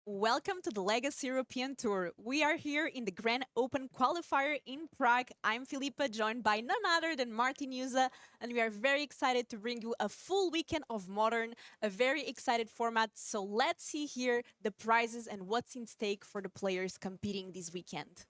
Welcome to the Legacy European Tour. We are here in the Grand Open qualifier in Prague. I'm Filipa, joined by none other than Martin Juza, and we are very excited to bring you a full weekend of Modern, a very excited format. So let's see here the prizes and what's in stake for the players competing this weekend.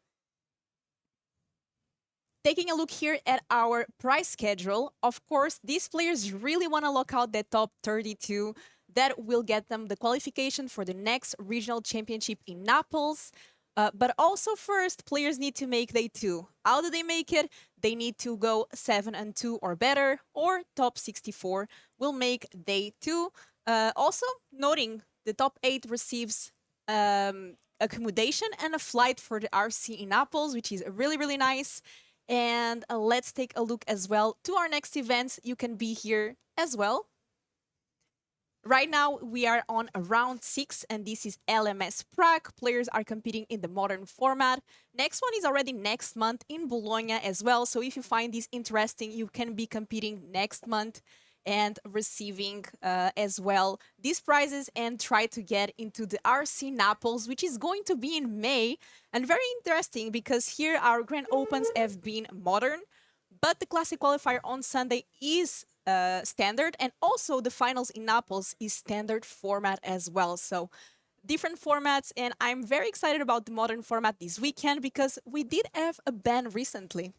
Taking a look here at our prize schedule, of course, these players really want to lock out the top 32. That will get them the qualification for the next regional championship in Naples. But also first, players need to make day 2. How do they make it? They need to go 7-2 or better, or top 64 will make day 2. Also, noting the top 8 receives accommodation and a flight for the RC in Naples, which is really, really nice. And let's take a look as well to our next events. You can be here as well. Right now, we are on round 6, and this is LMS Prague. Players are competing in the modern format. Next one is already next month in Bologna as well. So if you find this interesting, you can be competing next month and receiving as well these prizes and try to get into the RC Naples, which is going to be in May. And very interesting because here our Grand Opens have been modern, but the Classic Qualifier on Sunday is standard, and also the finals in Naples is standard format as well. So different formats, and I'm very excited about the modern format this weekend because we did have a ban recently.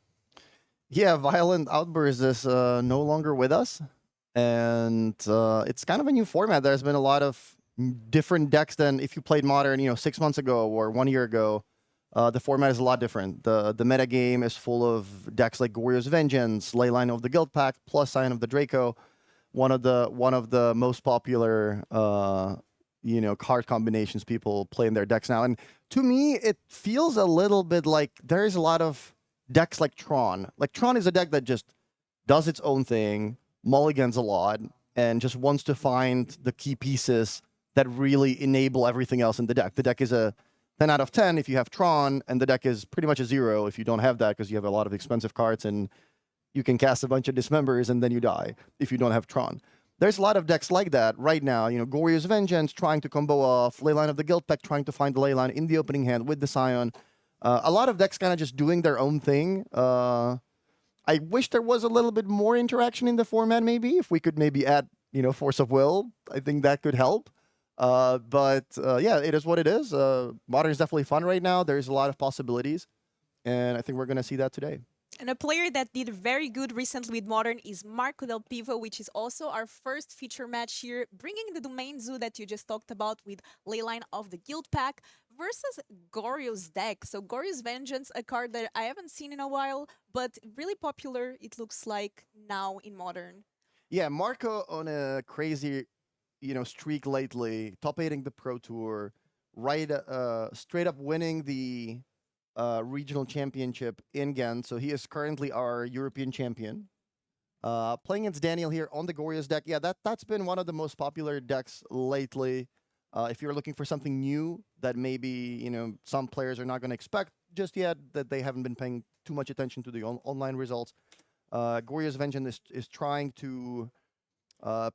Yeah, Violent Outburst is no longer with us, and it's kind of a new format. There's been a lot of different decks than if you played Modern, 6 months ago or 1 year ago. The format is a lot different. The meta game is full of decks like Goryo's Vengeance, Leyline of the Guild Pack, plus Scion of the Draco, one of the most popular card combinations people play in their decks now. And to me, it feels a little bit like there's a lot of decks like Tron. Like Tron is a deck that just does its own thing, mulligans a lot, and just wants to find the key pieces that really enable everything else in the deck. The deck is a 10 out of 10 if you have Tron, and the deck is pretty much a 0 if you don't have that because you have a lot of expensive cards and you can cast a bunch of Dismembers and then you die if you don't have Tron. There's a lot of decks like that right now. Goryo's Vengeance trying to combo off, Leyline of the Guild Pack trying to find the Leyline in the opening hand with the Scion. A lot of decks kind of just doing their own thing. I wish there was a little bit more interaction in the format, maybe. If we could maybe add, Force of Will, I think that could help. But yeah, it is what it is. Modern is definitely fun right now. There's a lot of possibilities, and I think we're going to see that today. And a player that did very good recently with Modern is Marco del Pivo, which is also our first feature match here, bringing the domain zoo that you just talked about with Leyline of the Guild Pack versus Goryo's deck. So Goryo's Vengeance, a card that I haven't seen in a while, but really popular, it looks like, now in Modern. Yeah, Marco on a crazy, streak lately, top 8ing the Pro Tour, right, straight up winning the regional championship in Ghent. So he is currently our European champion. Playing against Daniel here on the Goryo's deck. Yeah, that's been one of the most popular decks lately. If you're looking for something new that maybe some players are not going to expect just yet, that they haven't been paying too much attention to the online results, Goryo's Vengeance is trying to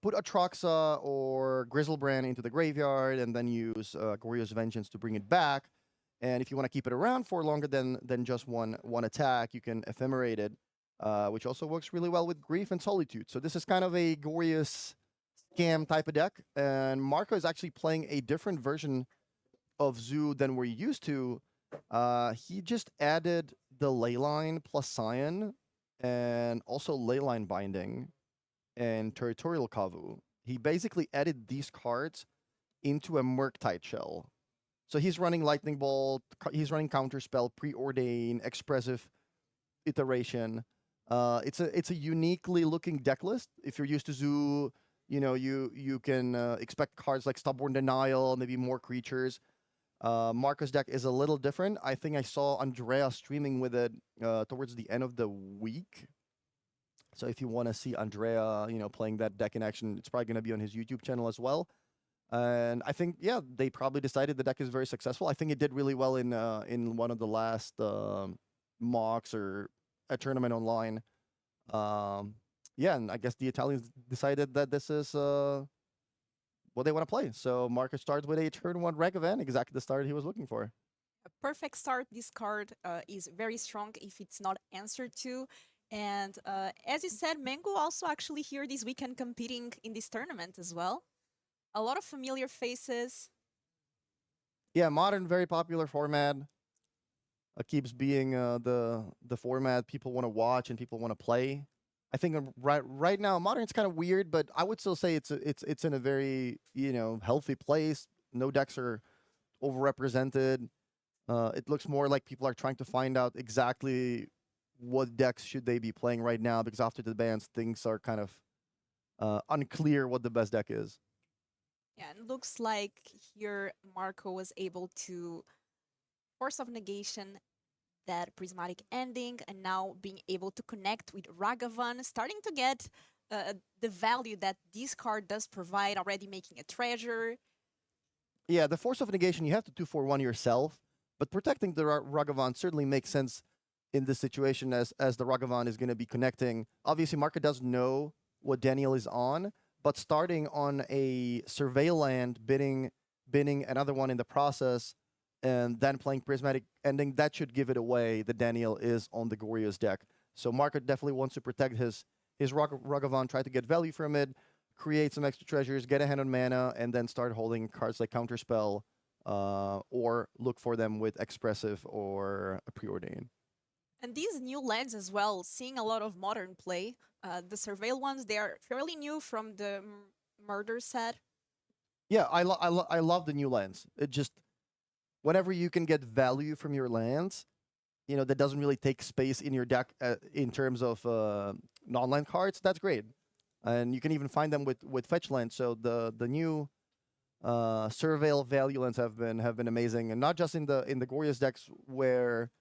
put Atraxa or Grizzlebrand into the graveyard and then use Goryo's Vengeance to bring it back. And if you want to keep it around for longer than just one attack, you can ephemerate it, which also works really well with Grief and Solitude. So this is kind of a Goryo's scam type of deck. And Marco is actually playing a different version of Zoo than we're used to. He just added the Leyline plus Scion and also Leyline Binding and Territorial Kavu. He basically added these cards into a Murktide shell. So he's running Lightning Bolt, he's running Counterspell, Preordain, Expressive Iteration. It's a uniquely looking deck list. If you're used to Zoo, you can expect cards like Stubborn Denial, maybe more creatures. Marco's deck is a little different. I think I saw Andrea streaming with it towards the end of the week. So if you want to see Andrea, playing that deck in action, it's probably going to be on his YouTube channel as well. And I think, yeah, they probably decided the deck is very successful. I think it did really well in one of the last mocks or a tournament online. Yeah, and I guess the Italians decided that this is what they want to play. So Marcus starts with a turn one Ragavan, exactly the start he was looking for. A perfect start. This card is very strong if it's not answered to. And as you said, Mango also actually here this weekend competing in this tournament as well. A lot of familiar faces. Yeah, modern, very popular format. Keeps being the format people want to watch and people want to play. I think right now modern's kind of weird, but I would still say it's in a very healthy place. No decks are overrepresented. It looks more like people are trying to find out exactly what decks should they be playing right now, because after the bans, things are kind of unclear what the best deck is. Yeah, and looks like here Marco was able to Force of Negation that prismatic ending and now being able to connect with Ragavan, starting to get the value that this card does provide, already making a treasure. Yeah, the Force of Negation, you have to 2-4-1 yourself, but protecting the Ragavan certainly makes sense in this situation as the Ragavan is going to be connecting. Obviously, Marco does know what Daniel is on, but starting on a Surveil land, binning another one in the process, and then playing Prismatic Ending, that should give it away that Daniel is on the Goryo's deck. So Marco definitely wants to protect his Ragavan, try to get value from it, create some extra treasures, get a hand on mana, and then start holding cards like Counterspell, or look for them with Expressive or a Preordain. And these new lands as well, seeing a lot of modern play. The Surveil ones, they are fairly new from the Murder set. Yeah, I love the new lands. It just, whenever you can get value from your lands, that doesn't really take space in your deck in terms of non-land cards, that's great. And you can even find them with fetch lands. So the new Surveil value lands have been amazing, and not just in the Gorgeous decks where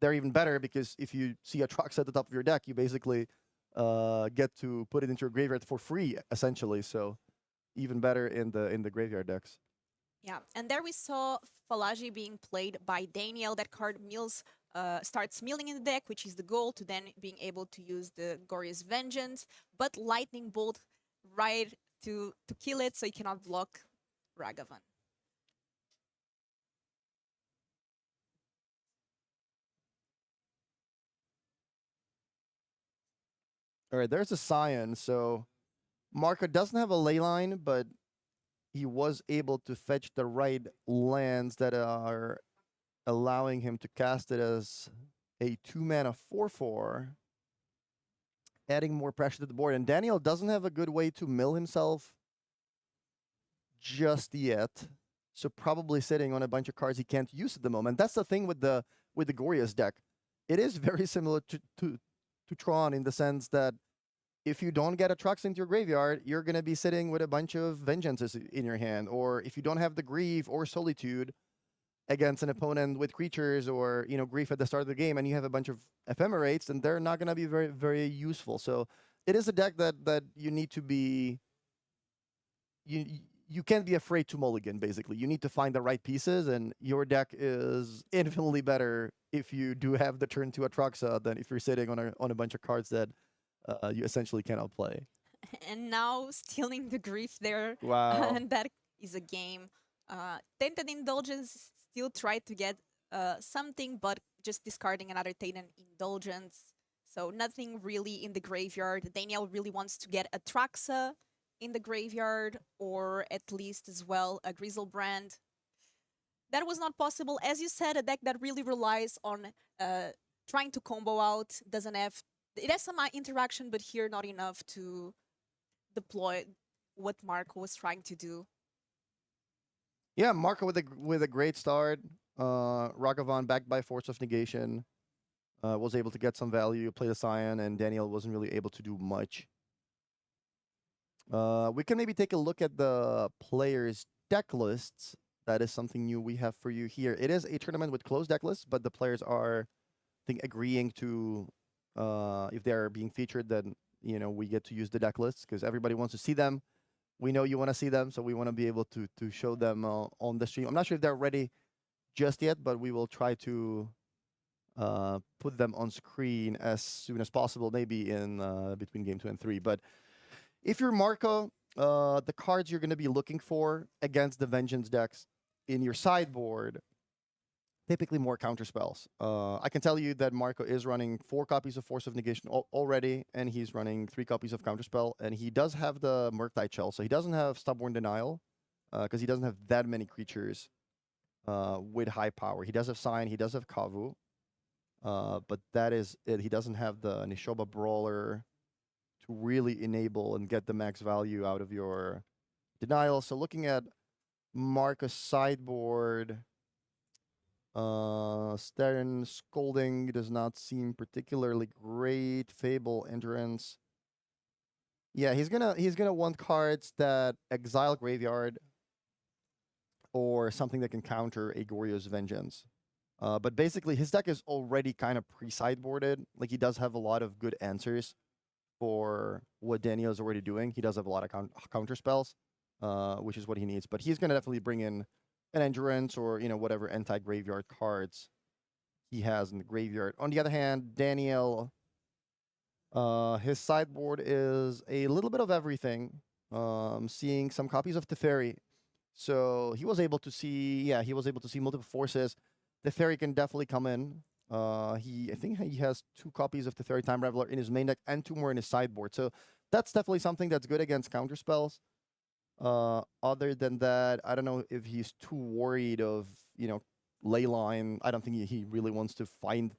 they're even better, because if you see a Trox at the top of your deck, you basically get to put it into your graveyard for free, essentially. So even better in the graveyard decks. Yeah, and there we saw Falaji being played by Daniel. That card starts milling in the deck, which is the goal to then being able to use the Glorious Vengeance, but Lightning Bolt right to kill it so you cannot block Ragavan. All right, there's a Scion. So Marco doesn't have a ley line, but he was able to fetch the right lands that are allowing him to cast it as a 2-mana 4/4, adding more pressure to the board. And Daniel doesn't have a good way to mill himself just yet, so probably sitting on a bunch of cards he can't use at the moment. That's the thing with the Gorgeous deck. It is very similar to Tron, in the sense that if you don't get a Trux into your graveyard, you're going to be sitting with a bunch of Vengeances in your hand. Or if you don't have the Grief or Solitude against an opponent with creatures, or Grief at the start of the game, and you have a bunch of Ephemerates, then they're not going to be very, very useful. So it is a deck that you need to be... You can't be afraid to mulligan, basically. You need to find the right pieces, and your deck is infinitely better if you do have the turn to Atraxa than if you're sitting on a bunch of cards that you essentially cannot play. And now stealing the Grief there, Wow. and that is a game. Tainted Indulgence still tried to get something, but just discarding another Tainted Indulgence. So nothing really in the graveyard. Daniel really wants to get a Traxa in the graveyard, or at least as well a Griselbrand. That was not possible. As you said, a deck that really relies on trying to combo out, doesn't have... It has some interaction, but here not enough to deploy what Marco was trying to do. Yeah, Marco with a great start. Ragavan backed by Force of Negation was able to get some value, play the Scion, and Daniel wasn't really able to do much. We can maybe take a look at the players' deck lists. That is something new we have for you here. It is a tournament with closed deck lists, but the players are, I think, agreeing to, if they're being featured, then we get to use the deck lists, because everybody wants to see them. We know you want to see them, so we want to be able to show them on the stream. I'm not sure if they're ready just yet, but we will try to put them on screen as soon as possible, maybe in between game 2 and 3. But if you're Marco, The cards you're going to be looking for against the Vengeance decks in your sideboard, typically more counter spells. I can tell you that Marco is running 4 copies of Force of Negation already, and he's running 3 copies of Counterspell, and he does have the Murktide Shell, so he doesn't have Stubborn Denial, because he doesn't have that many creatures with high power. He does have Sign, he does have Kavu, but that is it. He doesn't have the Nishoba Brawler to really enable and get the max value out of your denial. So looking at Marco's sideboard, Stern Scolding does not seem particularly great. Fable Endurance. Yeah, he's gonna want cards that exile Graveyard or something that can counter Agorio's Vengeance. But basically, his deck is already kind of pre-sideboarded. Like, he does have a lot of good answers for what Daniel is already doing. He does have a lot of counter spells, which is what he needs. But he's going to definitely bring in an Endurance or, whatever anti-graveyard cards he has in the graveyard. On the other hand, Daniel, his sideboard is a little bit of everything. Seeing some copies of Teferi. So he was able to see, multiple forces. Teferi can definitely come in. I think he has 2 copies of Teferi Time Reveler in his main deck and 2 more in his sideboard. So that's definitely something that's good against counter spells. Other than that, I don't know if he's too worried of, Leyline. I don't think he really wants to fight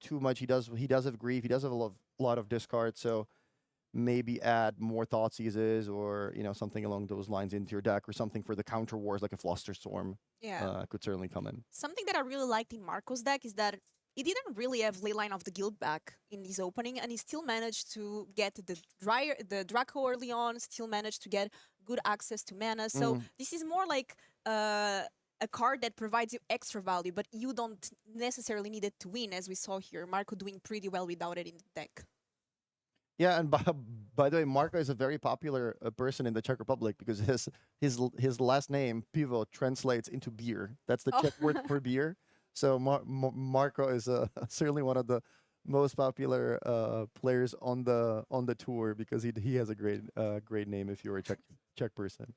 too much. He does have Grief. He does have a lot of discard. So maybe add more Thoughtseizes or something along those lines into your deck, or something for the counter wars like a Flusterstorm. Yeah. Could certainly come in. Something that I really liked in Marco's deck is that he didn't really have Leyline of the Guild back in his opening, and he still managed to get the Draco early on, still managed to get good access to mana. So this is more like a card that provides you extra value, but you don't necessarily need it to win, as we saw here. Marco doing pretty well without it in the deck. Yeah, and by the way, Marco is a very popular person in the Czech Republic because his last name Pivo translates into beer. That's the Czech word for beer. So Marco is certainly one of the most popular players on the tour because he has a great name if you're a Czech person.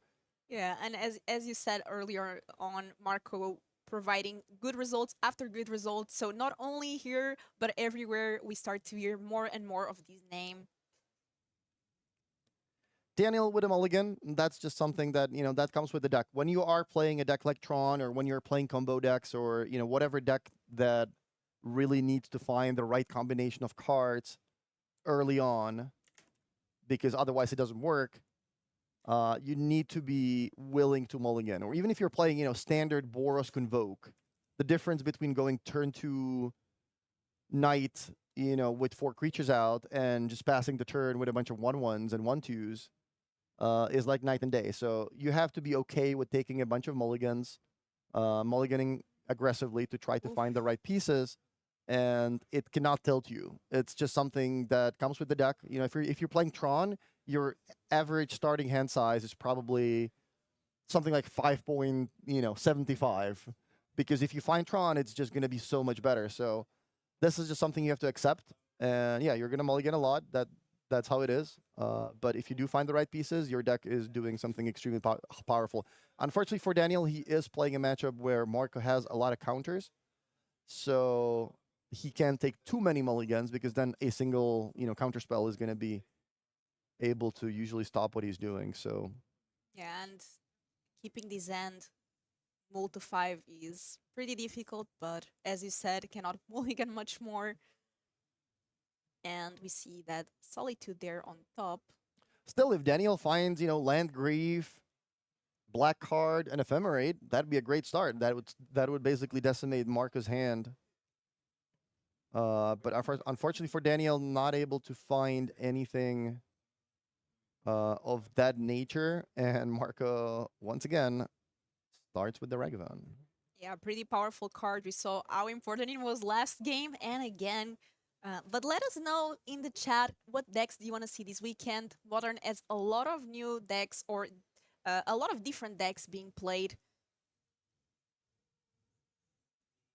Yeah, and as you said earlier on, Marco providing good results after good results. So not only here, but everywhere we start to hear more and more of this name. Daniel with a mulligan, that's just something that, that comes with the deck. When you are playing a deck like Tron, or when you're playing combo decks, or, whatever deck that really needs to find the right combination of cards early on, because otherwise it doesn't work, you need to be willing to mulligan. Or even if you're playing, standard Boros Convoke, the difference between going turn 2 Knight, with 4 creatures out and just passing the turn with a bunch of 1/1s and 1/2s is like night and day. So you have to be okay with taking a bunch of mulligans, mulliganing aggressively to try to find the right pieces, and it cannot tilt you. It's just something that comes with the deck. If you're playing Tron, your average starting hand size is probably something like 5.75, because if you find Tron, it's just going to be so much better. So this is just something you have to accept, and yeah, you're going to mulligan a lot. That's how it is. But if you do find the right pieces, your deck is doing something extremely powerful. Unfortunately for Daniel, he is playing a matchup where Marco has a lot of counters. So he can't take too many mulligans, because then a single, counter spell is going to be able to usually stop what he's doing. So yeah, and keeping this end to 5 is pretty difficult, but as you said, cannot mulligan much more. And we see that Solitude there on top. Still, if Daniel finds, Land Grief, Black Card, and Ephemerate, that'd be a great start. That would basically decimate Marco's hand. But unfortunately for Daniel, not able to find anything of that nature, and Marco once again starts with the Ragavan. Yeah, pretty powerful card. We saw how important it was last game and again. But let us know in the chat what decks do you want to see this weekend. Modern has a lot of new decks, or a lot of different decks being played.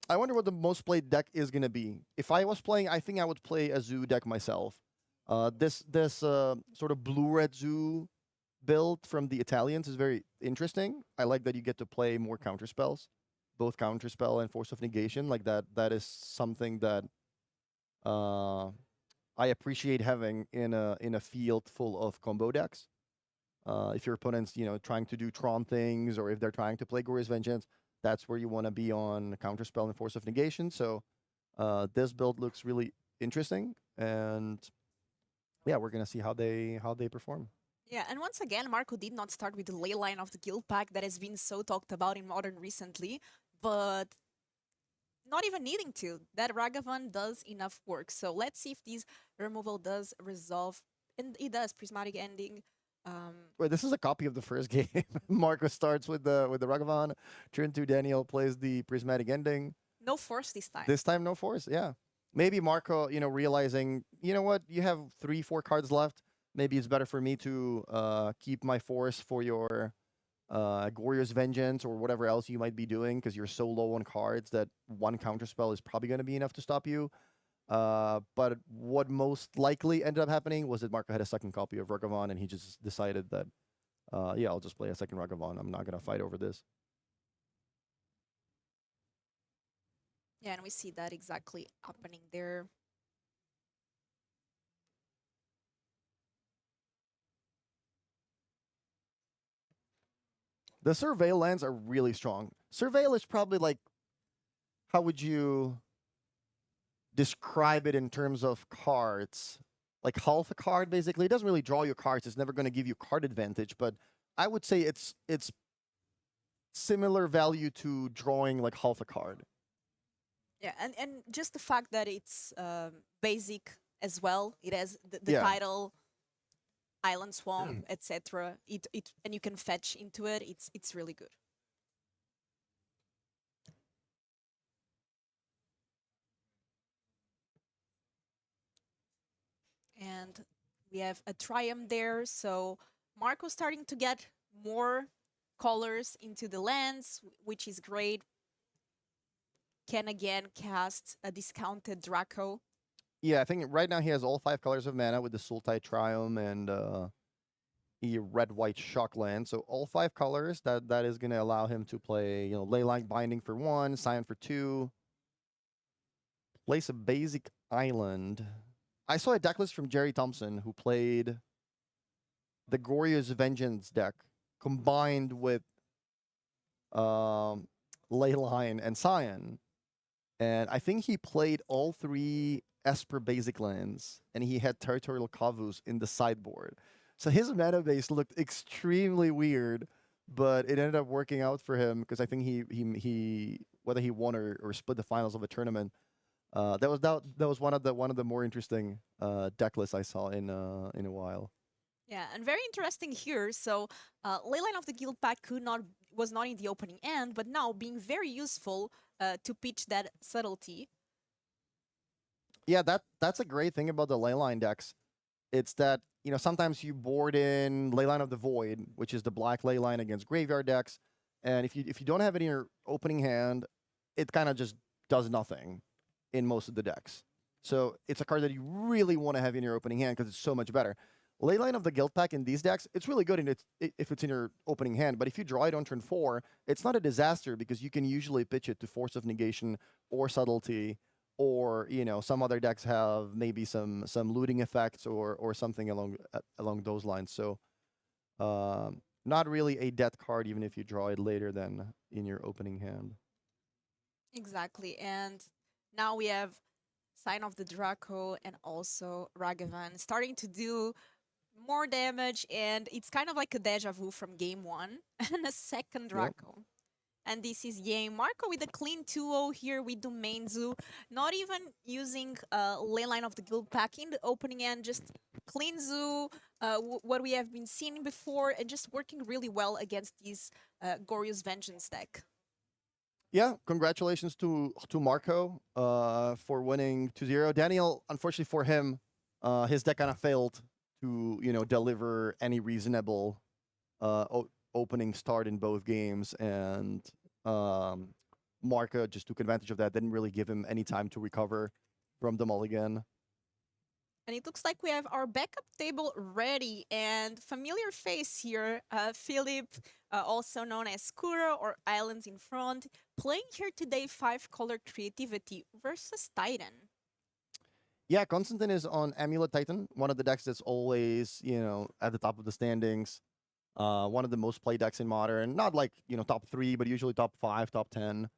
I wonder what the most played deck is going to be. If I was playing, I think I would play a Zoo deck myself. This sort of blue red zoo build from the Italians is very interesting. I like that you get to play more counter spells, both counter spell and force of negation. Like that. That is something that uh, I appreciate having in a field full of combo decks. If your opponent's trying to do Tron things, or if they're trying to play Glorious Vengeance, that's where you want to be on counterspell and force of negation. So this build looks really interesting, and yeah, we're gonna see how they perform. Yeah, and once again, Marco did not start with the ley line of the guild pack that has been so talked about in Modern recently, but not even needing to. That Ragavan does enough work. So let's see if this removal does resolve. And it does, prismatic ending. Um, Wait, this is a copy of the first game. Marco starts with the Ragavan. Turn two, Daniel plays the prismatic ending. no force this time. This time, no force. Yeah, maybe Marco, realizing, what, you have 3, 4 cards left. Maybe it's better for me to keep my force for your Glorious Vengeance or whatever else you might be doing, because you're so low on cards that one counterspell is probably going to be enough to stop you. But what most likely ended up happening was that Marco had a second copy of Ragavan, and he just decided that, yeah, I'll just play a second Ragavan. I'm not going to fight over this. Yeah, and we see that exactly happening there. The Surveil lands are really strong. Surveil is probably like, how would you describe it in terms of cards? Like half a card, basically. It doesn't really draw you cards. It's never going to give you card advantage, but I would say it's similar value to drawing like half a card. Yeah, and just the fact that it's basic as well. It has the Yeah. title, Island Swamp, etc. It and you can fetch into it. It's really good. And we have a triumph there. So Marco's starting to get more colors into the lands, which is great. Can again cast a discounted Draco. Yeah, I think right now he has all 5 colors of mana with the Sultai Triumph and a red-white Shockland. So all 5 colors, that is going to allow him to play, Leyline Binding for 1, Scion for 2, place a basic island. I saw a deck list from Jerry Thompson who played the Glorious Vengeance deck combined with Leyline and Scion. And I think he played all 3 Esper basic lands, and he had Territorial Kavus in the sideboard. So his mana base looked extremely weird, but it ended up working out for him because I think he whether he won or split the finals of a tournament. That was one of the more interesting deck lists I saw in a while. Yeah, and very interesting here. So, Leyline of the Guild pack was not in the opening end, but now being very useful to pitch that subtlety. Yeah, that's a great thing about the Leyline decks. It's that, sometimes you board in Leyline of the Void, which is the black Leyline against graveyard decks, and if you don't have it in your opening hand, it kind of just does nothing in most of the decks. So it's a card that you really want to have in your opening hand because it's so much better. Leyline of the Guild pack in these decks, it's really good if it's in your opening hand, but if you draw it on turn 4, it's not a disaster because you can usually pitch it to Force of Negation or Subtlety, or some other decks have maybe some looting effects or something along those lines. So not really a death card even if you draw it later than in your opening hand. Exactly. And now we have Sign of the Draco and also Ragavan starting to do more damage, and it's kind of like a deja vu from game 1 and a second Yep. Draco. And this is game Marco with a clean 2-0 here with Domain Zoo, not even using Leyline of the Guild pack in the opening end, just clean Zoo, what we have been seeing before, and just working really well against this Glorious Vengeance deck. Yeah, congratulations to Marco for winning 2-0. Daniel, unfortunately for him, his deck kind of failed to deliver any reasonable opening start in both games, and Marco just took advantage of that. Didn't really give him any time to recover from the mulligan. And it looks like we have our backup table ready and familiar face here, Philip, also known as Kuro or Islands in Front, playing here today 5-color creativity versus Titan. Yeah, Constantine is on Amulet Titan, one of the decks that's always, at the top of the standings. One of the most played decks in Modern. Not like, top 3, but usually top 5, top 10.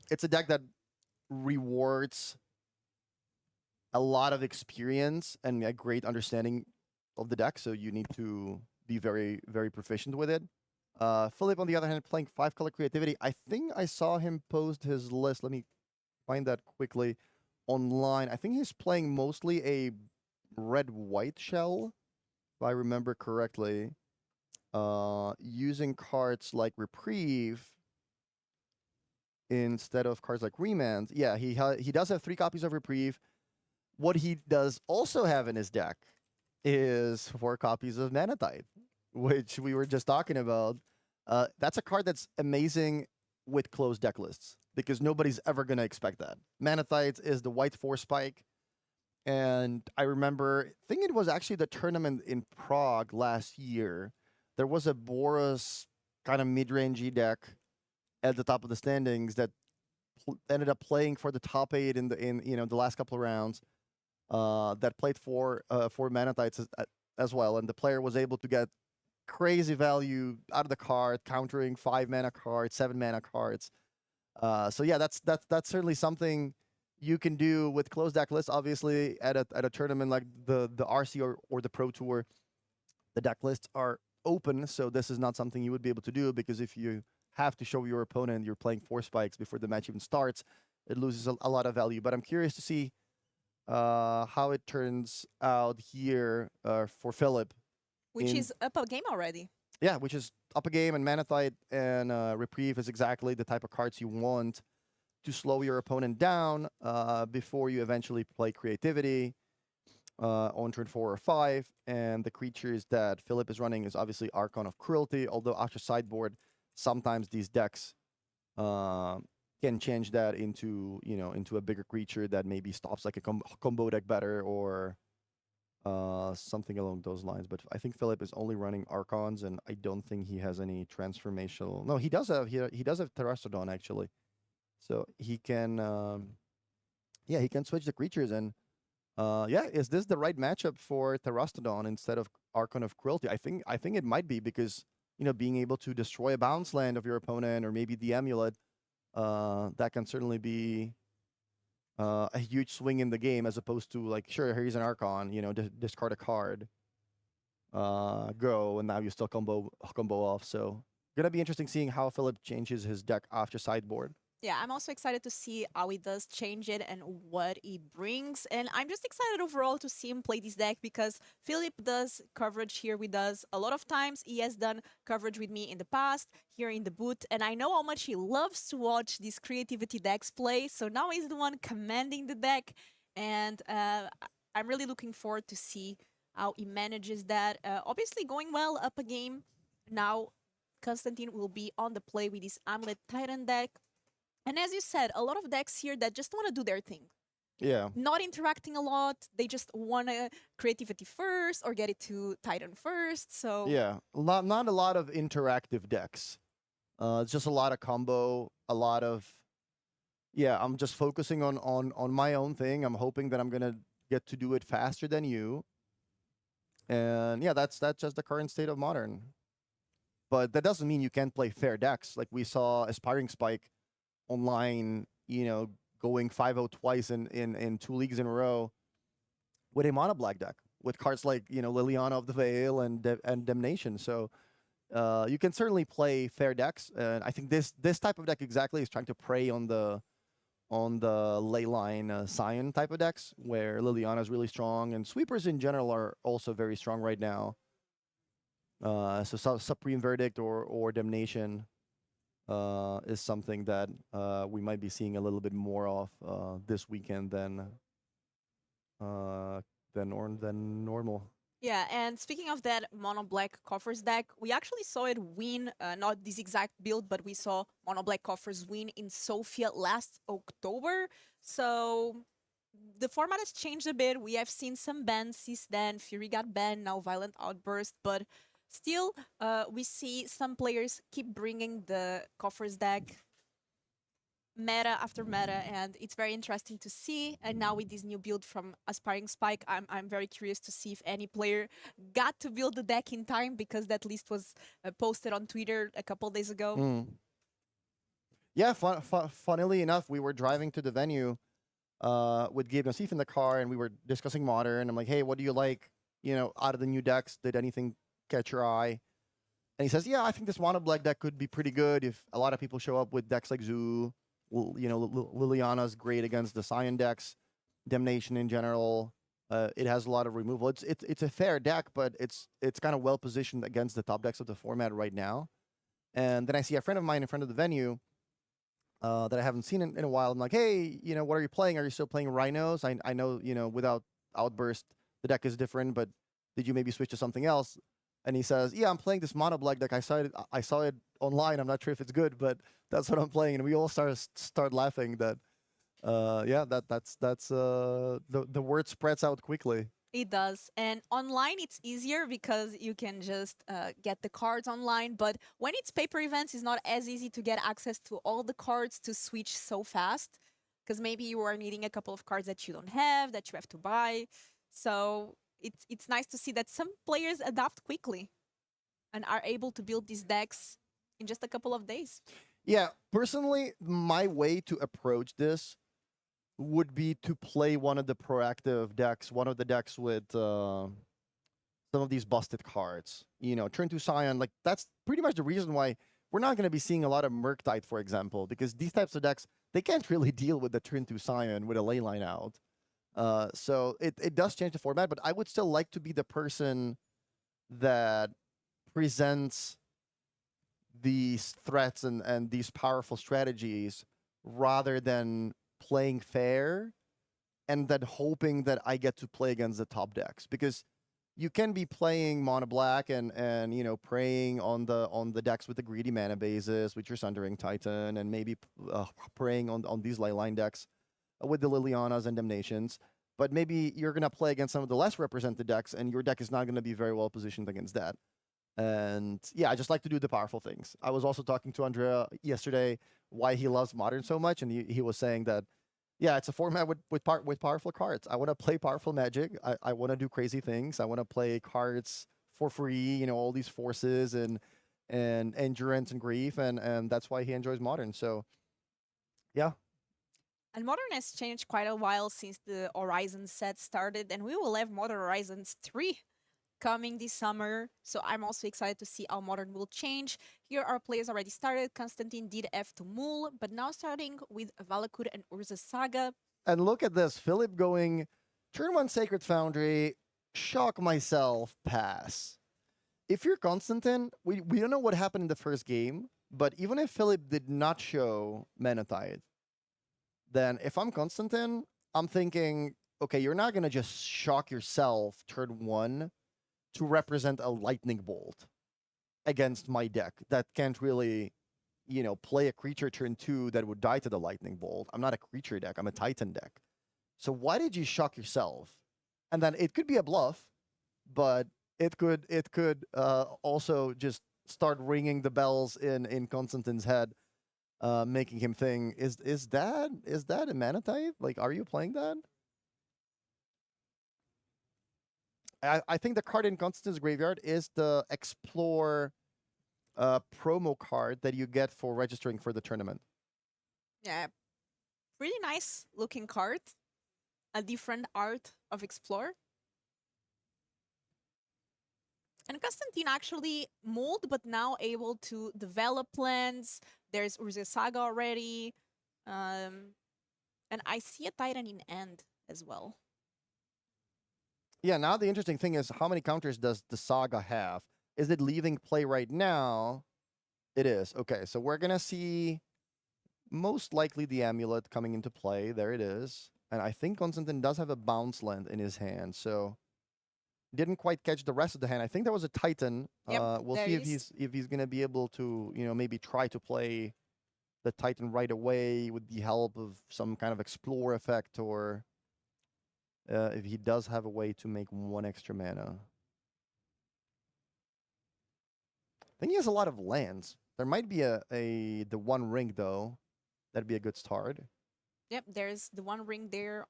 It's a deck that rewards a lot of experience and a great understanding of the deck, so you need to be very, very proficient with it. Philip, on the other hand, playing 5-color creativity. I think I saw him post his list. Let me find that quickly online. I think he's playing mostly a red-white shell, if I remember correctly. Using cards like Reprieve instead of cards like Remand. Yeah, he does have 3 copies of Reprieve. What he does also have in his deck is 4 copies of Manatite, which we were just talking about. That's a card that's amazing with closed deck lists because nobody's ever going to expect that. Manatite is the white 4 spike. And I remember, I think it was actually the tournament in Prague last year. There was a Boros kind of mid-rangey deck at the top of the standings that ended up playing for the top 8 in the last couple of rounds. That played for Manatites as well, and the player was able to get crazy value out of the card, countering 5-mana cards, 7-mana cards. So yeah, that's certainly something you can do with closed deck lists. Obviously, at a tournament like the RC or the Pro Tour, the deck lists are open, so this is not something you would be able to do because if you have to show your opponent you're playing 4 spikes before the match even starts, it loses a lot of value. But I'm curious to see how it turns out here for Philip. Which is up a game already. Yeah, which is up a game, and Manatite and Reprieve is exactly the type of cards you want to slow your opponent down before you eventually play Creativity on turn 4 or 5. And the creatures that Philip is running is obviously Archon of Cruelty, although after sideboard, sometimes these decks uh, can change that into a bigger creature that maybe stops like a combo deck better or something along those lines. But I think Philip is only running Archons, and I don't think he has any transformational. No, he does have Terrastodon actually, so he can he can switch the creatures. And yeah, is this the right matchup for Terrastodon instead of Archon of Cruelty? I think it might be because being able to destroy a bounce land of your opponent or maybe the amulet, that can certainly be a huge swing in the game as opposed to like, sure, here's an Archon, discard a card, go, and now you still combo off. So gonna be interesting seeing how Philip changes his deck after sideboard. Yeah, I'm also excited to see how he does change it and what he brings. And I'm just excited overall to see him play this deck because Philip does coverage here with us a lot of times. He has done coverage with me in the past here in the booth, and I know how much he loves to watch these creativity decks play. So now he's the one commanding the deck, and I'm really looking forward to see how he manages that. Obviously, going well up a game. Now, Konstantin will be on the play with his Amulet Titan deck. And as you said, a lot of decks here that just want to do their thing, Yeah. not interacting a lot. They just want to creativity first or get it to Titan first. So Yeah, not a lot of interactive decks. It's just a lot of combo, a lot of yeah. I'm just focusing on my own thing. I'm hoping that I'm gonna get to do it faster than you. And yeah, that's just the current state of Modern. But that doesn't mean you can't play fair decks. Like we saw Aspiring Spike online, going 5-0 twice in 2 leagues in a row with a mono black deck with cards like Liliana of the Veil and Damnation. So you can certainly play fair decks, and I think this type of deck exactly is trying to prey on the Leyline Scion type of decks where Liliana is really strong, and sweepers in general are also very strong right now. So Supreme Verdict or Damnation is something that we might be seeing a little bit more of this weekend than normal. yeah, and speaking of that mono black coffers deck, we actually saw it win, not this exact build, but we saw mono black coffers win in Sofia last October. So the format has changed a bit. We have seen some bans since then. Fury got banned, now Violent Outburst, but still, we see some players keep bringing the Coffers deck meta after meta, and it's very interesting to see. And now with this new build from Aspiring Spike, I'm very curious to see if any player got to build the deck in time, because that list was posted on Twitter a couple days ago. Mm. Yeah, funnily enough, we were driving to the venue with Gabe Nassif in the car, and we were discussing Modern. I'm like, hey, what do you like, out of the new decks? Did anything catch your eye? And he says, yeah, I think this mono black deck could be pretty good if a lot of people show up with decks like Zoo. Liliana's great against the Scion decks, Damnation in general. It has a lot of removal. It's a fair deck, but it's kind of well positioned against the top decks of the format right now. And then I see a friend of mine in front of the venue that I haven't seen in a while. I'm like, hey, what are you playing? Are you still playing Rhinos? I know, without Outburst, the deck is different, but did you maybe switch to something else? And he says, yeah, I'm playing this mono black deck. I saw it online. I'm not sure if it's good, but that's what I'm playing. And we all start laughing that, that's the word spreads out quickly. It does. And online, it's easier because you can just get the cards online. But when it's paper events, it's not as easy to get access to all the cards to switch so fast. Because maybe you are needing a couple of cards that you don't have, that you have to buy. So it's nice to see that some players adapt quickly and are able to build these decks in just a couple of days. Yeah, personally, my way to approach this would be to play one of the proactive decks, one of the decks with some of these busted cards. Turn to Scion, like that's pretty much the reason why we're not going to be seeing a lot of Murktide, for example, because these types of decks, they can't really deal with the turn to Scion with a ley line out. So it does change the format, but I would still like to be the person that presents these threats and these powerful strategies rather than playing fair and then hoping that I get to play against the top decks, because you can be playing mono black and preying on the decks with the greedy mana bases with your Sundering Titan, and maybe preying on these leyline decks with the Lilianas and Damnations. But maybe you're gonna play against some of the less represented decks, and your deck is not gonna be very well positioned against that. And yeah, I just like to do the powerful things. I was also talking to Andrea yesterday why he loves Modern so much, and he was saying that, yeah, it's a format with powerful cards. I want to play powerful Magic. I want to do crazy things. I want to play cards for free. All these forces and endurance and grief, and that's why he enjoys Modern. So, yeah. And Modern has changed quite a while since the Horizon set started, and we will have Modern Horizons 3 coming this summer. So I'm also excited to see how Modern will change. Here our players already started. Constantine did F to Mul, but now starting with Valakut and Urza Saga. And look at this. Philip going, turn 1 Sacred Foundry, shock myself, pass. If you're Constantine, we don't know what happened in the first game, but even if Philip did not show Manatide, then if I'm Constantine, I'm thinking, okay, you're not going to just shock yourself turn 1 to represent a lightning bolt against my deck that can't really, play a creature turn 2 that would die to the lightning bolt. I'm not a creature deck. I'm a Titan deck. So why did you shock yourself? And then it could be a bluff, but it could also just start ringing the bells in Constantine's head, making him think, is that a mana type? Like, are you playing that? I think the card in Constantine's graveyard is the Explore promo card that you get for registering for the tournament. Yeah, pretty nice looking card. A different art of Explore. And Constantine actually mulled, but now able to develop plans. There's Urza Saga already. And I see a Titan in end as well. Yeah, now the interesting thing is, how many counters does the Saga have? Is it leaving play right now? It is. Okay, so we're going to see most likely the Amulet coming into play. There it is. And I think Constantine does have a bounce land in his hand, so didn't quite catch the rest of the hand. I think there was a Titan. Yep, we'll see if he's going to be able to, maybe try to play the Titan right away with the help of some kind of Explore effect or if he does have a way to make 1 extra mana. I think he has a lot of lands. There might be the 1 ring though. That'd be a good start. Yep, there's the 1 ring there.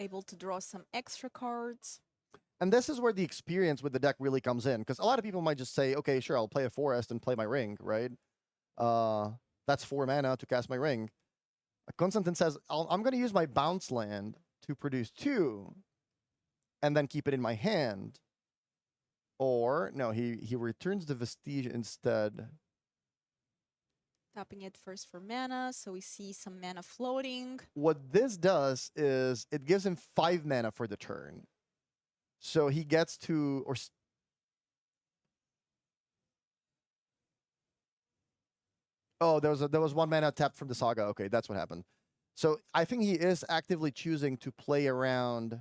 Able to draw some extra cards. And this is where the experience with the deck really comes in, because a lot of people might just say, okay, sure, I'll play a forest and play my ring, right? That's 4 mana to cast my ring. Konstantin says, I'm going to use my bounce land to produce 2 and then keep it in my hand. Or, no, he returns the Vestige instead. Tapping it first for mana, so we see some mana floating. What this does is it gives him 5 mana for the turn. So he gets to, oh, there was 1 mana tapped from the Saga. Okay, that's what happened. So I think he is actively choosing to play around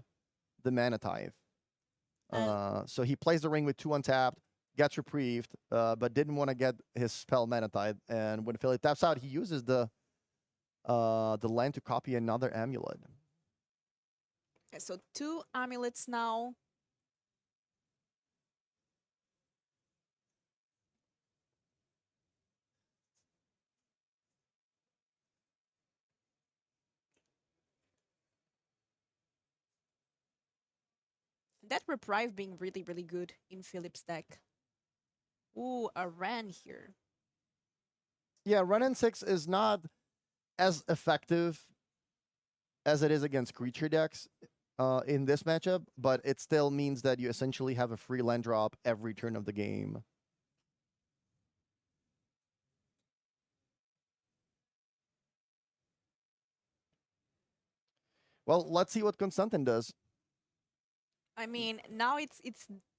the mana tithe. So he plays the ring with 2 untapped, gets reprieved, but didn't want to get his spell mana tithe. And when Philip taps out, he uses the land to copy another amulet. Okay, so 2 amulets now. That reprieve being really, really good in Philip's deck. Ooh, a Ran here. Yeah, run in 6 is not as effective as it is against creature decks in this matchup, but it still means that you essentially have a free land drop every turn of the game. Well, let's see what Konstantin does. I mean, now it's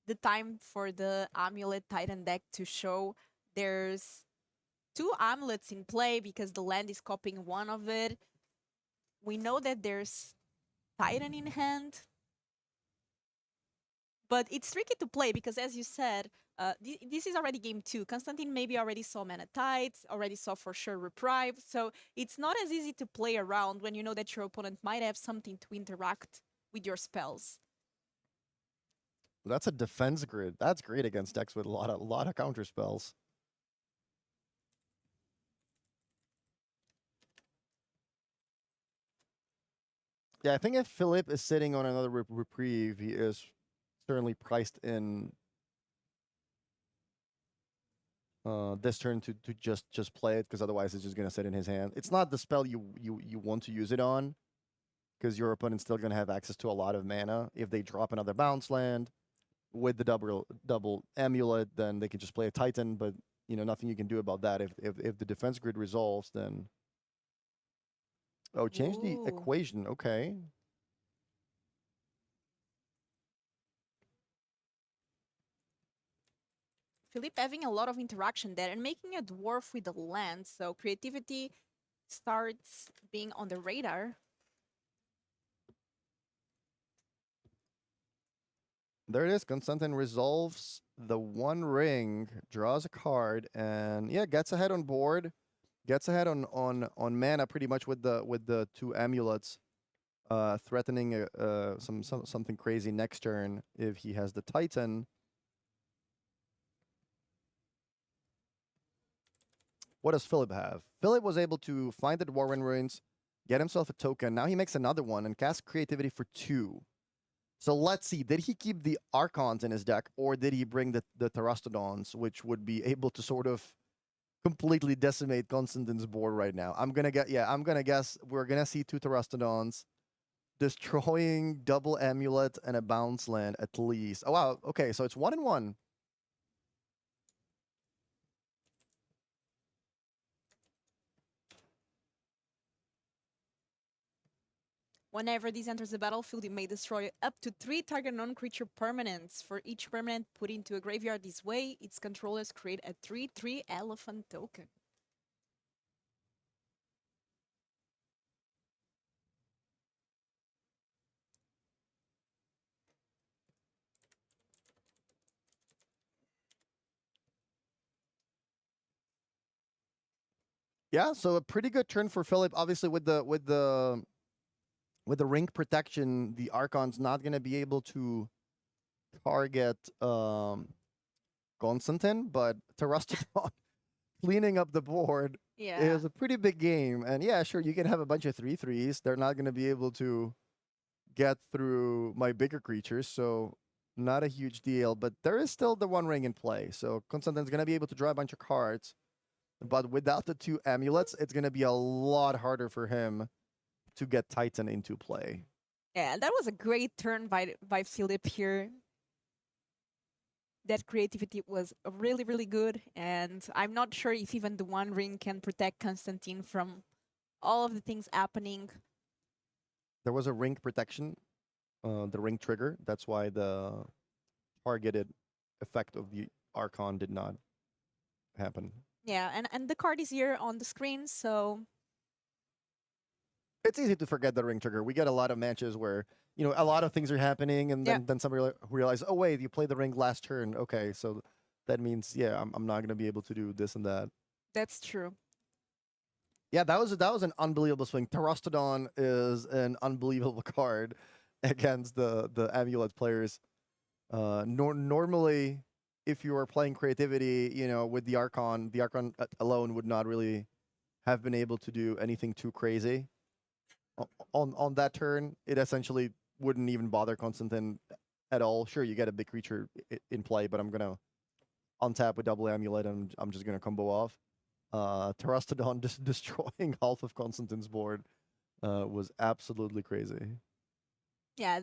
the time for the Amulet Titan deck to show. There's 2 amulets in play because the land is copying 1 of it. We know that there's Titan in hand. But it's tricky to play because, as you said, this is already game 2. Konstantin maybe already saw Mana Tides, already saw for sure Reprieve. So it's not as easy to play around when you know that your opponent might have something to interact with your spells. That's a defense grid. That's great against decks with a lot of counter spells. Yeah, I think if Philip is sitting on another reprieve, he is certainly priced in this turn to just play it, because otherwise it's just gonna sit in his hand. It's not the spell you want to use it on, because your opponent's still gonna have access to a lot of mana. If they drop another bounce land with the double amulet, then they can just play a Titan. But nothing you can do about that. If the defense grid resolves, then change the Ooh. equation. Okay. Philippe having a lot of interaction there and making a dwarf with the land, so creativity starts being on the radar. There it is. Konstantin resolves the 1 ring, draws a card, and yeah, gets ahead on board. Gets ahead on mana pretty much with the 2 amulets, threatening something crazy next turn if he has the Titan. What does Philip have? Philip was able to find the Dwarven Ruins, get himself a token. Now he makes another one and casts Creativity for 2. So let's see. Did he keep the Archons in his deck, or did he bring the Terastodons, which would be able to sort of completely decimate Konstantin's board right now? I'm gonna guess we're gonna see 2 Terastodons destroying double amulet and a bounce land at least. Oh wow, okay, so it's 1 and 1. Whenever this enters the battlefield, it may destroy up to 3 target non-creature permanents. For each permanent put into a graveyard this way, its controllers create a 3/3 elephant token. Yeah, so a pretty good turn for Philip. Obviously, with the ring protection, the Archon's not gonna be able to target Constantine, but Terastodon cleaning up the board Yeah. is a pretty big game. And yeah, sure, you can have a bunch of 3/3s. They're not gonna be able to get through my bigger creatures, so not a huge deal. But there is still the one ring in play, so Constantine's gonna be able to draw a bunch of cards. But without the two amulets, it's gonna be a lot harder for him to get Titan into play. Yeah, that was a great turn by Philip here. That creativity was really, really good. And I'm not sure if even the One Ring can protect Constantine from all of the things happening. There was a ring protection, the ring trigger. That's why the targeted effect of the Archon did not happen. Yeah, and the card is here on the screen, so It's easy to forget the ring trigger. We get a lot of matches where a lot of things are happening, and yeah, then somebody realizes, oh wait, you played the ring last turn. Okay, so that means yeah, I'm not gonna be able to do this and that. that's true. Yeah, that was an unbelievable swing. Terastodon is an unbelievable card against the amulet players. Normally, if you were playing creativity, with the Archon alone would not really have been able to do anything too crazy. On that turn, it essentially wouldn't even bother Constantine at all. Sure, you get a big creature in play, but I'm gonna untap with double amulet and I'm just gonna combo off. Terastodon just destroying half of Constantine's board was absolutely crazy. Yeah,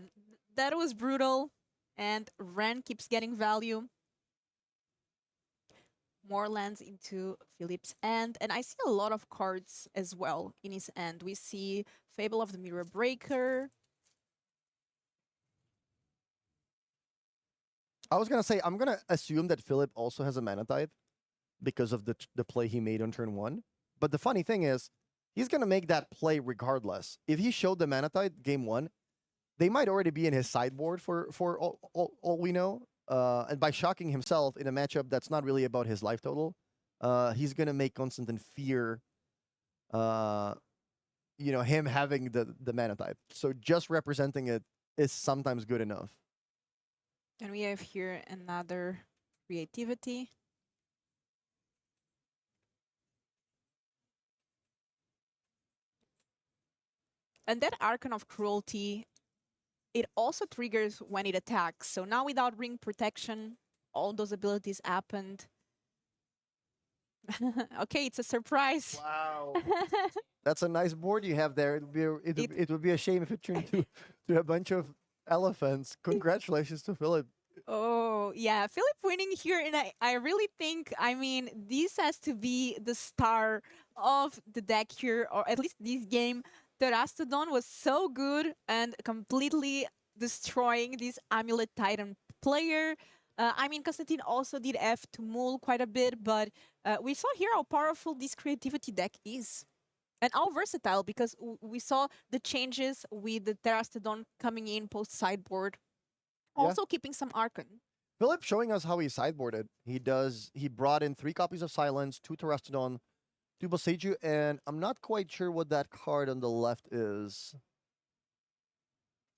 that was brutal. And Ren keeps getting value. More lands into Philip's end. And I see a lot of cards as well in his end. We see Fable of the Mirror Breaker. I was gonna say I'm gonna assume that Philip also has a mana tithe because of the play he made on turn one. But the funny thing is, he's gonna make that play regardless. If he showed the mana tithe game one, they might already be in his sideboard for all we know. And by shocking himself in a matchup that's not really about his life total, he's gonna make Constantine fear, uh, him having the mana type. So just representing it is sometimes good enough. And we have here another creativity. And that Archon of Cruelty, it also triggers when it attacks. So now without ring protection, all those abilities happened. Okay, it's a surprise. Wow. That's a nice board you have there. It It would be a shame if it turned to a bunch of elephants. Congratulations to Philip. Oh, yeah. Philip winning here. And I really think, I mean, this has to be the star of the deck here, or at least this game. Terastodon was so good and completely destroying this Amulet Titan player. I mean, Constantine also did F to Mul quite a bit, but we saw here how powerful this creativity deck is. And how versatile, because we saw the changes with the Terastodon coming in post sideboard, Yeah. also keeping some Archon. Philip showing us how he sideboarded. He brought in 3 copies of Silence, 2 Terastodon, 2 Boseiju, and I'm not quite sure what that card on the left is.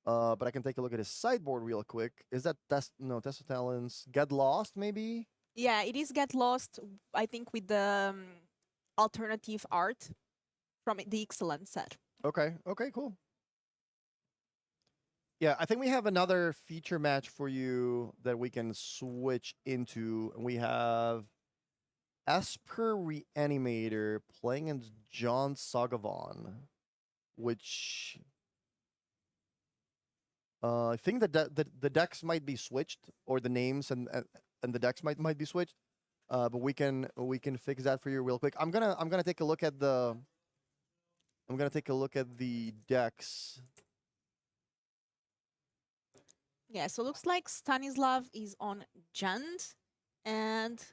But I can take a look at his sideboard real quick. Is that Test of Talents? Get Lost, maybe? Yeah, it is Get Lost, I think, with the alternative art from the Excellent set. Okay, cool. Yeah, I think we have another feature match for you that we can switch into. We have Esper Reanimator playing against John Sagavon, which I think the decks might be switched, or the names and the decks might be switched. But we can fix that for you real quick. I'm gonna take a look at the decks. Yeah, so looks like Stanislav is on Jund and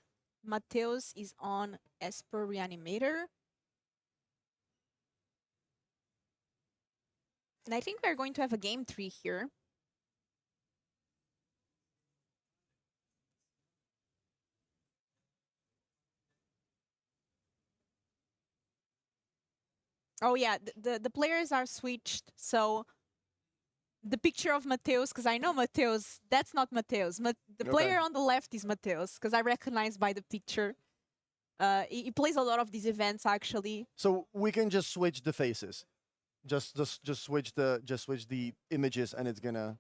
Mateus is on Esper Reanimator. And I think we're going to have a game 3 here. Oh yeah, the players are switched. So the picture of Mateus, because I know Mateus, that's not Mateus. The Okay. player on the left is Mateus, because I recognize by the picture. He plays a lot of these events actually. So we can just switch the faces. Just switch the images and it's gonna.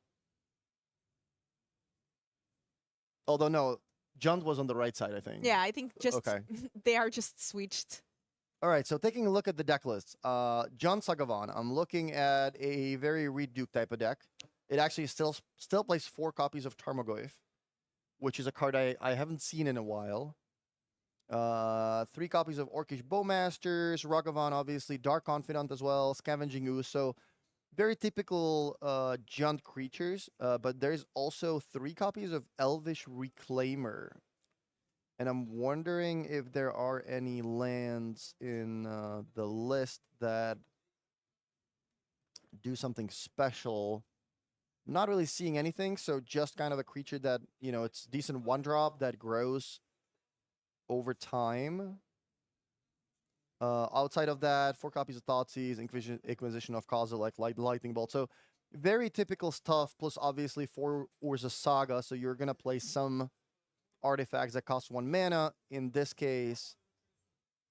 Although no, Junt was on the right side, I think. Yeah, I think just Okay. they are just switched. All right, so taking a look at the deck list, John Sagavan, I'm looking at a very Reed Duke type of deck. It actually still plays 4 copies of Tarmogoyf, which is a card I haven't seen in a while. 3 copies of Orcish Bowmasters, Ragavan, obviously, Dark Confidant as well, Scavenging Ooze. So very typical Junt creatures, but there's also 3 copies of Elvish Reclaimer. And I'm wondering if there are any lands in the list that do something special. Not really seeing anything, so just kind of a creature that, it's decent 1-drop that grows over time. Outside of that, 4 copies of Thoughtseize, Inquisition of Kozilek, Lightning Bolt. So very typical stuff, plus obviously 4 Urza Saga, so you're going to play some artifacts that cost 1 mana. In this case,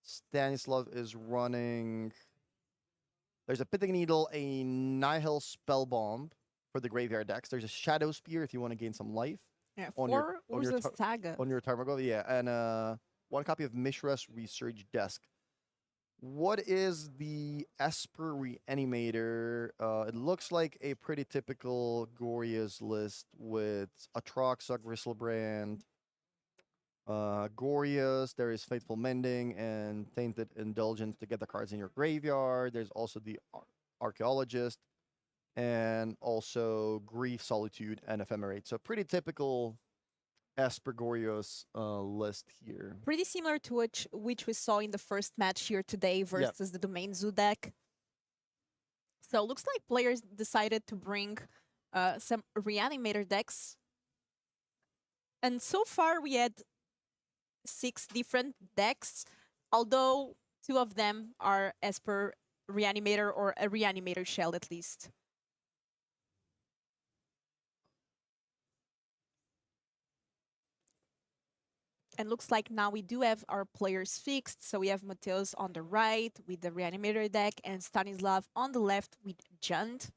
Stanislav is running. There's a Pithing Needle, a Nihil Spellbomb for the graveyard decks. There's a Shadow Spear if you want to gain some life. Yeah, On 4 your Urza Saga. on your Tarmogoyf, yeah, and 1 copy of Mishra's Research Desk. What is the Esper Reanimator? It looks like a pretty typical Goria's list with Atroxa, Gristlebrand, Gorias. There is Faithful Mending and Tainted Indulgence to get the cards in your graveyard. There's also the Archaeologist and also Grief, Solitude, and Ephemerate. So pretty typical Esper Gorios list here. Pretty similar to which we saw in the first match here today versus the Domain Zoo deck. So it looks like players decided to bring some Reanimator decks. And so far we had 6 different decks, although 2 of them are Esper Reanimator or a Reanimator shell at least. And looks like now we do have our players fixed. So we have Mateus on the right with the Reanimator deck and Stanislav on the left with Junt.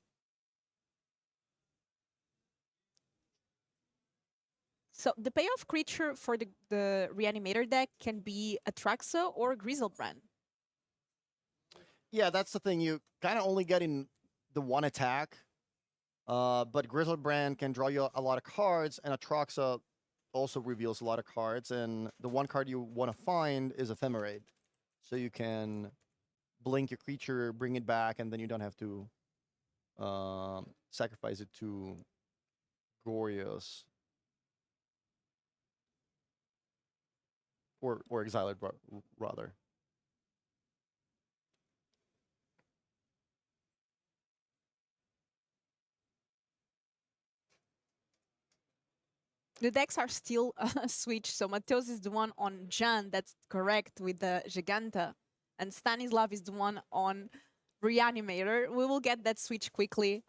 So the payoff creature for the Reanimator deck can be Atraxa or Griselbrand. Yeah, that's the thing. You kind of only get in the 1 attack, but Griselbrand can draw you a lot of cards, and Atraxa also reveals a lot of cards, and the 1 card you want to find is Ephemerate. So you can blink your creature, bring it back, and then you don't have to sacrifice it to Gorios. Or exile it, rather. The decks are still switched. So Mateus is the one on Jan, that's correct, with the Giganta. And Stanislav is the one on Reanimator. We will get that switch quickly.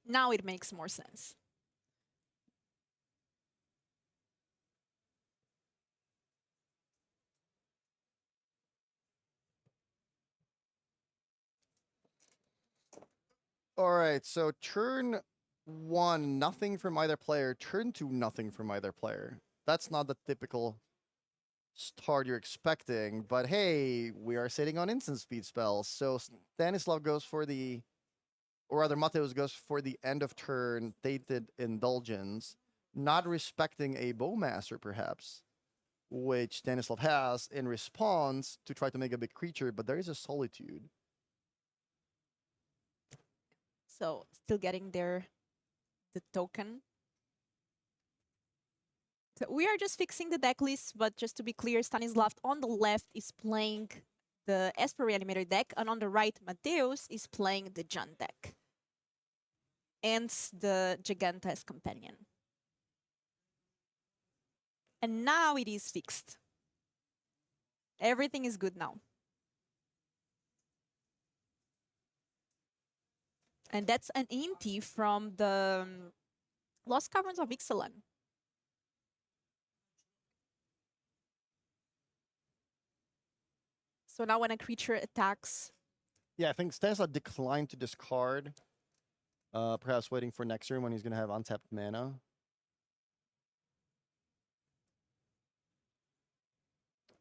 Now it makes more sense. All right, so turn 1, nothing from either player. Turn 2, nothing from either player. That's not the typical start you're expecting, but hey, we are sitting on instant speed spells. So Stanislav goes for the, or rather Mateus goes for the end of turn Tainted Indulgence, not respecting a Bowmaster perhaps, which Stanislav has in response to try to make a big creature, but there is a Solitude. So still getting the token. So we are just fixing the deck list, but just to be clear, Stanislav on the left is playing the Esper Reanimator deck, and on the right, Mateus is playing the Junt deck. And the Giganta as companion. And now it is fixed. Everything is good now. And that's an Inti from the Lost Caverns of Ixalan. So now when a creature attacks, Yeah, I think Stanislav declined to discard. Perhaps waiting for next turn when he's going to have untapped mana.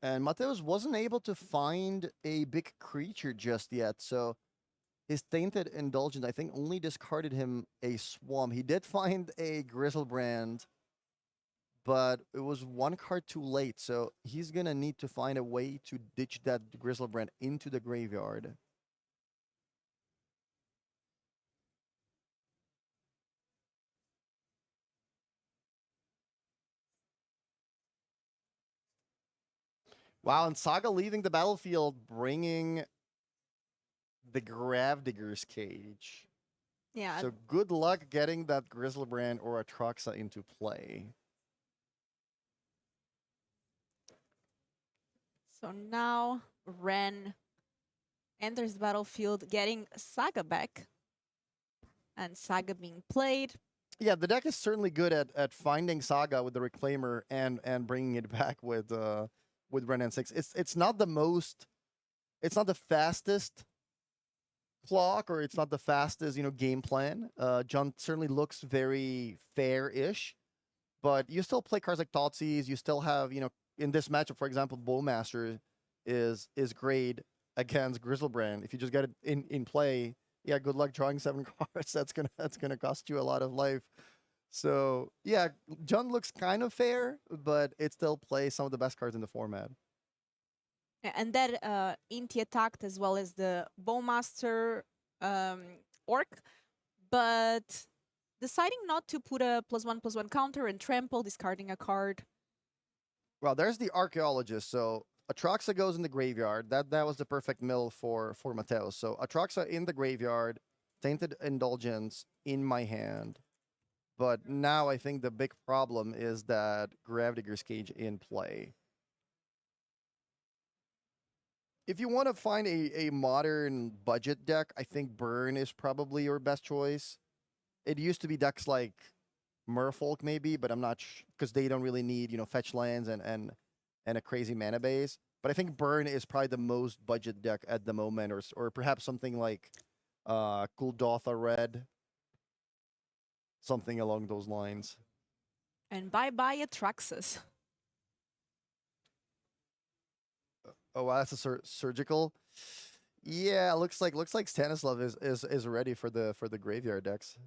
And Mateus wasn't able to find a big creature just yet, so his Tainted Indulgence, I think, only discarded him a Swamp. He did find a Grizzlebrand, but it was one card too late, so he's gonna need to find a way to ditch that Grizzlebrand into the graveyard. Wow, and Saga leaving the battlefield, bringing the Gravedigger's Cage. yeah. So good luck getting that Grizzlebrand or Atraxa into play. So now Ren enters the battlefield, getting Saga back. And Saga being played. Yeah, the deck is certainly good at finding Saga with the Reclaimer and bringing it back with Ren and 6. It's not the most, it's not the fastest clock, or it's not the fastest game plan. John certainly looks very fair-ish, but you still play cards like Thoughtseize. You still have in this matchup, for example, Bowmaster is great against Grizzlebrand. If you just get it in play, yeah, good luck drawing 7 cards. That's gonna cost you a lot of life. So yeah, John looks kind of fair, but it still plays some of the best cards in the format. Yeah, and that Inti attacked as well as the Bowmaster Orc, but deciding not to put a +1/+1 counter and trample, discarding a card. Well, there's the Archaeologist. So Atraxa goes in the graveyard. That was the perfect mill for Mateus. So Atraxa in the graveyard, Tainted Indulgence in my hand. But now I think the big problem is that Gravedigger's Cage in play. If you want to find a modern budget deck, I think Burn is probably your best choice. It used to be decks like Merfolk maybe, but I'm not because they don't really need fetch lands and a crazy mana base. But I think Burn is probably the most budget deck at the moment, or perhaps something like Kuldotha Red, something along those lines. And bye-bye Atraxas. Oh, wow, that's a surgical. Yeah, looks like Stanislav is ready for the graveyard decks.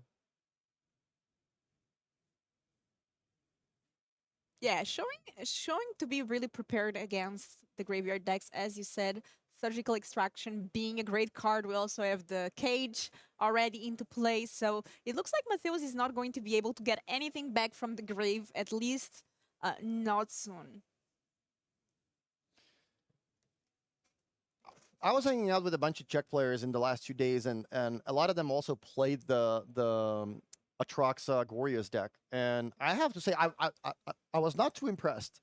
Yeah, showing to be really prepared against the graveyard decks, as you said. Surgical Extraction being a great card. We also have the Cage already into play, so it looks like Mateus is not going to be able to get anything back from the grave, at least not soon. I was hanging out with a bunch of Czech players in the last 2 days, and a lot of them also played the Atraxa Glorious deck, and I have to say I was not too impressed,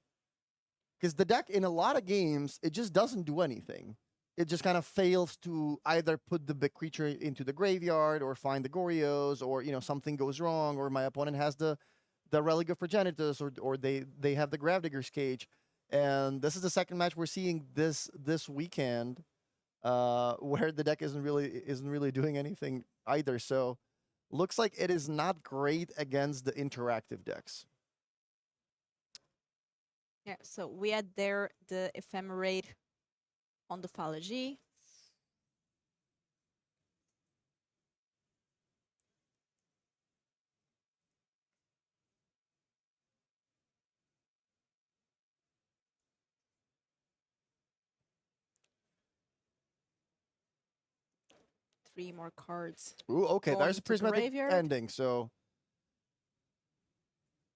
because the deck in a lot of games it just doesn't do anything. It just kind of fails to either put the big creature into the graveyard or find the Gorios, or something goes wrong, or my opponent has the Relic of Progenitus, or they have the Gravedigger's Cage, and this is the second match we're seeing this weekend. Where the deck isn't really doing anything either. So looks like it is not great against the interactive decks. Yeah, so we had there the Ephemerate on the Phalange. 3 more cards. Ooh, okay, going there's a to the prismatic graveyard. ending. So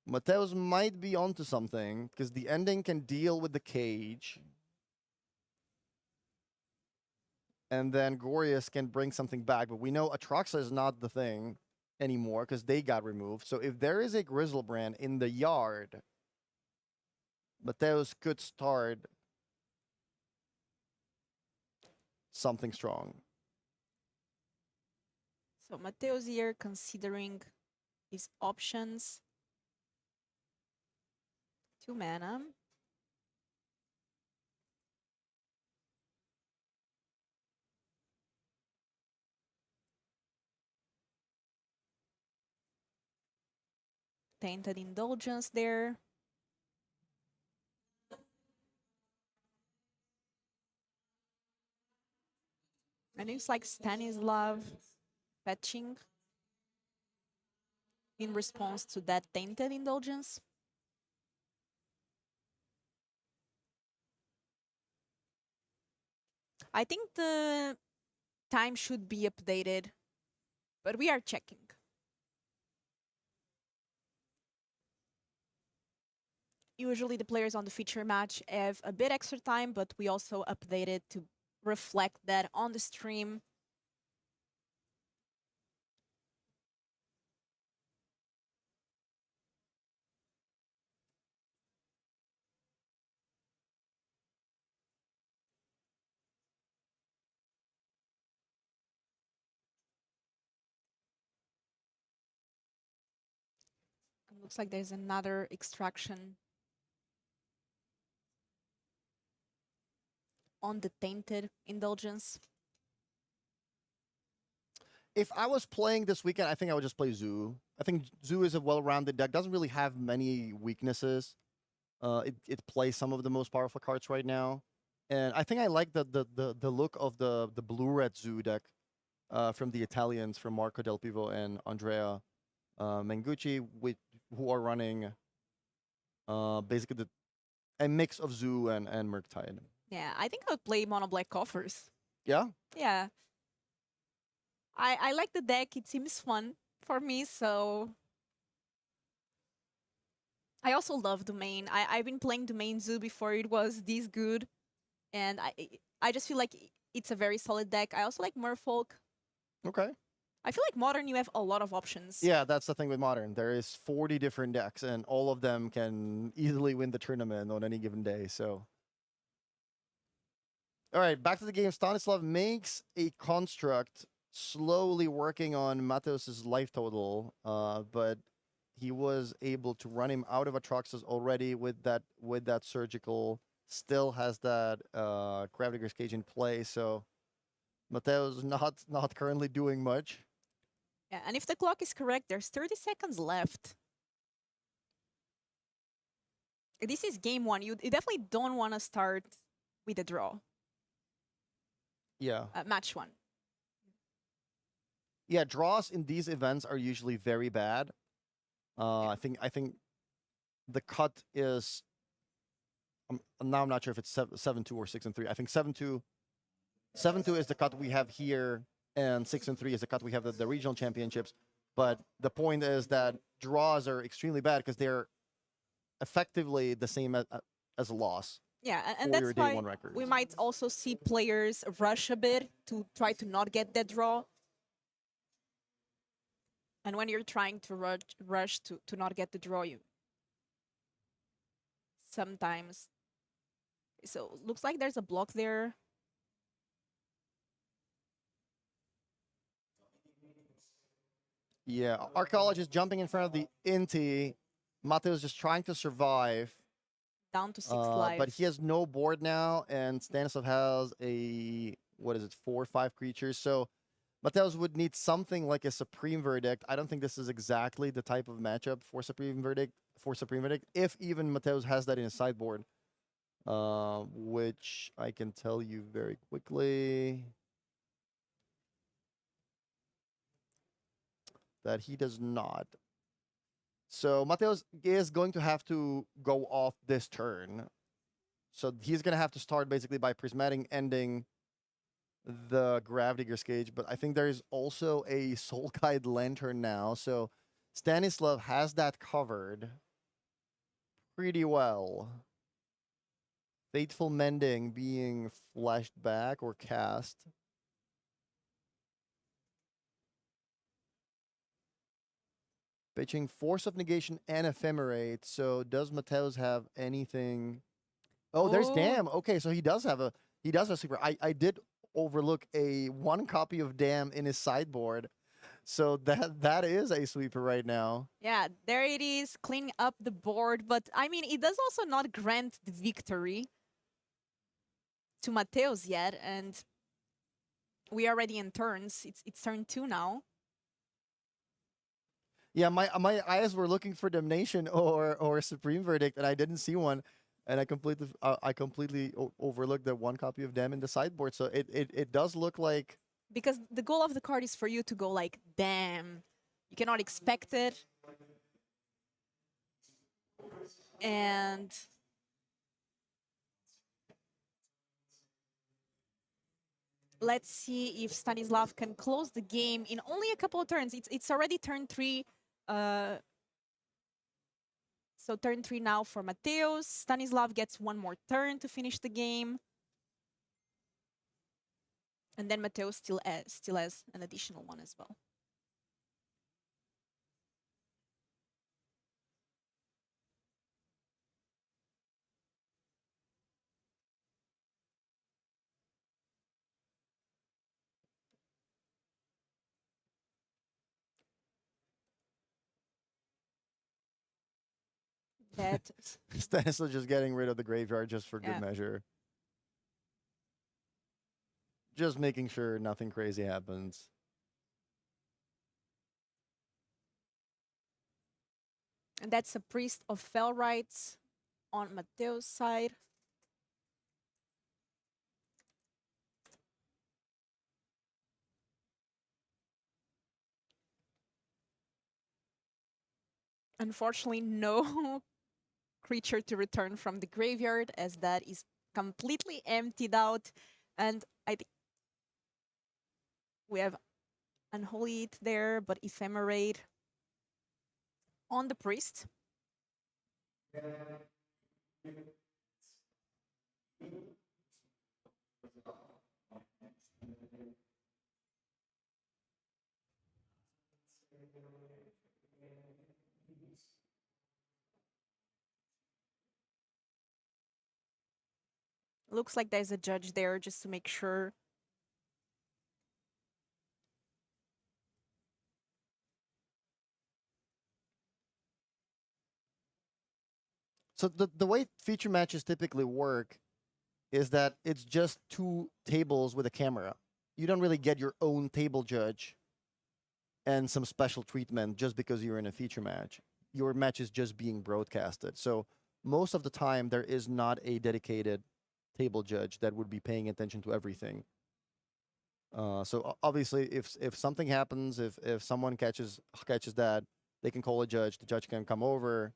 Mateus might be onto something, because the ending can deal with the cage, and then Gorius can bring something back. But we know Atraxa is not the thing anymore because they got removed. So if there is a Grizzlebrand in the yard, Mateos could start something strong. So Mateo's here considering his options. 2 mana. Tainted Indulgence there. And it's like Stanislav fetching in response to that Tainted Indulgence. I think the time should be updated, but we are checking. Usually the players on the feature match have a bit extra time, but we also update it to reflect that on the stream. It looks like there's another extraction on the Tainted Indulgence. If I was playing this weekend, I think I would just play Zoo. I think Zoo is a well-rounded deck. Doesn't really have many weaknesses. It plays some of the most powerful cards right now, and I think I like the look of the blue-red Zoo deck from the Italians, from Marco Del Pivo and Andrea Mengucci, who are running basically a mix of Zoo and Murktide. Yeah, I think I would play Mono Black Coffers. Yeah. Yeah. I like the deck. It seems fun for me, so I also love Domain. I've been playing Domain Zoo before it was this good, and I just feel like it's a very solid deck. I also like Merfolk. Okay. I feel like Modern, you have a lot of options. Yeah, that's the thing with Modern. There is 40 different decks, and all of them can easily win the tournament on any given day. So, all right, back to the game. Stanislav makes a construct, slowly working on Matos's life total, but he was able to run him out of Atraxas already with that surgical. Still has that Gravity's Cage in play, so Mateo's not currently doing much. Yeah, and if the clock is correct, there's 30 seconds left. This is game one. You definitely don't want to start with a draw. Yeah. Match one. Yeah, draws in these events are usually very bad. I think the cut is now I'm not sure if it's 7-2 or 6-3. I think 7-2 is the cut we have here, and 6-3 is the cut we have at the regional championships. But the point is that draws are extremely bad because they're effectively the same as a loss. Yeah, and for that's your day why one records. we might also see players rush a bit to try to not get that draw. And when you're trying to rush to not get the draw, you sometimes. So looks like there's a block there. Yeah, Archaeologist jumping in front of the Inti. Mateo's just trying to survive. Down to 6 lives. But he has no board now, and Stanislav has a, what is it, 4 or 5 creatures. So Mateos would need something like a Supreme Verdict. I don't think this is exactly the type of matchup for Supreme Verdict. If even Mateos has that in his sideboard, which I can tell you very quickly that he does not. So Mateos is going to have to go off this turn. So he's going to have to start basically by prismatic ending the Gravity's Cage. But I think there is also a Soul Guide Lantern now. So Stanislav has that covered pretty well. Fateful Mending being flashed back or cast. Pitching Force of Negation and Ephemerate. So does Mateos have anything? Oh, there's Oh, Dam. Okay, so he does have super. I did overlook a one copy of Dam in his sideboard. So that is a sweeper right now. yeah, there it is, cleaning up the board. But I mean, it does also not grant the victory to Mateos yet, and we are already in turns. It's turn 2 now. Yeah, my eyes were looking for Damnation or Supreme Verdict, and I didn't see one, and I completely overlooked the one copy of Dam in the sideboard. So it does look like. Because the goal of the card is for you to go like, damn, you cannot expect it. And let's see if Stanislav can close the game in only a couple of turns. It's already turn 3. So turn 3 now for Mateos. Stanislav gets one more turn to finish the game. And then Mateos still has an additional one as well. That Stanislav just getting rid of the graveyard just for good yeah. measure. Just making sure nothing crazy happens. And that's a Priest of Fell Rights on Mateo's side. Unfortunately, no creature to return from the graveyard, as that is completely emptied out. And I think we have Unholy It there, but Ephemerate on the Priest. Looks like there's a judge there just to make sure. So the way feature matches typically work is that it's just two tables with a camera. You don't really get your own table judge and some special treatment just because you're in a feature match. Your match is just being broadcasted. So most of the time there is not a dedicated table judge that would be paying attention to everything. So obviously, if something happens, if someone catches that, they can call a judge. The judge can come over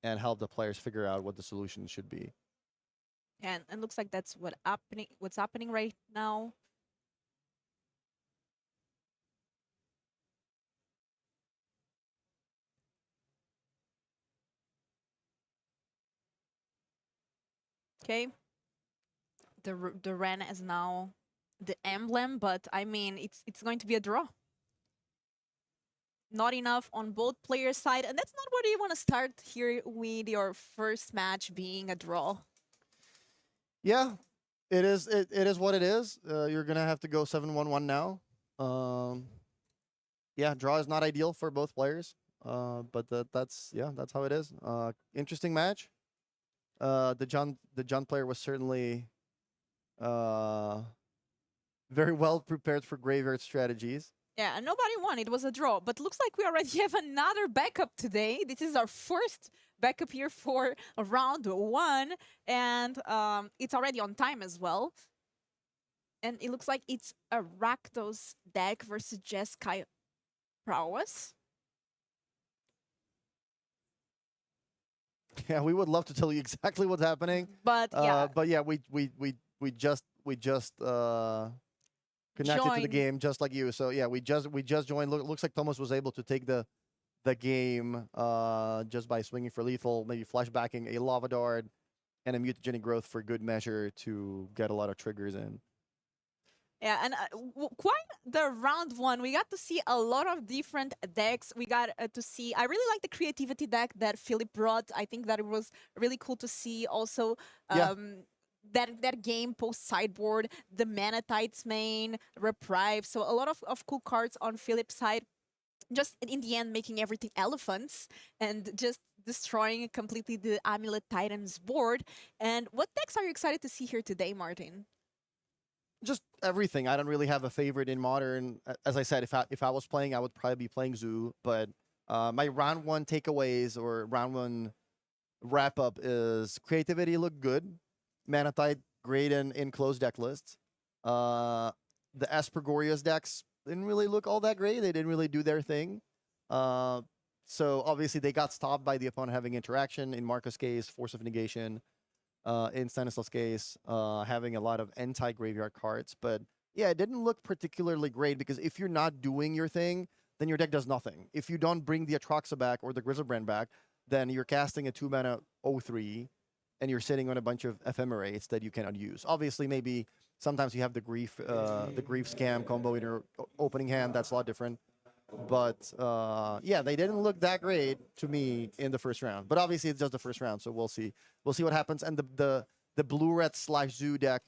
and help the players figure out what the solution should be. And looks like that's what's happening right now. Okay. The Ren is now the emblem, but I mean it's going to be a draw. Not enough on both players' side, and that's not where you want to start here with your first match being a draw. Yeah, it is. It is what it is. You're gonna have to go 7-1-1 now. Yeah, draw is not ideal for both players. But that's how it is. Interesting match. The John player was certainly very well prepared for graveyard strategies. Yeah, and nobody won. It was a draw. But looks like we already have another backup today. This is our first backup here for round 1. And it's already on time as well. And it looks like it's a Rakdos deck versus Jeskai Prowess. Yeah, we would love to tell you exactly what's happening. But yeah, We just connected to the game just like you. So yeah, we just joined. Looks like Thomas was able to take the game just by swinging for lethal, maybe flashbacking a lava dart and a mutagenic growth for good measure to get a lot of triggers in. Yeah, and quite the round one. We got to see a lot of different decks. We got to see. I really like the creativity deck that Philip brought. I think that it was really cool to see. Also, Yeah, that game post sideboard, the Manatites main, Reprieve. So a lot of cool cards on Philip's side. Just in the end, making everything elephants and just destroying completely the Amulet Titans board. And what decks are you excited to see here today, Martin? just everything. I don't really have a favorite in modern. As I said, if I was playing, I would probably be playing Zoo. But my round one takeaways or round one wrap up is creativity looked good, Manatite great in closed deck lists. Uh, the Aspergorius decks didn't really look all that great. They didn't really do their thing. Uh, so obviously they got stopped by the opponent having interaction. In Marcus' case, Force of Negation. In Stanislav's case, having a lot of anti-graveyard cards. But yeah, it didn't look particularly great because if you're not doing your thing, then your deck does nothing. If you don't bring the Atraxa back or the Griselbrand back, then you're casting a 2-mana 0/3 and you're sitting on a bunch of ephemerates that you cannot use. Obviously, maybe sometimes you have the grief scam combo in your opening hand. That's a lot different. But yeah, they didn't look that great to me in the first round. But obviously, it's just the first round, so we'll see. We'll see what happens. And the blue red slash zoo deck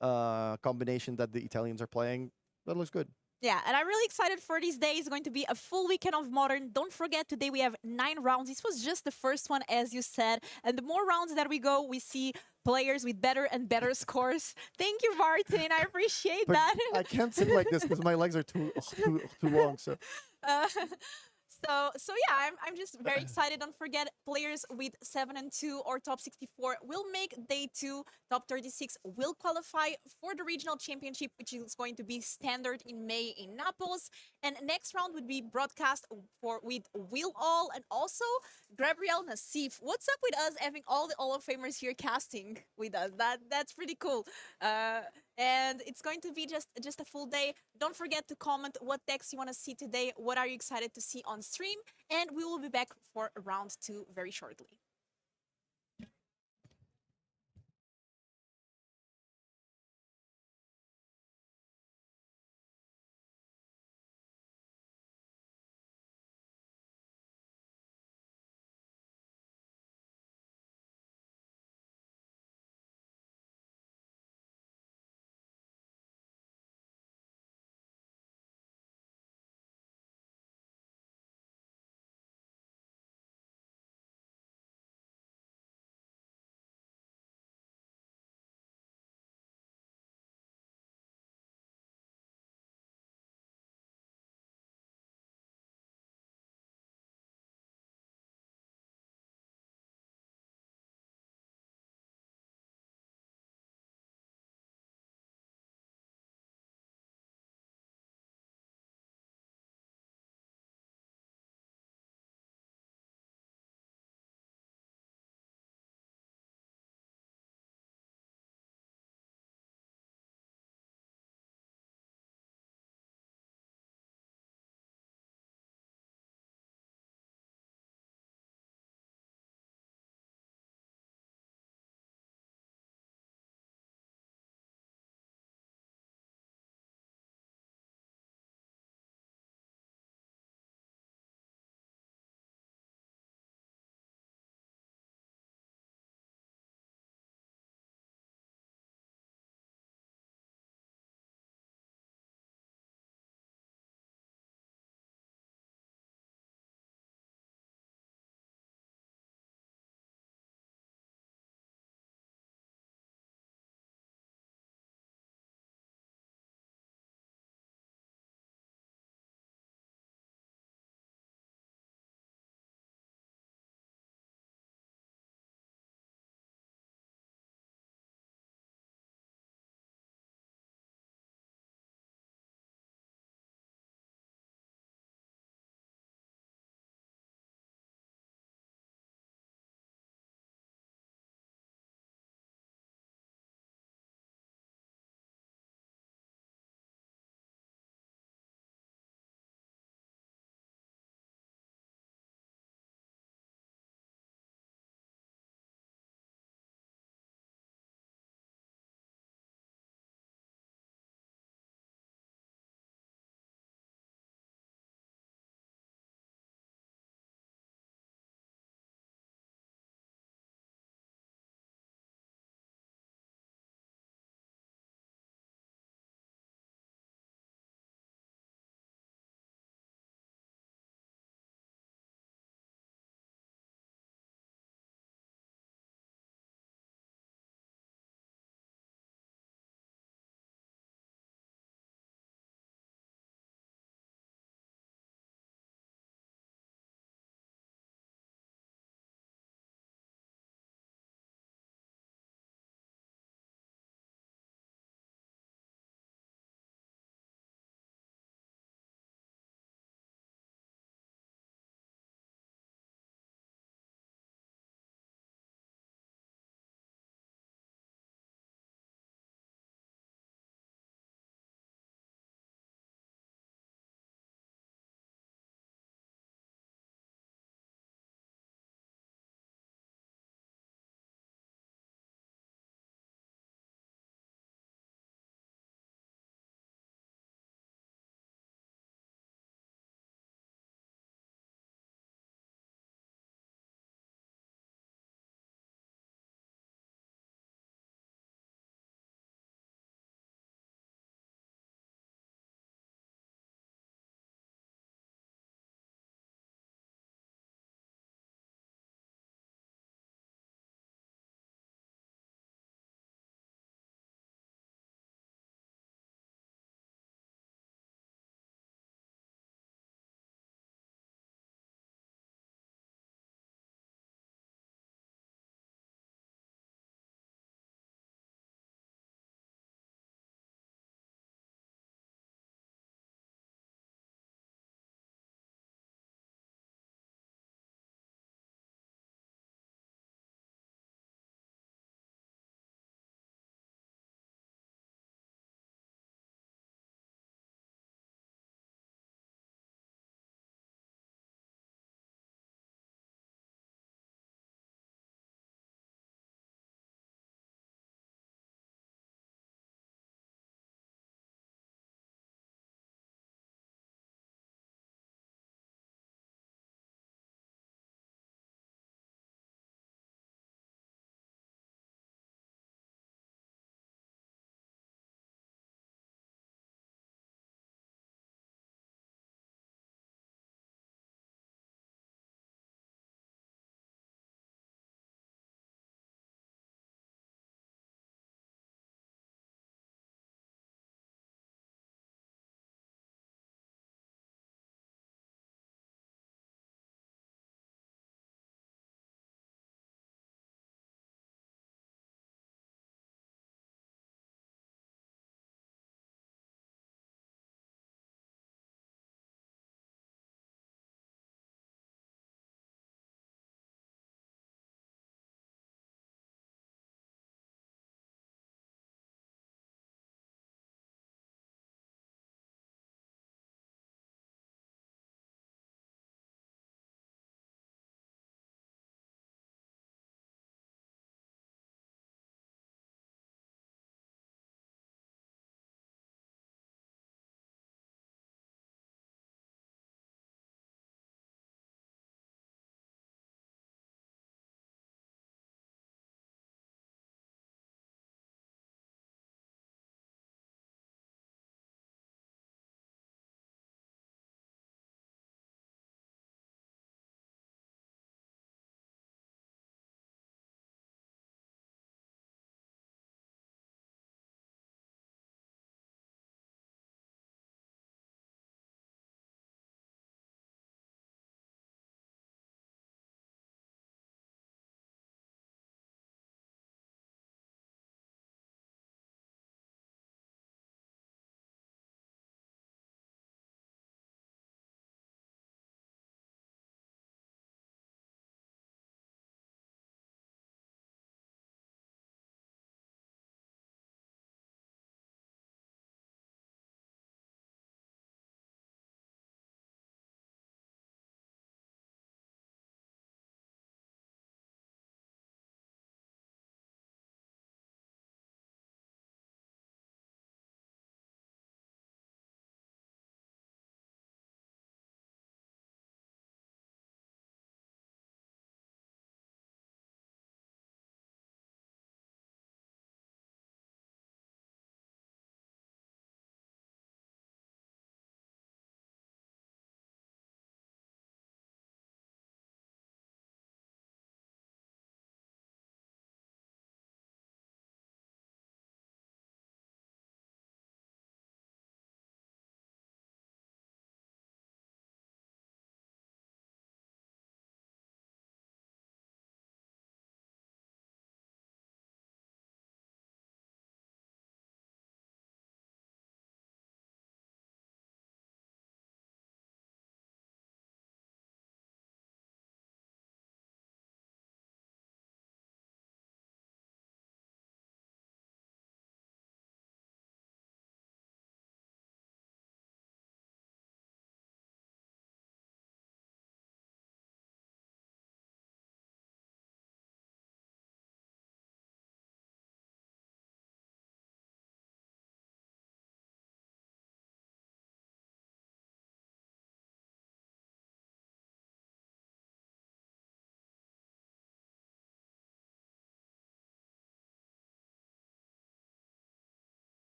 combination that the Italians are playing, that looks good. Yeah, and I'm really excited for these days. It's going to be a full weekend of Modern. Don't forget, today we have 9 rounds. This was just the first one, as you said. And the more rounds that we go, we see players with better and better scores. Thank you, Martin. I appreciate But that. I can't sit like this because my legs are too long. So Uh, so yeah, I'm just very excited. Don't forget, players with 7 and 2 or top 64 will make day 2. Top 36 will qualify for the regional championship, which is going to be standard in May in Naples. And next round would be broadcast for with Will All and also Gabriel Nassif. What's up with us having all the Hall of Famers here casting with us? That's pretty cool. Uh, and it's going to be just a full day. Don't forget to comment what decks you want to see today. What are you excited to see on stream? And we will be back for round 2 very shortly.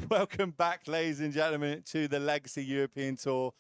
Welcome back, ladies and gentlemen, to the Legacy European Tour.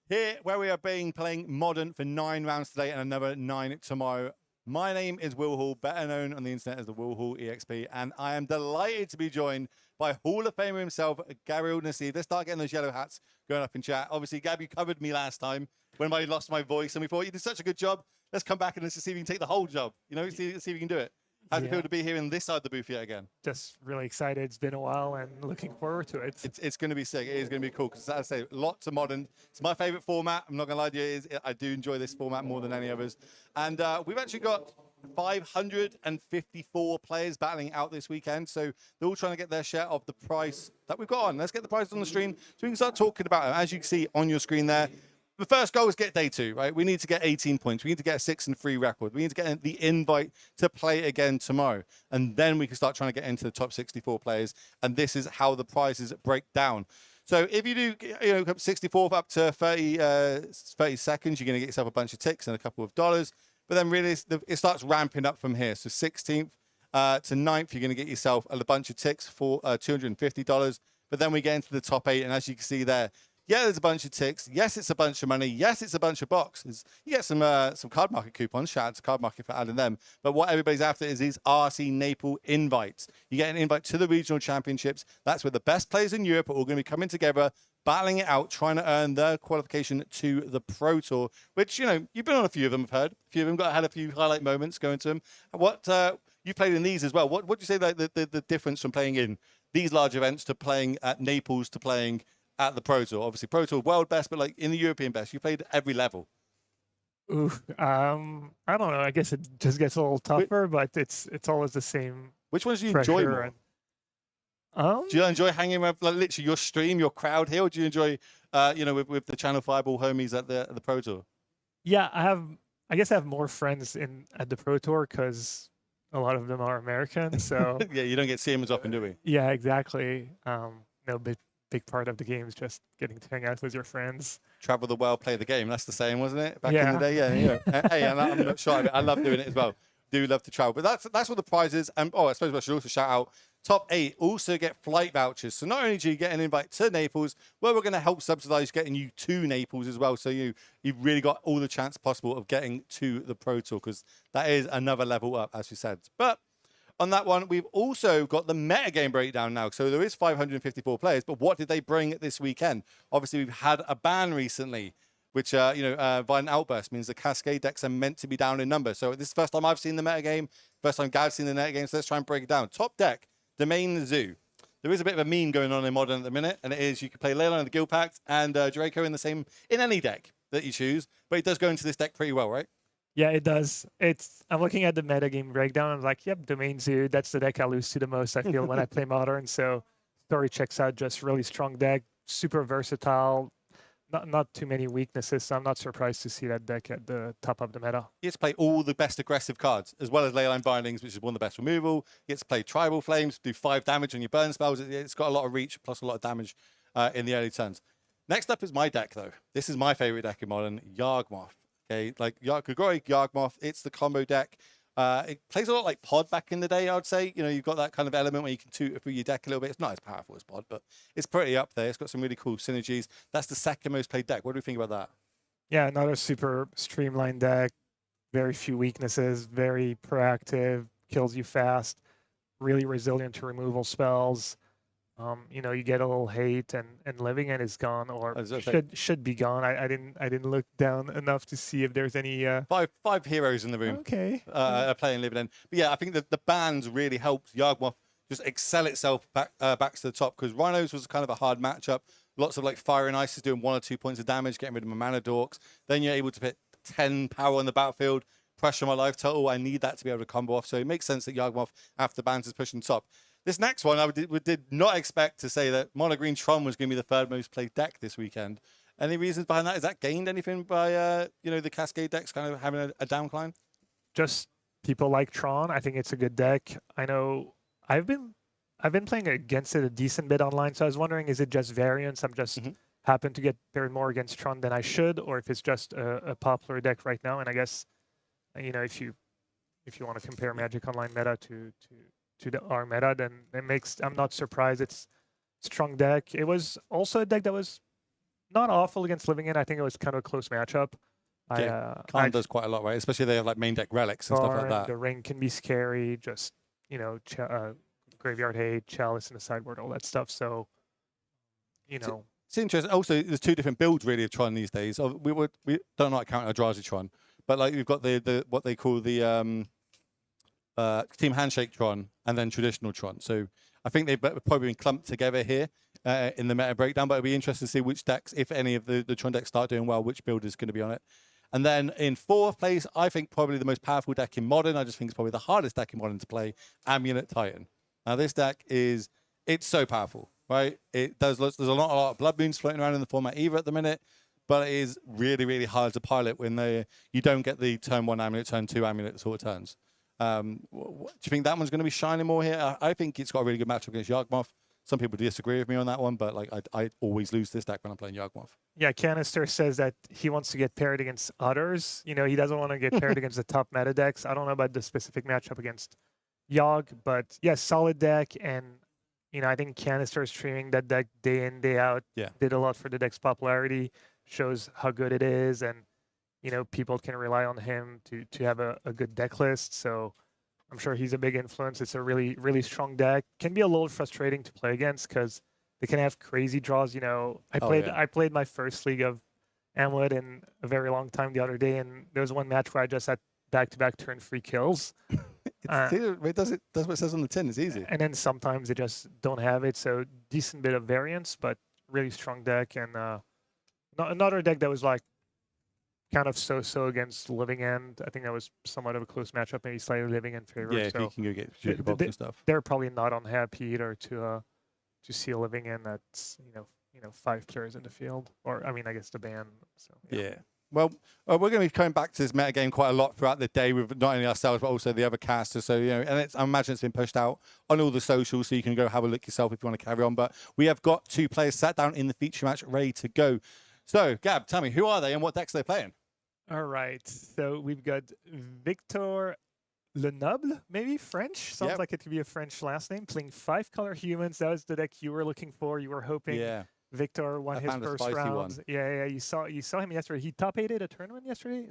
Here, where we are playing Modern for 9 rounds today and another 9 tomorrow. My name is Will Hall, better known on the internet as the Will Hall EXP, and I am delighted to be joined by Hall of Famer himself, Gabriel Nassif. Let's start getting those yellow hats going up in chat. Obviously, Gab, you covered me last time when I lost my voice, and we thought you did such a good job. Let's come back and let's see if you can take the whole job. You know, see if you can do it. How's it feel to be here in this side of the booth yet again? Just really excited. It's been a while and looking forward to it. It's going to be sick. It is going to be cool because, as I say, lots of Modern. It's my favorite format. I'm not going to lie to you. I do enjoy this format more than any others. And we've actually got 554 players battling out this weekend. So they're all trying to get their share of the prize that we've got on. Let's get the prizes on the stream so we can start talking about them. As you can see on your screen there, the first goal is get day 2, right? We need to get 18 points. We need to get a 6-3 record. We need to get the invite to play again tomorrow. And then we can start trying to get into the top 64 players. And this is how the prizes break down. So if you do, 64 up to 30 seconds, you're going to get yourself a bunch of ticks and a couple of dollars. But then really, it starts ramping up from here. So 16th to 9th, you're going to get yourself a bunch of ticks for $250. But then we get into the top 8. And as you can see there, yeah, there's a bunch of ticks. Yes, it's a bunch of money. Yes, it's a bunch of boxes. You get some card market coupons. Shout out to Card Market for adding them. But what everybody's after is these RC Naples invites. You get an invite to the regional championships. That's where the best players in Europe are all going to be coming together, battling it out, trying to earn their qualification to the Pro Tour, which, you've been on a few of them, I've heard. A few of them had a few highlight moments going to them. What you played in these as well. What do you say the difference from playing in these large events to playing at Naples to playing at the Pro Tour? Obviously, Pro Tour world best, but like in the European best, you played at every level. Ooh, I don't know. I guess it just gets a little tougher, but it's always the same. Which ones do you enjoy more? Do you enjoy hanging with literally your stream, your crowd here, or do you enjoy, with the Channel Fireball homies at the Pro Tour? Yeah, I guess I have more friends at the Pro Tour because a lot of them are American. So yeah, you don't get to see them as often, do we? Yeah, exactly. Big part of the game is just getting to hang out with your friends. Travel the world, play the game. That's the saying, wasn't it? Back in the day, yeah. Hey, I'm not shy of it. I love doing it as well. Do love to travel. But that's what the prize is. And I suppose I should also shout out, top 8 also get flight vouchers. So not only do you get an invite to Naples, well, we're going to help subsidize getting you to Naples as well. So you've really got all the chance possible of getting to the Pro Tour, because that is another level up, as we said. But on that one, we've also got the metagame breakdown now. So there is 554 players, but what did they bring this weekend? Obviously, we've had a ban recently, which, Violent Outburst means the Cascade decks are meant to be down in number. So this is the first time I've seen the metagame, first time Gav's seen the metagame, so let's try and break it down. Top deck, Domain Zoo. There is a bit of a meme going on in Modern at the minute, and it is you can play Leyline in the Guild Pact and Draco in any deck that you choose, but it does go into this deck pretty well, right? Yeah, it does. I'm looking at the metagame breakdown. I'm like, yep, Domain Zoo. That's the deck I lose to the most, I feel, when I play Modern. So story checks out. Just really strong deck, super versatile. Not too many weaknesses. So I'm not surprised to see that deck at the top of the meta. You get to play all the best aggressive cards, as well as Leyline Bindings, which is one of the best removal. You get to play Tribal Flames, do 5 damage on your burn spells. It's got a lot of reach, plus a lot of damage in the early turns. Next up is my deck, though. This is my favorite deck in Modern, Yawgmoth. Okay, like Grigori Yawgmoth, it's the combo deck. It plays a lot like Pod back in the day, I would say. You've got that kind of element where you can tutor through your deck a little bit. It's not as powerful as Pod, but it's pretty up there. It's got some really cool synergies. That's the second most played deck. What do you think about that? Yeah, another super streamlined deck. Very few weaknesses, very proactive, kills you fast, really resilient to removal spells. You get a little hate and living end is gone, or should be gone. I didn't look down enough to see if there's any five heroes in the room. Okay. Playing living end. But yeah, I think that the bans really helped Yawgmoth just excel itself back to the top, because Rhinos was kind of a hard matchup. Lots of Fire and Ice is doing 1 or 2 points of damage, getting rid of my mana dorks. Then you're able to put 10 power on the battlefield, pressure my life total. I need that to be able to combo off. So it makes sense that Yawgmoth after bans is pushing top. This next one, I did not expect to say that Mono Green Tron was going to be the third most played deck this weekend. Any reasons behind that? Is that gained anything by the Cascade decks kind of having a downcline? Just people like Tron. I think it's a good deck. I know I've been playing against it a decent bit online, so I was wondering, is it just variance? I'm just happen to get paired more against Tron than I should, or if it's just a popular deck right now. And I guess if you want to compare Magic Online meta to our meta, then it makes, I'm not surprised. strong deck. It was also a deck that was not awful against Living In. I think it was kind of a close matchup. Carmin does quite a lot, right? Especially they have like main deck relics and stuff like that. The ring can be scary. Just graveyard hate, chalice in the sideboard, all that stuff. So, It's interesting. Also, there's two different builds really of Tron these days. We don't like counting Eldrazi Tron, but like we've got the what they call the Team Handshake Tron and then traditional Tron. So I think they've probably been clumped together here in the meta breakdown. But it'll be interesting to see which decks, if any of the Tron decks start doing well, which build is going to be on it. And then in fourth place, I think probably the most powerful deck in Modern. I just think it's probably the hardest deck in Modern to play, Amulet Titan. Now this deck it's so powerful, right? There's a lot of Blood Moons floating around in the format either at the minute, but it is really, really hard to pilot when you don't get the turn 1 Amulet, turn 2 Amulet sort of turns. Do you think that one's going to be shining more here? I think it's got a really good matchup against Yawgmoth. Some people disagree with me on that one, but like I always lose this deck when I'm playing Yawgmoth. Yeah, Canister says that he wants to get paired against others. He doesn't want to get paired against the top meta decks. I don't know about the specific matchup against Yogg, but yes, solid deck. And, I think Canister streaming that deck day in, day out did a lot for the deck's popularity, shows how good it is. And, people can rely on him to have a good deck list. So I'm sure he's a big influence. It's a really, really strong deck. Can be a little frustrating to play against because they can have crazy draws. I played my first league of Amulet in a very long time the other day, and there was one match where I just had back-to-back turn 3 kills. It does what it says on the tin. It's easy. And then sometimes they just don't have it. So decent bit of variance, but really strong deck. And another deck that was like kind of so against Living End. I think that was somewhat of a close matchup, maybe slightly Living End favor. Yeah, so if you can go get Shooter Box and stuff. They're probably not unhappy either to see a Living End that's 5 players in the field, or I guess the ban. So yeah. Well, we're going to be coming back to this meta game quite a lot throughout the day with not only ourselves but also the other casters. So and I imagine it's been pushed out on all the socials, so you can go have a look yourself if you want to carry on. But we have got 2 players sat down in the feature match, ready to go. So, Gab, tell me, who are they and what decks are they playing? All right. So we've got Victor Lenoble, maybe French. Sounds like it could be a French last name. Playing 5-color humans. That was the deck you were looking for. You were hoping Victor won his first round. Yeah. You saw him yesterday. He top 8'd a tournament yesterday.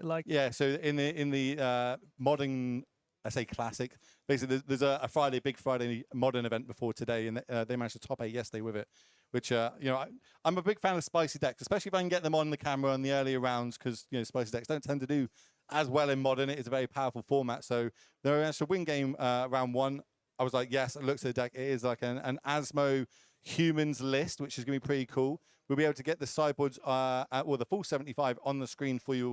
So in the modern, I say classic. Basically, there's a big Friday modern event before today, and they managed to top 8 yesterday with it. Which I'm a big fan of spicy decks, especially if I can get them on the camera in the earlier rounds, because spicy decks don't tend to do as well in Modern. It is a very powerful format, so they're managed to win game round 1. I was like, yes, it looks at the deck. It is like an Asmo humans list, which is going to be pretty cool. We'll be able to get the sideboards or the full 75 on the screen for you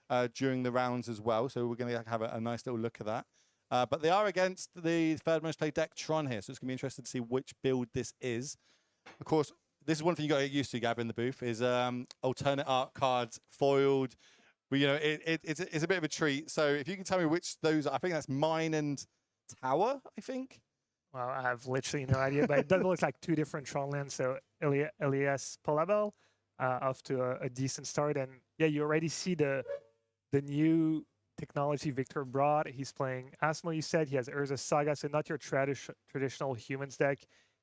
all during the rounds as well. So we're going to have a nice little look at that. But they are against the third most played deck, Tron, here, so it's going to be interesting to see which build this is. Of course, this is one thing you got to get used to, Gab, in the booth, is alternate art cards, foiled. But, it's a bit of a treat. So if you can tell me which those are, I think that's Mine and Tower, I think. Well, I have literally no idea, but it does look like 2 different Tron lands. So Elias Palabel off to a decent start. And yeah, you already see the new technology Victor brought. He's playing Asmo, you said. He has Urza Saga, so not your traditional humans deck.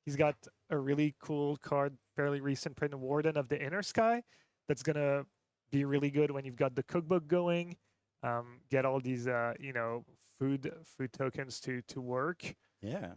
He's got a really cool card, fairly recent print, Warden of the Inner Sky. That's going to be really good when you've got the cookbook going. Get all these, food tokens to work. Yeah.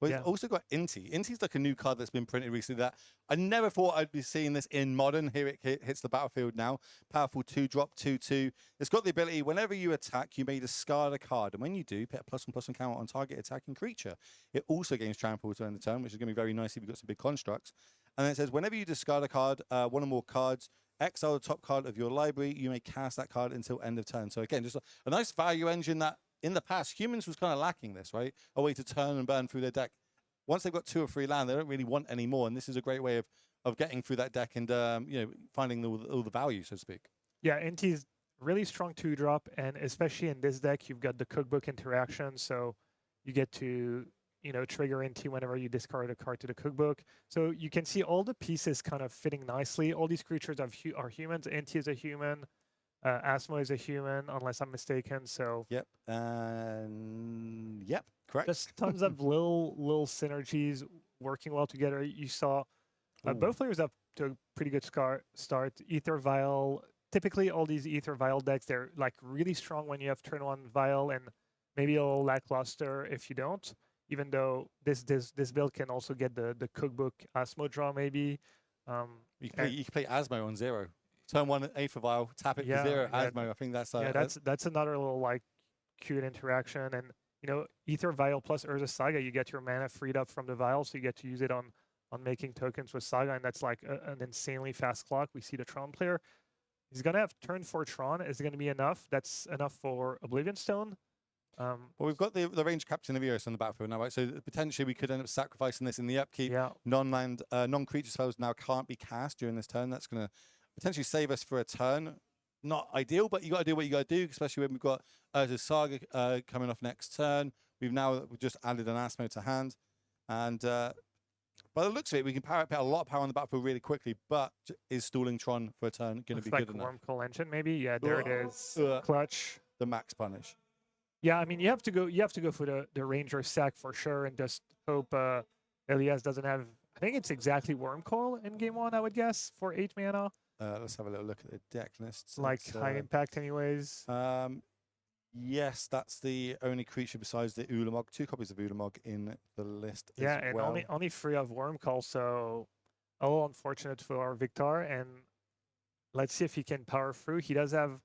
It's also got Inti. Inti's like a new card that's been printed recently that I never thought I'd be seeing this in Modern. Here it hits the battlefield now. Powerful 2-drop, 2/2. It's got the ability, whenever you attack, you may discard a card. And when you do, put a +1/+1 counter on target attacking creature. It also gains trample to end the turn, which is going to be very nice if you've got some big constructs. And then it says, whenever you discard a card, one or more cards, exile the top card of your library, you may cast that card until end of turn. So again, just a nice value engine that in the past, humans was kind of lacking this, right? A way to turn and burn through their deck. Once they've got 2 or 3 land, they don't really want any more. And this is a great way of getting through that deck and finding all the value, so to speak. Yeah, Inti's really strong 2-drop, and especially in this deck, you've got the cookbook interaction, so you get to trigger Inti whenever you discard a card to the cookbook. So you can see all the pieces kind of fitting nicely. All these creatures are humans. Inti is a human. Asmo is a human, unless I'm mistaken. So yep, correct. Just tons of little synergies working well together. You saw Ooh. both players up to a pretty good start. Ether Vial, typically all these Ether Vial decks, they're like really strong when you have turn 1 Vial and maybe a little lackluster if you don't. Even though this build can also get the cookbook Asmo draw maybe. You can play Asmo on 0. Turn 1 Aether Vial, tap it for Yeah, 0, yeah, Asmo. I think that's that's another little like cute interaction. And you know, Ether Vial plus Urza Saga, you get your mana freed up from the vial, so you get to use it on making tokens with Saga, and that's like an insanely fast clock. We see the Tron player. He's gonna have turn 4 Tron. Is it gonna be enough? That's enough for Oblivion Stone. Well, we've got the range captain of Eos on the battlefield now, right? So potentially we could end up sacrificing this in the upkeep. Yeah. Non-creature spells now can't be cast during this turn. That's going to potentially save us for a turn. Not ideal, but you got to do what you got to do, especially when we've got Urza's Saga coming off next turn. We've just added an Asmo to hand, and by the looks of it, we can put a lot of power on the battlefield really quickly. But is stalling Tron for a turn going to be like good enough? Wormcoil Engine, maybe. Yeah, there it is. Clutch. The max punish. Yeah, I mean you have to go for the Ranger sack for sure, and just hope Elias doesn't have. I think it's exactly Wormcoil in game 1, I would guess, for 8 mana. Let's have a little look at the deck lists. Like high impact, anyways. Yes, that's the only creature besides the Ulamog. 2 copies of Ulamog in the list. Yeah, as and well. only 3 of Wormcoil, so a little unfortunate for Victor. And let's see if he can power through. He does have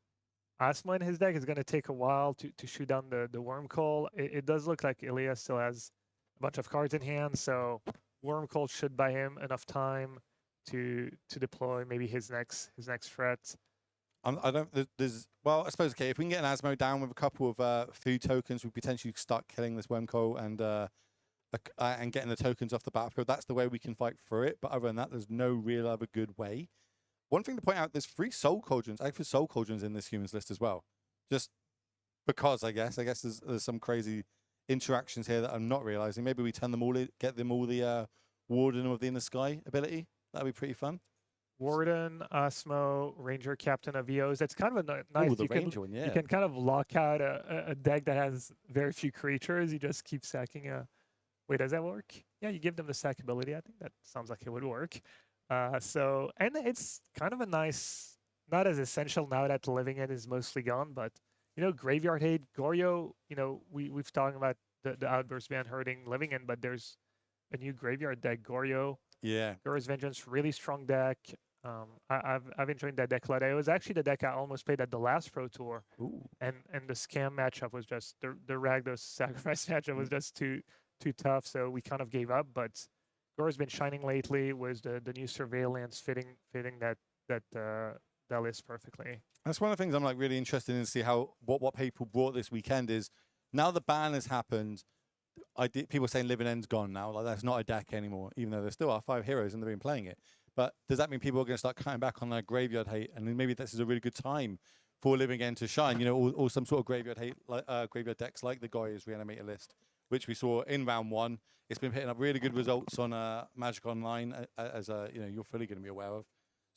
Asmo in his deck. It's going to take a while to shoot down the Wormcoil. It does look like Elias still has a bunch of cards in hand, so Wormcoil should buy him enough time to deploy maybe his next threat. I don't. Well, I suppose if we can get an Asmo down with a couple of food tokens, we potentially start killing this Wormcoil and getting the tokens off the battlefield. That's the way we can fight through it. But other than that, there's no real other good way. One thing to point out: there's 3 Soul Cauldrons, actually Soul Cauldrons in this humans list as well. Just because, I guess there's some crazy interactions here that I'm not realizing. Maybe we turn them all, get them all the Warden of the Inner Sky ability. That'd be pretty fun. Warden, Asmo, Ranger, Captain of Eos. That's kind of a nice. The Ranger one, yeah. You can kind of lock out a deck that has very few creatures. You just keep sacking a. Wait, does that work? Yeah, you give them the sack ability. I think that sounds like it would work. So, and it's kind of a nice, not as essential now that Living End is mostly gone, but you know, Graveyard Hate, Goryo. You know, we've talked about the Outburst ban hurting Living End, but there's a new Graveyard deck, Goryo. Yeah. Gore's Vengeance, really strong deck. I've enjoyed that deck a lot. It was actually the deck I almost played at the last Pro Tour. Ooh. And the scam matchup was just the Ragdos sacrifice matchup was just too tough, so we kind of gave up. But Gore's been shining lately. Was the new Surveillance fitting that list perfectly. That's one of the things I'm like really interested in to see how what people brought this weekend is now the ban has happened. People saying Living End's gone now. Like that's not a deck anymore, even though there still are 5 heroes and they've been playing it. But does that mean people are going to start cutting back on their Graveyard Hate? And then maybe this is a really good time for Living End to shine, you know, or some sort of Graveyard Hate, Graveyard decks like the Goya's Reanimator list, which we saw in round 1. It's been hitting up really good results on Magic Online, as you know, you're fully going to be aware of.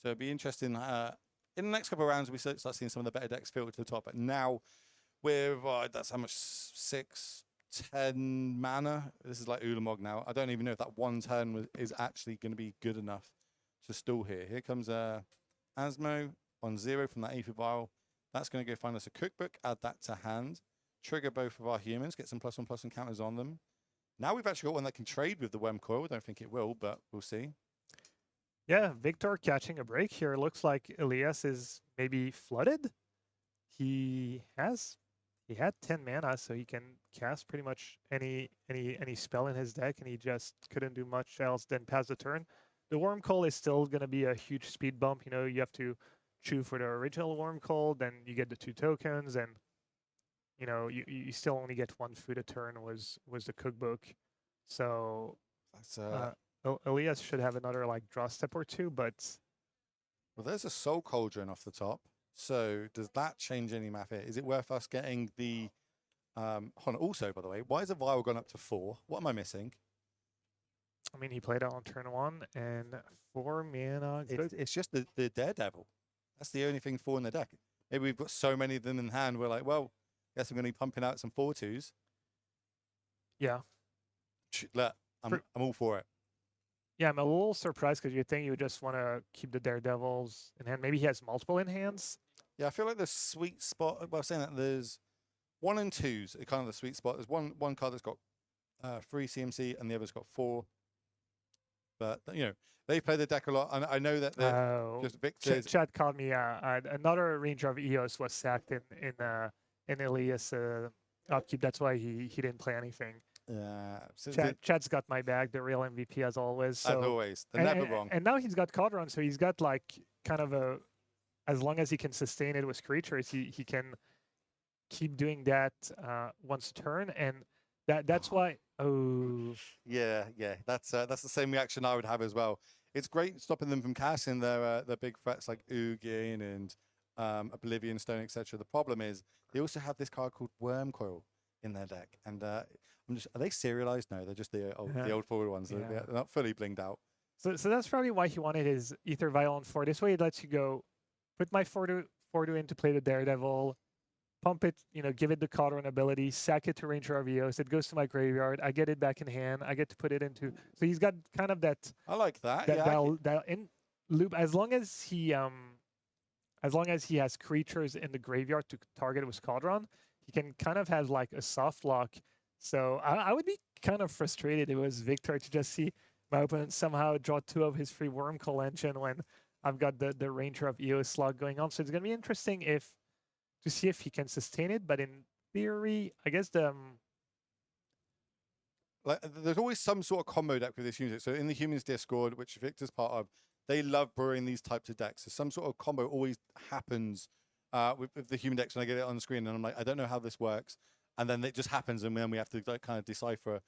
So it'd be interesting. In the next couple of rounds, we start seeing some of the better decks filter to the top. But now, with that's how much 6, 10 mana. This is like Ulamog now. I don't even know if that one turn is actually going to be good enough to stall here. Here comes Asmo on 0 from that Aether Vial. That's going to go find us a cookbook, add that to hand, trigger both of our humans, get some +1/+1 counters on them. Now we've actually got one that can trade with the Wormcoil. I don't think it will, but we'll see. Yeah, Victor catching a break here. Looks like Elias is maybe flooded. He had 10 mana, so he can cast pretty much any spell in his deck, and he just couldn't do much else than pass the turn. The Wormcoil is still going to be a huge speed bump. You know, you have to chew for the original Wormcoil, then you get the 2 tokens, and you know you still only get 1 food a turn was the cookbook. So That's Elias should have another like draw step or 2, but well, there's a Soul Cauldron off the top. So does that change any math here? Is it worth us getting the also, by the way, why has a vial gone up to 4? What am I missing? I mean, he played it on turn 1 and 4 mana. It's just the Daredevil. That's the only thing 4 in the deck. Maybe we've got so many of them in hand. We're like, well, I guess I'm going to be pumping out some 4/2s. Yeah. Look, I'm all for it. Yeah, I'm a little surprised because you'd think you would just want to keep the Daredevils in hand. Maybe he has multiple in hands. Yeah, I feel like the sweet spot. Well, I was saying that there's 1 and 2s are kind of the sweet spot. There's one card that's got 3 CMC and the other's got 4. But they play the deck a lot, and I know that they're Oh, just Victor's. Chad called me. Another ranger of EOS was sacked in Elias upkeep. That's why he didn't play anything. Chad's got my back, the real MVP as always. So, as always, they're never wrong. And now he's got Codron, so he's got like kind of a, as long as he can sustain it with creatures, he can keep doing that once a turn, and that's why. Oh. Yeah, that's the same reaction I would have as well. It's great stopping them from casting their big threats like Ugin and Oblivion Stone, etc. The problem is they also have this card called Wormcoil in their deck, and are they serialized? No, they're just the old forward ones. Yeah. They're not fully blinged out. So that's probably why he wanted his Ether Vial on 4. This way it lets you go, put my 4/2 into play the Daredevil, pump it, give it the Codron ability, sack it to Ranger RVOs, it goes to my graveyard, I get it back in hand, I get to put it into. So he's got kind of that. I like that. That in loop, as long as he has creatures in the graveyard to target with Codron, he can kind of have like a soft lock. So I would be kind of frustrated if it was Victor to just see my opponent somehow draw 2 of his free Wormcoil engine when I've got the Ranger of EOS slot going on. So it's gonna be interesting to see if he can sustain it. But in theory, I guess there's always some sort of combo deck with this unit. So in the Humans Discord, which Victor's part of, they love brewing these types of decks. So some sort of combo always happens with the human decks when I get it on the screen, and I'm like, I don't know how this works, and then it just happens, and then we have to kind of decipher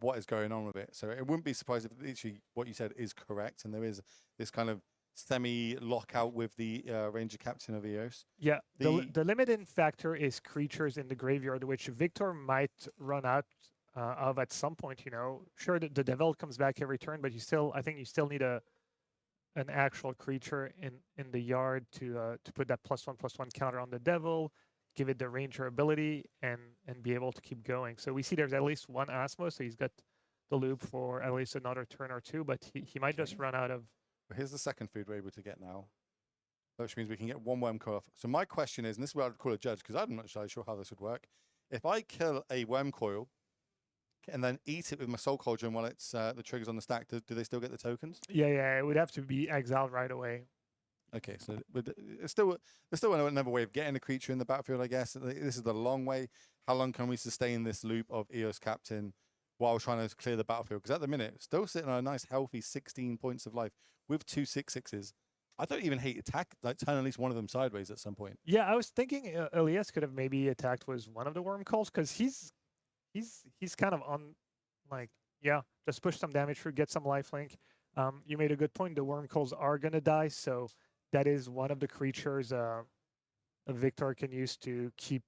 what is going on with it. So it wouldn't be surprised if literally what you said is correct, and there is this kind of semi-lockout with the Ranger Captain of EOS. Yeah, the limiting factor is creatures in the graveyard, which Victor might run out of at some point. Sure, the Devil comes back every turn, but I think you still need an actual creature in the yard to put that +1/+1 counter on the Devil, give it the Ranger ability, and be able to keep going. So we see there's at least one Asmo, so he's got the loop for at least another turn or 2, but he might just run out of. Here's the second food we're able to get now, which means we can get 1 Wormcoil off. So my question is, and this is what I'd call a judge, because I'm not sure how this would work. If I kill a Wormcoil and then eat it with my Soul Cauldron while it's the triggers on the stack, do they still get the tokens? Yeah, it would have to be exiled right away. Okay, so there's still another way of getting a creature in the battlefield, I guess. This is the long way. How long can we sustain this loop of EOS Captain while trying to clear the battlefield? Because at the minute, still sitting on a nice, healthy 16 points of life with 2 6/6s. I don't even hate attack, like turn at least one of them sideways at some point. Yeah, I was thinking Elias could have maybe attacked with one of the Wormcoils, because he's kind of on, like, just push some damage through, get some lifelink. You made a good point. The Wormcoils are gonna die, so that is one of the creatures a Victor can use to keep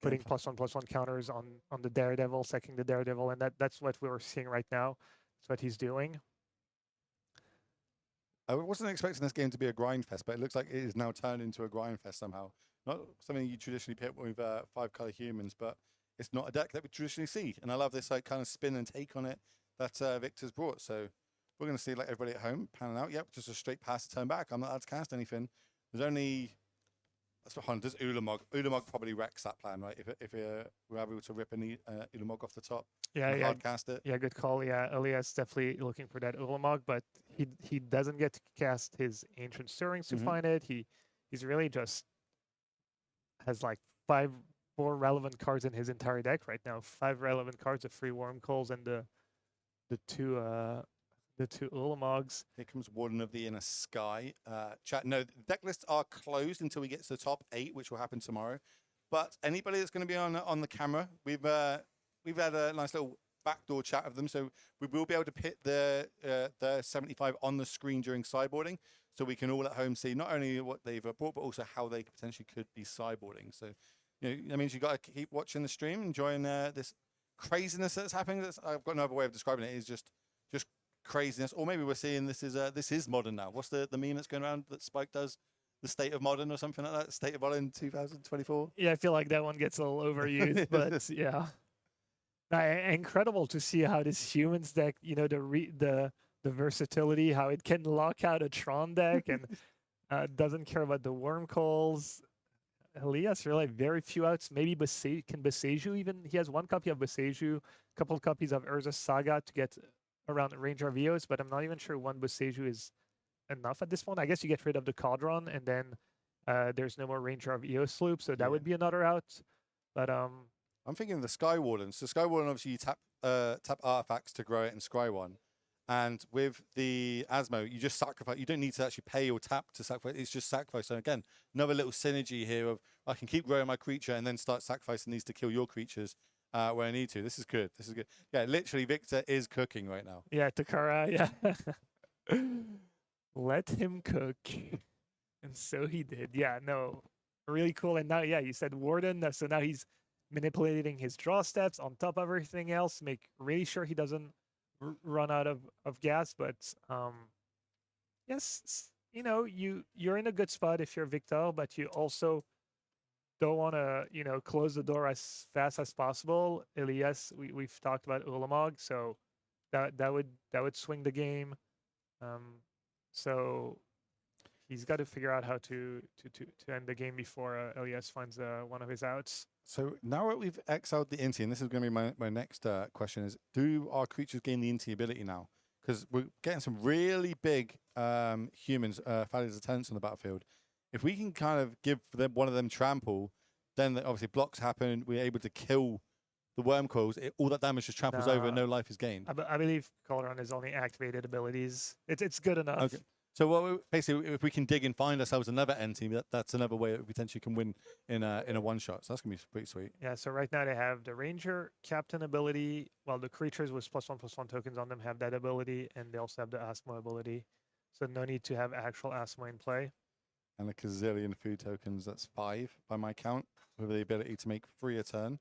putting +1/+1 counters on the Daredevil, sacking the Daredevil, and that's what we're seeing right now. That's what he's doing. I wasn't expecting this game to be a grind fest, but it looks like it is now turned into a grind fest somehow. Not something you traditionally pick with 5-color humans, but it's not a deck that we traditionally see. And I love this kind of spin and take on it that Victor's brought. So we're going to see like everybody at home panning out. Yep, just a straight pass to turn back. I'm not allowed to cast anything. There's only... Does Ulamog? Ulamog probably wrecks that plan, right? If we're able to rip an Ulamog off the top, hard cast it. Yeah, good call. Yeah, Elias definitely looking for that Ulamog, but he doesn't get to cast his Ancient Stirrings to find it. He's really just has like 4 relevant cards in his entire deck right now. 5 relevant cards of free Wormcoils and the 2 Ulamogs. Here comes Warden of the Inner Sky. Chat. No, the deck lists are closed until we get to the top 8, which will happen tomorrow. But anybody that's going to be on the camera, we've had a nice little backdoor chat of them, so we will be able to put the 75 on the screen during sideboarding, so we can all at home see not only what they've brought, but also how they potentially could be sideboarding. So that means you got to keep watching the stream, enjoying this craziness that's happening. I've got no other way of describing it. It's just craziness, or maybe we're seeing this is modern now. What's the meme that's going around that Spike does? The state of modern or something like that. State of modern 2024. Yeah, I feel like that one gets a little overused, but yeah. Incredible to see how this humans deck, the versatility, how it can lock out a Tron deck and doesn't care about the worm calls. Elias really very few outs. Maybe can Boseiju even? He has one copy of Boseiju, a couple of copies of Urza Saga to get around range RVOs, but I'm not even sure one Boseiju is enough at this point. I guess you get rid of the Cauldron and then there's no more range RVO loop, so that would be another out. But I'm thinking of the Sky Warden. So Sky Warden, obviously you tap artifacts to grow it and scry one. And with the Asmo, you just sacrifice. You don't need to actually pay or tap to sacrifice. It's just sacrifice. So again, another little synergy here of I can keep growing my creature and then start sacrificing these to kill your creatures where I need to. This is good. This is good. Yeah, literally, Victor is cooking right now. yeah, Takara, yeah. Let him cook. And so he did. Yeah, no, really cool. And now, yeah, you said Warden. So now he's manipulating his draw steps on top of everything else, make really sure he doesn't run out of gas. But yes, you're in a good spot if you're Victor, but you also don't want to close the door as fast as possible. Elias, we've talked about Ulamog, so that would swing the game. So he's got to figure out how to end the game before Elias finds one of his outs. So now that we've exiled the Inti, and this is going to be my next question, is do our creatures gain the Inti ability now? Because we're getting some really big humans, Fali's attendants on the battlefield. If we can kind of give them one of them trample, then obviously blocks happen, we're able to kill the worm coils, all that damage just tramples over and no life is gained. I believe Cauldron is only activated abilities. It's good enough. Okay. So basically, if we can dig and find ourselves another end team, that's another way that we potentially can win in a one shot. So that's gonna be pretty sweet. Yeah. So right now they have the Ranger Captain ability. Well, the creatures with +1/+1 tokens on them have that ability, and they also have the Asmo ability. So no need to have actual Asmo in play. And a gazillion food tokens. That's 5 by my count, with the ability to make 3 a turn.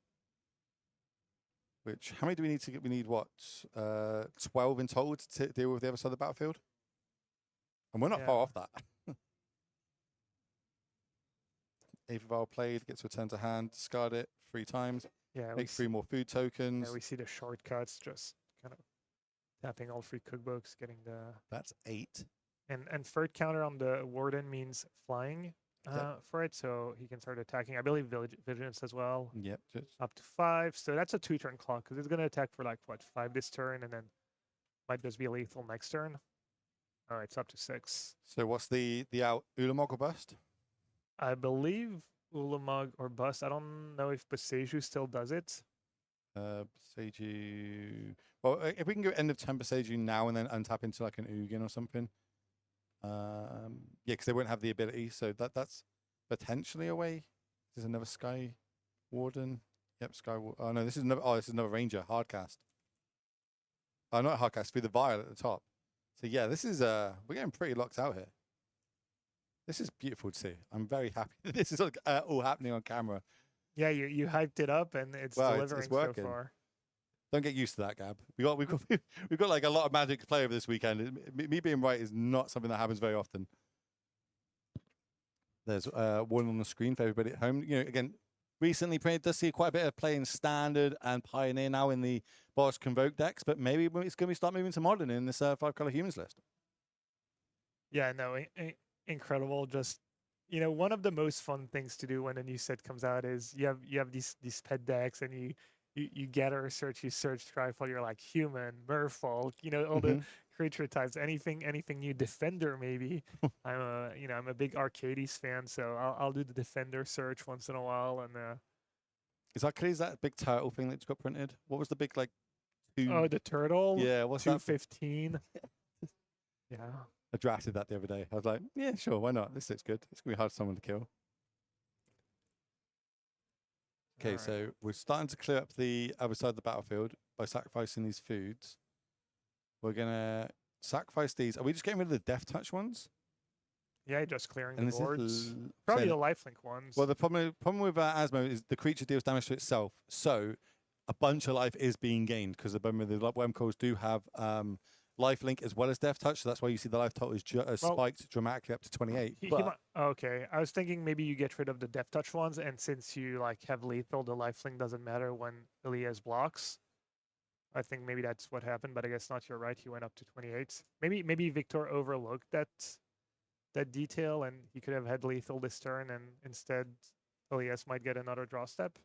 Which how many do we need to get? We need what? 12 in total to deal with the other side of the battlefield. And we're not far off that. Aether played, gets returned to hand, discard it 3 times. Yeah, make 3 more food tokens. Yeah, we see the shortcuts, just kind of tapping all 3 cookbooks, getting the. That's 8. And third counter on the Warden means flying for it, so he can start attacking. I believe Vigilance as well. Yep. Up to 5, so that's a 2-turn clock because it's going to attack for like what 5 this turn, and then might just be lethal next turn. All right, it's up to 6. So what's the out? Ulamog or bust? I believe Ulamog or bust. I don't know if Boseiju still does it. Boseiju. Well, if we can go end of turn Boseiju now and then untap into like an Ugin or something. Yeah, because they won't have the ability, so that's potentially a way. There's another Sky Warden. Yep, Sky. Oh no, this is another. Oh, this is another Ranger hardcast. Oh, not hardcast. Through the vial at the top. So yeah, this is we're getting pretty locked out here. This is beautiful to see. I'm very happy that this is all happening on camera. Yeah, you hyped it up and it's delivering it's working. so far. Don't get used to that, Gab. We've got like a lot of Magic to play over this weekend. Me being right is not something that happens very often. There's one on the screen for everybody at home. Again, recently played does see quite a bit of playing Standard and Pioneer now in the Boss Convoke decks, but maybe it's going to start moving to Modern in this 5-color humans list. Yeah, no, incredible. Just one of the most fun things to do when a new set comes out is you have these pet decks and you gather, you search Trifle, you're like human, merfolk, all the creature types, anything new, Defender maybe. I'm a big Arcades fan, so I'll do the Defender search once in a while. And is that big turtle thing that just got printed? What was the big like? Oh, the turtle. Yeah, what's 215. Yeah. I drafted that the other day. I was like, yeah, sure, why not? This looks good. It's gonna be hard for someone to kill. Okay, right. So we're starting to clear up the other side of the battlefield by sacrificing these foods. We're gonna sacrifice these. Are we just getting rid of the Death Touch ones? Yeah, just clearing the boards. Probably the lifelink ones. Well, the problem with Asmo is the creature deals damage to itself. So a bunch of life is being gained because the worm coils do have lifelink as well as Death Touch. So that's why you see the life total is spiked dramatically up to 28. Okay, I was thinking maybe you get rid of the Death Touch ones, and since you have lethal, the lifelink doesn't matter when Elias blocks. I think maybe that's what happened, but I guess not. You're right. He went up to 28. Maybe Victor overlooked that detail, and he could have had lethal this turn, and instead Elias might get another draw step.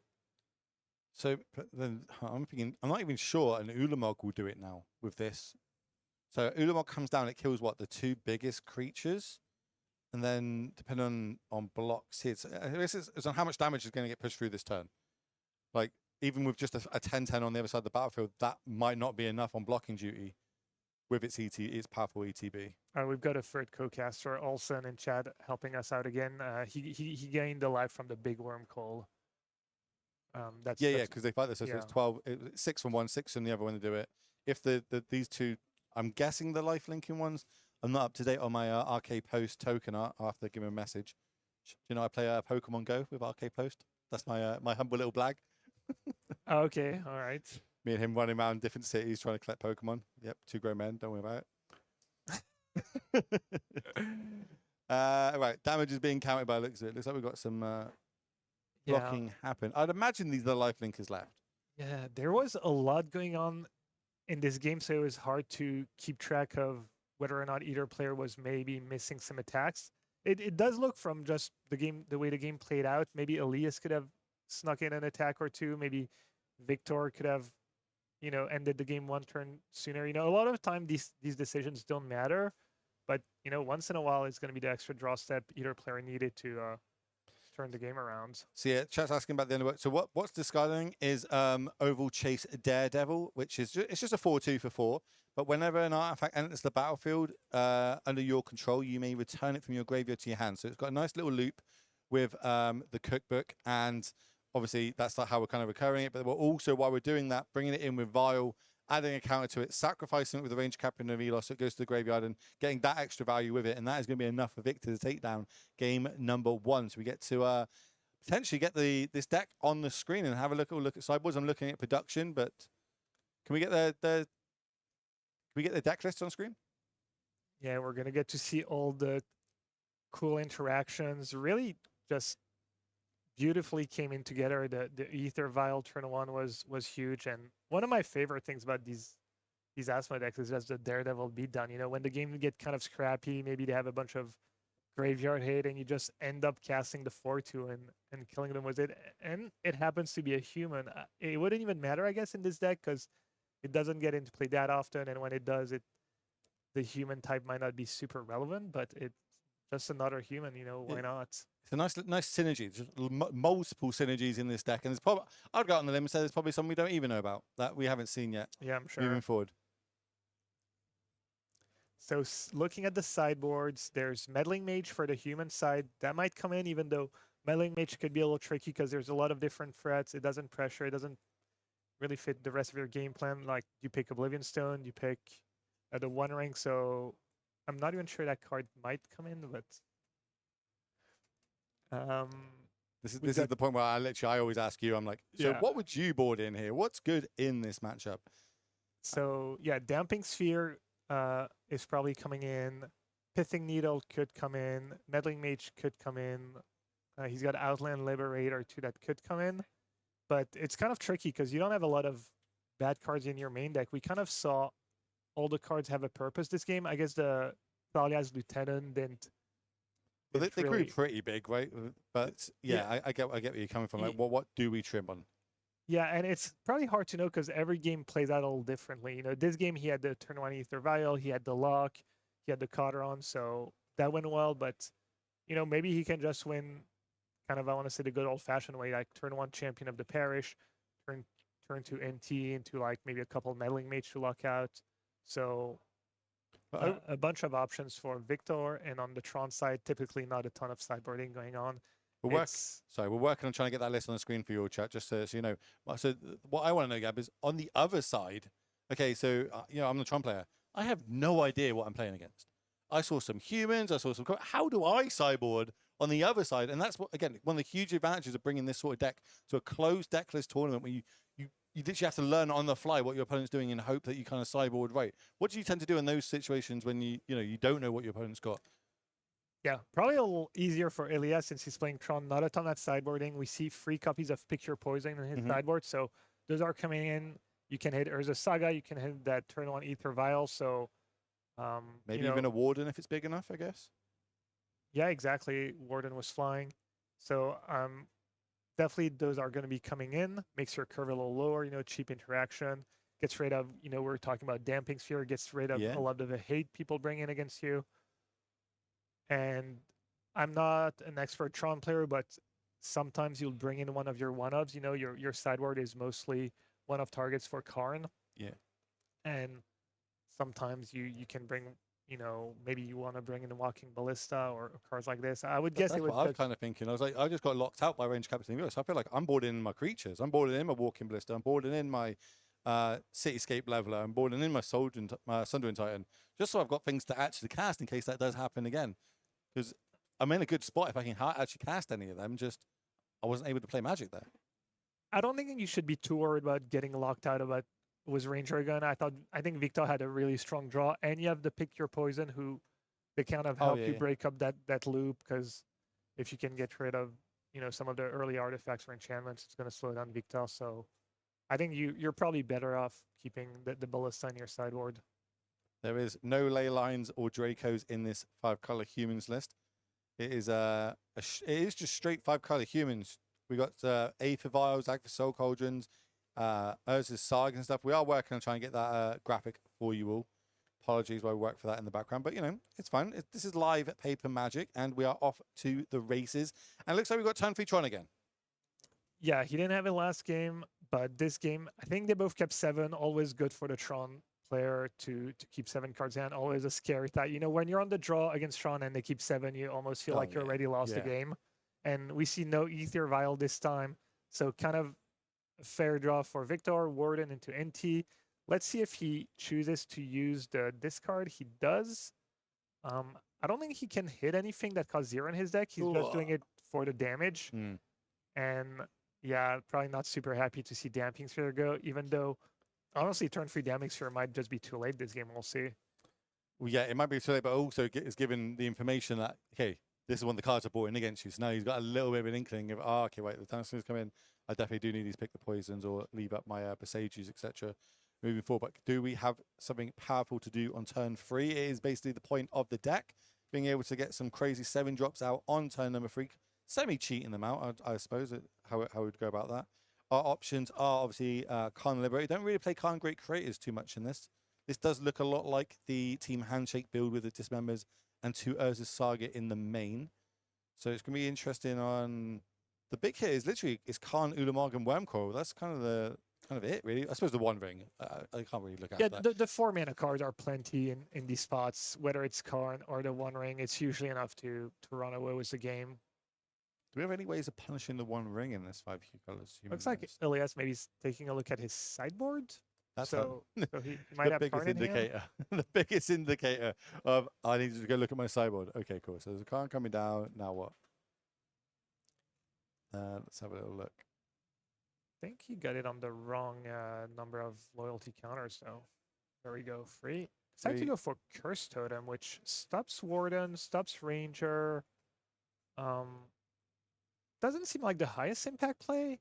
So but then I'm thinking, I'm not even sure an Ulamog will do it now with this. So Ulamog comes down, it kills what, the 2 biggest creatures? And then depending on blocks here, it's on how much damage is going to get pushed through this turn. Like, even with just a 10-10 on the other side of the battlefield, that might not be enough on blocking duty with its its powerful ETB. We've got a third co-caster, Olsen, in chat helping us out again. He gained a life from the big worm call. That's because they fight this. So yeah. it's 12, 6 from one, 6 from the other when they do it. If these two, I'm guessing the life linking ones. I'm not up to date on my Arcade Post token art. I'll have to give him a message. Do you know I play Pokemon Go with Arcade Post? That's my my humble little blag. Okay, all right. Me and him running around different cities trying to collect Pokemon. Yep, 2 grown men. Don't worry about it. Right, damage is being counted by the looks of it. Looks like we've got some blocking happen. I'd imagine these are the life linkers left. Yeah, there was a lot going on in this game, so it was hard to keep track of whether or not either player was maybe missing some attacks. It does look from just the way the game played out. Maybe Elias could have snuck in an attack or 2. Maybe Victor could have, ended the game 1 turn sooner. A lot of the time these decisions don't matter, but once in a while it's going to be the extra draw step either player needed to turn the game around. So yeah, chat's asking about the end of it. So what's discarding is Oval Chase Daredevil, which is it's just a 4/2 for 4. But whenever an artifact enters the battlefield under your control, you may return it from your graveyard to your hand. So it's got a nice little loop with the cookbook, and obviously that's like how we're kind of recurring it. But we're also, while we're doing that, bringing it in with Vial, adding a counter to it, sacrificing it with the range captain of Elos, so it goes to the graveyard, and getting that extra value with it. And that is going to be enough for Victor to take down game number 1. So we get to potentially get this deck on the screen and have a look at sideboards. I'm looking at production, but can we get the deck list on screen? Yeah, we're going to get to see all the cool interactions. Really just beautifully came in together. The Ether Vial turn 1 was huge, and one of my favorite things about these Asthma decks is just the Daredevil beatdown. When the game get kind of scrappy, maybe they have a bunch of graveyard hate, and you just end up casting the 4/2 and killing them with it. And it happens to be a human. It wouldn't even matter, I guess, in this deck because it doesn't get into play that often, and when it does, the human type might not be super relevant, but it's just another human. Why not? It's a nice synergy. Just multiple synergies in this deck, and there's probably, I'd go out on the limb and say there's probably some we don't even know about that we haven't seen yet. Yeah, I'm sure. Moving forward. So looking at the sideboards, there's Meddling Mage for the human side. That might come in, even though Meddling Mage could be a little tricky because there's a lot of different threats. It doesn't pressure. It doesn't really fit the rest of your game plan. Like, you pick Oblivion Stone, you pick the 1 ring. So I'm not even sure that card might come in, but this is the point where I always ask you. I'm like, so what would you board in here? What's good in this matchup? So yeah, Damping Sphere is probably coming in. Pithing Needle could come in. Meddling Mage could come in. He's got Outland Liberator too that could come in. But it's kind of tricky because you don't have a lot of bad cards in your main deck. We kind of saw all the cards have a purpose this game. I guess the Thalia's Lieutenant didn't. Well, they grew pretty big, right? But yeah. I get where you're coming from. Like, what do we trim on? Yeah, and it's probably hard to know because every game plays out a little differently. This game he had the turn 1 Ether Vial, he had the Lock, he had the Cotteron, so that went well. But maybe he can just win. Kind of, I want to say the good old-fashioned way, like turn 1 Champion of the Parish, turn 2 NT into like maybe a couple Meddling Mage to lock out. So a bunch of options for Victor, and on the Tron side, typically not a ton of sideboarding going on. We're working on trying to get that list on the screen for your chat, just so you know. So what I want to know, Gab, is on the other side. Okay, so I'm the Tron player. I have no idea what I'm playing against. I saw some humans. I saw some. How do I sideboard on the other side? And that's what, again, one of the huge advantages of bringing this sort of deck to a closed deck list tournament where you literally have to learn on the fly what your opponent's doing and hope that you kind of sideboard right. What do you tend to do in those situations when you don't know what your opponent's got? Yeah, probably a little easier for Elias since he's playing Tron. Not a ton of sideboarding. We see 3 copies of Pick Your Poison in his sideboard, so those are coming in. You can hit Urza Saga. You can hit that turn 1 Ether Vial. So Maybe you know, even a Warden if it's big enough, I guess. yeah, exactly. Warden was flying. So definitely those are going to be coming in. Makes your curve a little lower. Cheap interaction. Gets rid of, we're talking about Damping Sphere. Gets rid of Yeah. a lot of the hate people bring in against you. And I'm not an expert Tron player, but sometimes you'll bring in one of your one-ofs. Your sideboard is mostly one-off targets for Karn. Yeah. And sometimes you can bring, maybe you want to bring in a Walking Ballista or cards like this. I would guess That's it would. what I was kind of thinking. I was like, I just got locked out by range captain. So I feel like I'm boarding in my creatures. I'm boarding in my Walking Ballista. I'm boarding in my Cityscape Leveler. I'm boarding in my Sunderland Titan, just so I've got things to actually cast in case that does happen again. Because I'm in a good spot if I can actually cast any of them. Just I wasn't able to play Magic there. I don't think you should be too worried about getting locked out about was Ranger again. I think Victor had a really strong draw, and you have the Pick Your Poison, who they kind of help you break up that loop, because if you can get rid of some of the early artifacts or enchantments, it's going to slow down Victor. So I think you're probably better off keeping the Ballista in your sideboard. There is no ley lines or Dracos in this 5-color humans list. It is it is just straight 5-color humans. We got Aether Vials, Agfa Soul Cauldrons, Urza's Saga and stuff. We are working on trying to get that graphic for you all. Apologies while we work for that in the background, but it's fine. This is live at Paper Magic, and we are off to the races. And it looks like we've got turn 3 Tron again. Yeah, he didn't have it last game, but this game, I think they both kept 7. Always good for the Tron player to keep 7 cards in. Always a scary thought. When you're on the draw against Tron and they keep 7, you almost feel like you already lost the game. And we see no Ether Vial this time, so kind of a fair draw for Victor. Warden into NT. Let's see if he chooses to use the discard. He does. I don't think he can hit anything that costs 0 in his deck. He's just doing it for the damage. And yeah, probably not super happy to see Damping Sphere go, even though honestly turn 3 Damping Sphere might just be too late this game. We'll see. Well, yeah, it might be too late, but also it's given the information that, okay, this is one of the cards I brought in against you. So now he's got a little bit of an inkling of, okay, wait, the time is come in. I definitely do need these Pick the Poisons or leave up my Besages, etc. moving forward. But do we have something powerful to do on turn 3? It is basically the point of the deck, being able to get some crazy 7 drops out on turn number 3, semi-cheating them out, I suppose, how we'd go about that. Our options are obviously Khan Liberator. Don't really play Khan Great Creators too much in this. This does look a lot like the Team Handshake build with the Dismembers and 2 Urza's Saga in the main. So it's going to be interesting on... The big hit is literally Khan, Ulamog, and Wormcoil. That's kind of it, really. I suppose the One Ring. I can't really look at that. Yeah, the 4 mana cards are plenty in these spots. Whether it's Karn or the One Ring, it's usually enough to run away with the game. Do we have any ways of punishing the One Ring in this 5 colors? Looks like Elias maybe taking a look at his sideboard. That's so he might have biggest Karn in hand. indicator. The biggest indicator of I need to go look at my sideboard. Okay, cool. So there's a Karn coming down. Now what? Let's have a little look. I think he got it on the wrong number of loyalty counters, though. There we go. Free. Decided to go for Curse Totem, which stops Warden, stops Ranger. Doesn't seem like the highest impact play.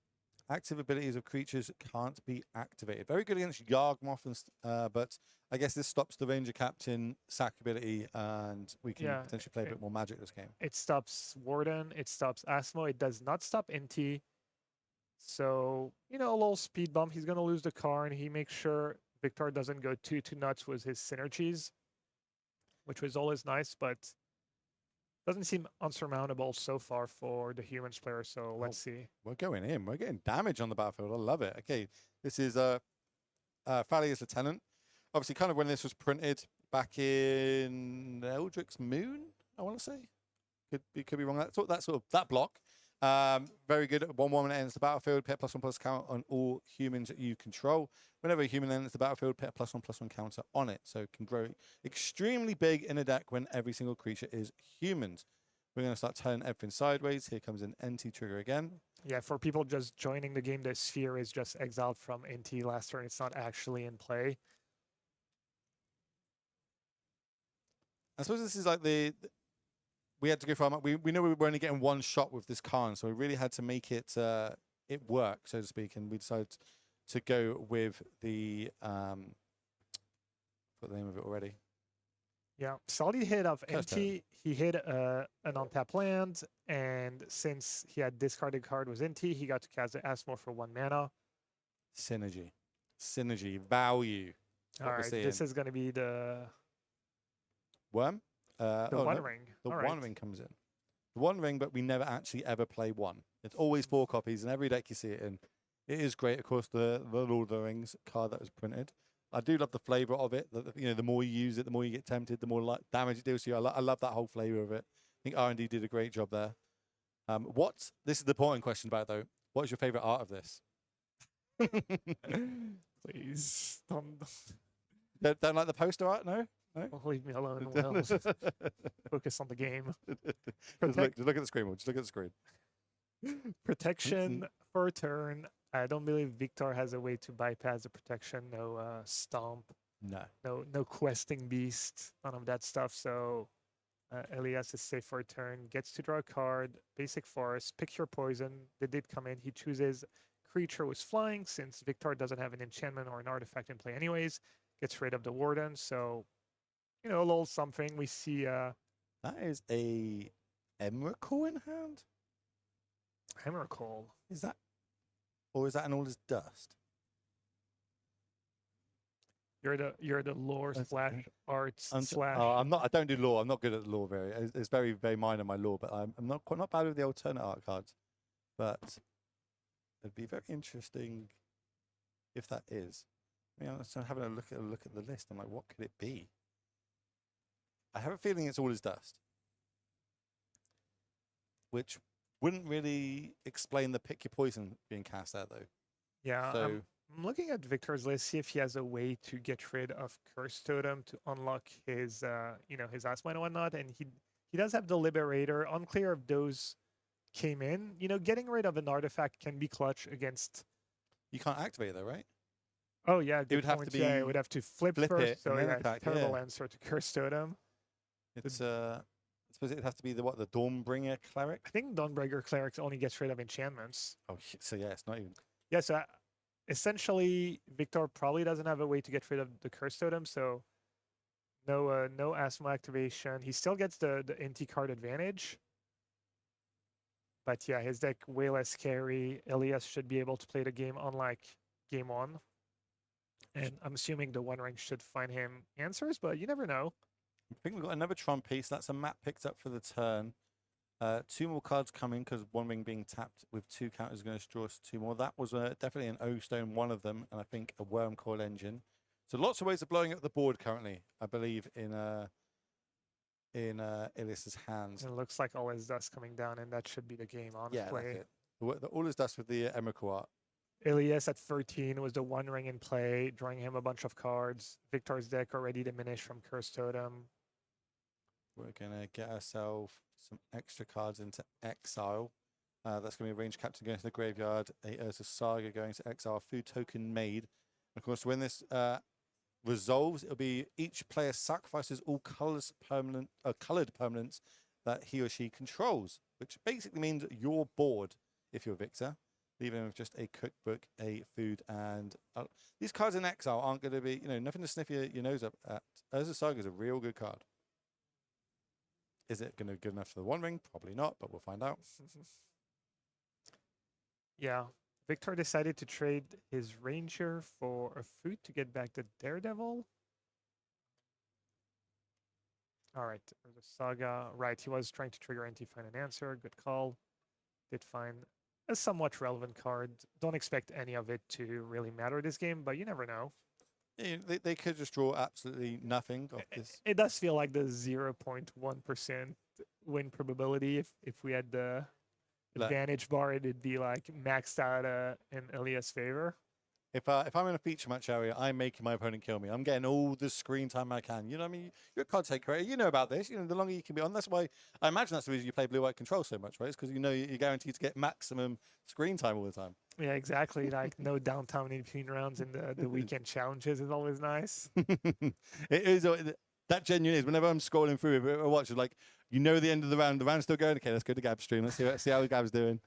Active abilities of creatures can't be activated. Very good against Yawgmoth, but I guess this stops the Ranger Captain sack ability, and we can potentially play a bit more Magic this game. It stops Warden, it stops Asmo, it does not stop NT. So, a little speed bump. He's going to lose the Karn. He makes sure Victor doesn't go too nuts with his synergies, which was always nice, but doesn't seem unsurmountable so far for the humans player. So let's see. We're going in. We're getting damage on the battlefield. I love it. Okay, this is Thalia's Lieutenant. Obviously, kind of when this was printed back in Eldrick's Moon, I want to say. Could be wrong. That block. Very good. 1/1 when it enters the battlefield. Put +1/+1 count on all humans that you control. Whenever a human enters the battlefield, put a +1/+1 counter on it. So it can grow extremely big in a deck when every single creature is humans. We're going to start turning everything sideways. Here comes an NT trigger again. Yeah, for people just joining the game, the sphere is just exiled from NT last turn. It's not actually in play. I suppose this is like we had to go for we know we were only getting 1 shot with this Karn, so we really had to make it it work, so to speak, and we decided to go with the got the name of it already. Yeah, solid hit of Curse empty. He hit an on-tap land, and since he had discarded card was empty, he got to cast the Asmore for 1 mana. Synergy, value. All right, this is going to be the Worm. One Ring. The All One right. Ring comes in. The One Ring, but we never actually ever play one. It's always 4 copies, and every deck you see it in. It is great, of course. The Lord of the Rings card that was printed. I do love the flavor of it. The more you use it, the more you get tempted, the more damage it deals to you. I love that whole flavor of it. I think R&D did a great job there. This is the important question about it, though. What is your favorite art of this? Please don't Don't like the poster art, no? leave me alone. Will. Focus on the game. Just look at the screen. Just look at the screen. Protection for a turn. I don't believe Victor has a way to bypass the protection. No stomp. No questing beast. None of that stuff. So Elias is safe for a turn. Gets to draw a card. Basic forest. Pick your poison. They did come in. He chooses creature with flying since Victor doesn't have an enchantment or an artifact in play anyways. Gets rid of the warden. So a little something. We see. That is a Emrakul in hand. Emrakul. Is that, or is that an All Is Dust? You're the lore slash arts slash. I'm not. I don't do lore. I'm not good at lore. It's very very minor my lore, but I'm not bad with the alternate art cards. But it'd be very interesting if that is. I'm having a look at the list. I'm like, what could it be? I have a feeling it's All Is Dust, which wouldn't really explain the pick your poison being cast there, though. Yeah. So I'm looking at Victor's list, see if he has a way to get rid of Curse Totem to unlock his, his Asmine and whatnot. And he does have the Liberator. Unclear if those came in. Getting rid of an artifact can be clutch against. you can't activate it, though, right? Oh yeah, It would have to be. Yeah, it would have to flip flip first. it So and then yeah, attack, terrible yeah. answer to Curse Totem. It's I suppose it'd have to be the Dawnbringer cleric. I think Dawnbreaker Clerics only gets rid of enchantments. Oh, so yeah, it's not even. Yeah, so essentially, Victor probably doesn't have a way to get rid of the Curse Totem, so no Asthma activation. He still gets the empty card advantage. But yeah, his deck way less scary. Elias should be able to play the game unlike game 1. And I'm assuming the One Ring should find him answers, but you never know. I think we've got another Tron piece. That's a map picked up for the turn. 2 more cards coming because One Ring being tapped with 2 counters is going to draw us 2 more. That was definitely an O-Stone, one of them, and I think a Worm Coil Engine. So lots of ways of blowing up the board currently, I believe, in Elias's hands. It looks like all his dust coming down, and that should be the game, honestly. Yeah, that's it. All is dust with the Emrakul art. Elias at 13 was the One Ring in play, drawing him a bunch of cards. Victor's deck already diminished from Curse Totem. We're going to get ourselves some extra cards into exile. That's going to be a range captain going to the graveyard, a Urza Saga going to exile, food token made. Of course, when this resolves, it'll be each player sacrifices all colored permanents that he or she controls, which basically means you're bored if you're Victor, leaving with just a cookbook, a food, and these cards in exile aren't going to be, nothing to sniff your nose up at. Urza Saga is a real good card. Is it going to be good enough for the One Ring? Probably not, but we'll find out. Yeah. Victor decided to trade his Ranger for a food to get back the Daredevil. All right. The Saga. Right. He was trying to trigger and find an answer. Good call. Did find a somewhat relevant card. Don't expect any of it to really matter this game, but you never know. Yeah, they could just draw absolutely nothing off this. It does feel like the 0.1% win probability. If we had the advantage bar, it'd be like maxed out in Elias' favor. If I'm in a feature match area, I'm making my opponent kill me. I'm getting all the screen time I can. You know what I mean? You're a card take creator. You know about this. The longer you can be on. That's why I imagine that's the reason you play blue-white control so much, right? It's because you're guaranteed to get maximum screen time all the time. Yeah, exactly. Like no downtime in between rounds, and the weekend challenges is always nice. It is. That genuine is. Whenever I'm scrolling through, I watch it like, the end of the round. The round's still going. Okay, let's go to Gab's stream. Let's see how Gab's doing.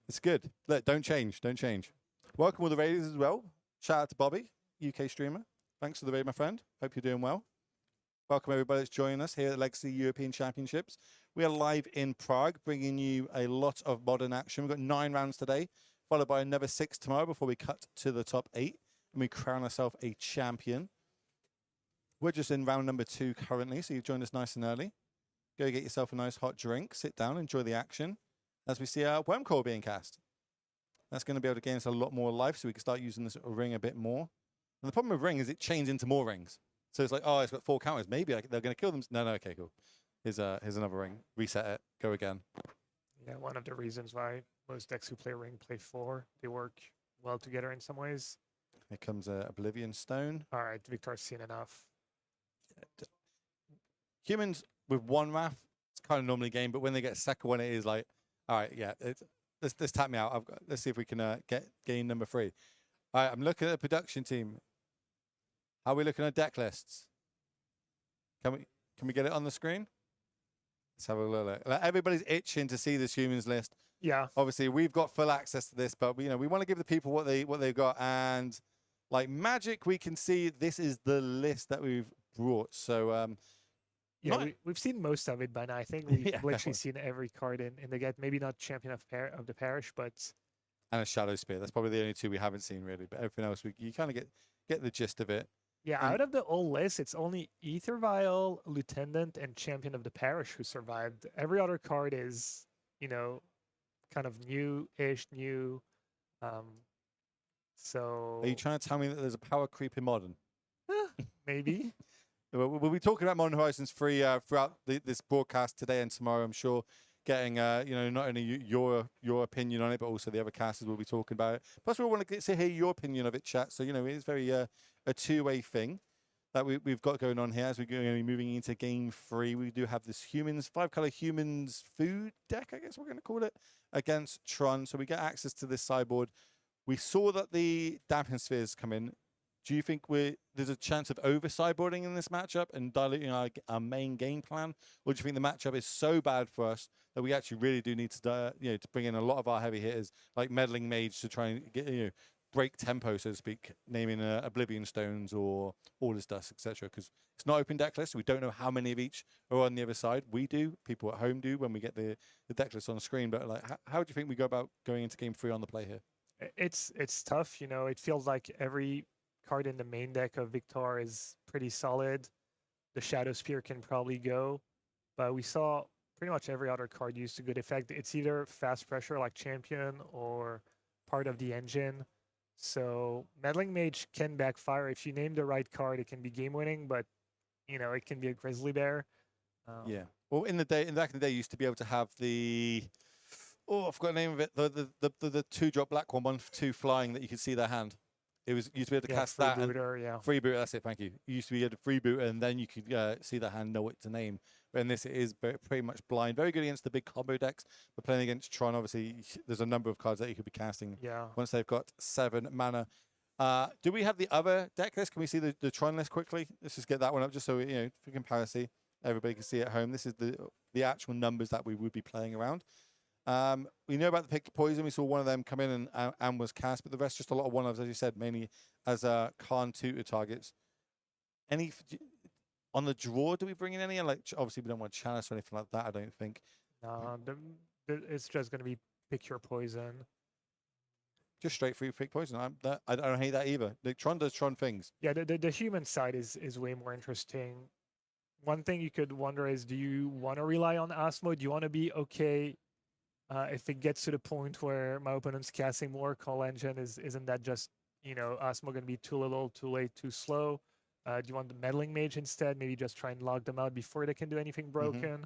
It's good. Look, don't change. Don't change. Welcome all the raiders as well. Shout out to Bobby, UK streamer. Thanks for the raid, my friend. Hope you're doing well. Welcome everybody that's joining us here at Legacy European Championships. We are live in Prague, bringing you a lot of modern action. We've got 9 rounds today, followed by another 6 tomorrow before we cut to the top 8 and we crown ourselves a champion. We're just in round number 2 currently, so you've joined us nice and early. Go get yourself a nice hot drink, sit down, enjoy the action as we see our worm core being cast. That's going to be able to gain us a lot more life, so we can start using this ring a bit more. And the problem with ring is it chains into more rings. So it's like, oh, it's got 4 counters. Maybe they're going to kill them. No, okay, cool. Here's another ring. Reset it. Go again. Yeah, one of the reasons why most decks who play ring play 4. They work well together in some ways. Here comes Oblivion Stone. All right, Victor's seen enough. Humans with 1 Wrath, it's kind of normally game, but when they get a second one, it is like, all right, yeah, let's tap me out. Let's see if we can get game number 3. All right, I'm looking at the production team. How are we looking at deck lists? Can we get it on the screen? Let's have a look. Like, everybody's itching to see this humans list. Yeah. Obviously, we've got full access to this, but we want to give the people what they've got. And like magic, we can see this is the list that we've brought. So yeah, we've seen most of it by now. I think we've Yeah. literally seen every card in the get. Maybe not champion of the parish, but and a Shadow Spear. That's probably the only 2 we haven't seen really. But everything else, you kind of get the gist of it. yeah, out of the old list, it's only Ether Vial, Lieutenant, and Champion of the Parish who survived. Every other card is, kind of new-ish, new. So Are you trying to tell me that there's a power creep in Modern? maybe. We'll be talking about Modern Horizons 3 throughout this broadcast today and tomorrow, I'm sure. Getting, not only your opinion on it, but also the other casters will be talking about it. Plus, we want to get to hear your opinion of it, chat. So, it is very a 2-way thing that we've got going on here as we're going to be moving into game 3. We do have this 5-color humans food deck, I guess we're going to call it, against Tron. So we get access to this sideboard. We saw that the Dampen Spheres come in. Do you think there's a chance of over sideboarding in this matchup and diluting our main game plan? Or do you think the matchup is so bad for us that we actually really do need to to bring in a lot of our heavy hitters like Meddling Mage to try and get break tempo, so to speak, naming Oblivion Stones or Order's Dust, etc. Because it's not open deck list. We don't know how many of each are on the other side. We do. People at home do when we get the deck list on the screen. But like, how do you think we go about going into game 3 on the play here? It's tough. It feels like every card in the main deck of Victor is pretty solid. The Shadow Spear can probably go, but we saw pretty much every other card used to good effect. It's either fast pressure like Champion or part of the engine. So Meddling Mage can backfire. If you name the right card, it can be game winning, but it can be a Grizzly Bear. Yeah. Well, back in the day, you used to be able to have the I forgot the name of it. The 2-drop black one, 1/2 flying that you could see their hand. It was you used to be able to cast that. Freebooter, that's it. Thank you. You used to be able to freebooter, and then you could see the hand, know what to name. But in this, it is pretty much blind. Very good against the big combo decks. But playing against Tron, obviously, there's a number of cards that you could be casting. Yeah. Once they've got 7 mana. Do we have the other deck list? Can we see the Tron list quickly? Let's just get that one up, just so for comparison, everybody can see at home. This is the actual numbers that we would be playing around. We know about the Pick Poison. We saw one of them come in and was cast, but the rest just a lot of one-offs, as you said, mainly as Khan tutor targets. Any on the draw? Do we bring in any? Like, obviously, we don't want Chalice or anything like that. I don't think. No, it's just going to be Pick Your Poison. Just straight through Pick Poison. I don't hate that either. Tron does Tron things. Yeah, the human side is way more interesting. One thing you could wonder is, do you want to rely on Osmo? Do you want to be okay? If it gets to the point where my opponent's casting more call engine, isn't that just Osmo going to be too little, too late, too slow? Do you want the Meddling Mage instead? Maybe just try and log them out before they can do anything broken.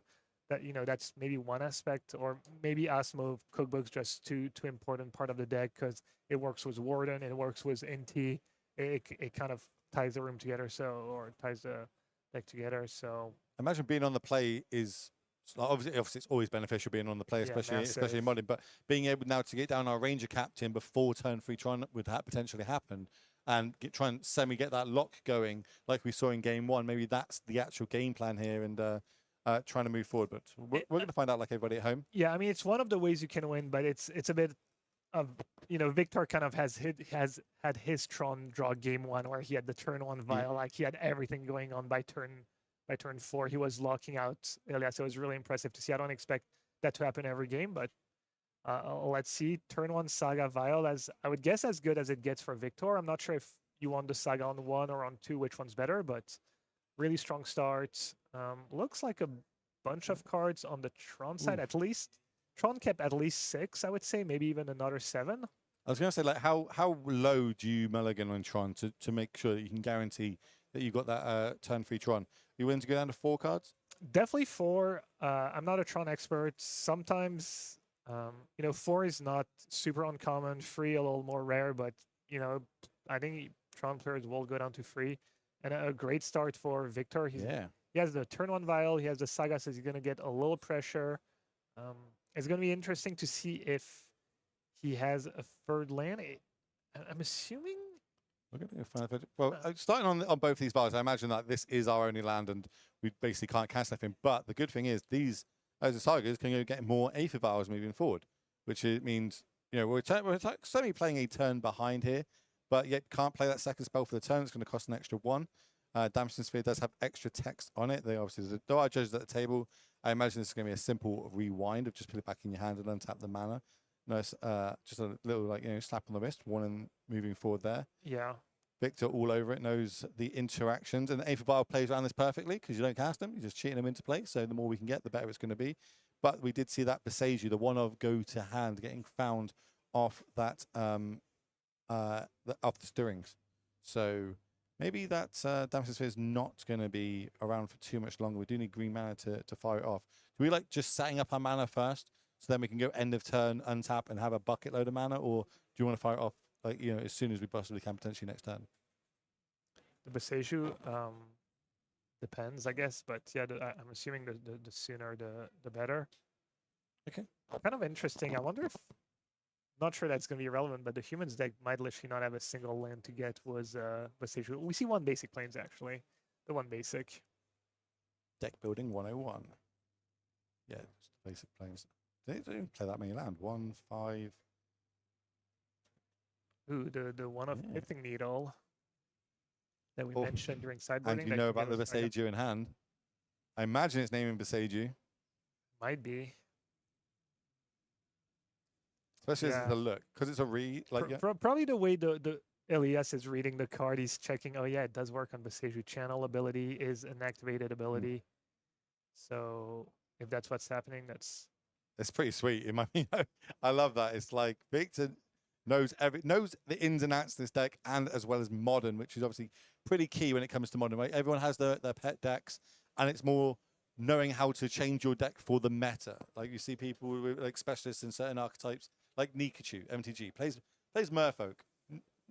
That that's maybe one aspect, or maybe Osmo Cookbook's just too important part of the deck because it works with Warden, it works with NT. It kind of ties the room together, or ties the deck together. So imagine being on the play is. Obviously, it's always beneficial being on the play, especially in Modern. But being able now to get down our Ranger Captain before turn 3 Tron would potentially happen, and try and semi-get that lock going like we saw in game 1. Maybe that's the actual game plan here, and trying to move forward. But we're going to find out like everybody at home. Yeah, I mean, it's one of the ways you can win, but it's a bit Victor kind of has had his Tron draw game 1 where he had the turn 1 vial, like he had everything going on by turn 4. He was locking out Elias. So it was really impressive to see. I don't expect that to happen every game, but let's see. Turn 1 Saga vial, as I would guess as good as it gets for Victor. I'm not sure if you want the Saga on 1 or on 2, which one's better, but really strong start. Looks like a bunch of cards on the Tron side, at least. Tron kept at least 6, I would say, maybe even another 7. I was going to say, like, how low do you mulligan on Tron to make sure that you can guarantee that you got that turn 3 Tron? You willing to go down to 4 cards? Definitely 4. I'm not a Tron expert. Sometimes, 4 is not super uncommon. 3 a little more rare, but I think Tron players will go down to 3. And a great start for Victor. He has the turn 1 vial. He has the Saga, so he's going to get a little pressure. It's going to be interesting to see if he has a third land. I'm assuming. Well, starting on both these vials, I imagine that this is our only land and we basically can't cast anything. But the good thing is these as the Sagas can go get more Aether vials moving forward, which means we're certainly playing a turn behind here, but yet can't play that second spell for the turn. It's going to cost an extra 1. Damaging Sphere does have extra text on it. There are judges at the table. I imagine this is going to be a simple rewind of just put it back in your hand and untap the mana. Nice, just a little slap on the wrist, 1 and moving forward there. Yeah. Victor all over it, knows the interactions, and the Aether Vial plays around this perfectly because you don't cast them, you're just cheating them into play. So the more we can get, the better it's going to be. But we did see that Beseiju, the one of go to hand, getting found off that off the stirrings. So maybe that Damaging Sphere is not going to be around for too much longer. We do need green mana to fire it off. Do we like just setting up our mana first, so then we can go end of turn, untap, and have a bucket load of mana, or do you want to fire it off as soon as we possibly can, potentially next turn? The Beseiju depends, I guess, but yeah, I'm assuming the sooner the better. Okay. Kind of interesting. I wonder if, not sure that's going to be relevant, but the humans deck might literally not have a single land to get was Beseiju. We see 1 basic planes actually, the 1 basic. Deck building 101. Yeah, just basic planes. They don't play that many land. 1, 5. Ooh, the one of Pithing Needle that we mentioned during sideboarding. And you know about the Beseiju in hand. I imagine it's naming Beseiju. Might be. Especially as it's a look, because it's a read. Probably the way the Elias is reading the card, he's checking, oh yeah, it does work on Beseiju. Channel ability is an activated ability. So if that's what's happening, it's pretty sweet. I love that. It's like Victor knows the ins and outs of this deck, and as well as modern, which is obviously pretty key when it comes to modern, right? Everyone has their pet decks, and it's more knowing how to change your deck for the meta. Like you see people with like specialists in certain archetypes, like Nikachu, MTG, plays Merfolk.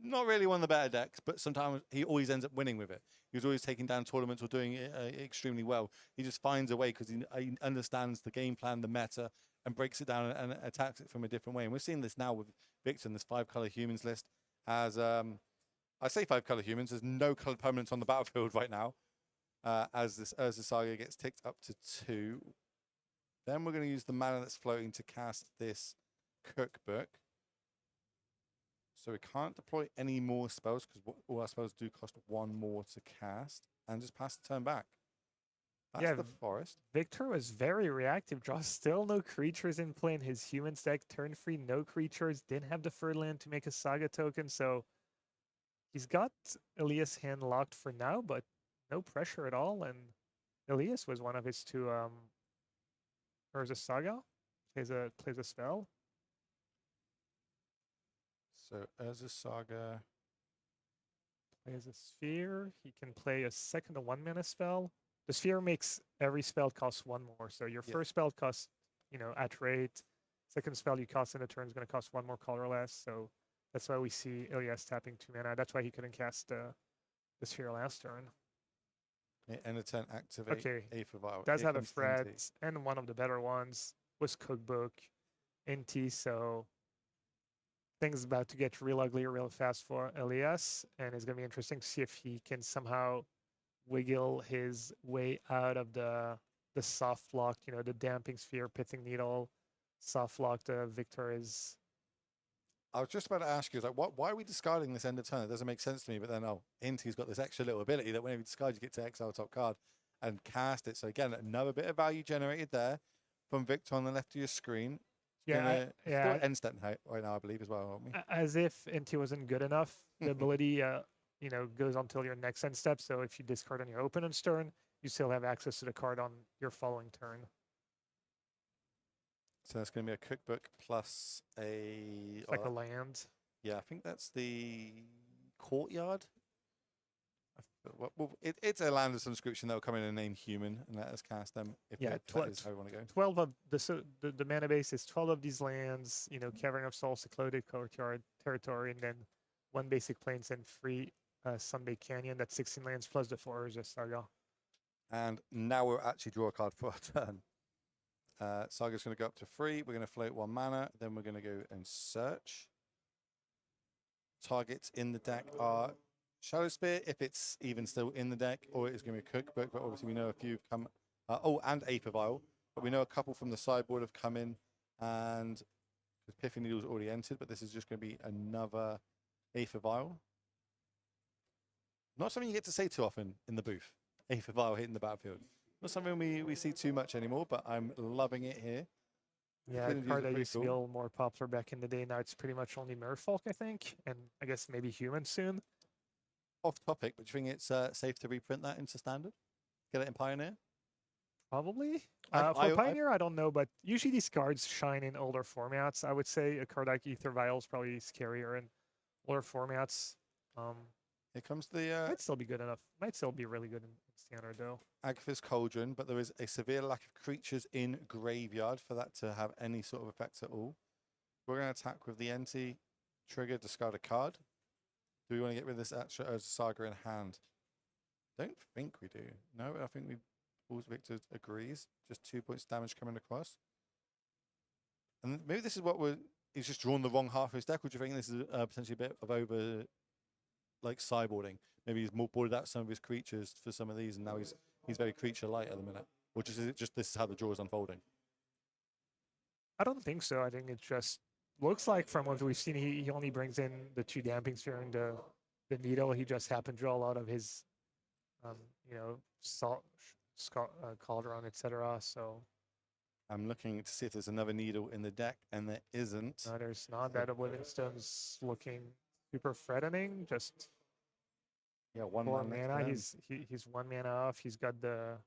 Not really one of the better decks, but sometimes he always ends up winning with it. He was always taking down tournaments or doing it extremely well. He just finds a way because he understands the game plan, the meta, and breaks it down and attacks it from a different way. And we're seeing this now with Victor in this 5-color humans list. As I say 5-color humans, there's no colored permanents on the battlefield right now. As the Saga gets ticked up to 2. Then we're going to use the mana that's floating to cast this cookbook. So we can't deploy any more spells because all our spells do cost 1 more to cast, and just pass the turn back. That's the forest. Victor was very reactive. Draw still no creatures in play in his humans deck. Turn 3, no creatures. Didn't have the third land to make a Saga token, so he's got Elias' hand locked for now, but no pressure at all. And Elias was one of his 2 or is a Saga? Plays a spell. So as a Saga plays a sphere, he can play a second 1-mana spell. The sphere makes every spell cost 1 more. So your first spell costs, at rate. Second spell you cost in a turn is going to cost 1 more colorless. So that's why we see Elias tapping 2 mana. That's why he couldn't cast the sphere last turn. End of turn, activate. Okay, Aether Vial. Does have a threat, and one of the better ones was Cookbook, NT. So things about to get real ugly real fast for Elias, and it's going to be interesting to see if he can somehow wiggle his way out of the soft lock, the Damping Sphere, Pithing Needle, soft lock. Victor is I was just about to ask you, like, why are we discarding this end of turn? It doesn't make sense to me. But then, Inti's got this extra little ability that whenever you discard, you get to exile top card and cast it. So again, another bit of value generated there from Victor on the left of your screen. Yeah, Still end step right now, I believe, as well, aren't we? As if Inti wasn't good enough, the ability, goes until your next end step. So if you discard on your opponent's turn, you still have access to the card on your following turn. So that's going to be a cookbook plus It's like a land. Yeah, I think that's the courtyard. Well, it's a land of subscription that will come in and name human and let us cast them if that is how we want to go. 12 of the mana base is 12 of these lands, Cavern of Souls, secluded courtyard territory, and then one basic plains and free Sunbay Canyon. That's 16 lands plus the 4 Urza Saga. And now we'll actually draw a card for our turn. Saga's going to go up to 3. We're going to float 1 mana. Then we're going to go and search. Targets in the deck are Shadow Spear, if it's even still in the deck, or it's going to be a cookbook. But obviously, we know a few come. And Aether Vial. But we know a couple from the sideboard have come in. And because Piffy Needle's already entered, but this is just going to be another Aether Vial. Not something you get to say too often in the booth. Aether Vial hitting the battlefield. Not something we see too much anymore, but I'm loving it here. Yeah, a card that used to be a little more popular back in the day. Now it's pretty much only Merfolk, I think, and I guess maybe humans soon. Off topic, but do you think it's safe to reprint that into standard? Get it in Pioneer? Probably. For Pioneer, I don't know, but usually these cards shine in older formats. I would say a card like Aether Vial is probably scarier in older formats. Here comes the... might still be good enough. Might still be really good in standard, though. Agatha's Cauldron, but there is a severe lack of creatures in graveyard for that to have any sort of effects at all. We're going to attack with the Enti. Trigger, discard a card. Do we want to get rid of this extra Urza Saga in hand? Don't think we do. No, I think Victor agrees. Just 2 points damage coming across. And maybe this is what he's just drawn the wrong half of his deck, or do you think this is potentially a bit of over... like sideboarding? Maybe he's more boarded out some of his creatures for some of these, and now he's very creature light at the minute. Or just is it just this is how the draw is unfolding? I don't think so. I think it just looks like from what we've seen, he only brings in the 2 damping sphere and the needle. He just happened to draw a lot of his, salt, cauldron, etc. So I'm looking to see if there's another needle in the deck, and there isn't. No, there's not. That Livingstone's looking super threatening. Just 1 mana. He's 1 mana off. He's got the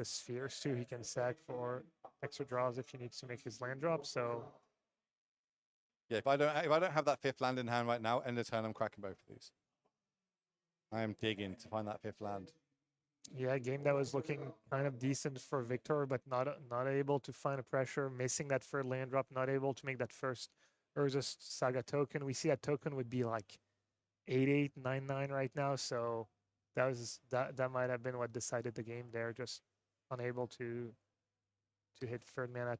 spheres too. He can sack for extra draws if he needs to make his land drop. So yeah, if I don't have that 5th land in hand right now, end of turn, I'm cracking both of these. I am digging to find that 5th land. Yeah, a game that was looking kind of decent for Victor, but not able to find a pressure, missing that 3rd land drop, not able to make that first Urza Saga token. We see that token would be like 8/8, 9/9 right now, so that might have been what decided the game there. Just unable to hit 3rd mana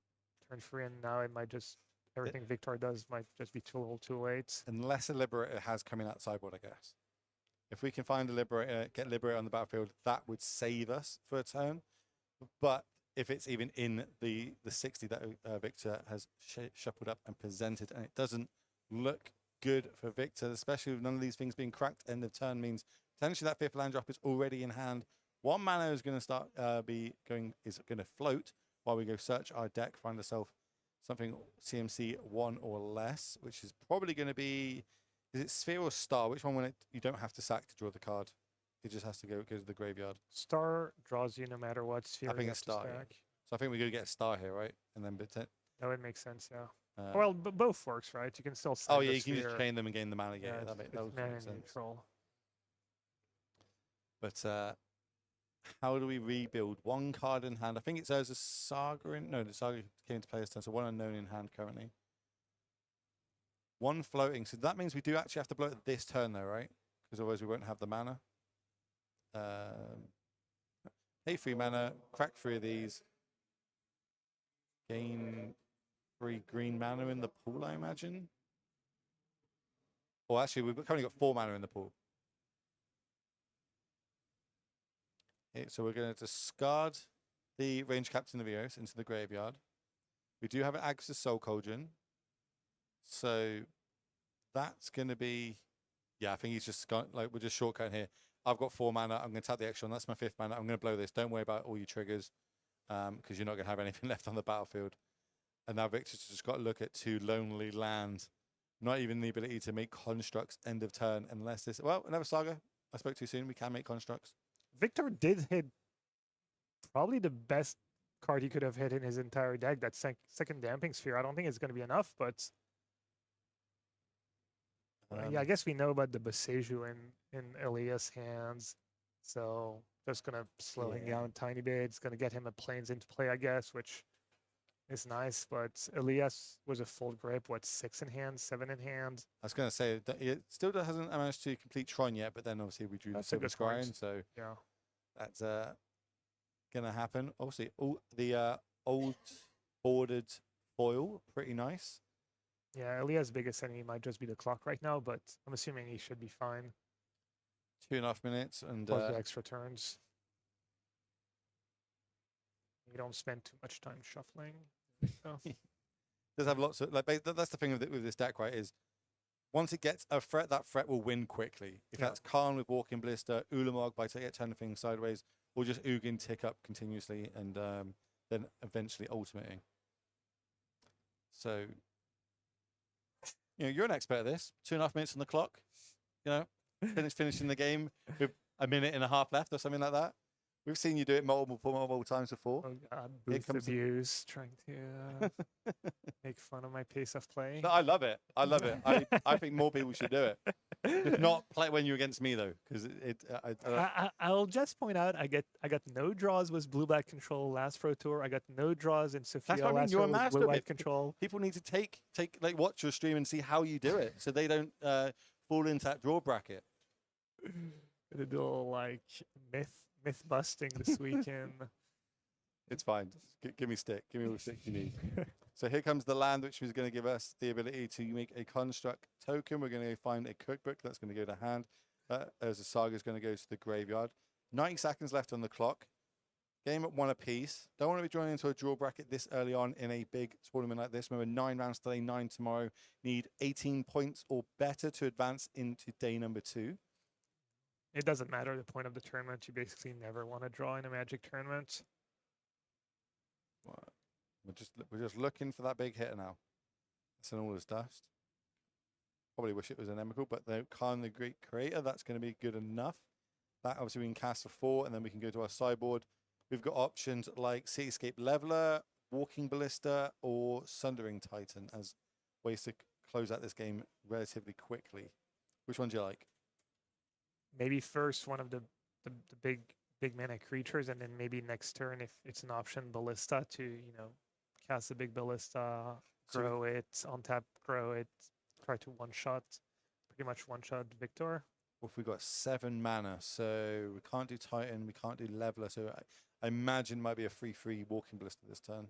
turn 3, and now it might just everything Victor does might just be too late. Unless a Liberator has coming out sideboard, I guess. If we can find a Liberator, get Liberator on the battlefield, that would save us for a turn. But if it's even in the 60 that Victor has shuffled up and presented, and it doesn't look good for Victor, especially with none of these things being cracked, end of turn means potentially that 5th land drop is already in hand. 1 mana is going to start going to float while we go search our deck, find ourselves something CMC 1 or less, which is probably going to be, is it Sphere or Star? Which one when you don't have to sack to draw the card? It just has to go to the graveyard. Star draws you no matter what. Sphere I think it's Star. Yeah. So I think we're going to get a Star here, right? And then that would make sense, yeah. Well, but both works, right? You can still you can just chain them and gain the mana. Yeah, that would make sense. Neutral. But how do we rebuild? 1 card in hand. I think it says a Saga in... No, the Saga came into play this turn, so 1 unknown in hand currently. 1 floating. So that means we do actually have to blow it this turn, though, right? Because otherwise we won't have the mana. Pay 3 mana, crack 3 of these. Gain 3 green mana in the pool, I imagine. Or actually, we've currently got 4 mana in the pool. Okay, so we're going to discard the Range Captain of Eos into the graveyard. We do have an Agatha's Soul Cauldron. So that's going to be, yeah, I think he's just got, like, we're just shortcutting here. I've got 4 mana. I'm going to tap the extra one. That's my 5th mana. I'm going to blow this. Don't worry about all your triggers because you're not going to have anything left on the battlefield. And now Victor's just got to look at 2 lonely lands. Not even the ability to make constructs end of turn unless this... Well, another Saga. I spoke too soon. We can make constructs. Victor did hit probably the best card he could have hit in his entire deck. That second Damping Sphere. I don't think it's going to be enough, but... yeah, I guess we know about the Boseiju in Elias' hands. So just going to slow him down a tiny bit. It's going to get him a Plains into play, I guess, which is nice. But Elias was a full grip, what, 6 in hand, 7 in hand? I was going to say, it still hasn't managed to complete Tron yet, but then obviously we drew the Silver Scrying, so yeah, that's going to happen. Obviously, all the old bordered foil, pretty nice. Yeah, Elias' biggest enemy might just be the clock right now, but I'm assuming he should be fine. 2.5 minutes and plus the extra turns. You don't spend too much time shuffling. So. Does have lots of that's the thing with this deck, right? Is once it gets a threat, that threat will win quickly. If that's Karn with Walking Blister, Ulamog by turning things sideways, or just Ugin tick up continuously and then eventually ultimating. So, you know, you're an expert at this. 2.5 minutes on the clock. You know, finishing the game with 1.5 minutes left or something like that. We've seen you do it multiple times before. Oh God, booth abuse, trying to make fun of my pace of play. No, I love it. I love it. I think more people should do it. Just not play when you're against me though, because I'll just point out I got no draws with blue-black control last Pro Tour. I got no draws in Sophia That's what I mean. last You're a Pro with master blue-white control. People need to take like watch your stream and see how you do it, so they don't fall into that draw bracket. Gonna do a little like myth busting this weekend. It's fine. Give me stick. Give me all the stick you need. So here comes the land, which is going to give us the ability to make a construct token. We're going to find a cookbook that's going to go to hand. As a saga is going to go to the graveyard. 90 seconds left on the clock. Game at 1 apiece. Don't want to be joining into a draw bracket this early on in a big tournament like this. Remember, 9 rounds today, 9 tomorrow. Need 18 points or better to advance into day number 2. It doesn't matter the point of the tournament. You basically never want to draw in a Magic tournament. We're just looking for that big hitter now. It's an all as dust. Probably wish it was an Emrakul, but the Khan the Great Creator, that's going to be good enough. That obviously we can cast for 4, and then we can go to our sideboard. We've got options like Cityscape Leveler, Walking Ballista, or Sundering Titan as ways to close out this game relatively quickly. Which one do you like? Maybe first one of the big mana creatures, and then maybe next turn, if it's an option, Ballista to, you know, cast a big Ballista, grow it, untap, grow it, try to one-shot, pretty much one-shot Victor. Well, if we've got 7 mana, so we can't do Titan, we can't do Leveler, so I imagine it might be a 3/3 Walking Ballista this turn.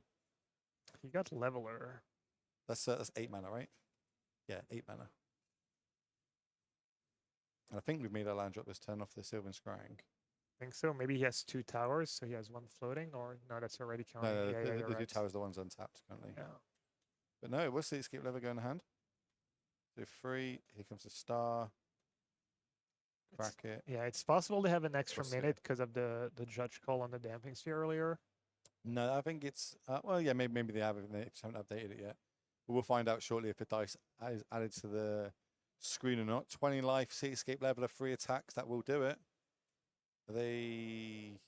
You got Leveler. That's 8 mana, right? Yeah, 8 mana. And I think we've made our land drop this turn off the Sylvan Scrying. I think so. Maybe he has 2 towers, so he has 1 floating, or no, that's already counting. No, yeah, the 2 towers, the one's untapped currently. Yeah. But no, we'll see. Skip Lever go in hand. So 3. Here comes the star. Crack it. Yeah, it's possible to have an extra We'll minute because of the judge call on the Damping Sphere earlier. No, I think it's well, yeah, maybe they haven't updated it yet. But we'll find out shortly if the dice is added to the screen or not. 20 life, Cityscape Leveler, 3 attacks. That will do it. Are they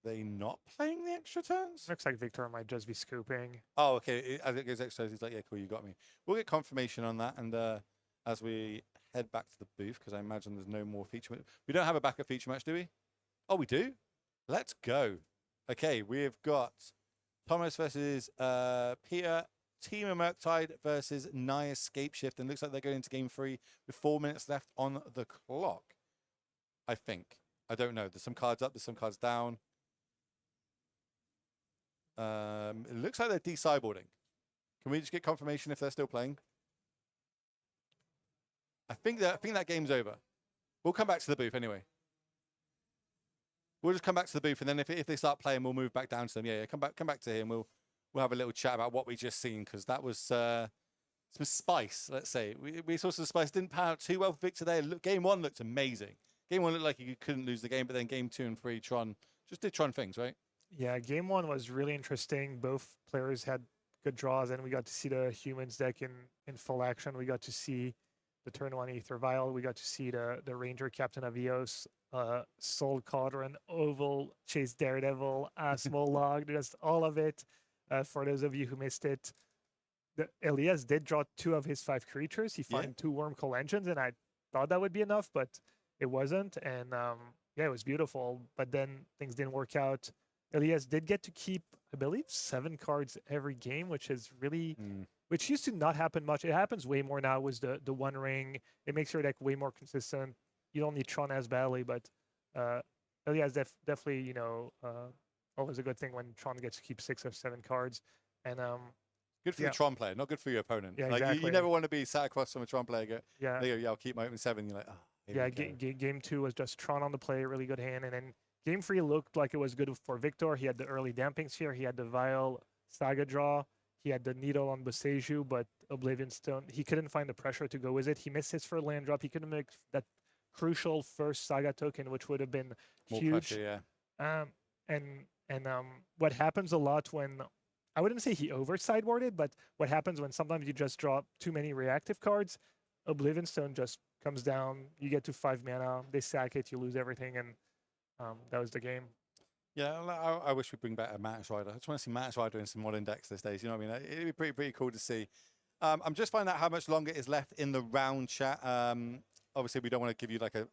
not playing the extra turns? Looks like Victor might just be scooping. Oh, okay. As it goes extra turns, he's like, yeah, cool, you got me. We'll get confirmation on that, and as we head back to the booth, because I imagine there's no more feature. We don't have a backup feature match, do we? Oh, we do? Let's go. Okay, we've got Thomas versus Peter, Team of Murktide versus Naya Scapeshift, and looks like they're going into game 3 with 4 minutes left on the clock. I think. I don't know. There's some cards up, there's some cards down. It looks like they're de-sideboarding. Can we just get confirmation if they're still playing? I think that game's over. We'll come back to the booth anyway. We'll just come back to the booth, and then if they start playing, we'll move back down to them. Yeah, come back to here, and we'll have a little chat about what we just seen, because that was spice, let's say. We saw some spice. Didn't pan out too well for Victor there. Game 1 looked amazing. Game 1 looked like you couldn't lose the game, but then game 2 and 3, Tron just did Tron things, right? Yeah, game 1 was really interesting. Both players had good draws, and we got to see the humans deck in full action. We got to see the turn 1 Aether Vial. We got to see the Ranger Captain of Eos, Soul Cauldron, Oval, Chase Daredevil, Small Log, just all of it. For those of you who missed it, Elias did draw 2 of his 5 creatures. He found 2 Wormcoil Engines, and I thought that would be enough, but it wasn't. And yeah, it was beautiful, but then things didn't work out. Elias did get to keep, I believe, 7 cards every game, which is really, which used to not happen much. It happens way more now with the One Ring. It makes your deck way more consistent. You don't need Tron as badly, but Elias definitely, you know, always a good thing when Tron gets to keep 6 or 7 cards. And good for the Tron player, not good for your opponent. Yeah, like exactly. you never want to be sat across from a Tron player. Go, yeah, they go, yeah, I'll keep my open 7. You're like, oh. Yeah, game 2 was just Tron on the play, really good hand, and then game 3 looked like it was good for Victor. He had the early Damping Sphere, he had the Vial Saga draw, he had the Needle on Boseiju, but Oblivion Stone, he couldn't find the pressure to go with it. He missed his first land drop. He couldn't make that crucial first Saga token, which would have been more huge. Pressure, yeah. And what happens a lot when, I wouldn't say he over sideboarded, but what happens when sometimes you just draw too many reactive cards, Oblivion Stone just comes down, you get to 5 mana, they sack it, you lose everything, and that was the game. Yeah, I wish we'd bring back a Max Rider. I just want to see Max Rider in some modern decks these days. You know what I mean? It'd be pretty cool to see. I'm just finding out how much longer is left in the round chat. Obviously, we don't want to give you like a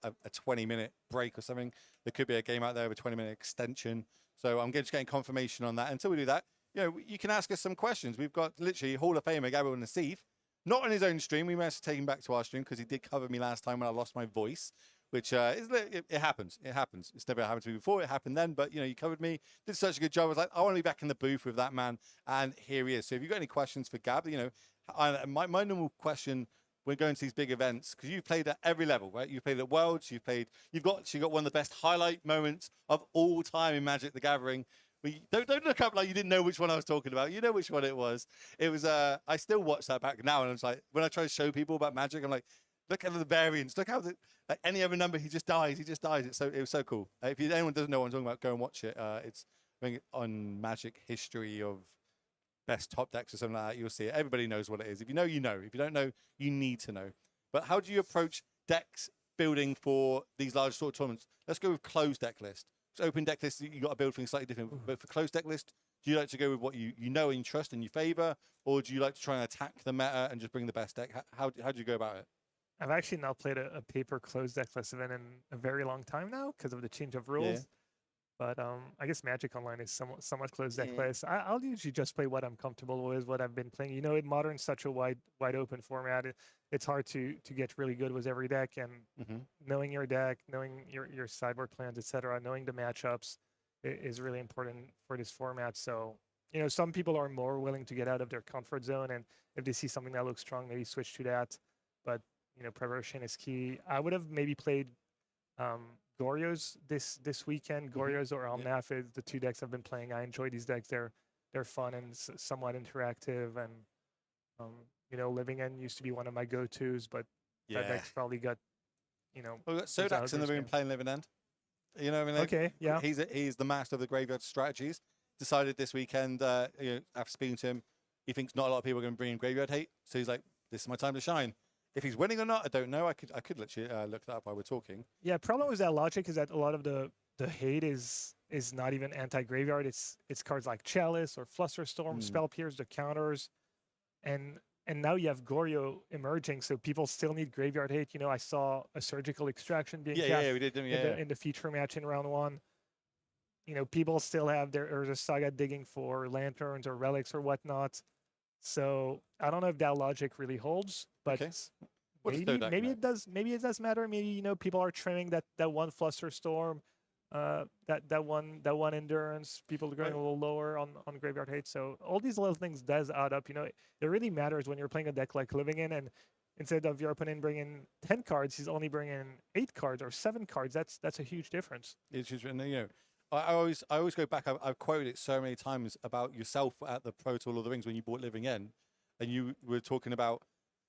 20-minute break or something. There could be a game out there with a 20-minute extension. So I'm just getting confirmation on that. Until we do that, you know, you can ask us some questions. We've got literally Hall of Famer Gabriel Nassif. Not on his own stream. We managed to take him back to our stream because he did cover me last time when I lost my voice, which it happens. It happens. It's never happened to me before. It happened then, but you know, you covered me. Did such a good job. I was like, I want to be back in the booth with that man, and here he is. So if you've got any questions for Gab, you know, my normal question when going to these big events, because you've played at every level, right? You've played at Worlds. You've got one of the best highlight moments of all time in Magic the Gathering. Don't look up like you didn't know which one I was talking about. You know which one it was. It was I still watch that back now, and I was like, when I try to show people about Magic, I'm like, look at the variants. Look how like any other number he just dies. It was so cool. If anyone doesn't know what I'm talking about, go and watch it. It's on Magic history of best top decks or something like that. You'll see it. Everybody knows what it is. If you know, you know. If you don't know, you need to know. But how do you approach decks building for these large sort of tournaments? Let's go with closed deck list. So open deck list, you got to build things slightly different. But for closed deck list, do you like to go with what you know and you trust and you favor, or do you like to try and attack the meta and just bring the best deck? How do you go about it? I've actually not played a paper closed deck list event in a very long time now because of the change of rules. Yeah. But I guess Magic Online is somewhat closed deck list. I'll usually just play what I'm comfortable with, what I've been playing. You know, in Modern, such a wide open format, it's hard to get really good with every deck. And knowing your deck, knowing your sideboard plans, etc., knowing the matchups is really important for this format. So, you know, some people are more willing to get out of their comfort zone, and if they see something that looks strong, maybe switch to that. But, you know, preparation is key. I would have maybe played Goryo's this weekend. Goryo's or Almnaf is the 2 decks I've been playing. I enjoy these decks. They're fun and somewhat interactive. And you know, Living End used to be one of my go-tos, but that deck's probably got, you know. We've got Sodak's in the room playing Living End. You know what I mean? Like, okay, yeah. He's the master of the graveyard strategies. Decided this weekend, you know, after speaking to him, he thinks not a lot of people are going to bring in graveyard hate. So he's like, this is my time to shine. If he's winning or not, I don't know. I could literally look that up while we're talking. Yeah, problem with that logic is that a lot of the hate is not even anti-graveyard. It's cards like Chalice or Flusterstorm, Spell Pierce, the counters, and now you have Goryo emerging, so people still need graveyard hate. You know, I saw a Surgical Extraction being cast we did, in the feature match in round 1. You know, people still have their Urza Saga digging for lanterns or relics or whatnot. So I don't know if that logic really holds, but maybe it does. Maybe it does matter. Maybe, you know, people are trimming that one Flusterstorm, that one Endurance. People are going a little lower on graveyard hate. So all these little things does add up. You know, it really matters when you're playing a deck like Living In, and instead of your opponent bringing 10 cards, he's only bringing 8 cards or 7 cards. That's a huge difference. It's just, you know, I always go back. I've quoted it so many times about yourself at the Pro Tour of the Rings when you bought Living In, and you were talking about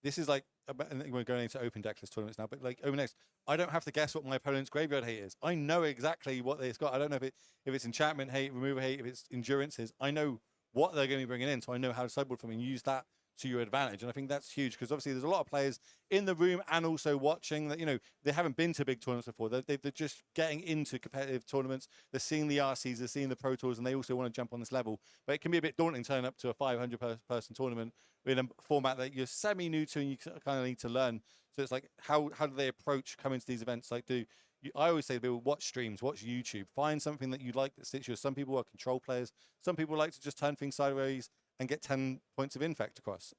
this is like, and we're going into open deckless tournaments now, but like open decks, I don't have to guess what my opponent's graveyard hate is. I know exactly what it's got. I don't know if it's enchantment hate, removal hate, if it's endurances. I know what they're going to be bringing in, so I know how to sideboard from and use that to your advantage. And I think that's huge because obviously there's a lot of players in the room and also watching that, they haven't been to big tournaments before. They're just getting into competitive tournaments. They're seeing the RCs, they're seeing the Pro Tours, and they also want to jump on this level. But it can be a bit daunting turning up to a 500 person tournament in a format that you're semi-new to and you kind of need to learn. So it's like, how do they approach coming to these events? Like, I always say to people, watch streams, watch YouTube, find something that you like that sits you. Some people are control players. Some people like to just turn things sideways and get 10 points of infect across.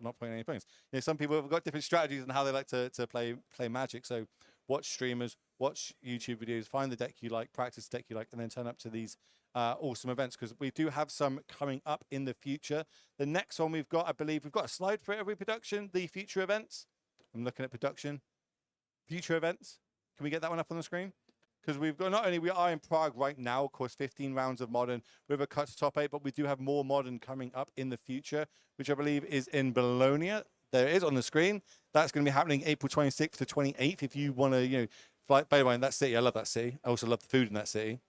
Not playing any points. Some people have got different strategies on how they like to play Magic. So watch streamers, watch YouTube videos, find the deck you like, practice the deck you like, and then turn up to these awesome events because we do have some coming up in the future. The next one we've got, I believe, we've got a slide for every production, the future events. I'm looking at production. Future events. Can we get that one up on the screen? Because we've got, not only we are in Prague right now, of course, 15 rounds of Modern with a cut to top 8, but we do have more Modern coming up in the future, which I believe is in Bologna. There it is on the screen. That's going to be happening April 26th to 28th. If you want to, fly, by the way, in that city, I love that city. I also love the food in that city.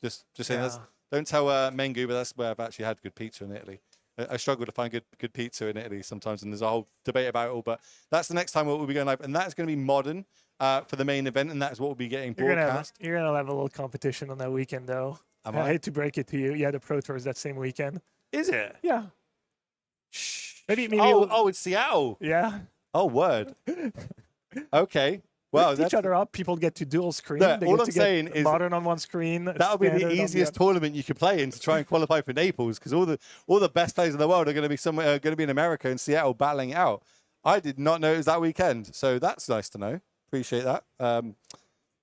Just saying, don't tell Mengu, but that's where I've actually had good pizza in Italy. I struggle to find good pizza in Italy sometimes, and there's a whole debate about it all. But that's the next time we'll be going live, and that's going to be Modern for the main event, and that's what will be getting broadcast. You're gonna have a little competition on that weekend, though. I hate to break it to you. Yeah, the Pro Tours that same weekend. Is it? Yeah. Shh. Maybe. Oh, it's Seattle. Yeah. Oh, word. Okay. Well, each other up. People get to dual screen. Look, all I'm saying is Modern on one screen. That'll be the easiest tournament you could play in to try and qualify for Naples because all the best players in the world are going to be somewhere going to be in America and Seattle battling it out. I did not know it was that weekend, so that's nice to know. Appreciate that.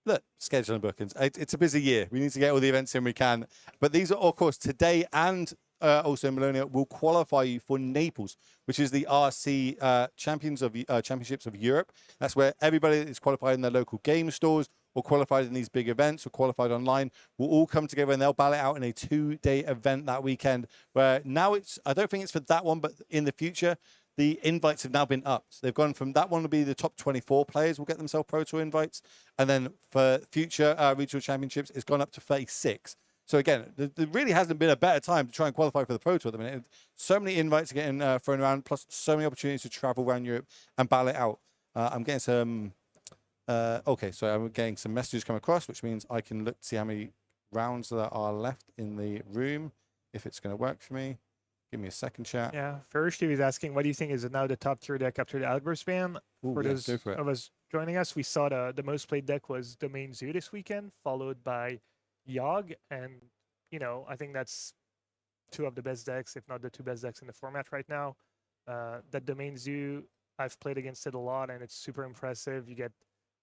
Look, scheduling bookings. It's a busy year. We need to get all the events in we can. But these are, of course, today and also in Bologna will qualify you for Naples, which is the RC Championships of Europe. That's where everybody that is qualified in their local game stores or qualified in these big events or qualified online will all come together and they'll ballot out in a 2-day event that weekend where now I don't think it's for that one, but in the future, the invites have now been upped. They've gone from that one to be the top 24 players will get themselves Pro Tour invites. And then for future regional championships, it's gone up to 36. So again, there really hasn't been a better time to try and qualify for the Pro Tour at the minute. So many invites are getting thrown around, plus so many opportunities to travel around Europe and ballot out. I'm getting some... okay, so I'm getting some messages come across, which means I can look to see how many rounds there are left in the room, if it's going to work for me. Give me a second, chat. Yeah, Ferishti was asking, what do you think is now the top tier deck after the Outburst ban? For those of us joining us, we saw the most played deck was Domain Zoo this weekend, followed by Yogg, and I think that's two of the best decks, if not the two best decks in the format right now. That Domain Zoo, I've played against it a lot, and it's super impressive. You get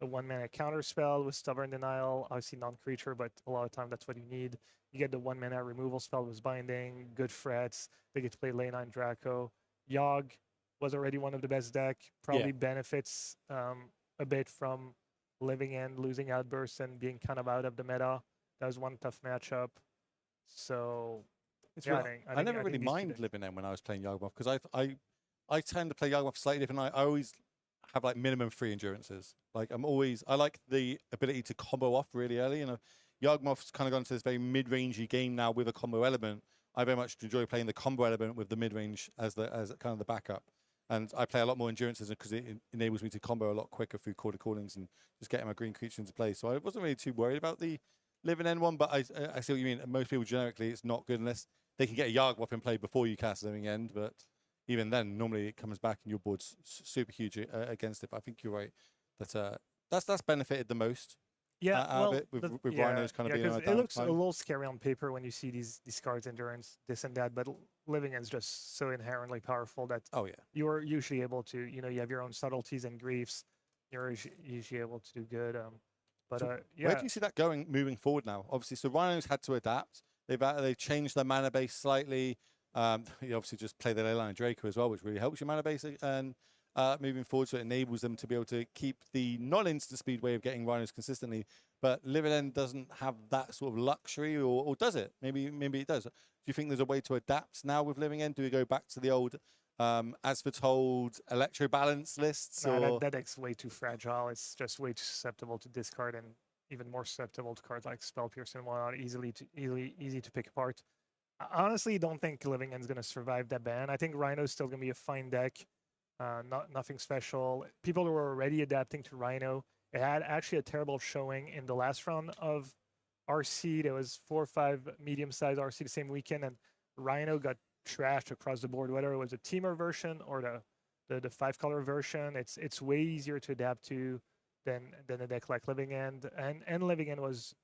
a 1-mana counter spell with Stubborn Denial, obviously non-creature, but a lot of time that's what you need. You get the 1-mana removal spell with Binding, good frets. They get to play Ley 9 Draco. Yogg was already one of the best deck. Probably benefits a bit from Living End, losing Outburst, and being kind of out of the meta. That was one tough matchup. So, I never really minded Living End when I was playing Yawgmoth because I tend to play Yawgmoth slightly different. I always have like minimum 3 endurances. Like I like the ability to combo off really early. And Yawgmoth's kind of gone to this very mid-rangey game now with a combo element. I very much enjoy playing the combo element with the mid-range as kind of the backup. And I play a lot more endurances because it enables me to combo a lot quicker through quarter callings and just getting my green creature into play. So I wasn't really too worried about the Living End one, but I see what you mean. Most people generically it's not good unless they can get a Yawgmoth in play before you cast Living End. But even then, normally it comes back and your board's super huge against it. But I think you're right. That's benefited the most. Yeah, out of it with Rhinos kind of being on a it looks a little scary on paper when you see these cards, endurance, this and that, but Living is just so inherently powerful that you're usually able to, you have your own subtleties and griefs, you're usually able to do good. Where do you see that going moving forward now? Obviously, so Rhinos had to adapt. They've changed their mana base slightly. You obviously just play the Ley Line Draco as well, which really helps your mana base and moving forward, so it enables them to be able to keep the non-instant speed way of getting Rhinos consistently. But Living End doesn't have that sort of luxury, or does it? Maybe it does. Do you think there's a way to adapt now with Living End? Do we go back to the old As for told electro balance lists, Nah, or that deck's way too fragile. It's just way too susceptible to discard and even more susceptible to cards like Spell Pierce and whatnot. Easy to pick apart. I honestly don't think Living End's going to survive that ban. I think Rhino's still going to be a fine deck. Nothing special. People were already adapting to Rhino. It had actually a terrible showing in the last round of RC. There was 4 or 5 medium-sized RC the same weekend, and Rhino got trashed across the board. Whether it was a teamer version or the 5-color version, it's way easier to adapt to than a deck like Living End. And Living End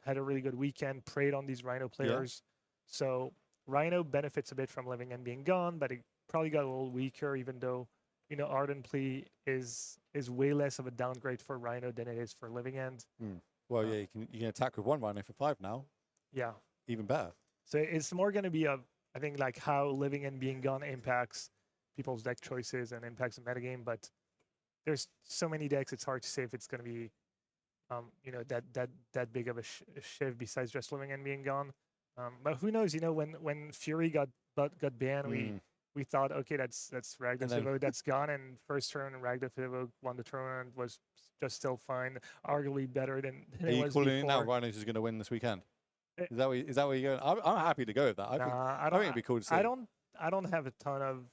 had a really good weekend, preyed on these Rhino players. So Rhino benefits a bit from Living End being gone, but it probably got a little weaker, even though Ardent Plea is way less of a downgrade for Rhino than it is for Living End. Well, yeah, you can attack with 1 Rhino for 5 now. Yeah, Even better. so it's more going to be I think like how Living End being gone impacts people's deck choices and impacts the metagame. But there's so many decks, it's hard to say if it's going to be that big of a shift besides just Living End being gone. But who knows? When Fury got banned, we thought, okay, that's Ragnar Pivo, that's gone. And first turn, Ragnar Pivo won the tournament, was just still fine, arguably better than Are it you was calling before. it now? Rhinos is going to win this weekend. Is that where you're going? I'm happy to go with that. I think it'd be cool to see. I don't have a ton of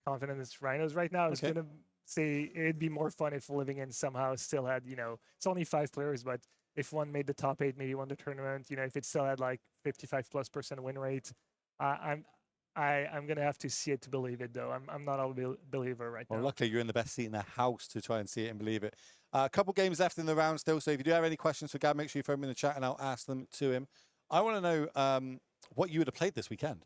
confidence in Rhinos right now. I was gonna say it'd be more fun if Living End somehow still had, it's only 5 players, but if one made the top 8, maybe won the tournament, if it still had like 55+% win rate, I'm gonna have to see it to believe it though. I'm not a believer right now. Well, luckily you're in the best seat in the house to try and see it and believe it. A couple games left in the round still, so if you do have any questions for Gab, make sure you throw them in the chat and I'll ask them to him. I want to know what you would have played this weekend.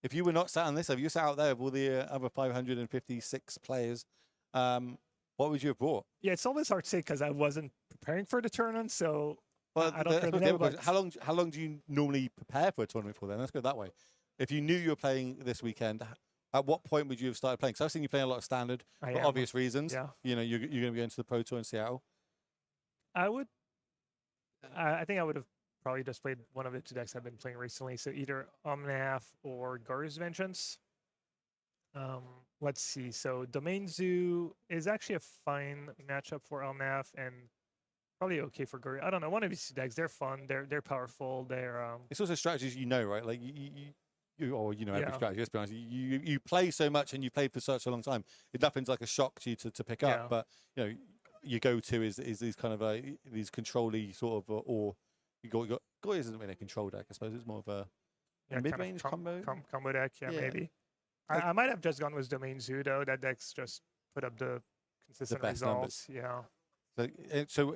If you were not sat on this, if you sat out there with all the other 556 players, what would you have brought? Yeah, it's always hard to say because I wasn't preparing for the tournament, so I don't that's really know. but how long do you normally prepare for a tournament for then? Let's go that way. If you knew you were playing this weekend, at what point would you have started playing? Because I've seen you playing a lot of standard for obvious reasons. Yeah. You're going to be going to the Pro Tour in Seattle. I think I would have probably just played one of the 2 decks I've been playing recently. So either Omnath or Gar's Vengeance. Let's see. So Domain Zoo is actually a fine matchup for Omnath and probably okay for Gar. I don't know. One of these 2 decks, they're fun. They're powerful. It's also strategies right? Like every strategy. Let's be honest. You play so much and you played for such a long time. Nothing's like a shock to you to pick up. But your go-to is these kind of these control-y sort of or you got Goy isn't really a control deck. I suppose it's more of a mid-range combo deck. Yeah, maybe. I might have just gone with Domain Zoo though. That deck's just put up the consistent best results. Numbers. Yeah. So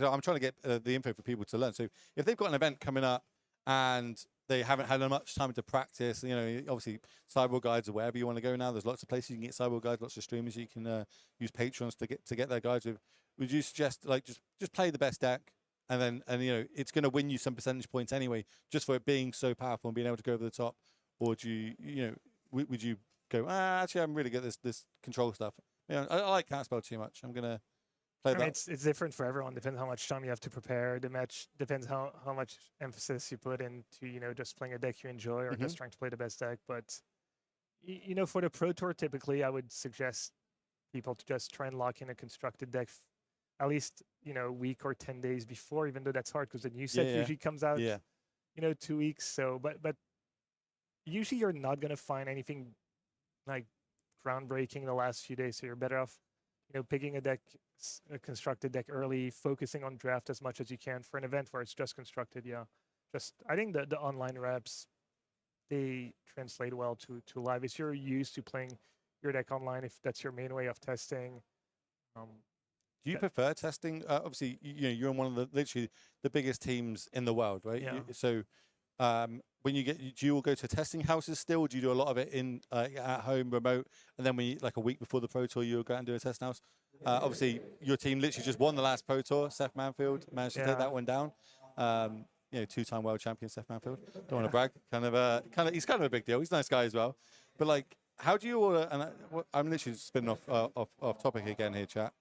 I'm trying to get the info for people to learn. So if they've got an event coming up and they haven't had much time to practice, obviously Sideboard guides or wherever you want to go now. There's lots of places you can get Sideboard guides, lots of streamers you can use patrons to get their guides with. Would you suggest just play the best deck and then it's going to win you some percentage points anyway, just for it being so powerful and being able to go over the top? Or do would you go, actually I'm really good at this control stuff. I like Counterspell too much. I'm gonna play that. It's different for everyone. Depends how much time you have to prepare. The match depends how much emphasis you put into just playing a deck you enjoy or just trying to play the best deck. But for the Pro Tour, typically I would suggest people to just try and lock in a constructed deck at least a week or 10 days before, even though that's hard because the new set usually comes out 2 weeks. So but usually you're not going to find anything like groundbreaking in the last few days, so you're better off picking a constructed deck early, focusing on draft as much as you can for an event where it's just constructed. I think the online reps, they translate well to live. If you're used to playing your deck online, if that's your main way of testing. Do you prefer testing? Obviously, you're on one of literally the biggest teams in the world, right? Yeah. So when do you all go to testing houses still? Do you do a lot of it at home, remote, and then like a week before the Pro Tour, you'll go out and do a test house? Obviously, your team literally just won the last Pro Tour. Seth Manfield managed to take that one down. 2-time world champion Seth Manfield. Don't want to brag. He's kind of a big deal. He's a nice guy as well. But like, how do you order? And I'm literally spinning off topic again here, chat.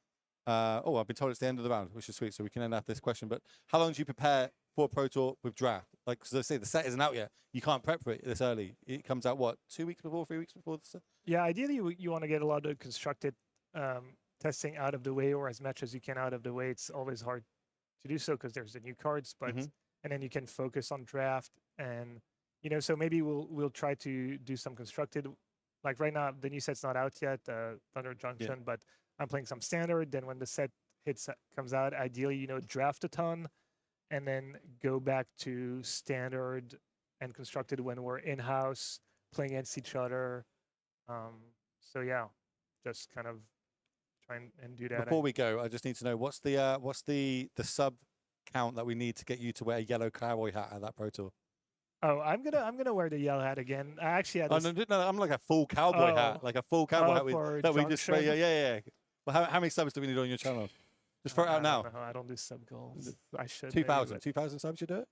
Oh, I've been told it's the end of the round, which is sweet. So we can end after this question. But how long do you prepare for a Pro Tour with draft? Like, because I say the set isn't out yet. You can't prep for it this early. It comes out what, 2 weeks before, 3 weeks before the set? Yeah, ideally you want to get a lot of constructed testing out of the way, or as much as you can out of the way. It's always hard to do so because there's the new cards, but and then you can focus on draft, and so maybe we'll try to do some constructed. Like right now, the new set's not out yet, Thunder Junction, but I'm playing some standard. Then when the set comes out, ideally draft a ton, and then go back to standard and constructed when we're in house playing against each other. So yeah, just kind of try and do that. Before we go, I just need to know what's the sub count that we need to get you to wear a yellow cowboy hat at that Pro Tour? Oh, I'm gonna wear the yellow hat again. I actually had this. No, I'm like a full cowboy hat, like a full cowboy hat that we just spray. Yeah. Well, how many subs do we need on your channel? Just throw it out now. I don't do sub goals. I should. 2,000 subs, you do it?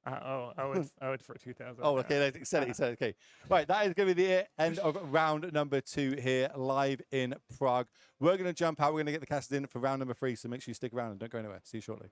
I would for 2,000. Oh, okay. He said it. Okay. Right. That is going to be the end of round number 2 here live in Prague. We're going to jump out. We're going to get the casters in for round number 3. So make sure you stick around and don't go anywhere. See you shortly.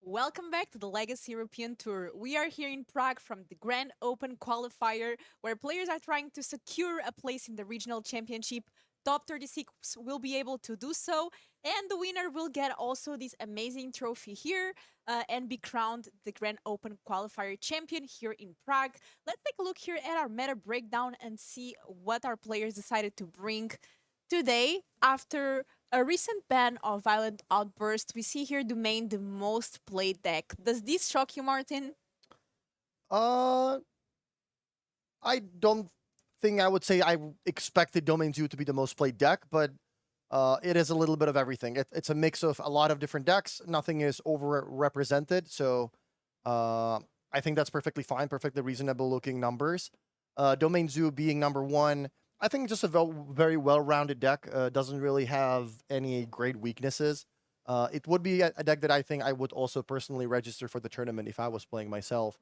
Welcome back to the Legacy European Tour. We are here in Prague from the Grand Open qualifier, where players are trying to secure a place in the regional championship. Top 36 will be able to do so, and the winner will get also this amazing trophy here and be crowned the Grand Open qualifier champion here in Prague. Let's take a look here at our meta breakdown and see what our players decided to bring today. After a recent ban of Violent Outburst, we see here Domain the most played deck. Does this shock you, Martin? Uh, I don't think I would say I expected Domain Zoo to be the most played deck, but it is a little bit of everything. It's a mix of a lot of different decks. Nothing is overrepresented, so I think that's perfectly fine, perfectly reasonable looking numbers. Domain Zoo being number one, I think just a very well-rounded deck. Doesn't really have any great weaknesses. It would be a deck that I think I would also personally register for the tournament if I was playing myself.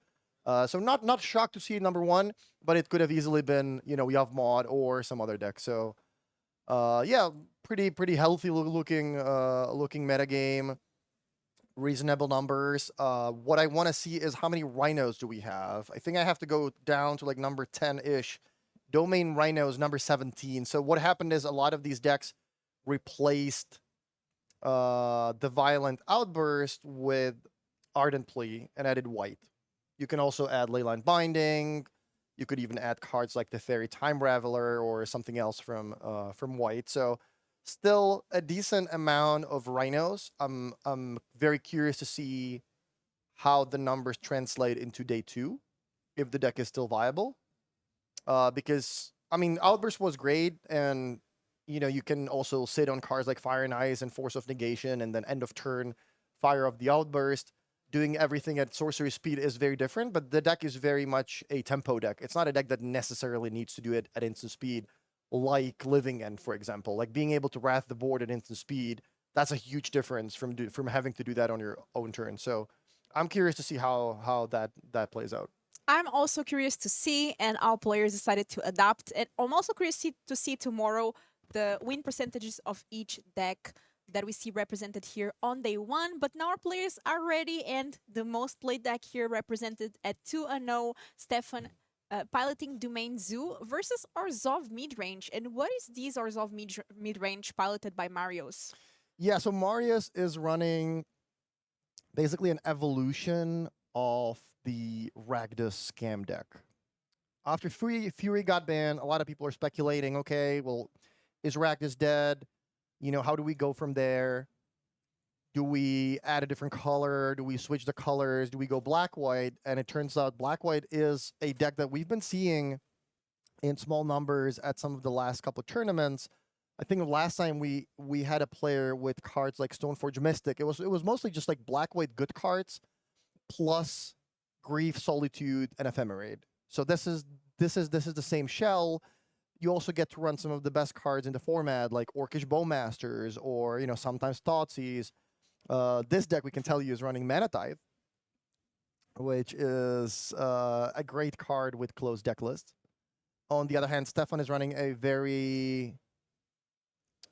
So not shocked to see it number one, but it could have easily been, we have Mod or some other deck. So yeah, pretty healthy looking metagame, reasonable numbers. What I want to see is how many rhinos do we have? I think I have to go down to like number 10-ish. Domain Rhinos number 17. So what happened is a lot of these decks replaced the Violent Outburst with Ardent Plea and added white. You can also add Leyline Binding. You could even add cards like the Fairy Time Raveler or something else from white. So still a decent amount of rhinos. I'm very curious to see how the numbers translate into day 2, if the deck is still viable. Because I mean, Outburst was great, and you can also sit on cards like Fire and Ice and Force of Negation, and then end of turn, Fire of the Outburst. Doing everything at sorcery speed is very different, but the deck is very much a tempo deck. It's not a deck that necessarily needs to do it at instant speed, like Living End, for example. Like being able to wrath the board at instant speed, that's a huge difference from having to do that on your own turn. So I'm curious to see how that plays out. I'm also curious to see, and our players decided to adapt. And I'm also curious to see tomorrow the win percentages of each deck that we see represented here on day 1. But now our players are ready, and the most played deck here represented at 2-0, Stefan piloting Domain Zoo versus Orzhov midrange. And what is this Orzhov midrange piloted by Marios? Yeah, so Marius is running basically an evolution of the Ragdos scam deck. After Fury got banned, a lot of people are speculating, okay, well, is Ragdos dead? How do we go from there? Do we add a different color? Do we switch the colors? Do we go black-white? And it turns out black-white is a deck that we've been seeing in small numbers at some of the last couple of tournaments. I think last time we had a player with cards like Stoneforge Mystic. It was mostly just like black-white good cards plus Grief, Solitude, and Ephemerate. So this is the same shell. You also get to run some of the best cards in the format, like Orcish Bowmasters or sometimes Thoughtseize. This deck we can tell you is running Mana Tithe, which is a great card with closed deck lists. On the other hand, Stefan is running a very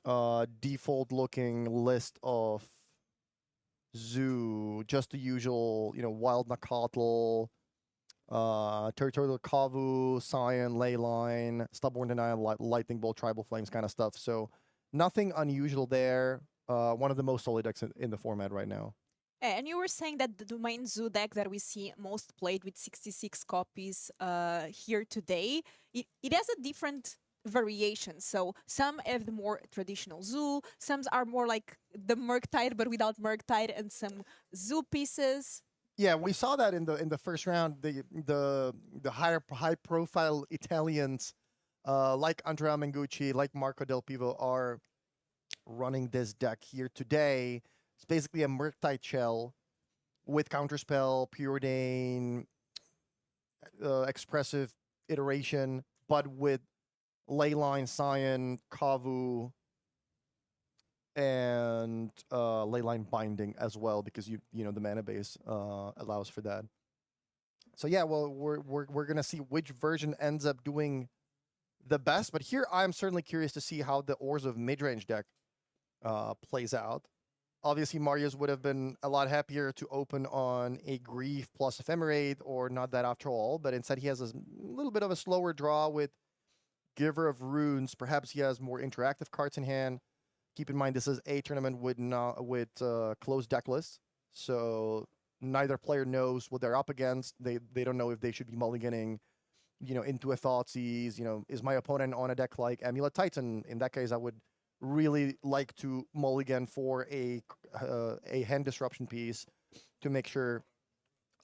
default-looking list of Zoo, just the usual, Wild Nakatl, Territorial Kavu, Scion, Leyline, Stubborn Denial, Lightning Bolt, Tribal Flames kind of stuff. So nothing unusual there. One of the most solid decks in the format right now. And you were saying that the Domain Zoo deck that we see most played with 66 copies here today, it has a different variation. So some have the more traditional Zoo, some are more like the Murktide but without Murktide, and some Zoo pieces. Yeah, we saw that in the first round. The high profile Italians like Andrea Mengucci, like Marco Del Pivo are running this deck here today. It's basically a Murktide shell with Counterspell, Preordain, Expressive Iteration, but with Leyline, Scion, Kavu, and Leyline Binding as well, because the mana base allows for that. So yeah, well, we're gonna see which version ends up doing the best. But here I'm certainly curious to see how the Orzhov midrange deck plays out. Obviously, Marius would have been a lot happier to open on a Grief plus Ephemerate or not that after all, but instead he has a little bit of a slower draw with Giver of Runes. Perhaps he has more interactive cards in hand. Keep in mind, this is a tournament with closed deck lists, so neither player knows what they're up against. They don't know if they should be mulliganing, into a Thoughtseize. Is my opponent on a deck like Amulet Titan? In that case, I would really like to mulligan for a hand disruption piece to make sure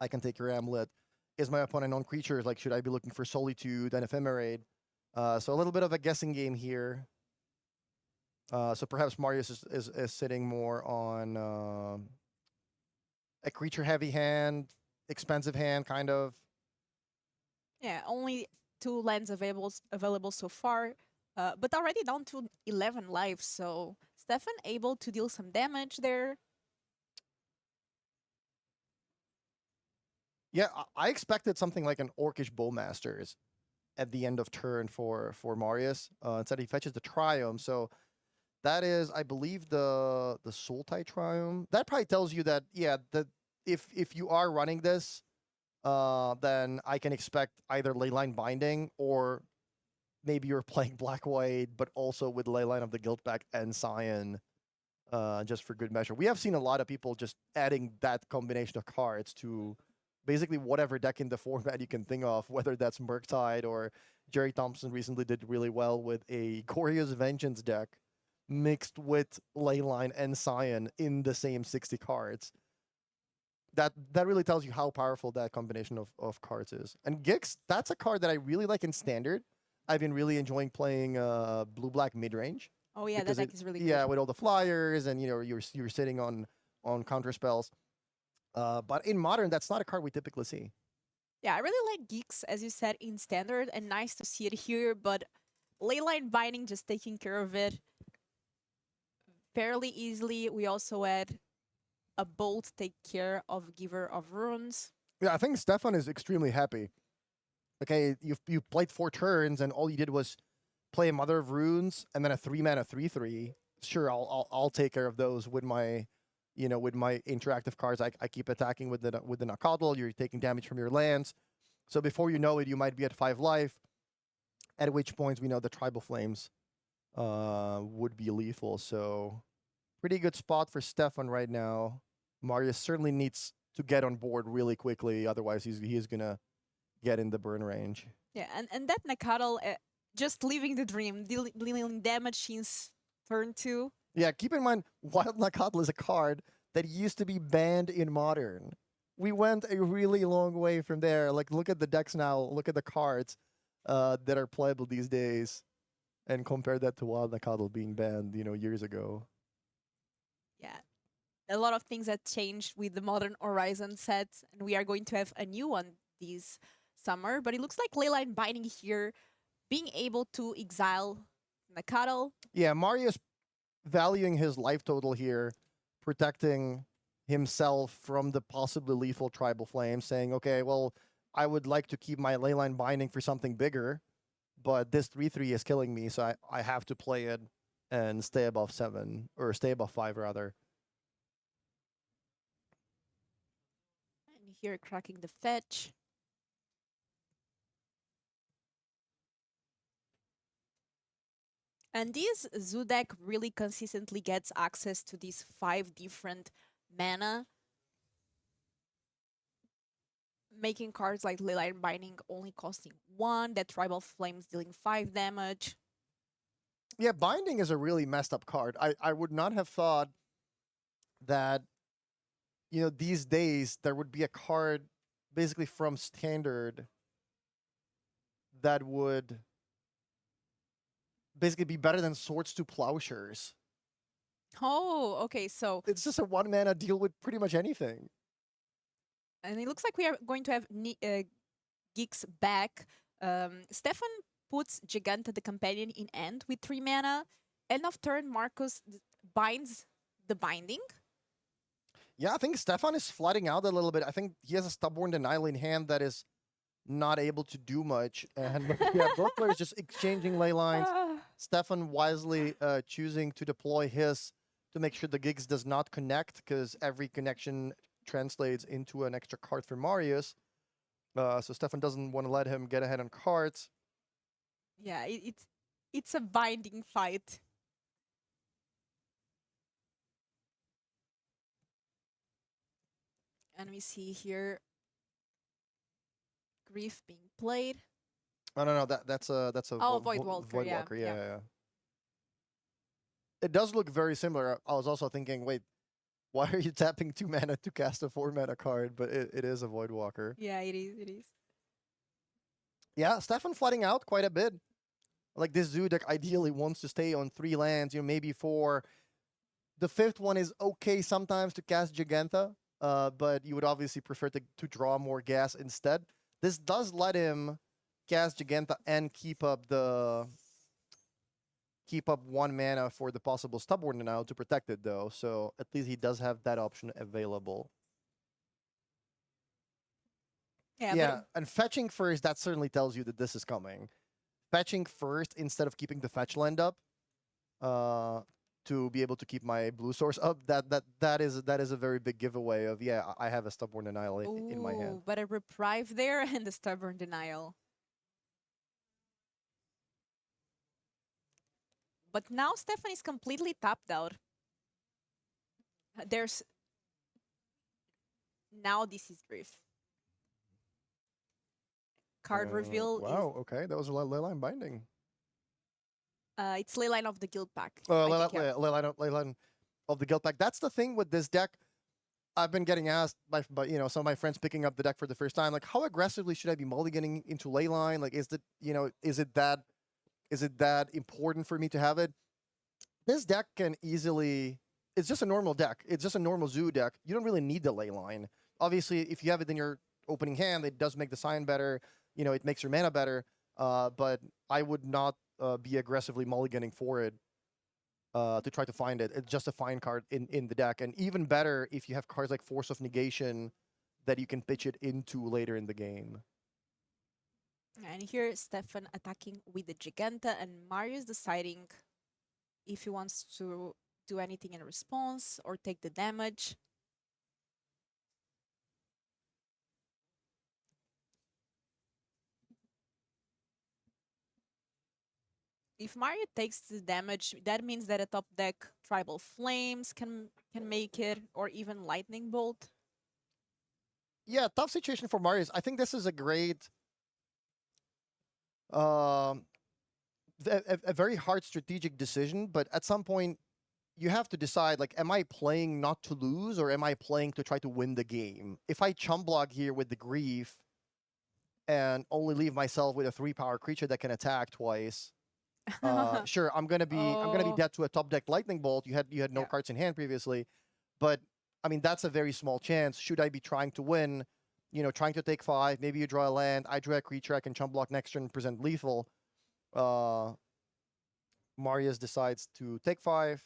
I can take your Amulet. Is my opponent on creatures? Like, should I be looking for Solitude and Ephemerate? So a little bit of a guessing game here. So perhaps Marius is sitting more on a creature-heavy hand, expensive hand, kind of. Yeah, only 2 lands available so far, but already down to 11 lives. So Stefan able to deal some damage there. Yeah, I expected something like an Orcish Bowmasters at the end of turn for Marius. Instead, he fetches the Triumph. So that is, I believe, the Sultai Triumph. That probably tells you that, yeah, that if you are running this, then I can expect either Leyline Binding or maybe you're playing Black-White, but also with Leyline of the Guildpact and Scion, just for good measure. We have seen a lot of people just adding that combination of cards to basically whatever deck in the format you can think of, whether that's Murktide or Jerry Thompson recently did really well with a Glorious Vengeance deck mixed with Leyline and Scion in the same 60 cards. That really tells you how powerful that combination of cards is. And Gix, that's a card that I really like in Standard. I've been really enjoying playing blue-black mid-range. Oh yeah, that deck is really good. Yeah, with all the flyers and you're sitting on counter spells. But in Modern, that's not a card we typically see. Yeah, I really like Geeks, as you said, in Standard, and nice to see it here, but Leyline Binding just taking care of it fairly easily. We also had a Bolt take care of Giver of Runes. Yeah, I think Stefan is extremely happy. Okay, you played 4 turns and all you did was play a Mother of Runes and then a 3-mana 3/3. Sure, I'll take care of those with my with my interactive cards. I keep attacking with the Nakadal. You're taking damage from your lands. So before you know it, you might be at 5 life. At which point we know the Tribal Flames would be lethal. So pretty good spot for Stefan right now. Marius certainly needs to get on board really quickly. Otherwise, he's gonna get in the burn range. Yeah, and that Nakadal, just living the dream, dealing damage since turn 2. Yeah, keep in mind, Wild Nakatl is a card that used to be banned in Modern. We went a really long way from there. Like, look at the decks now. Look at the cards that are playable these days, and compare that to Wild Nakatl being banned, years ago. Yeah, a lot of things that changed with the Modern Horizon set, and we are going to have a new one this summer. But it looks like Leyline Binding here, being able to exile Nakadal. Yeah, Marius valuing his life total here, protecting himself from the possibly lethal Tribal Flame, saying, okay, well, I would like to keep my Leyline Binding for something bigger, but this 3/3 is killing me, so I have to play it and stay above 7, or stay above 5, rather. And here cracking the fetch. And this Zoo deck really consistently gets access to these 5 different mana, making cards like Leyline Binding only costing 1, that Tribal Flames dealing 5 damage. Yeah, Binding is a really messed up card. I would not have thought that, these days there would be a card basically from Standard that would basically be better than Swords to Plowshares. Oh, okay, so... It's just a 1-mana deal with pretty much anything. And it looks like we are going to have Geeks back. Stefan puts Giganta the Companion in end with 3 mana. End of turn, Marcus binds the Binding. Yeah, I think Stefan is flooding out a little bit. I think he has a Stubborn Denial in hand that is not able to do much. And yeah, both players just exchanging ley lines. Stefan wisely choosing to deploy his to make sure the gigs does not connect, because every connection translates into an extra card for Marius. So Stefan doesn't want to let him get ahead on cards. Yeah, it's a binding fight. And we see here Grief being played. Oh no, that's a Oh, Void Walker, yeah, Walker, yeah. yeah. It does look very similar. I was also thinking, wait, why are you tapping 2 mana to cast a 4 mana card? But it is a Void Walker. Yeah, it is. It is. Yeah, Stefan flooding out quite a bit. Like, this Zoo deck ideally wants to stay on 3 lands, maybe 4. The 5th one is okay sometimes to cast Giganta, but you would obviously prefer to draw more gas instead. This does let him cast Giganta and keep up 1 mana for the possible Stubborn now to protect it, though. So at least he does have that option available. Yeah, and fetching first, that certainly tells you that this is coming. Fetching first instead of keeping the fetch land up, to be able to keep my blue source up, that is a very big giveaway of, yeah, I have a Stubborn Denial in my hand. But a Reprieve there and the Stubborn Denial. But now Stefan is completely tapped out. There's... Now this is Grief. Card reveal Wow, okay, that was a Leyline Binding. It's Leyline of the Guild Pack. Leyline of the Guild Pack. That's the thing with this deck. I've been getting asked by some of my friends picking up the deck for the first time, like, how aggressively should I be mulliganing into Leyline? Like, is it that important for me to have it? This deck can easily... It's just a normal deck. It's just a normal Zoo deck. You don't really need the Leyline. Obviously, if you have it in your opening hand, it does make the sign better. It makes your mana better. But I would not be aggressively mulliganing for it to try to find it. It's just a fine card in the deck. And even better if you have cards like Force of Negation that you can pitch it into later in the game. And here Stefan attacking with the Giganta and Marius deciding if he wants to do anything in response or take the damage. If Mario takes the damage, that means that a top deck Tribal Flames can make it, or even Lightning Bolt. Yeah, tough situation for Marius. I think this is a great, a very hard strategic decision. But at some point, you have to decide, like, am I playing not to lose, or am I playing to try to win the game? If I chum block here with the Grief and only leave myself with a 3-power creature that can attack twice, sure, I'm gonna be dead to a top deck Lightning Bolt. You had no cards in hand previously, but I mean, that's a very small chance. Should I be trying to win? Trying to take 5. Maybe you draw a land. I draw a creature. I can chump block next turn and present lethal. Marius decides to take 5.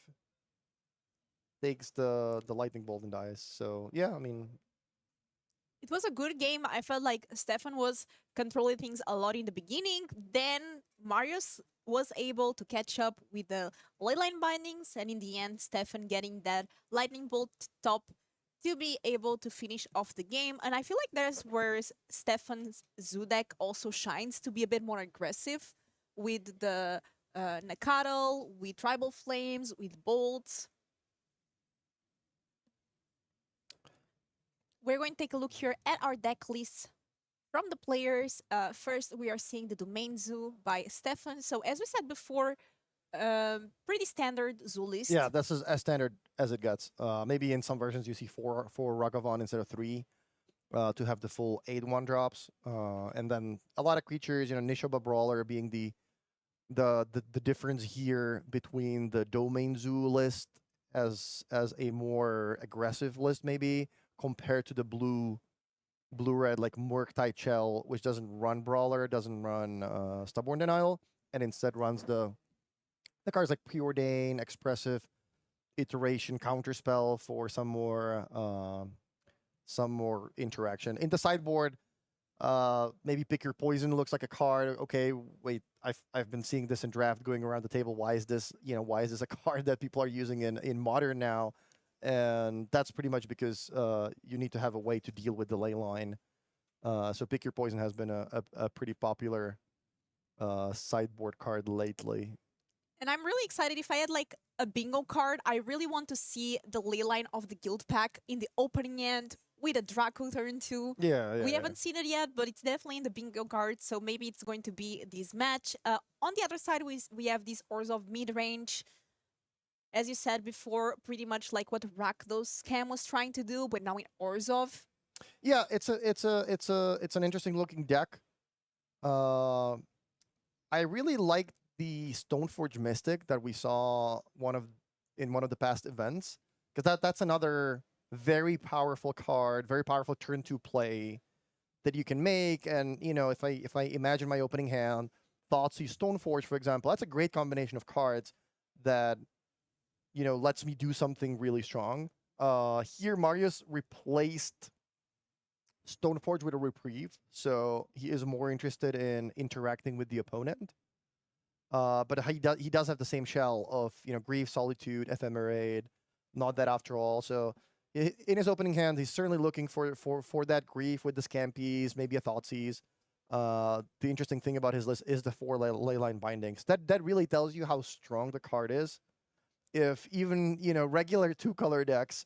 Takes the Lightning Bolt and dies. So yeah, I mean, it was a good game. I felt like Stefan was controlling things a lot in the beginning. Then Marius was able to catch up with the Leyline Bindings, and in the end, Stefan getting that Lightning Bolt top to be able to finish off the game. And I feel like there's where Stefan's Zoo deck also shines, to be a bit more aggressive with the Nacatl, with Tribal Flames, with Bolts. We're going to take a look here at our deck list from the players. First, we are seeing the Domain Zoo by Stefan. So as we said before, pretty standard Zoo list. Yeah, this is as standard as it gets. Maybe in some versions you see 4 Ragavan instead of 3 to have the full 8/1 drops. And then a lot of creatures, Nishoba Brawler being the difference here between the Domain Zoo list as a more aggressive list, maybe, compared to the blue-red, like Murktide Shell, which doesn't run Brawler, doesn't run Stubborn Denial, and instead runs the cards like Preordain, Expressive, Iteration, Counterspell for some more interaction. In the sideboard, Maybe Pick Your Poison looks like a card. Okay, wait, I've been seeing this in draft going around the table. Why is this, why is this a card that people are using in modern now? And that's pretty much because you need to have a way to deal with the ley line. So Pick Your Poison has been a pretty popular sideboard card lately. And I'm really excited. If I had like a bingo card, I really want to see the ley line of the guild pack in the opening end with a Draco turn 2. Yeah, We haven't seen it yet, but it's definitely in the bingo card, so maybe it's going to be this match. On the other side, we have this Orzhov mid-range. As you said before, pretty much like what Rakdos Scam was trying to do, but now in Orzhov. Yeah, it's an interesting looking deck. I really like the Stoneforge Mystic that we saw in one of the past events, because that's another very powerful card, very powerful turn 2 play that you can make. And if I imagine my opening hand, Thoughtseize Stoneforge, for example, that's a great combination of cards that lets me do something really strong. Here Marius replaced Stoneforge with a Reprieve, so he is more interested in interacting with the opponent. But he does have the same shell of Grief, Solitude, Ephemerate, Not That After All. So in his opening hand, he's certainly looking for that Grief with the Scampies, maybe a Thoughtseize. The interesting thing about his list is the 4 leyline bindings. That really tells you how strong the card is. If even regular 2-color decks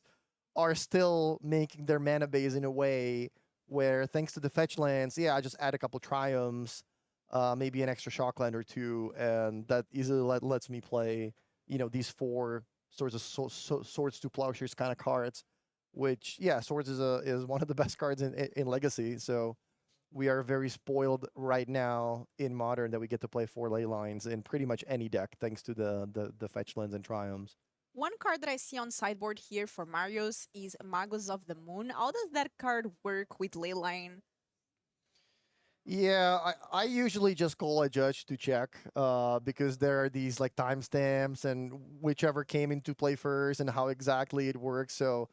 are still making their mana base in a way where, thanks to the fetch lands, I just add a couple Triumphs, maybe an extra Shockland or 2, and that easily lets me play these 4 sorts of Swords to Plowshares kind of cards, which Swords is one of the best cards in Legacy. So we are very spoiled right now in Modern that we get to play 4 ley lines in pretty much any deck thanks to the fetch lands and Triumphs. One card that I see on sideboard here for Marios is Magos of the Moon. How does that card work with Leyline? Yeah, I usually just call a judge to check because there are these like timestamps and whichever came into play first and how exactly it works. So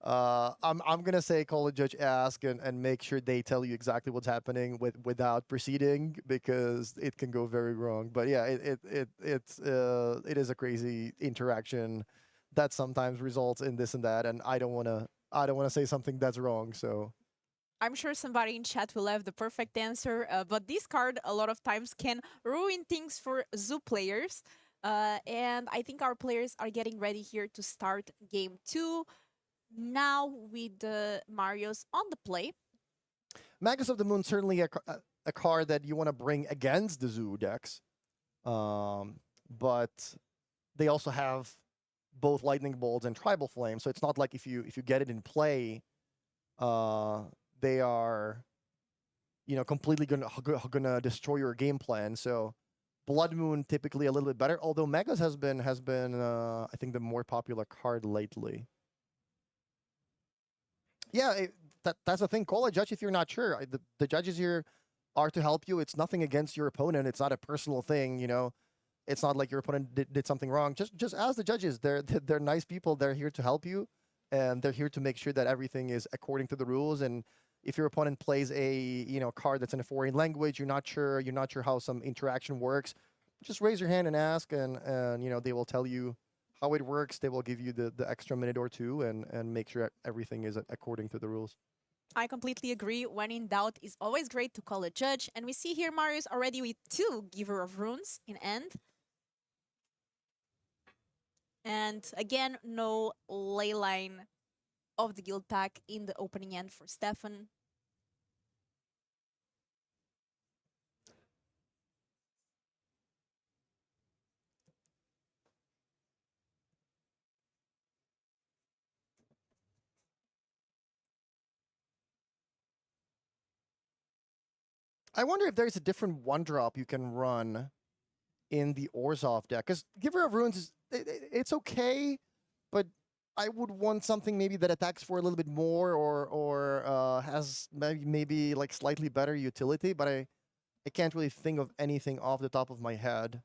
I'm gonna say call a judge, ask, and make sure they tell you exactly what's happening without proceeding, because it can go very wrong. But yeah, it is a crazy interaction that sometimes results in this and that, and I don't wanna say something that's wrong. So I'm sure somebody in chat will have the perfect answer, but this card a lot of times can ruin things for Zoo players. And I think our players are getting ready here to start game 2. Now with the Marios on the play. Magus of the Moon, certainly a card that you want to bring against the Zoo decks. But they also have both Lightning Bolts and Tribal Flame, so it's not like if you get it in play, they are completely gonna destroy your game plan. So Blood Moon typically a little bit better, although Megas has been I think the more popular card lately. Yeah, that's the thing. Call a judge if you're not sure. The judges here are to help you. It's nothing against your opponent. It's not a personal thing. It's not like your opponent did something wrong. Just ask the judges. They're nice people. They're here to help you, and they're here to make sure that everything is according to the rules. And if your opponent plays a card that's in a foreign language, you're not sure how some interaction works, just raise your hand and ask, and they will tell you how it works. They will give you the extra minute or two and make sure everything is according to the rules. I completely agree. When in doubt, it's always great to call a judge. And we see here Marius already with 2 Giver of Runes in end. And again, no leyline of the guild pack in the opening end for Stefan. I wonder if there's a different 1-drop you can run in the Orzhov deck, because Giver of Runes it's okay, but I would want something maybe that attacks for a little bit more, or has maybe like slightly better utility. But I can't really think of anything off the top of my head.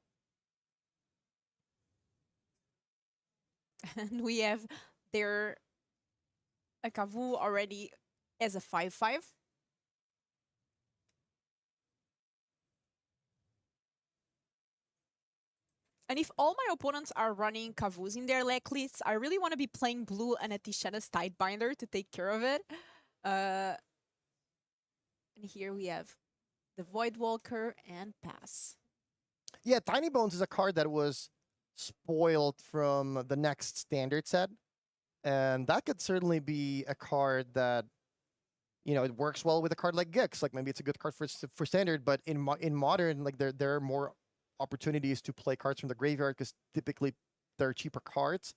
And we have their Akavu already as a 5/5. And if all my opponents are running Kavus in their leg lists, I really want to be playing blue and a Tishana's Tidebinder to take care of it. And here we have the Voidwalker and pass. Yeah, Tiny Bones is a card that was spoiled from the next standard set. And that could certainly be a card that, you know, it works well with a card like Gix. Like maybe it's a good card for standard, but in modern, like there are more opportunities to play cards from the graveyard because typically they're cheaper cards.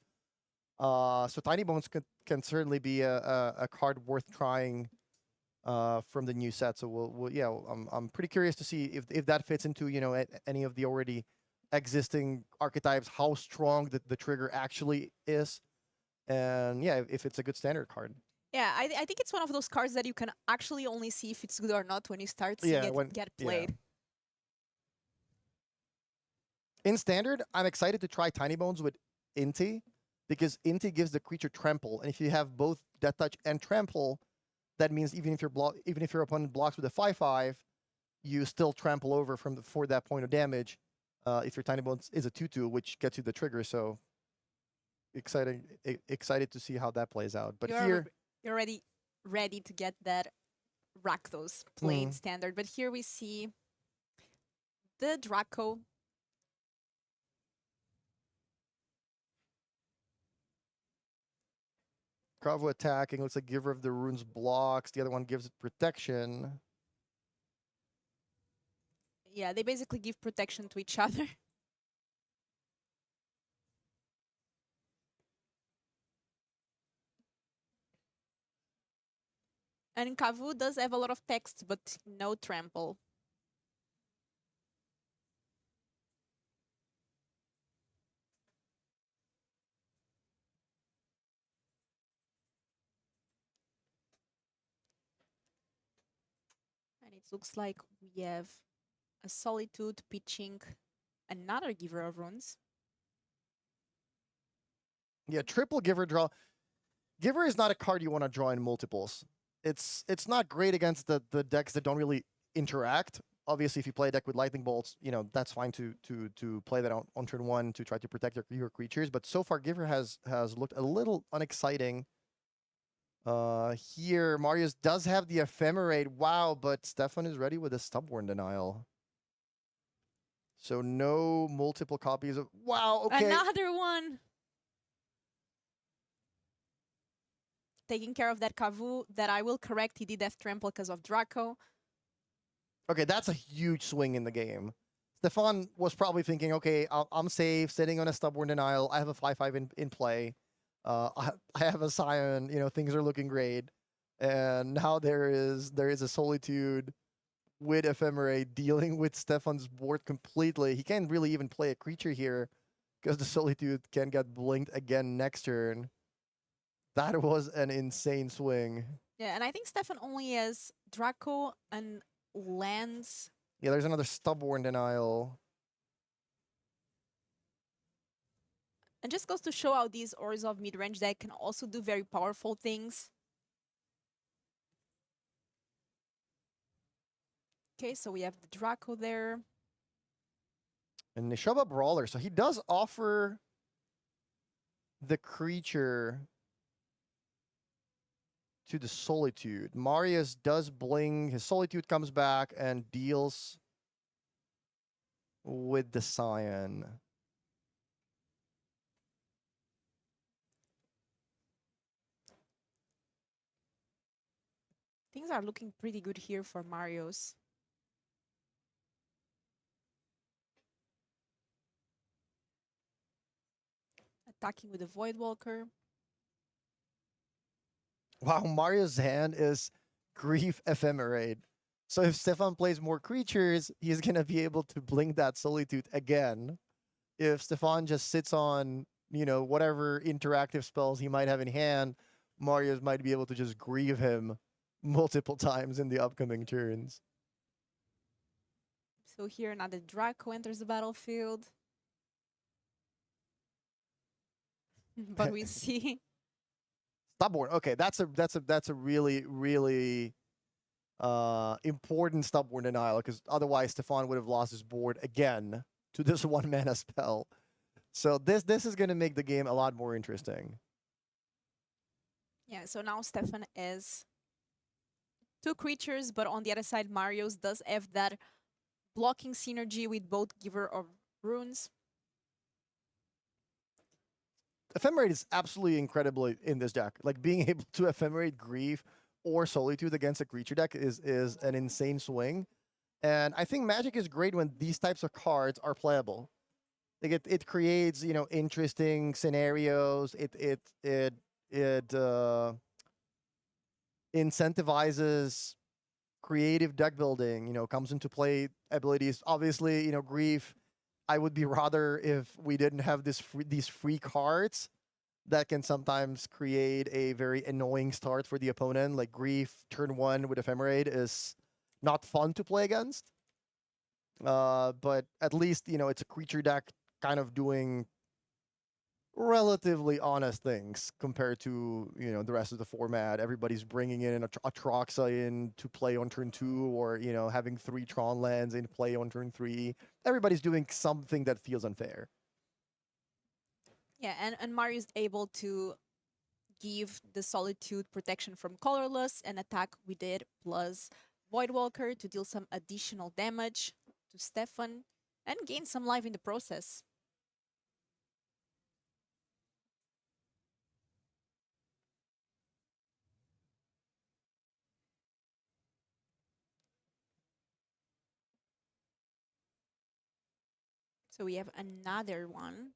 So Tiny Bones can certainly be a card worth trying from the new set. So I'm pretty curious to see if that fits into, you know, any of the already existing archetypes, how strong the trigger actually is, and yeah, if it's a good standard card. Yeah, I think it's one of those cards that you can actually only see if it's good or not when you start seeing Yeah, it get played. In standard, I'm excited to try Tiny Bones with Inti because Inti gives the creature trample, and if you have both Death Touch and trample, that means even if your opponent blocks with a 5/5, you still trample over for that point of damage. If your Tiny Bones is a 2/2, which gets you the trigger, so excited to see how that plays out. But you're already ready to get that Rakdos play in standard. But here we see the Draco. Kavu attacking, looks like Giver of the Runes blocks. The other one gives it protection. Yeah, they basically give protection to each other. And Kavu does have a lot of text, but no trample. And it looks like we have a Solitude pitching another Giver of Runes. Yeah, triple Giver draw. Giver is not a card you want to draw in multiples. It's not great against the decks that don't really interact. Obviously, if you play a deck with Lightning Bolts, you know, that's fine to play that on turn one to try to protect your creatures. But so far, Giver has looked a little unexciting. Here, Marius does have the Ephemerate. Wow, but Stefan is ready with a Stubborn Denial. So no multiple copies of... Wow, okay. Another one! Taking care of that Kavu that I will correct. He did have trample because of Draco. Okay, that's a huge swing in the game. Stefan was probably thinking, okay, I'm safe, sitting on a Stubborn Denial. I have a 5/5 in play. I have a Scion. You know, things are looking great. And now there is a Solitude with Ephemerate dealing with Stefan's board completely. He can't really even play a creature here because the Solitude can get blinked again next turn. That was an insane swing. Yeah, and I think Stefan only has Draco and lands. Yeah, there's another Stubborn Denial. And just goes to show how these Orzhov mid-range deck can also do very powerful things. Okay, so we have the Draco there. And Nishaba Brawler. So he does offer the creature to the Solitude. Marius does bling. His Solitude comes back and deals with the Scion. Things are looking pretty good here for Marius. Attacking with the Voidwalker. Wow, Mario's hand is Grief Ephemerate. So if Stefan plays more creatures, he's going to be able to blink that Solitude again. If Stefan just sits on, you know, whatever interactive spells he might have in hand, Marius might be able to just grieve him multiple times in the upcoming turns. So here another Draco enters the battlefield. But we see Stubborn. Okay, that's a really important Stubborn Denial because otherwise Stefan would have lost his board again to this 1 mana spell. So this is going to make the game a lot more interesting. Yeah, so now Stefan is 2 creatures, but on the other side, Mario's does have that blocking synergy with both Giver of Runes. Ephemerate is absolutely incredible in this deck. Like being able to ephemerate Grief or Solitude against a creature deck is an insane swing. And I think Magic is great when these types of cards are playable. Like it creates, you know, interesting scenarios. It incentivizes creative deck building, you know, comes into play abilities. Obviously, you know, Grief, I would be rather if we didn't have these free cards that can sometimes create a very annoying start for the opponent. Like Grief, turn 1 with Ephemerate is not fun to play against. But at least, you know, it's a creature deck kind of doing relatively honest things compared to, you know, the rest of the format. Everybody's bringing in a Atroxa in to play on turn 2, or, you know, having 3 Tron lands in play on turn 3. Everybody's doing something that feels unfair. Yeah, and Mario's able to give the Solitude protection from Colorless and attack with it, plus Voidwalker to deal some additional damage to Stefan and gain some life in the process. So we have another one.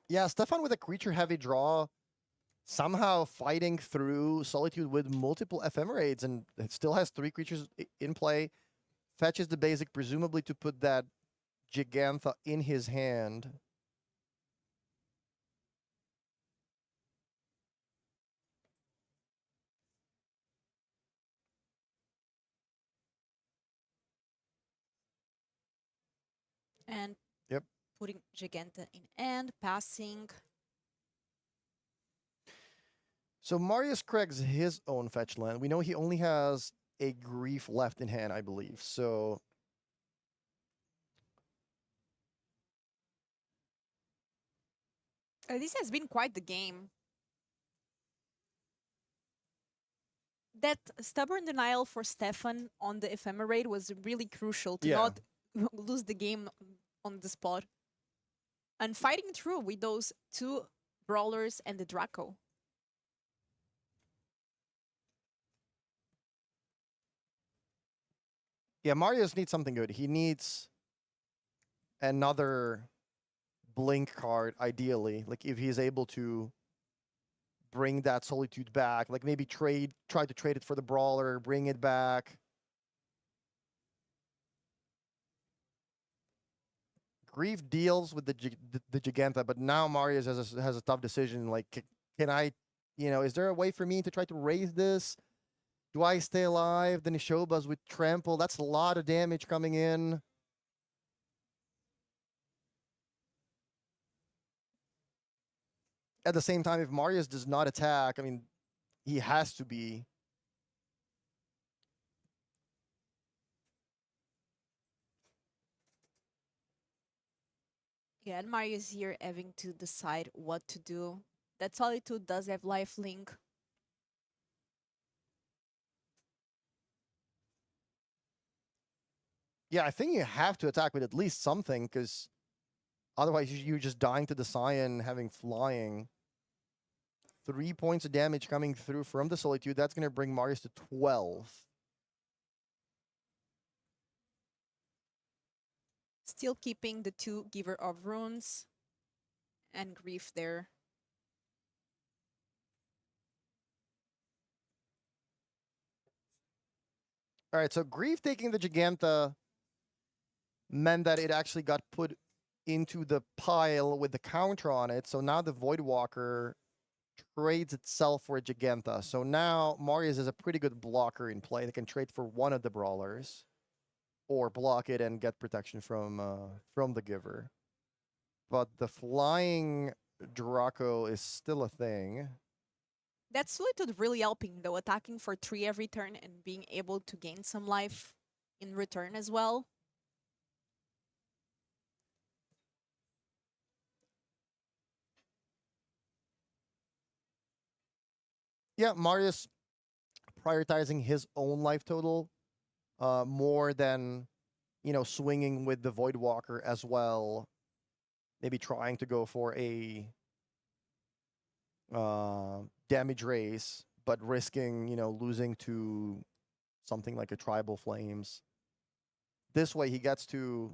Yeah, Stefan with a creature heavy draw, somehow fighting through Solitude with multiple Ephemerates, and it still has 3 creatures in play. Fetches the basic, presumably to put that Gigantha in his hand. And Yep. putting Giganta in and passing. So Marius Craig's his own fetch land. We know he only has a Grief left in hand, I believe. So This has been quite the game. That stubborn denial for Stefan on the Ephemerate was really crucial to Yeah. not lose the game on the spot. And fighting through with those 2 Brawlers and the Draco. yeah, Marius needs something good. He needs another blink card, ideally. Like if he's able to bring that Solitude back, like maybe try to trade it for the Brawler, bring it back. Grief deals with the Giganta, but now Marius has a tough decision. Like, can I, you know, is there a way for me to try to raise this? Do I stay alive? Then Ishobas with Trample. That's a lot of damage coming in. At the same time, if Marius does not attack, I mean, he has to be. Yeah, and Mario is here having to decide what to do. That Solitude does have lifelink. Yeah, I think you have to attack with at least something, because otherwise you're just dying to the Scion having flying. 3 points of damage coming through from the Solitude. That's going to bring Marius to 12. Still keeping the 2 Giver of Runes and Grief there. All right, so Grief taking the Giganta meant that it actually got put into the pile with the counter on it. So now the Voidwalker trades itself for a Giganta. So now Marius is a pretty good blocker in play. They can trade for one of the Brawlers, or block it and get protection from the Giver. But the flying Draco is still a thing. That Solitude really helping though, attacking for 3 every turn and being able to gain some life in return as well. Yeah, Marius prioritizing his own life total more than swinging with the Void Walker as well. Maybe trying to go for a damage race, but risking losing to something like a Tribal Flames. This way, he gets to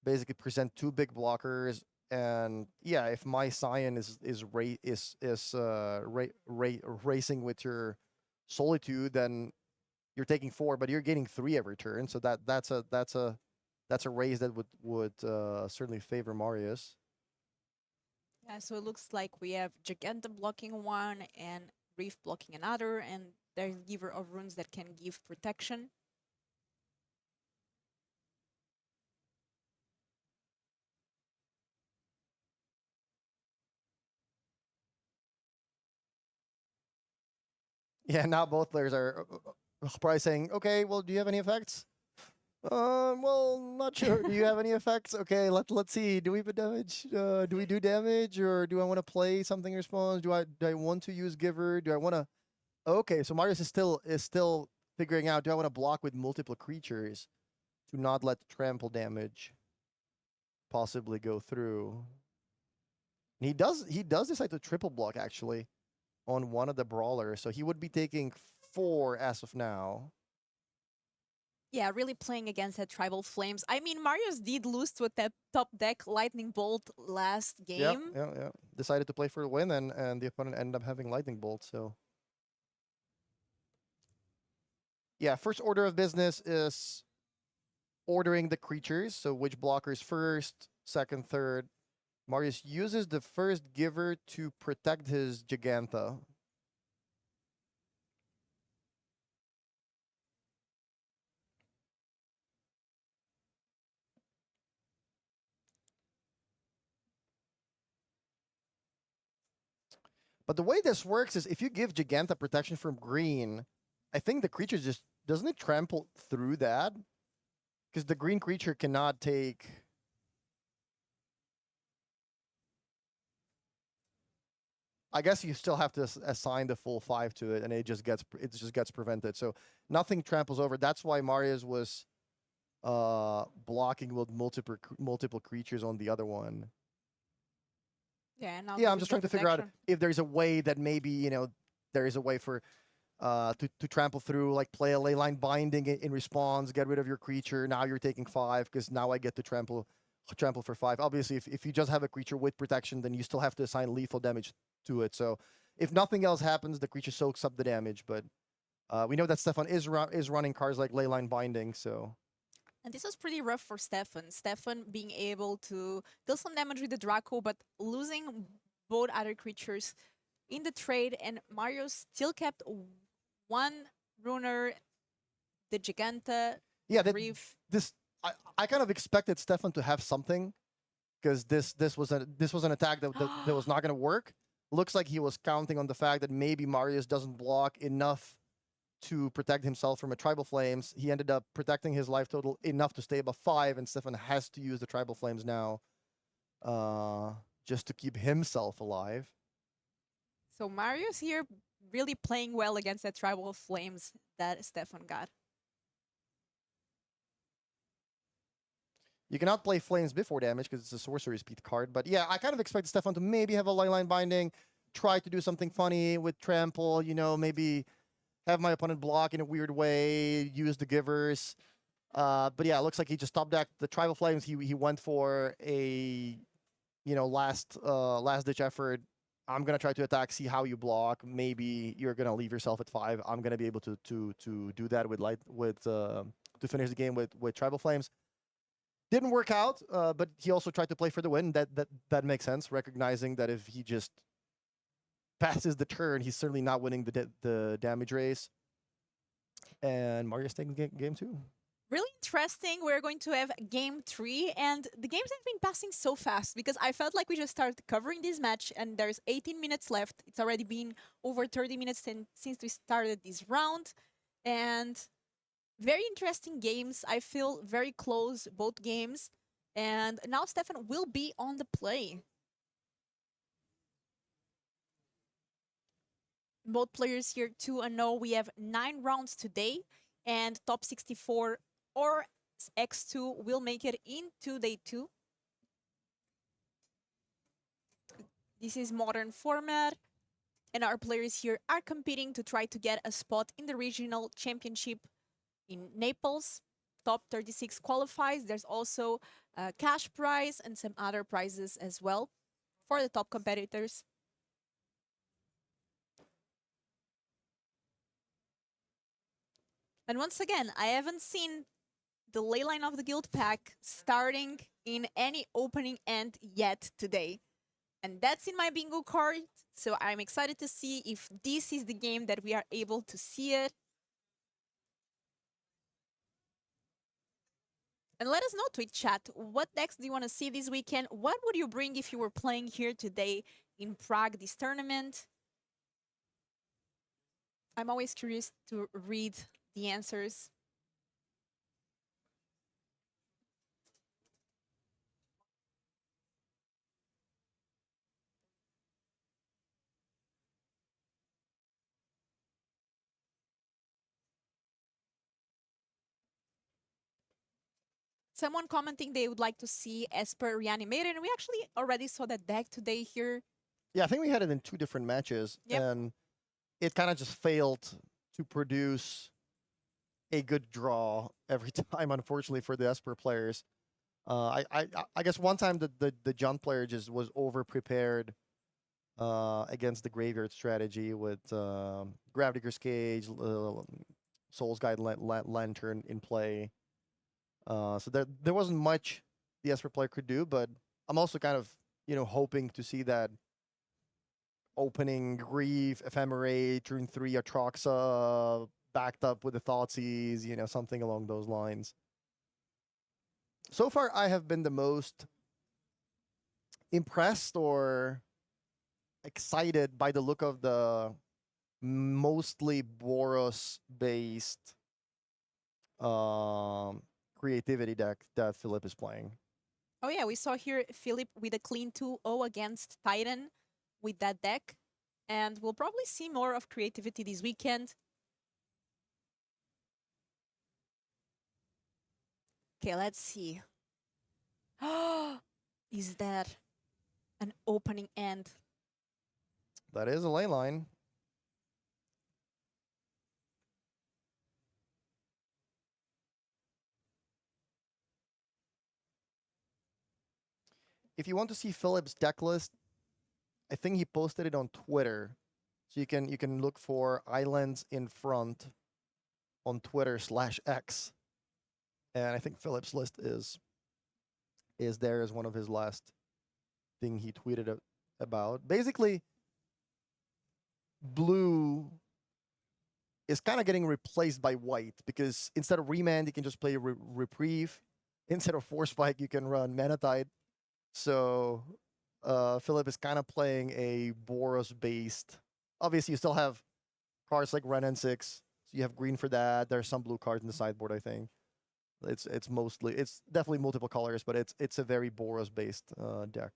basically present two big blockers. And yeah, if my Cyan racing with your Solitude, then you're taking 4, but you're getting 3 every turn. So that's a raise that would certainly favor Marius. Yeah, so it looks like we have Giganta blocking one and Reef blocking another, and there's Giver of Runes that can give protection. Yeah, now both players are probably saying, okay, well, do you have any effects? Well, not sure. Do you have any effects? Okay, let's see. Do we put damage? Do we do damage, or do I want to play something in response? Do I want to use Giver? Do I want to? Okay, so Marius is still figuring out. Do I want to block with multiple creatures to not let the trample damage possibly go through? And he does decide to triple block actually on one of the brawlers, so he would be taking 4 as of now. Yeah, really playing against that Tribal Flames. I mean, Marius did lose to a top deck Lightning Bolt last Yeah, game. yeah. Decided to play for a win, and the opponent ended up having Lightning Bolt. So yeah, first order of business is ordering the creatures. So which blockers first, second, third. Marius uses the first Giver to protect his Gigantha. But the way this works is if you give Gigantha protection from green, I think the creature just doesn't it trample through that? Because the green creature cannot take. I guess you still have to assign the full 5 to it, and it just gets prevented. So nothing tramples over. That's why Marius was blocking with multiple creatures on the other one. Yeah, now Yeah, I'm there just is the trying to figure out protection. if there's a way that maybe there is a way for to trample through, like play a leyline binding in response, get rid of your creature. Now you're taking 5 because now I get to trample for 5. Obviously, if you just have a creature with protection, then you still have to assign lethal damage to it. So if nothing else happens, the creature soaks up the damage. But we know that Stefan is running cards like leyline binding. So And this was pretty rough for Stefan. Stefan being able to deal some damage with the Draco, but losing both other creatures in the trade, and Mario still kept one Runer, the Giganta, yeah, Reef. I kind of expected Stefan to have something because this was an attack that was not going to work. Looks like he was counting on the fact that maybe Marius doesn't block enough to protect himself from a Tribal Flames. He ended up protecting his life total enough to stay above 5, and Stefan has to use the Tribal Flames now just to keep himself alive. So Mario's here really playing well against that Tribal Flames that Stefan got. You cannot play Flames before damage because it's a sorcery speed card. But yeah, I kind of expect Stefan to maybe have a leyline binding, try to do something funny with trample, maybe have my opponent block in a weird way, use the givers. But yeah, it looks like he just top decked the Tribal Flames. He went for a last ditch effort. I'm gonna try to attack, see how you block. Maybe you're gonna leave yourself at 5. I'm gonna be able to do that to finish the game with Tribal Flames. Didn't work out, but he also tried to play for the win. That makes sense, recognizing that if he just passes the turn, he's certainly not winning the damage race. And Mario's taking game 2. Really interesting. We're going to have game 3, and the games have been passing so fast because I felt like we just started covering this match, and there's 18 minutes left. It's already been over 30 minutes since we started this round, and very interesting games. I feel very close, both games, and now Stefan will be on the play. Both players here 2-0. We have 9 rounds today, and top 64 or X2 will make it into day 2. This is modern format, and our players here are competing to try to get a spot in the regional championship in Naples. Top 36 qualifies. There's also a cash prize and some other prizes as well for the top competitors. And once again, I haven't seen the leyline of the guild pack starting in any opening end yet today. And that's in my bingo card, so I'm excited to see if this is the game that we are able to see it. And let us know, Twitch chat, what decks do you want to see this weekend? What would you bring if you were playing here today in Prague, this tournament? I'm always curious to read the answers. Someone commenting they would like to see Esper Reanimator, and we actually already saw that deck today here. Yeah, I think we had it in 2 different matches, Yep. and it kind of just failed to produce a good draw every time, unfortunately, for the Esper players. I guess one time the John player just was over prepared against the graveyard strategy with Gravedigger's Cage, Soul's Guide Lantern in play. So there wasn't much the Esper player could do, but I'm also kind of hoping to see that opening Grief, Ephemerate, turn 3 Atroxa, backed up with the Thoughtseize, something along those lines. So far, I have been the most impressed or excited by the look of the mostly Boros-based creativity deck that Philip is playing. Oh yeah, we saw here Philip with a clean 2-0 against Titan with that deck. And we'll probably see more of creativity this weekend. Okay, let's see. Is that an opening end? That is a ley line. If you want to see Philip's deck list, I think he posted it on Twitter. So you can look for Islands in Front on Twitter/X. And I think Philip's list is there as one of his last thing he tweeted about. Basically, blue is kind of getting replaced by white because instead of Remand, you can just play Reprieve. Instead of Force Spike, you can run Manatide. So Philip is kind of playing a Boros-based. Obviously, you still have cards like Ren and 6. So you have green for that. There's some blue cards in the sideboard, I think. It's definitely multiple colors, but it's a very Boros-based deck.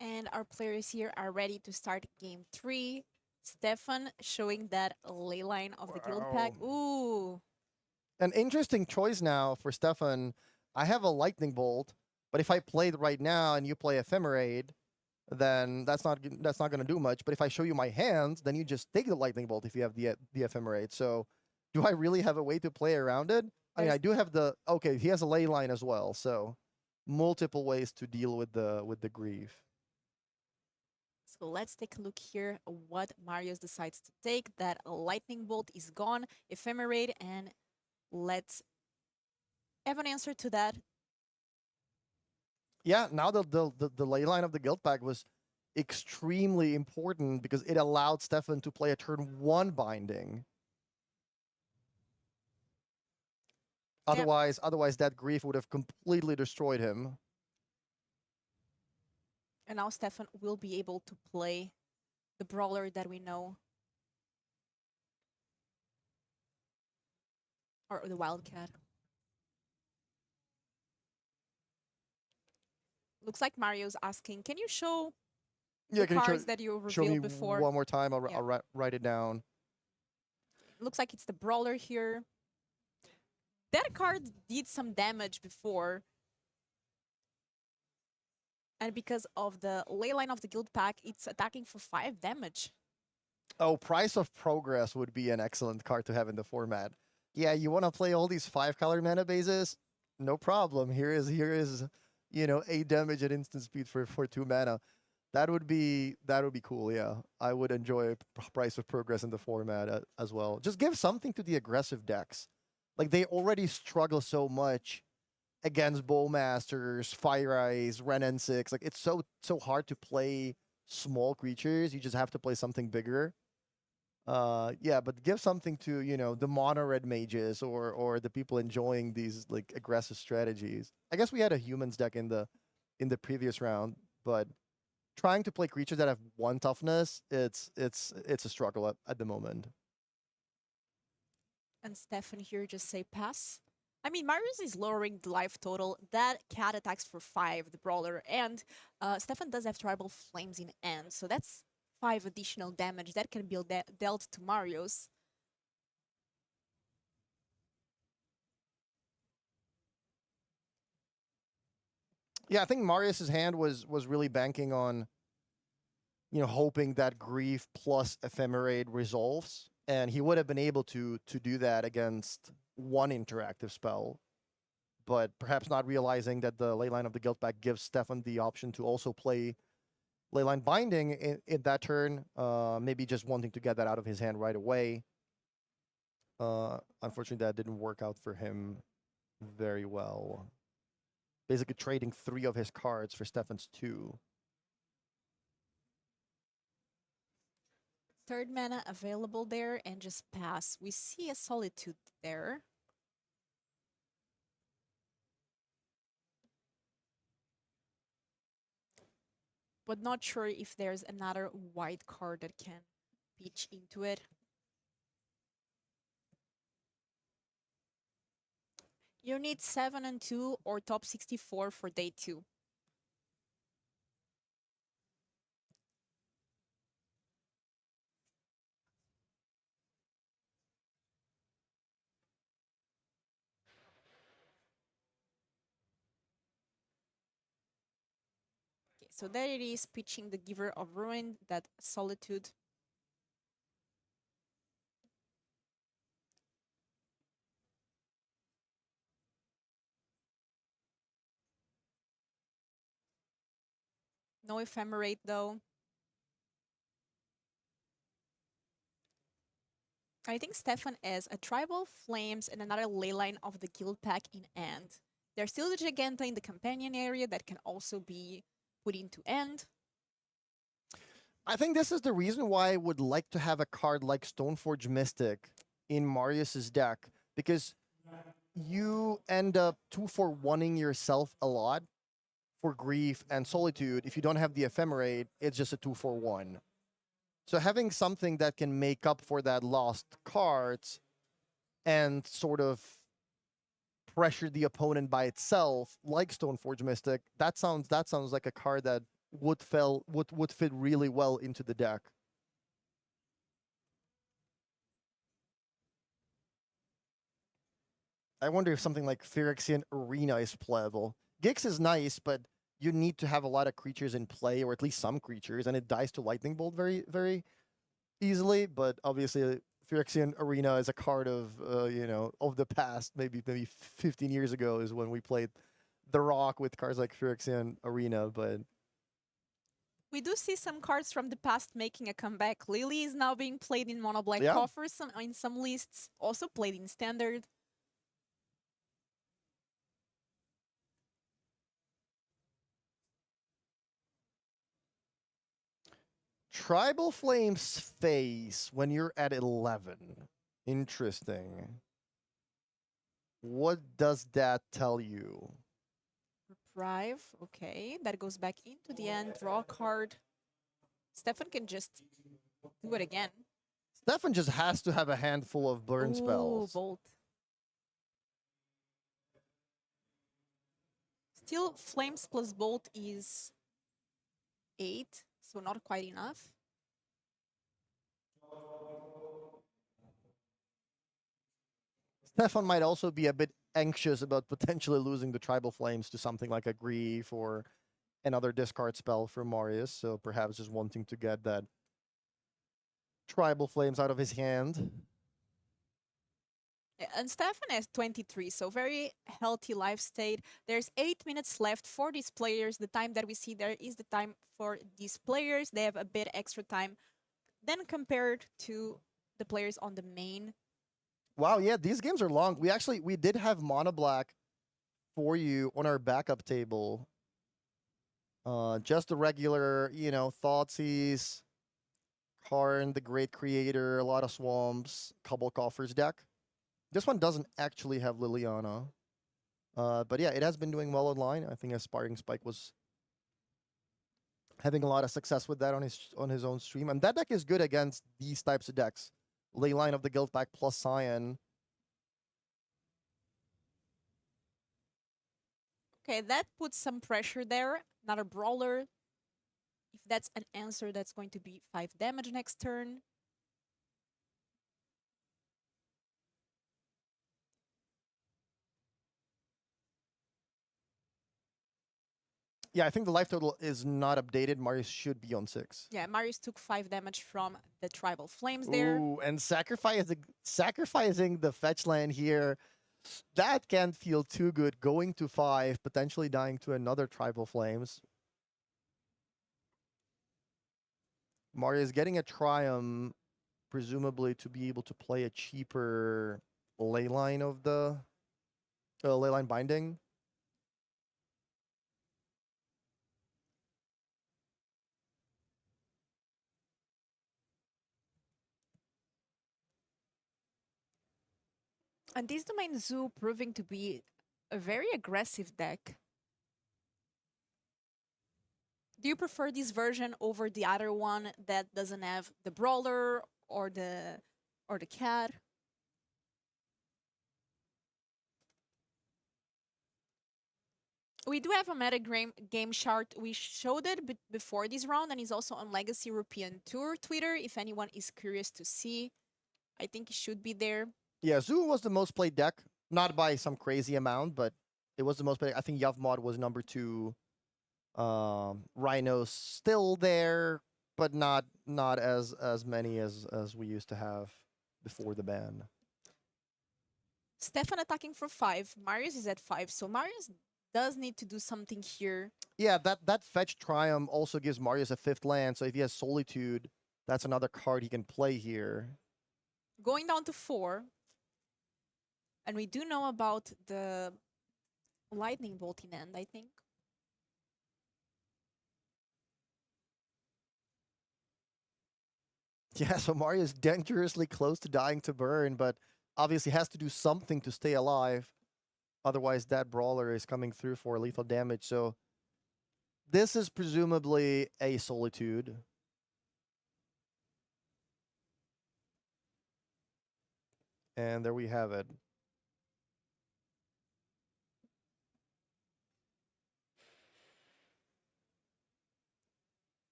And our players here are ready to start game 3. Stefan showing that ley line of the guild pack. Ooh. An interesting choice now for Stefan. I have a Lightning Bolt, but if I play it right now and you play Ephemerate, then that's not going to do much. But if I show you my hand, then you just take the Lightning Bolt if you have the Ephemerate. So do I really have a way to play around it? I mean, I do have the... Okay, he has a ley line as well, so multiple ways to deal with the Grief. So let's take a look here what Marius decides to take. That lightning bolt is gone, ephemerate, and let's have an answer to that. Yeah, now the ley line of the guild pack was extremely important because it allowed Stefan to play a turn 1 binding. Otherwise that Grief would have completely destroyed him. And now Stefan will be able to play the brawler that we know. Or the wildcat. Looks like Mario's asking, can you show Yeah, the can you cards that you show me revealed before. one more time? I'll, Yeah. I'll write it down. Looks like it's the Brawler here. That card did some damage before. And because of the leyline of the guild pack, it's attacking for 5 damage. Oh, Price of Progress would be an excellent card to have in the format. Yeah, you want to play all these 5-color mana bases? No problem. Here is 8 damage at instant speed for 2 mana. That would be cool. Yeah, I would enjoy Price of Progress in the format as well. Just give something to the aggressive decks. Like they already struggle so much against Bowmasters, Fire Eyes, Ren N6. Like it's so hard to play small creatures. You just have to play something bigger. Yeah, but give something to the mono red mages or the people enjoying these like aggressive strategies. I guess we had a humans deck in the previous round, but trying to play creatures that have 1 toughness, it's a struggle at the moment. And Stefan here just say pass. I mean, Marius is lowering the life total. That cat attacks for 5, the Brawler. And Stefan does have Tribal Flames in end. So that's 5 additional damage that can be dealt to Marius. Yeah, I think Marius's hand was really banking on hoping that Grief plus Ephemerate resolves, and he would have been able to do that against 1 interactive spell, but perhaps not realizing that the Leyline of the Guildpact gives Stefan the option to also play Leyline Binding in that turn, maybe just wanting to get that out of his hand right away. Unfortunately, that didn't work out for him very well. Basically trading 3 of his cards for Stefan's 2. 3rd mana available there and just pass. We see a Solitude there. But not sure if there's another white card that can pitch into it. You need 7 and 2 or top 64 for day 2. Okay, so there it is, pitching the Giver of Ruin, that Solitude. No Ephemerate though. I think Stefan has a Tribal Flames and another Leyline of the Guild Pack in end. There's still the Giganta in the companion area that can also be put into end. I think this is the reason why I would like to have a card like Stoneforge Mystic in Marius's deck, because you end up 2-for-1ing yourself a lot for Grief and Solitude. If you don't have the Ephemerate, it's just a 2-for-1. So having something that can make up for that lost cards and sort of pressure the opponent by itself, like Stoneforge Mystic, that sounds like a card that would fit really well into the deck. I wonder if something like Phyrexian Arena is playable. Gix is nice, but you need to have a lot of creatures in play, or at least some creatures, and it dies to Lightning Bolt very, very easily. But obviously, Phyrexian Arena is a card of of the past. Maybe 15 years ago is when we played The Rock with cards like Phyrexian Arena. But We do see some cards from the past making a comeback. Lily is now being played in mono black Yeah. coffers in some lists, also played in standard. Tribal Flames face when you're at 11. Interesting. What does that tell you? Reprieve, okay. That goes back into the end, draw a card. Stefan can just do it again. Stefan just has to have a handful of burn Ooh, spells. Bolt. Still, Flames plus Bolt is 8. So not quite enough. Stefan might also be a bit anxious about potentially losing the Tribal Flames to something like a Grief or another discard spell from Marius, so perhaps just wanting to get that Tribal Flames out of his hand. And Stefan is 23, so very healthy life state. There's 8 minutes left for these players. The time that we see there is the time for these players. They have a bit extra time than compared to the players on the main. Wow, yeah, these games are long. We did have Mono Black for you on our backup table. Just a regular, Thoughtseize, Karn, the Great Creator, a lot of Swamps, couple Coffers deck. This one doesn't actually have Liliana. But yeah, it has been doing well online. I think Aspiring Spike was having a lot of success with that on his own stream. And that deck is good against these types of decks. Leyline of the Guildpack plus Cyan. Okay, that puts some pressure there. Another Brawler. If that's an answer, that's going to be 5 damage next turn. Yeah, I think the life total is not updated. Marius should be on 6. Yeah, Marius took 5 damage from the Tribal Flames there. Ooh, and sacrificing the fetch land here, that can't feel too good. Going to 5, potentially dying to another Tribal Flames. Marius getting a Triumph, presumably to be able to play a cheaper Leyline of the Leyline Binding. And this Domain Zoo proving to be a very aggressive deck. Do you prefer this version over the other one that doesn't have the Brawler or the cat? We do have a game chart. We showed it before this round, and it's also on Legacy European Tour Twitter. If anyone is curious to see, I think it should be there. Yeah, Zoo was the most played deck, not by some crazy amount, but it was the most played. I think Yavmod was number 2. Rhino's still there, but not as many as we used to have before the ban. Stefan attacking for 5. Marius is at 5, so Marius does need to do something here. Yeah, that fetch Triumph also gives Marius a 5th land, so if he has Solitude, that's another card he can play here. Going down to 4. And we do know about the Lightning Bolt in end, I think. Yeah, so Mario is dangerously close to dying to burn, but obviously has to do something to stay alive. Otherwise, that Brawler is coming through for lethal damage. So this is presumably a Solitude. And there we have it.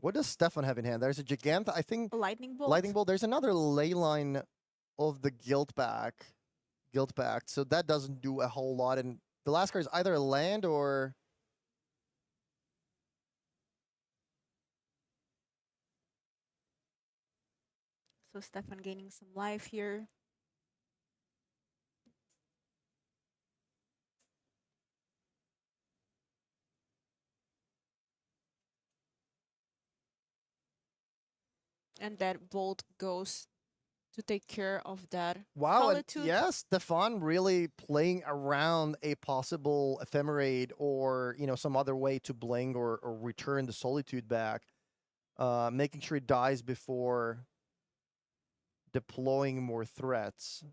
What does Stefan have in hand? There's a Gigant, I think. A Lightning Bolt. Lightning Bolt. There's another Leyline of the Guildpact. So that doesn't do a whole lot. And the last card is either a land or... So Stefan gaining some life here. And that Bolt goes to take care of that Wow, and Solitude. yes, Stefan really playing around a possible Ephemerate or, some other way to blink or return the Solitude back. Making sure it dies before deploying more threats.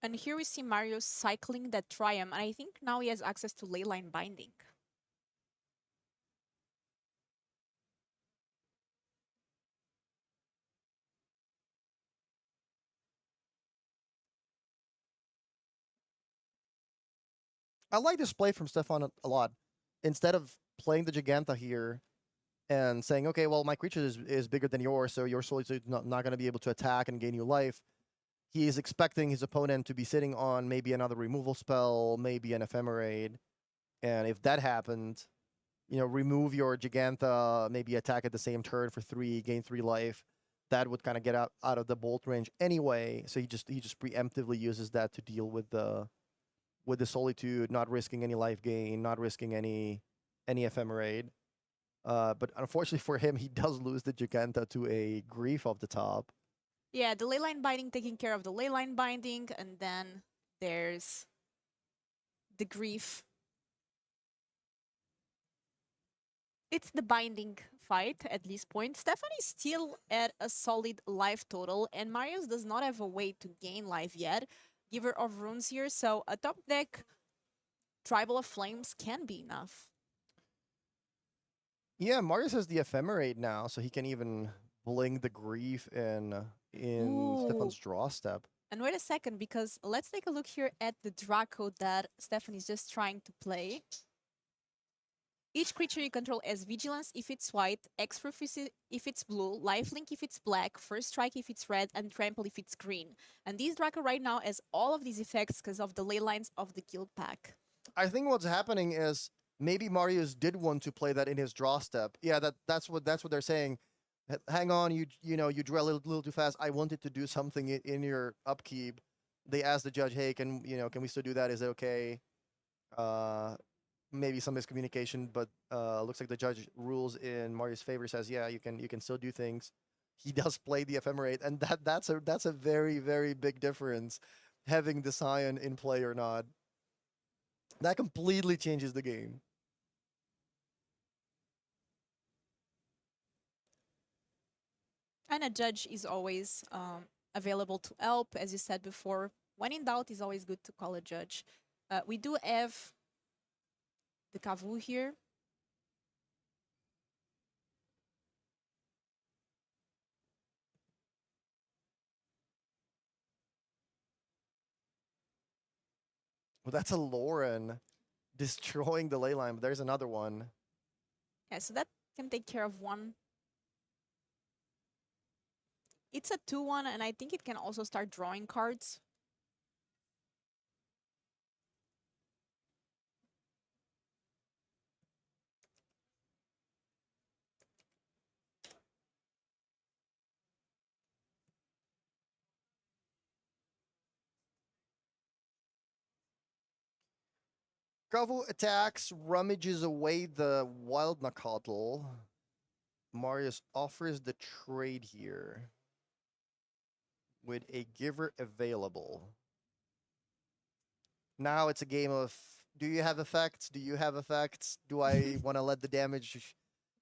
And here we see Mario cycling that Triumph, and I think now he has access to Leyline Binding. I like this play from Stefan a lot. Instead of playing the Giganta here and saying, okay, well, my creature is bigger than yours, so your Solitude is not going to be able to attack and gain you life. He is expecting his opponent to be sitting on maybe another removal spell, maybe an Ephemerate. And if that happened, remove your Giganta, maybe attack at the same turn for 3, gain 3 life. That would kind of get out of the bolt range anyway. So he just preemptively uses that to deal with the Solitude, not risking any life gain, not risking any Ephemerate. But unfortunately for him, he does lose the Giganta to a Grief off the top. Yeah, the Leyline Binding taking care of the Leyline Binding, and then there's the Grief. It's the binding fight at this point. Stephanie's still at a solid life total, and Marius does not have a way to gain life yet. Giver of Runes here, so a top deck Tribal of Flames can be enough. Yeah, Marius has the Ephemerate now, so he can even bling the Grief in Stefan's draw step. And wait a second, because let's take a look here at the Draco that Stephanie's just trying to play. Each creature you control has Vigilance if it's white, X-Proof if it's blue, Lifelink if it's black, First Strike if it's red, and Trample if it's green. And this Draco right now has all of these effects because of the ley lines of the guild pack. I think what's happening is maybe Marius did want to play that in his draw step. Yeah, that's what they're saying. Hang on, you drew a little too fast. I wanted to do something in your upkeep. They asked the judge, hey, can we still do that? Is it okay? Maybe some miscommunication, but looks like the judge rules in Marius' favor. Says, yeah, you can still do things. He does play the Ephemerate, and that's a very, very big difference, having the Scion in play or not. That completely changes the game. And a judge is always available to help, as you said before. When in doubt, it's always good to call a judge. We do have the Kavu here. Well, that's a Lauren destroying the ley line, but there's another one. Yeah, so that can take care of one. It's a 2-1, and I think it can also start drawing cards. Kavu attacks, rummages away the Wild Nakatl. Marius offers the trade here with a giver available. Now it's a game of, do you have effects? Do you have effects? Do I want to let the damage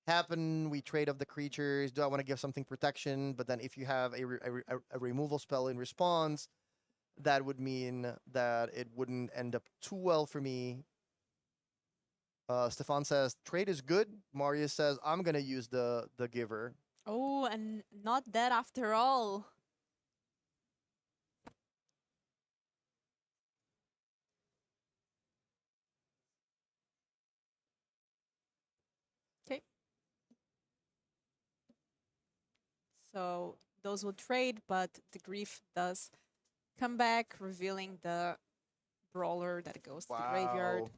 happen? We trade off the creatures. Do I want to give something protection? But then if you have a removal spell in response, that would mean that it wouldn't end up too well for me. Stefan says, trade is good. Marius says, I'm going to use the giver. Oh, and not that after all. Okay. So those will trade, but the Grief does come back, revealing the Brawler that goes to the graveyard. Wow.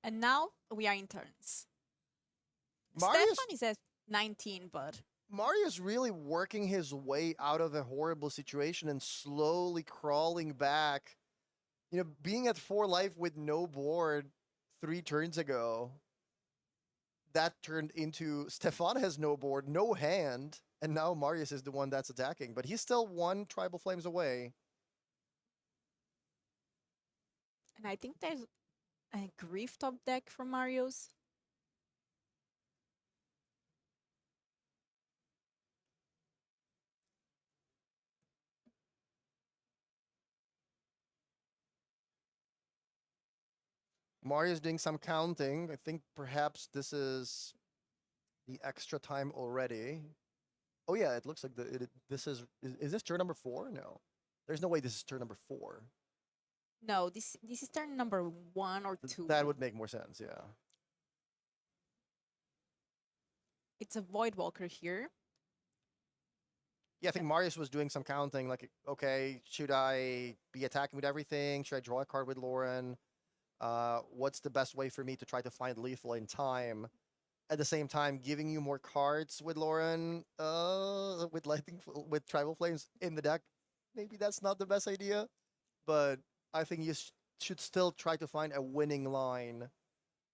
And now we are in turns. Marius, Stefan is at 19, but Marius really working his way out of a horrible situation and slowly crawling back. Being at 4 life with no board 3 turns ago, that turned into Stefan has no board, no hand, and now Marius is the one that's attacking. But he's still 1 Tribal Flames away. and I think there's a Grief top deck from Mario's. Mario's doing some counting. I think perhaps this is the extra time already. Oh yeah, it looks like this is this turn number 4? No. There's no way this is turn number 4. No, this is turn number 1 or 2. That would make more sense, yeah. It's a Void Walker here. Yeah, I think Marius was doing some counting, like, okay, should I be attacking with everything? Should I draw a card with Lauren? What's the best way for me to try to find lethal in time? At the same time, giving you more cards with Lauren, with with Tribal Flames in the deck, maybe that's not the best idea. But I think you should still try to find a winning line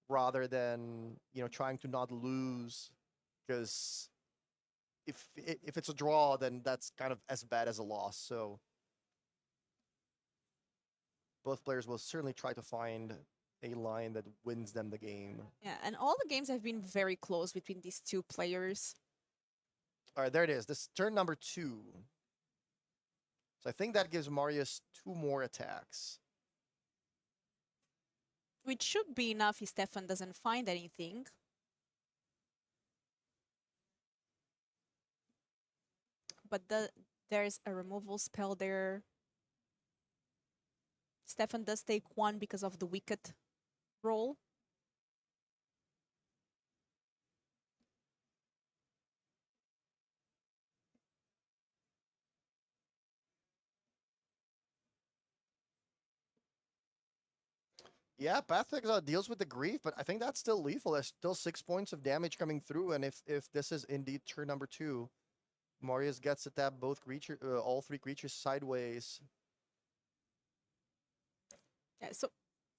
rather than trying to not lose, because if it's a draw, then that's kind of as bad as a loss. So both players will certainly try to find a line that wins them the game. Yeah, and all the games have been very close between these two players. All right, there it is. This turn number 2. So I think that gives Marius 2 more attacks. Which should be enough if Stefan doesn't find anything. But there's a removal spell there. Stefan does take 1 because of the Wicked roll. Yeah, Pathfix deals with the grief, but I think that's still lethal. There's still 6 points of damage coming through, and if this is indeed turn number 2, Marius gets to tap all 3 creatures sideways. Yeah, so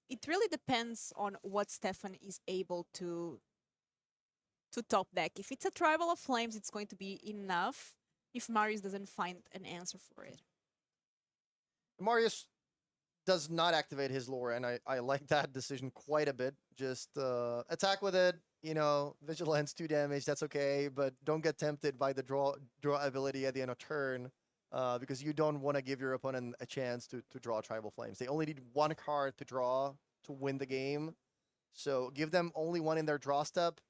it really depends on what Stefan is able to top deck. If it's a Tribal of Flames, it's going to be enough if Marius doesn't find an answer for it. Marius does not activate his lore, and I like that decision quite a bit. Just attack with it, vigilance 2 damage, that's okay, but don't get tempted by the draw ability at the end of turn, because you don't want to give your opponent a chance to draw Tribal Flames. They only need 1 card to draw to win the game, so give them only 1 in their draw step.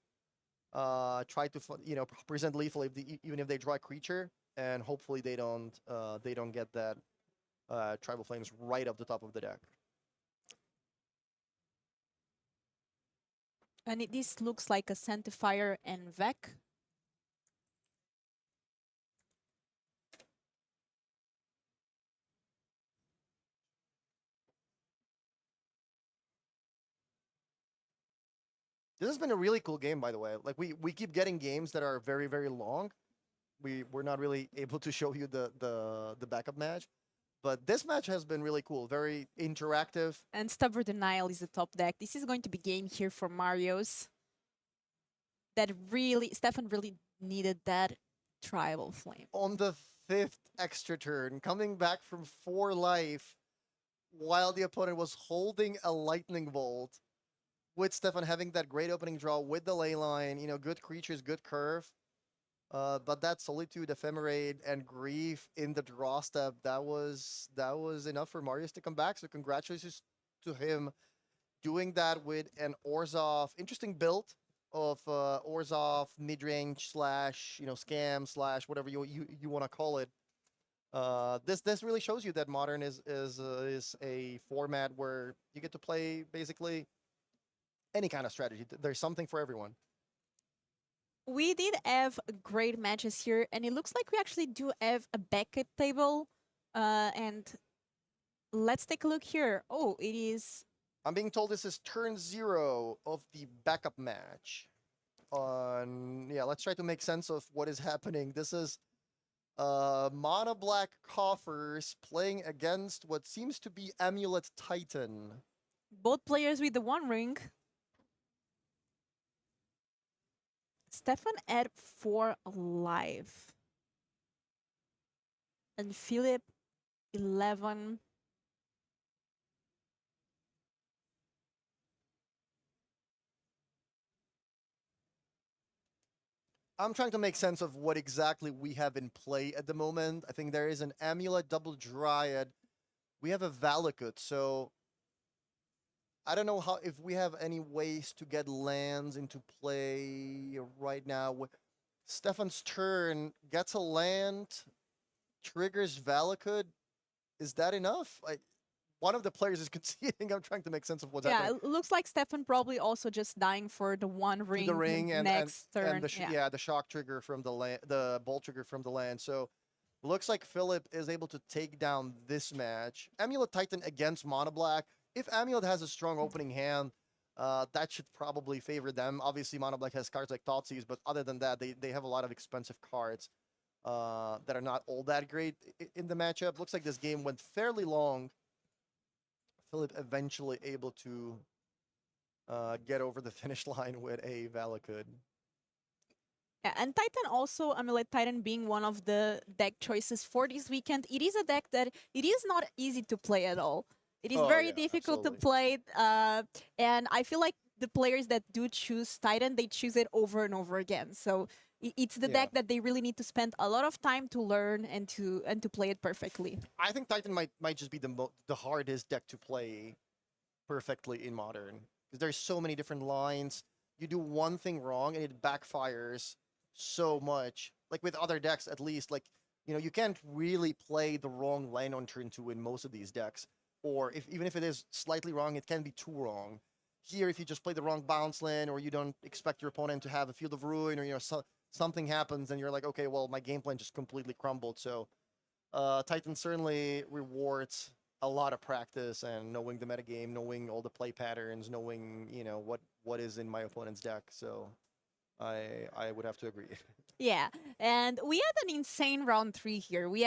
Try to present lethal even if they draw a creature, and hopefully they don't get that Tribal Flames right up the top of the deck. And this looks like a Sanctifier and Vec. This has been a really cool game, by the way. Like we keep getting games that are very, very long. We're not really able to show you the backup match, but this match has been really cool, very interactive. And Stubborn Denial is the top deck. This is going to be game here for Marios. That really, Stefan really needed that Tribal Flame. On the 5th extra turn, coming back from 4 life, while the opponent was holding a Lightning Bolt, with Stefan having that great opening draw with the ley line, good creatures, good curve. But that Solitude, Ephemerate, and Grief in the draw step, that was enough for Marius to come back. So congratulations to him doing that with an Orzhov. Interesting build of Orzhov midrange / scam / whatever you want to call it. This really shows you that Modern is a format where you get to play basically any kind of strategy. There's something for everyone. We did have great matches here, and it looks like we actually do have a backup table. And let's take a look here. Oh, it is. I'm being told this is turn 0 of the backup match. Let's try to make sense of what is happening. This is Mono Black Coffers playing against what seems to be Amulet Titan. Both players with the 1 ring. Stefan at 4 life. And Philip 11. I'm trying to make sense of what exactly we have in play at the moment. I think there is an Amulet Double Dryad. We have a Valakut, so I don't know if we have any ways to get lands into play right now. Stefan's turn gets a land, triggers Valakut. Is that enough? one of the players is conceding. I'm trying to make sense of what's Yeah, happening. it looks like Stefan probably also just dying for the one To ring the ring next turn. and the the shock trigger from the land, the bolt trigger from the land. So looks like Philip is able to take down this match. Amulet Titan against Mono Black. If Amulet has a strong opening hand, that should probably favor them. Obviously, Mono Black has cards like Thoughtseize, but other than that, they have a lot of expensive cards that are not all that great in the matchup. Looks like this game went fairly long. Philip eventually able to get over the finish line with a Valakut. Yeah, and Titan also, Amulet Titan being one of the deck choices for this weekend. It is a deck that it is not easy to play at all. It is Oh, very yeah, difficult absolutely. to play, and I feel like the players that do choose Titan, they choose it over and over again. So it's the Yeah. deck that they really need to spend a lot of time to learn and to play it perfectly. I think Titan might just be the hardest deck to play perfectly in Modern because there's so many different lines. You do one thing wrong and it backfires so much. Like with other decks, at least, like you can't really play the wrong lane on turn 2 in most of these decks. Or even if it is slightly wrong, it can be too wrong. Here, if you just play the wrong bounce lane, or you don't expect your opponent to have a Field of Ruin, or something happens, and you're like, okay, well, my game plan just completely crumbled. So Titan certainly rewards a lot of practice and knowing the metagame, knowing all the play patterns, knowing what is in my opponent's deck. So I would have to agree. Yeah, and we had an insane round 3 here. We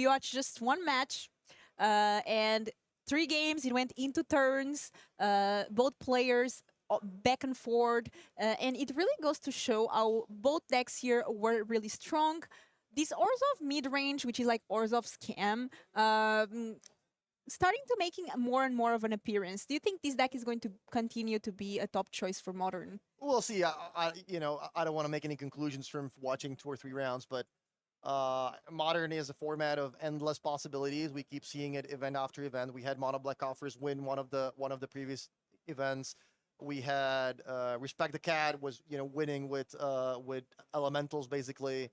watched just one match, and 3 games. It went into turns. Both players back and forth, and it really goes to show how both decks here were really strong. This Orzhov mid range, which is like Orzhov scam, starting to making more and more of an appearance. Do you think this deck is going to continue to be a top choice for Modern? We'll see. I don't want to make any conclusions from watching 2 or 3 rounds, but Modern is a format of endless possibilities. We keep seeing it event after event. We had Mono Black Offers win one of the previous events. We had Respect the Cat was winning with elementals basically.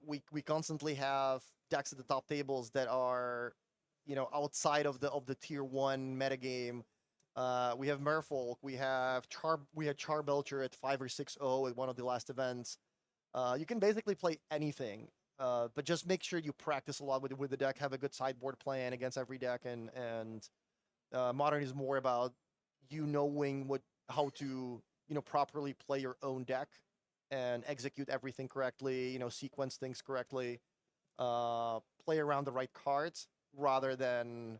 We constantly have decks at the top tables that are outside of the tier 1 metagame. We have Merfolk, we had Charbelcher at 5 or 6-0 at one of the last events. You can basically play anything, but just make sure you practice a lot with the deck, have a good sideboard plan against every deck, and Modern is more about knowing how to properly play your own deck and execute everything correctly, sequence things correctly, play around the right cards rather than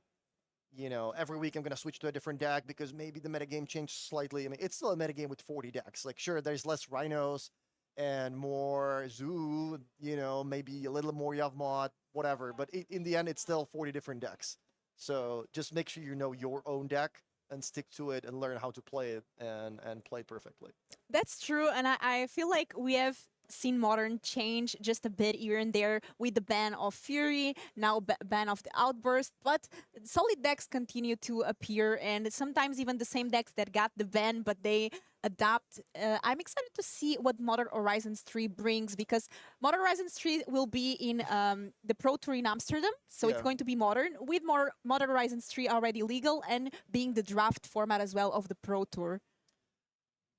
every week I'm going to switch to a different deck because maybe the metagame changed slightly. I mean, it's still a metagame with 40 decks. Like, sure, there's less Rhinos and more Zoo, maybe a little more Yavmot, whatever. But in the end, it's still 40 different decks. So just make sure you know your own deck and stick to it and learn how to play it and play it perfectly. That's true, and I feel like we have seen Modern change just a bit here and there with the ban of Fury, now ban of the Outburst, but solid decks continue to appear, and sometimes even the same decks that got the ban, but they adapt. I'm excited to see what Modern Horizons 3 brings, because Modern Horizons 3 will be in the Pro Tour in Amsterdam, so it's Yeah. going to be Modern, with more Modern Horizons 3 already legal, and being the draft format as well of the Pro Tour.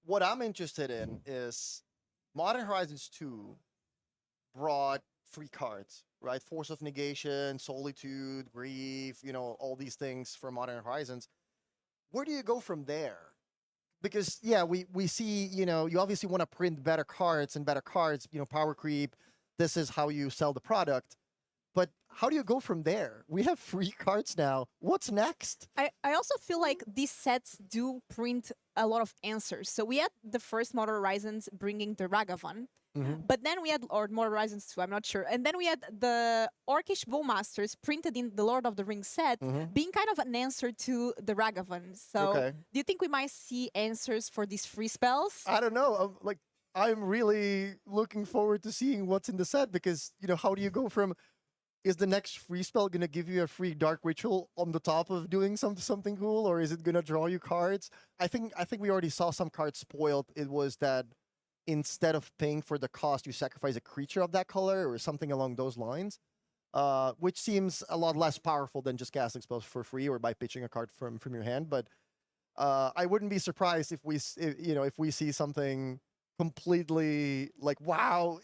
What I'm interested in is Modern Horizons 2 brought free cards, right? Force of Negation, Solitude, Grief, all these things for Modern Horizons. Where do you go from there? Because, yeah, we see, you obviously want to print better cards and better cards, power creep. This is how you sell the product. But how do you go from there? We have free cards now. What's next? I also feel like these sets do print a lot of answers. So we had the first Modern Horizons bringing the Ragavan, but then we had Modern Horizons 2, I'm not sure. And then we had the Orcish Bowmasters printed in the Lord of the Rings set, being kind of an answer to the Ragavan. So Okay. do you think we might see answers for these free spells? I don't know. I'm really looking forward to seeing what's in the set because, how do you go from, is the next free spell going to give you a free Dark Ritual on the top of doing something cool, or is it going to draw you cards? I think we already saw some cards spoiled. It was that instead of paying for the cost, you sacrifice a creature of that color or something along those lines. which seems a lot less powerful than just casting spells for free or by pitching a card from your hand. But I wouldn't be surprised if if we see something completely like, wow,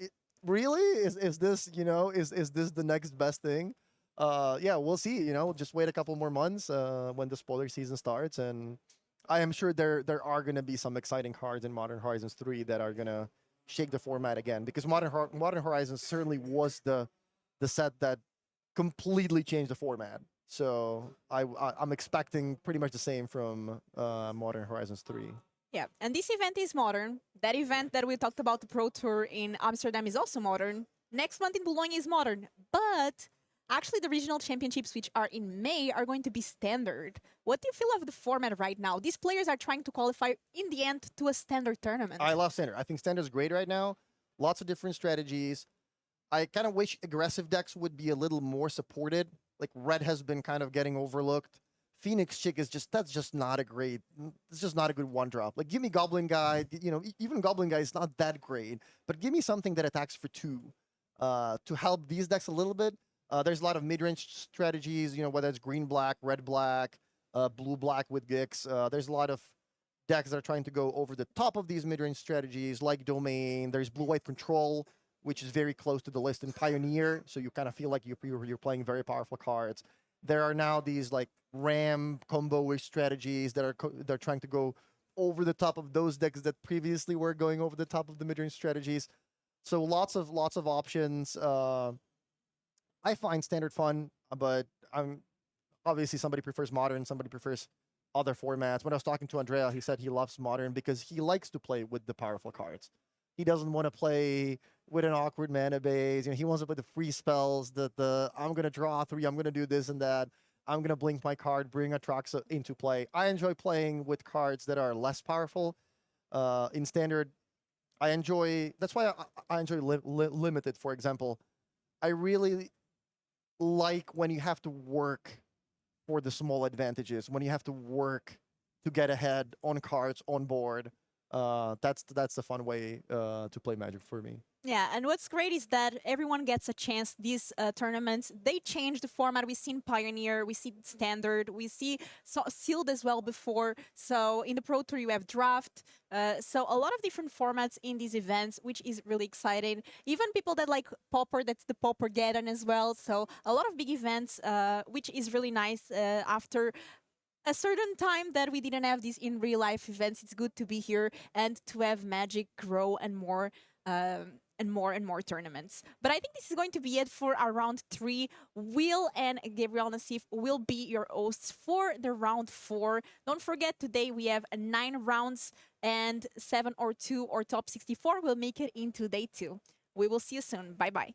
really is this is this the next best thing? Yeah, we'll see. Just wait a couple more months when the spoiler season starts, and I am sure there are going to be some exciting cards in Modern Horizons 3 that are going to shake the format again, because Modern Horizons certainly was the set that completely changed the format. So I'm expecting pretty much the same from Modern Horizons 3. Yeah, and this event is modern. That event that we talked about, the Pro Tour in Amsterdam, is also modern. Next month in Bologna is modern, but actually the regional championships, which are in May, are going to be standard. What do you feel of the format right now? These players are trying to qualify in the end to a standard tournament. I love standard. I think standard is great right now. Lots of different strategies. I kind of wish aggressive decks would be a little more supported. Like red has been kind of getting overlooked. Phoenix Chick is that's just not a great. It's just not a good one drop. Like give me Goblin Guy. Even Goblin Guy is not that great. But give me something that attacks for 2, to help these decks a little bit. There's a lot of mid-range strategies. Whether it's green black, red black, blue black with Gix. There's a lot of decks that are trying to go over the top of these mid-range strategies, like Domain. There's blue-white control, which is very close to the list in Pioneer, so you kind of feel like you're playing very powerful cards. There are now these like Ram combo-ish strategies that are they're trying to go over the top of those decks that previously were going over the top of the mid-range strategies. So lots of options. I find standard fun, but I'm obviously somebody prefers modern, somebody prefers other formats. When I was talking to Andrea, he said he loves modern because he likes to play with the powerful cards. He doesn't want to play with an awkward mana base. He wants to play the free spells, the I'm gonna draw 3, I'm gonna do this and that. I'm gonna blink my card, bring Atraxa into play. I enjoy playing with cards that are less powerful. In standard, that's why I enjoy limited, for example. I really like when you have to work for the small advantages, when you have to work to get ahead on cards on board. That's the fun way to play Magic for me. Yeah, and what's great is that everyone gets a chance. These tournaments, they change the format. We've seen Pioneer, we see Standard, we see Sealed as well before. So in the Pro Tour, you have Draft. So a lot of different formats in these events, which is really exciting. Even people that like Pauper, that's the Paupergeddon as well. So a lot of big events, which is really nice after a certain time that we didn't have these in real life events. It's good to be here and to have Magic grow and more. And more tournaments. But I think this is going to be it for our round 3. Will and Gabriel Nassif will be your hosts for the round 4. Don't forget, today we have 9 rounds and 7 or 2 or top 64 will make it into day 2. We will see you soon. Bye-bye.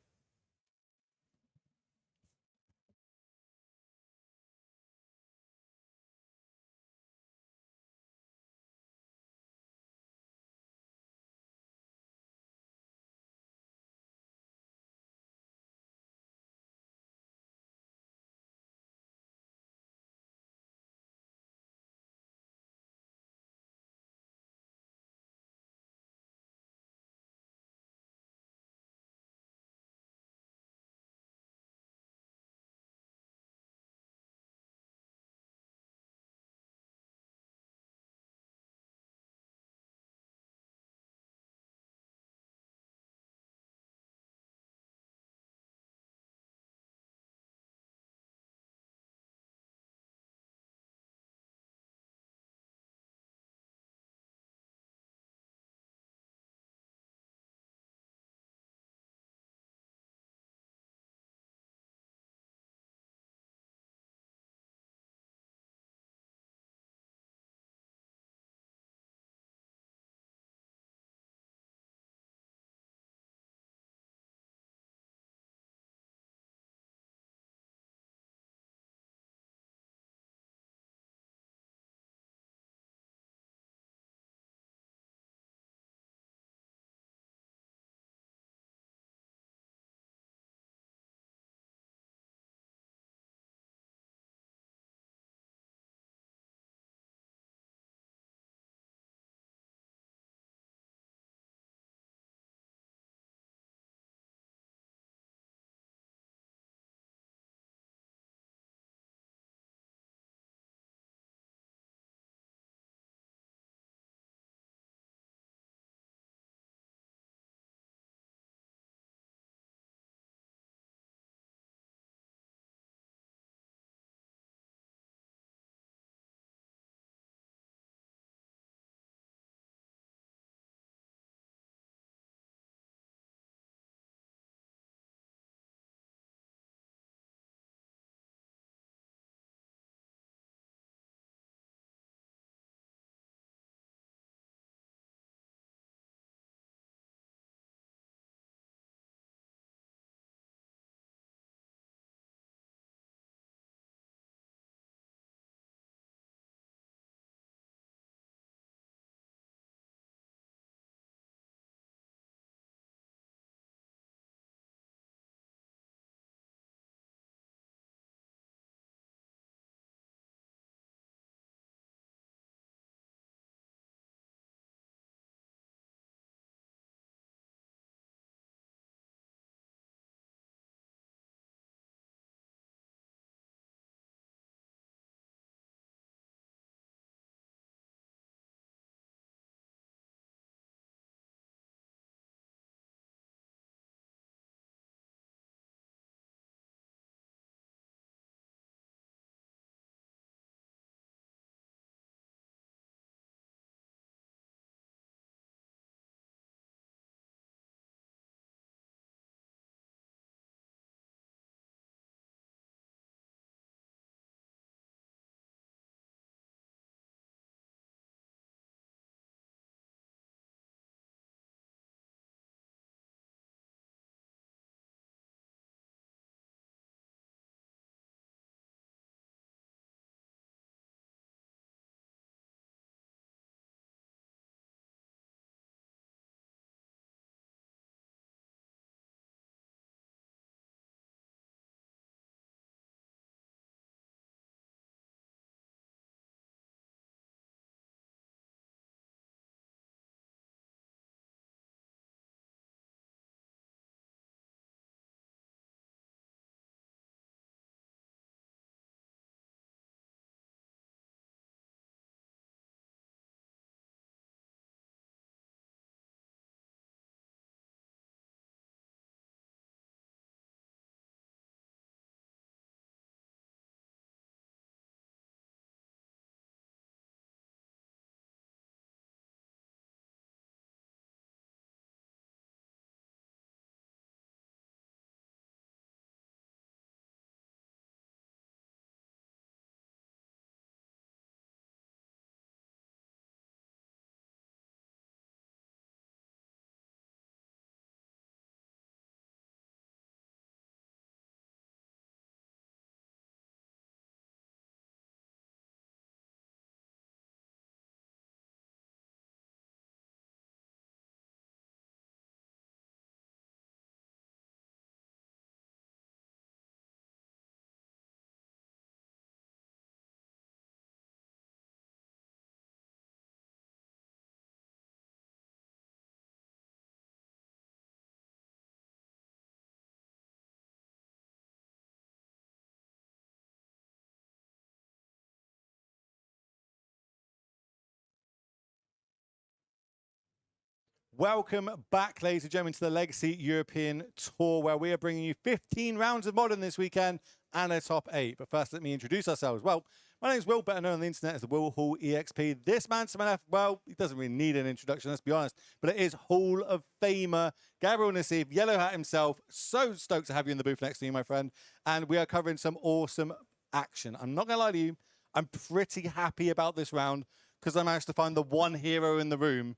Welcome back, ladies and gentlemen, to the Legacy European Tour, where we are bringing you 15 rounds of Modern this weekend and a top 8. But first, let me introduce ourselves. Well, my name is Will, better known on the internet as the Will Hall EXP. This man to my left, well, he doesn't really need an introduction, let's be honest, but it is Hall of Famer Gabriel Nassif, Yellow Hat himself. So stoked to have you in the booth next to you, my friend. And we are covering some awesome action. I'm not going to lie to you, I'm pretty happy about this round because I managed to find the one hero in the room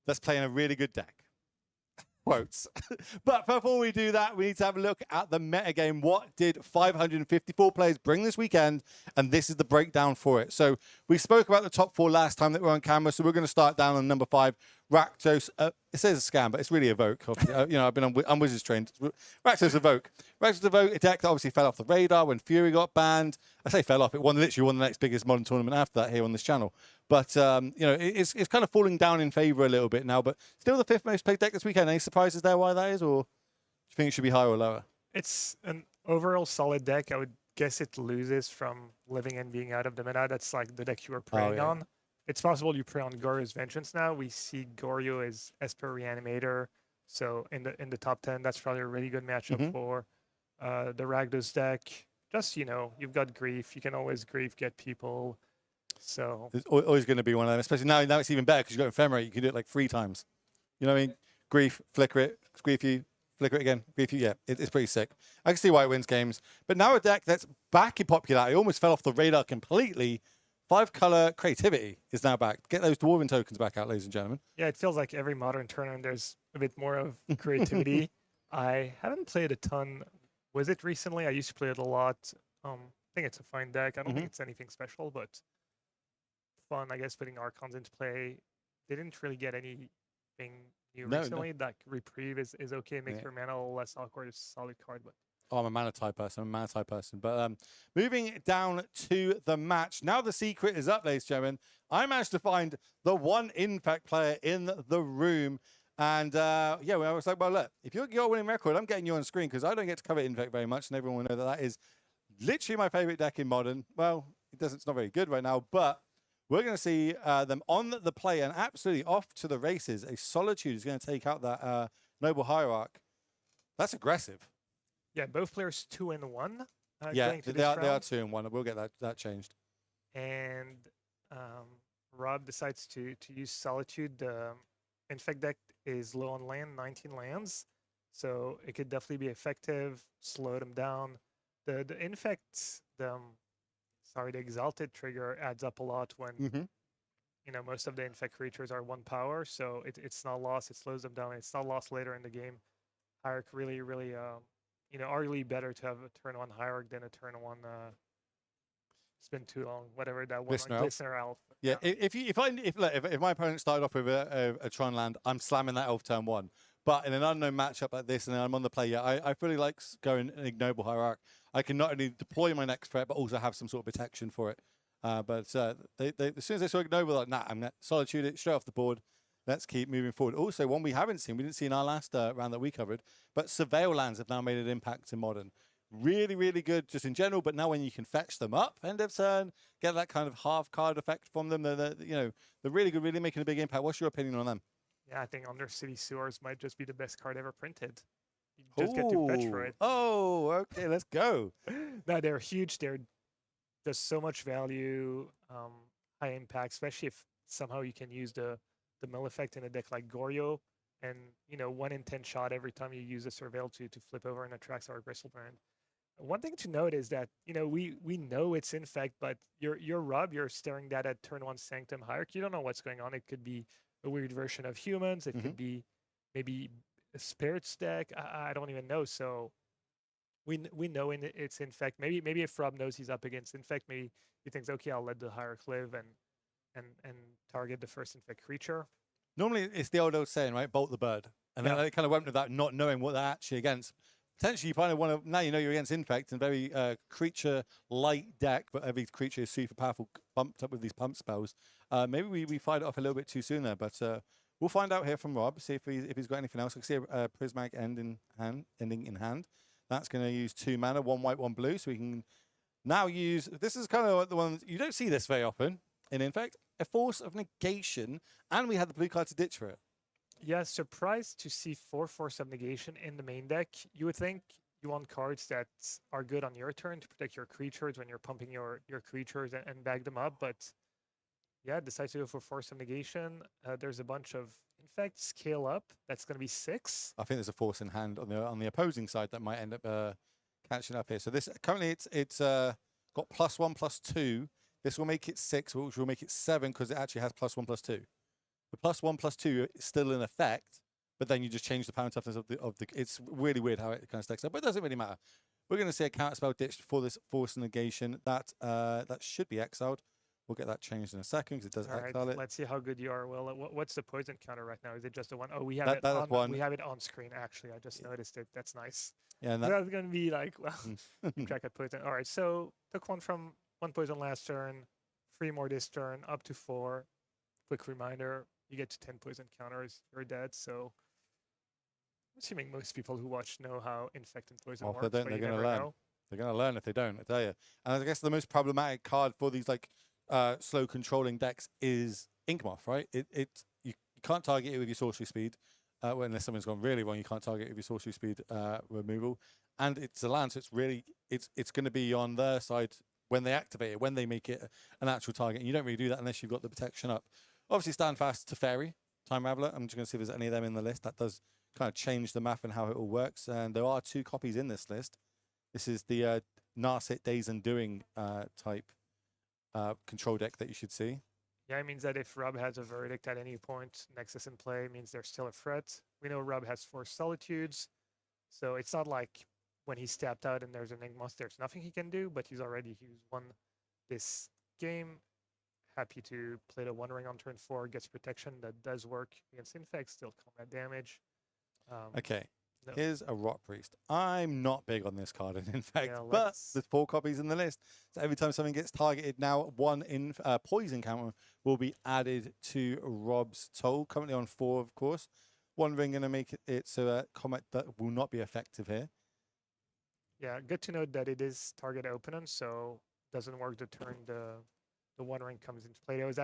that's playing a really good deck. Quotes. But before we do that, we need to have a look at the metagame. What did 554 players bring this weekend? And this is the breakdown for it. So we spoke about the top 4 last time that we were on camera. So we're going to start down on number 5, Rakdos. It says a scam, but it's really Evoke. You know, I've been on Wizards trained. Rakdos Evoke. Rakdos Evoke, a deck that obviously fell off the radar when Fury got banned. I say fell off. It literally won the next biggest Modern tournament after that here on this channel. But, you know, it's kind of falling down in favor a little bit now. But still the 5th most played deck this weekend. Any surprises there why that is? Or do you think it should be higher or lower? It's an overall solid deck. I would guess it loses from living and being out of the meta. That's like the deck you were preying on. It's possible you prey on Goryo's Vengeance now. We see Goryo as per Reanimator. So in the top 10, that's probably a really good matchup for the Rakdos deck. Just, you know, you've got Grief. You can always Grief get people. So There's always going to be one of them, especially now it's even better because you've got Ephemerate. You can do it like 3 times. You know what I mean? Grief, flicker it, grief you, flicker it again, grief you. Yeah, it's pretty sick. I can see why it wins games. But now a deck that's back in popularity, almost fell off the radar completely. 5-color Creativity is now back. Get those Dwarven tokens back out, ladies and gentlemen. yeah, it feels like every Modern tournament there's a bit more of creativity. I haven't played a ton with it recently. I used to play it a lot. I think it's a fine deck. I don't think it's anything special, but fun, I guess, putting Archons into play. They didn't really get anything new recently. Like Reprieve is okay. It makes your mana a little less awkward. It's a solid card, but Oh, I'm a mana type person. But moving down to the match. Now the secret is up, ladies and gentlemen. I managed to find the one Infect player in the room. And yeah, I was like, well, look, if you're your winning record, I'm getting you on screen because I don't get to cover Infect very much. And everyone will know that that is literally my favorite deck in Modern. Well, it's not very good right now, but we're going to see them on the play and absolutely off to the races. A Solitude is going to take out that Noble Hierarch. That's aggressive. yeah, both players 2 and 1. Yeah, going to they are round. 2 and 1. We'll get that changed. And Rob decides to use Solitude. The Infect deck is low on land, 19 lands. So it could definitely be effective, slow them down. The Infect, the Exalted trigger adds up a lot when, you know, most of the Infect creatures are 1 power. So it's not lost, it slows them down. It's not lost later in the game. Hierarch really, you know, arguably better to have a turn 1 Hierarch than a turn 1 it's been too long, whatever that one, Glistener Elf. Yeah, if my opponent started off with a Tron land, I'm slamming that elf turn 1. But in an unknown matchup like this, and I'm on the play, yeah, I really like going an Ignoble Hierarch. I can not only deploy my next threat, but also have some sort of protection for it. But as soon as they saw Ignoble, like, nah, I'm going to Solitude it straight off the board. Let's keep moving forward. Also, one we haven't seen, we didn't see in our last round that we covered, but Surveil lands have now made an impact in Modern. Really, really good just in general, but now when you can fetch them up end of turn, get that kind of half card effect from them, you know, they're really good, really making a big impact. What's your opinion on them? Yeah, I think Undercity Sewers might just be the best card ever printed. You just get to fetch for it. Oh, okay, let's go. No, they're huge. They're just so much value, high impact, especially if somehow you can use the mill effect in a deck like Goryo. And, you know, 1 in 10 shot every time you use a Surveil to flip over an Atraxa or Bristlebrand. One thing to note is that, you know, we know it's Infect, but you're Rob, you're staring that at turn 1 Sanctum Hierarch. You don't know what's going on. It could be a weird version of humans. It could be maybe a Spirits deck. I don't even know. So we know it's Infect. Maybe if Rob knows he's up against Infect, maybe he thinks, okay, I'll let the Hierarch live and target the first Infect creature. Normally, it's the old saying, right? Bolt the bird. And then I kind of went with that, not knowing what they're actually against. Potentially, you kind of want to, now you know you're against Infect and very creature-light deck, but every creature is super powerful, bumped up with these pump spells. Maybe we fired it off a little bit too soon there, but we'll find out here from Rob, see if he's got anything else. I can see a Prismatic ending in hand. That's going to use 2 mana, 1 white, 1 blue, so we can now use, this is kind of the one, you don't see this very often in Infect, a Force of Negation, and we had the blue card to ditch for it. Yeah, surprised to see 4 Force of Negation in the main deck. You would think you want cards that are good on your turn to protect your creatures when you're pumping your creatures and bag them up, but yeah, decides to go for Force of Negation. There's a bunch of, in fact, scale up. That's going to be 6. I think there's a force in hand on the opposing side that might end up catching up here. So this currently it's got +1/+2. This will make it 6, which will make it 7 because it actually has +1/+2. The +1/+2 is still in effect, but then you just change the power toughness of the. It's really weird how it kind of stacks up, but it doesn't really matter. We're going to see a counterspell ditched for this force negation. That should be exiled. We'll get that changed in a second because it does All right, exile it. let's see how good you are. Well, what's the poison counter right now? Is it just the one? Oh, we have That- it that's on. one. We have it on screen. Actually, I just noticed it. That's nice. Yeah, and That's going to be like, well, that, keep track of poison. All right, so took one poison last turn, 3 more this turn, up to 4. Quick reminder: you get to 10 poison counters, you're dead. So, I'm assuming most people who watch know how infect and poison Well, if works. they don't, but they're you going to never learn. know. They're going to learn if they don't, I tell you. And I guess the most problematic card for these like slow controlling decks is Inkmoth, right? You can't target it with your sorcery speed. Well, unless something's gone really wrong, you can't target it with your sorcery speed removal. And it's a land, so it's going to be on their side when they activate it, when they make it an actual target. And you don't really do that unless you've got the protection up. Obviously, stand fast to Fairy, Time Raveler. I'm just going to see if there's any of them in the list. That does kind of change the math and how it all works. And there are 2 copies in this list. This is the Narset Days Undoing type control deck that you should see. Yeah, it means that if Rob has a verdict at any point, Nexus in play means there's still a threat. We know Rob has 4 Solitudes, so it's not like when he's tapped out and there's an Inkmoth, there's nothing he can do, but he's won this game. Happy to play the One Ring on turn 4, gets protection, that does work against Infect, still combat damage. Okay, no. here's a Rot Priest. I'm not big on this card, in fact, Yeah, but there's 4 copies in the list. So every time something gets targeted, now 1 in poison counter will be added to Rob's toll. Currently on 4, of course. One Ring going to make it so that combat that will not be effective here. Yeah, good to note that it is target opening, so doesn't work the turn the One Ring comes into play. I was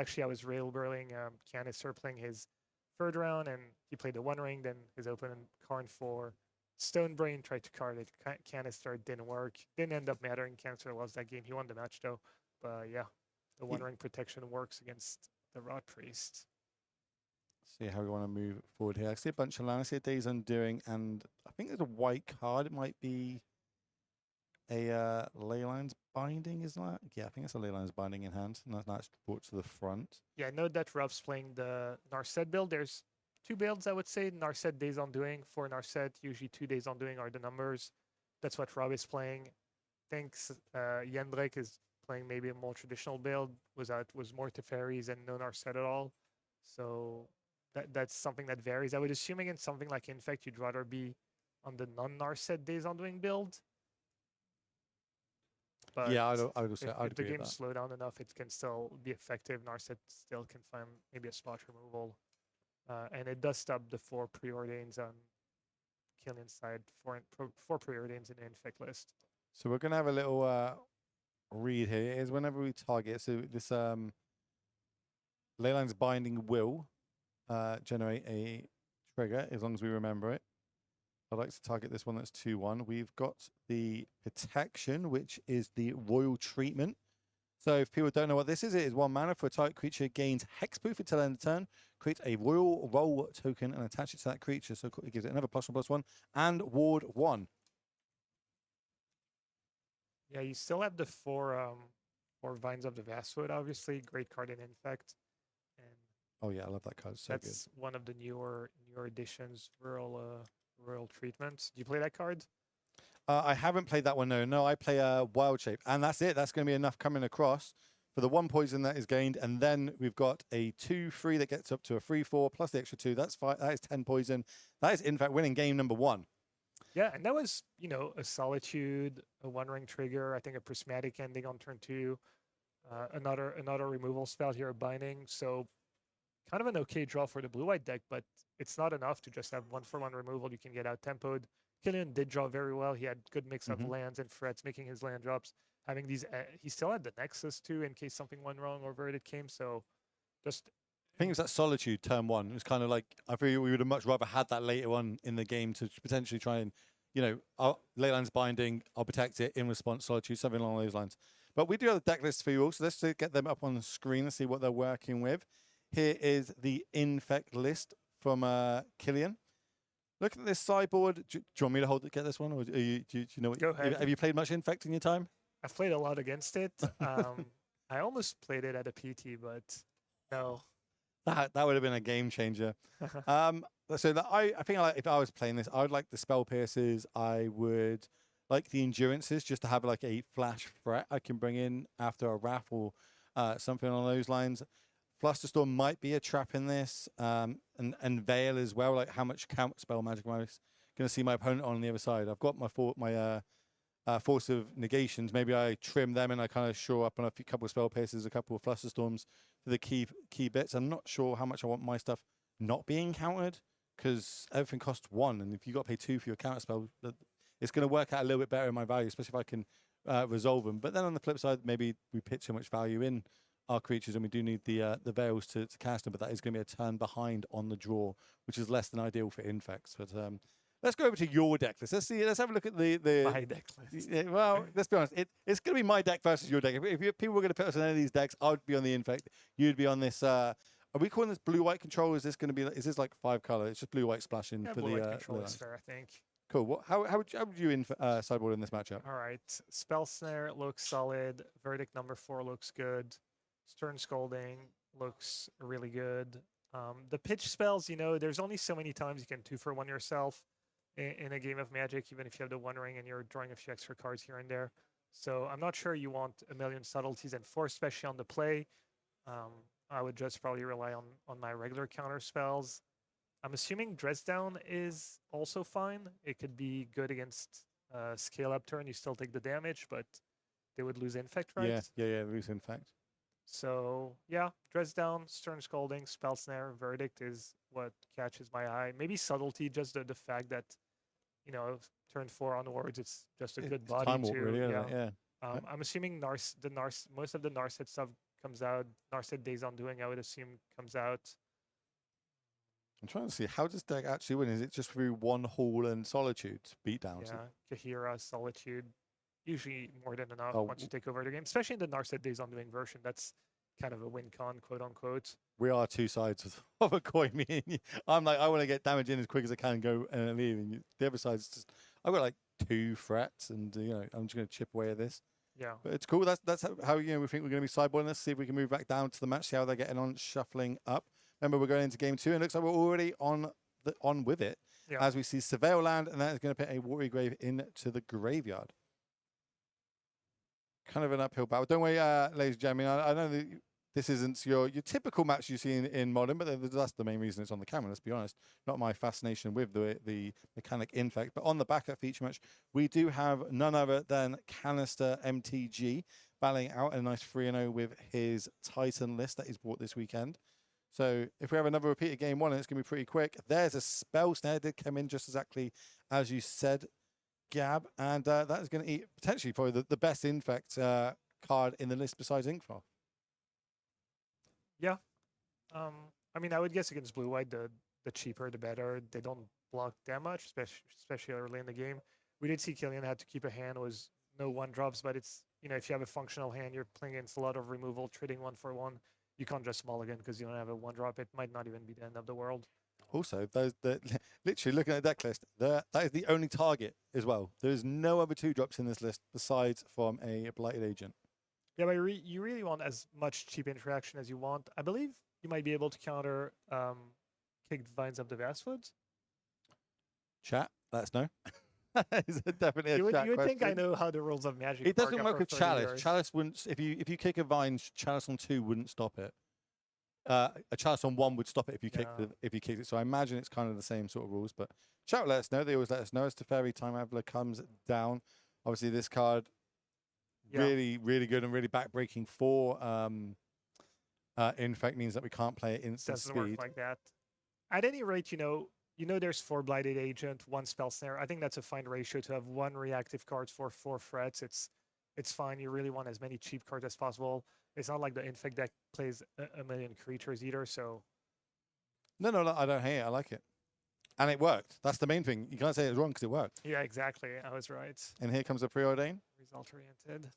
railburling Canister playing his 3rd round, and he played the One Ring, then his opponent Karn 4. Stone Brain tried to card it. Canister didn't work. Didn't end up mattering. Canister lost that game. He won the match though. But yeah, the One Ring protection works against the Rot Priest. See how we want to move forward here. I see a bunch of lands. I see a Days Undoing, and I think there's a white card. It might be a Leyline's Binding, isn't that? Yeah, I think it's a Leyline's Binding in hand. And that's brought to the front. Yeah, note that Rob's playing the Narset build. There's 2 builds, I would say. Narset Days Undoing. For Narset, usually 2 Days Undoing are the numbers. That's what Rob is playing. Thinks Jendrik is playing maybe a more traditional build. Was more Teferis and no Narset at all. So that's something that varies. I would assume against something like Infect, you'd rather be on the non-Narset Days Undoing build. But Yeah, I would say if the game's slow down enough, it can still be effective. Narset still can find maybe a spot removal. And it does stop the 4 preordains on Killian's side, 4 preordains in the Infect list. So we're going to have a little read here. Is whenever we target, so this Leyline's Binding will generate a trigger as long as we remember it. I'd like to target this one that's 2/1. We've got the protection, which is the royal treatment. So if people don't know what this is, it is 1 mana for a target creature gains hexproof until end of turn. Create a royal roll token and attach it to that creature. So it gives it another +1/+1 and ward 1. Yeah, you still have the 4 Vines of the Vastwood, obviously. Great card in Infect. And Oh yeah, I love that card. It's so good. that's one of the newer additions, Royal Treatment. Do you play that card? I haven't played that one, no. I play Wild Shape, and that's it. That's going to be enough coming across for the 1 poison that is gained, and then we've got a 2/3 that gets up to a 3/4 plus the extra 2. That's 5. That is 10 poison. That is in fact winning game number 1. Yeah, and that was, a Solitude, a One Ring trigger, I think a Prismatic ending on turn 2, another removal spell here, a Binding. So kind of an okay draw for the blue-white deck, but it's not enough to just have 1-for-1 removal. You can get out tempoed. Killian did draw very well. He had good mix of lands and threats, making his land drops. Having these, he still had the Nexus too, in case something went wrong or verdict came. So, just think it was that Solitude turn 1. It was kind of like, I feel we would have much rather had that later on in the game to potentially try and, Leyland's binding, I'll protect it in response Solitude, something along those lines. But we do have the deck list for you all, so let's get them up on the screen and see what they're working with. Here is the Infect list from Killian. Look at this sideboard. Do you want me to get this one, or do you know what? Go ahead. Have you played much Infect in your time? I've played a lot against it. I almost played it at a PT, but no. That would have been a game changer. So I think if I was playing this, I would like the Spell Pierces. I would like the Endurances, just to have like a flash threat I can bring in after a Wrath or something along those lines. Flusterstorm might be a trap in this, and Veil as well. Like, how much counter spell magic am I going to see my opponent on the other side? I've got my Force of Negations. Maybe I trim them and I kind of shore up on a couple of Spell Pierces, a couple of Flusterstorms for the key bits. I'm not sure how much I want my stuff not being countered, because everything costs 1, and if you got to pay 2 for your counter spell, it's going to work out a little bit better in my value, especially if I can resolve them. But then on the flip side, maybe we put too much value in our creatures, and we do need the Veils to cast them, but that is going to be a turn behind on the draw, which is less than ideal for Infects. But let's go over to your deck list. Let's have a look at My deck list. Yeah, well, let's be honest. It's going to be my deck versus your deck. If people were going to put us on any of these decks, I would be on the Infect. You'd be on this. Are we calling this blue-white control? Is this going to be? Is this like 5 color? It's just blue-white splashing for blue-white the control is fair, I think. Cool. How would you sideboard in this matchup? All right. Spell Snare looks solid. Verdict number 4 looks good. Stern Scolding looks really good. The pitch spells, there's only so many times you can 2-for-1 yourself in a game of Magic, even if you have the One Ring and you're drawing a few extra cards here and there. So I'm not sure you want a million subtleties and force, especially on the play. I would just probably rely on my regular counter spells. I'm assuming Dress Down is also fine. It could be good against scale up turn. You still take the damage, but they would lose Infect, right? Yeah, lose Infect. So yeah, Dress Down, Stern Scolding, Spell Snare, Verdict is what catches my eye. Maybe Subtlety, just the fact that, turn 4 onwards, it's just a good body time too. warp, really, yeah. I'm assuming most of the Narset stuff comes out. Narset Days Undoing, I would assume, comes out. I'm trying to see, how does deck actually win? Is it just through 1 Hall and Solitude beatdowns? Yeah, Kahira, Solitude, usually more than enough Oh, once you take over the game, especially in the Narset Days Undoing version. That's kind of a win-con, quote-unquote. We are 2 sides of a coin. Me and you. I'm like, I want to get damage in as quick as I can, go and leave. And the other side's just, I've got like 2 threats, and I'm just going to chip away at this. Yeah, but it's cool. That's how we think we're going to be sideboarding. Let's see if we can move back down to the match, see how they're getting on, shuffling up. Remember, we're going into game 2, and it looks like we're already on with it, as we see Surveil land, and that is going to put a Warrior Grave into the graveyard. Kind of an uphill battle. Don't worry, ladies and gentlemen. I know that this isn't your typical match you see in Modern, but that's the main reason it's on the camera, let's be honest. Not my fascination with the mechanic Infect. But on the backup feature match, we do have none other than Canister MTG battling out a nice 3-0 with his Titan list that he's bought this weekend. So if we have another repeated game 1, it's going to be pretty quick. There's a Spell Snare, did come in just exactly as you said, Gab. And that is going to eat potentially probably the best Infect card in the list besides Inkfroth. Yeah. I mean, I would guess against blue-white, the cheaper, the better. They don't block that much, especially early in the game. We did see Killian had to keep a hand, was no 1-drops, but it's, if you have a functional hand, you're playing against a lot of removal, trading 1-for-1. You can't just mulligan because you don't have a 1-drop. It might not even be the end of the world. Also, literally looking at the deck list, that is the only target as well. There's no other 2-drops in this list besides from a Blighted Agent. Yeah, but you really want as much cheap interaction as you want. I believe you might be able to counter Kicked Vines of the Vastwoods. Chat, let us know. Is definitely a you would chat question. think I know how the rules of Magic It doesn't work with Chalice. Years. Chalice wouldn't. If you kick a Vine, Chalice on 2 wouldn't stop it. A Chalice on 1 would stop it if you kicked it. So I imagine it's kind of the same sort of rules. But chat will let us know. They always let us know as Teferi Time Traveler comes down. Obviously, this card really, really good and really backbreaking for Infect means that we can't play at instant Doesn't speed. work like that. At any rate, there's 4 Blighted Agent, 1 Spell Snare. I think that's a fine ratio to have 1 reactive card for 4 threats. It's fine. You really want as many cheap cards as possible. It's not like the Infect deck plays a million creatures either, so No, I don't hate it. I like it. And it worked. That's the main thing. You can't say it's wrong because it worked. yeah, exactly. I was right. And here comes the preordain. Result oriented.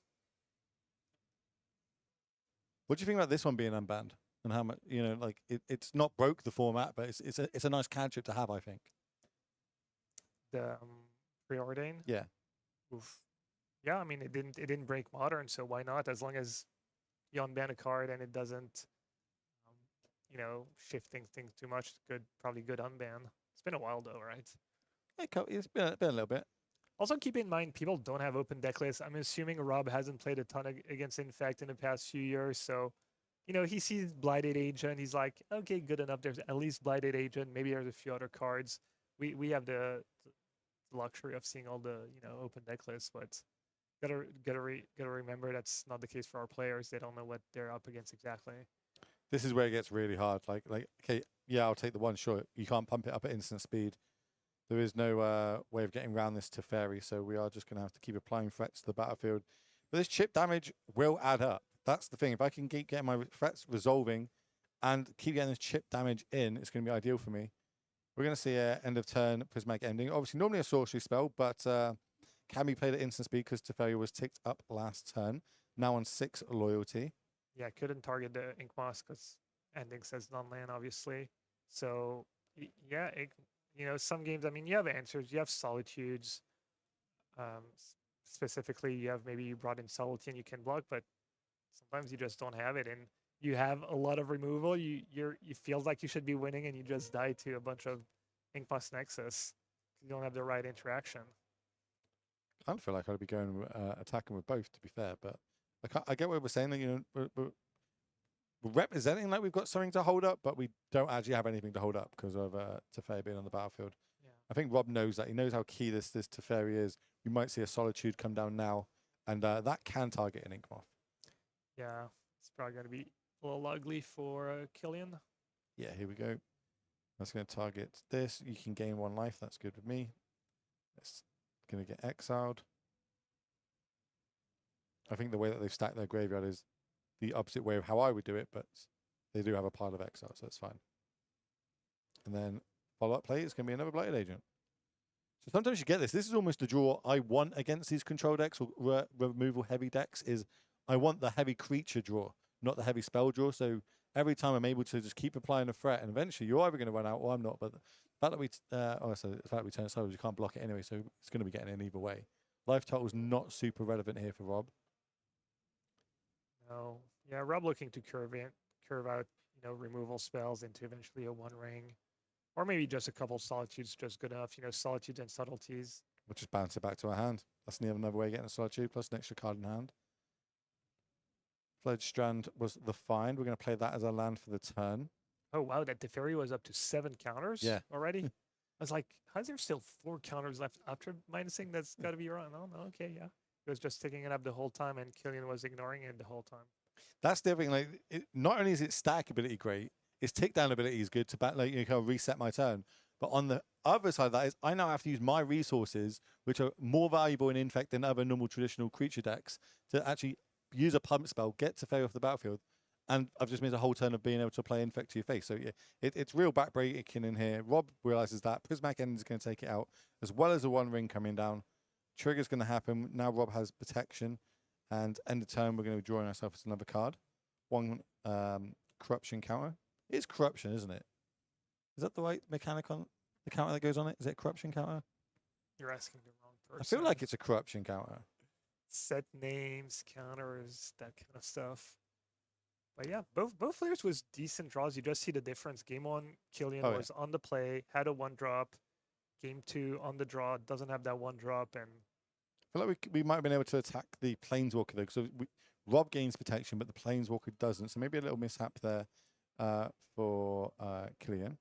What do you think about this one being unbanned? And how much, like it's not broke the format, but it's a nice cantrip to have, I think. The preordain. Yeah. Oof. Yeah, I mean it didn't break modern, so why not? As long as you unban a card and it doesn't, shifting things too much. Probably good unban. It's been a while though, right? It's been a little bit. Also, keep in mind people don't have open deck lists. I'm assuming Rob hasn't played a ton against Infect in the past few years, so he sees Blighted Agent. He's like, okay, good enough. There's at least Blighted Agent. Maybe there's a few other cards. We have the luxury of seeing all the open deck lists, but gotta remember that's not the case for our players. They don't know what they're up against exactly. This is where it gets really hard. Like okay, yeah, I'll take the one. Sure, you can't pump it up at instant speed. There is no way of getting around this Teferi, so we are just going to have to keep applying threats to the battlefield. But this chip damage will add up. That's the thing. If I can keep getting my threats resolving and keep getting this chip damage in, it's going to be ideal for me. We're going to see an end of turn prismatic ending. Obviously, normally a sorcery spell, but can be played at instant speed because Teferi was ticked up last turn. Now on 6 loyalty. Yeah, couldn't target the Ink Moss because ending says non-land, obviously. So, yeah, some games, I mean, you have answers, you have Solitudes. Specifically, maybe you brought in Subtlety and you can block, but sometimes you just don't have it. And you have a lot of removal. You feel like you should be winning and you just die to a bunch of Ink Moss Nexus. You don't have the right interaction. I kind of feel like I'd be going attacking with both, to be fair, but I get what we're saying. That, we're representing like we've got something to hold up, but we don't actually have anything to hold up because of Teferi being on the battlefield. Yeah. I think Rob knows that. He knows how key this Teferi is. We might see a Solitude come down now, and that can target an Inkmoth. Yeah, it's probably going to be a little ugly for Killian. Yeah, here we go. That's going to target this. You can gain 1 life. That's good with me. It's going to get exiled. I think the way that they've stacked their graveyard is the opposite way of how I would do it, but they do have a pile of exile, so it's fine. And then follow-up play is going to be another Blighted Agent. So sometimes you get this. This is almost the draw I want against these control decks or removal heavy decks is I want the heavy creature draw, not the heavy spell draw. So every time I'm able to just keep applying a threat, and eventually you're either going to run out or I'm not. But the fact that the fact we turn it sideways, you can't block it anyway, so it's going to be getting in either way. Life total is not super relevant here for Rob. No. Yeah, Rob looking to curve out, removal spells into eventually a 1 ring. Or maybe just a couple Solitudes just good enough. Solitudes and Subtleties. We'll just bounce it back to our hand. That's another way of getting a Solitude plus an extra card in hand. Fledged Strand was the find. We're going to play that as our land for the turn. Oh, wow, that Teferi was up to 7 counters already? I was like, how's there still 4 counters left after minusing? That's got to be wrong. No, okay, yeah. He was just sticking it up the whole time, and Killian was ignoring it the whole time. That's the other thing. Like, not only is its stack ability great, its tick down ability is good to kind of reset my turn. But on the other side of that is I now have to use my resources, which are more valuable in Infect than other normal traditional creature decks, to actually use a pump spell, get Teferi off the battlefield, and I've just missed a whole turn of being able to play Infect to your face. So yeah, it's real backbreaking in here. Rob realizes that Prismatic Ending is going to take it out, as well as the 1 ring coming down. Trigger's going to happen. Now Rob has protection, and end of turn we're going to be drawing ourselves another card. 1 corruption counter. It's corruption, isn't it? Is that the right mechanic on the counter that goes on it? Is it a corruption counter? You're asking the wrong person. I feel like it's a corruption counter. Set names, counters, that kind of stuff. But yeah, both players was decent draws. You just see the difference. Game 1, Killian was on the play, had a 1-drop. Game 2 on the draw, doesn't have that 1-drop, and I feel like we might have been able to attack the Planeswalker though, because Rob gains protection, but the Planeswalker doesn't. So maybe a little mishap there for Killian.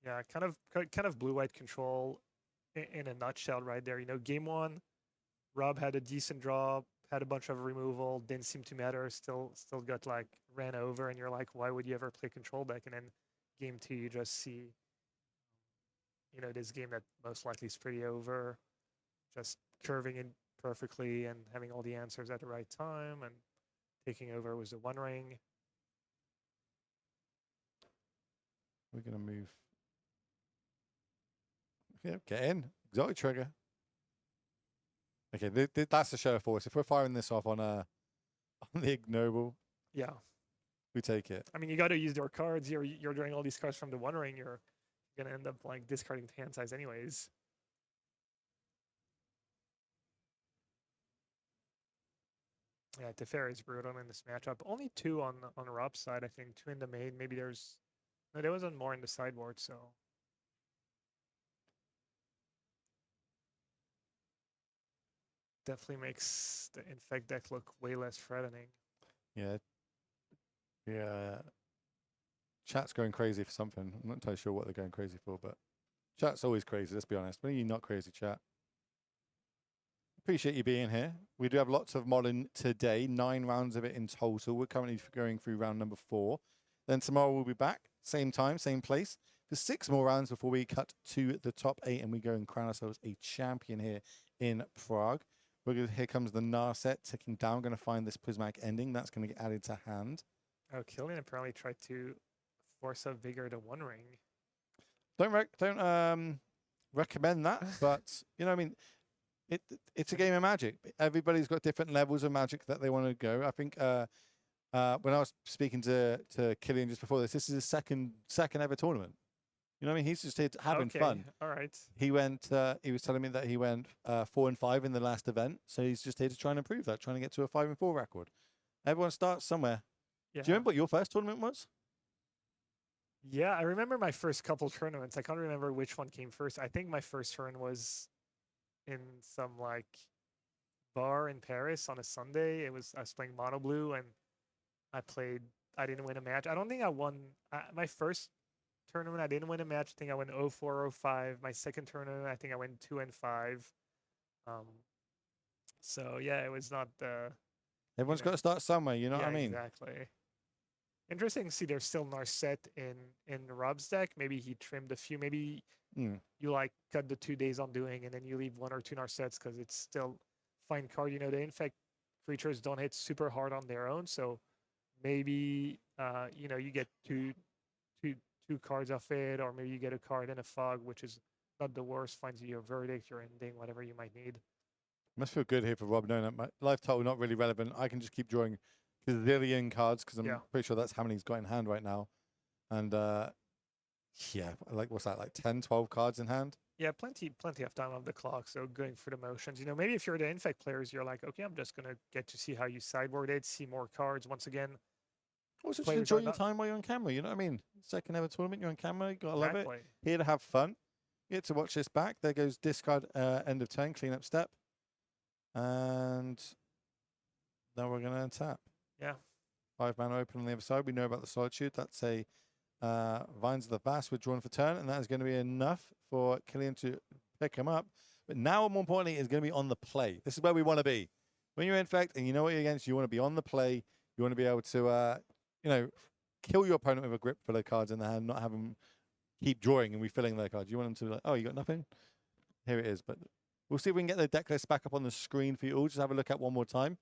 Yeah, kind of blue-white control in a nutshell right there. Game 1, Rob had a decent draw, had a bunch of removal, didn't seem to matter, still got like ran over, and you're like, why would you ever play control deck? And then Game 2, you just see, this game that most likely is pretty over, just curving in perfectly and having all the answers at the right time, and taking over was the One Ring. We're going to move. Yeah, get in. Exotic trigger. Okay, that's the show of force. If we're firing this off on on the ignoble, Yeah. we take it. I mean, you got to use your cards. You're drawing all these cards from the One Ring. You're gonna end up like discarding hand size anyways. Yeah, Teferi is brutal in this matchup. Only 2 on Rob's side, I think. 2 in the main. Maybe there's no, there wasn't more in the sideboard. So definitely makes the Infect deck look way less threatening. Yeah. Yeah. Chat's going crazy for something. I'm not entirely sure what they're going crazy for, but chat's always crazy, let's be honest. When are you not crazy, chat? Appreciate you being here. We do have lots of Modern today, 9 rounds of it in total. We're currently going through round number 4. Then tomorrow we'll be back, same time, same place, for 6 more rounds before we cut to the top 8 and we go and crown ourselves a champion here in Prague. Here comes the Narset ticking down, going to find this prismatic ending. That's going to get added to hand. Oh, Killian apparently tried to force a Vigor to One Ring. Don't recommend that, but you know, I mean, it's a game of Magic. Everybody's got different levels of Magic that they want to go. I think when I was speaking to Killian just before this is his second ever tournament. You know what I mean? He's just here having fun. All right. He went. He was telling me that he went 4 and 5 in the last event, so he's just here to try and improve that, trying to get to a 5 and 4 record. Everyone starts somewhere. Yeah. Do you remember what your first tournament was? Yeah, I remember my first couple tournaments. I can't remember which one came first. I think my first turn was in some like bar in Paris on a Sunday. I was playing Mono Blue and I didn't win a match. I don't think I won my first tournament. I didn't win a match. I think I went 0-4, 0-5. My second tournament, I think I went 2 and 5. So yeah, it was not the. Everyone's got to start somewhere. You know what I mean? Exactly. Interesting to see there's still Narset in Rob's deck. Maybe he trimmed a few. Maybe you like cut the 2 days on doing, and then you leave 1 or 2 Narsets because it's still fine card. You know, the Infect creatures don't hit super hard on their own, so maybe you know, you get two cards off it, or maybe you get a card and a fog, which is not the worst. Finds you your verdict, your ending, whatever you might need. Must feel good here for Rob knowing that my life total not really relevant. I can just keep drawing gazillion cards because I'm pretty sure that's how many he's got in hand right now. And yeah, like what's that, like 10, 12 cards in hand? Yeah, plenty of time on the clock. So going through the motions. You know, maybe if you're the Infect players, you're like, okay, I'm just gonna get to see how you sideboard it, see more cards. Once again, also just enjoy your time while you're on camera. You know what I mean? Second ever tournament, you're on camera. You gotta love it. Here to have fun. You get to watch this back. There goes discard end of turn, clean up step, and then we're gonna tap. Yeah. 5 mana open on the other side. We know about the Solitude. That's a Vines of the Vast withdrawn for turn, and that is going to be enough for Killian to pick him up. But now, more importantly, is going to be on the play. This is where we want to be. When you're Infect and you know what you're against, you want to be on the play. You want to be able to, you know, kill your opponent with a grip full of cards in the hand, not have them keep drawing and refilling their cards. You want them to be like, oh, you got nothing? Here it is. But we'll see if we can get the deck list back up on the screen for you all. Just have a look at one more time.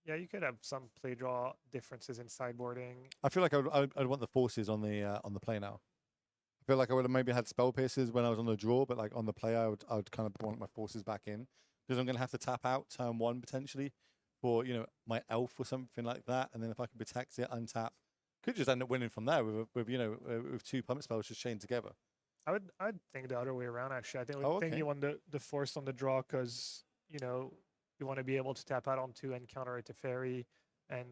Yeah, you could have some play draw differences in sideboarding. I feel like I'd want the forces on the play now. I feel like I would have maybe had spell pierces when I was on the draw, but like on the play, I would kind of want my forces back in because I'm going to have to tap out turn 1 potentially for, you know, my elf or something like that, and then if I can protect it, untap, could just end up winning from there with you know, with 2 pump spells just chained together. I'd think the other way around actually. I think you want the force on the draw because, you know, you want to be able to tap out on 2 and counter it to Fairy, and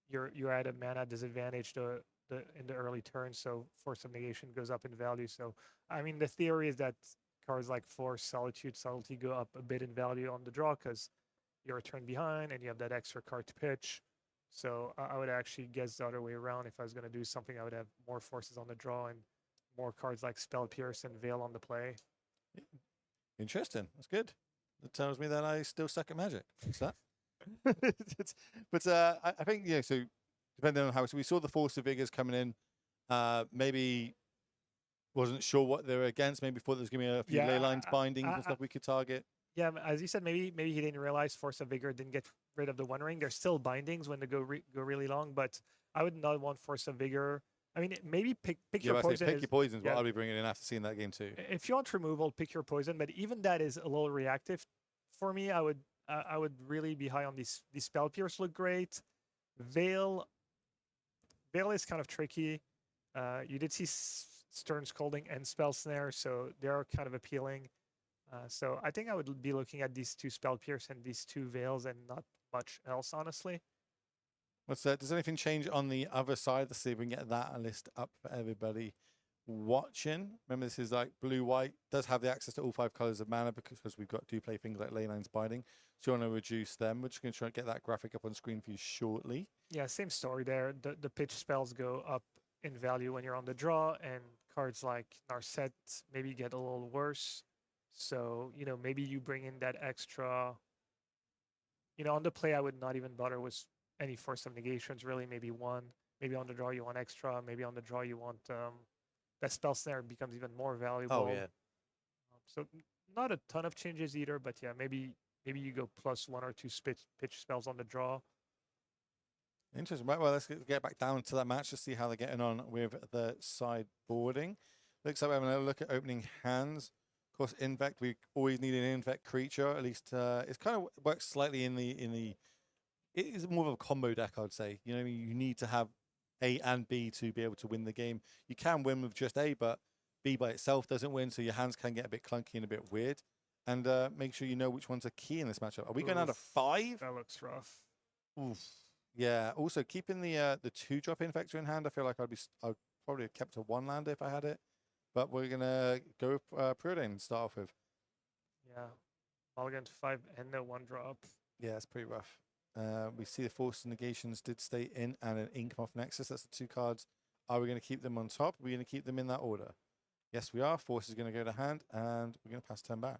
you're at a mana disadvantage in the early turn, so Force of Negation goes up in value. So I mean, the theory is that cards like Force, Solitude, Subtlety go up a bit in value on the draw because you're a turn behind and you have that extra card to pitch. So I would actually guess the other way around. If I was going to do something, I would have more forces on the draw and more cards like Spell Pierce and Veil on the play. Interesting. That's good. That tells me that I still suck at Magic. What's that? But I think, yeah, so depending on how, so we saw the Force of Vigors coming in, maybe wasn't sure what they were against, maybe thought there was going to be a few ley lines, bindings and stuff we could target. Yeah, as you said, maybe he didn't realize Force of Vigor didn't get rid of the One Ring. There's still bindings when they go really long, but I would not want Force of Vigor. I mean, maybe pick Yeah, your I say poison. pick your poisons, but Yeah, I'll be bringing in after seeing that game too. if you want removal, pick your poison. But even that is a little reactive. For me, I would really be high on these Spell Pierce. Look great. Veil is kind of tricky. You did see Stern Scolding and Spell Snare, so they are kind of appealing. So I think I would be looking at these two Spell Pierce and these two Veils and not much else, honestly. What's that? Does anything change on the other side? Let's see if we can get that list up for everybody watching. Remember, this is like blue-white. Does have the access to all 5 colors of mana because we've got do play things like ley lines binding. So you want to reduce them. We're just going to try and get that graphic up on screen for you shortly. Yeah, same story there. The pitch spells go up in value when you're on the draw, and cards like Narset maybe get a little worse. So, maybe you bring in that extra. On the play, I would not even bother with any Force of Negations, really. Maybe one. Maybe on the draw, you want extra. Maybe on the draw, you want that Spell Snare becomes even more valuable. Oh, yeah. So, not a ton of changes either, but yeah, maybe you go plus 1 or 2 pitch spells on the draw. Interesting. Right, well, let's get back down to that match to see how they're getting on with the sideboarding. Looks like we're having a look at opening hands. Of course, Infect, we always need an Infect creature. At least it's kind of works slightly in the. It is more of a combo deck, I'd say. You need to have A and B to be able to win the game. You can win with just A, but B by itself doesn't win, so your hands can get a bit clunky and a bit weird. And make sure you know which ones are key in this matchup. Are we going out of 5? That looks rough. Oof. Yeah. Also, keeping the 2-drop Infector in hand, I feel like I'd probably have kept a 1-lander if I had it. But we're gonna go with Preordain and start off with. Yeah, mulligan to 5 and no 1-drop. Yeah, it's pretty rough. We see the Force Negations did stay in and an Ink off Nexus. That's the 2 cards. Are we going to keep them on top? Are we going to keep them in that order? Yes, we are. Force is going to go to hand, and we're going to pass turn back.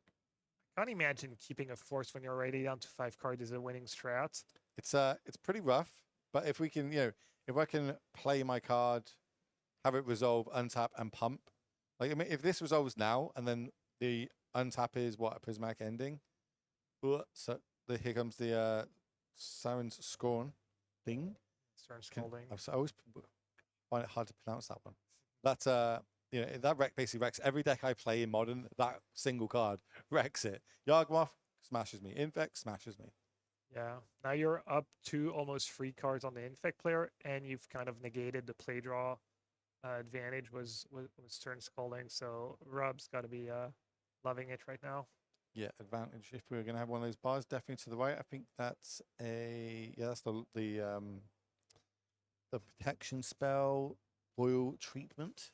I can't imagine keeping a Force when you're already down to 5 cards is a winning strat. It's pretty rough, but if we can, if I can play my card, have it resolve, untap, and pump. Like, I mean, if this resolves now, and then the untap is what, a prismatic ending. So here comes the Siren's Scorn thing. Stern Scolding. I always find it hard to pronounce that one. That's that wreck basically wrecks every deck I play in Modern. That single card wrecks it. Yawgmoth smashes me. Infect smashes me. Yeah. Now you're up to almost 3 cards on the Infect player, and you've kind of negated the play draw advantage was Stern Scolding. So Rob's got to be loving it right now. Yeah, advantage. If we were going to have one of those bars, definitely to the right. I think that's that's the protection spell, Royal Treatment.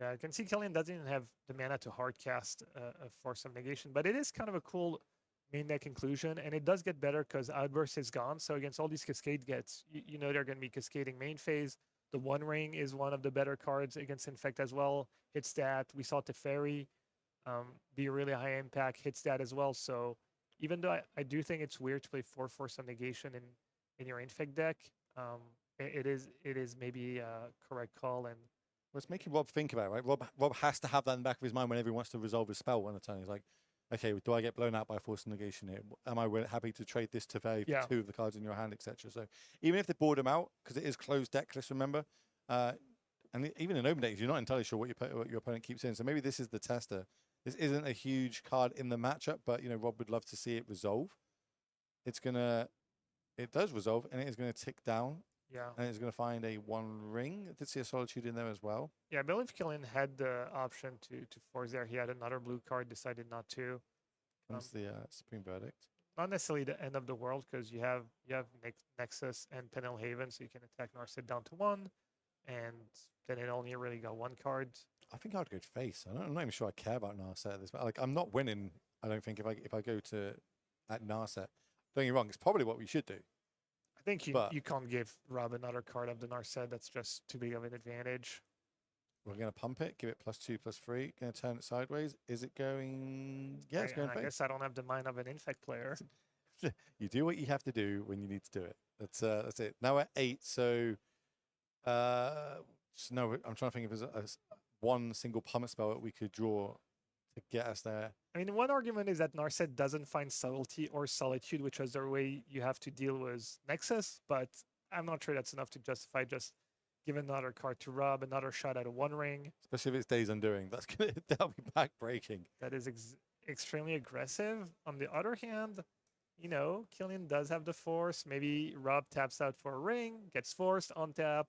Yeah, I can see Killian doesn't even have the mana to hardcast a Force of Negation, but it is kind of a cool main deck inclusion, and it does get better because Outburst is gone. So against all these Cascade gets, they're going to be cascading main phase. The One Ring is one of the better cards against Infect as well. Hits that. We saw Teferi be a really high impact, hits that as well. So even though I do think it's weird to play 4 Force of Negation in your Infect deck, it is maybe a correct call. And well, it's making Rob think about it, right? Rob has to have that in the back of his mind whenever he wants to resolve a spell on a turn. He's like, okay, do I get blown out by a Force of Negation here? Am I happy to trade this Teferi for 2 of the cards in your hand, etc.? So even if they board him out, because it is closed deck list, remember, and even in open decks, you're not entirely sure what your opponent keeps in. So maybe this is the tester. This isn't a huge card in the matchup, but Rob would love to see it resolve. It does resolve, and it is going to tick down. Yeah. And it's going to find a 1 ring. I did see a Solitude in there as well. Yeah, I believe Killian had the option to force there. He had another blue card, decided not to. Comes the Supreme Verdict. Not necessarily the end of the world, because you have Nexus and Penel Haven, so you can attack Narset down to 1, and then it only really got 1 card. I think I'd go to face. I'm not even sure I care about Narset at this. But I'm not winning. I don't think if I go to at Narset. Don't get me wrong. It's probably what we should do. I think you can't give Rob another card of the Narset. That's just too big of an advantage. We're going to pump it, give it +2/+3. Going to turn it sideways. Is it going? Yeah, it's going face. I guess I don't have the mind of an Infect player. You do what you have to do when you need to do it. That's it. Now we're 8. So, no, I'm trying to think if there's one single pummel spell that we could draw to get us there. I mean, one argument is that Narset doesn't find subtlety or solitude, which was the way you have to deal with Nexus, but I'm not sure that's enough to justify just give another card to Rob, another shot at a One Ring. Especially if it's Days Undoing. That'll be back-breaking. That is extremely aggressive. On the other hand, you know, Killian does have the force. Maybe Rob taps out for a ring, gets forced, on tap,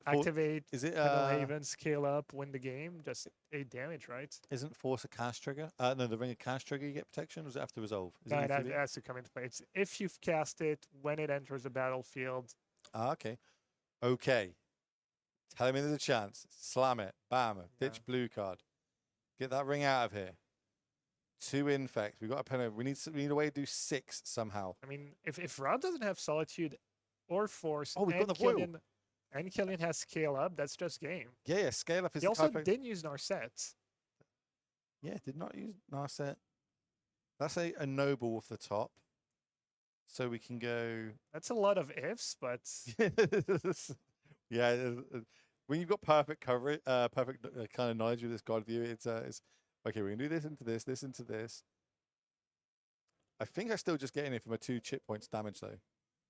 activate, is it Haven, scale up, win the game. Just 8 damage, right? Isn't force a cast trigger? No, the ring of cast trigger you get protection, or does it have to resolve? Is No, it it immediate? has to come into play. It's if you've cast it when it enters the battlefield. Ah, okay. Okay. Tell me there's a chance. Slam it. Bam. Ditch blue card. Get that ring out of here. 2 infect. We've got a penalty. We need a way to do 6 somehow. I mean, if Rob doesn't have solitude or force, Oh, we've got the foil. And Killian has scale up, that's just game. Yeah, scale up is He the also card. didn't use Narset. Yeah, did not use Narset. That's a noble off the top. So we can go. That's a lot of ifs, but Yeah, when you've got perfect coverage, perfect kind of knowledge of this god view, it's okay. We can do this into this, this into this. I think I still just get in it from a 2 chip points damage though.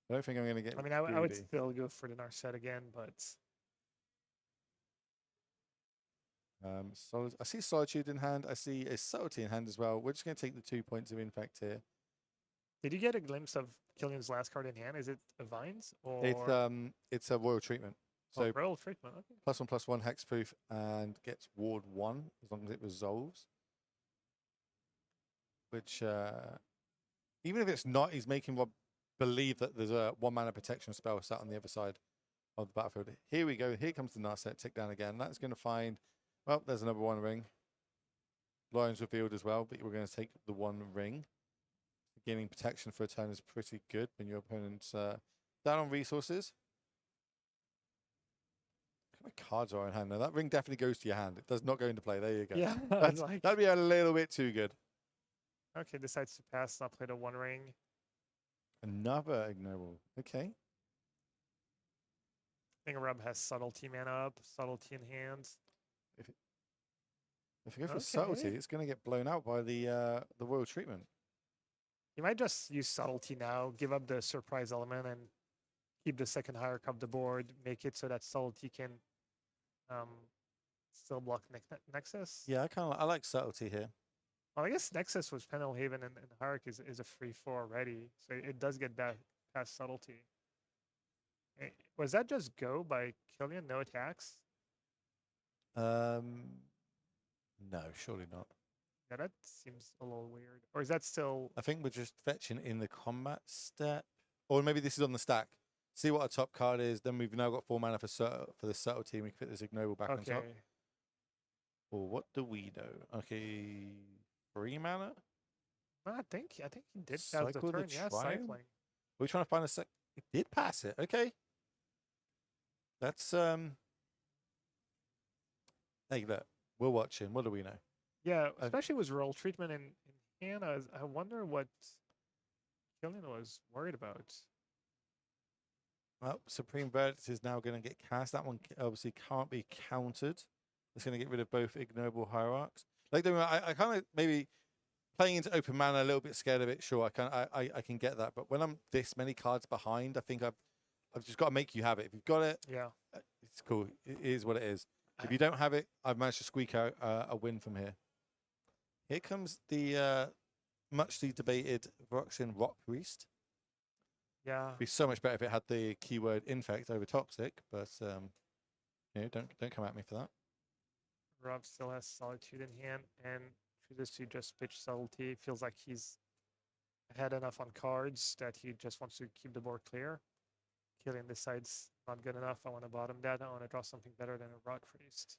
I don't think I'm going to get. I mean, I would greedy. still go for the Narset again, but I see Solitude in hand. I see a Subtlety in hand as well. We're just going to take the 2 points of infect here. did you get a glimpse of Killian's last card in hand? Is it a Vines or It's a Royal Treatment. So Royal Treatment? Okay. +1/+1 hexproof and gets ward 1 as long as it resolves. Which even if it's not, he's making Rob believe that there's a 1 mana protection spell sat on the other side of the battlefield. Here we go. Here comes the Narset. Tick down again. That's going to find. Well, there's another 1 ring. Lion's revealed as well, but we're going to take the 1 ring. Gaining protection for a turn is pretty good when your opponent's down on resources. Look at my cards are in hand now. That ring definitely goes to your hand. It does not go into play. There you go. Yeah, That'd be a little bit too good. Okay, decides to pass, not play the 1 ring. Another ignoble. Okay. I think Rob has subtlety mana up, subtlety in hand. If you go for Okay. subtlety, it's going to get blown out by the Royal Treatment. You might just use subtlety now, give up the surprise element, and keep the second hierarch of the board. Make it so that subtlety can still block Nexus. Yeah, I like subtlety here. Well, I guess Nexus was Penal Haven, and Hierarch is a free 4 already, so it does get back past subtlety. Was that just go by Killian? No attacks? No, surely not. Yeah, that seems a little weird. Or is that still? I think we're just fetching in the combat step, or maybe this is on the stack. See what our top card is. Then we've now got 4 mana for the subtlety. We can fit this ignoble back on top. Or what do we know? Okay, 3 mana. No, I think he did pass the Cycle the turn. Yeah, Triumph? cycling. We're trying to find a sec. It did pass it. Okay. That's Hey, look, we're watching. What do we know? Yeah, especially with roll treatment in Hannah. I wonder what Killian was worried about. Well, Supreme Verdict is now going to get cast. That one obviously can't be countered. It's going to get rid of both ignoble hierarchs. Like, I kind of maybe playing into open mana a little bit scared of it. Sure, I can get that. But when I'm this many cards behind, I think I've just got to make you have it. If you've got it, Yeah, it's cool. It is what it is. If you don't have it, I've managed to squeak out a win from here. Here comes the muchly debated Voraxian Rock Priest. yeah. It'd be so much better if it had the keyword infect over toxic, but you know, don't come at me for that. Rob still has solitude in hand and chooses to just pitch subtlety. Feels like he's had enough on cards that he just wants to keep the board clear. Killian decides not good enough. I want to bottom that. I want to draw something better than a Rock Priest.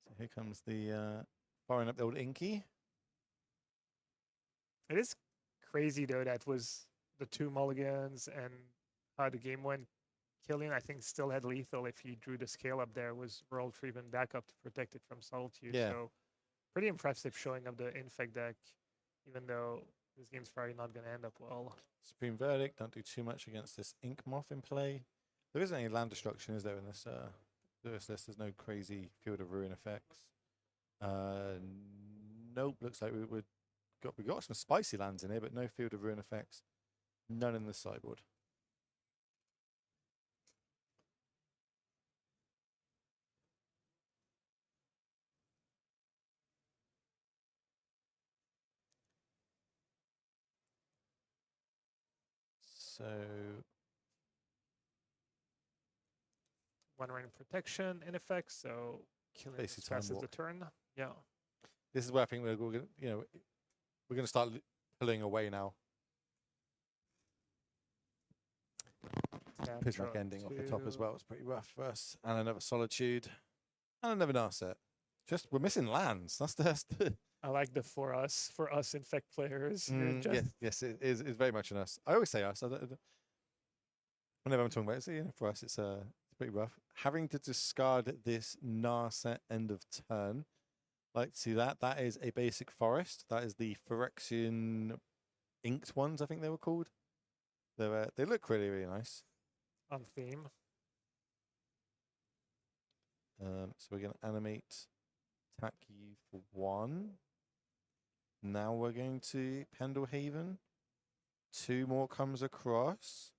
So here comes the firing up the old Inky. It is crazy though that was the 2 mulligans and how the game went. Killian, I think, still had lethal if he drew the scale up there. Was roll treatment backup to protect it from solitude. Yeah. So pretty impressive showing of the infect deck, even though this game's probably not going to end up well. Supreme Verdict, don't do too much against this Ink Moth in play. There isn't any land destruction, is there, in this There's no crazy Field of Ruin effects. Nope. Looks like we got some spicy lands in here, but no Field of Ruin effects. None in the sideboard. So One ring protection in effect, so killing Basically as fast time as the walk. turn. Yeah. this is where I think we're going. We're going to start pulling away now. Tap, Prismatic draw ending off the top as 2. well. It's pretty rough for us. And another Solitude. And another Narset. Just we're missing lands. That's the I like the for us infect players. Just yes, it is. It's very much an us. I always say us. Whenever I'm talking about it, so, for us, it's pretty rough. Having to discard this Narset end of turn. Like, see that? That is a basic forest. That is the Phyrexian inked ones, I think they were called. They look really, really nice. on theme. So we're going to animate, attack you for 1. Now we're going to Pendlehaven. 2 more comes across.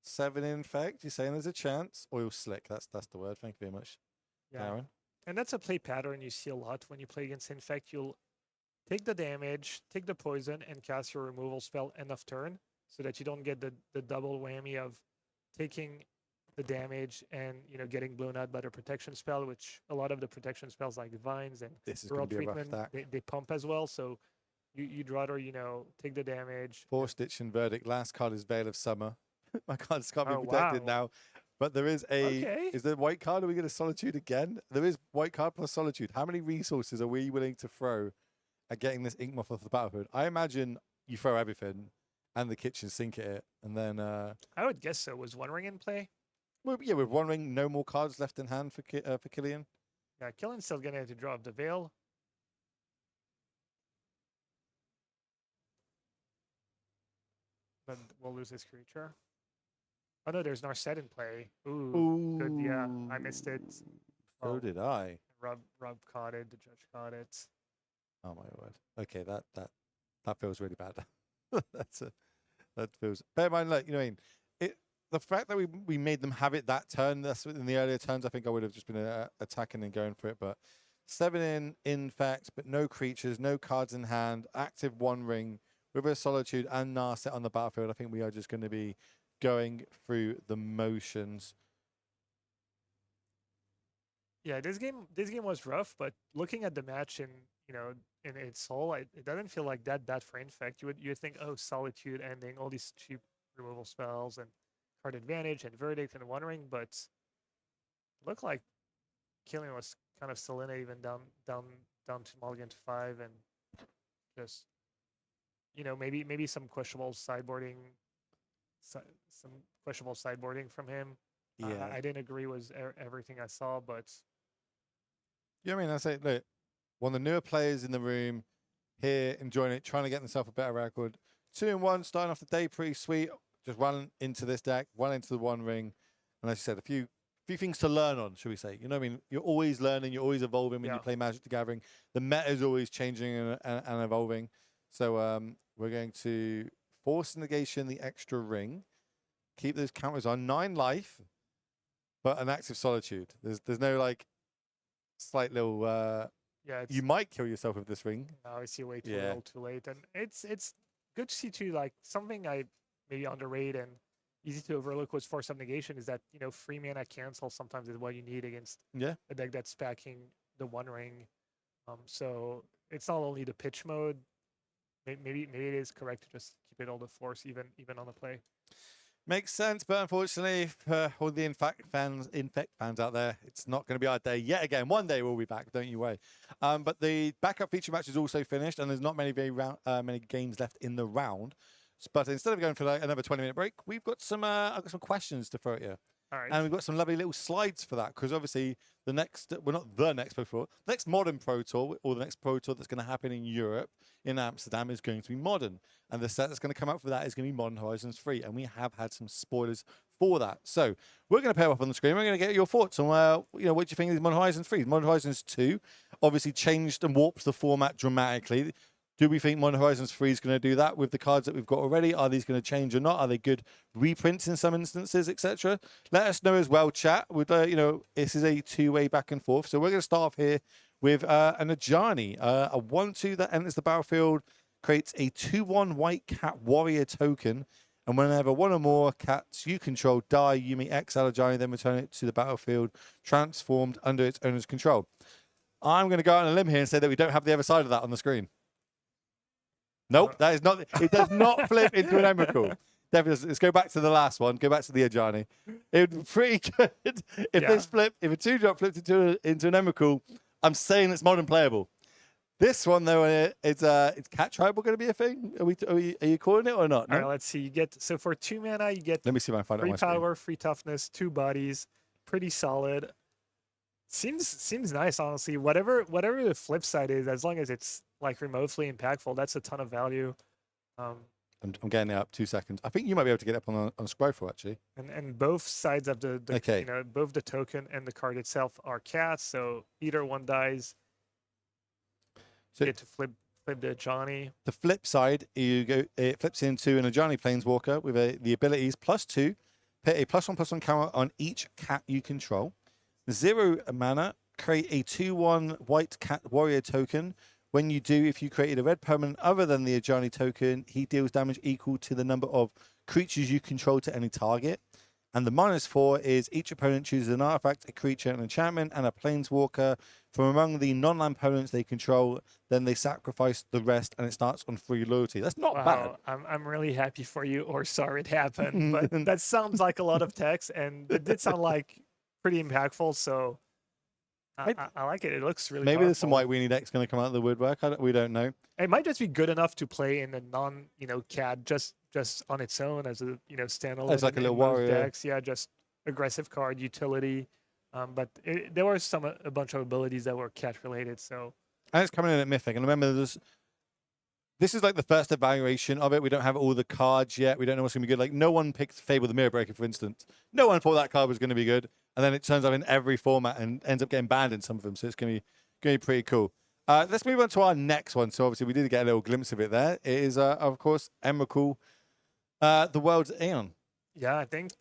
7 infect. You're saying there's a chance. Oil slick. That's the word. Thank you very much, Yeah. Darren. And that's a play pattern you see a lot when you play against infect. You'll take the damage, take the poison, and cast your removal spell end of turn, so that you don't get the double whammy of taking the damage and getting blown out by the protection spell, which a lot of the protection spells like Divines and This is World going to be a rough Treatment, stack. they pump as well. So you'd rather take the damage. Force Stitch and Verdict. Last card is Veil of Summer. My cards can't be Oh, protected wow. now. But there is a... Okay. Is there white card? Are we going to Solitude again? There is white card plus Solitude. How many resources are we willing to throw at getting this Ink Moth off the battlefield? I imagine you throw everything and the kitchen sink at it. And then... I would guess so. Was One Ring in play? Well, yeah, with 1 ring, no more cards left in hand for Killian. Yeah, Killen's still going to have to draw up the Veil. But we'll lose this creature. Oh no, there's Narset in play. Ooh, good. Yeah, I missed it. So did I. Rob caught it. The judge caught it. Oh my word. Okay, that feels really bad. That feels. Bear in mind, like the fact that we made them have it that turn. That's in the earlier turns. I think I would have just been attacking and going for it. But 7 infect, but no creatures, no cards in hand. Active 1 ring with a Solitude and Narset on the battlefield. I think we are just going to be going through the motions. Yeah, this game was rough, but looking at the match in its whole, it doesn't feel like that bad for infect. You would think, oh, Solitude ending, all these cheap removal spells and card advantage and Verdict and One Ring, but it looked like Killian was kind of still in it, even down to mulligan to 5, and just maybe some questionable sideboarding from him. Yeah, I didn't agree with everything I saw, but I mean, I say, look, one of the newer players in the room here, enjoying it, trying to get themselves a better record. 2-1, starting off the day pretty sweet. Just run into this deck, run into the 1 ring, and as you said, a few things to learn on, should we say? You know what I mean? You're always learning, you're always evolving when you play Magic the Gathering. The meta is always changing and evolving. So we're going to force negation the extra ring, keep those counters on 9 life, but an active Solitude. There's no slight little you might kill yourself with this ring. now I see way too little, too late, and it's good to see too. Something I maybe underrate and easy to overlook was Force of Negation is that free mana cancel sometimes is what you need against a deck that's packing the 1 ring. So it's not only the pitch mode. Maybe it is correct to just keep it all the force even on the play. Makes sense, but unfortunately, for all the infect fans out there, it's not going to be our day yet again. One day we'll be back, don't you worry. But the backup feature match is also finished, and there's not many many games left in the round. But instead of going for another 20-minute break, we've got I've got some questions to throw at you. All right. And we've got some lovely little slides for that, because obviously not the next Pro Tour, the next modern Pro Tour, or the next Pro Tour that's going to happen in Europe, in Amsterdam, is going to be modern. And the set that's going to come out for that is going to be Modern Horizons 3. And we have had some spoilers for that. So we're going to pair up on the screen. We're going to get your thoughts on what do you think of these Modern Horizons 3? Modern Horizons 2 obviously changed and warped the format dramatically. Do we think Modern Horizons 3 is going to do that with the cards that we've got already? Are these going to change or not? Are they good reprints in some instances, etc.? Let us know as well, chat. This is a two-way back and forth. So we're going to start off here with an Ajani, a 1/2 that enters the battlefield, creates a 2/1 white cat warrior token, and whenever one or more cats you control die, you may exile Ajani, then return it to the battlefield, transformed under its owner's control. I'm going to go out on a limb here and say that we don't have the other side of that on the screen. Nope, that is not. It does not flip into an Emrakul. Definitely. Let's go back to the last one. Go back to the Ajani. It would be pretty good if this flip, if a 2-drop flipped into an Emrakul. I'm saying it's modern playable. This one though, it's cat tribal going to be a thing. Are you calling it or not? No? All right, let's see. You get so for 2 mana, you get Let me see if I can find it on free my screen. power, free toughness, 2 bodies, pretty solid. Seems nice, honestly. Whatever the flip side is, as long as it's like remotely impactful, that's a ton of value. I'm getting it up 2 seconds. I think you might be able to get it up on Scryfall actually. And both sides of the Okay. both the token and the card itself are cats, so either one dies. So You get to flip the Johnny. the flip side, it flips into an Ajani Planeswalker with the abilities +2, put a +1/+1 counter on each cat you control. 0 mana, create a 2/1 white cat warrior token. When you do, if you created a red permanent other than the Ajani token, he deals damage equal to the number of creatures you control to any target. And the -4 is each opponent chooses an artifact, a creature, an enchantment, and a planeswalker from among the non-land opponents they control. Then they sacrifice the rest, and it starts on free loyalty. That's not bad. I'm really happy for you, or sorry it happened. But that sounds like a lot of text, and it did sound like pretty impactful. So I like it. It looks really. Maybe there's some powerful. white weenie decks going to come out of the woodwork. We don't know. It might just be good enough to play in a CAD just on its own as a standalone. As like a in little most warrior. decks. Yeah, just aggressive card utility. But there were a bunch of abilities that were cat related. So And it's coming in at Mythic. And remember, this is like the first evaluation of it. We don't have all the cards yet. We don't know what's going to be good. Like, no one picked Fable the Mirror Breaker, for instance. No one thought that card was going to be good. And then it turns up in every format and ends up getting banned in some of them. So it's going to be pretty cool. Let's move on to our next one. So obviously we did get a little glimpse of it there. It is, of course, Emrakul, the World's Aeon. yeah, I think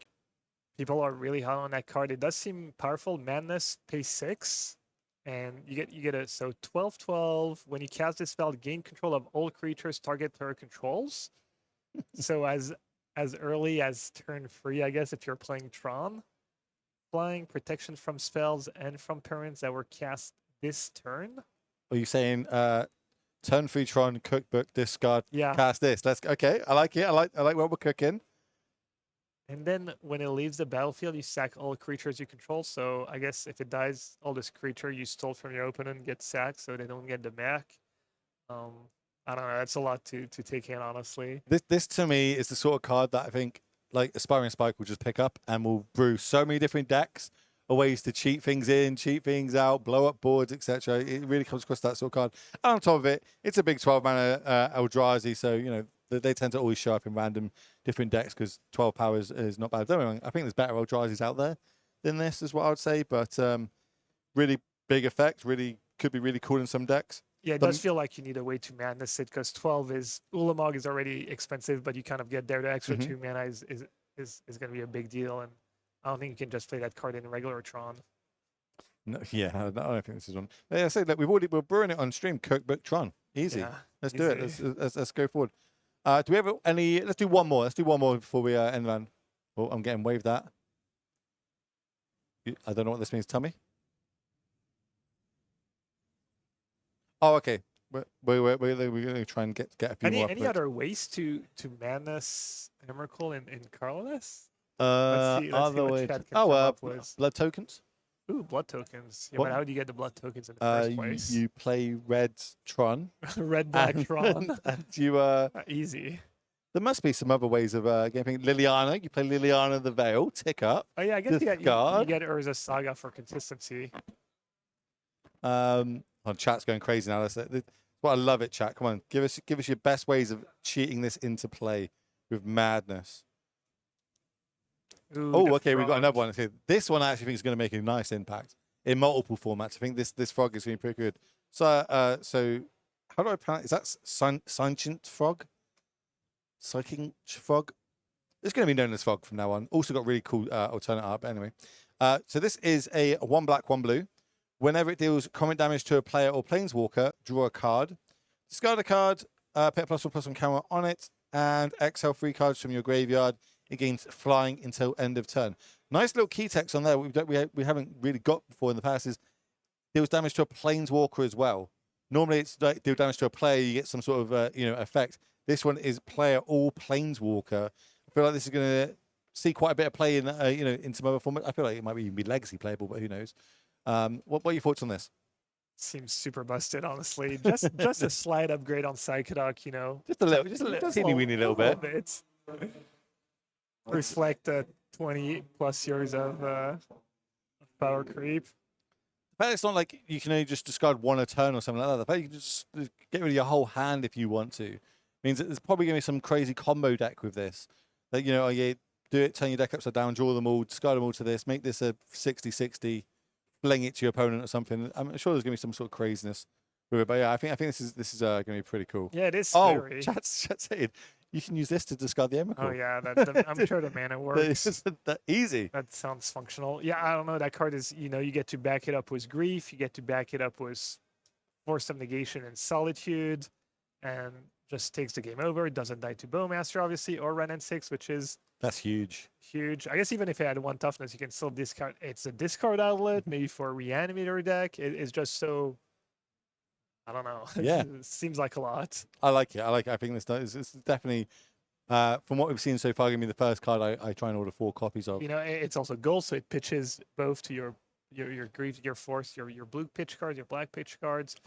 people are really hot on that card. It does seem powerful. Madness pays 6. And you get a 12/12. When you cast this spell, gain control of all creatures target player controls. So as early as turn 3, I guess, if you're playing Tron, flying, protection from spells and from permanents that were cast this turn. Are you saying turn 3 Tron, cookbook, discard, Yeah. cast this? Okay, I like it. I like what we're cooking. And then when it leaves the battlefield, you sack all creatures you control. So I guess if it dies, all this creature you stole from your opponent gets sacked, so they don't get them back. I don't know. That's a lot to take in, honestly. This to me is the sort of card that I think like Aspiring Spike will just pick up and will brew so many different decks or ways to cheat things in, cheat things out, blow up boards, etc. It really comes across that sort of card. And on top of it, it's a big 12 mana Eldrazi, so they tend to always show up in random different decks because 12 power is not bad. Don't get me wrong, I think there's better Eldrazi's out there than this, is what I would say. But really big effect, really could be really cool in some decks. Yeah, it does feel like you need a way to madness it because 12 is Ulamog is already expensive, but you kind of get there. The extra 2 mana is going to be a big deal, and I don't think you can just play that card in regular Tron. No, yeah, I don't think this is one. Yeah, I say that we're brewing it on stream. Cookbook Tron, easy. Yeah, Let's do it. Let's go forward. Do we have any? Let's do one more. Let's do one more before we end round. Oh, I'm getting waved at. I don't know what this means. Tell me. Oh, okay. We're going to try and get a few more. Any other ways to madness Emrakul in Carolus? Other what way. chat can come up with. Blood tokens. Ooh, blood tokens. Yeah, What? but how do you get the blood tokens in the first place? You play red Tron. Red black Tron. And you Easy. there must be some other ways of getting Liliana. You play Liliana the Veil. Tick up. Oh yeah, I guess you Discard. get Urza Saga for consistency. Chat's going crazy now. That's what I love it, chat. Come on, give us your best ways of cheating this into play with madness. Ooh, Oh, the okay, we've got another frog. one. Okay, this one I actually think is going to make a nice impact in multiple formats. I think this frog is going to be pretty good. So how do I pronounce? Is that sentient frog? Psychic frog? It's going to be known as frog from now on. Also got really cool alternate art. But anyway, so this is a 1 black, 1 blue. Whenever it deals combat damage to a player or planeswalker, draw a card. Discard a card. Put a +1/+1 counter on it, and exile 3 cards from your graveyard. It gains flying until end of turn. Nice little key text on there. We haven't really got before in the past. Is deals damage to a planeswalker as well. Normally it's like deal damage to a player, you get some sort of effect. This one is player or planeswalker. I feel like this is going to see quite a bit of play in in some other format. I feel like it might even be legacy playable, but who knows? What are your thoughts on this? Seems super busted, honestly. Just a slight upgrade on Psychodoc, you know. Just a little teeny weeny little bit. Reflect 20 plus years of power creep. But it's not like you can only just discard 1 a turn or something like that. The fact you can just get rid of your whole hand if you want to means that there's probably going to be some crazy combo deck with this. That, you do it, turn your deck upside down, draw them all, discard them all to this, make this a 60-60, fling it to your opponent or something. I'm sure there's going to be some sort of craziness with it. But yeah, I think this is going to be pretty cool. Yeah, it is Oh, scary. chat's saying you can use this to discard the Emrakul. Oh yeah, I'm sure the mana works. That easy. That sounds functional. Yeah, I don't know. That card is, you get to back it up with Grief. You get to back it up with Force of Negation and Solitude, and just takes the game over. It doesn't die to Bowmaster, obviously, or Ren and 6, which is That's huge. huge. I guess even if it had 1 toughness, you can still discard. It's a discard outlet, maybe for a Reanimator deck. It's just so, I don't know. Yeah. It seems like a lot. I like it. I think this is definitely, from what we've seen so far, going to be the first card I try and order 4 copies of. It's also gold, so it pitches both to your Grief, your Force, your blue pitch cards, your black pitch cards.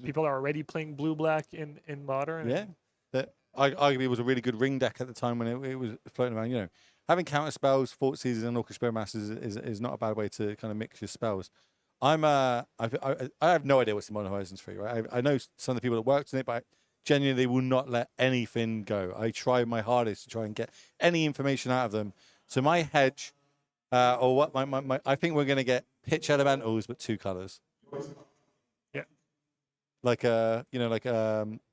People are already playing blue-black in Modern. Yeah. That arguably was a really good ring deck at the time when it was floating around. Having counter spells, Fort Seasons, and Orchestra Masters is not a bad way to kind of mix your spells. I have no idea what's in Modern Horizons 3, right? I know some of the people that worked on it, but genuinely will not let anything go. I try my hardest to try and get any information out of them. So my hedge, or what I think we're going to get pitch elementals, but 2 colors. Yeah. Like a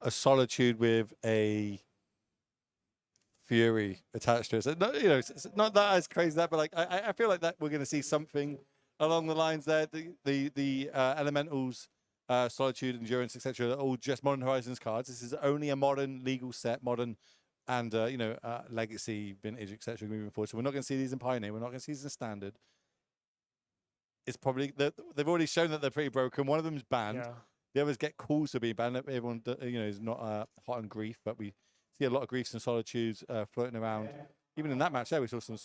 Solitude with a Fury attached to it. So it's not that as crazy as that, but I feel like that we're going to see something along the lines there. The elementals, Solitude, Endurance, etc. are all just Modern Horizons cards. This is only a modern legal set, modern and legacy, vintage, etc. moving forward. So we're not going to see these in Pioneer. We're not going to see these in Standard. It's probably they've already shown that they're pretty broken. One of them is banned. Yeah. The others get calls to be banned. Everyone is not hot on Grief, but we see a lot of Griefs and Solitudes floating around. Even in that match there, we saw some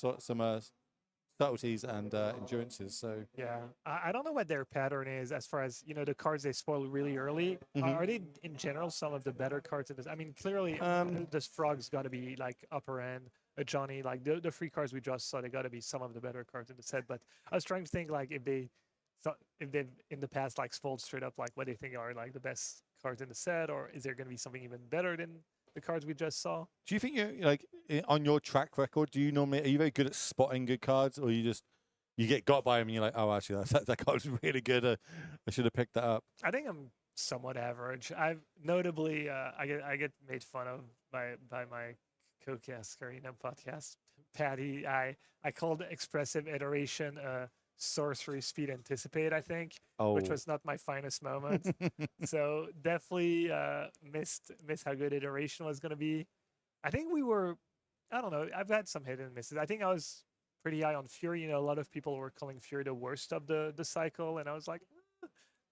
subtleties and endurances. So yeah, I don't know what their pattern is as far as the cards they spoil really early. Are they in general some of the better cards in this? I mean, clearly this Frog's got to be like upper end. Johnny, like the free cards we just saw, they got to be some of the better cards in the set. But I was trying to think like if they've in the past like spoiled straight up like what they think are like the best cards in the set, or is there going to be something even better than the cards we just saw? do you think you're on your track record? Are you very good at spotting good cards, or you get got by them and you're like, oh, actually that card's really good. I should have picked that up. I think I'm somewhat average. I've notably I get made fun of by my co-cast Carina podcast Patty. I called expressive iteration sorcery speed anticipate, I think, which was not my finest moment. So definitely missed how good iteration was going to be. I think I don't know, I've had some hit and misses. I think I was pretty high on Fury. A lot of people were calling Fury the worst of the cycle, and I was like,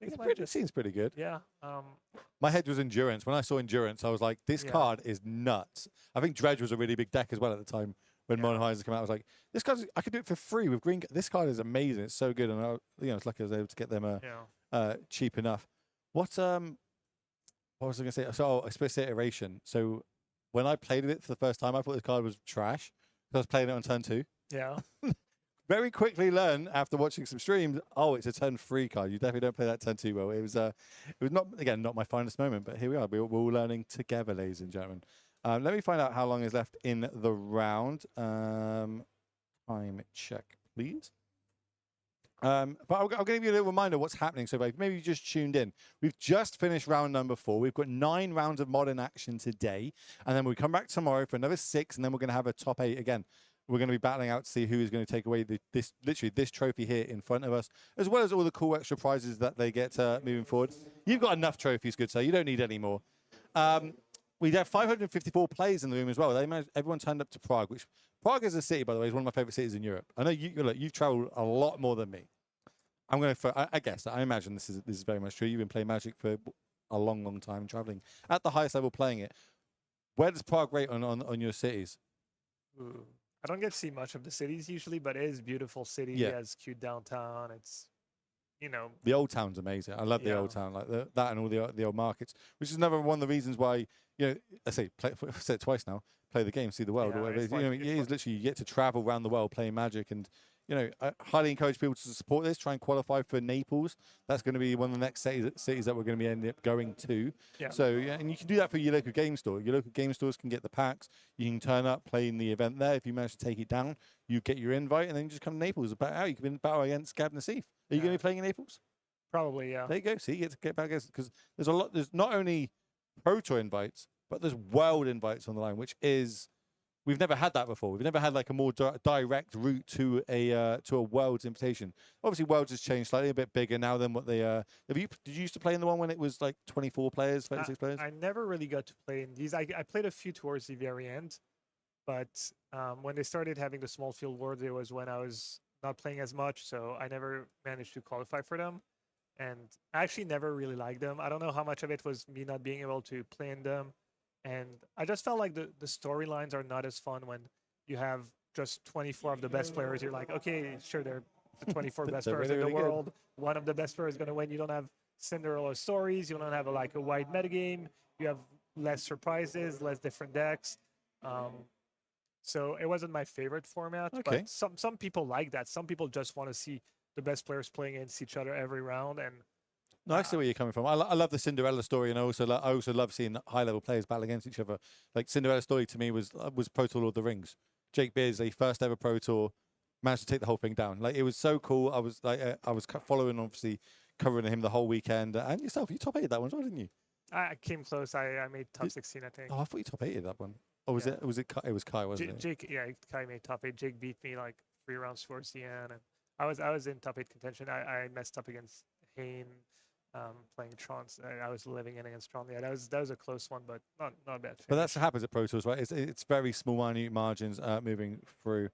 It seems pretty good. yeah. My head was Endurance. When I saw Endurance, I was like, this card is nuts. I think Dredge was a really big deck as well at the time when Modern Horizons came out. I was like, this card, I could do it for free with green. This card is amazing. It's so good. And it's lucky I was able to get them cheap enough. What was I going to say? So, explicit iteration. So when I played with it for the first time, I thought this card was trash. I was playing it on turn 2. Yeah. Very quickly learn after watching some streams, it's a turn 3 card. You definitely don't play that turn 2 well. It was not my finest moment, but here we are. We're all learning together, ladies and gentlemen. Let me find out how long is left in the round. time check, please. But I'll give you a little reminder of what's happening. So if maybe you just tuned in. We've just finished round number 4. We've got 9 rounds of modern action today. And then we come back tomorrow for another 6. And then we're going to have a top 8 again. We're going to be battling out to see who is going to take away this trophy here in front of us, as well as all the cool extra prizes that they get moving forward. You've got enough trophies, good sir. You don't need any more. We have 554 players in the room as well. Everyone turned up to Prague, which Prague as a city, by the way, is one of my favorite cities in Europe. I know you've traveled a lot more than me. I'm going to, I guess, I imagine this is very much true. You've been playing Magic for a long, long time, traveling at the highest level, playing it. Where does Prague rate on your cities? Ooh. I don't get to see much of the cities usually, but it is a beautiful city. Yeah. It has cute downtown. It's, the old town's amazing. I love the old town, like that and all the old markets, which is another one of the reasons why I say I've said it twice now. Play the game, see the world, or whatever. It is literally you get to travel around the world playing Magic, and I highly encourage people to support this. Try and qualify for Naples. That's going to be one of the next cities that we're going to be ending up going to. Yeah. So and you can do that for your local game store. Your local game stores can get the packs. You can turn up, play in the event there. If you manage to take it down, you get your invite, and then you just come to Naples. Battle out. You can battle against Gab Nassif. Are you going to be playing in Naples? Probably, yeah. There you go. See, you get to get back because there's a lot. There's not only Pro Tour invites, but there's world invites on the line, which is we've never had that before. We've never had like a more direct route to a Worlds invitation. Obviously, Worlds has changed slightly, a bit bigger now than what they are. Did you used to play in the one when it was like 24 players, 36 players? I never really got to play in these. I played a few towards the very end, but when they started having the small field Worlds, it was when I was not playing as much, so I never managed to qualify for them. And I actually never really liked them. I don't know how much of it was me not being able to play in them. And I just felt like the storylines are not as fun when you have just 24 of the best players. You're like, okay, sure, they're the 24 best players really, in the really good. world. One of the best players is going to win. You don't have Cinderella stories. You don't have a wide metagame. You have less surprises, less different decks. So it wasn't my favorite format. Okay. But some people like that. Some people just want to see the best players playing against each other every round. And No, I see where you're coming from. I love the Cinderella story, and I also love seeing high-level players battle against each other. Like Cinderella story to me was Pro Tour Lord of the Rings. Jake Beardsley, first ever Pro Tour, managed to take the whole thing down. Like it was so cool. I was following, obviously covering him the whole weekend. And yourself, you top 8 that one as well, didn't you? I came close. I made top 16, I think. Oh, I thought you top 8 that one. Or was it? It was Kai, wasn't it? Jake, yeah, Kai made top 8. Jake beat me like 3 rounds towards the end, and I was in top 8 contention. I messed up against Hayne, playing Tron. I was living in against Tron. Yeah, that was a close one, but not a bad finish. But that's what happens at Pro Tours, right? It's very small, minute margins moving through.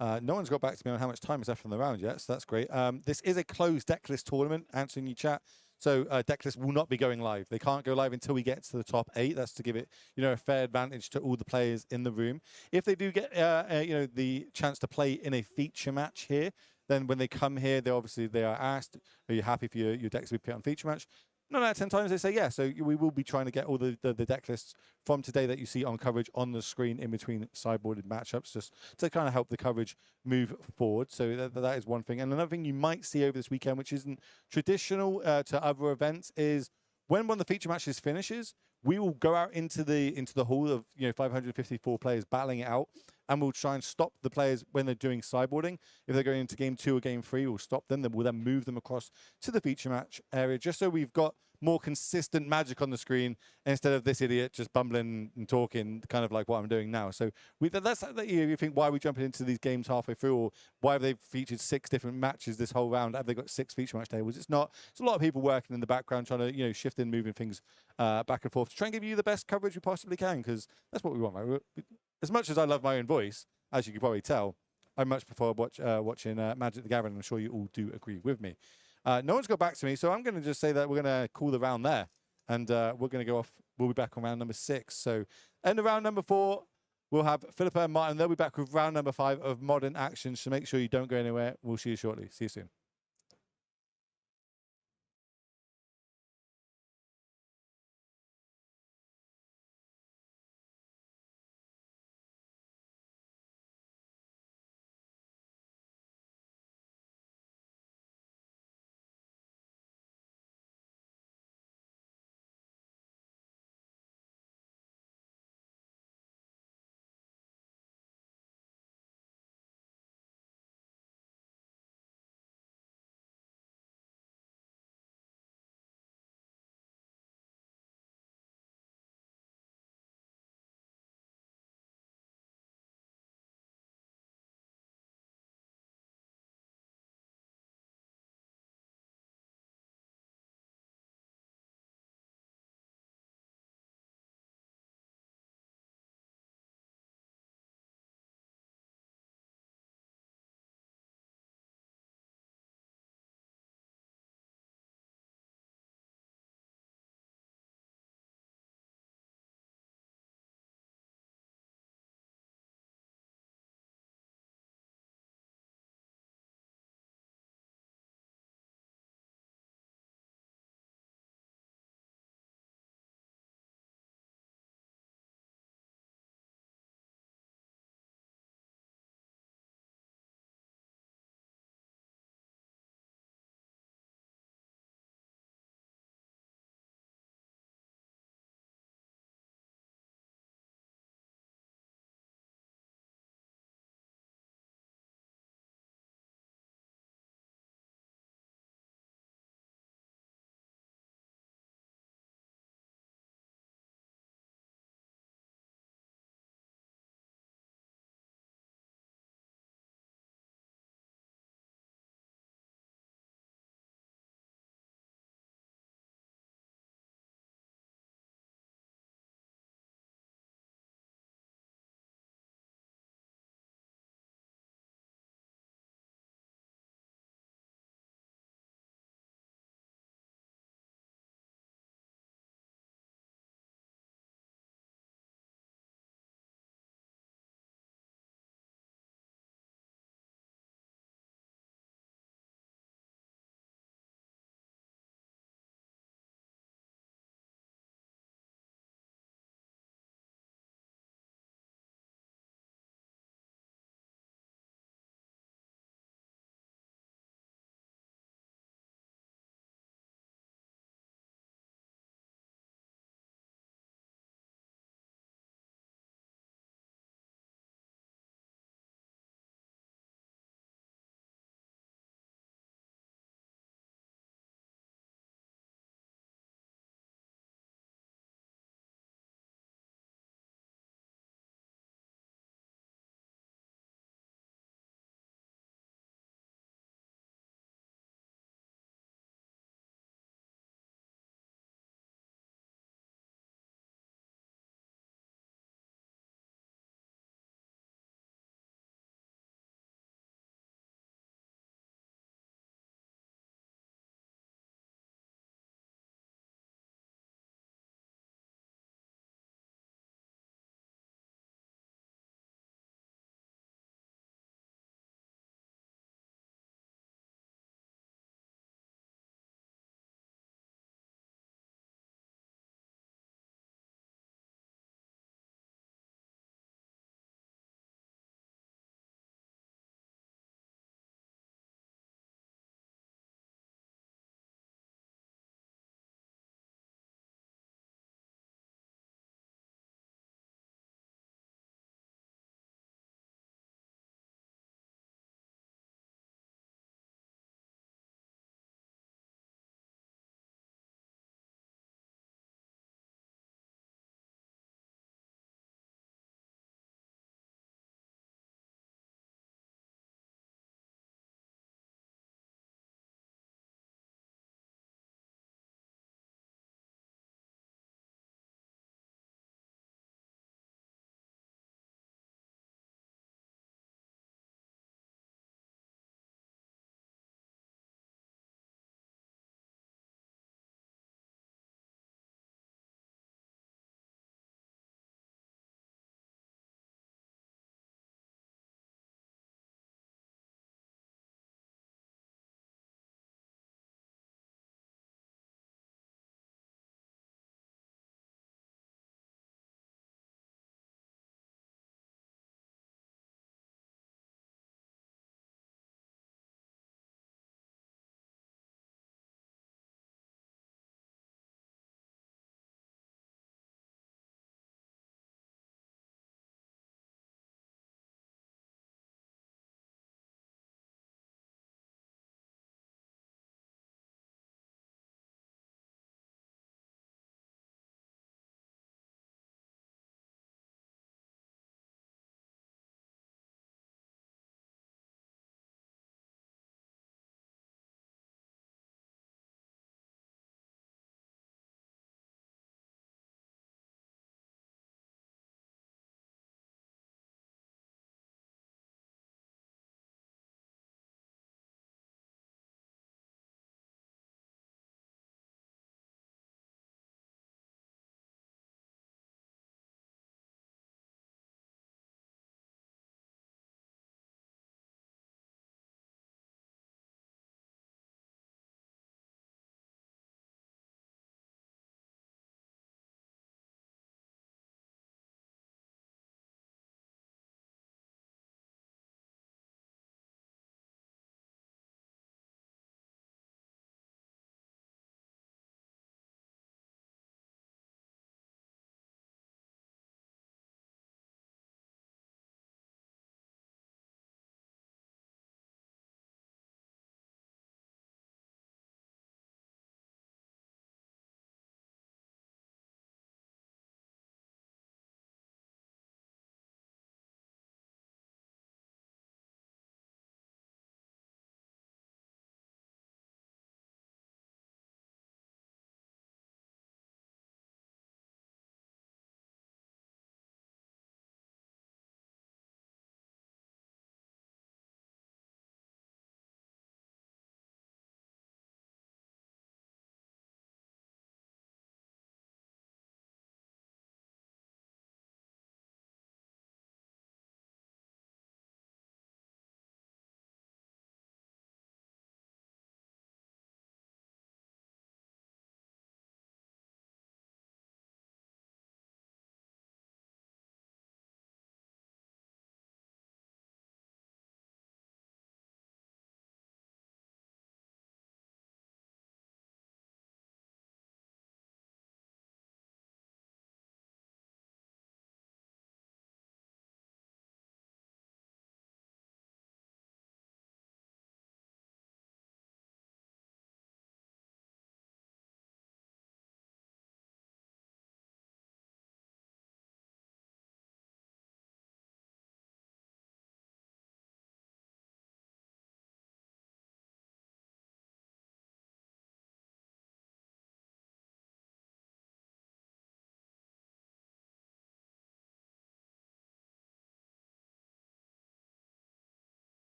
No one's got back to me on how much time is left on the round yet, so that's great. This is a closed decklist tournament, answering your chat. So decklist will not be going live. They can't go live until we get to the top 8. That's to give it, a fair advantage to all the players in the room. If they do get, the chance to play in a feature match here, then when they come here, they are asked, are you happy for your decks to be put on feature match? 9 out of 10 times they say yes. So we will be trying to get all the deck lists from today that you see on coverage on the screen in between sideboarded matchups, just to kind of help the coverage move forward. So that is one thing. And another thing you might see over this weekend, which isn't traditional to other events, is when one of the feature matches finishes, we will go out into the hall of 554 players battling it out, and we'll try and stop the players when they're doing sideboarding. If they're going into game 2 or game 3, we'll stop them. Then we'll move them across to the feature match area, just so we've got more consistent Magic on the screen instead of this idiot just bumbling and talking, kind of like what I'm doing now. So that's you think, why are we jumping into these games halfway through, or why have they featured 6 different matches this whole round? Have they got 6 feature match tables? It's not. It's a lot of people working in the background trying to shift and moving things back and forth to try and give you the best coverage we possibly can, because that's what we want, right? As much as I love my own voice, as you can probably tell, I much prefer watching Magic the Gathering. I'm sure you all do agree with me. No one's got back to me, so I'm going to just say that we're going to call the round there, and we're going to go off. We'll be back on round number 6. So end of round number 4, we'll have Philippa and Martin. They'll be back with round number 5 of Modern Action, so make sure you don't go anywhere. We'll see you shortly. See you soon.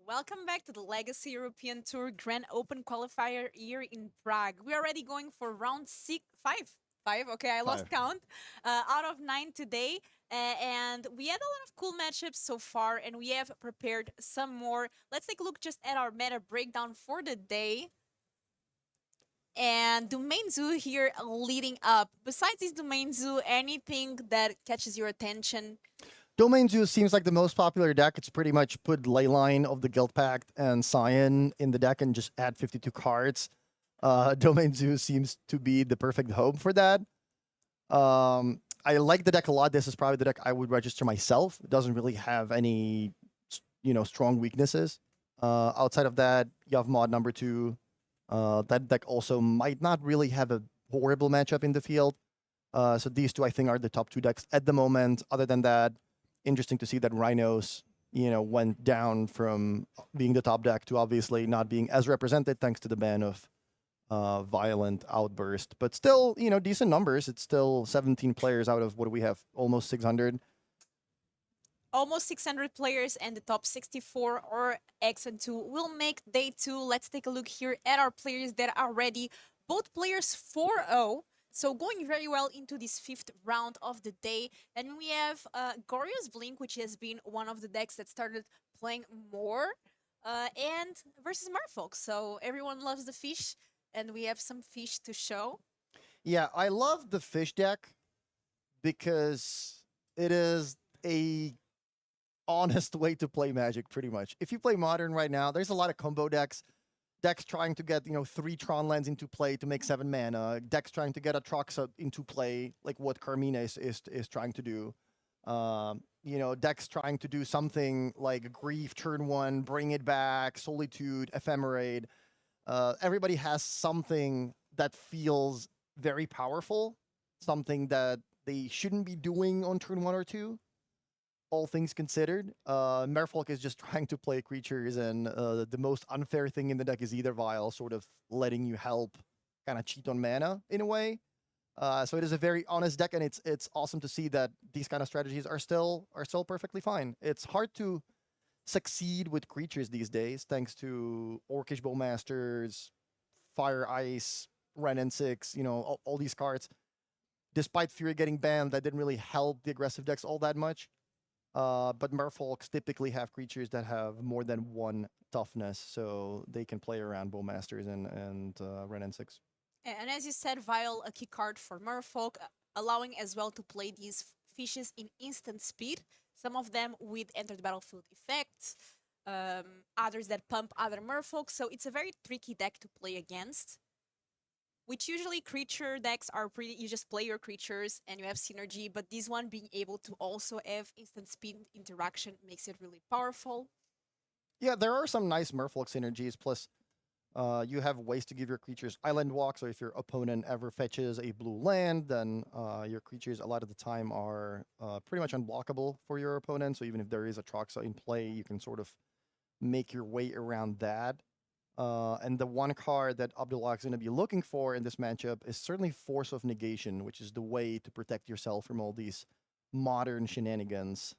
Welcome back to the Legacy European Tour Grand Open qualifier here in Prague. We're already going for round five. Okay, I lost 5. count. Out of 9 today, and we had a lot of cool matchups so far, and we have prepared some more. Let's take a look just at our meta breakdown for the day. And Domain Zoo here leading up. Besides this Domain Zoo, anything that catches your attention? Domain Zoo seems like the most popular deck. It's pretty much put Leyline of the Guild Pact and Cyan in the deck and just add 52 cards. Domain Zoo seems to be the perfect home for that. I like the deck a lot. This is probably the deck I would register myself. It doesn't really have any, strong weaknesses. Outside of that, you have mod number 2. That deck also might not really have a horrible matchup in the field. So these two, I think, are the top 2 decks at the moment. Other than that, interesting to see that Rhinos, went down from being the top deck to obviously not being as represented thanks to the ban of Violent Outburst. But still, decent numbers. It's still 17 players out of what do we have? Almost 600. Almost 600 players, and the top 64 or X and 2 will make day 2. Let's take a look here at our players that are ready. Both players 4-0. So going very well into this 5th round of the day. And we have Goryo's Blink, which has been one of the decks that started playing more. And versus Merfolk. So everyone loves the fish, and we have some fish to show. Yeah, I love the fish deck because it is a honest way to play Magic, pretty much. If you play Modern right now, there's a lot of combo decks. Decks trying to get 3 Tron lands into play to make 7 mana. Decks trying to get Atraxa into play, like what Carmin is trying to do. Decks trying to do something like Grief turn 1, bring it back, Solitude, Ephemerate. Everybody has something that feels very powerful, something that they shouldn't be doing on turn 1 or 2. All things considered, Merfolk is just trying to play creatures, and the most unfair thing in the deck is Either Vial, sort of letting you help kind of cheat on mana in a way. So it is a very honest deck, and it's awesome to see that these kind of strategies are still perfectly fine. It's hard to succeed with creatures these days, thanks to Orcish Bowmasters, Fire Ice, Ren and 6, all these cards. Despite Fury getting banned, that didn't really help the aggressive decks all that much. But Merfolks typically have creatures that have more than 1 toughness, so they can play around Bowmasters and Ren and 6. And as you said, Vial, a key card for Merfolk, allowing as well to play these fishes in instant speed. Some of them with enter the battlefield effects, others that pump other Merfolks. So it's a very tricky deck to play against. Which usually creature decks are you just play your creatures and you have synergy, but this one being able to also have instant speed interaction makes it really powerful. Yeah, there are some nice Merfolk synergies, plus you have ways to give your creatures island walk, so if your opponent ever fetches a blue land, then your creatures a lot of the time are pretty much unblockable for your opponent, so even if there is a Atraxa in play, you can sort of make your way around that. And the one card that Abdullah is going to be looking for in this matchup is certainly Force of Negation, which is the way to protect yourself from all these modern shenanigans.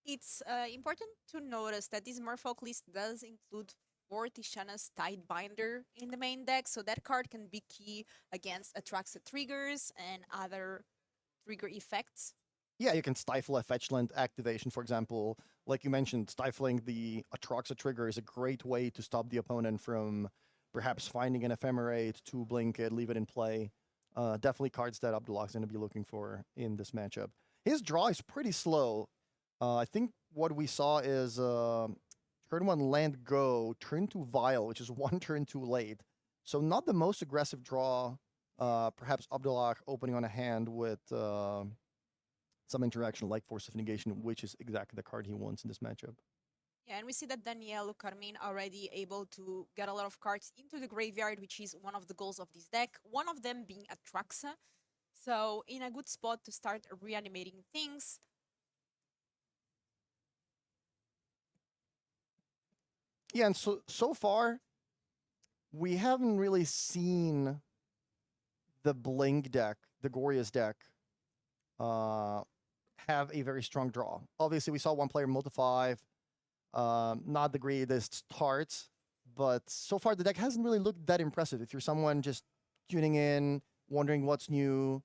It's important to notice that this Merfolk list does include 4 Tishana's Tidebinder in the main deck, so that card can be key against Atraxa triggers and other trigger effects. Yeah, you can stifle a fetchland activation, for example. Like you mentioned, stifling the Atraxa trigger is a great way to stop the opponent from perhaps finding an Ephemerate to blink it, leave it in play. Definitely cards that Abdullah is going to be looking for in this matchup. His draw is pretty slow. I think what we saw is turn 1 land go, turn 2 Vial, which is 1 turn too late. So not the most aggressive draw. Perhaps Abdullah opening on a hand with some interaction like Force of Negation, which is exactly the card he wants in this matchup. Yeah, and we see that Daniel Carmin already able to get a lot of cards into the graveyard, which is one of the goals of this deck. One of them being Atraxa. So in a good spot to start reanimating things. Yeah, and so far, we haven't really seen the Blink deck, the Gorya's deck, have a very strong draw. Obviously, we saw one player multi-5 Not the greatest start, but so far the deck hasn't really looked that impressive. If you're someone just tuning in, wondering what's new,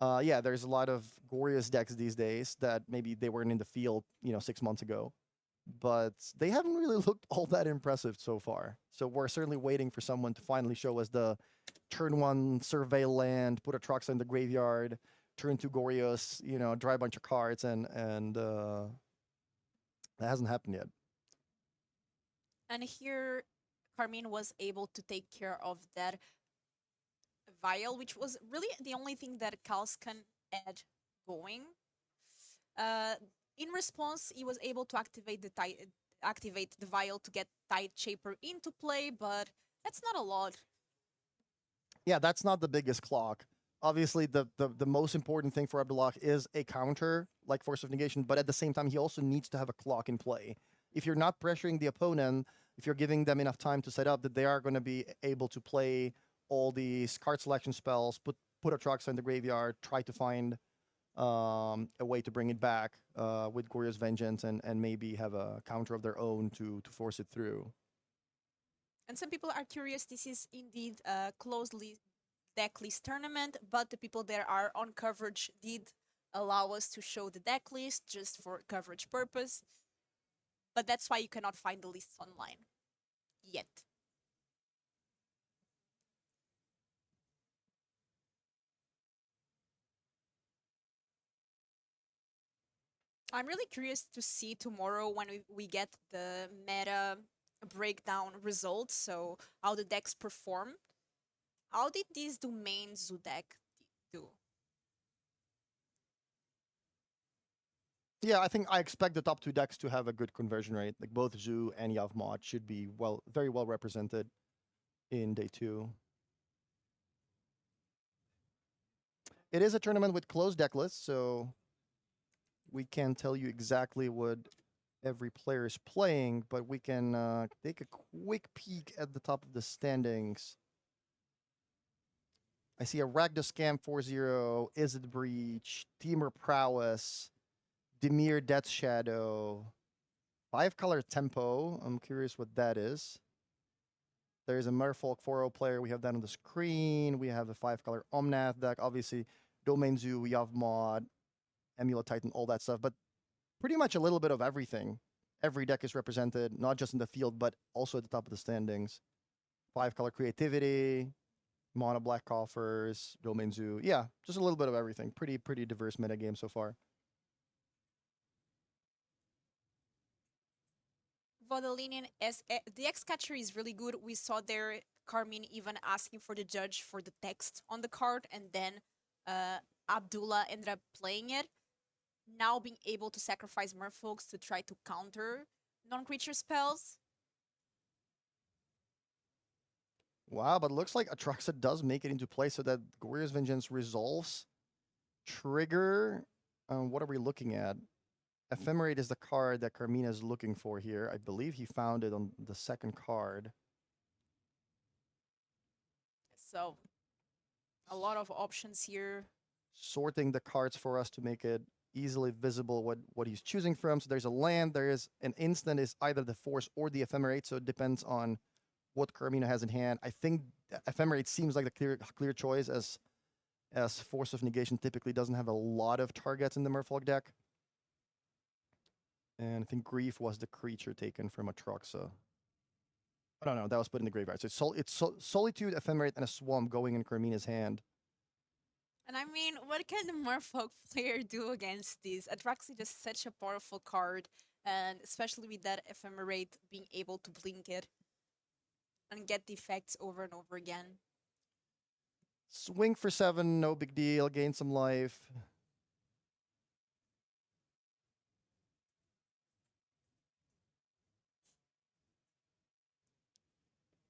yeah, there's a lot of glorious decks these days that maybe they weren't in the field, 6 months ago, but they haven't really looked all that impressive so far. So we're certainly waiting for someone to finally show us the turn one survey land, put a Truxa in the graveyard, turn two Gorios, draw a bunch of cards, and that hasn't happened yet. And here, Carmin was able to take care of that vial, which was really the only thing that Kals can add going. In response, he was able to activate the vial to get Tide Shaper into play, but that's not a lot. Yeah, that's not the biggest clock. Obviously, the most important thing for Abdullah is a counter, like Force of Negation, but at the same time, he also needs to have a clock in play. If you're not pressuring the opponent, if you're giving them enough time to set up, that they are going to be able to play all these card selection spells, put a Truxa in the graveyard, try to find a way to bring it back with Gorya's Vengeance, and maybe have a counter of their own to force it through. And some people are curious, this is indeed a closely deck list tournament, but the people that are on coverage did allow us to show the deck list just for coverage purpose. But that's why you cannot find the lists online yet. I'm really curious to see tomorrow when we get the meta breakdown results, so how the decks perform. How did these domain Zoo deck do? Yeah, I expect the top two decks to have a good conversion rate. Like both Zoo and Yavmod should be very well represented in day two. It is a tournament with closed deck lists, so we can't tell you exactly what every player is playing, but we can take a quick peek at the top of the standings. I see a Ragdos Scam 4-0, Izzet Breach, Teamer Prowess, Dimir Death Shadow, 5-color Tempo. I'm curious what that is. There's a Merfolk 4-0 player. We have that on the screen. We have the 5-color Omnath deck. Obviously, Domain Zoo, we have Mod, Amulet Titan, all that stuff. But pretty much a little bit of everything. Every deck is represented, not just in the field, but also at the top of the standings. 5-color Creativity, Mono Black Coffers, Domain Zoo. Yeah, just a little bit of everything. Pretty diverse metagame so far. Vodalinian, the X-Catcher is really good. We saw there Carmin even asking for the judge for the text on the card, and then Abdullah ended up playing it. Now being able to sacrifice Merfolks to try to counter non-creature spells. Wow, but it looks like Atraxa does make it into play so that Gorya's Vengeance resolves. Trigger, what are we looking at? Ephemerate is the card that Carmina is looking for here. I believe he found it on the second card. So, a lot of options here. Sorting the cards for us to make it easily visible what he's choosing from. So there's a land, there is an instant, is either the Force or the Ephemerate, so it depends on what Carmina has in hand. I think Ephemerate seems like the clear choice, as Force of Negation typically doesn't have a lot of targets in the Merfolk deck. And I think Grief was the creature taken from Atraxa. I don't know, that was put in the graveyard. So it's Solitude, Ephemerate, and a Swamp going in Carmina's hand. And I mean, what can the Merfolk player do against this? Atraxa is just such a powerful card, and especially with that Ephemerate being able to blink it and get the effects over and over again. Swing for 7, no big deal, gain some life.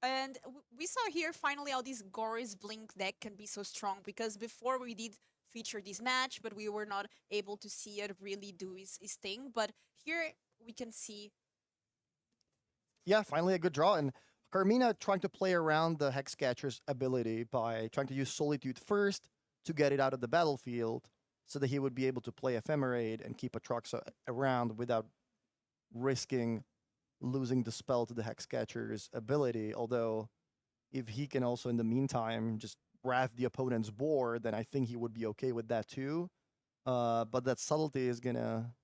And we saw here finally how this Goris Blink deck can be so strong, because before we did feature this match, but we were not able to see it really do his thing. But here we can see. Yeah, finally a good draw. And Carmina trying to play around the Hexcatcher's ability by trying to use Solitude first to get it out of the battlefield so that he would be able to play Ephemerate and keep Atraxa around without risking losing the spell to the Hexcatcher's ability. Although, if he can also, in the meantime, just wrath the opponent's board, then I think he would be okay with that too. But that subtlety is gonna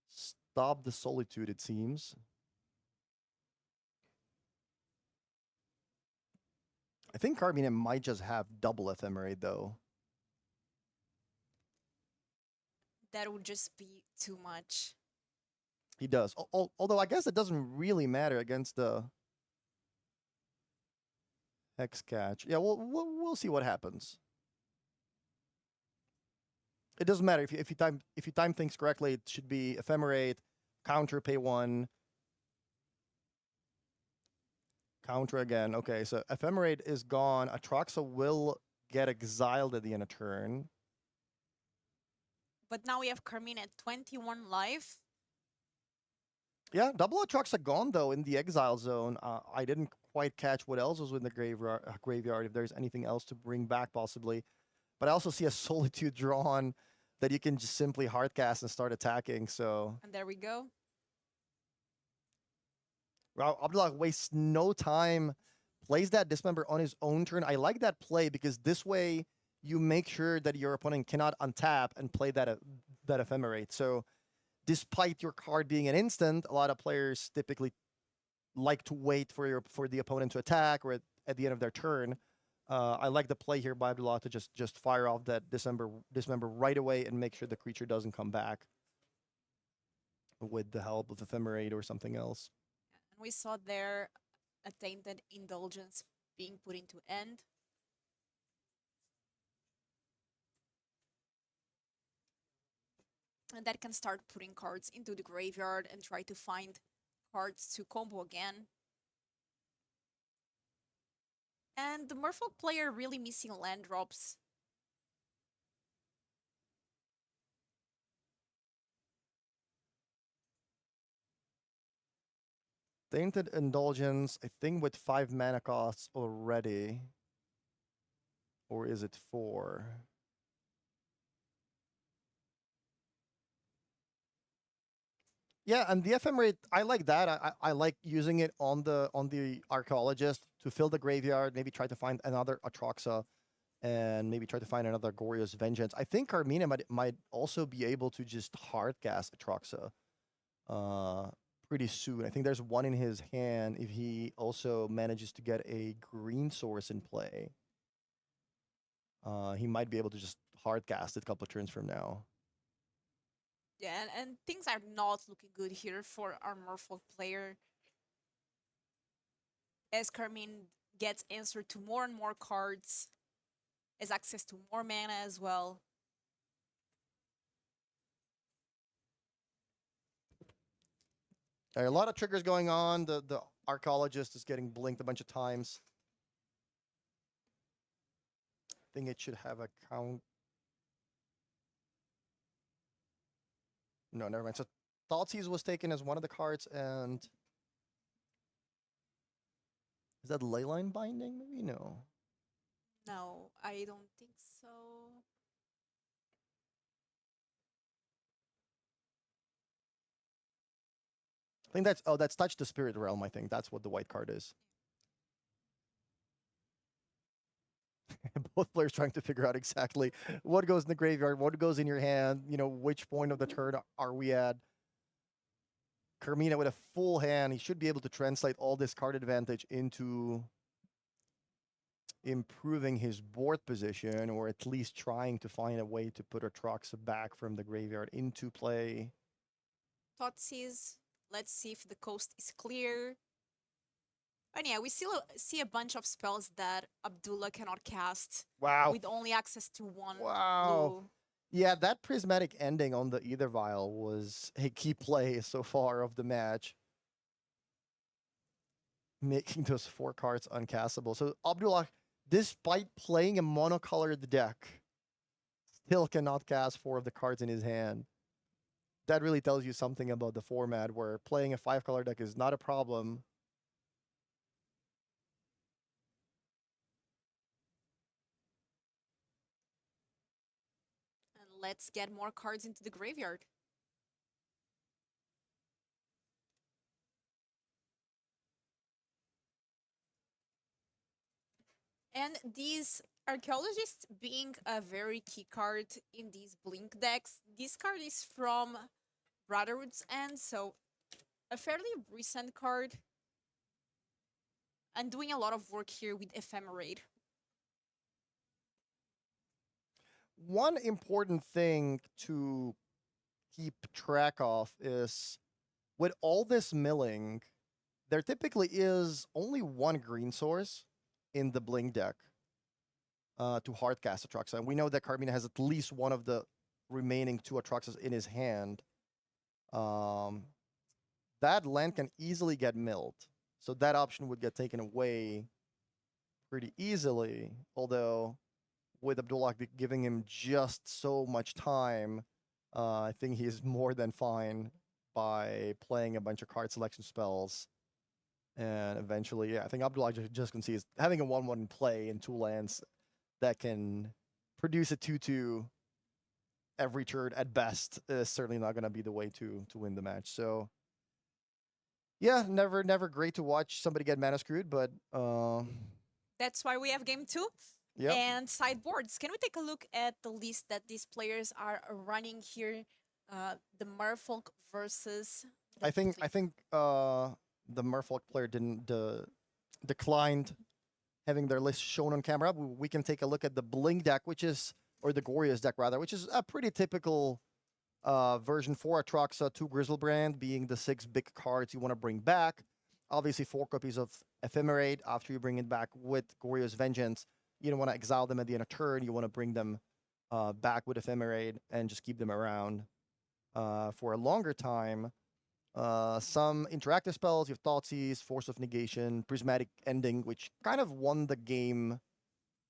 stop the Solitude, it seems. I think Carmin might just have double Ephemerate, though. That would just be too much. He does. Although I guess it doesn't really matter against the Hexcatch. Yeah, we'll see what happens. It doesn't matter if you time things correctly. It should be Ephemerate, counter, pay 1, counter again. Okay, so Ephemerate is gone. Atraxa will get exiled at the end of turn. But now we have Carmin at 21 life. Yeah, double Atraxa gone though in the exile zone. I didn't quite catch what else was in the graveyard. If there's anything else to bring back possibly, but I also see a Solitude drawn that you can just simply hardcast and start attacking. So And there we go. well, Abdullah wastes no time, plays that Dismember on his own turn. I like that play because this way you make sure that your opponent cannot untap and play that Ephemerate. So despite your card being an instant, a lot of players typically like to wait for the opponent to attack or at the end of their turn. I like the play here by Abdullah to just fire off that dismember right away and make sure the creature doesn't come back with the help of Ephemerate or something else. And we saw there a Tainted Indulgence being put into end. And that can start putting cards into the graveyard and try to find cards to combo again. And the Merfolk player really missing land drops. Tainted Indulgence, I think with 5 mana costs already. Or is it 4? Yeah, and the Ephemerate, I like that. I like using it on the Archaeologist to fill the graveyard, maybe try to find another Atraxa, and maybe try to find another Goryo's Vengeance. I think Carmina might also be able to just hardcast Atraxa pretty soon. I think there's one in his hand if he also manages to get a green source in play. He might be able to just hardcast it a couple of turns from now. Yeah, and things are not looking good here for our Merfolk player. As Carmin gets answer to more and more cards, has access to more mana as well. A lot of triggers going on. The Archaeologist is getting blinked a bunch of times. I think it should have a count. No, never mind. So Thoughtseize was taken as one of the cards, and is that Leyline Binding? Maybe no. No, I don't think so. I think that's Touch the Spirit Realm. I think that's what the white card is. Both players trying to figure out exactly what goes in the graveyard, what goes in your hand, which point of the turn are we at. Carmina with a full hand, he should be able to translate all this card advantage into improving his board position, or at least trying to find a way to put Atraxa back from the graveyard into play. Thoughtseize. Let's see if the coast is clear. And yeah, we still see a bunch of spells that Abdullah cannot cast Wow. with only access to one Wow. blue. Yeah, that prismatic ending on the Ether Vial was a key play so far of the match, making those 4 cards uncastable. So Abdullah, despite playing a monocolored deck, still cannot cast 4 of the cards in his hand. That really tells you something about the format, where playing a 5-color deck is not a problem. And let's get more cards into the graveyard. And these archaeologists being a very key card in these blink decks. This card is from Brotherhood's End, so a fairly recent card and doing a lot of work here with Ephemerate. One important thing to keep track of is with all this milling, there typically is only one green source in the Blink deck to hardcast Atraxa. And we know that Carmin has at least one of the remaining 2 Atraxas in his hand. That land can easily get milled. So that option would get taken away pretty easily. Although, with Abdullah giving him just so much time, I think he's more than fine by playing a bunch of card selection spells. And eventually, yeah, I think Abdullah just concedes having a 1-1 in play in 2 lands that can produce a 2-2 every turn at best is certainly not going to be the way to win the match. So, yeah, never great to watch somebody get mana screwed, but That's why we have game 2. yeah. And sideboards. Can we take a look at the list that these players are running here? The Merfolk versus. I think the Merfolk player didn't declined having their list shown on camera. We can take a look at the Blink deck, or the Gorya's deck rather, which is a pretty typical version for Atraxa, 2 Grizzlebrand being the 6 big cards you want to bring back. Obviously 4 copies of Ephemerate after you bring it back with Gorya's Vengeance. You don't want to exile them at the end of turn. You want to bring them back with Ephemerate and just keep them around for a longer time. Some interactive spells, you have Thoughtseize, Force of Negation, Prismatic Ending, which kind of won the game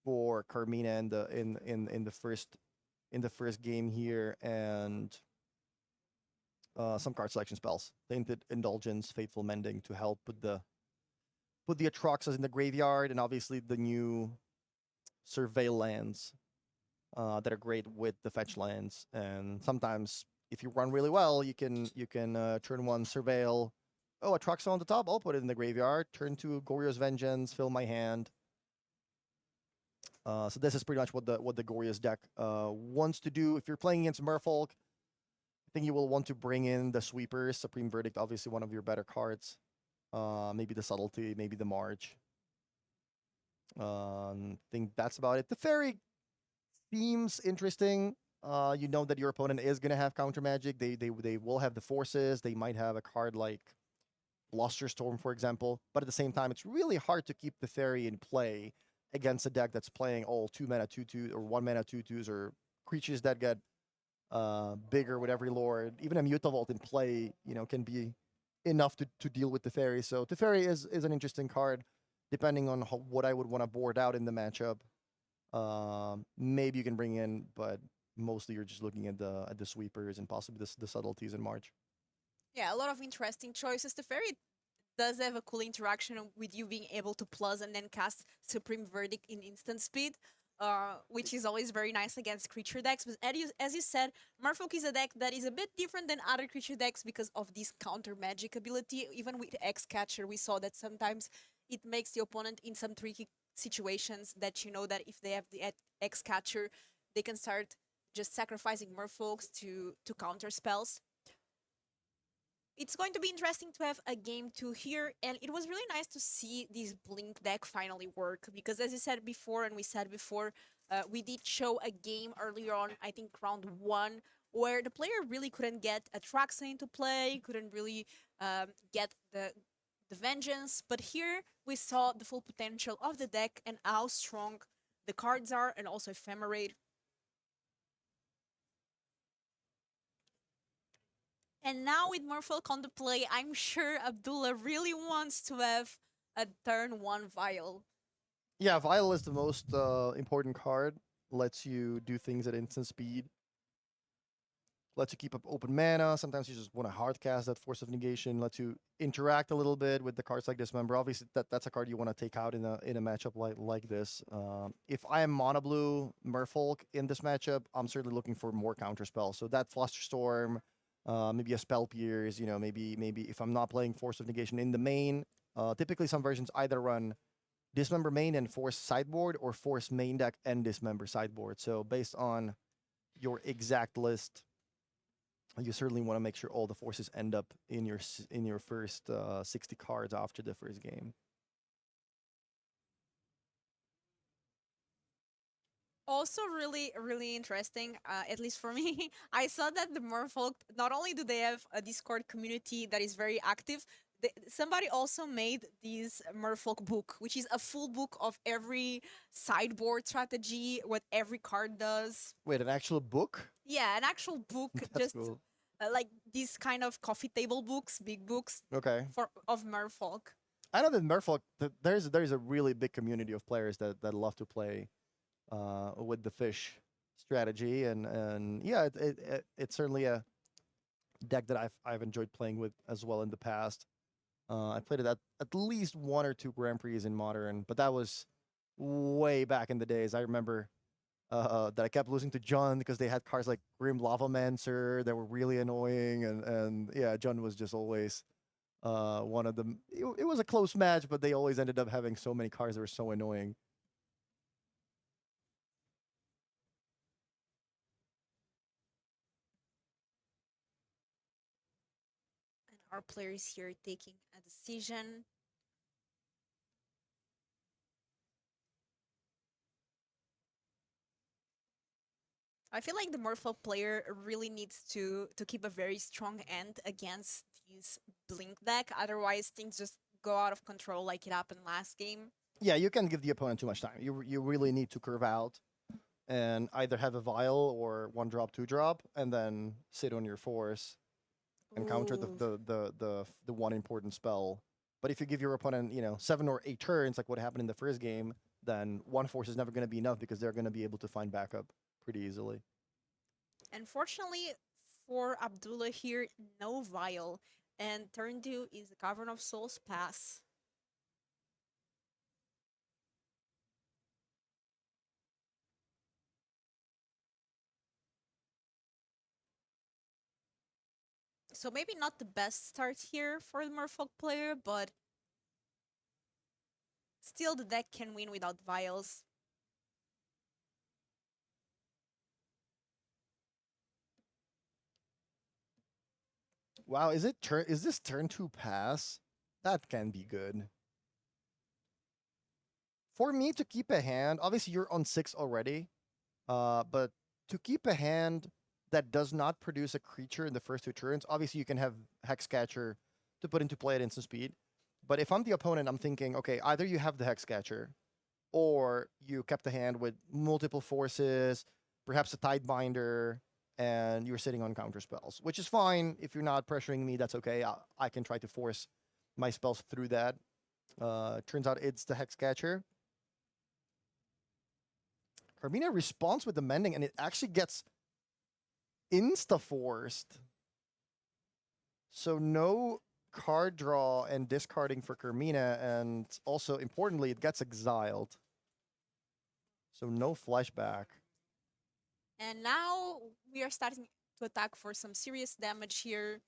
for Carmina in the first game here, and some card selection spells. Tainted Indulgence, Fateful Mending to help put the Atraxas in the graveyard, and obviously the new Surveil lands that are great with the fetch lands. And sometimes, if you run really well, you can turn 1 Surveil. Oh, Atraxa on the top. I'll put it in the graveyard. Turn 2 Gorya's Vengeance. Fill my hand. So this is pretty much what the Gorya's deck wants to do. If you're playing against Merfolk, I think you will want to bring in the Sweepers. Supreme Verdict, obviously one of your better cards. Maybe the Subtlety, maybe the March. I think that's about it. The Fairy seems interesting. You know that your opponent is going to have counter magic. They will have the forces. They might have a card like Blusterstorm, for example. But at the same time, it's really hard to keep the Fairy in play against a deck that's playing all 2 mana 2/2 or 1 mana 2/2s or creatures that get bigger with every lord. Even a Mutavault in play, can be enough to deal with the Fairy. So the Fairy is an interesting card, depending on what I would want to board out in the matchup. Maybe you can bring in, but mostly you're just looking at the Sweepers and possibly the Subtleties in March. Yeah, a lot of interesting choices. The Fairy does have a cool interaction with you being able to plus and then cast Supreme Verdict in instant speed, which is always very nice against creature decks. But as you said, Merfolk is a deck that is a bit different than other creature decks because of this counter magic ability. Even with X-Catcher, we saw that sometimes it makes the opponent in some tricky situations that you know that if they have the X-Catcher, they can start just sacrificing Merfolks to counter spells. It's going to be interesting to have a game 2 here, and it was really nice to see this Blink deck finally work, because as you said before, and we said before, we did show a game earlier on, I think round 1, where the player really couldn't get Atraxa into play, couldn't really get the Vengeance, but here we saw the full potential of the deck and how strong the cards are, and also Ephemerate. And now with Merfolk on the play, I'm sure Abdullah really wants to have a turn 1 Vial. Yeah, Vial is the most important card. Lets you do things at instant speed. Lets you keep up open mana. Sometimes you just want to hardcast that Force of Negation. Lets you interact a little bit with the cards like Dismember. Obviously, that's a card you want to take out in a matchup like this. If I am mono blue Merfolk in this matchup, I'm certainly looking for more counter spells. So that Flusterstorm, maybe a Spell Pierce. Maybe if I'm not playing Force of Negation in the main, typically some versions either run dismember main and force sideboard, or force main deck and dismember sideboard. So based on your exact list, you certainly want to make sure all the forces end up in your first 60 cards after the first game. Also, really interesting, at least for me. I saw that the Merfolk, not only do they have a Discord community that is very active, somebody also made this Merfolk book, which is a full book of every sideboard strategy, what every card does. Wait, an actual book? Yeah, an actual book, That's just cool. like these kind of coffee table books, big books Okay. of Merfolk. I know that Merfolk, there's a really big community of players that love to play with the fish strategy, and yeah, it's certainly a deck that I've enjoyed playing with as well in the past. I played it at least 1 or 2 Grand Prix in Modern, but that was way back in the days. I remember that I kept losing to John because they had cards like Grim Lavamancer that were really annoying, and yeah, John was just always one of them. It was a close match, but they always ended up having so many cards that were so annoying. And our players here taking a decision. I feel like the Merfolk player really needs to keep a very strong end against this Blink deck. Otherwise, things just go out of control like it happened last game. Yeah, you can't give the opponent too much time. You really need to curve out and either have a vial or 1-drop, 2-drop, and then sit on your force and counter Ooh. the one important spell. But if you give your opponent 7 or 8 turns, like what happened in the first game, then one force is never going to be enough because they're going to be able to find backup pretty easily. Unfortunately for Abdullah here, no vial. And turn 2 is the Cavern of Souls pass. So maybe not the best start here for the Merfolk player, but still the deck can win without vials. Wow, is this turn 2 pass? That can be good. For me to keep a hand, obviously you're on 6 already, but to keep a hand that does not produce a creature in the first 2 turns, obviously you can have Hexcatcher to put into play at instant speed. But if I'm the opponent, I'm thinking, okay, either you have the Hexcatcher, or you kept the hand with multiple forces, perhaps a Tidebinder, and you're sitting on counter spells, which is fine. If you're not pressuring me, that's okay. I can try to force my spells through that. Turns out it's the Hexcatcher. Carmina responds with the Mending, and it actually gets insta-forced. So no card draw and discarding for Carmina, and also, importantly, it gets exiled. So no flashback. And now we are starting to attack for some serious damage here.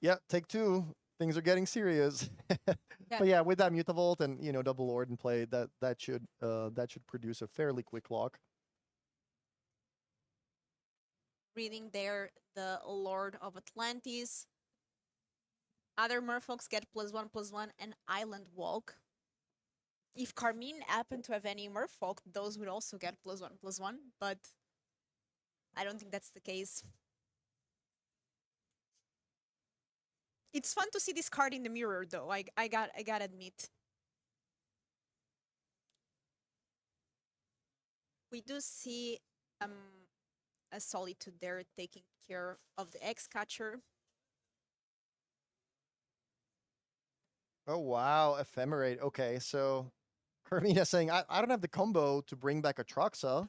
Yeah, take 2. Things are getting serious. Yeah. But yeah, with that Mutavault and Double Lord in play, that should produce a fairly quick lock. Reading there the Lord of Atlantis. Other Merfolks get +1/+1 and Island Walk. If Carmin happened to have any Merfolk, those would also get +1/+1, but I don't think that's the case. It's fun to see this card in the mirror, though. I gotta admit. We do see a Solitude there taking care of the X-Catcher. Oh wow, Ephemerate. Okay, so Carmina saying, I don't have the combo to bring back Atraxa,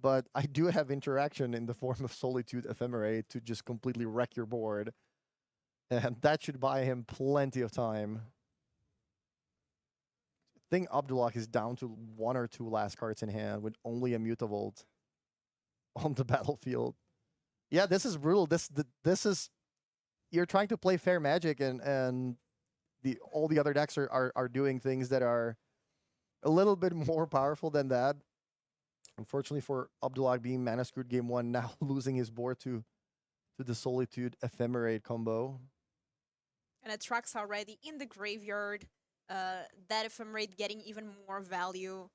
but I do have interaction in the form of Solitude Ephemerate to just completely wreck your board. And that should buy him plenty of time. I think Abdullah is down to 1 or 2 last cards in hand with only a Mutavault on the battlefield. Yeah, this is brutal. This is, you're trying to play fair Magic, and all the other decks are doing things that are a little bit more powerful than that. Unfortunately for Abdullah being mana screwed game one, now losing his board to the Solitude Ephemerate combo. And Atrax already in the graveyard. That Ephemerate getting even more value.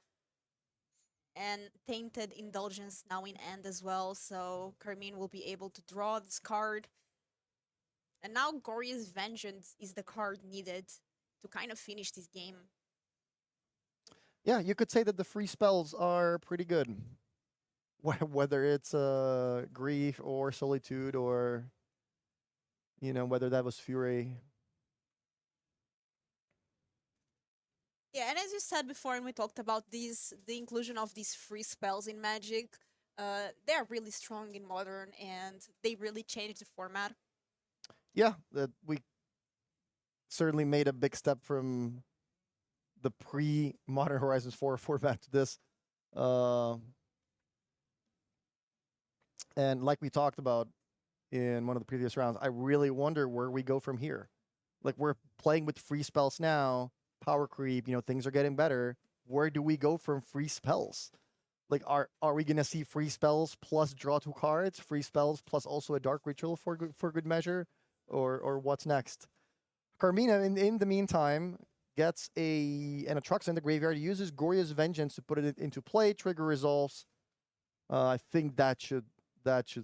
And Tainted Indulgence now in end as well, so Carmin will be able to draw this card. And now Glorious Vengeance is the card needed to kind of finish this game. Yeah, you could say that the free spells are pretty good. Whether it's Grief or Solitude or, whether that was Fury. Yeah, and as you said before, and we talked about this, the inclusion of these free spells in Magic, they're really strong in Modern, and they really changed the format. Yeah, that we certainly made a big step from the pre-Modern Horizons 4 format to this. And like we talked about in one of the previous rounds, I really wonder where we go from here. Like, we're playing with free spells now, power creep, things are getting better. Where do we go from free spells? Like, are we gonna see free spells plus draw 2 cards, free spells plus also a dark ritual for good measure, or what's next? Carmina, in the meantime, gets an Atrax in the graveyard, uses Glorious Vengeance to put it into play, trigger resolves. I think that should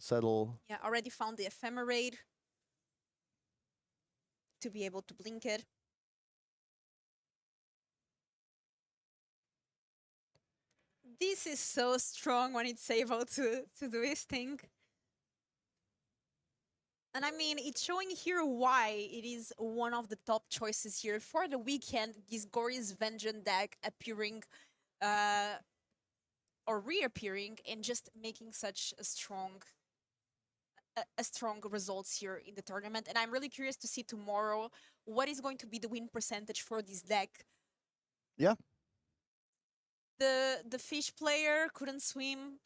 settle. Yeah, already found the Ephemerate to be able to blink it. This is so strong when it's able to do his thing. And I mean, it's showing here why it is one of the top choices here for the weekend. This Glorious Vengeance deck appearing or reappearing and just making such a strong results here in the tournament. And I'm really curious to see tomorrow what is going to be the win percentage for this deck. Yeah. The fish player couldn't swim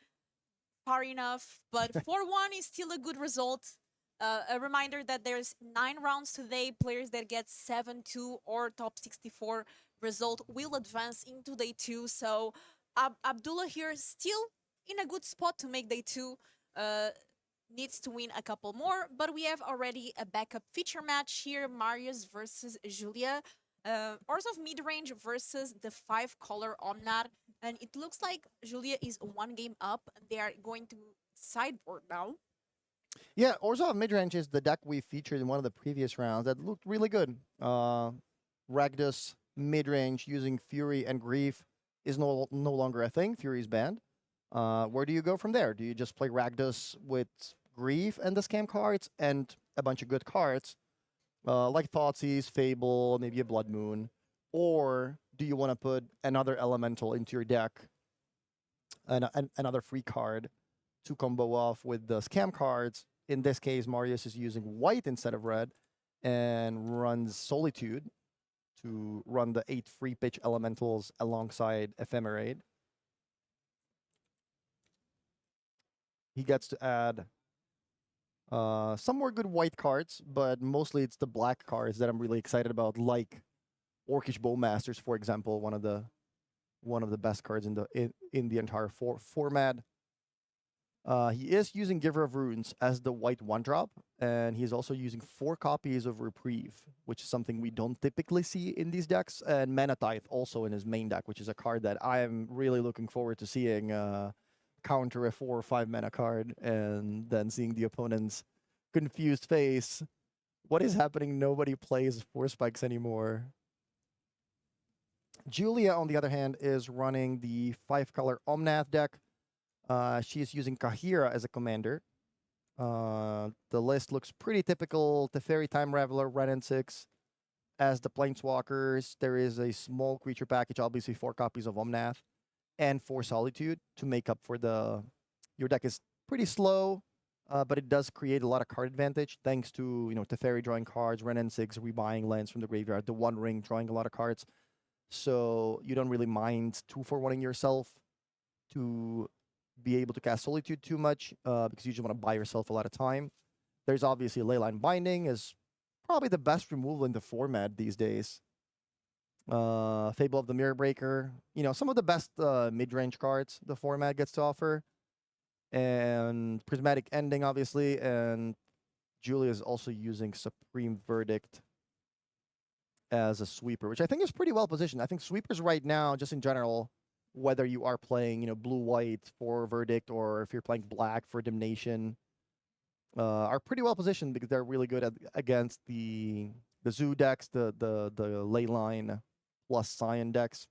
far enough, but 4-1 is still a good result. A reminder that there's 9 rounds today. Players that get 7-2 or top 64 result will advance into day 2. So Abdullah here still in a good spot to make day 2. Needs to win a couple more, but we have already a backup feature match here. Marius versus Julia. Orzhov mid-range versus the 5-color Omnat. And it looks like Julia is 1 game up. They are going to sideboard now. Yeah, Orzhov midrange is the deck we featured in one of the previous rounds that looked really good. Ragdos midrange using Fury and Grief is no longer a thing. Fury is banned. Where do you go from there? Do you just play Ragdos with Grief and the scam cards and a bunch of good cards, like Thoughtseize, Fable, maybe a Blood Moon? Or do you want to put another elemental into your deck, and another free card to combo off with the scam cards? In this case, Marius is using white instead of red and runs Solitude to run the 8 free pitch elementals alongside Ephemerate. He gets to add some more good white cards, but mostly it's the black cards that I'm really excited about, like Orcish Bowmasters, for example, one of the best cards in the entire format. He is using Giver of Runes as the white 1-drop, and he's also using 4 copies of Reprieve, which is something we don't typically see in these decks, and Mana Tithe also in his main deck, which is a card that I am really looking forward to seeing counter a 4 or 5 mana card, and then seeing the opponent's confused face. What is happening? Nobody plays 4 spikes anymore. Julia, on the other hand, is running the 5-color Omnath deck. She is using Kahira as a commander. The list looks pretty typical. Teferi, Time Raveler, Ren and 6. As the Planeswalkers, there is a small creature package, obviously 4 copies of Omnath, and 4 Solitude to make up for your deck is pretty slow, but it does create a lot of card advantage thanks to, Teferi drawing cards, Ren and 6 rebuying lands from the graveyard, the One Ring drawing a lot of cards. So you don't really mind 2-for-1ing yourself to be able to cast Solitude too much, because you just want to buy yourself a lot of time. There's obviously Leyline Binding as probably the best removal in the format these days. Fable of the Mirror Breaker, some of the best mid-range cards the format gets to offer. And Prismatic Ending, obviously, and Julia is also using Supreme Verdict as a sweeper, which I think is pretty well positioned. I think sweepers right now, just in general, whether you are playing, blue-white for Verdict or if you're playing black for Damnation, are pretty well positioned because they're really good against the Zoo decks, the Leyline plus Cyan decks.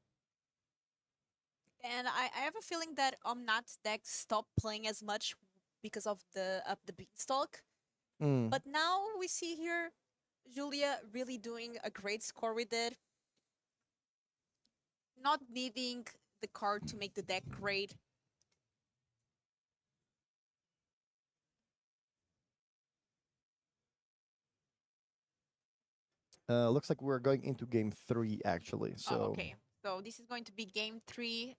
And I have a feeling that Omnat deck stopped playing as much because of the Beanstalk. Mm. But now we see here Julia really doing a great score with it. Not needing the card to make the deck great. Looks like we're going into game 3, actually. So Okay. So this is going to be game 3.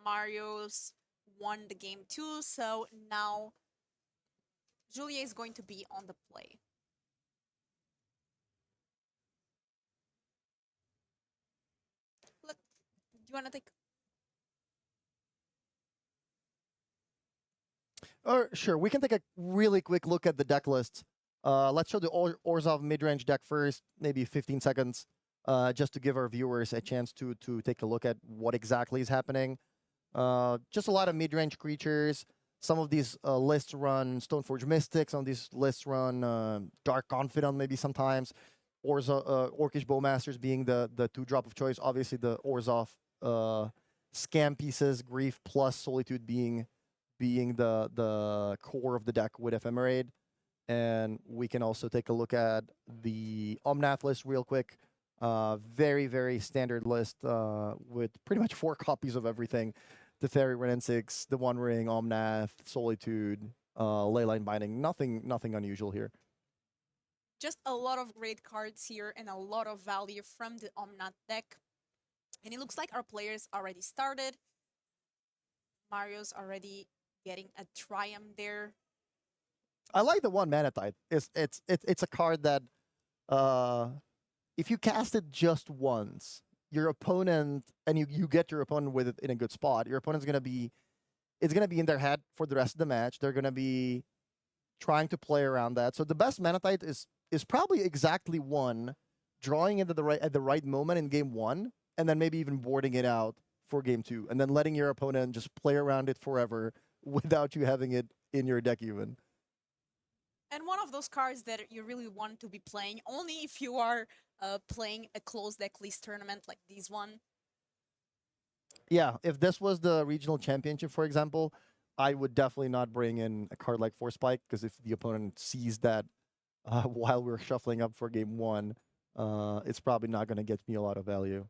Mario's won the game 2. So now Julia is going to be on the play. Look, do you want to take? Sure, we can take a really quick look at the deck list. Let's show the Orzhov mid-range deck first, maybe 15 seconds, just to give our viewers a chance to take a look at what exactly is happening. Just a lot of mid-range creatures. Some of these lists run Stoneforge Mystic. Some of these lists run Dark Confidant maybe sometimes. Orcish Bowmasters being the 2-drop of choice. Obviously, the Orzhov scam pieces, Grief plus Solitude being the core of the deck with Ephemerate. And we can also take a look at the Omnath list real quick. Very, very standard list with pretty much 4 copies of everything. The Fairy Renensix, the One Ring, Omnath, Solitude, Leyline Binding. Nothing unusual here. Just a lot of great cards here and a lot of value from the Omnath deck. And it looks like our players already started. Mario's already getting a triumph there. I like the 1 mana type. It's a card that if you cast it just once, your opponent, and you get your opponent with it in a good spot, your opponent's gonna be in their head for the rest of the match. They're gonna be trying to play around that. So the best mana type is probably exactly 1, drawing it at the right moment in game 1, and then maybe even boarding it out for game 2, and then letting your opponent just play around it forever without you having it in your deck even. And one of those cards that you really want to be playing only if you are playing a closed deck list tournament like this one. Yeah, if this was the regional championship, for example, I would definitely not bring in a card like Force Spike, because if the opponent sees that while we're shuffling up for game 1, it's probably not going to get me a lot of value.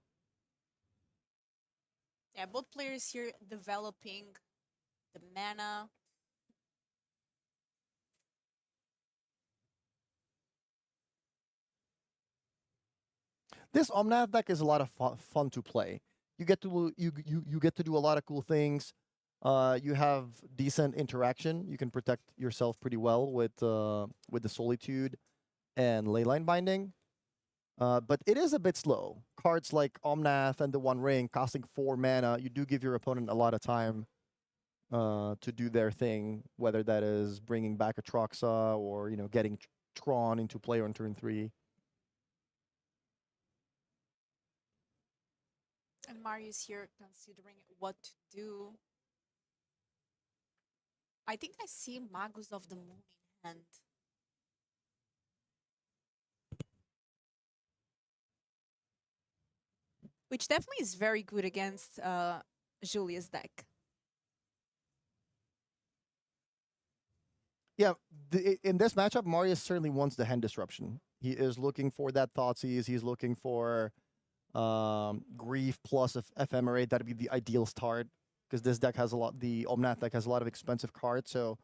Yeah, both players here developing the mana. This Omnath deck is a lot of fun to play. You get to you get to do a lot of cool things. You have decent interaction. You can protect yourself pretty well with the Solitude and Leyline Binding. But it is a bit slow. Cards like Omnath and the One Ring costing 4 mana, you do give your opponent a lot of time to do their thing, whether that is bringing back a Troxa or getting Tron into play on turn 3. And Mario's here considering what to do. I think I see Magus of the Moon in hand. Which definitely is very good against Julia's deck. Yeah, in this matchup, Marius certainly wants the hand disruption. He is looking for that Thoughtseize. He's looking for Grief plus Ephemerate. That'd be the ideal start, because this deck has a lot. The Omnath deck has a lot of expensive cards, so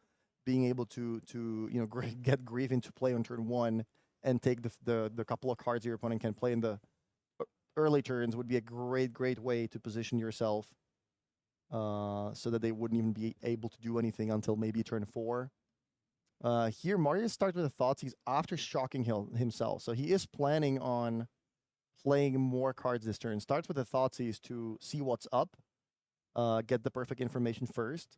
being able to get Grief into play on turn 1 and take the couple of cards your opponent can play in the early turns would be a great way to position yourself, so that they wouldn't even be able to do anything until maybe turn 4. Here, Mario starts with the Thoughtseize after shocking himself. So he is planning on playing more cards this turn. Starts with the Thoughtseize to see what's up, get the perfect information first.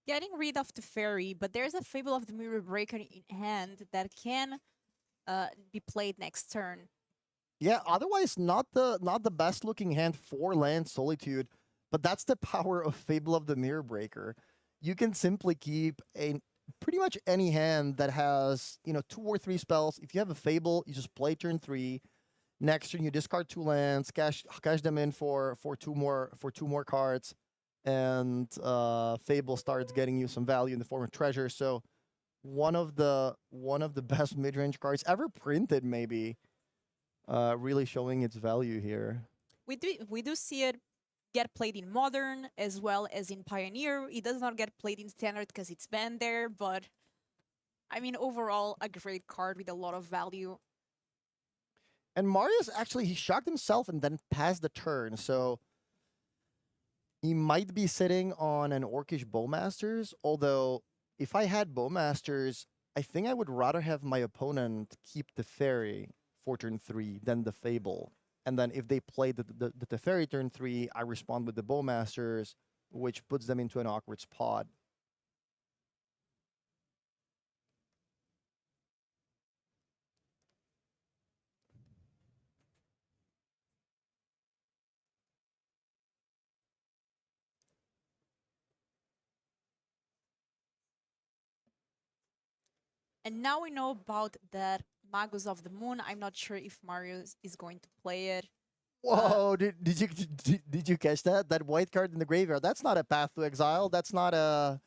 Getting rid of the fairy, but there's a Fable of the Mirror Breaker in hand that can be played next turn. Yeah, otherwise not the best looking hand for land Solitude, but that's the power of Fable of the Mirror Breaker. You can simply keep a pretty much any hand that has 2 or 3 spells. If you have a Fable, you just play turn 3. Next turn you discard 2 lands, cash them in for 2 more cards, and Fable starts getting you some value in the form of treasure. So one of the best mid range cards ever printed, maybe. Really showing its value here. We do see it get played in Modern as well as in Pioneer. It does not get played in Standard because it's banned there, but I mean, overall, a great card with a lot of value. And Mario's actually, he shocked himself and then passed the turn, so he might be sitting on an Orcish Bowmasters, although if I had Bowmasters, I think I would rather have my opponent keep the Fairy for turn 3 than the Fable. And then if they play the Fairy turn 3, I respond with the Bowmasters, which puts them into an awkward spot. And now we know about that Magus of the Moon. I'm not sure if Mario is going to play it. Whoa! Did you catch that? That white card in the graveyard. That's not a Path to Exile. That's not a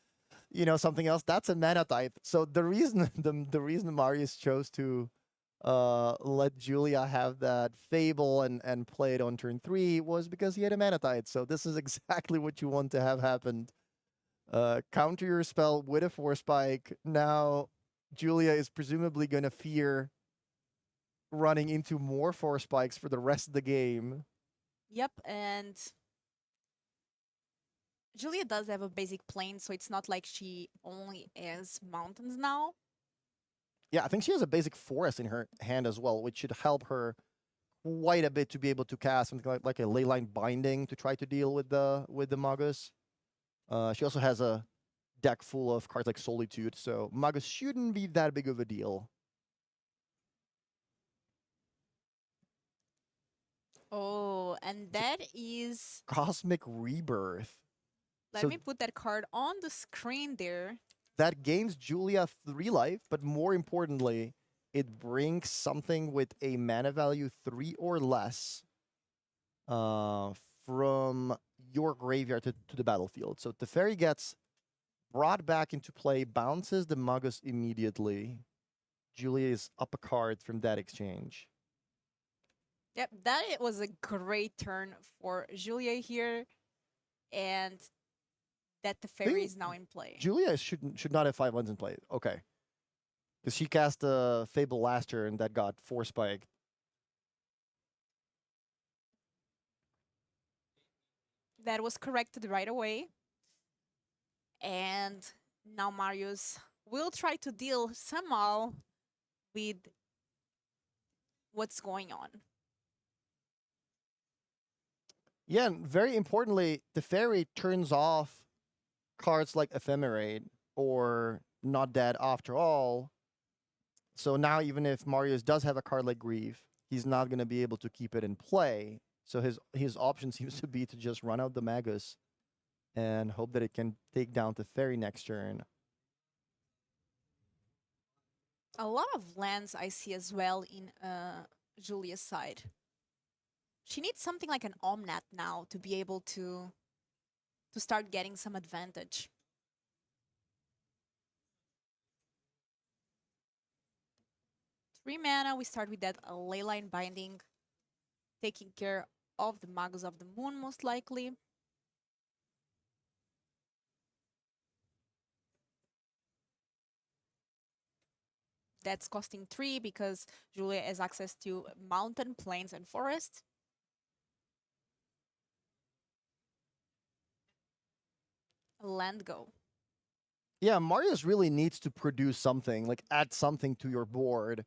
something else. That's a mana type. So the reason the reason Marius chose to let Julia have that Fable and play it on turn 3 was because he had a mana type. So this is exactly what you want to have happen. Counter your spell with a Force Spike. Now Julia is presumably going to fear running into more Force Spikes for the rest of the game. Yep, and Julia does have a basic plane, so it's not like she only has mountains now. Yeah, I think she has a basic forest in her hand as well, which should help her quite a bit to be able to cast something like a Leyline Binding to try to deal with the Magus. She also has a deck full of cards like Solitude, so Magus shouldn't be that big of a deal. Oh, and that is... Cosmic Rebirth. Let me put that card on the screen there. That gains Julia 3 life, but more importantly, it brings something with a mana value 3 or less from your graveyard to the battlefield. So the fairy gets brought back into play, bounces the Magus immediately. Julia is up a card from that exchange. Yep, that it was a great turn for Julia here, and that the fairy is now in play. Julia should not have 5 lands in play. Okay. Because she cast a Fable last turn that got 4 spiked. That was corrected right away. And now Marius will try to deal somehow with what's going on. Yeah, and very importantly, the fairy turns off cards like Ephemerate or Not Dead After All. So now even if Marius does have a card like Grief, he's not going to be able to keep it in play. So his option seems to be to just run out the Magus and hope that it can take down the fairy next turn. A lot of lands I see as well in Julia's side. She needs something like an Omnat now to be able to start getting some advantage. Three mana, we start with that Leyline Binding, taking care of the Magus of the Moon most likely. That's costing 3 because Julia has access to mountain, plains, and forest. Land go. Yeah, Marius really needs to produce something, like add something to your board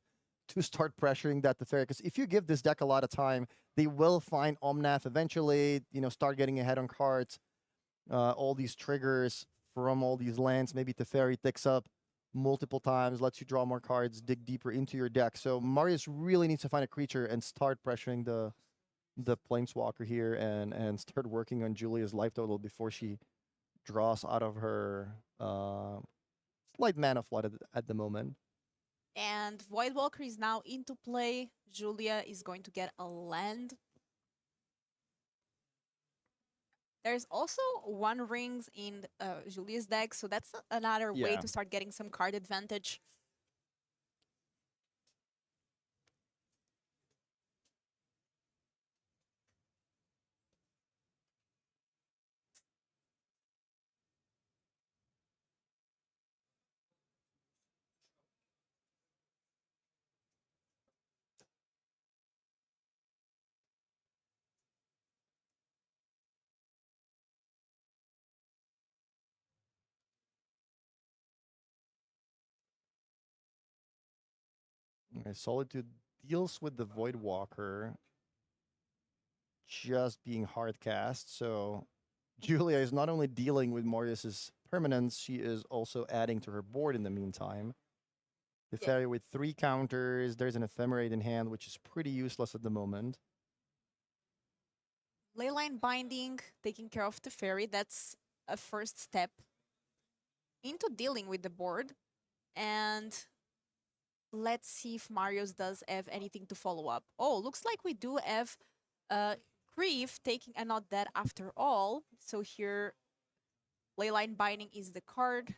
to start pressuring that Teferi. Because if you give this deck a lot of time, they will find Omnath eventually, start getting ahead on cards. All these triggers from all these lands. Maybe Teferi ticks up multiple times, lets you draw more cards, dig deeper into your deck. So Marius really needs to find a creature and start pressuring the Planeswalker here and start working on Julia's life total before she draws out of her slight mana flood at the moment. And Voidwalker is now into play. Julia is going to get a land. There's also one rings in Julia's deck, so that's another way Yeah. to start getting some card advantage. Okay, Solitude deals with the Voidwalker just being hard cast. So Julia is not only dealing with Marius's permanence, she is also adding to her board in the meantime. The Yeah. fairy with 3 counters. There's an Ephemerate in hand, which is pretty useless at the moment. Leyline Binding, taking care of the fairy, that's a first step into dealing with the board. And let's see if Marius does have anything to follow up. Oh, looks like we do have Grief taking a not dead after all. So here, Leyline Binding is the card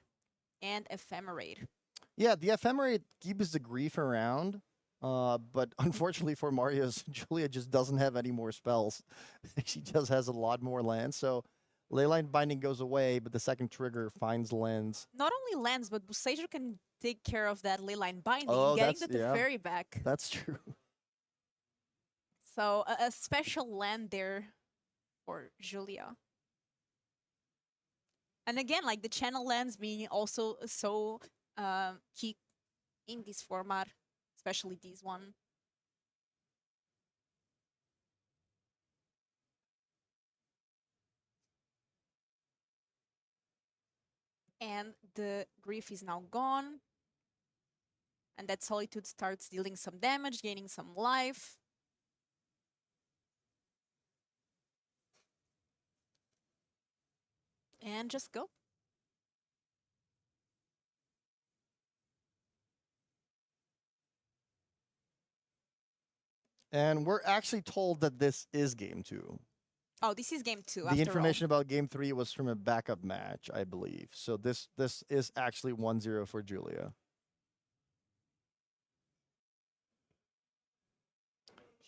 and Ephemerate. Yeah, the Ephemerate keeps the grief around. But unfortunately for Marius, Julia just doesn't have any more spells. She just has a lot more lands. So Leyline Binding goes away, but the second trigger finds lands. Not only lands, but Busager can take care of that Leyline Binding, Oh, getting that's- the yeah. Teferi back. That's true. So a special land there for Julia. And again, like the channel lands being also so key in this format, especially this one. And the grief is now gone. And that Solitude starts dealing some damage, gaining some life. And just go. And we're actually told that this is game 2. Oh, this is game 2. The information about game 3 was from a backup match, I believe. So this is actually 1-0 for Julia.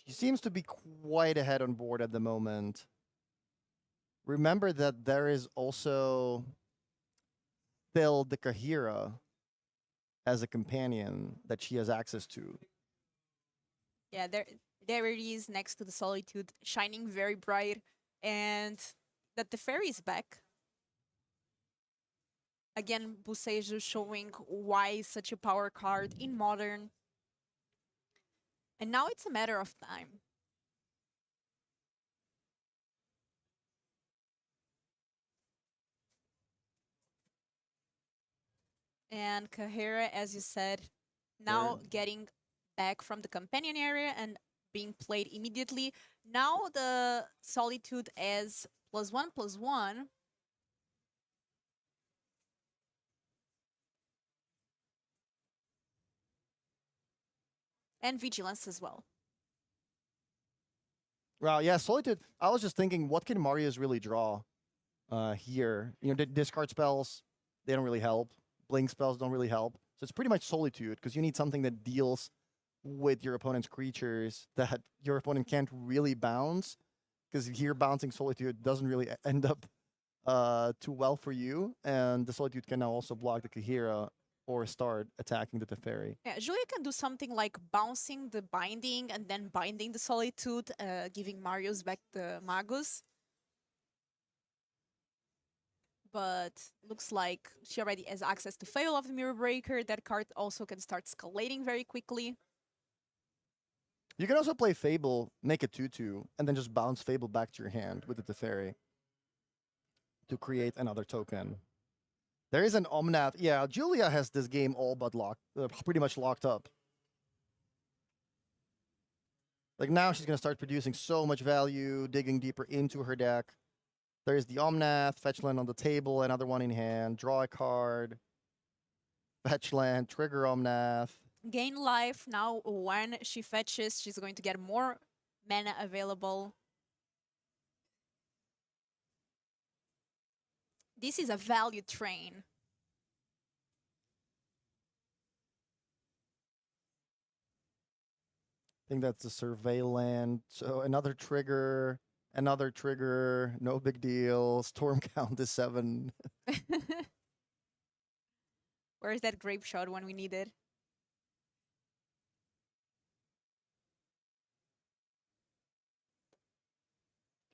She seems to be quite ahead on board at the moment. Remember that there is also still the Kahira as a companion that she has access to. Yeah, there it is next to the Solitude, shining very bright. And that the fairy is back. Again, Buseju showing why such a power card in Modern. And now it's a matter of time. And Kahira, as you said, now getting back from the companion area and being played immediately. Now the Solitude as +1/+1. And Vigilance as well. Well, yeah, Solitude. I was just thinking, what can Marius really draw here? Discard spells, they don't really help. Blink spells don't really help. So it's pretty much Solitude, because you need something that deals with your opponent's creatures that your opponent can't really bounce, because here bouncing Solitude doesn't really end up too well for you. And the Solitude can now also block the Kahira or start attacking the Teferi. Yeah, Julia can do something like bouncing the Binding and then binding the Solitude, giving Marius back the Magus. but looks like she already has access to Fail of the Mirror Breaker. That card also can start escalating very quickly. You can also play Fable, make a 2/2, and then just bounce Fable back to your hand with the Teferi to create another token. There is an Omnath. Yeah, Julia has this game all but locked, pretty much locked up. Like now she's going to start producing so much value, digging deeper into her deck. There's the Omnath, fetch land on the table, another one in hand, draw a card, fetch land, trigger Omnath. Gain life. Now when she fetches, she's going to get more mana available. This is a value train. I think that's the survey land. So another trigger, no big deal. Storm count is 7. Where's that grape shot when we need it?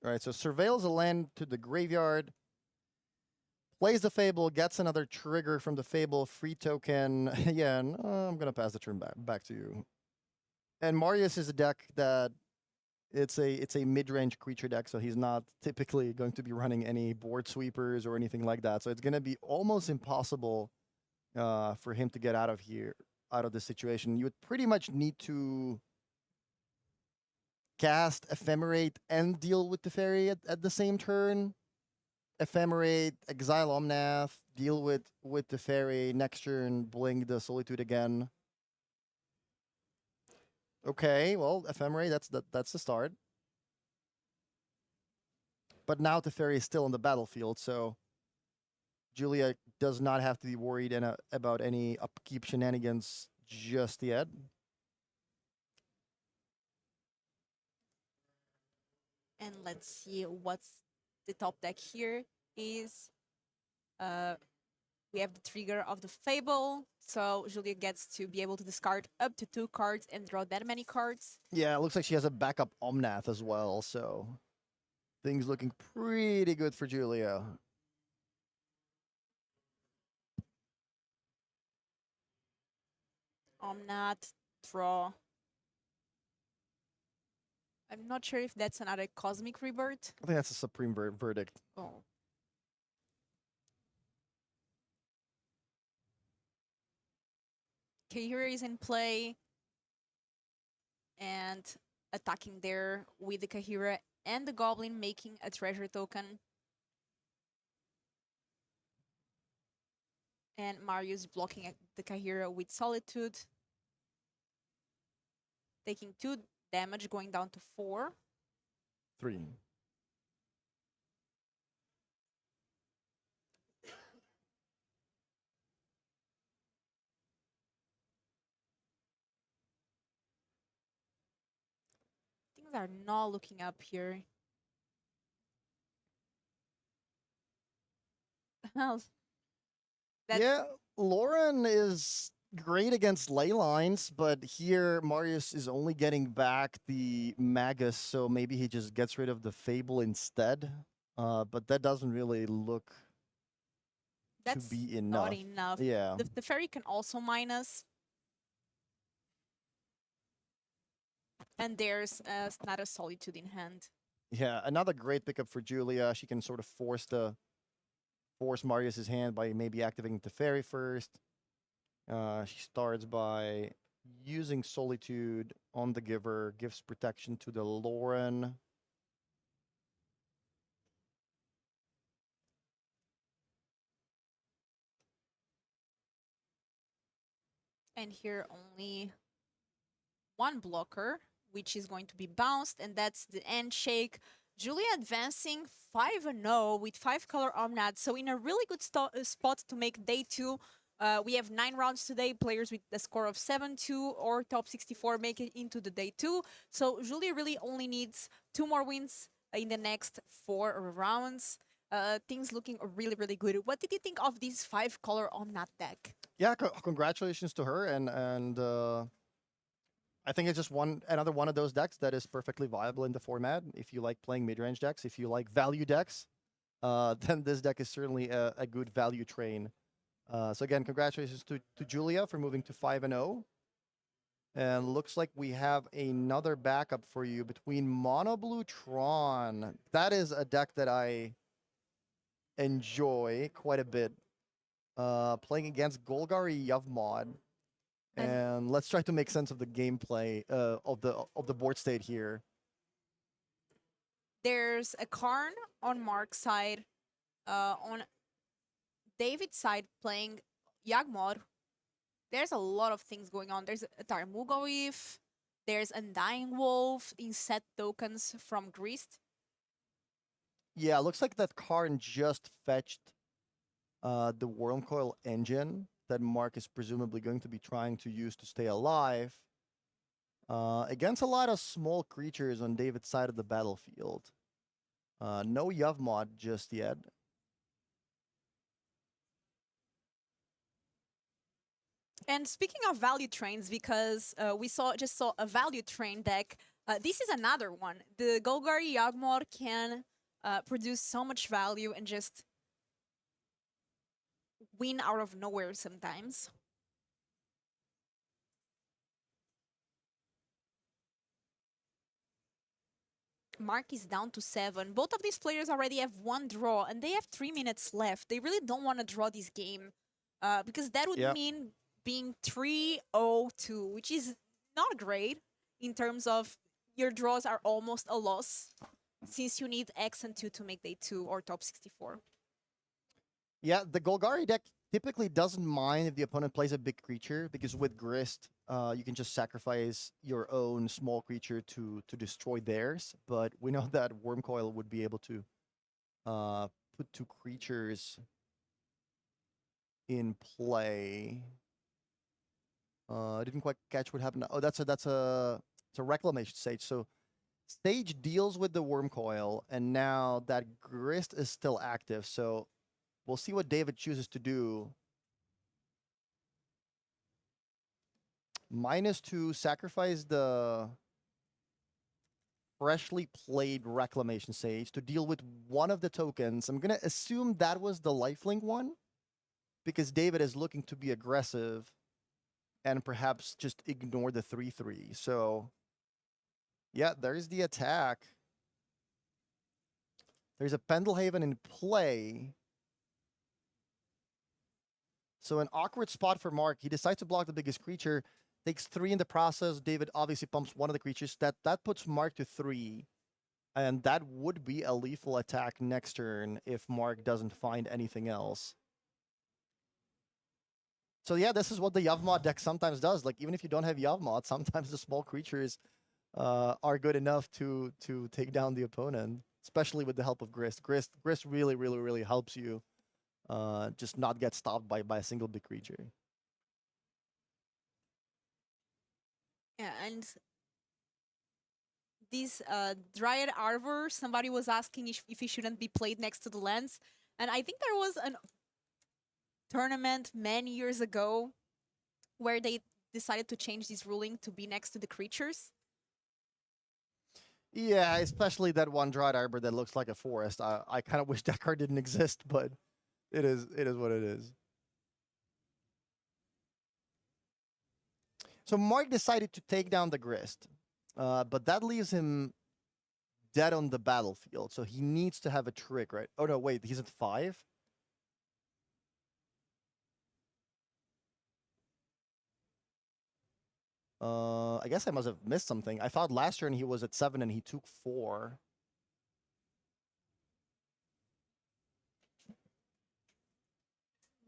All right, so surveils a land to the graveyard, plays the Fable, gets another trigger from the Fable, free token. Yeah, and, I'm going to pass the turn back to you. And Marius is a deck that it's a mid-range creature deck, so he's not typically going to be running any board sweepers or anything like that. So it's going to be almost impossible for him to get out of this situation. You would pretty much need to cast Ephemerate and deal with the fairy at the same turn. Ephemerate, exile Omnath, deal with the fairy, next turn, blink the Solitude again. Okay, well, Ephemerate, that's the start. But now the fairy is still on the battlefield, so Julia does not have to be worried about any upkeep shenanigans just yet. And let's see what's the top deck here is. We have the trigger of the Fable, so Julia gets to be able to discard up to 2 cards and draw that many cards. Yeah, it looks like she has a backup Omnath as well, so things looking pretty good for Julia. Omnath, draw. I'm not sure if that's another Cosmic Rebirth. I think that's a Supreme Verdict. Oh. Kahira is in play and attacking there with the Kahira and the Goblin, making a treasure token. And Marius blocking the Kahira with Solitude, taking 2 damage, going down to 4. 3. Things are not looking up here. Well, Yeah, Lauren is great against ley lines, but here Marius is only getting back the Magus, so maybe he just gets rid of the Fable instead. But that doesn't really look that's to be not enough. enough. Yeah. The fairy can also minus. And there's another Solitude in hand. Yeah, another great pickup for Julia. She can sort of force Marius's hand by maybe activating the fairy first. She starts by using Solitude on the giver, gives protection to the Lauren. And here only 1 blocker, which is going to be bounced, and that's the end shake. Julia advancing 5-0 with 5-color Omnath, so in a really good spot to make day 2. We have 9 rounds today, players with a score of 7-2 or top 64 make it into the day 2. So Julia really only needs 2 more wins in the next 4 rounds. Things looking really, really good. What did you think of this 5-color Omnath deck? Yeah, congratulations to her, and I think it's just another one of those decks that is perfectly viable in the format. If you like playing mid-range decks, if you like value decks, then this deck is certainly a good value train. So again, congratulations to Julia for moving to 5-0. And looks like we have another backup for you between Mono Blue Tron. That is a deck that I enjoy quite a bit. Playing against Golgari Yavmod. And let's try to make sense of the gameplay of the board state here. There's a Karn on Mark's side, on David's side playing Yagmod. There's a lot of things going on. There's a Tarmogoyf, there's Undying Wolf in set tokens from Grist. Yeah, looks like that Karn just fetched the Wormcoil engine that Mark is presumably going to be trying to use to stay alive against a lot of small creatures on David's side of the battlefield. No Yavmod just yet. And speaking of value trains, because we just saw a value train deck, this is another one. The Golgari Yagmod can produce so much value and just win out of nowhere sometimes. Mark is down to 7. Both of these players already have 1 draw, and they have 3 minutes left. They really don't want to draw this game, because that would mean being 3-0-2, which is not great in terms of your draws are almost a loss, since you need X and 2 to make day 2 or top 64. Yeah, the Golgari deck typically doesn't mind if the opponent plays a big creature, because with Grist, you can just sacrifice your own small creature to destroy theirs. But we know that Wormcoil would be able to put 2 creatures in play. I didn't quite catch what happened. Oh, that's a Reclamation Sage. So Sage deals with the Wormcoil, and now that Grist is still active. So we'll see what David chooses to do. -2, sacrifice the freshly played Reclamation Sage to deal with one of the tokens. I'm going to assume that was the lifelink one, because David is looking to be aggressive and perhaps just ignore the 3/3. So, yeah, there's the attack. There's a Pendelhaven in play. So an awkward spot for Mark. He decides to block the biggest creature, takes 3 in the process. David obviously pumps one of the creatures. That puts Mark to 3. And that would be a lethal attack next turn if Mark doesn't find anything else. So yeah, this is what the Yavmod deck sometimes does. Like, even if you don't have Yavmod, sometimes the small creatures are good enough to take down the opponent, especially with the help of Grist. Grist really, really, really helps you just not get stopped by a single big creature. Yeah, and this Dryad Arbor, somebody was asking if it shouldn't be played next to the lands. And I think there was an tournament many years ago where they decided to change this ruling to be next to the creatures. Yeah, especially that one Dryad Arbor that looks like a forest. I kind of wish that card didn't exist, but it is what it is. So Mark decided to take down the Grist, but that leaves him dead on the battlefield. So he needs to have a trick, right? Oh no, wait, he's at 5? I guess I must have missed something. I thought last turn he was at 7 and he took 4.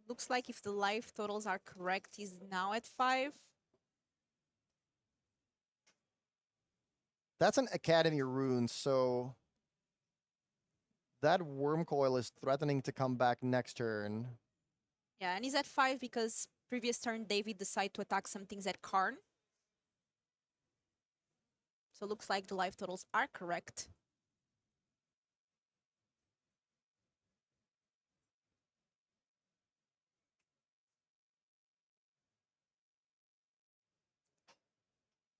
Looks like if the life totals are correct, he's now at 5. That's an Academy rune, so that Wormcoil is threatening to come back next turn. Yeah, and he's at 5 because previous turn David decided to attack some things at Karn. So looks like the life totals are correct.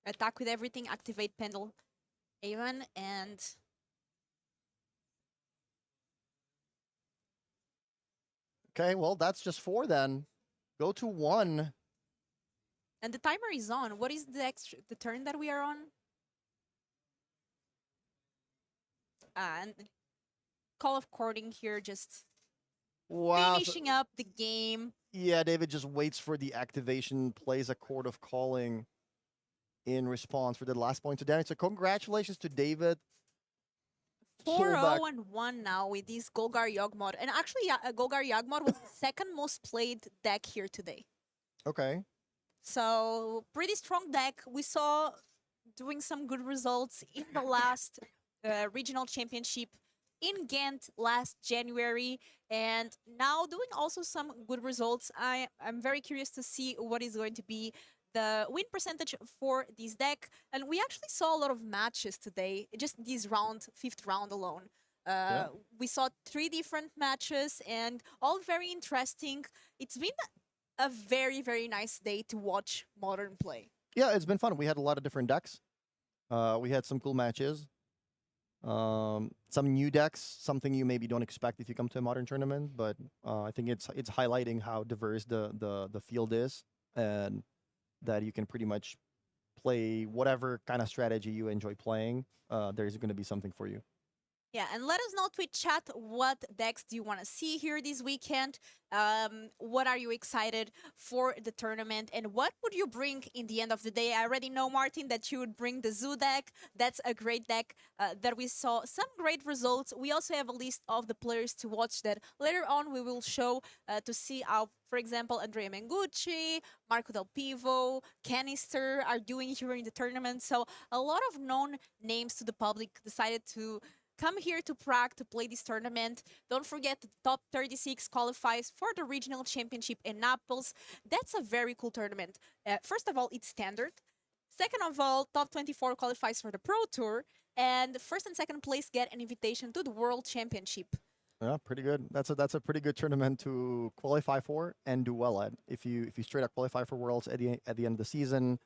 Attack with everything, activate Pendelhaven, and Okay, well, that's just 4 then. Go to 1. And the timer is on. What is the turn that we are on? And Call of Courting here, just Wow. finishing up the game. Yeah, David just waits for the activation, plays a Court of Calling in response for the last point to damage. So congratulations to David. 4-0 and 1 now with this Golgar Yawgmoth. And actually, yeah, Golgar Yawgmoth was the second most played deck here today. Okay. So pretty strong deck. We saw doing some good results in the last regional championship in Ghent last January, and now doing also some good results. I'm very curious to see what is going to be the win percentage for this deck. And we actually saw a lot of matches today, just this round, 5th round alone. We saw 3 different matches and all very interesting. It's been a very, very nice day to watch Modern play. Yeah, it's been fun. We had a lot of different decks. We had some cool matches. Some new decks, something you maybe don't expect if you come to a Modern tournament, but I think it's highlighting how diverse the field is, and that you can pretty much play whatever kind of strategy you enjoy playing. There's going to be something for you. Yeah, and let us know, Twitch chat, what decks do you want to see here this weekend? What are you excited for the tournament? And what would you bring in the end of the day? I already know, Martin, that you would bring the Zoo deck. That's a great deck that we saw some great results. We also have a list of the players to watch that later on we will show to see how, for example, Andrea Mengucci, Marco Del Pivo, Canister are doing here in the tournament. So a lot of known names to the public decided to come here to Prague to play this tournament. Don't forget the top 36 qualifies for the regional championship in Naples. That's a very cool tournament. First of all, it's standard. Second of all, top 24 qualifies for the Pro Tour. And first and second place get an invitation to the World Championship. Yeah, pretty good. That's a pretty good tournament to qualify for and do well at. If you straight up qualify for Worlds at the end of the season,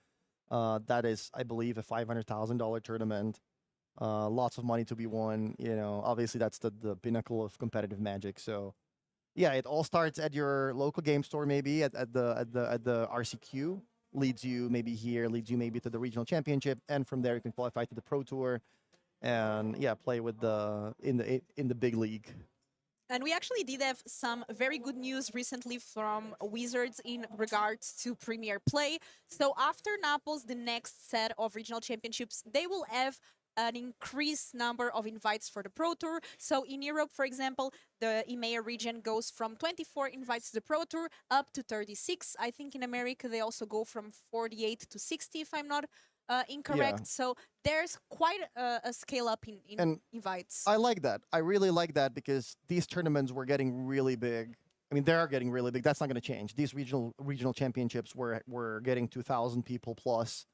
that is, I believe, a $500,000 tournament. Lots of money to be won. You know, obviously that's the pinnacle of competitive Magic. So, yeah, it all starts at your local game store, maybe at the RCQ. Leads you maybe here, leads you maybe to the regional championship, and from there you can qualify to the Pro Tour, and yeah, play with in the big league. And we actually did have some very good news recently from Wizards in regards to Premier Play. So after Naples, the next set of regional championships, they will have an increased number of invites for the Pro Tour. So in Europe, for example, the EMEA region goes from 24 invites to the Pro Tour up to 36. I think in America, they also go from 48 to 60, if I'm not incorrect. Yeah. So there's quite a scale up in invites. I like that. I really like that because these tournaments were getting really big. I mean, they are getting really big. That's not going to change. These regional championships were getting 2,000 people plus,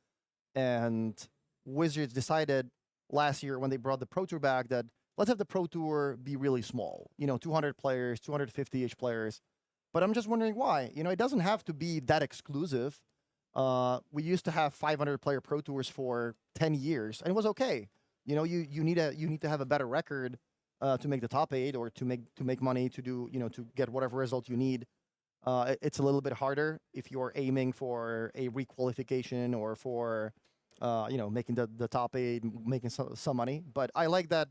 and Wizards decided last year when they brought the Pro Tour back that let's have the Pro Tour be really small. You know, 200 players, 250-ish players. But I'm just wondering why. You know, it doesn't have to be that exclusive. We used to have 500-player Pro Tours for 10 years, and it was okay. You know, you need to have a better record to make the top 8 or to make money to do, you know, to get whatever result you need. It's a little bit harder if you're aiming for a requalification or for you know, making the top 8, making some money. But I like that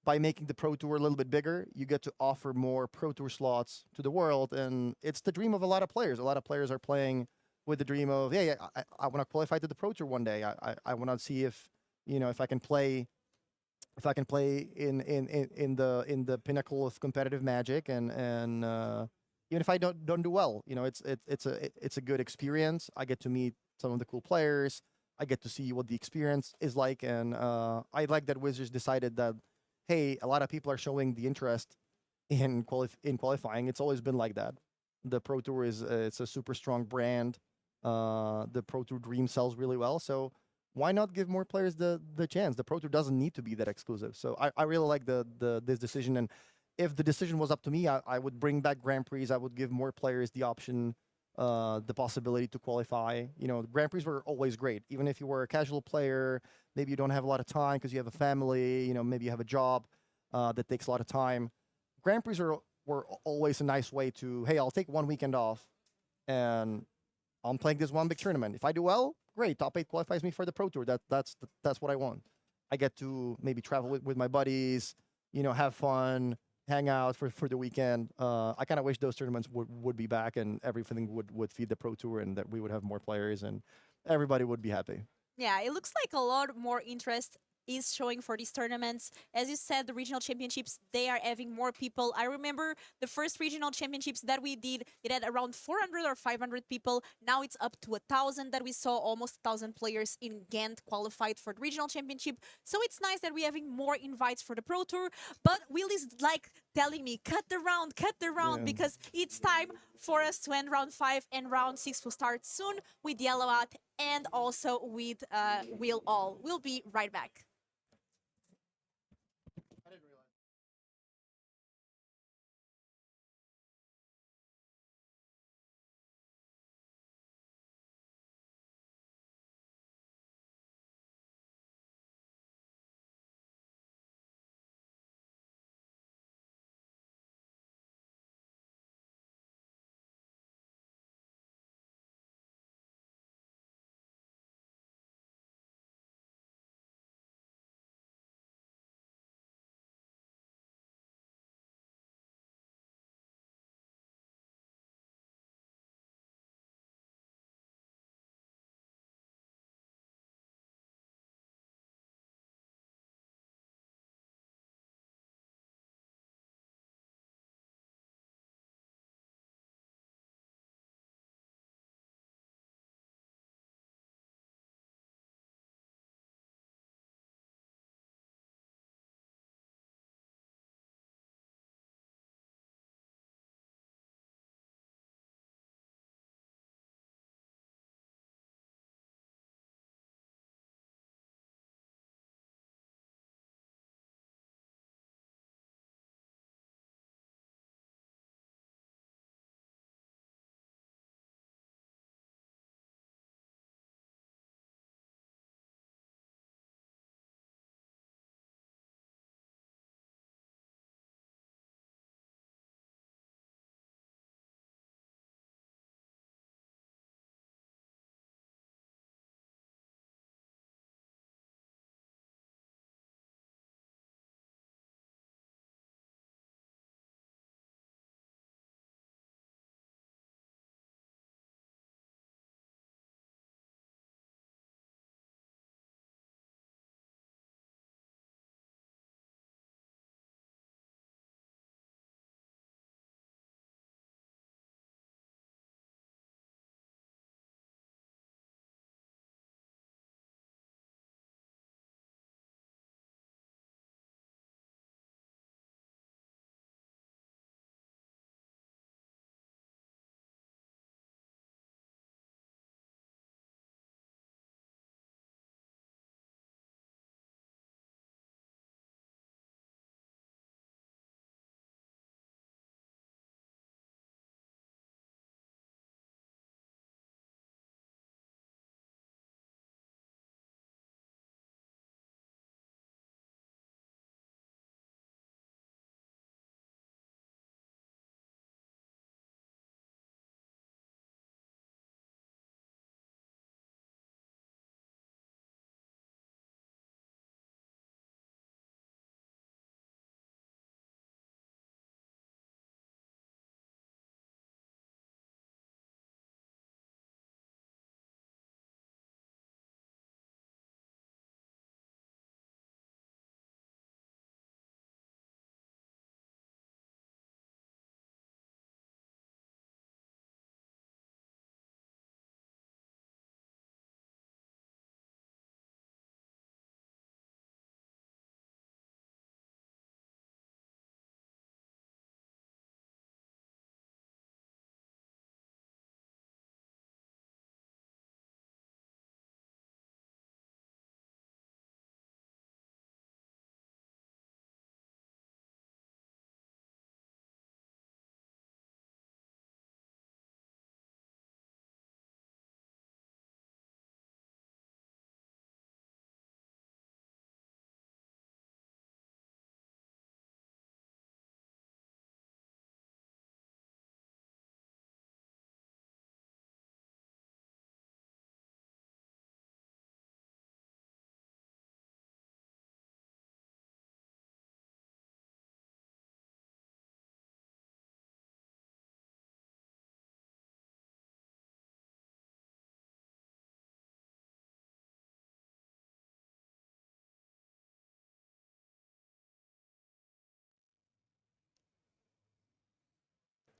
by making the Pro Tour a little bit bigger, you get to offer more Pro Tour slots to the world, and it's the dream of a lot of players. A lot of players are playing with the dream of, yeah, I want to qualify to the Pro Tour one day. I want to see if, you know, if I can play in the pinnacle of competitive Magic, and even if I don't do well, you know, it's a good experience. I get to meet some of the cool players. I get to see what the experience is like, and I like that Wizards decided that, hey, a lot of people are showing the interest in qualifying. It's always been like that. The Pro Tour it's a super strong brand. The Pro Tour dream sells really well, so why not give more players the chance? The Pro Tour doesn't need to be that exclusive. So I really like this decision, and if the decision was up to me, I would bring back Grand Prix. I would give more players the option, the possibility to qualify. You know, Grand Prix were always great. Even if you were a casual player, maybe you don't have a lot of time because you have a family, you know, maybe you have a job that takes a lot of time. Grand Prix were always a nice way to, hey, I'll take 1 weekend off, and I'm playing this one big tournament. If I do well, great. Top 8 qualifies me for the Pro Tour. That's what I want. I get to maybe travel with my buddies, have fun, hang out for the weekend. I kind of wish those tournaments would be back, and everything would feed the Pro Tour, and that we would have more players, and everybody would be happy. Yeah, it looks like a lot more interest is showing for these tournaments. As you said, the regional championships, they are having more people. I remember the first regional championships that we did, it had around 400 or 500 people. Now it's up to 1,000 that we saw, almost 1,000 players in Ghent qualified for the regional championship. So it's nice that we're having more invites for the Pro Tour. But Will is like telling me, cut the round, Yeah. because it's time for us to end round 5, and round 6 will start soon with Yellow Out and also with Will All. We'll be right back.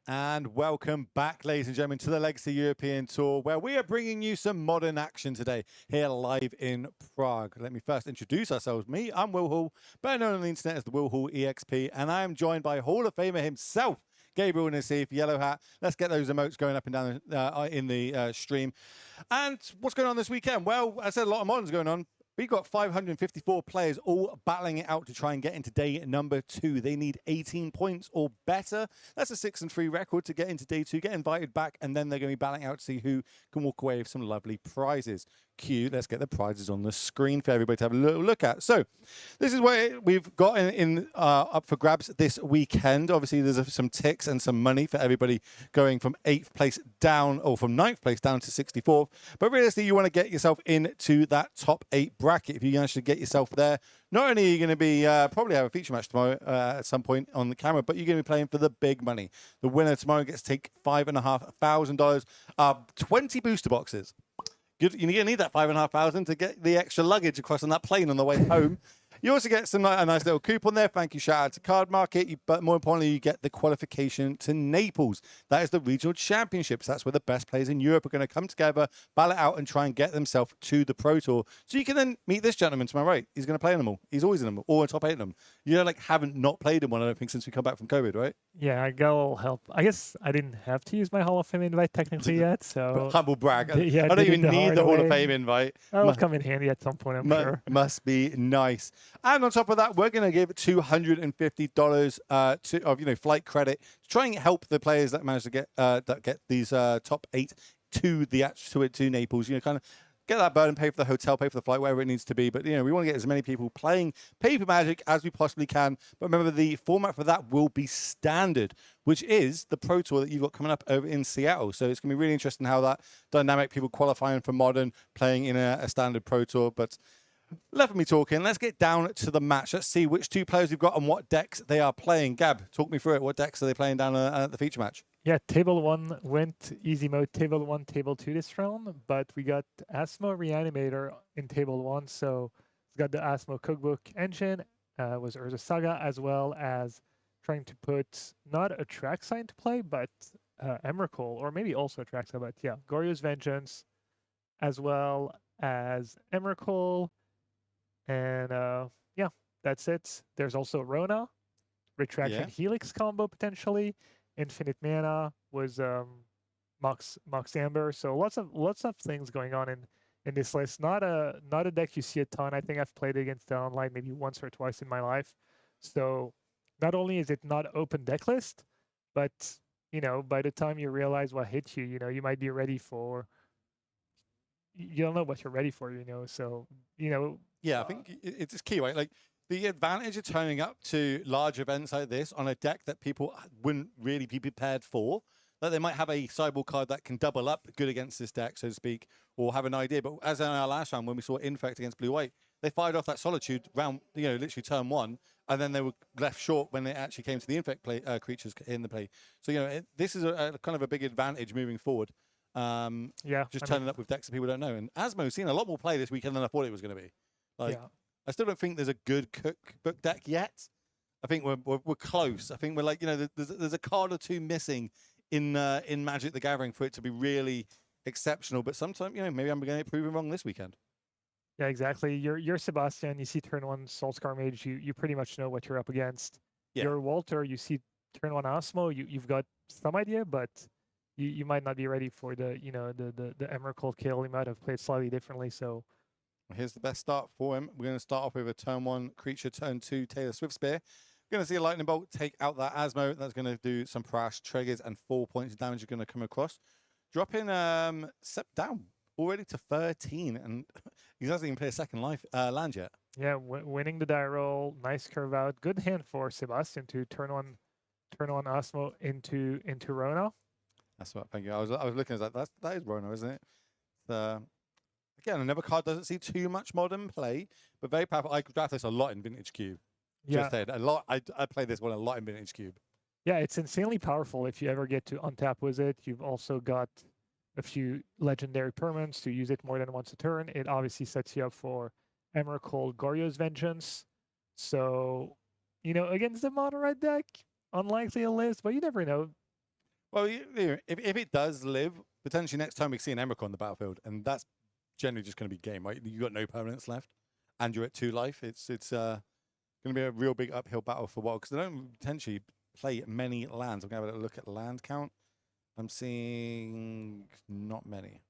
And welcome back, ladies and gentlemen, to the Legacy European Tour, where we are bringing you some modern action today, here live in Prague. Let me first introduce ourselves. Me, I'm Will Hall, better known on the internet as the Will Hall EXP, and I am joined by Hall of Famer himself, Gabriel Nassif, Yellow Hat. Let's get those emotes going up and down in the stream. And what's going on this weekend? Well, I said a lot of moderns going on. We've got 554 players all battling it out to try and get into day number 2. They need 18 points or better. That's a 6-3 record to get into day 2, get invited back, and then they're going to be battling out to see who can walk away with some lovely prizes. Let's get the prizes on the screen for everybody to have a little look at. So this is what we've got up for grabs this weekend. Obviously, there's some ticks and some money for everybody going from 8th place down, or from 9th place down to 64th. But realistically, you want to get yourself into that top 8 bracket. If you actually get yourself there, not only are you going to be probably have a feature match tomorrow at some point on the camera, but you're going to be playing for the big money. The winner tomorrow gets to take $5,500, 20 booster boxes. You're going to need that $5,500 to get the extra luggage across on that plane on the way home. You also get a nice little coupon there. Thank you. Shout out to Card Market. But more importantly, you get the qualification to Naples. That is the regional championships. That's where the best players in Europe are going to come together, ballot out, and try and get themselves to the Pro Tour. So you can then meet this gentleman to my right. He's going to play in them all. He's always in them, or top 8 in them. You haven't not played in one, I don't think, since we come back from COVID, right? Yeah, I got a little help. I guess I didn't have to use my Hall of Fame invite technically yet, so Humble brag. Yeah, I don't did it even the need hard the Hall of way. Fame invite. it'll come in handy at some point, I'm sure. Must be nice. And on top of that, we're going to give $250 of flight credit to try and help the players that manage to get these top 8 to Naples. Kind of get that burden, pay for the hotel, pay for the flight, wherever it needs to be. But we want to get as many people playing Paper Magic as we possibly can. But remember, the format for that will be standard, which is the Pro Tour that you've got coming up over in Seattle. So it's going to be really interesting how that dynamic, people qualifying for modern, playing in a standard Pro Tour. But enough of me talking. Let's get down to the match. Let's see which 2 players we've got and what decks they are playing. Gab, talk me through it. What decks are they playing down at the feature match? Yeah, table 1 went easy mode, table 1, table 2 this round, but we got Asmo Reanimator in table 1, so it's got the Asmo cookbook engine, was Urza Saga, as well as trying to put not a track sign to play, but Emrakul, or maybe also a track sign, but yeah, Goryo's Vengeance, as well as Emrakul, and yeah, that's it. There's also Rona, Retraction Helix combo potentially. Infinite Mana was Mox Amber, so lots of things going on in this list. Not a deck you see a ton. I think I've played against it online maybe once or twice in my life. So not only is it not open deck list, but by the time you realize what hits you, you might be ready for. You don't know what you're ready for, So Yeah, I think it's key, right? Like, the advantage of turning up to large events like this on a deck that people wouldn't really be prepared for, that they might have a sideboard card that can double up good against this deck, so to speak, or have an idea. But as in our last round, when we saw Infect against Blue-White, they fired off that Solitude round, literally turn 1, and then they were left short when it actually came to the Infect creatures in the play. So, this is a kind of a big advantage moving forward. Just turning up with decks that people don't know. And Asmo's seen a lot more play this weekend than I thought it was going to be. I still don't think there's a good cookbook deck yet. I think we're close. I think we're there's a card or 2 missing in Magic the Gathering for it to be really exceptional. But sometimes maybe I'm going to get proven wrong this weekend. Yeah, exactly. You're Sebastian. You see turn 1 Soulscar Mage. You pretty much know what you're up against. Yeah. You're Walter. You see turn 1 Osmo. You've got some idea, but you might not be ready for the Emrakul kill. You might have played slightly differently. So. Here's the best start for him. We're going to start off with a turn 1 creature, turn 2 Taylor Swift Spear. We're going to see a Lightning Bolt take out that Asmo. That's going to do some Prash triggers, and 4 points of damage are going to come across. Dropping Sep down already to 13, and he doesn't even play a second life land yet. Yeah, winning the die roll, nice curve out. Good hand for Sebastian to turn 1 Asmo into Rona. That's what, thank you. I was looking at that. That is Rona, isn't it? Again, another card doesn't see too much modern play, but very powerful. I could draft this a lot in Vintage Cube. Just said a lot. I play this one a lot in Vintage Cube. Yeah, it's insanely powerful if you ever get to untap with it. You've also got a few legendary permanents to use it more than once a turn. It obviously sets you up for Emrakul, Goryo's Vengeance. So, against the mono red deck, unlikely a list, but you never know. Well, if it does live, potentially next time we see an Emrakul on the battlefield, and that's generally just going to be game, right? You've got no permanents left, and you're at 2 life. It's going to be a real big uphill battle for a while because they don't potentially play many lands. I'm going to have a look at land count. I'm seeing not many.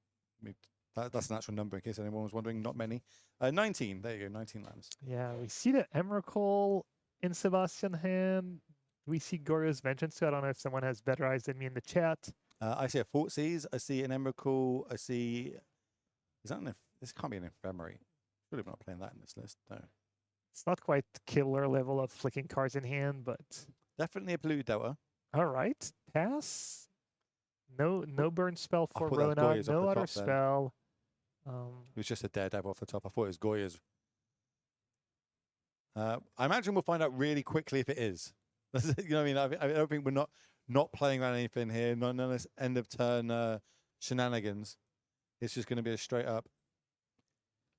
That's an actual number in case anyone was wondering. Not many. 19. There you go. 19 lands. Yeah, we see the Emrakul in Sebastian hand. We see Goryo's Vengeance. So I don't know if someone has better eyes than me in the chat. I see a Fort Seas. I see an Emrakul. I see. Is that this can't be an Ephemery. Surely we're not playing that in this list. No. It's not quite killer level of flicking cards in hand, but Definitely a Polluted Delta. all right. Pass. No burn spell for thought that was Rona. Goya's off No the other top then. spell. It was just a Daredevil off the top. I thought it was Goya's. I imagine we'll find out really quickly if it is. You know what I mean? I don't think we're not playing around anything here. None of this end of turn shenanigans. It's just going to be a straight up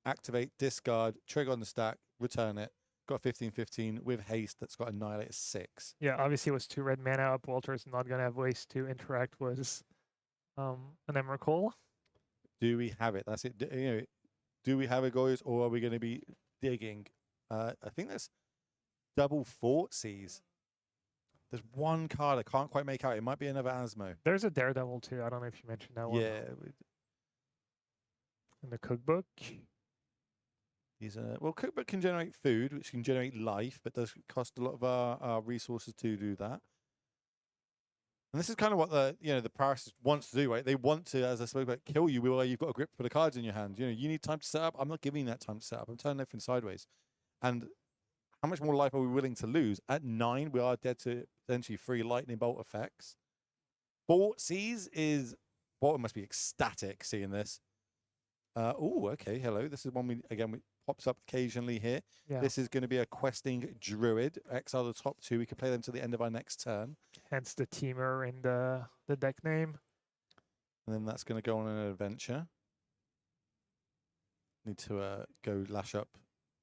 activate, discard, trigger on the stack, return it. Got a 15/15 with haste that's got Annihilate 6. Yeah, obviously it was 2 red mana up. Walter's not going to have ways to interact with an Emrakul. Do we have it? That's it. Do we have a Goyas or are we going to be digging? I think that's double Fort Seas. There's one card I can't quite make out. It might be another Asmo. There's a Daredevil too. I don't know if you mentioned that one. Yeah. In the cookbook. Well, Cookbook can generate food, which can generate life, but does cost a lot of our resources to do that. And this is kind of what the Paris wants to do, right? They want to, as I spoke about, kill you while you've got a grip for the cards in your hand. You need time to set up. I'm not giving you that time to set up. I'm turning everything sideways. And how much more life are we willing to lose? At 9, we are dead to potentially 3 lightning bolt effects. Fort Seas is Bolton must be ecstatic seeing this. Okay, hello. This is one we pops up occasionally here. Yeah. This is going to be a questing druid. Exile the top 2. We can play them to the end of our next turn. Hence the teamer in the deck name. And then that's going to go on an adventure. Need to go lash up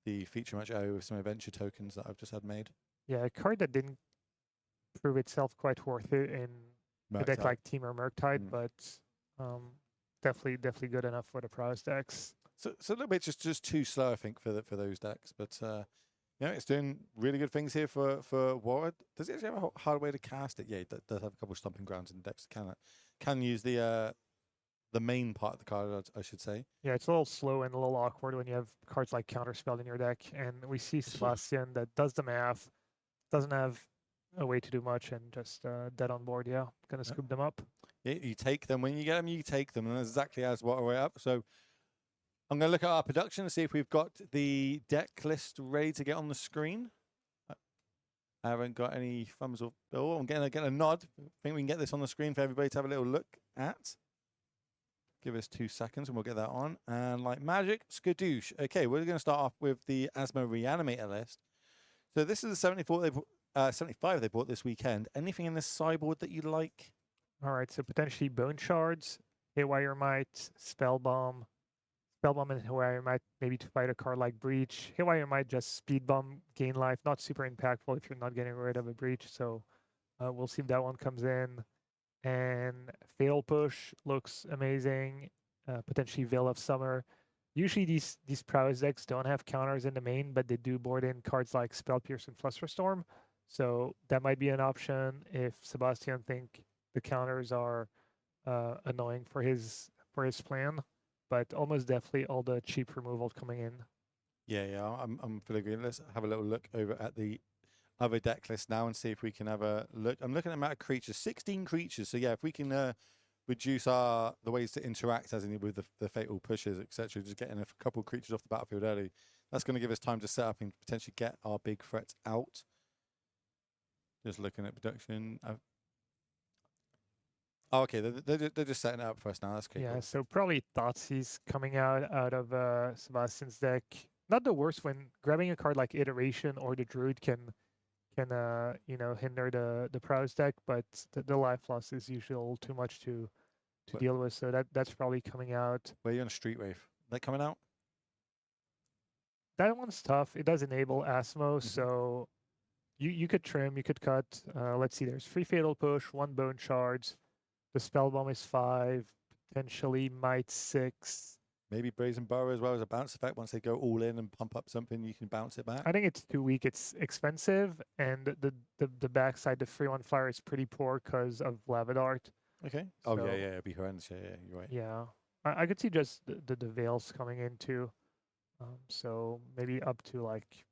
the feature match with some adventure tokens that I've just had made. Yeah, a card that didn't prove itself quite worth it in a deck like Teamer Murktide, but definitely good enough for the Prowess decks. So a little bit just too slow, I think, for those decks. But it's doing really good things here for Warad. Does it actually have a hard way to cast it? Yeah, it does have a couple of stomping grounds in the decks. Can use the main part of the card, I should say. Yeah, it's a little slow and a little awkward when you have cards like Counterspell in your deck. And we see Sebastian that does the math, doesn't have a way to do much, and just dead on board. Yeah, gonna scoop them up. Yeah, you take them. When you get them, you take them. And that's exactly as what we're up. So I'm going to look at our production and see if we've got the deck list ready to get on the screen. I haven't got any thumbs up. Oh, I'm getting a nod. I think we can get this on the screen for everybody to have a little look at. Give us 2 seconds and we'll get that on. And like magic, skadoosh. Okay, we're going to start off with the Asmo Reanimator list. So this is the 75 they bought this weekend. Anything in this sideboard that you like? All right, so potentially Bone Shards, Haywire Might, Spellbomb and Haywire Might, maybe to fight a card like Breach. Haywire Might just speed bomb, gain life, not super impactful if you're not getting rid of a Breach. So we'll see if that one comes in. And Fatal Push looks amazing. Potentially Veil of Summer. Usually these Prowess decks don't have counters in the main, but they do board in cards like Spell Pierce and Flusterstorm. So that might be an option if Sebastian think the counters are annoying for his plan. But almost definitely all the cheap removal coming in. Yeah, I'm feeling good. Let's have a little look over at the other deck list now and see if we can have a look. I'm looking at the amount of creatures, 16 creatures. So yeah, if we can reduce the ways to interact as in with the fatal pushes, etc., just getting a couple of creatures off the battlefield early, that's going to give us time to set up and potentially get our big threats out. Just looking at production. Oh, okay, they're just setting it up for us now. That's okay. Yeah, so probably Thoughtseize coming out of Sebastian's deck. Not the worst when grabbing a card like Iteration or the Druid can hinder the Prowess deck, but the life loss is usually a little too much to deal with. So that's probably coming out. Where are you on Street Wave? That coming out? That one's tough. It does enable Asmo, so you could trim, you could cut. Let's see, there's 3 Fatal Push, 1 Bone Shards, The spell bomb is 5, potentially might 6. Maybe Brazen Burrow as well as a bounce effect. Once they go all in and pump up something, you can bounce it back. I think it's too weak. It's expensive, and the backside, the free one flyer is pretty poor because of Lava Dart. Okay. Oh, So, yeah, it'd be horrendous. Yeah, you're right. Yeah. I could see just the Veils coming in too. So maybe up to like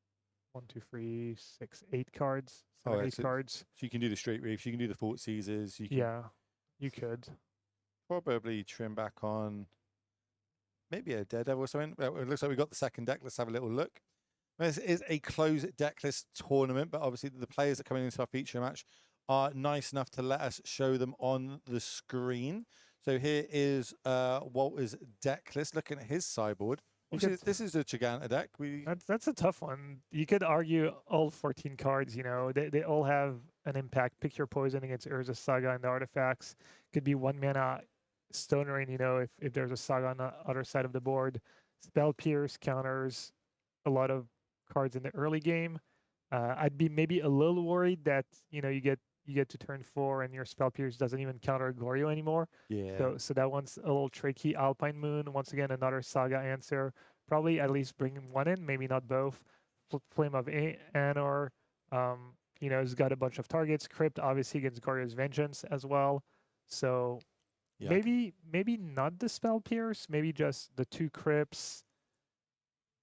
1, 2, 3, 6, 8 cards, 7, Alright, 8 so cards. you can do the Straight Reefs, you can do the Fort Caesars, you can Yeah, you could. probably trim back on maybe a Daredevil or something. Well, it looks like we got the second deck. Let's have a little look. This is a closed deck list tournament, but obviously the players that come into our feature match are nice enough to let us show them on the screen. So here is Walter's deck list. Looking at his sideboard, obviously this is a Giganta deck. That's a tough one. You could argue all 14 cards, they all have an impact. Pick your poison against Urza Saga and the artifacts. Could be 1 mana Stone Rain, if there's a Saga on the other side of the board. Spell Pierce counters a lot of cards in the early game. I'd be maybe a little worried that, you get to turn 4 and your Spell Pierce doesn't even counter Goryo anymore. Yeah. So that one's a little tricky. Alpine Moon, once again, another Saga answer. Probably at least bring one in, maybe not both. Flame of Anor, has got a bunch of targets. Crypt, obviously, against Goryo's Vengeance as well. So Yeah. maybe not the Spell Pierce, maybe just the 2 Crypts.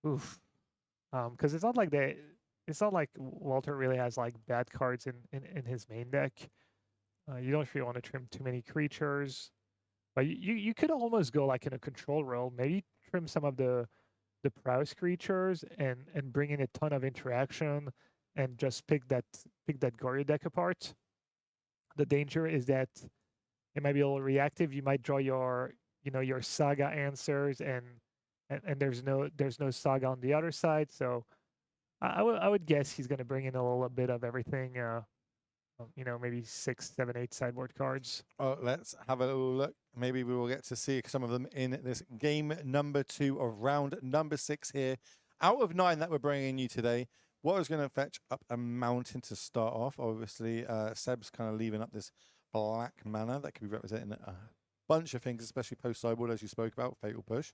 Oof. Because it's not like Walter really has like bad cards in his main deck. You don't really want to trim too many creatures, but you could almost go like in a control role. Maybe trim some of the prowess creatures and bring in a ton of interaction and just pick that Goryo deck apart. The danger is that it might be a little reactive. You might draw your Saga answers and there's no Saga on the other side. So I would guess he's going to bring in a little bit of everything. Maybe 6, 7, 8 sideboard cards. Oh, let's have a little look. Maybe we will get to see some of them in this game number 2 of round number 6 here. Out of 9 that we're bringing you today, what is going to fetch up a mountain to start off? Obviously, Seb's kind of leaving up this black mana that could be representing a bunch of things, especially post-sideboard, as you spoke about, Fatal Push.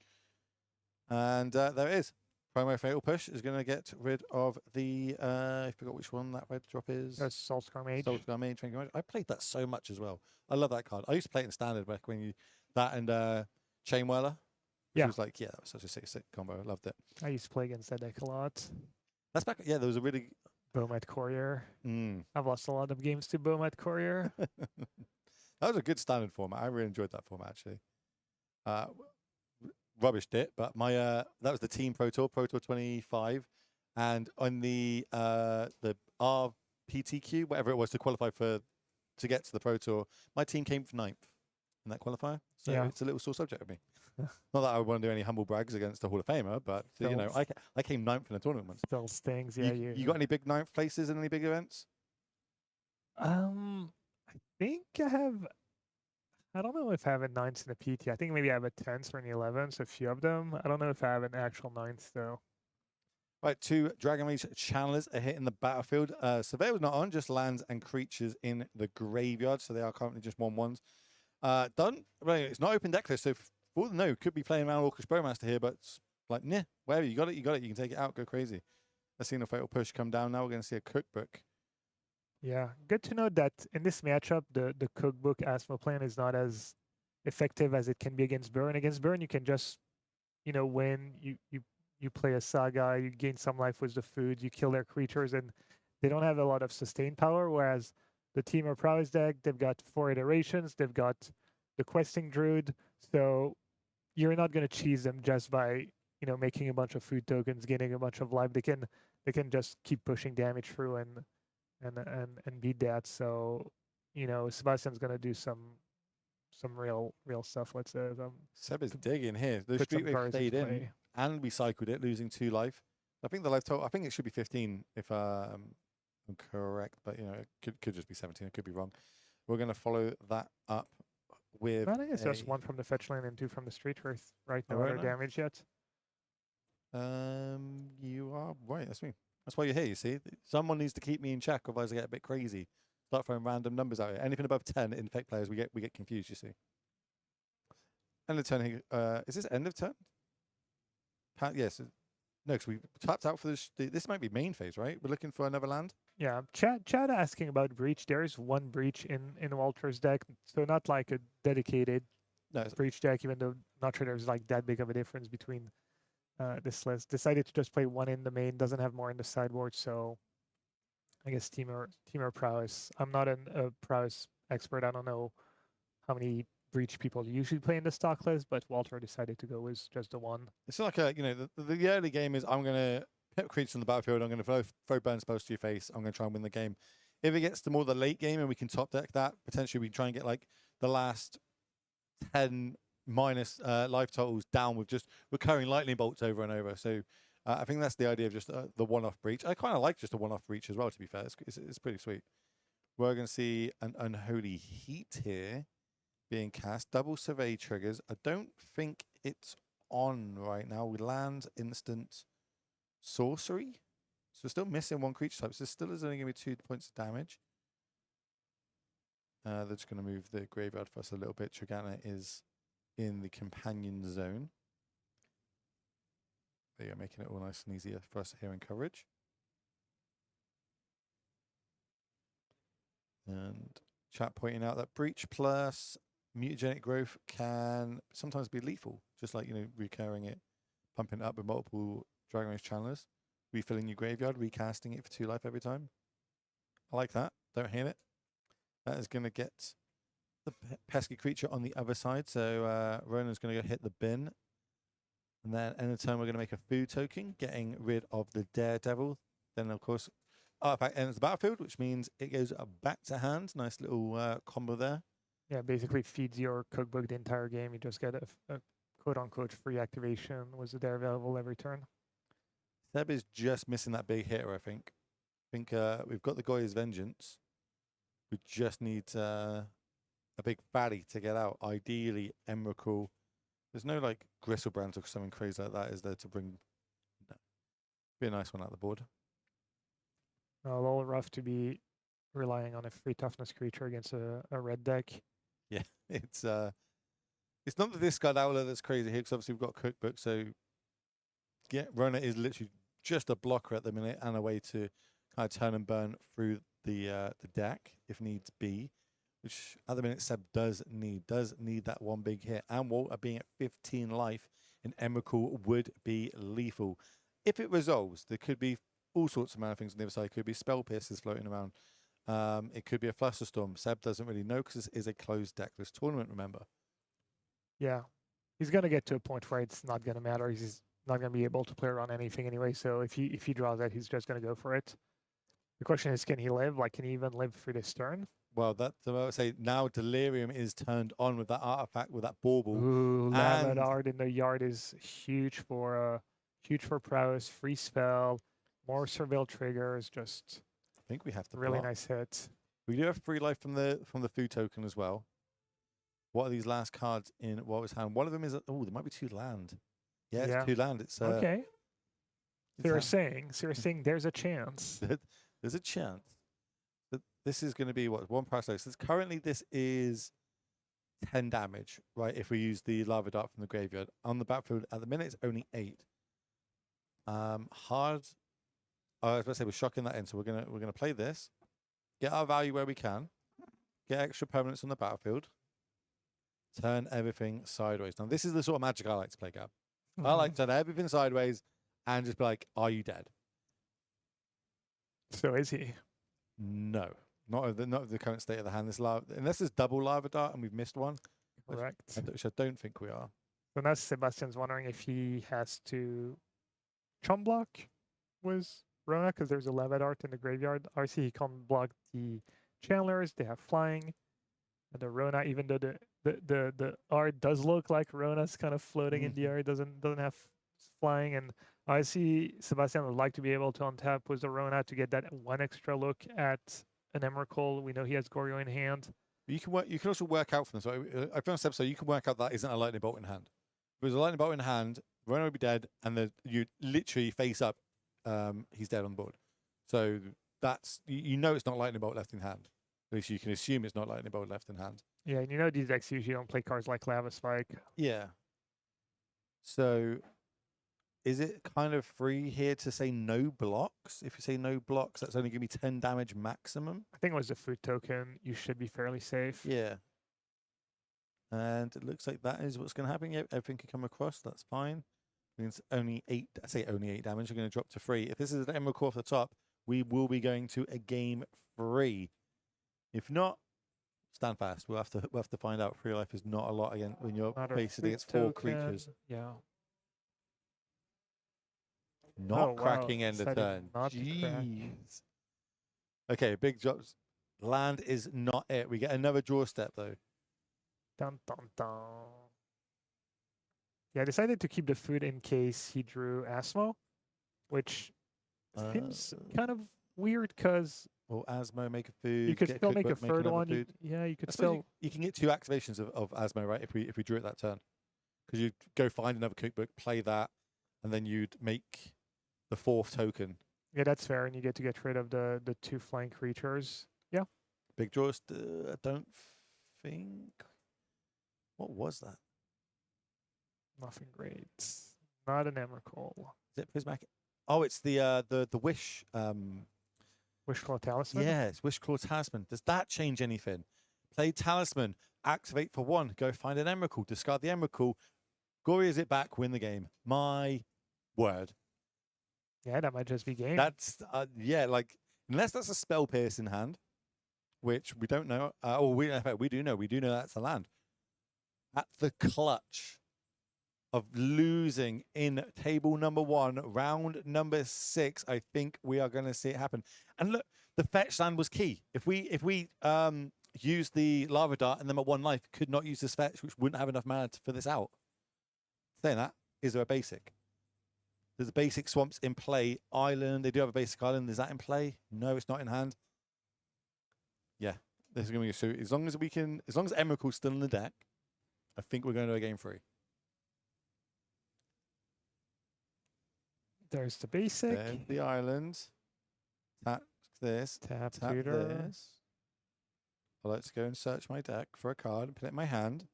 And there it is. Promo Fatal Push is going to get rid of the, I forgot which one that red drop is. That's Soulscar Mage. Soulscar Mage. Thank you very much. I played that so much as well. I love that card. I used to play it in Standard back when that and Chain Whirler. Which was like, yeah, that was such a sick combo. I loved it. I used to play against that deck a lot. That's back, yeah, there was a really... Bomat Courier. I've lost a lot of games to Bomat Courier. That was a good Standard format. I really enjoyed that format, actually. Rubbished it, but my that was the Team Pro Tour 25, and on the RPTQ, whatever it was to qualify to get to the Pro Tour, my team came 9th in that qualifier. So it's a little sore subject of me. Not that I want to do any humble brags against the Hall of Famer, but I came 9th in a tournament once. Still stings, yeah. You got any big 9th places in any big events? I think I don't know if I have a 9th in a PT. I think maybe I have a 10th or an 11th, a few of them. I don't know if I have an actual 9th though. Right, 2 Dragon Rage Channelers are hitting the battlefield. Surveyor was not on, just lands and creatures in the graveyard, so they are currently just 1/1s. Done. Right, it's not open deck list, so could be playing around Orcish Bowmaster here, but it's like, wherever you got it, you can take it out, go crazy. Let's see the Fatal Push come down now. We're going to see a cookbook. Yeah, good to know that in this matchup, the cookbook Asmo plan is not as effective as it can be against Burn. Against Burn, you can just, win. You play a Saga, you gain some life with the food, you kill their creatures, and they don't have a lot of sustain power. Whereas the Team or Prowess deck, they've got 4 iterations, they've got the Questing Druid, so you're not going to cheese them just by making a bunch of food tokens, gaining a bunch of life. They can just keep pushing damage through and beat that. So Sebastian's going to do some real stuff. Let's say Seb is digging here. The put some Street Wave cards stayed into in, play. and we cycled it, losing 2 life. I think the life total, I think it should be 15 if I'm correct, but it could just be 17. I could be wrong. We're going to follow that up with. I think it's just 1 from the fetch lane and 2 from the Street Wraith. Right, no Alright, other nice. damage yet. You are right. That's me. That's why you're here. You see, someone needs to keep me in check, otherwise I get a bit crazy. start throwing random numbers out here. Anything above 10 infect players, we get confused. You see. End of turn. Is this end of turn? Yes. No, because we tapped out for this. This might be main phase, right? We're looking for another land. Yeah, Chad asking about breach. There is one breach in Walter's deck, so not like a dedicated No, breach deck. Even though not sure there's like that big of a difference between this list. Decided to just play one in the main. Doesn't have more in the sideboard, so I guess teamer prowess. I'm not a prowess expert. I don't know how many breach people usually play in the stock list, but Walter decided to go with just the one. it's not like the early game is I'm gonna put creatures on the battlefield. I'm gonna throw burn spells to your face. I'm gonna try and win the game. If it gets to more the late game and we can top deck that, potentially we try and get like the last 10 minus life totals down with just recurring lightning bolts over and over. So I think that's the idea of just the one-off breach. I kind of like just a one-off breach as well, to be fair. It's pretty sweet. We're going to see an Unholy Heat here being cast. Double survey triggers. I don't think it's on right now. We land instant sorcery. So we're still missing one creature type. So this still is only going to be 2 points of damage. They're just going to move the graveyard for us a little bit. Trigana is in the companion zone. They are making it all nice and easier for us here in coverage. And chat pointing out that breach plus mutagenic growth can sometimes be lethal, just like, recurring it, pumping it up with multiple Dragon Rage channelers, refilling your graveyard, recasting it for 2 life every time. I like that. Don't hate it. That is going to get the pesky creature on the other side. So Ronan's going to go hit the bin. And then end of turn, we're going to make a food token, getting rid of the Daredevil. Then, of course, artifact enters the battlefield, which means it goes back to hand. Nice little combo there. Yeah, basically feeds your cookbook the entire game. You just get a quote-unquote free activation with the Daredevil every turn. Seb is just missing that big hitter, I think. We've got the Goya's Vengeance. We just need a big fatty to get out. Ideally, Emrakul. There's no like Gristlebrand or something crazy like that, is there, to bring? No. Be a nice one out the board. A little rough to be relying on a free toughness creature against a red deck. Yeah, it's not the discard outlet that's crazy here, because obviously we've got Cookbook. So yeah, Rona is literally just a blocker at the minute and a way to kind of turn and burn through the deck if needs be. Which at the minute Seb does need that one big hit. And Walter being at 15 life in Emrakul would be lethal. If it resolves, there could be all sorts of mana things on the other side. It could be Spell Piercers floating around. It could be a Flusterstorm. Seb doesn't really know because this is a closed deck. This tournament, remember. Yeah. He's going to get to a point where it's not going to matter. He's not going to be able to play around anything anyway. So if he draws that, he's just going to go for it. The question is, can he live? Like, can he even live through this turn? Well, that's what I would say. Now Delirium is turned on with that artifact, with that bauble. Ooh, Lavadard in the yard is huge for prowess, free spell, more surveil triggers. Just I think we have to really block. nice hit. We do have 3 life from the food token as well. What are these last cards in Walter's hand? One of them is there might be 2 land. Yeah, it's 2 land. It's okay. So you're saying there's a chance. There's a chance that this is going to be what 1 price list. Currently, this is 10 damage, right? If we use the lava dart from the graveyard on the battlefield, at the minute it's only 8. Hard. I was about to say we're shocking that in, so we're gonna play this, get our value where we can, get extra permanents on the battlefield, turn everything sideways. Now this is the sort of magic I like to play, Gab. I like to turn everything sideways and just be like, "Are you dead?" So is he? No, not of the current state of the hand. This unless there's double lava dart and we've missed one. Correct. Which I don't think we are. So now Sebastian's wondering if he has to chum block with Rona because there's a lava dart in the graveyard. Obviously, he can't block the channelers. They have flying. And the Rona, even though the art does look like Rona's kind of floating in the air, doesn't have flying. And I see Sebastian would like to be able to untap with the Rona to get that 1 extra look at an Emrakul. We know he has Goryo in hand. You can also work out from this. So I found this episode. You can work out that isn't a lightning bolt in hand. If there's a lightning bolt in hand, Rona would be dead, and you literally face up. He's dead on the board. So that's it's not lightning bolt left in hand. At least you can assume it's not Lightning Bolt left in hand. Yeah, and you know these decks usually don't play cards like Lava Spike. Yeah. So is it kind of free here to say no blocks? If you say no blocks, that's only going to be 10 damage maximum. I think it was a food token. You should be fairly safe. Yeah. And it looks like that is what's going to happen. Yep, everything can come across. That's fine. Means only 8. I say only 8 damage. We're going to drop to 3. If this is an Emerald Core off the top, we will be going to a game 3. If not, stand fast. We'll have to find out. Free life is not a lot again when you're Not a facing food against 4 token. creatures. Yeah. Not Oh, wow. cracking end of Decided turn. not to crack. Jeez. Okay, big drops. Land is not it. We get another draw step though. Dun, dun, dun. Yeah, I decided to keep the food in case he drew Asmo, which seems kind of weird because Or Asmo, make a food. you could get still make a cookbook, third another one. food. Yeah, you could I suppose still. you can get 2 activations of Asmo, right? If we drew it that turn, because you go find another cookbook, play that, and then you'd make the 4th token. Yeah, that's fair, and you get to get rid of the 2 flying creatures. Yeah. Big draws. I don't think. What was that? Nothing great. Not an Emrakul. Is it Prismatic? Oh, it's the wish. Wishclaw Talisman? Yes, Wish Claw Talisman. Does that change anything? Play Talisman. Activate for 1. Go find an Emrakul. Discard the Emrakul. Goria's it back. Win the game. My word. Yeah, that might just be game. That's yeah. Like unless that's a spell pierce in hand, which we don't know. Or in fact, we do know. We do know that's a land. At the clutch of losing in table number 1, round number 6, I think we are going to see it happen. And look, the fetch land was key. If we used the lava dart and then at 1 life could not use this fetch, which wouldn't have enough mana for this out. Saying that, is there a basic? There's a basic swamps in play. Island, they do have a basic island. Is that in play? No, it's not in hand. Yeah, this is going to be a suit. As long as Emrakul's still in the deck, I think we're going to a game 3. There's the basic. Then the island. Tap this. Tap Tap tutor. this. Let's go and search my deck for a card and put it in my hand.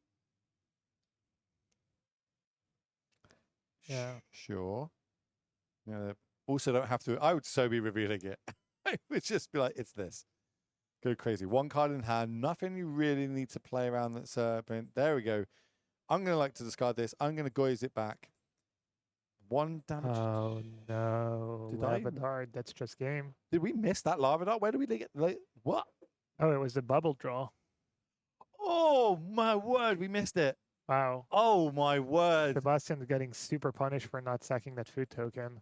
Yeah. Sure. Also don't have to. I would so be revealing it. I would just be like, it's this. Go crazy. 1 card in hand. Nothing you really need to play around that serpent. There we go. I'm going to like to discard this. I'm going to Goiz it back. 1 damage. Oh no. Did I- Lava Dart, that's just game. Did we miss that lava dart? Where did we get? Like, what? Oh, it was the bubble draw. Oh my word, we missed it. Wow. Oh my word. Sebastian's getting super punished for not sacking that food token.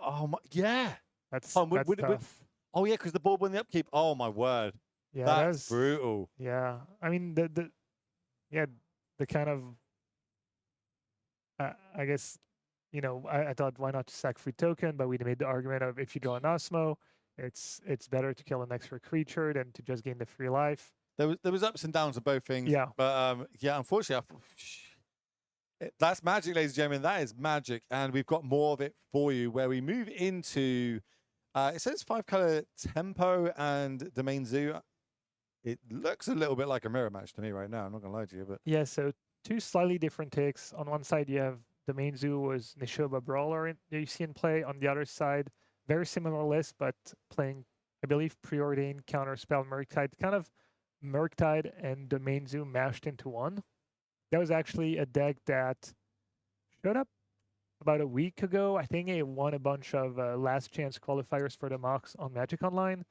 Oh my, yeah. That's, Oh, that's tough. Oh yeah, because the ball won the upkeep. Oh my word. Yeah, That's brutal. Yeah, I mean the kind of I guess I thought why not sack food token, but we made the argument of if you draw an Osmo, it's better to kill an extra creature than to just gain the free life. There was ups and downs of both things. Yeah. But yeah, unfortunately, that's magic, ladies and gentlemen. That is magic, and we've got more of it for you. Where we move into, it says 5-color tempo and domain zoo. It looks a little bit like a mirror match to me right now. I'm not gonna lie to you, but Yeah, so 2 slightly different takes. On one side, you have the main zoo was Nishoba Brawler that you see in play. On the other side, very similar list, but playing, I believe, Preordained, Counterspell, Murktide, kind of Murktide and the main zoo mashed into one. That was actually a deck that showed up about a week ago. I think it won a bunch of last chance qualifiers for the mocks on Magic Online.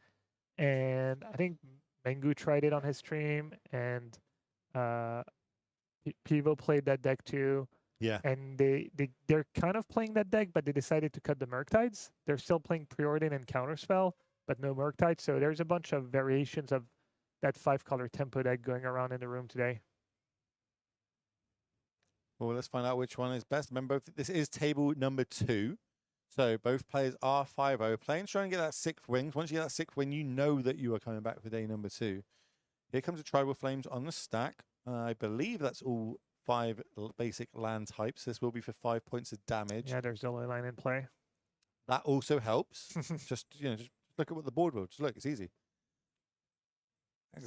And I think Mengu tried it on his stream, and Pivo played that deck too. yeah. And they're kind of playing that deck, but they decided to cut the Murktides. They're still playing Preordain and Counterspell, but no Murktide. So there's a bunch of variations of that 5-color tempo deck going around in the room today. Well, let's find out which one is best. Remember, this is table number 2. So both players are 5-0. Playing, try and get that 6th win. Once you get that 6th win, you know that you are coming back for day number 2. Here comes a Tribal Flames on the stack. I believe that's all 5 basic land types. This will be for 5 points of damage. Yeah, there's the ley line in play. That also helps. just look at what the board will. Just look, it's easy.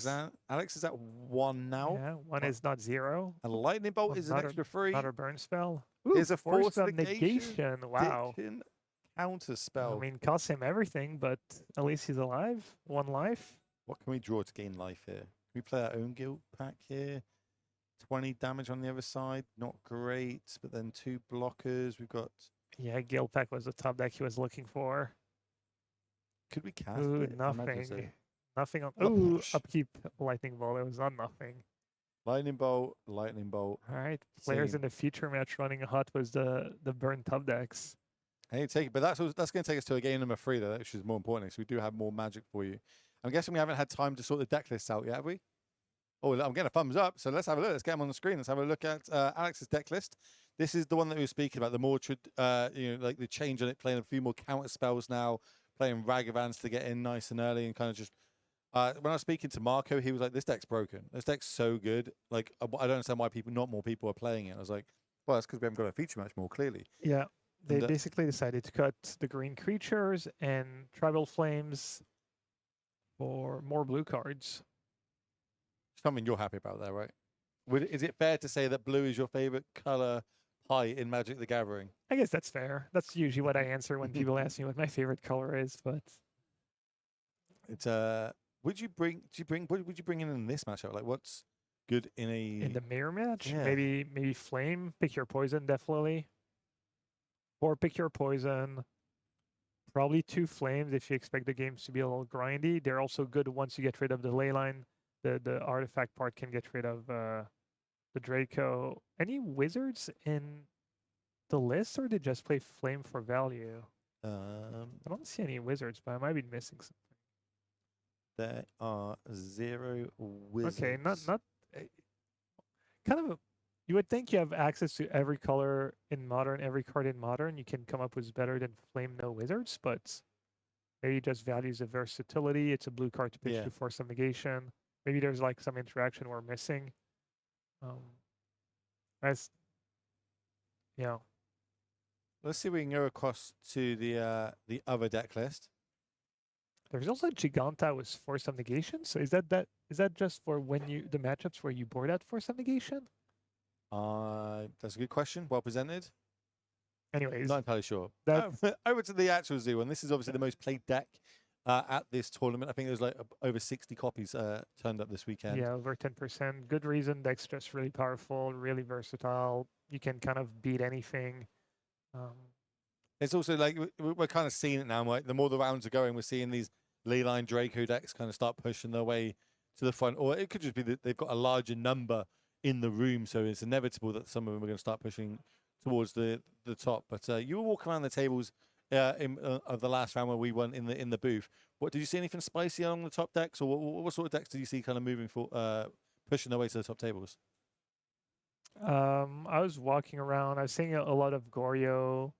Alex is at 1 now. Yeah, one is not 0. A lightning bolt is an Not extra 3. Not a burn spell. Here's a force of negation. Wow. Counter spell. I mean, costs him everything, but at least he's alive. 1 life. What can we draw to gain life here? Can we play our own guild pack here? 20 damage on the other side. Not great, but then 2 blockers. We've got... Yeah, guild pack was the top deck he was looking for. Could we cast Ooh, it? I imagine so. nothing. Nothing on... Oh, Ooh, gosh. upkeep lightning bolt. It was not nothing. Lightning bolt, lightning bolt. All right. Players Same. in the future match running hot was the burn top decks. Hey, take it, but that's going to take us to a game number 3, though, which is more important. So we do have more magic for you. I'm guessing we haven't had time to sort the deck lists out yet, have we? Oh, I'm getting a thumbs up. So let's have a look. Let's get them on the screen. Let's have a look at Alex's deck list. This is the one that we were speaking about. The more, like the change on it, playing a few more counter spells now, playing Ragavans to get in nice and early, and kind of just. When I was speaking to Marco, he was like, "This deck's broken. This deck's so good. Like, I don't understand why not more people are playing it." I was like, "Well, that's because we haven't got a feature match more clearly." Yeah. They And, basically decided to cut the green creatures and tribal flames for more blue cards. Something you're happy about there, right? Is it fair to say that blue is your favorite color pie in Magic the Gathering? I guess that's fair. That's usually what I answer when people ask me what my favorite color is, but It's what would you bring in this matchup? Like, what's good in a in the mirror match, Yeah. maybe flame, pick your poison definitely. Or pick your poison. Probably 2 flames if you expect the games to be a little grindy. They're also good once you get rid of the ley line. The artifact part can get rid of the Draco. Any wizards in the list, or did just play flame for value? I don't see any wizards, but I might be missing something. there are 0 wizards. Okay, not kind of. You would think you have access to every color in Modern, every card in Modern. You can come up with better than flame no wizards, but maybe it just values the versatility. It's a blue card to pitch Yeah. to force some negation. Maybe there's like some interaction we're missing. That's Let's see if we can go across to the other deck list. There's also Giganta with force some negation. So is that just for when the matchups where you board out force some negation? That's a good question. Well presented. Anyways, Not entirely sure. that Over to the actual zoo one. This is obviously the most played deck at this tournament. I think there's like over 60 copies turned up this weekend. yeah, over 10%. Good reason. Deck's just really powerful, really versatile. You can kind of beat anything. It's also like we're kind of seeing it now. Right? The more the rounds are going, we're seeing these Leyline Draco decks kind of start pushing their way to the front. Or it could just be that they've got a larger number in the room, so it's inevitable that some of them are going to start pushing towards the top. But you were walking around the tables of the last round where we won in the booth. What did you see anything spicy along the top decks, or what sort of decks did you see kind of moving for pushing their way to the top tables? I was walking around. I was seeing a lot of Goryo,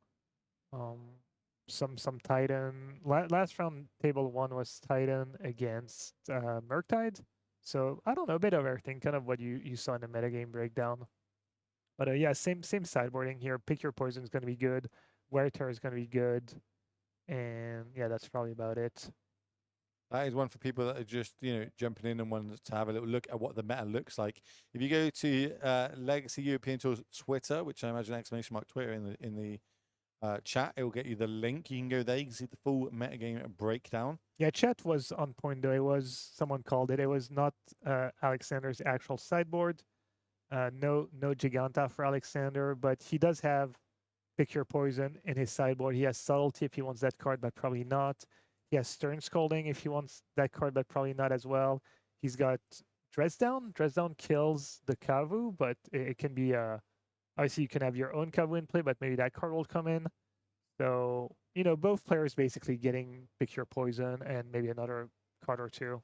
some Titan. Last round, table 1 was Titan against Murktide. So I don't know, a bit of everything, kind of what you saw in the metagame breakdown. But yeah, same sideboarding here. Pick your poison is going to be good. Wear Tear is going to be good, and yeah, that's probably about it. That is one for people that are just, jumping in and want to have a little look at what the meta looks like. If you go to Legacy European Tour's Twitter, which I imagine !Twitter in the chat, it will get you the link. You can go there. You can see the full metagame breakdown. Yeah, chat was on point though. It was, someone called it. It was not Alexander's actual sideboard. No Giganta for Alexander, but he does have Pick Your Poison in his sideboard. He has Subtlety if he wants that card, but probably not. He has Stern Scolding if he wants that card, but probably not as well. He's got Dress Down. Dress Down kills the Kavu, but it can be obviously you can have your own Kavu in play, but maybe that card will come in. So, both players basically getting Pick Your Poison and maybe another card or 2.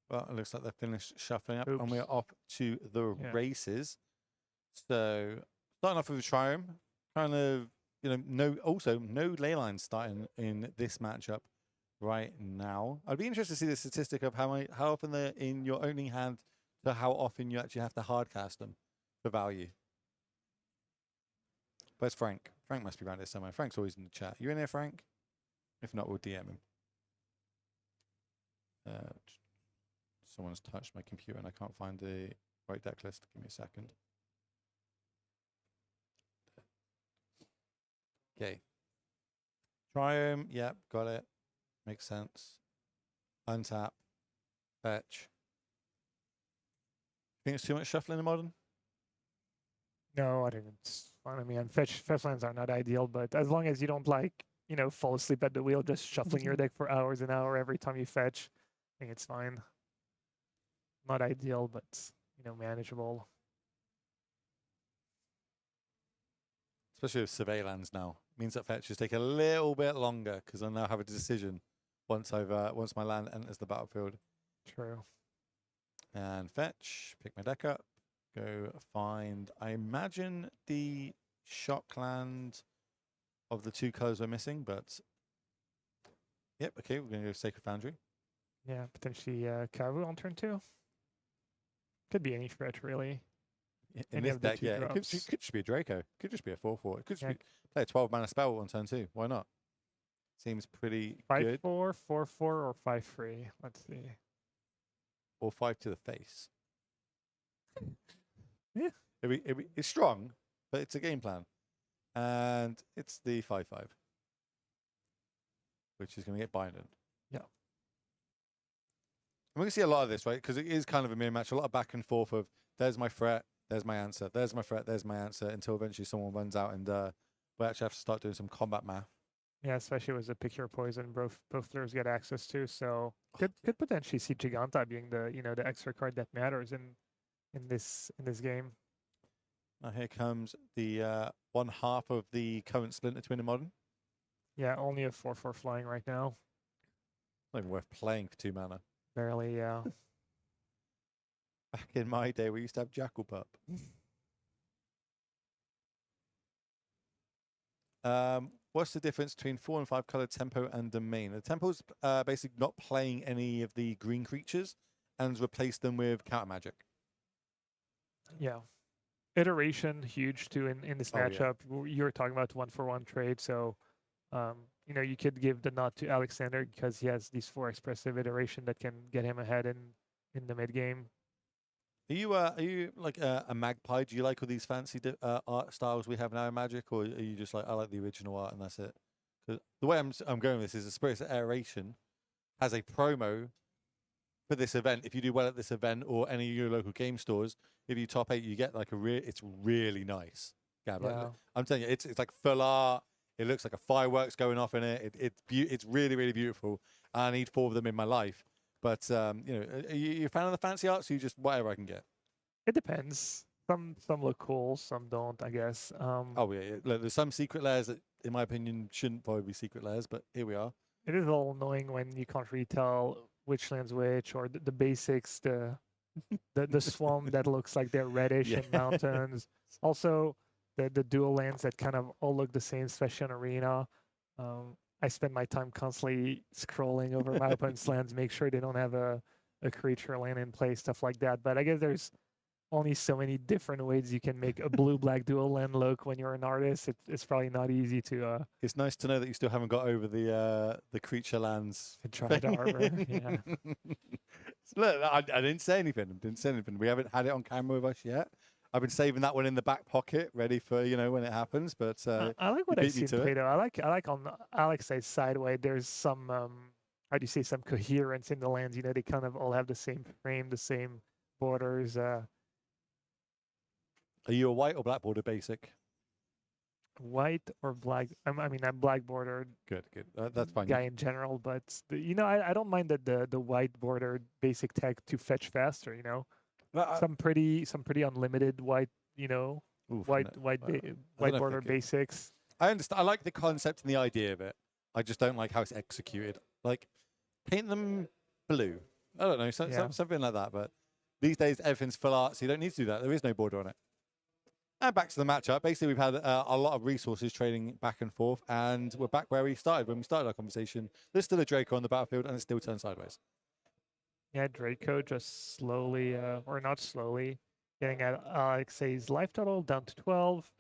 Well, it looks like they're finished shuffling up, Oops. and we're off to the Yeah. races. So, starting off with a Triumph, kind of, no Leyline starting in this matchup right now. I'd be interested to see the statistic of how often they're in your opening hand to how often you actually have to hardcast them for value. Where's Frank? Frank must be around here somewhere. Frank's always in the chat. You in there, Frank? If not, we'll DM him. Someone's touched my computer and I can't find the right deck list. Give me a second. Okay. Triumph. Yep, got it. Makes sense. Untap. Fetch. Think it's too much shuffling in Modern? No, I think it's fine. I mean, fetch lands are not ideal, but as long as you don't like, fall asleep at the wheel, just shuffling your deck for hours and hour every time you fetch, I think it's fine. Not ideal, but manageable. Especially with survey lands now. Means that fetches take a little bit longer because I now have a decision once my land enters the battlefield. True. And fetch, pick my deck up, go find, I imagine the shock land of the 2 colors we're missing, but yep, okay, we're going to go Sacred Foundry. Yeah, potentially Kavu on turn 2. Could be any threat, really. In Any this of the deck, 2 yeah, it could drops. just be a Draco. Could just be a 4/4. It could just Yeah. be play a 12 mana spell on turn 2. Why not? Seems pretty good. 5/4, 4/4, or 5/3. Let's see. Or 5 to the face. Yeah. It's strong, but it's a game plan. And it's the 5/5. Which is going to get binded. Yeah. And we can see a lot of this, right? Because it is kind of a mirror match. A lot of back and forth of there's my threat, there's my answer, there's my threat, there's my answer, until eventually someone runs out and we actually have to start doing some combat math. Yeah, especially with the pick your poison both players get access to, so could potentially see Giganta being the the extra card that matters in this game. Now here comes the 1/2 of the current Splinter Twin in Modern. Yeah, only a 4/4 flying right now. Not even worth playing for 2 mana. Barely, yeah. Back in my day, we used to have Jackal Pup. What's the difference between 4 and 5 color tempo and domain? The tempo's basically not playing any of the green creatures and replace them with counter magic. Yeah. Iteration huge too in this Oh, yeah. matchup. You were talking about 1-for-1 trade, so you could give the nod to Alexander because he has these 4 expressive iteration that can get him ahead in the mid game. Are you like a magpie? Do you like all these fancy art styles we have now in Magic, or are you just like I like the original art and that's it? Because the way I'm going with this is the Spirits of Aeration has a promo for this event. If you do well at this event or any of your local game stores, if you top 8, you get like it's really nice. Gab, Yeah. like, I'm telling you, it's like full art. It looks like a fireworks going off in it. It's really, really beautiful. I need 4 of them in my life. But are you a fan of the fancy arts? Or you just whatever I can get? It depends. Some look cool, some don't, I guess. Oh yeah. Look, there's some secret layers that, in my opinion, shouldn't probably be secret layers, but here we are. It is a little annoying when you can't really tell which land's which, or the basics, the swamp that looks like they're reddish in mountains. Also, the dual lands that kind of all look the same, especially on Arena. I spend my time constantly scrolling over my opponent's lands, make sure they don't have a creature land in play, stuff like that. But I guess there's only so many different ways you can make a blue-black dual land look when you're an artist. It's probably not easy to. It's nice to know that you still haven't got over the creature lands. Try to harbor. Yeah. Look, I didn't say anything. We haven't had it on camera with us yet. I've been saving that one in the back pocket, ready for when it happens. But I like what I see in Plato. I like on Alexei's side way. There's some how do you say, some coherence in the lands. They kind of all have the same frame, the same borders. Are you a white or black border basic? White or black? I'm black bordered. Good. That's fine. Guy in general, but I don't mind that the white bordered basic tech to fetch faster. Some pretty unlimited white. Oof, white border basics. I understand. I like the concept and the idea of it. I just don't like how it's executed. Like, paint them blue. I don't know, something like that. But these days, everything's full art, so you don't need to do that. There is no border on it. And back to the matchup. Basically, we've had a lot of resources trading back and forth, and we're back where we started when we started our conversation. There's still a Draco on the battlefield, and it's still turned sideways. Yeah, Draco just slowly, or not slowly, getting at Alexei's life total down to 12.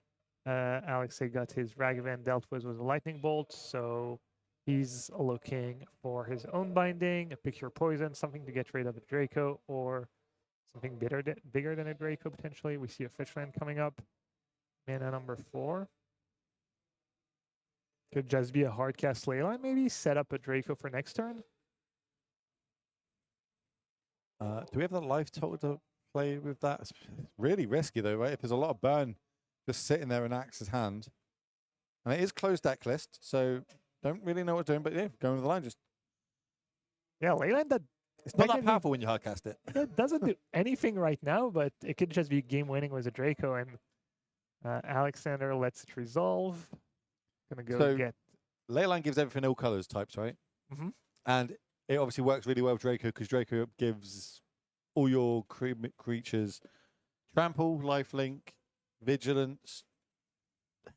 Alexei got his Ragavan dealt with a lightning bolt, so He's looking for his own binding, a pick your poison, something to get rid of a Draco, or something bigger than a Draco potentially. We see a Fishland coming up. Mana number 4. Could just be a hard cast Leyline, maybe set up a Draco for next turn. Do we have the life total to play with that? It's really risky though, right? If there's a lot of burn just sitting there in Axe's hand. And it is closed deck list, so don't really know what we're doing, but yeah, going with the line. Just Yeah, Leyline that it's not that technically- powerful when you hardcast it. it doesn't do anything right now, but it could just be game winning with a Draco, and Alexander lets it resolve. Gonna go So- get. Leyline gives everything all colors types, right? Mhm. And it obviously works really well with Draco because Draco gives all your creatures trample, lifelink, vigilance,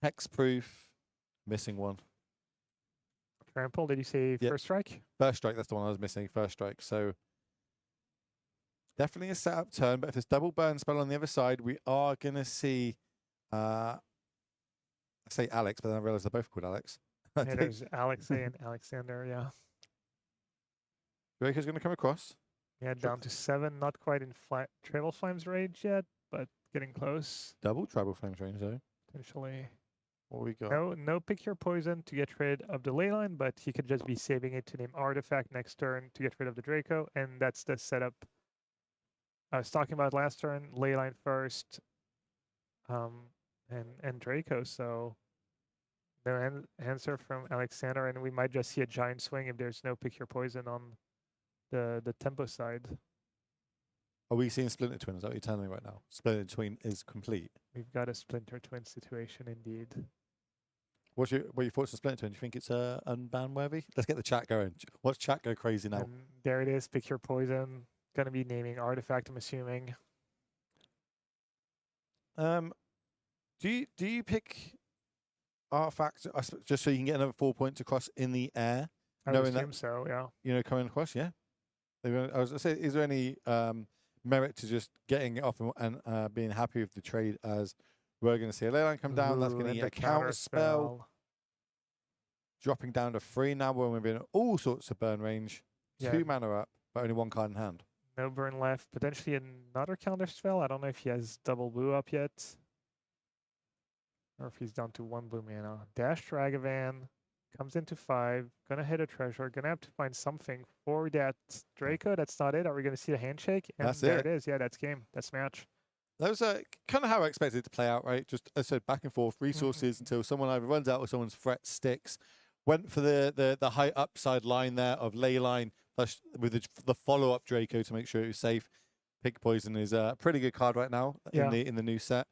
hexproof, missing one. Trample, did you say Yep. first strike? First strike, that's the one I was missing. First strike. So definitely a setup turn, but if there's double burn spell on the other side, we are gonna see I say Alex, but then I realize they're both called Alex. I Yeah, think there's Alexei and Alexander, yeah. Draco's gonna come across. Yeah, down to 7, not quite in Travel Flames range yet, but getting close, Double Tribal Flames range though. potentially. What we got? No pick your poison to get rid of the Leyline, but he could just be saving it to name Artifact next turn to get rid of the Draco, and that's the setup I was talking about last turn. Leyline first, and Draco. So no answer from Alexander, and we might just see a giant swing if there's no pick your poison on the tempo side. Are we seeing Splinter Twin? Is that what you're telling me right now? Splinter Twin is complete. We've got a Splinter Twin situation indeed. What are your thoughts on Splinter Twin? Do you think it's unban worthy? Let's get the chat going. Watch chat go crazy now. And there it is, pick your poison. Gonna be naming Artifact, I'm assuming. Do you pick Artifact just so you can get another 4 points across in the air? I would Knowing that- assume so, yeah. You know, coming across, yeah. I was gonna say, is there any merit to just getting it off and being happy with the trade? As we're going to see a Leyline come down, that's Ooh, going to and eat the a counter spell, dropping down to 3 now. We're in all sorts of burn range. Yeah. 2 mana up, but only 1 card in hand. No burn left. Potentially another counter spell. I don't know if he has double blue up yet. Or if he's down to 1 blue mana. Dash Dragavan. Comes into 5. Gonna hit a treasure. Gonna have to find something for that Draco. That's not it. Are we gonna see the handshake? And That's there it. it is. Yeah, that's game. That's match. That was kind of how I expected it to play out, right? Just, as I said, back and forth, resources until someone either runs out or someone's threat sticks. Went for the high upside line there of Leyline plus with the follow-up Draco to make sure it was safe. Pick Poison is a pretty good card right now Yeah. in the new set.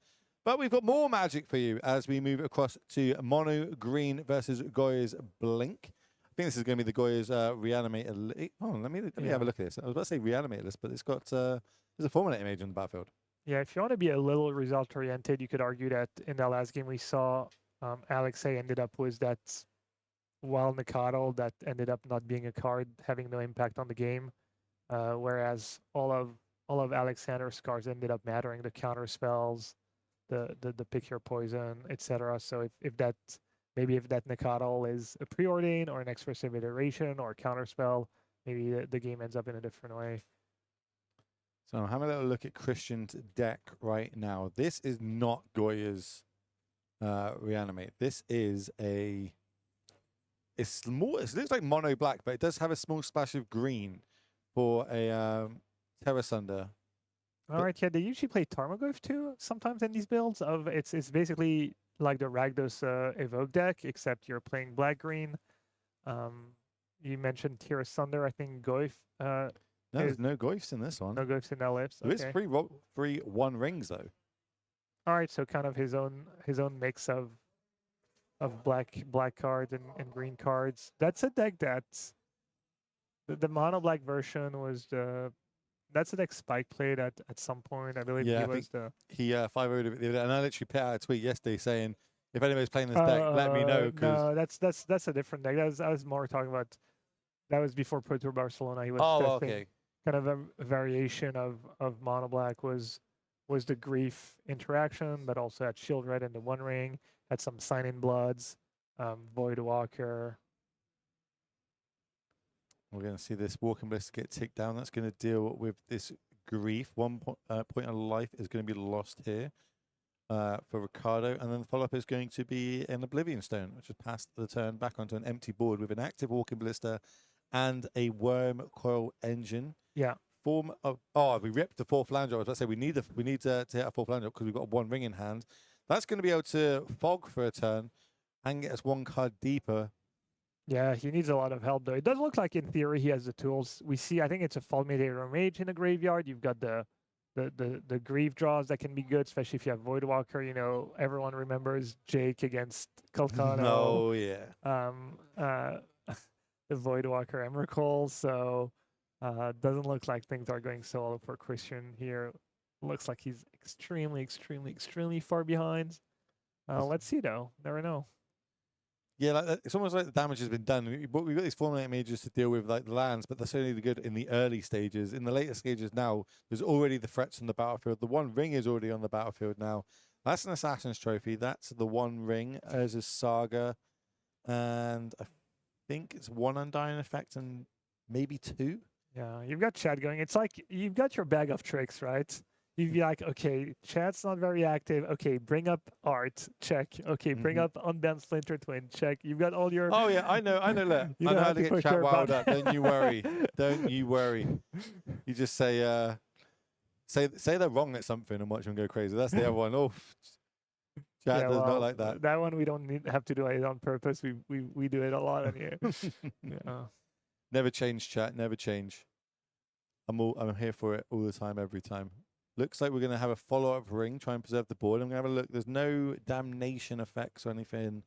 But we've got more magic for you as we move across to Mono Green versus Goya's Blink. I think this is going to be the Goya's Reanimator. Oh, let me Yeah. have a look at this. I was about to say Reanimator list, but it's got there's a Fulminating Mage on the battlefield. Yeah, if you want to be a little result oriented, you could argue that in the last game we saw Alexei ended up with that Wild Nikadal that ended up not being a card, having no impact on the game. Whereas all of Alexander's cards ended up mattering, the counter spells, the pick your poison, etc. So if that Nikadal is a preordain or an expressive iteration or a counter spell, maybe the game ends up in a different way. So I'm having a little look at Christian's deck right now. This is not Goya's Reanimate. This is it looks like mono black, but it does have a small splash of green for a Terra Sunder. All right, yeah, they usually play Tarmogoyf too sometimes in these builds. It's basically like the Rakdos Evoke deck, except you're playing black-green. You mentioned Terra Sunder, I think Goyf. No, there's no Goyfs in this one. No Goyfs in Ellipse. There is Okay. three one rings though. All right, so kind of his own mix of black cards and green cards. That's a deck that's the mono black version was that's a deck Spike played at some point. I believe Yeah, he I was the He 5-0'd it the other day, and I literally put out a tweet yesterday saying, if anybody's playing this deck, let me know. Because no, that's a different deck. I was more talking about that was before Pro Tour Barcelona. He was testing okay. kind of a variation of mono black was the grief interaction, but also had Shield Red in the One Ring, had some Sign in Bloods, Void Walker, We're going to see this Walking Blister get ticked down. That's going to deal with this grief. One point of life is going to be lost here for Ricardo. And then the follow-up is going to be an Oblivion Stone, which has passed the turn back onto an empty board with an active Walking Blister and a Worm Coil Engine. Yeah. Form of we ripped the 4th land drop. I was about to say we need to hit a 4th land drop because we've got 1 ring in hand. That's going to be able to fog for a turn and get us 1 card deeper. Yeah, he needs a lot of help though. It does look like in theory he has the tools. We see, I think it's a Fulminator Mage in the graveyard. You've got the grief draws that can be good, especially if you have Voidwalker. You know, everyone remembers Jake against Calcano. Oh yeah. The Voidwalker Emrakul. So doesn't look like things are going solo for Christian here. Looks like he's extremely, extremely, extremely far behind. Let's see though. Never know. Yeah, like it's almost like the damage has been done. We've got these Fulminator Mages to deal with, like the lands, but that's only good in the early stages. In the later stages now, there's already the threats on the battlefield. The 1 ring is already on the battlefield now. That's an Assassin's Trophy. That's the 1 ring as a Saga. And I think it's 1 Undying Effect and maybe 2. Yeah, you've got chat going. It's like you've got your bag of tricks, right? You'd be like, okay, chat's not very active. Okay, bring up art, check. Okay, bring up Unbound Splinter Twin, check. You've got all your... Oh yeah, I know. Look, I know how to get chat wild up. Don't you worry. Don't you worry. You just say they're wrong at something and watch them go crazy. That's the other one. Oh, chat does not like that. That one we don't have to do it on purpose. We do it a lot on here. Yeah. Never change, chat. Never change. I'm here for it all the time, every time. Looks like we're going to have a follow-up ring, try and preserve the board. I'm going to have a look. There's no damnation effects or anything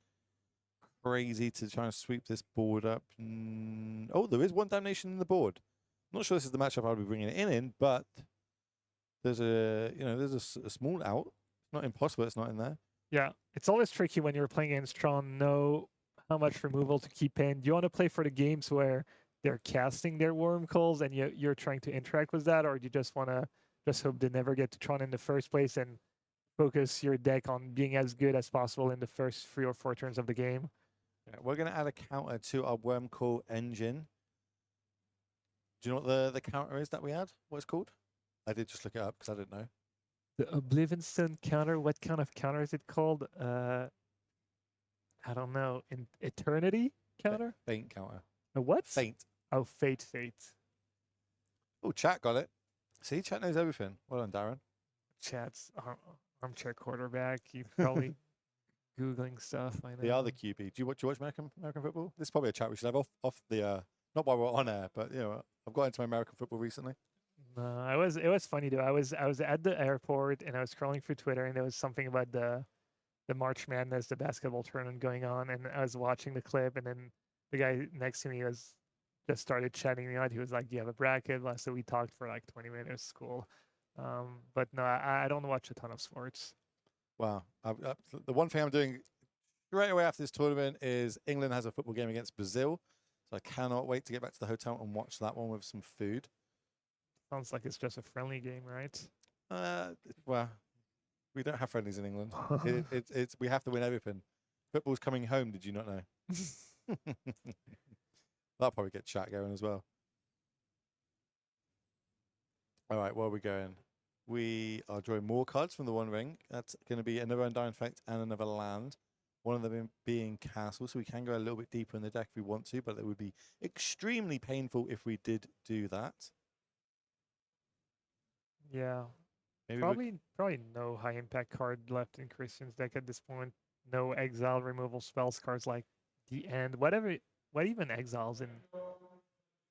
crazy to try and sweep this board up. Oh, there is 1 damnation in the board. I'm not sure this is the matchup I'll be bringing it in, but there's a small out. It's not impossible it's not in there. Yeah, it's always tricky when you're playing against Tron, know how much removal to keep in. Do you want to play for the games where they're casting their worm calls and you're trying to interact with that, or do you just want to just hope they never get to Tron in the first place and focus your deck on being as good as possible in the first 3 or 4 turns of the game? Yeah, we're going to add a counter to our Worm Call Engine. Do you know what the counter is that we add? What it's called? I did just look it up because I didn't know. The Oblivion Stone counter. What kind of counter is it called? I don't know. In Eternity counter? Faint counter. A what? Faint. Oh, Fate. Oh, chat got it. See, chat knows everything. Well done, Darren. Chat's armchair quarterback. He's probably Googling stuff. I know. They are the QB. Do you watch American football? This is probably a chat we should have off the not while we're on air, but you know, I've got into American football recently. No, it was funny though. I was at the airport and I was scrolling through Twitter and there was something about the March Madness, the basketball tournament going on, and I was watching the clip and then the guy next to me just started chatting me out. He was like, "Do you have a bracket?" So we talked for like 20 minutes. Cool. But no, I don't watch a ton of sports. Wow. The one thing I'm doing straight away after this tournament is England has a football game against Brazil. So I cannot wait to get back to the hotel and watch that one with some food. Sounds like it's just a friendly game, right? Well, we don't have friendlies in England. It's we have to win everything. Football's coming home. Did you not know? That'll probably get chat going as well. All right, where are we going? We are drawing more cards from the 1 ring. That's going to be another Undying Effect and another land. One of them being Castle, so we can go a little bit deeper in the deck if we want to, but it would be extremely painful if we did do that. Yeah. Maybe Probably no high impact card left in Christian's deck at this point. No exile removal spells, cards like the End, what even exiles in.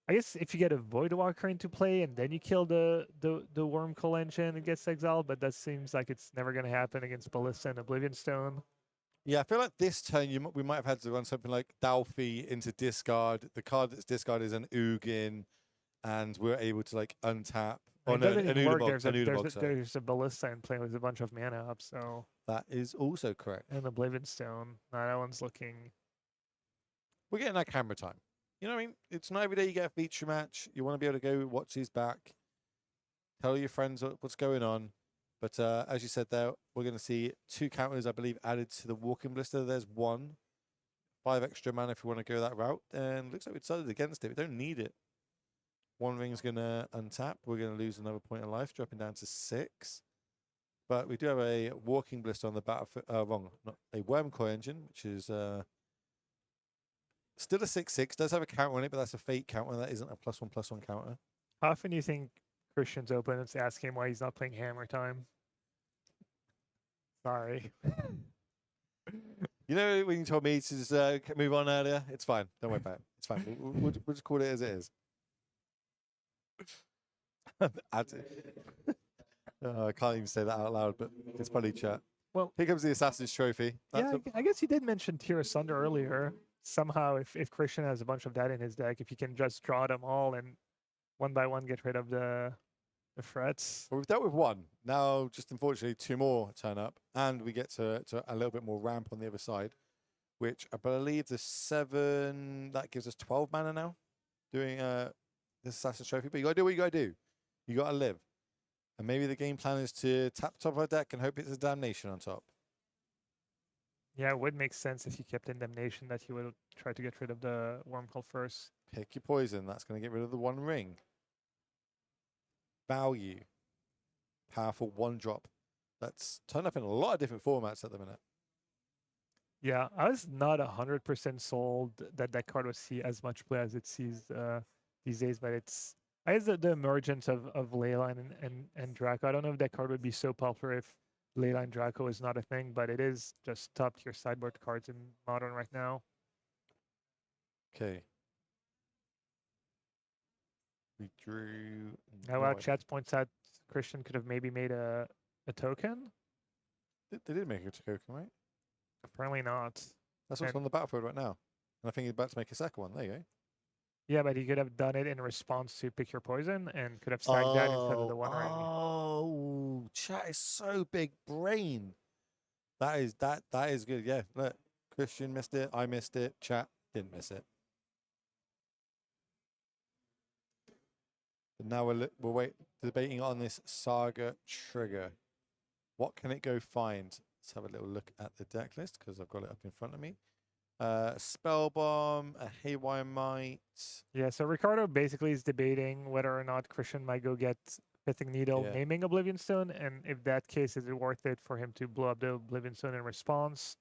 I guess if you get a Voidwalker into play and then you kill the Wormcoil Engine, it gets exiled, but that seems like it's never going to happen against Ballista and Oblivion Stone. Yeah, I feel like this turn we might have had to run something like Dalfi into discard. The card that's discarded is an Ugin, and we're able to like untap. It doesn't even work. There's There's a Ballista in play with a bunch of mana up, so. That is also correct. And Oblivion Stone. That one's looking. We're getting that camera time. You know what I mean? It's not every day you get a feature match. You want to be able to go watch these back, tell your friends what's going on. But as you said there, we're going to see 2 counters, I believe, added to the Walking Blister. There's 1. 5 extra mana if you want to go that route. And looks like we decided against it. We don't need it. One Ring's going to untap. We're going to lose another point of life, dropping down to 6. But we do have a Walking Blister on the battlefield. Wrong, not a Wormcoil engine, which is still a 6/6. Does have a counter on it, but that's a fake counter. That isn't a +1/+1 counter. How often do you think Christian's opponents ask him why he's not playing Hammer Time? Sorry. You know, when you told me to just move on earlier, it's fine. Don't worry about it. It's fine. We'll just call it as it is. I can't even say that out loud, but it's funny, chat. Well, here comes the Assassin's Trophy. Yeah, I guess you did mention Tear Asunder earlier. Somehow, if Christian has a bunch of that in his deck, if he can just draw them all and one by one get rid of the frets. Well, we've dealt with one. Now, just unfortunately, 2 more turn up, and we get to a little bit more ramp on the other side, which I believe the 7 that gives us 12 mana now, doing this Assassin's Trophy. But you gotta do what you gotta do. You gotta live. And maybe the game plan is to tap top of our deck and hope it's a Damnation on top. Yeah, it would make sense if you kept in Damnation that you would try to get rid of the Wormcoil first. Pick your poison. That's going to get rid of the 1 ring. Value. Powerful 1-drop. That's turned up in a lot of different formats at the minute. Yeah, I was not 100% sold that that card would see as much play as it sees these days, but it's... I guess the emergence of Leyline and Draco. I don't know if that card would be so popular if Leyline Draco is not a thing, but it is just top tier sideboard cards in Modern right now. Okay. We drew... Now, chat points out Christian could have maybe made a token. They did make a token, right? Apparently not. That's what's on the battlefield right now. And I think he's about to make a second one. There you go. Yeah, but he could have done it in response to Pick Your Poison and could have sacked that instead of the 1 ring. Oh, chat is so big brain. That is good. Yeah, look, Christian missed it. I missed it. Chat didn't miss it. But now we're debating on this Saga trigger. What can it go find? Let's have a little look at the deck list because I've got it up in front of me. Spell Bomb, a Haywire Might. Yeah, so Ricardo basically is debating whether or not Christian might go get Pithing Needle, naming Oblivion Stone, and if that case, is it worth it for him to blow up the Oblivion Stone in response?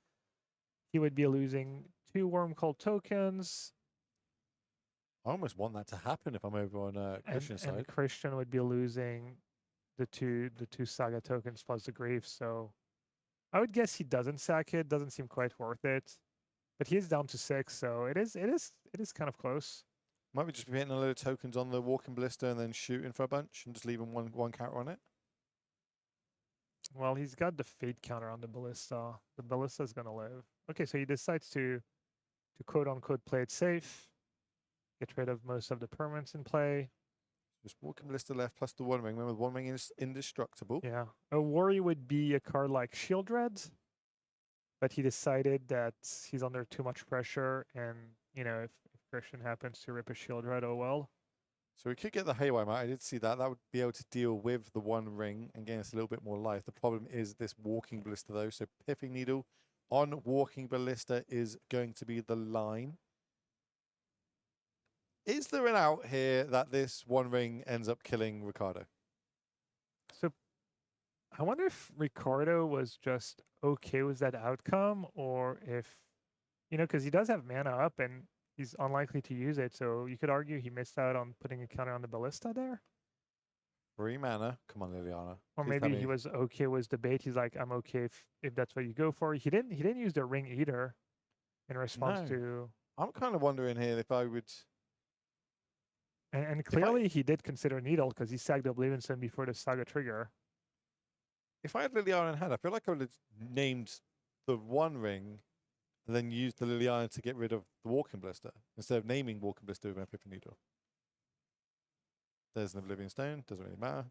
He would be losing 2 Wormcoil tokens. I almost want that to happen if I'm over on Christian's side. And Christian would be losing the two Saga tokens plus the Grief, so I would guess he doesn't sack it. Doesn't seem quite worth it. But he is down to 6, so it is kind of close. Might we just be hitting a load of tokens on the Walking Blister and then shooting for a bunch and just leaving one counter on it? Well, he's got the Fate counter on the Ballista. The Ballista's gonna live. Okay, so he decides to quote unquote play it safe, get rid of most of the permanents in play. Just Walking Blister left plus the 1 ring. Remember, the 1 ring is indestructible. Yeah, a worry would be a card like Shield Red. But he decided that he's under too much pressure, and you know, if Christian happens to rip a Shield Red, oh well. So we could get the Haywire Might. I did see that. That would be able to deal with the 1 ring and gain us a little bit more life. The problem is this Walking Ballista, though. So Pithing Needle on Walking Ballista is going to be the line. Is there an out here that this 1 ring ends up killing Ricardo? So I wonder if Ricardo was just okay with that outcome, or if, you know, because he does have mana up and he's unlikely to use it, so you could argue he missed out on putting a counter on the Ballista there. 3 mana. Come on, Liliana. Or maybe he was okay with the bait. He's like, I'm okay if that's what you go for. He didn't use the ring either in response to... I'm kind of wondering here if I would... And clearly he did consider Needle because he sacked Oblivion Stone before the Saga trigger. If I had Liliana in hand, I feel like I would have named the 1 ring and then used the Liliana to get rid of the Walking Blister instead of naming Walking Blister with an Epiphany Needle. There's an Oblivion Stone, doesn't really matter.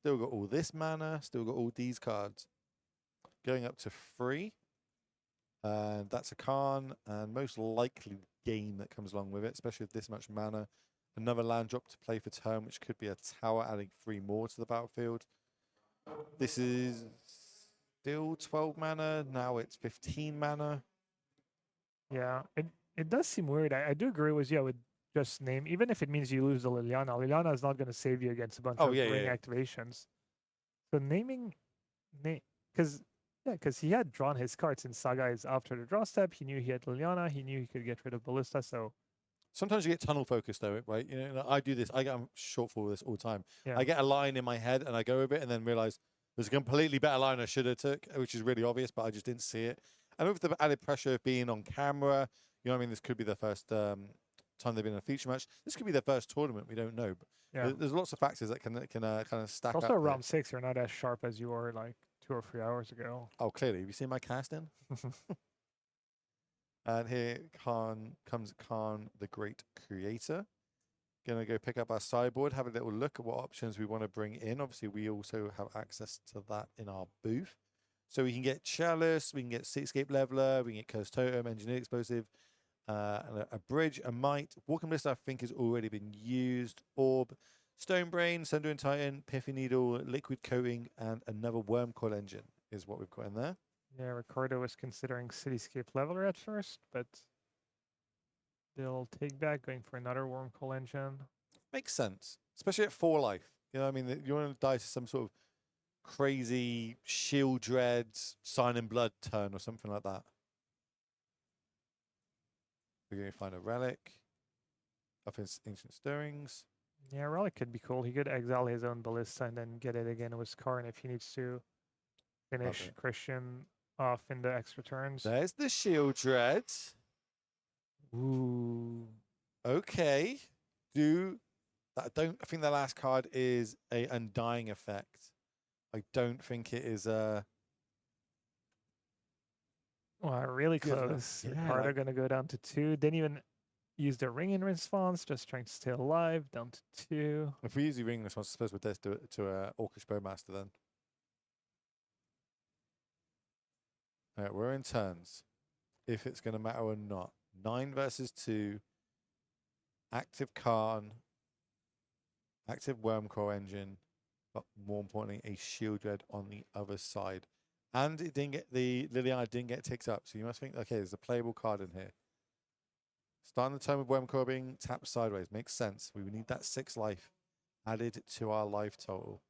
Still got all this mana, still got all these cards. Going up to 3. And that's a Khan, and most likely the game that comes along with it, especially with this much mana. Another land drop to play for turn, which could be a tower adding 3 more to the battlefield. This is still 12 mana. Now it's 15 mana. Yeah, it does seem weird. I do agree with you. I would just name, even if it means you lose the Liliana. Liliana is not going to save you against a bunch Oh, of yeah, ring yeah. activations. So naming, because he had drawn his cards in Sagai's after the draw step. He knew he had Liliana. He knew he could get rid of Ballista. So Sometimes you get tunnel focused though, right? You know, I do this. I'm short for this all the time. yeah, I get a line in my head and I go over it and then realize there's a completely better line I should have took, which is really obvious, but I just didn't see it. And with the added pressure of being on camera, you know what I mean? This could be the first time they've been in a feature match. This could be their first tournament. We don't know. But yeah. there's lots of factors that can kind of stack Also, up. here. round 6, you're not as sharp as you were like 2 or 3 hours ago. Oh, clearly. Have you seen my casting? And here comes Khan, the great creator. Gonna go pick up our sideboard, have a little look at what options we want to bring in. Obviously, we also have access to that in our booth. So we can get Chalice, we can get Cityscape Leveler, we can get Curse Totem, Engineered Explosive, and a Bridge, a Might. Walking List, I think, has already been used. Orb, Stone Brain, Sundering Titan, Piffy Needle, Liquid Coating, and another Worm Coil Engine is what we've got in there. Yeah, Ricardo was considering Cityscape Leveler at first, but they'll take back, going for another Worm Coil Engine. Makes sense, especially at 4 life. You know what I mean? You want to die to some sort of crazy Shield Dread, Sign in Blood turn or something like that. We're going to find a Relic. Up in Ancient Stirrings. Yeah, Relic could be cool. He could exile his own Ballista and then get it again with Karn if he needs to finish Christian off in the extra turns. There's the Shield Dread. Ooh. Okay. I think the last card is a Undying Effect. I don't think it is a... Wow, really Yeah, close. yeah, Ricardo gonna go down to 2. Didn't even use the ring in response, just trying to stay alive, down to 2. If we use the ring response, I suppose we'll just do it to Orcish Bowmaster then. All right, we're in turns. If it's going to matter or not. 9 versus 2. Active Karn. Active Wormcore Engine. But more importantly, a Shield Dread on the other side. And it didn't get the Liliana didn't get ticked up. So you must think, okay, there's a playable card in here. Starting the turn with Wormcore being tapped sideways. Makes sense. We need that 6 life added to our life total.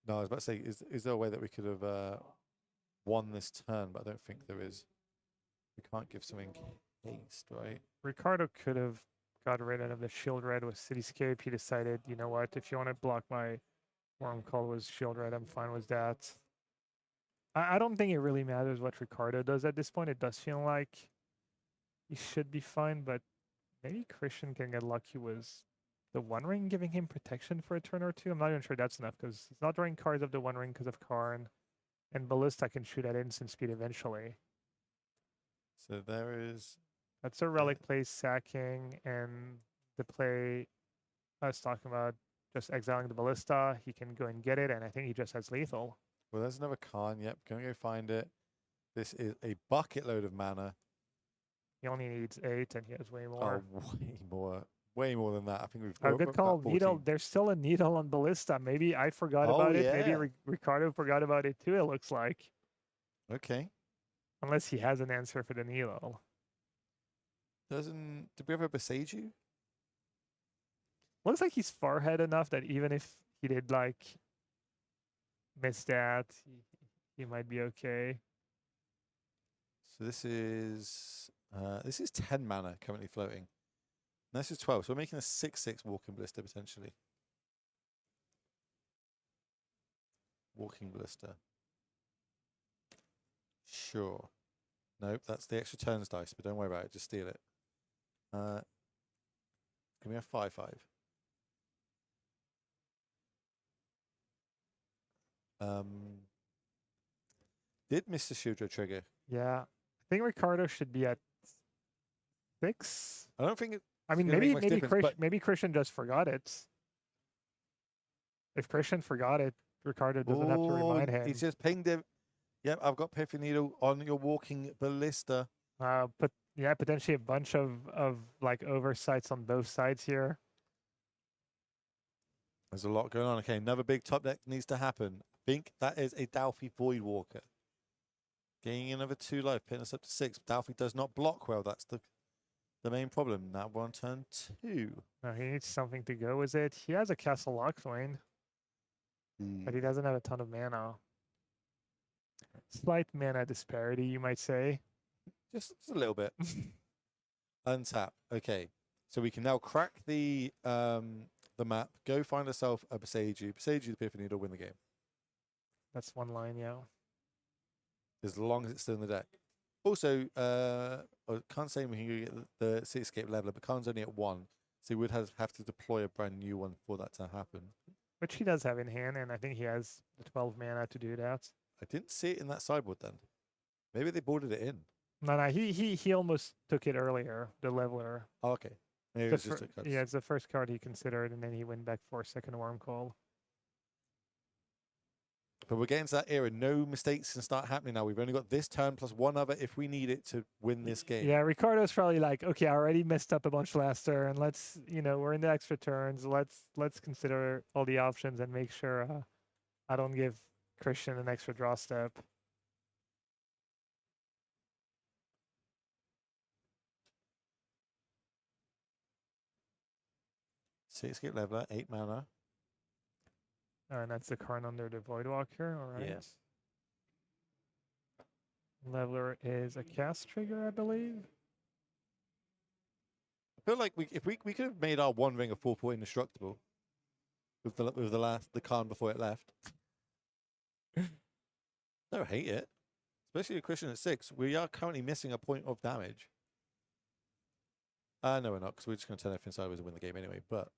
No, I was about to say, is there a way that we could have won this turn? But I don't think there is. We can't give something haste, right? Ricardo could have got rid of the Shield Red with Cityscape. He decided, you know what, if you want to block my Worm Call with Shield Red, I'm fine with that. I don't think it really matters what Ricardo does at this point. It does feel like he should be fine, but maybe Christian can get lucky with the One Ring giving him protection for a turn or 2. I'm not even sure that's enough because he's not drawing cards of the One Ring because of Karn. And Ballista can shoot at instant speed eventually. So there is... That's a Relic play sacking, and the play I was talking about just exiling the Ballista. He can go and get it, and I think he just has lethal. Well, there's another Karn. Yep, gonna go find it. This is a bucket load of mana. He only needs 8, and he has way more. Oh, way more. Way more than that. I think we've Oh, got good call. Needle. 14. There's still a needle on Ballista. Maybe I forgot about it. Maybe yeah. Ricardo forgot about it too, it looks like. Okay. Unless he has an answer for the needle. Did we ever besage you? Looks like he's far ahead enough that even if he did like miss that, he might be okay. So this is 10 mana currently floating. And this is 12. So we're making a 6/6 Walking Ballista potentially. Walking Ballista. Sure. Nope, that's the extra turns dice, but don't worry about it. Just steal it. Give me a 5/5. Did Mr. Shudra trigger? Yeah. I think Ricardo should be at 6. I don't think it. I mean, gonna make much difference, but- maybe Christian just forgot it. If Christian forgot it, Ricardo doesn't have to remind him. He's just pinged him. Yep, I've got Piffy Needle on your Walking Ballista. But yeah, potentially a bunch of like oversights on both sides here. There's a lot going on. Okay, another big top deck needs to happen. I think that is a Dalfi Voidwalker. Gaining another 2 life, putting us up to 6. Dalfi does not block well. That's the main problem. Now we're on turn 2. No, he needs something to go with it. He has a Castle Lockthwain, but he doesn't have a ton of mana. Slight mana disparity, you might say. Just a little bit. Untap. Okay. So we can now crack the map, go find ourselves a Beseiju the Epiphany to win the game. That's one line, yeah. As long as it's still in the deck. Also, I can't say we can get the Cityscape leveler, but Khan's only at 1. So he would have to deploy a brand new one for that to happen. Which he does have in hand, and I think he has the 12 mana to do that. I didn't see it in that sideboard then. Maybe they boarded it in. No, he almost took it earlier, the leveler. Oh, okay. Maybe it was just a cut. Yeah, it's the first card he considered, and then he went back for a second Worm Call. But we're getting to that era. No mistakes can start happening now. We've only got this turn plus one other if we need it to win this game. Yeah, Ricardo's probably like, okay, I already messed up a bunch last turn. Let's, we're in the extra turns. Let's consider all the options and make sure I don't give Christian an extra draw step. Cityscape leveler, 8 mana. And that's the Karn under the Voidwalker, all right. Yes. Leveler is a cast trigger, I believe. I feel like if we could have made our One Ring a 4/4 indestructible with the Karn before it left. Don't hate it, especially a Christian at 6. We are currently missing a point of damage. No, we're not, because we're just going to turn everything sideways and win the game anyway. But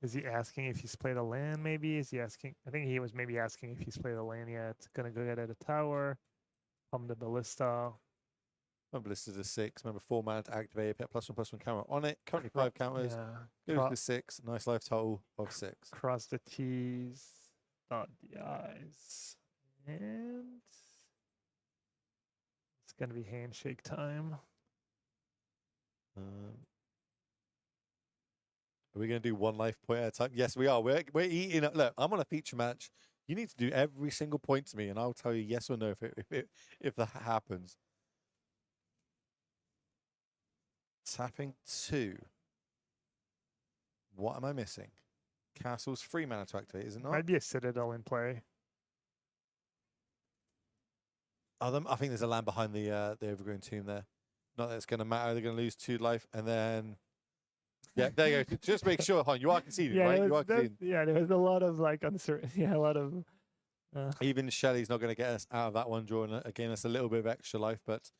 is he asking if he's played a land? Maybe is he asking? I think he was maybe asking if he's played a land yet. Gonna go get at a tower. Pump the ballista. my ballista's a 6. Remember, 4 mana to activate it. +1/+1 counter on it. Currently 5 counters. Yeah. Goes to 6. Nice life total of 6. Cross the T's. Dot the I's. And it's gonna be handshake time. Are we going to do 1 life point at a time? Yes, we are. We're eating up. Look, I'm on a feature match. You need to do every single point to me, and I'll tell you yes or no if that happens. Tapping 2. What am I missing? Castle's 3 mana to activate, is it not? Might be a Citadel in play. I think there's a land behind the Overgrown Tomb there. Not that it's going to matter. They're going to lose 2 life, and then... Yeah, there you go. Just make sure, hon. You are conceding, right? You are conceding. Yeah, there was a lot of like uncertainty. Yeah, a lot of. Even Shelley's not going to get us out of that one, drawing again us a little bit of extra life. But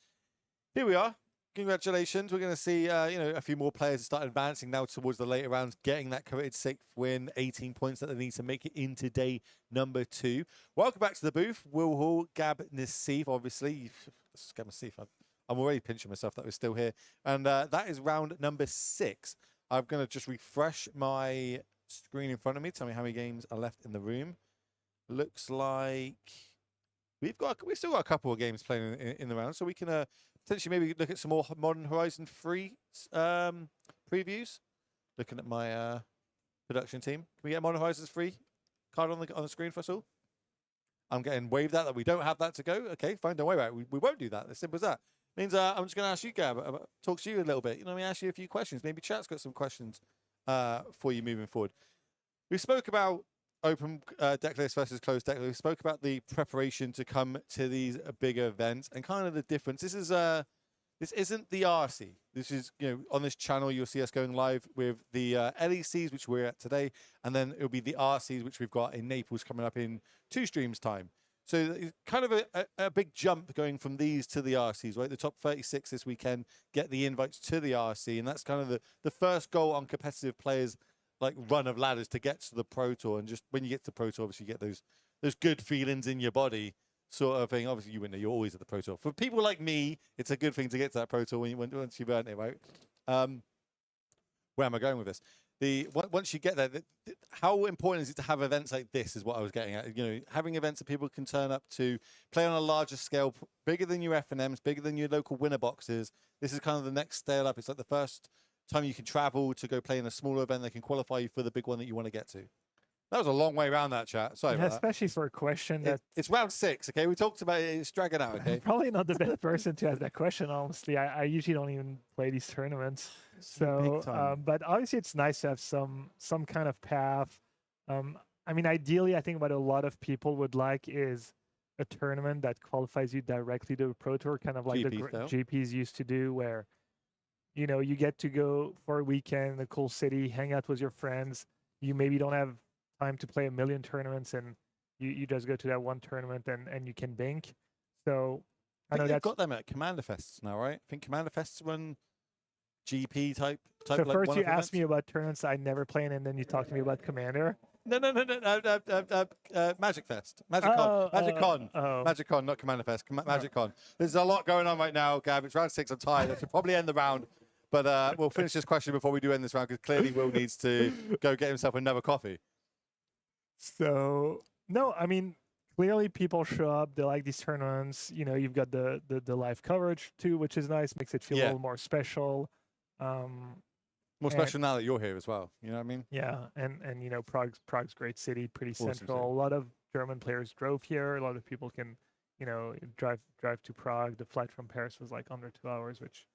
here we are. Congratulations. We're going to see, a few more players start advancing now towards the later rounds, getting that coveted 6th win, 18 points that they need to make it into day number 2. Welcome back to the booth. Will Hall, Gab Nassif, obviously. This is Gab Nassif. I'm already pinching myself that we're still here. And that is round number 6. I'm going to just refresh my screen in front of me. Tell me how many games are left in the room. Looks like we've still got a couple of games playing in the round, so we can potentially maybe look at some more Modern Horizon 3 previews. Looking at my production team, can we get Modern Horizon 3 card on the screen for us all? I'm getting waved at that we don't have that to go. Okay, fine, don't worry about it. We won't do that. As simple as that. Means I'm just going to ask you, Gab, talk to you a little bit. Let me ask you a few questions. Maybe chat's got some questions for you moving forward. We spoke about open deck list versus closed deck list. We spoke about the preparation to come to these bigger events and kind of the difference. This isn't the RC. This is, on this channel, you'll see us going live with the LECs, which we're at today, and then it'll be the RCs, which we've got in Naples coming up in 2 streams time. So it's kind of a big jump going from these to the RCs, right? The top 36 this weekend get the invites to the RC, and that's kind of the first goal on competitive players' like run of ladders to get to the Pro Tour. And just when you get to Pro Tour, obviously you get those good feelings in your body, sort of thing. Obviously you win, you're always at the Pro Tour. For people like me, it's a good thing to get to that Pro Tour once you've earned it, right? Where am I going with this? Once you get there, how important is it to have events like this is what I was getting at. Having events that people can turn up to, play on a larger scale, bigger than your FNMs, bigger than your local winner boxes. This is kind of the next scale up. It's like the first time you can travel to go play in a smaller event that can qualify you for the big one that you want to get to. That was a long way around that chat. Sorry Yeah, about that. especially for a question that It's round 6, okay? We talked about it. It's dragging out, okay? I'm probably not the best person to ask that question. Honestly, I usually don't even play these tournaments. So, but obviously, it's nice to have some kind of path. I mean, ideally, I think what a lot of people would like is a tournament that qualifies you directly to a pro tour, kind of like the GP style. GPs used to do, where you get to go for a weekend in a cool city, hang out with your friends. You maybe don't have time to play a million tournaments, and you just go to that one tournament and you can bank. So I know they've that's got them at Commander Fests now, right? I think Commander Fests run GP type. so. Like First, you one-off asked me events. about tournaments I never play in, and then you talked to me about Commander. No. Magic Fest, Magic Con, Magic Con, Oh. Magic Con, not Commander Fest. Magic Con. There's a lot going on right now, Gab. It's round 6. I'm tired. I should probably end the round. But we'll finish this question before we do end this round, because clearly Will needs to go get himself another coffee. So no, I mean, clearly people show up. They like these tournaments. You've got the live coverage too, which is nice. Makes it feel a Yeah. little more special. More special now that you're here as well. You know what I mean? Yeah, and Prague's great city, pretty Awesome central. city. A lot of German players drove here. A lot of people can, drive to Prague. The flight from Paris was like under 2 hours, which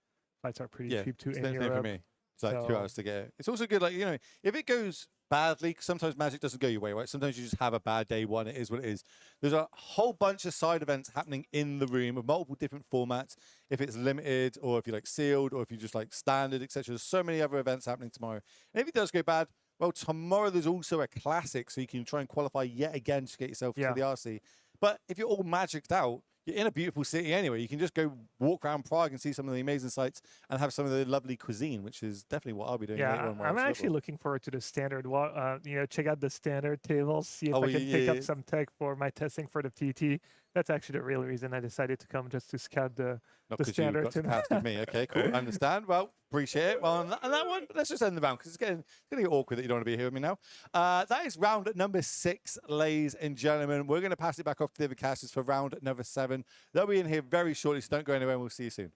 flights are pretty Yeah, cheap too it's in the same for Europe. me. It's like 2 So- hours to get it. It's also good, like, if it goes badly, 'cause sometimes Magic doesn't go your way, right? Sometimes you just have a bad day one. It is what it is. There's a whole bunch of side events happening in the room of multiple different formats. If it's limited, or if you like sealed, or if you just like standard, etc. There's so many other events happening tomorrow. And if it does go bad, well, tomorrow there's also a classic, so you can try and qualify yet again to get yourself Yeah. to the RC. But if you're all magicked out, you're in a beautiful city anyway. You can just go walk around Prague and see some of the amazing sights and have some of the lovely cuisine, which is definitely what I'll be doing later Yeah, on. while I'm it's actually little. looking forward to the standard. Check out the standard tables, see if Oh, I can pick yeah. up some tech for my testing for the TT. That's actually the real reason I decided to come, just to scout the Not the because you standard got to to- cast with me. Okay, cool. Understand. Well, appreciate it. Well, on that one, let's just end the round, because it's going to get awkward that you don't want to be here with me now. That is round number 6, ladies and gentlemen. We're going to pass it back off to the other casters for round number 7. They'll be in here very shortly, so don't go anywhere, and we'll see you soon.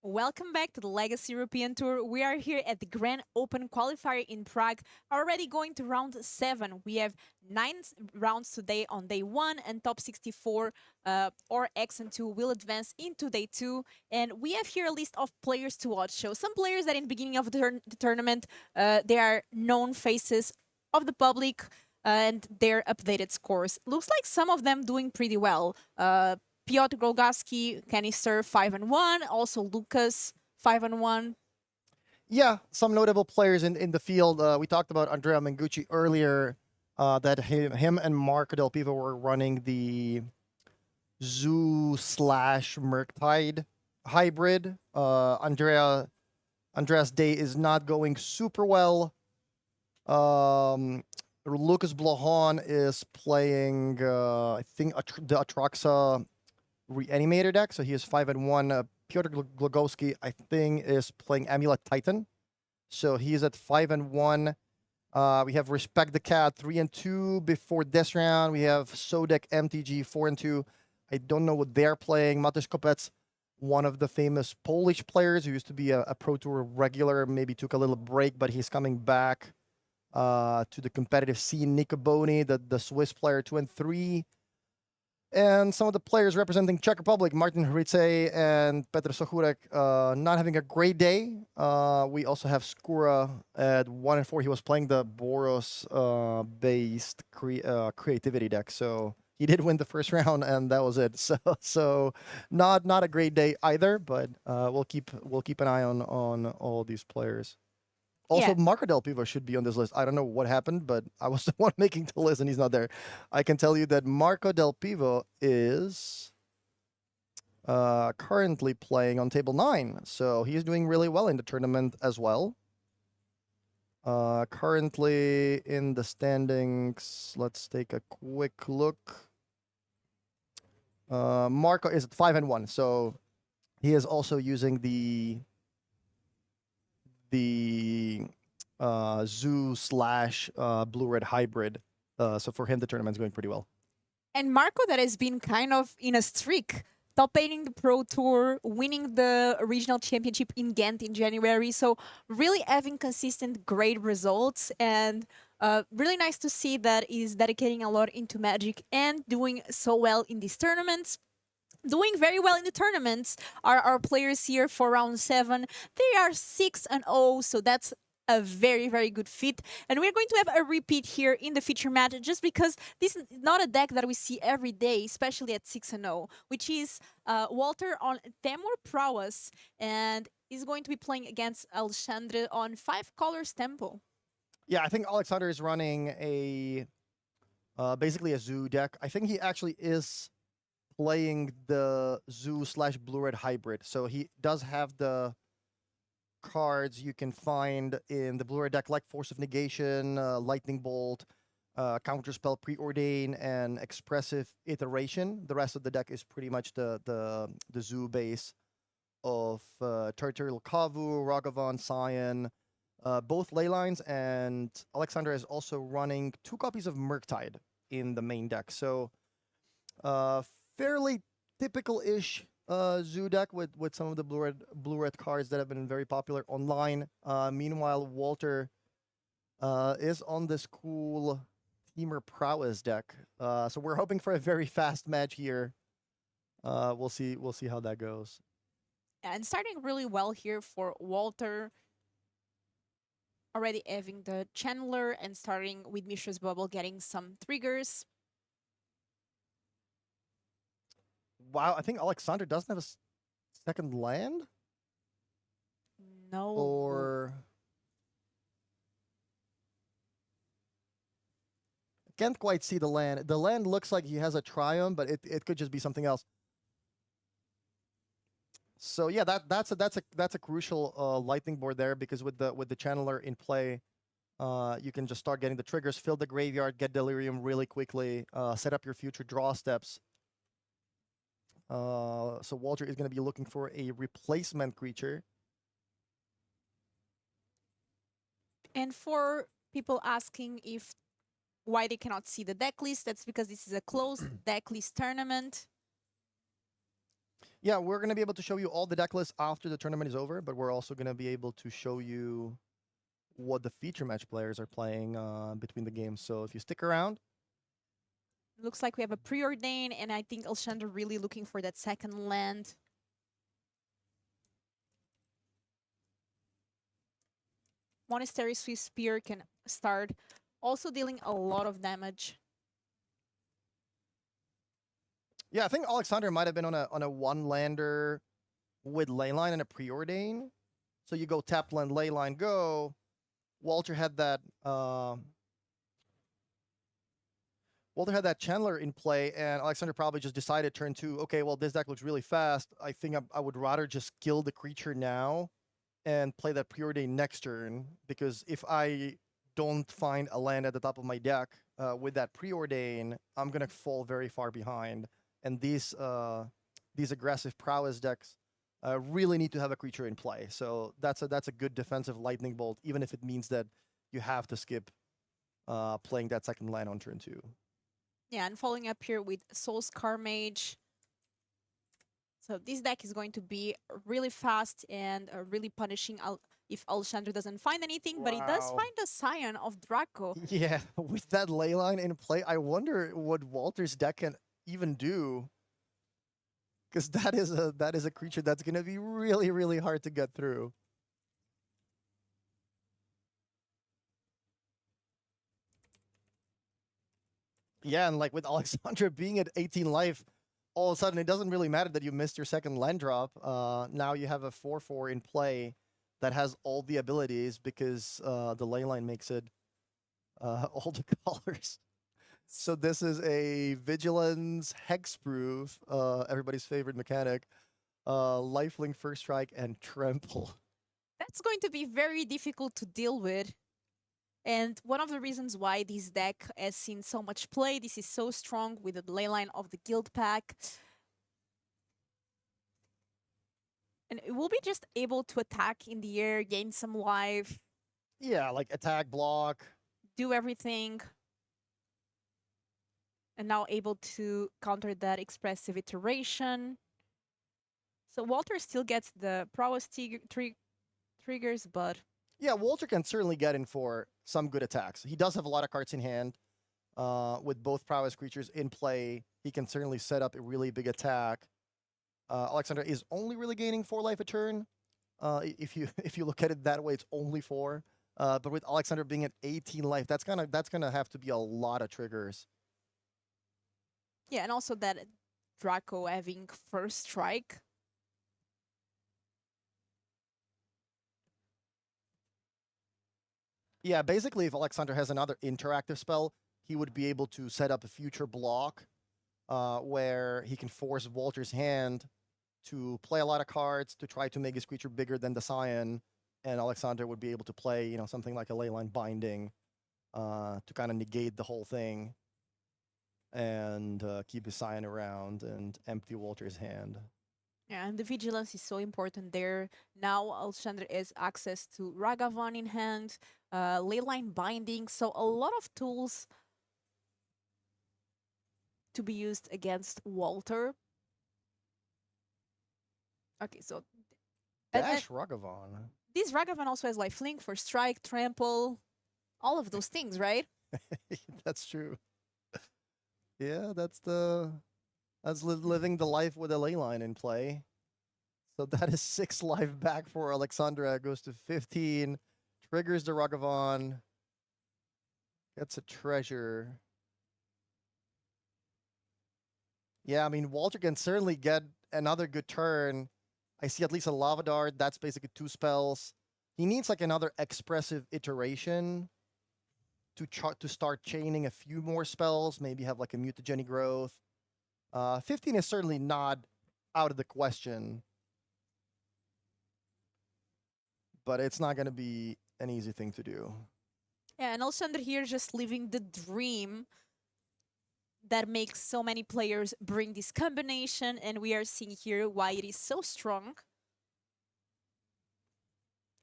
Welcome back to the Legacy European Tour. We are here at the Grand Open qualifier in Prague, already going to round 7. We have 9 rounds today on day 1, and top 64 or X and 2 will advance into day 2. And we have here a list of players to watch. So some players that in the beginning of the tournament, they are known faces of the public and their updated scores. Looks like some of them doing pretty well. Piotr Golgaski, Canister 5-1, also Lucas 5-1. Yeah, some notable players in the field. We talked about Andrea Mengucci earlier, that him and Marco Del Pivo were running the Zoo/Murktide hybrid. Andreas Day is not going super well. Lucas Blohan is playing, I think, the Atraxa Reanimator deck, so he is 5-1. Piotr Glogowski, I think, is playing Amulet Titan, so he is at 5-1. We have Respect the Cat 3-2 before this round. We have Sodek MTG 4-2. I don't know what they're playing. Mateusz Kopec, one of the famous Polish players who used to be a Pro Tour regular, maybe took a little break, but he's coming back to the competitive scene. Nico Boni, the Swiss player, 2-3. And some of the players representing Czech Republic, Martin Hrice and Petr Sochurek, not having a great day. We also have Skura at 1-4. He was playing the Boros-based creativity deck, so he did win the first round, and that was it. So not a great day either. But we'll keep an eye on all these players. Also, Yeah. Marco Del Pivo should be on this list. I don't know what happened, but I was the one making the list and he's not there. I can tell you that Marco Del Pivo is currently playing on table 9. So he's doing really well in the tournament as well. Currently in the standings, let's take a quick look. Marco is at 5-1. So he is also using the Zoo/Blue-Red hybrid. So for him, the tournament's going pretty well. And Marco, that has been kind of in a streak, top 8 in the Pro Tour, winning the regional championship in Ghent in January. So really having consistent, great results, and really nice to see that he's dedicating a lot into Magic and doing so well in these tournaments. Doing very well in the tournaments are our players here for round 7. They are 6-0, so that's a very, very good fit. And we're going to have a repeat here in the feature match, just because this is not a deck that we see every day, especially at 6-0, which is Walter on Temur Prowess, and is going to be playing against Alexandre on 5 Colors Tempo. Yeah, I think Alexander is running a basically a Zoo deck. I think he actually is playing the Zoo/Blue-Red hybrid. So he does have the cards you can find in the Blue-Red deck, like Force of Negation, Lightning Bolt, Counterspell, Preordain, and Expressive Iteration. The rest of the deck is pretty much the Zoo base of Turtle Kavu, Ragavan, Scion, both ley lines, and Alexander is also running 2 copies of Murktide in the main deck. So fairly typical-ish Zoo deck with some of the blue-red cards that have been very popular online. Meanwhile, Walter is on this cool Temur Prowess deck. So we're hoping for a very fast match here. We'll see how that goes. And starting really well here for Walter. Already having the Channeler and starting with Mishra's Bubble, getting some triggers. Wow, I think Alexander doesn't have a second land? No. Or... I can't quite see the land. The land looks like he has a Triumph, but it could just be something else. So yeah, that's a crucial lightning board there, because with the Channeler in play, you can just start getting the triggers, fill the graveyard, get Delirium really quickly, set up your future draw steps. So Walter is going to be looking for a replacement creature. And for people asking why they cannot see the deck list, that's because this is a closed deck list tournament. Yeah, we're going to be able to show you all the deck lists after the tournament is over, but we're also going to be able to show you what the feature match players are playing between the games. So if you stick around, Looks like we have a preordain, and I think Alexander really looking for that second land. Monastery Swiss Spear can start also dealing a lot of damage. yeah, I think Alexander might have been on a one lander with Leyline and a preordain. So you go tap land, Leyline, go. Walter had that Chandler in play, and Alexander probably just decided turn 2, okay, well, this deck looks really fast. I think I would rather just kill the creature now and play that preordain next turn, because if I don't find a land at the top of my deck with that preordain, I'm going to fall very far behind. And these aggressive prowess decks really need to have a creature in play. So that's a good defensive lightning bolt, even if it means that you have to skip playing that second land on turn 2. Yeah, and following up here with Soul's Carmage. So this deck is going to be really fast and really punishing if Alexander doesn't find anything, but he does Wow. find a Scion of Draco. Yeah, with that Leyline in play, I wonder what Walter's deck can even do. Because that is a creature that's going to be really, really hard to get through. Yeah, and like with Alexandra being at 18 life, all of a sudden it doesn't really matter that you missed your second land drop. Now you have a 4/4 in play that has all the abilities because the Leyline makes it all the colors. So this is a Vigilance, Hexproof, everybody's favorite mechanic, Lifelink, First Strike, and Trample. That's going to be very difficult to deal with. And one of the reasons why this deck has seen so much play, this is so strong with the Leyline of the Guild Pack. And it will be just able to attack in the air, gain some life, Yeah, like attack, block. do everything. And now able to counter that expressive iteration. So Walter still gets the prowess triggers, but Yeah, Walter can certainly get in for some good attacks. He does have a lot of cards in hand. With both prowess creatures in play, he can certainly set up a really big attack. Alexander is only really gaining 4 life a turn. If you look at it that way, it's only 4. But with Alexander being at 18 life, that's gonna have to be a lot of triggers. yeah, and also that Draco having first strike. Yeah, basically, if Alexander has another interactive spell, he would be able to set up a future block where he can force Walter's hand to play a lot of cards to try to make his creature bigger than the Scion, and Alexander would be able to play, you know, something like a Leyline Binding to kind of negate the whole thing and keep his Scion around and empty Walter's hand. Yeah, and the vigilance is so important there. Now Alexander has access to Ragavan in hand, Leyline Binding, so a lot of tools to be used against Walter. Okay, so Dash Ragavan. this Ragavan also has lifelink for strike, trample, all of those things, right? That's true. Yeah, that's living the life with a Leyline in play. So that is 6 life back for Alexandra. Goes to 15. Triggers the Ragavan. Gets a treasure. Yeah, I mean, Walter can certainly get another good turn. I see at least a Lava Dart. That's basically 2 spells. He needs like another expressive iteration to start chaining a few more spells. Maybe have like a Mutagenic Growth. 15 is certainly not out of the question. But it's not going to be an easy thing to do. Yeah, and Alexander here just living the dream that makes so many players bring this combination, and we are seeing here why it is so strong.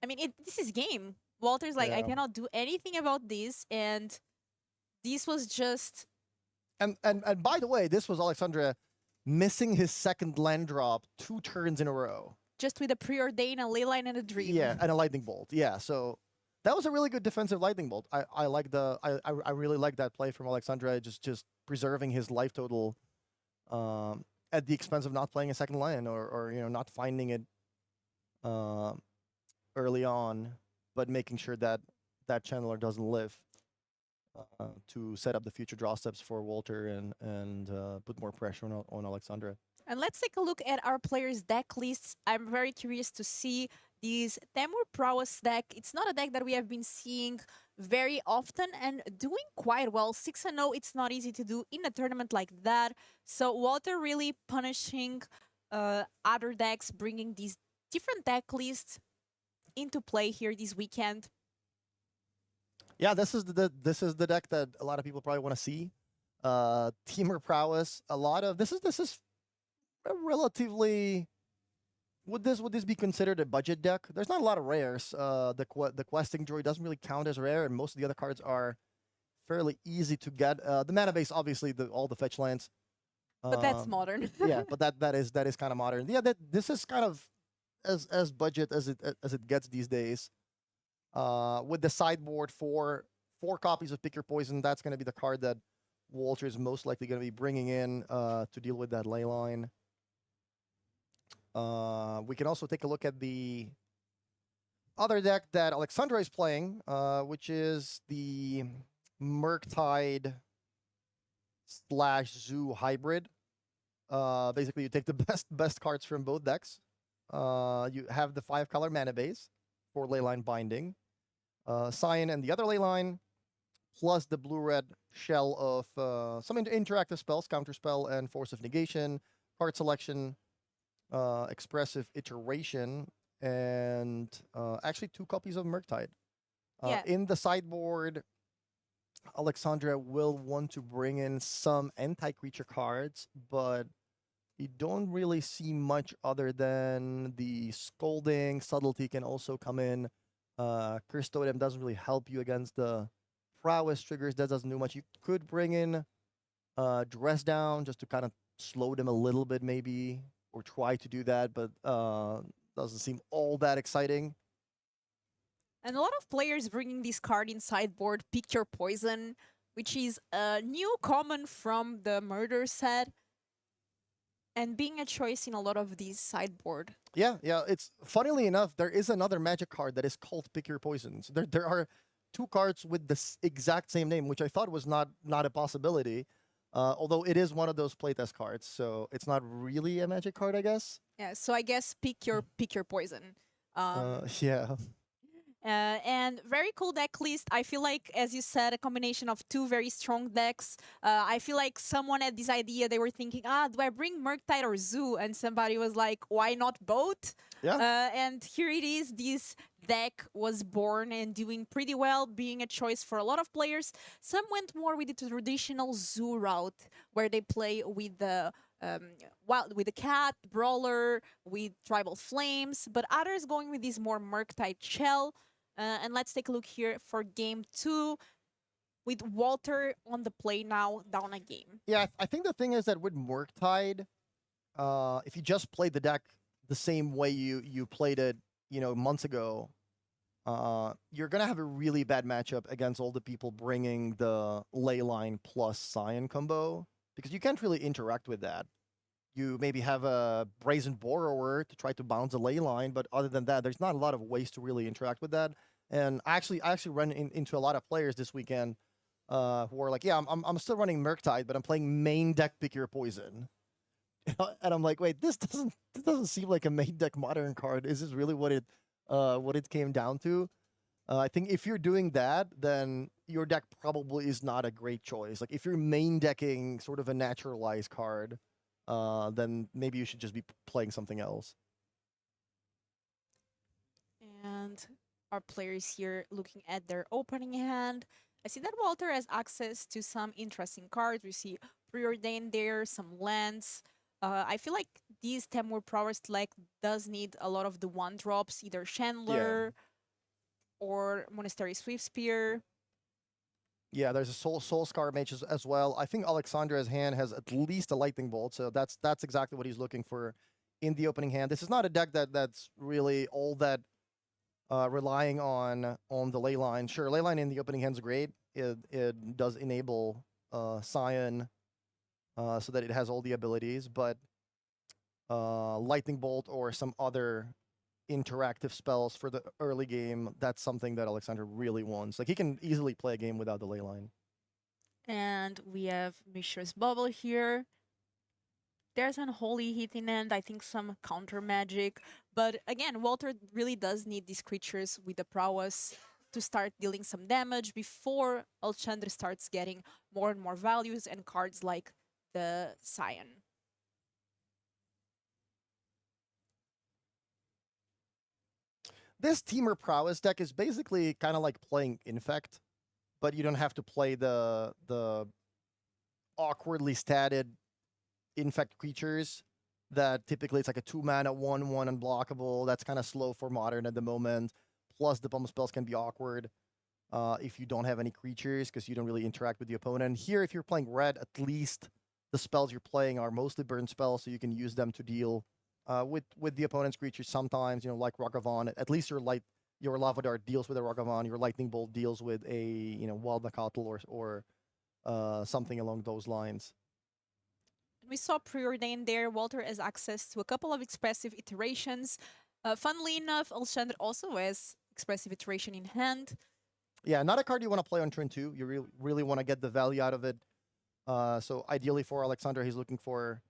I mean, this is game. Walter's like, I Yeah. cannot do anything about this, and this was just... And by the way, this was Alexandra missing his second land drop 2 turns in a row. Just with a preordain, a leyline, and a dream. Yeah, and a lightning bolt. Yeah, so that was a really good defensive lightning bolt. I like I really like that play from Alexandre, just preserving his life total at the expense of not playing a second land or not finding it early on, but making sure that that channeler doesn't live to set up the future draw steps for Walter and put more pressure on Alexandre. And let's take a look at our players' deck lists. I'm very curious to see this Temur Prowess deck. It's not a deck that we have been seeing very often and doing quite well. 6-0, it's not easy to do in a tournament like that. So Walter really punishing other decks, bringing these different deck lists into play here this weekend. Yeah, this is the deck that a lot of people probably want to see. Temur Prowess. A lot of this is a relatively would this be considered a budget deck? There's not a lot of rares. The questing droid doesn't really count as rare, and most of the other cards are fairly easy to get. The mana base, obviously, all the fetch lands. But that's modern. Yeah, but that is kind of modern. Yeah, this is kind of as budget as it gets these days. With the sideboard for 4 copies of Pick Your Poison, that's going to be the card that Walter is most likely going to be bringing in to deal with that ley line. We can also take a look at the other deck that Alexandra is playing, which is the Murktide / Zoo hybrid. Basically, you take the best cards from both decks. You have the 5-color mana base for Leyline Binding, Cyan and the other Leyline, plus the blue-red shell of some interactive spells, Counterspell and Force of Negation, card selection, expressive iteration, and actually 2 copies of Murktide. Yeah. In the sideboard, Alexandra will want to bring in some anti-creature cards, but you don't really see much other than the Scolding. Subtlety can also come in. Curse Totem doesn't really help you against the Prowess triggers. That doesn't do much. You could bring in Dress Down just to kind of slow them a little bit, maybe, or try to do that, but doesn't seem all that exciting. And a lot of players bringing this card in sideboard, Pick Your Poison, which is a new common from the Murder set, and being a choice in a lot of these sideboard. Yeah. It's funnily enough, there is another Magic card that is called Pick Your Poisons. There are 2 cards with the exact same name, which I thought was not a possibility. Although it is one of those playtest cards, so it's not really a Magic card, I guess. Yeah, so I guess pick your poison. Yeah. And very cool deck list. I feel like, as you said, a combination of 2 very strong decks. I feel like someone had this idea. They were thinking, do I bring Murktide or Zoo? And somebody was like, why not both? Yeah. And here it is. This deck was born and doing pretty well, being a choice for a lot of players. Some went more with the traditional Zoo route, where they play with the with the cat, brawler, with tribal flames, but others going with this more Murktide shell. And let's take a look here for game 2 with Walter on the play now, down a game. Yeah, I think the thing is that with Murktide, if you just played the deck the same way you played it, months ago, you're gonna have a really bad matchup against all the people bringing the Leyline plus Cyan combo, because you can't really interact with that. You maybe have a Brazen Borrower to try to bounce a Leyline, but other than that, there's not a lot of ways to really interact with that. And I actually run into a lot of players this weekend who are like, yeah, I'm still running Murktide, but I'm playing main deck Pick Your Poison. And I'm like, wait, this doesn't seem like a main deck modern card. Is this really what it came down to? I think if you're doing that, then your deck probably is not a great choice. Like if you're main decking sort of a naturalized card, then maybe you should just be playing something else. And our players here looking at their opening hand. I see that Walter has access to some interesting cards. We see Preordained there, some lands. I feel like these Temur Prowess deck does need a lot of the 1-drops, either Chandler or Monastery Swiftspear. Yeah, there's a Soul Scar mage as well. I think Alexandra's hand has at least a lightning bolt, so that's exactly what he's looking for in the opening hand. This is not a deck that's really all that relying on the ley line. Sure, ley line in the opening hand's great. It does enable Scion so that it has all the abilities, but lightning bolt or some other interactive spells for the early game, that's something that Alexander really wants. Like, he can easily play a game without the ley line. And we have Mishra's Bubble here. There's Unholy hitting end, I think some counter magic. But again, Walter really does need these creatures with the prowess to start dealing some damage before Alexander starts getting more and more values and cards like the Scion. This Teamer Prowess deck is basically kind of like playing Infect, but you don't have to play the awkwardly statted Infect creatures that typically it's like a 2-mana 1/1 unblockable. That's kind of slow for Modern at the moment. Plus, the bump spells can be awkward if you don't have any creatures because you don't really interact with the opponent. Here, if you're playing red, at least the spells you're playing are mostly burn spells, so you can use them to deal with the opponent's creatures sometimes, like Ragavan. At least your Lava Dart deals with a Ragavan, your Lightning Bolt deals with a Wild Nacatl or something along those lines. We saw Preordained there. Walter has access to a couple of expressive iterations. Funnily enough, Alexander also has expressive iteration in hand. Yeah, not a card you want to play on turn 2. You really want to get the value out of it. So ideally for Alexander, he's looking for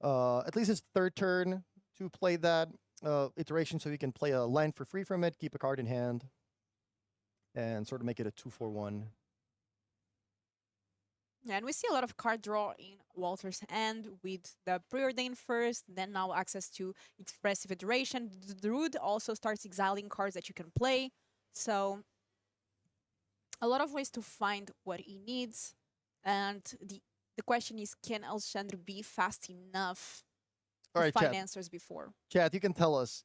at least his third turn to play that iteration so he can play a land for free from it, keep a card in hand, and sort of make it a 2-4-1. Yeah, and we see a lot of card draw in Walter's hand with the Preordained first, then now access to expressive iteration. The Druid also starts exiling cards that you can play. So a lot of ways to find what he needs. And the question is, can Alexander be fast enough All to right, find Chad. answers before? Chad, you can tell us,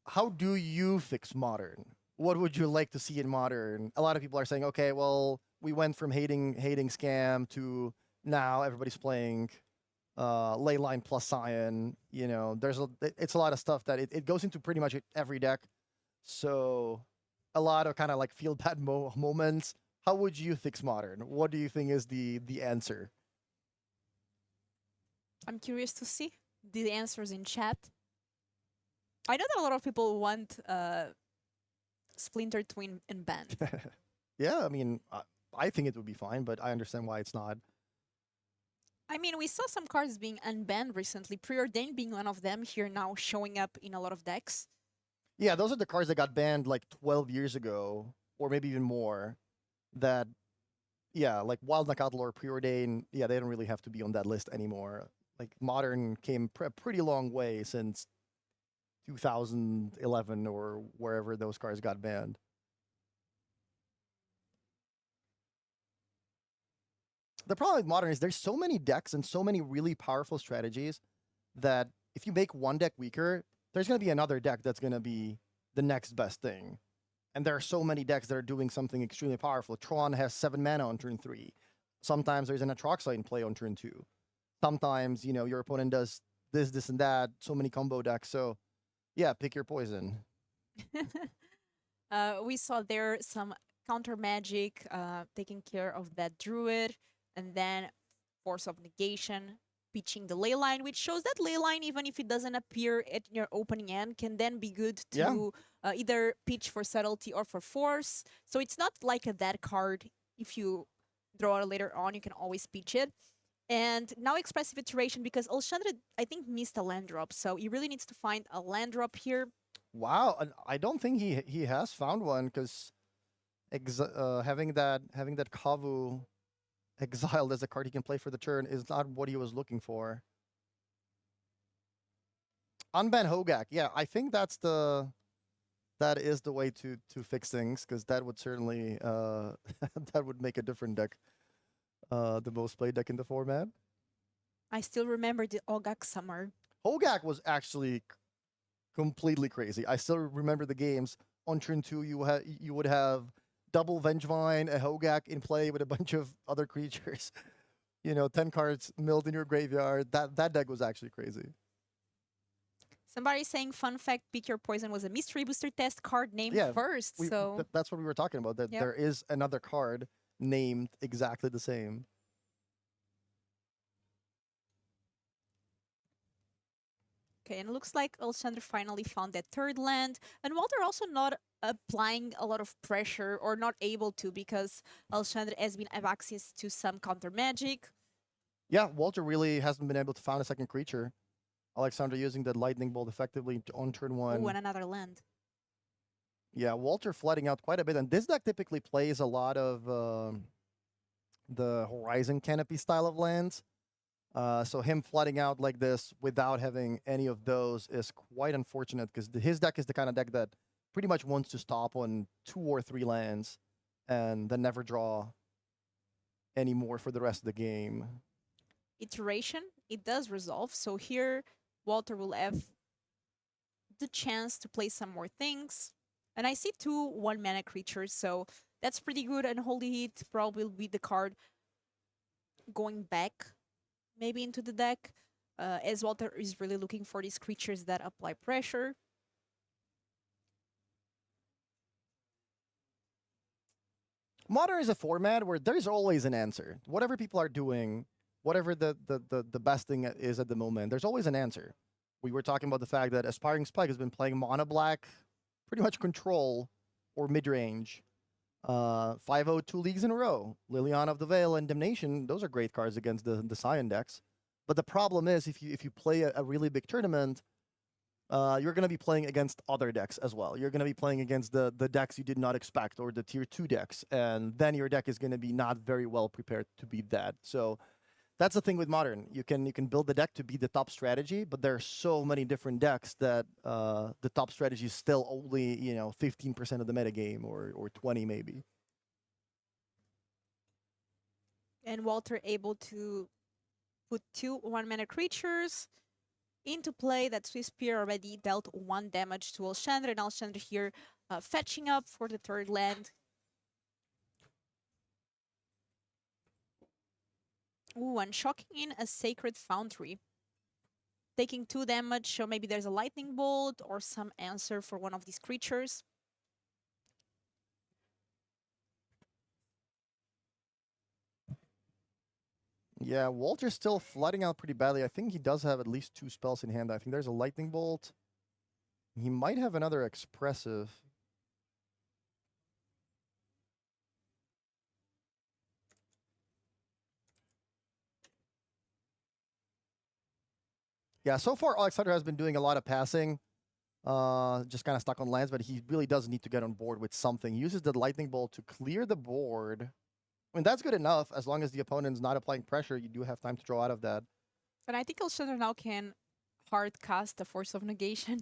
how do you fix Modern? What would you like to see in Modern? A lot of people are saying, okay, well, we went from hating Scam to now everybody's playing Leyline plus Scion. It's a lot of stuff that it goes into pretty much every deck. So a lot of kind of like feel bad moments. How would you fix Modern? What do you think is the answer? I'm curious to see the answers in chat. I know that a lot of people want Splinter Twin and banned. Yeah, I mean, I think it would be fine, but I understand why it's not. I mean, we saw some cards being unbanned recently, Preordained being one of them, here now showing up in a lot of decks. Yeah, those are the cards that got banned like 12 years ago, or maybe even more. That, yeah, like Wild Nacatl or Preordained, yeah, they don't really have to be on that list anymore. Like, Modern came a pretty long way since 2011 or wherever those cards got banned. The problem with Modern is there's so many decks and so many really powerful strategies that if you make one deck weaker, there's going to be another deck that's going to be the next best thing. And there are so many decks that are doing something extremely powerful. Tron has 7 mana on turn 3. Sometimes there's an Atroxite in play on turn 2. Sometimes, your opponent does this, and that. So many combo decks. So, yeah, pick your poison. We saw there some counter magic taking care of that Druid, and then Force of Negation pitching the Leyline, which shows that Leyline, even if it doesn't appear at your opening end, can then be good to either pitch for Subtlety or for Force. So it's not like a dead card. If you draw it later on, you can always pitch it. And now Expressive Iteration, because Alexandre, I think, missed a land drop, so he really needs to find a land drop here. Wow, I don't think he has found one, because having that Kavu exiled as a card he can play for the turn is not what he was looking for. Unban Hogak, yeah, I think that is the way to fix things, because that would certainly that would make a different deck the most played deck in the format. I still remember the Hogak summer. Hogak was actually completely crazy. I still remember the games. On turn 2, you would have double Vengevine, a Hogak in play with a bunch of other creatures. 10 cards milled in your graveyard. That deck was actually crazy. Somebody saying, fun fact, Pick Your Poison was a mystery booster test card named Yeah, first. So that's what we were talking about. That Yep. there is another card named exactly the same. Okay, and it looks like Alexander finally found that third land. And Walter also not applying a lot of pressure, or not able to, because Alexander has been have access to some counter magic. Yeah, Walter really hasn't been able to find a second creature. Alexander using the lightning bolt effectively on turn one. Oh, and another land. Yeah, Walter flooding out quite a bit, and this deck typically plays a lot of the Horizon Canopy style of lands. So him flooding out like this without having any of those is quite unfortunate, because his deck is the kind of deck that pretty much wants to stop on 2 or 3 lands and then never draw any more for the rest of the game. Iteration, it does resolve. So here, Walter will have the chance to play some more things. And I see 2 1-mana creatures, so that's pretty good. And Holy Heat probably will be the card going back maybe into the deck, as Walter is really looking for these creatures that apply pressure. Modern is a format where there's always an answer. Whatever people are doing, whatever the best thing is at the moment, there's always an answer. We were talking about the fact that Aspiring Spike has been playing mono black, pretty much control or mid range. 5-0 2 leagues in a row. Liliana of the Veil and Damnation, those are great cards against the Scion decks. But the problem is, if you play a really big tournament, you're going to be playing against other decks as well. You're going to be playing against the decks you did not expect, or the tier 2 decks, and then your deck is going to be not very well prepared to beat that. So that's the thing with Modern. You can build the deck to be the top strategy, but there are so many different decks that the top strategy is still only 15% of the metagame, or 20 maybe. And Walter able to put 2 1-mana creatures into play. That Swiss Spear already dealt 1 damage to Alexander, and Alexander here fetching up for the third land. Ooh, and shocking in a Sacred Foundry. Taking 2 damage, so maybe there's a lightning bolt or some answer for one of these creatures. Yeah, Walter's still flooding out pretty badly. I think he does have at least 2 spells in hand. I think there's a lightning bolt. He might have another expressive. Yeah, so far Alexander has been doing a lot of passing. Just kind of stuck on lands, but he really does need to get on board with something. He uses the lightning bolt to clear the board. I mean, that's good enough. As long as the opponent's not applying pressure, you do have time to draw out of that. And I think Alexander now can hard cast the Force of Negation.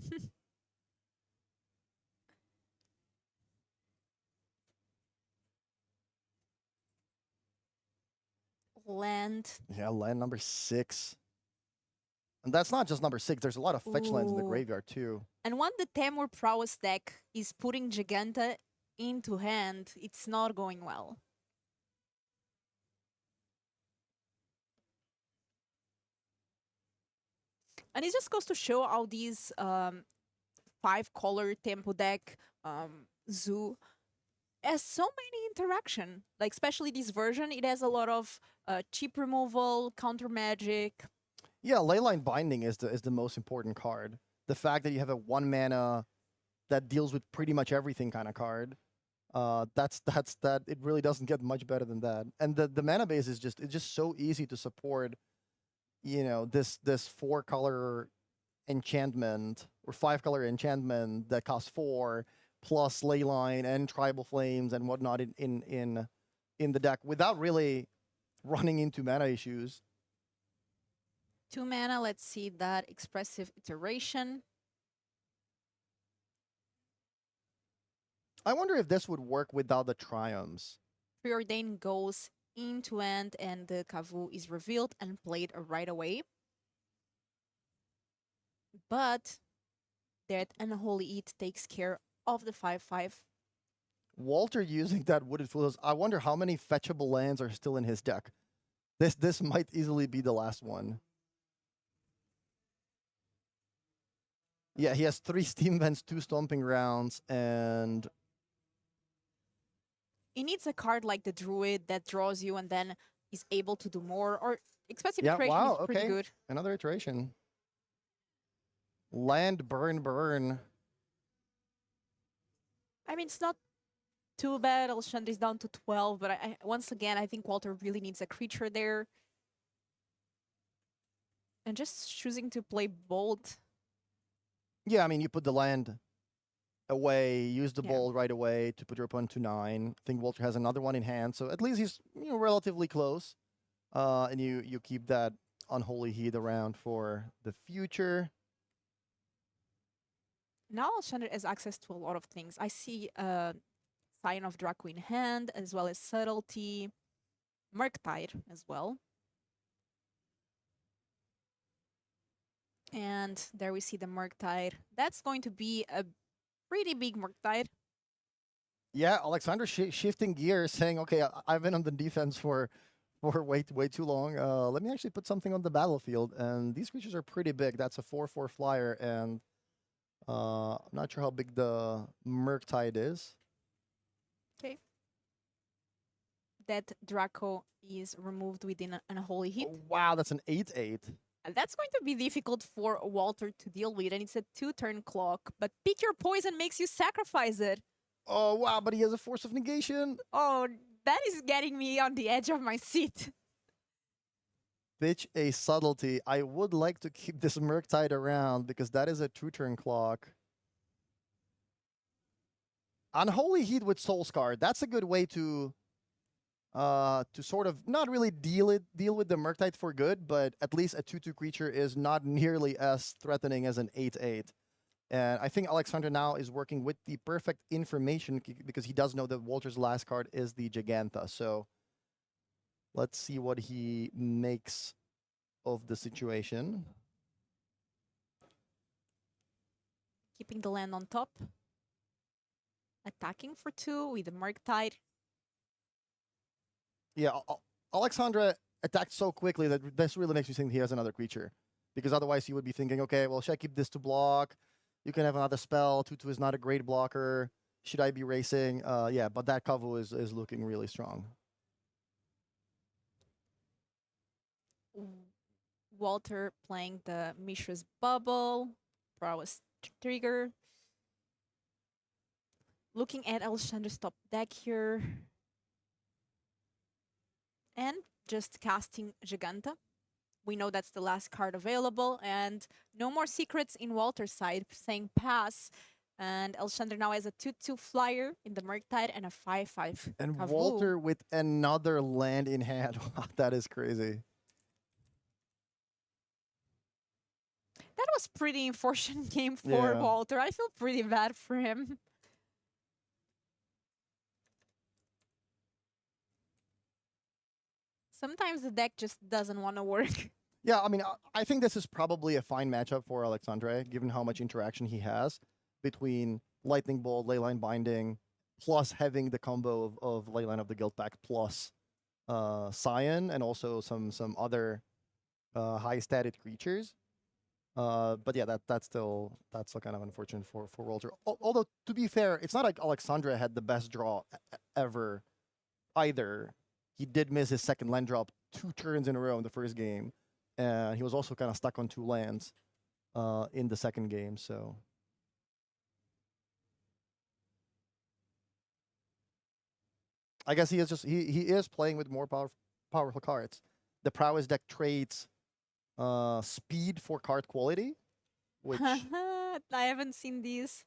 Land. Yeah, land number 6. And that's not just number 6. There's a lot of fetch lands in the Ooh. graveyard, too. And when the Temur Prowess deck is putting Giganta into hand, it's not going well. And it just goes to show how these 5-color tempo deck, Zoo, has so many interaction. Like, especially this version, it has a lot of chip removal, counter magic. Yeah, Leyline Binding is the most important card. The fact that you have a 1-mana that deals with pretty much everything kind of card. That's that. It really doesn't get much better than that. And the mana base is just so easy to support. This 4-color enchantment or 5-color enchantment that costs 4 plus Leyline and Tribal Flames and whatnot in the deck without really running into mana issues. 2 mana, let's see that expressive iteration. I wonder if this would work without the Triumphs. Preordain goes into end, and the Kavu is revealed and played right away. But that Unholy Eat takes care of the 5/5. Walter using that Wooded Fools. I wonder how many fetchable lands are still in his deck. This might easily be the last one. Yeah, he has 3 Steam Vents, 2 Stomping Grounds, and He needs a card like the Druid that draws you and then is able to do more. Or Expensive yeah, Iteration wow, is pretty okay. good. Another iteration. Land, burn. I mean, it's not too bad. Alexander is down to 12, but once again, I think Walter really needs a creature there. And just choosing to play Bolt. Yeah, I mean, you put the land away, use the Yeah. bolt right away to put your opponent to 9. I think Walter has another one in hand, so at least he's relatively close. And you keep that Unholy Heat around for the future. Now Alexander has access to a lot of things. I see Scion of Draco in hand, as well as Subtlety, Murktide as well. And there we see the Murktide. That's going to be a pretty big Murktide. Yeah, Alexander shifting gears, saying, "Okay, I've been on the defense for way too long. Let me actually put something on the battlefield." And these creatures are pretty big. That's a 4/4 flyer, and I'm not sure how big the Murktide is. Okay. That Draco is removed within an Unholy Heat. Oh, wow, that's an 8/8. And that's going to be difficult for Walter to deal with, and it's a 2-turn clock. But Pick Your Poison makes you sacrifice it. Oh wow, but he has a Force of Negation. Oh, that is getting me on the edge of my seat. Pitch a Subtlety. I would like to keep this Murktide around because that is a 2-turn clock. Unholy Heat with Soul Scar. That's a good way to sort of not really deal with the Murktide for good, but at least a 2/2 creature is not nearly as threatening as an 8/8. And I think Alexander now is working with the perfect information because he does know that Walter's last card is the Gigantha. So let's see what he makes of the situation. Keeping the land on top. Attacking for 2 with the Murktide. Yeah, Alexandra attacked so quickly that this really makes me think he has another creature. Because otherwise you would be thinking, okay, well, should I keep this to block? You can have another spell. 2/2 is not a great blocker. Should I be racing? Yeah, but that Kavu is looking really strong. Walter playing the Mishra's Bubble. Prowess Trigger. Looking at Alexander's top deck here. And just casting Giganta. We know that's the last card available, and no more secrets in Walter's side, saying pass. And Alexander now has a 2/2 flyer in the Murktide and a 5/5. And Kavu. Walter with another land in hand. Wow, that is crazy. That was pretty unfortunate game for Yeah. Walter. I feel pretty bad for him. Sometimes the deck just doesn't want to work. Yeah, I mean, I think this is probably a fine matchup for Alexandre, given how much interaction he has between Lightning Bolt, Leyline Binding, plus having the combo of Leyline of the Guild Pack plus Scion, and also some other high-statted creatures. But yeah, that's still kind of unfortunate for Walter. Although, to be fair, it's not like Alexandre had the best draw ever either. He did miss his second land drop 2 turns in a row in the first game. And he was also kind of stuck on 2 lands in the second game, so. I guess he is playing with more powerful cards. The Prowess deck trades speed for card quality, which I haven't seen these.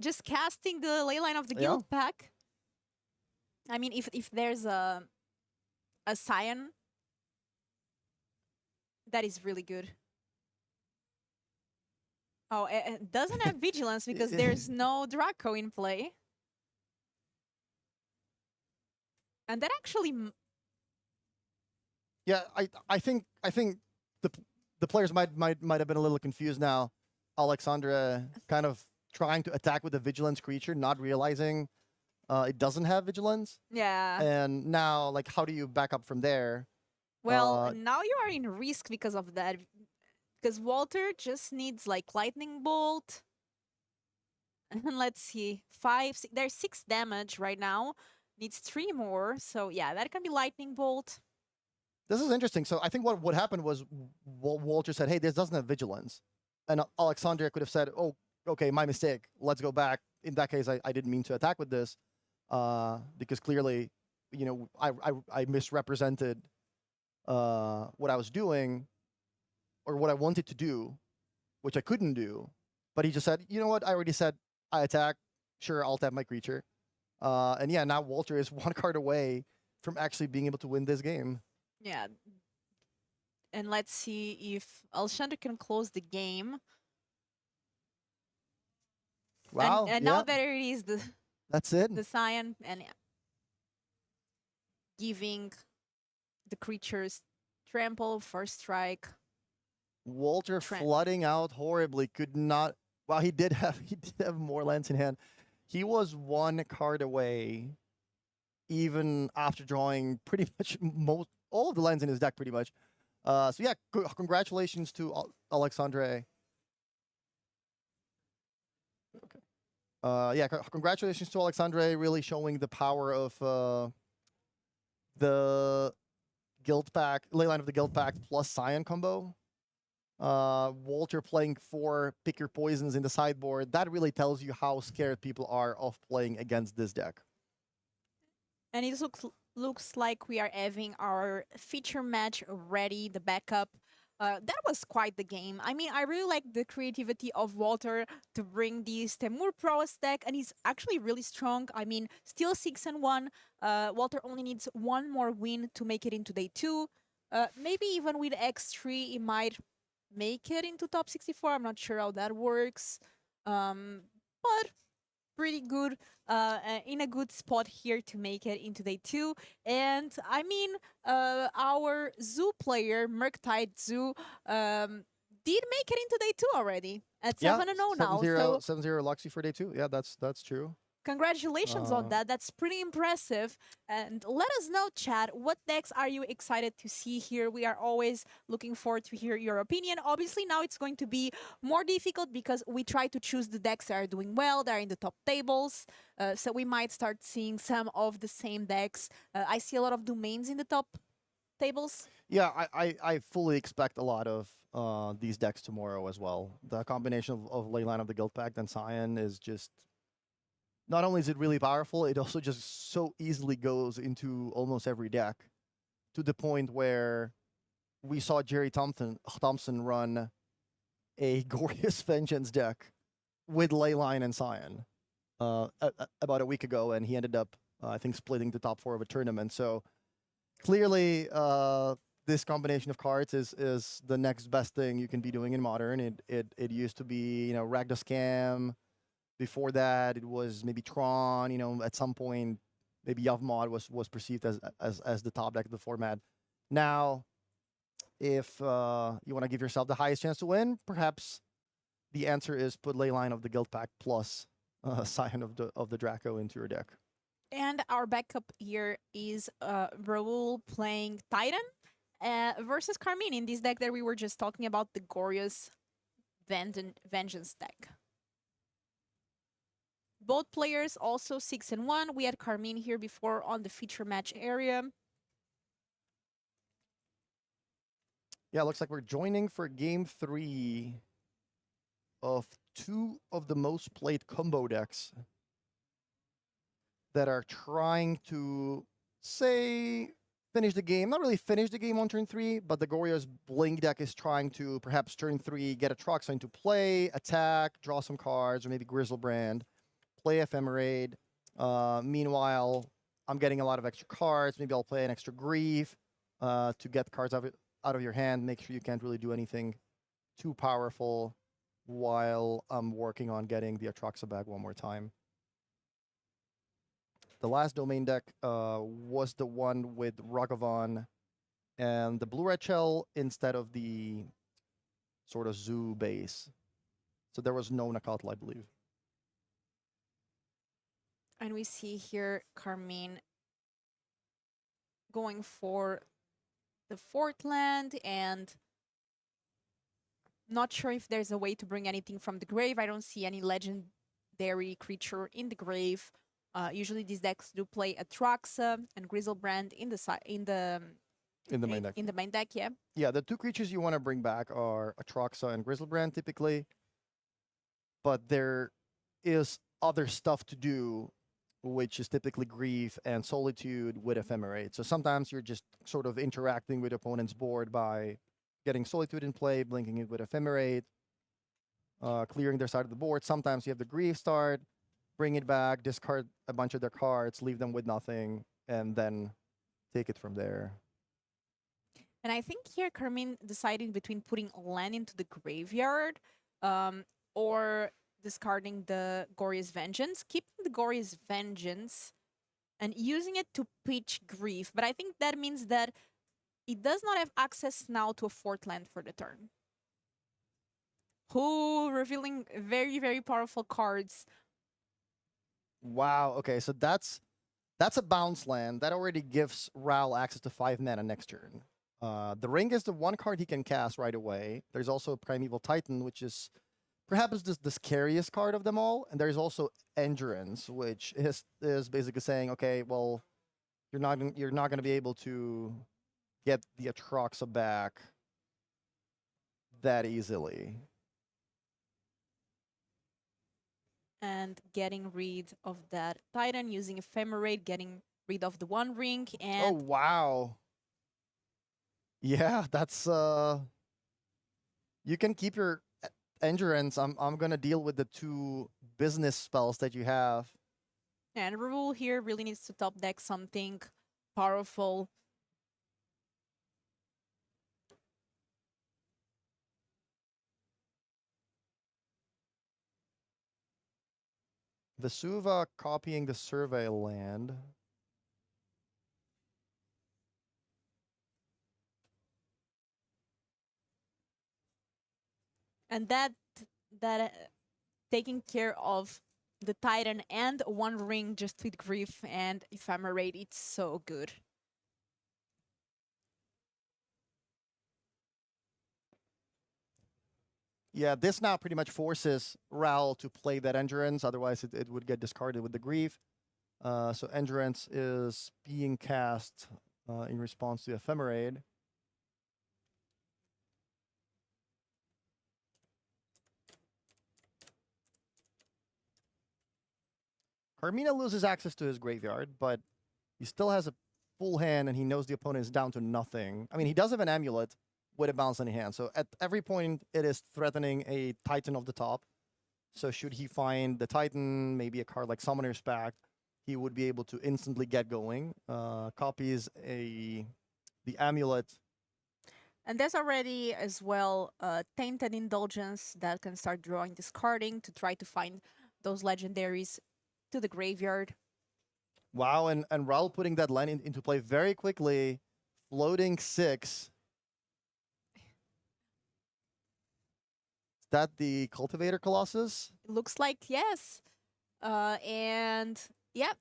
Just casting the Leyline of the Yeah. Guild Pack. I mean, if there's a Scion, that is really good. Oh, it doesn't have Vigilance because there's no Draco in play. And that actually... yeah, I think the players might have been a little confused now. Alexandra kind of trying to attack with a vigilance creature, not realizing It doesn't have vigilance. Yeah. And now, like, how do you back up from there? Well, now you are in risk because of that. Because Walter just needs like lightning bolt. And let's see, there's 6 damage right now. Needs 3 more. So yeah, that can be lightning bolt. This is interesting. So I think what happened was Walter said, "Hey, this doesn't have vigilance," and Alexandria could have said, "Oh, okay, my mistake. Let's go back." In that case, I didn't mean to attack with this, because clearly, you know, I misrepresented what I was doing or what I wanted to do, which I couldn't do. But he just said, "You know what? I already said I attack. Sure, I'll tap my creature." And yeah, now Walter is 1 card away from actually being able to win this game. Yeah. And let's see if Alexander can close the game. Wow. And yeah, now there it is, that's it. the Cyan, and yeah, giving the creatures trample, first strike. Walter Trent. flooding out horribly, could not. Well, he did have more lands in hand. He was 1 card away, even after drawing pretty much all of the lands in his deck, pretty much. So yeah, congratulations to Alexandre. Okay. Yeah, congratulations to Alexandre, really showing the power of the Guild Pack, Leyline of the Guild Pack plus Cyan combo. Walter playing 4 pick your poisons in the sideboard. That really tells you how scared people are of playing against this deck. And it looks like we are having our feature match ready, the backup. That was quite the game. I mean, I really like the creativity of Walter to bring this Temur Prowess deck, and he's actually really strong. I mean, still 6-1. Walter only needs 1 more win to make it into day 2. Maybe even with X3, he might make it into top 64. I'm not sure how that works. But pretty good, in a good spot here to make it into day 2. And I mean, our Zoo player, Murktide Zoo, did make it into day 2 already at 7-0 now. 7-0 Luxy for day 2. Yeah, that's true. Congratulations on that. That's pretty impressive. And let us know, chat, what decks are you excited to see here? We are always looking forward to hear your opinion. Obviously, now it's going to be more difficult because we try to choose the decks that are doing well, that are in the top tables. So we might start seeing some of the same decks. I see a lot of domains in the top tables. Yeah, I fully expect a lot of these decks tomorrow as well. The combination of Leyline of the Guild Pact and Cyan is just... Not only is it really powerful, it also just so easily goes into almost every deck, to the point where we saw Jerry Thompson run a Glorious Vengeance deck with Leyline and Cyan about a week ago, and he ended up, I think, splitting the top 4 of a tournament. So clearly, this combination of cards is the next best thing you can be doing in Modern. It used to be, you know, Ragda Scam. Before that, it was maybe Tron. You know, at some point, maybe Yavmod was perceived as the top deck of the format. Now, if you want to give yourself the highest chance to win, perhaps the answer is put Leyline of the Guild Pack plus Scion of the Draco into your deck. And our backup here is Raul playing Titan versus Carmin in this deck that we were just talking about, the Glorious Vengeance deck. Both players also 6-1. We had Carmin here before on the feature match area. Yeah, looks like we're joining for game 3 of 2 of the most played combo decks that are trying to, say, finish the game. Not really finish the game on turn 3, but the Gorya's Blink deck is trying to perhaps turn 3 get a Truxa into play, attack, draw some cards, or maybe Grizzlebrand, play Ephemerate. Meanwhile, I'm getting a lot of extra cards. Maybe I'll play an extra Grief to get cards out of your hand. Make sure you can't really do anything too powerful while I'm working on getting the Atraxa back one more time. The last domain deck was the one with Ragavan and the blue-red shell instead of the sort of zoo base. So there was no Nakatl, I believe. And we see here Carmin going for the fourth land, and not sure if there's a way to bring anything from the grave. I don't see any legendary creature in the grave. Usually these decks do play Atraxa and Grizzlebrand in the In the main deck. in the main deck, yeah. Yeah, the two creatures you want to bring back are Atraxa and Grizzlebrand typically. But there is other stuff to do, which is typically Grief and Solitude with Ephemerate. So sometimes you're just sort of interacting with opponent's board by getting Solitude in play, blinking it with Ephemerate, clearing their side of the board. Sometimes you have the Grief start, bring it back, discard a bunch of their cards, leave them with nothing, and then take it from there. And I think here Carmin decided between putting land into the graveyard or discarding the Glorious Vengeance, keeping the Glorious Vengeance and using it to pitch Grief. But I think that means that it does not have access now to a fourth land for the turn. Who revealing very, very powerful cards. Wow. Okay, so that's a bounce land that already gives Ral access to 5 mana next turn. The Ring is the one card he can cast right away. There's also Primeval Titan, which is perhaps the scariest card of them all. And there's also Endurance, which is basically saying, okay, well, you're not going to be able to get the Atraxa back that easily. And getting rid of that Titan using Ephemerate, getting rid of the One Ring, Oh and wow. Yeah, that's you can keep your Endurance. I'm gonna deal with the 2 business spells that you have. and Rule here really needs to top deck something powerful. Vesuva copying the survey land. And that taking care of the Titan and One Ring just with Grief and Ephemerate, it's so good. Yeah, this now pretty much forces Ral to play that Endurance, otherwise it would get discarded with the Grief. So Endurance is being cast in response to Ephemerate. Carmina loses access to his graveyard, but he still has a full hand and he knows the opponent is down to nothing. I mean, he does have an amulet with a bounce in hand. So at every point, it is threatening a Titan of the top. So should he find the Titan, maybe a card like Summoner's Pact, he would be able to instantly get going. Copies the amulet. And there's already as well Tainted Indulgence that can start drawing discarding to try to find those legendaries to the graveyard. Wow, and Raul putting that land into play very quickly. Floating 6. Is that the Cultivator Colossus? It looks like yes. And yeah,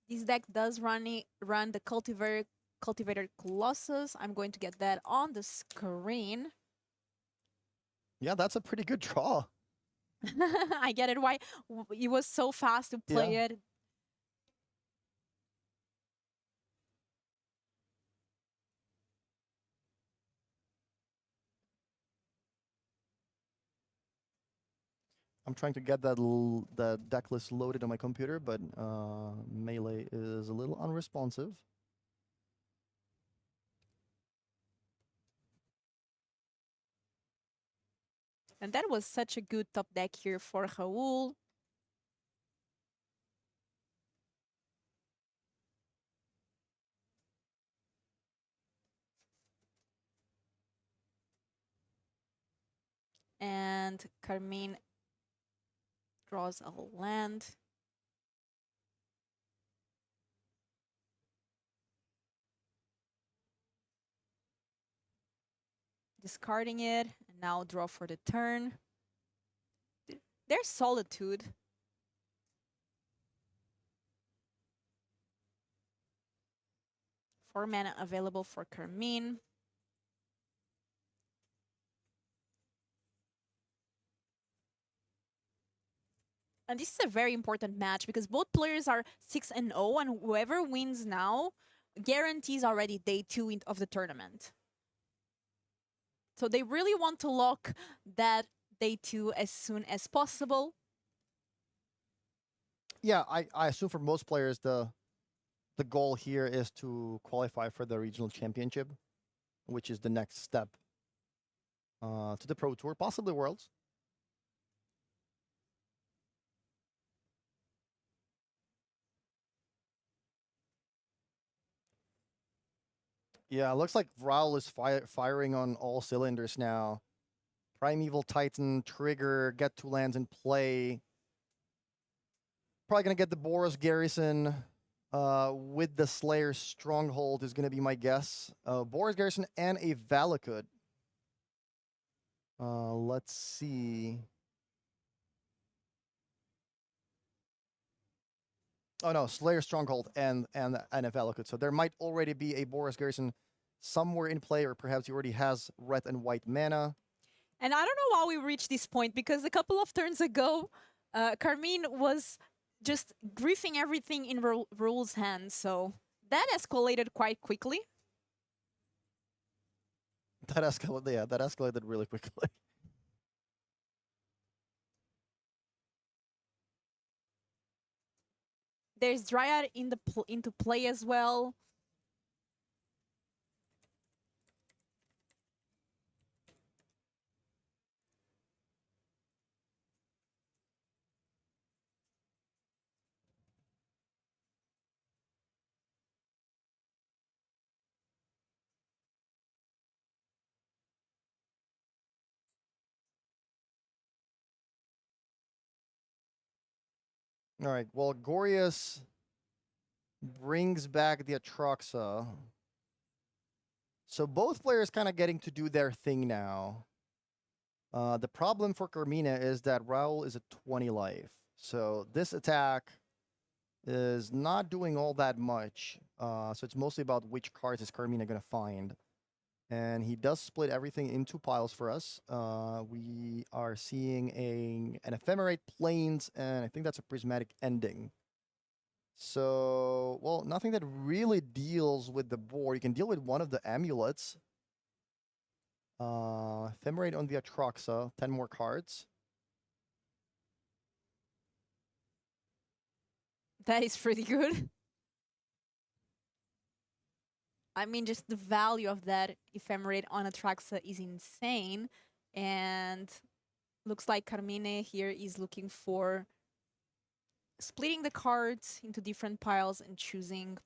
this deck does run the Cultivator Colossus. I'm going to get that on the screen. Yeah, that's a pretty good draw. I get it why it was so fast to play Yeah. it. I'm trying to get the deck list loaded on my computer, but Melee is a little unresponsive. And that was such a good top deck here for Raul. And Carmin draws a land. Discarding it, and now draw for the turn. There's Solitude. 4 mana available for Carmin. And this is a very important match because both players are 6-0, and whoever wins now guarantees already day 2 of the tournament. So they really want to lock that day 2 as soon as possible. Yeah, I assume for most players the goal here is to qualify for the regional championship, which is the next step to the Pro Tour, possibly Worlds. Yeah, looks like Vraul is firing on all cylinders now. Primeval Titan, Trigger, get 2 lands in play. Probably going to get the Boros Garrison with the Slayer Stronghold is going to be my guess. Boros Garrison and a Valakut. Let's see. Oh no, Slayer Stronghold and a Valakut. So there might already be a Boros Garrison somewhere in play, or perhaps he already has red and white mana. And I don't know how we reached this point, because a couple of turns ago, Carmin was just griefing everything in Rule's hands, so that escalated quite quickly. That escalated really quickly. There's Dryad into play as well. All right, well, Gorius brings back the Atroxa. So both players kind of getting to do their thing now. The problem for Carmina is that Raul is at 20 life. So this attack is not doing all that much. So it's mostly about which cards is Carmina going to find. And he does split everything into piles for us. We are seeing an Ephemerate Plains, and I think that's a Prismatic Ending. So, well, nothing that really deals with the board. You can deal with one of the amulets. Ephemerate on the Atroxa, 10 more cards. That is pretty good. I mean, just the value of that Ephemerate on Atraxa is insane. And looks like Carmine here is looking for splitting the cards into different piles and choosing.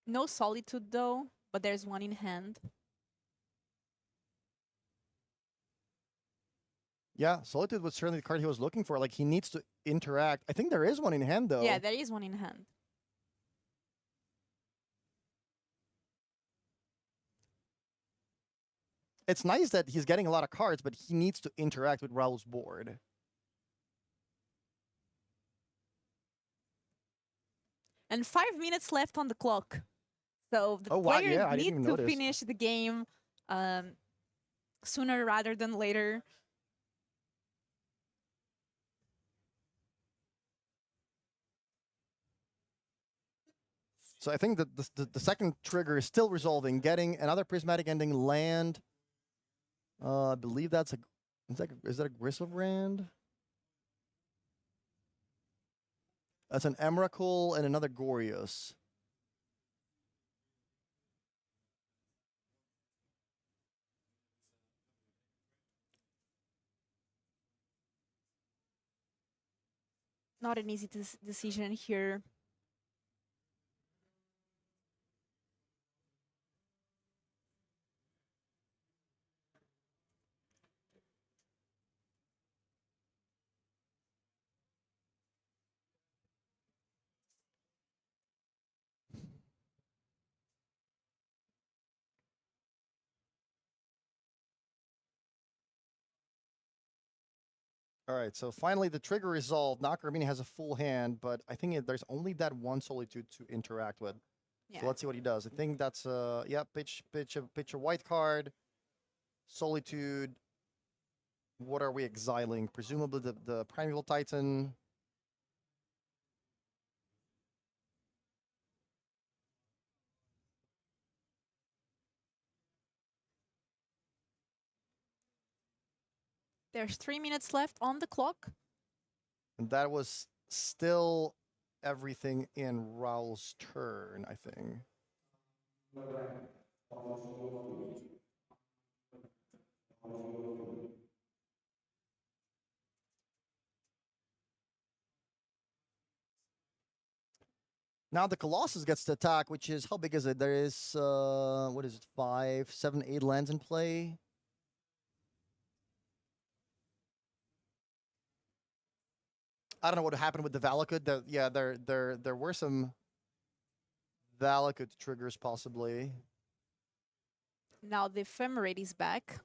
No Solitude though, but there's one in hand. Yeah, Solitude was certainly the card he was looking for. Like, he needs to interact. I think there is one in hand, though. Yeah, there is one in hand. It's nice that he's getting a lot of cards, but he needs to interact with Raul's board. And 5 minutes left on the clock. So the Oh, wow, players yeah, I didn't need even to notice. finish the game sooner rather than later. So I think that the second trigger is still resolving, getting another Prismatic Ending land. I believe that's a... Is that a Griselbrand? That's an Emrakul and another Gorius. Not an easy decision here. All right, so finally the trigger resolved. Now Carmini has a full hand, but I think there's only that one Solitude to interact with. Yeah. So let's see what he does. I think that's yeah, pitch a white card, Solitude. What are we exiling? Presumably the Primeval Titan. There's 3 minutes left on the clock. And that was still everything in Raul's turn, I think. Now the Colossus gets to attack, which is, how big is it? There is, what is it, 5, 7, 8 lands in play. I don't know what happened with the Valakut. Yeah, there were some Valakut triggers possibly. Now the Ephemerate is back.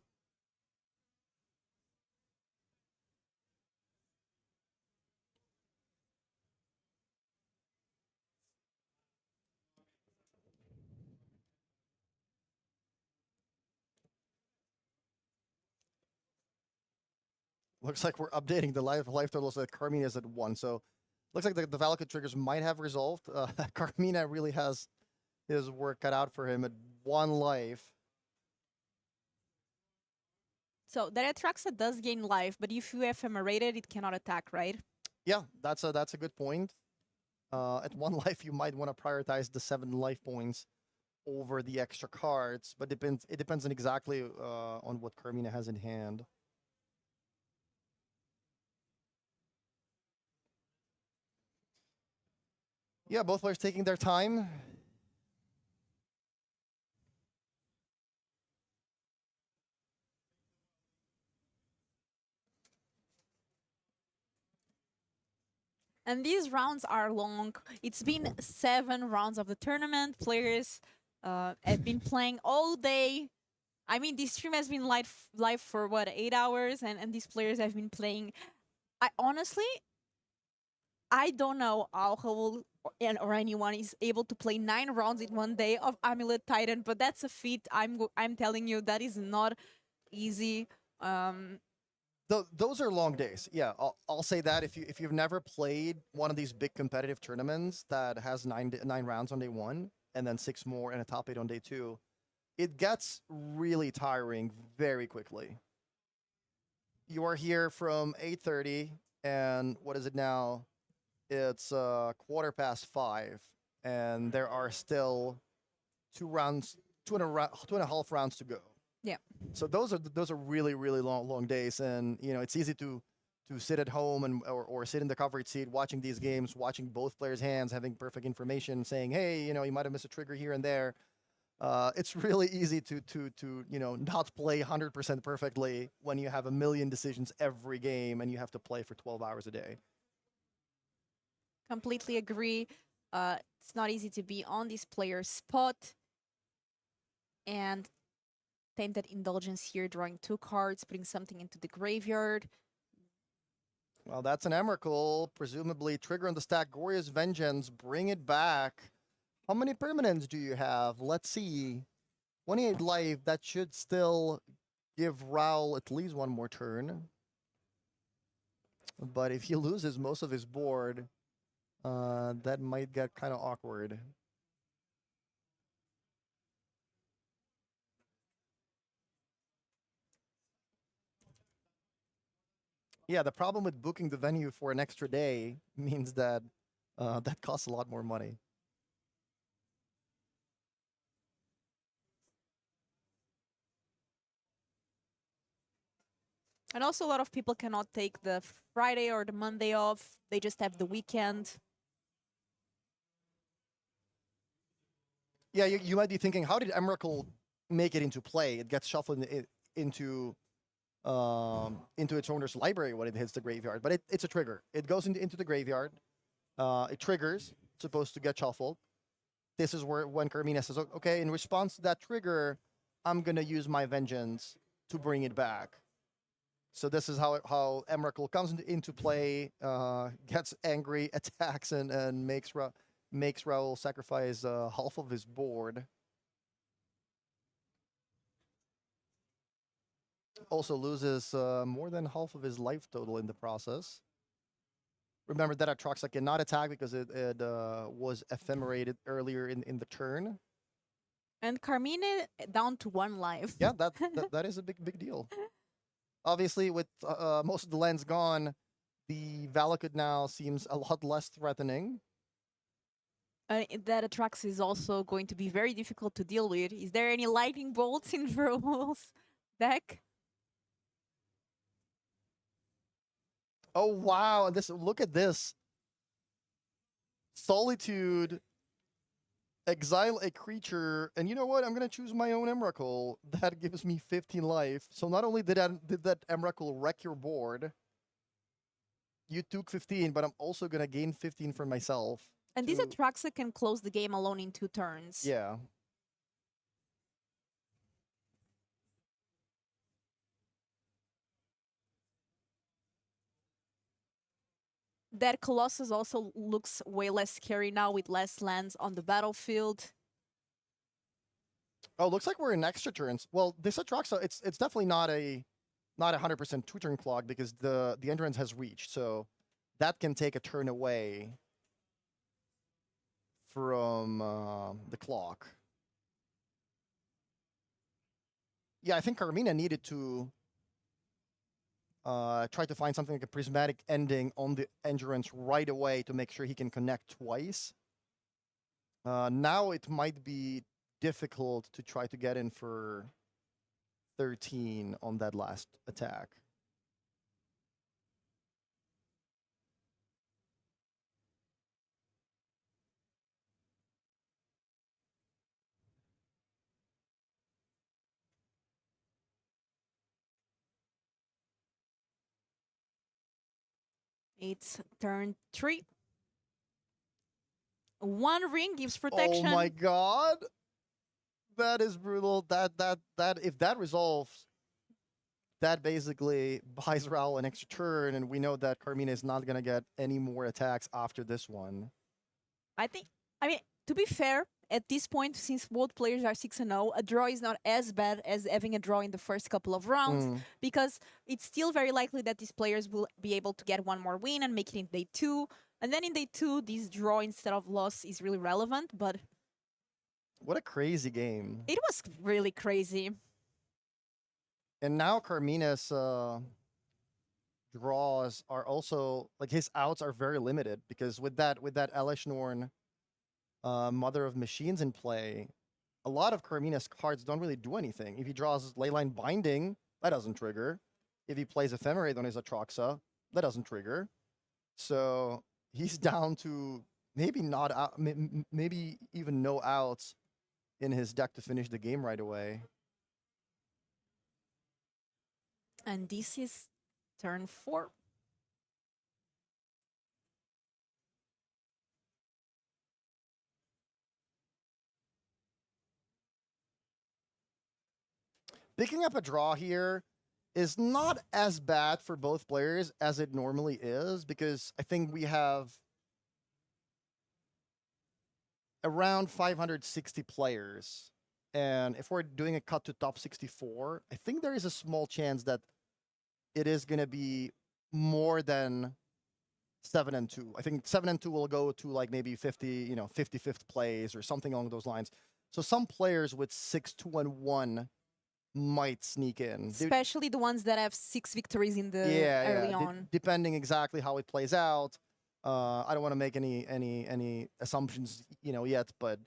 Looks like we're updating the life totals that Carmina is at 1. So looks like the Valakut triggers might have resolved. Carmina really has his work cut out for him at 1 life. So that Atraxa does gain life, but if you Ephemerated, it cannot attack, right? Yeah, that's a good point. At 1 life, you might want to prioritize the 7 life points over the extra cards, but it depends on exactly on what Carmina has in hand. Yeah, both players taking their time. And these rounds are long. It's been 7 rounds of the tournament. Players have been playing all day. I mean, this stream has been live for what, 8 hours, and these players have been playing. I honestly, I don't know how Raul or anyone is able to play 9 rounds in 1 day of Amulet Titan, but that's a feat. I'm telling you, that is not easy. Those are long days. Yeah, I'll say that if you've never played one of these big competitive tournaments that has 9 rounds on day 1 and then 6 more and a top 8 on day 2, it gets really tiring very quickly. You are here from 8:30, and what is it now? It's 5:15, and there are still 2.5 rounds to go. Yeah. So those are really long days, and it's easy to sit at home and or sit in the coverage seat watching these games, watching both players' hands, having perfect information, saying, hey, you might have missed a trigger here and there. It's really easy to not play 100% perfectly when you have a million decisions every game and you have to play for 12 hours a day. Completely agree. It's not easy to be on this player's spot. And Tainted Indulgence here, drawing 2 cards, putting something into the graveyard. Well, that's an Emrakul. Presumably trigger on the stack. Glorious Vengeance. Bring it back. How many permanents do you have? Let's see. 28 life. That should still give Raul at least 1 more turn. But if he loses most of his board, that might get kind of awkward. Yeah, the problem with booking the venue for an extra day means that that costs a lot more money. And also, a lot of people cannot take the Friday or the Monday off. They just have the weekend. Yeah, you might be thinking, how did Emrakul make it into play? It gets shuffled into its owner's library when it hits the graveyard, but it's a trigger. It goes into the graveyard. It triggers. It's supposed to get shuffled. This is when Carmina says, okay, in response to that trigger, I'm gonna use my vengeance to bring it back. So this is how Emrakul comes into play, gets angry, attacks, and makes Raul sacrifice half of his board. Also loses more than half of his life total in the process. Remember that Atraxa cannot attack because it was ephemerated earlier in the turn. And Carmine down to 1 life. Yeah, that is a big deal. Obviously, with most of the lands gone, the Valakut now seems a lot less threatening. That Atrax is also going to be very difficult to deal with. Is there any lightning bolts in Raul's deck? Oh wow! And look at this. Solitude, exile a creature, and you know what? I'm gonna choose my own Emrakul. That gives me 15 life. So not only did that Emrakul wreck your board, you took 15, but I'm also gonna gain 15 for myself. And this Atraxa can close the game alone in 2 turns. Yeah. That Colossus also looks way less scary now with less lands on the battlefield. Oh, looks like we're in extra turns. Well, this Atraxa, it's definitely not 100% 2-turn clock because the endurance has reached, so that can take a turn away from the clock. Yeah, I think Carmina needed to try to find something like a prismatic ending on the endurance right away to make sure he can connect twice. Now it might be difficult to try to get in for 13 on that last attack. It's turn 3. 1 ring gives protection. Oh my god. That is brutal. That if that resolves, that basically buys Raul an extra turn, and we know that Carmina is not gonna get any more attacks after this one. I mean, to be fair, at this point, since both players are 6-0, a draw is not as bad as having a draw in the first couple of rounds, because it's still very likely that these players will be able to get 1 more win and make it in day 2. And then in day 2, this draw instead of loss is really relevant, but what a crazy game. It was really crazy. And now Carmina's draws are also, like, his outs are very limited because with that Elishnorn Mother of Machines in play, a lot of Carmina's cards don't really do anything. If he draws Leyline Binding, that doesn't trigger. If he plays Ephemerate on his Atraxa, that doesn't trigger. So he's down to maybe not out, maybe even no outs in his deck to finish the game right away. And this is turn 4. Picking up a draw here is not as bad for both players as it normally is, because I think we have around 560 players. And if we're doing a cut to top 64, I think there is a small chance that it is going to be more than 7-2. I think 7-2 will go to like maybe 55th place or something along those lines. So some players with 6-2-1 might sneak in, Especially the ones that have 6 victories in the early on. Depending exactly how it plays out. I don't want to make any assumptions, yet, but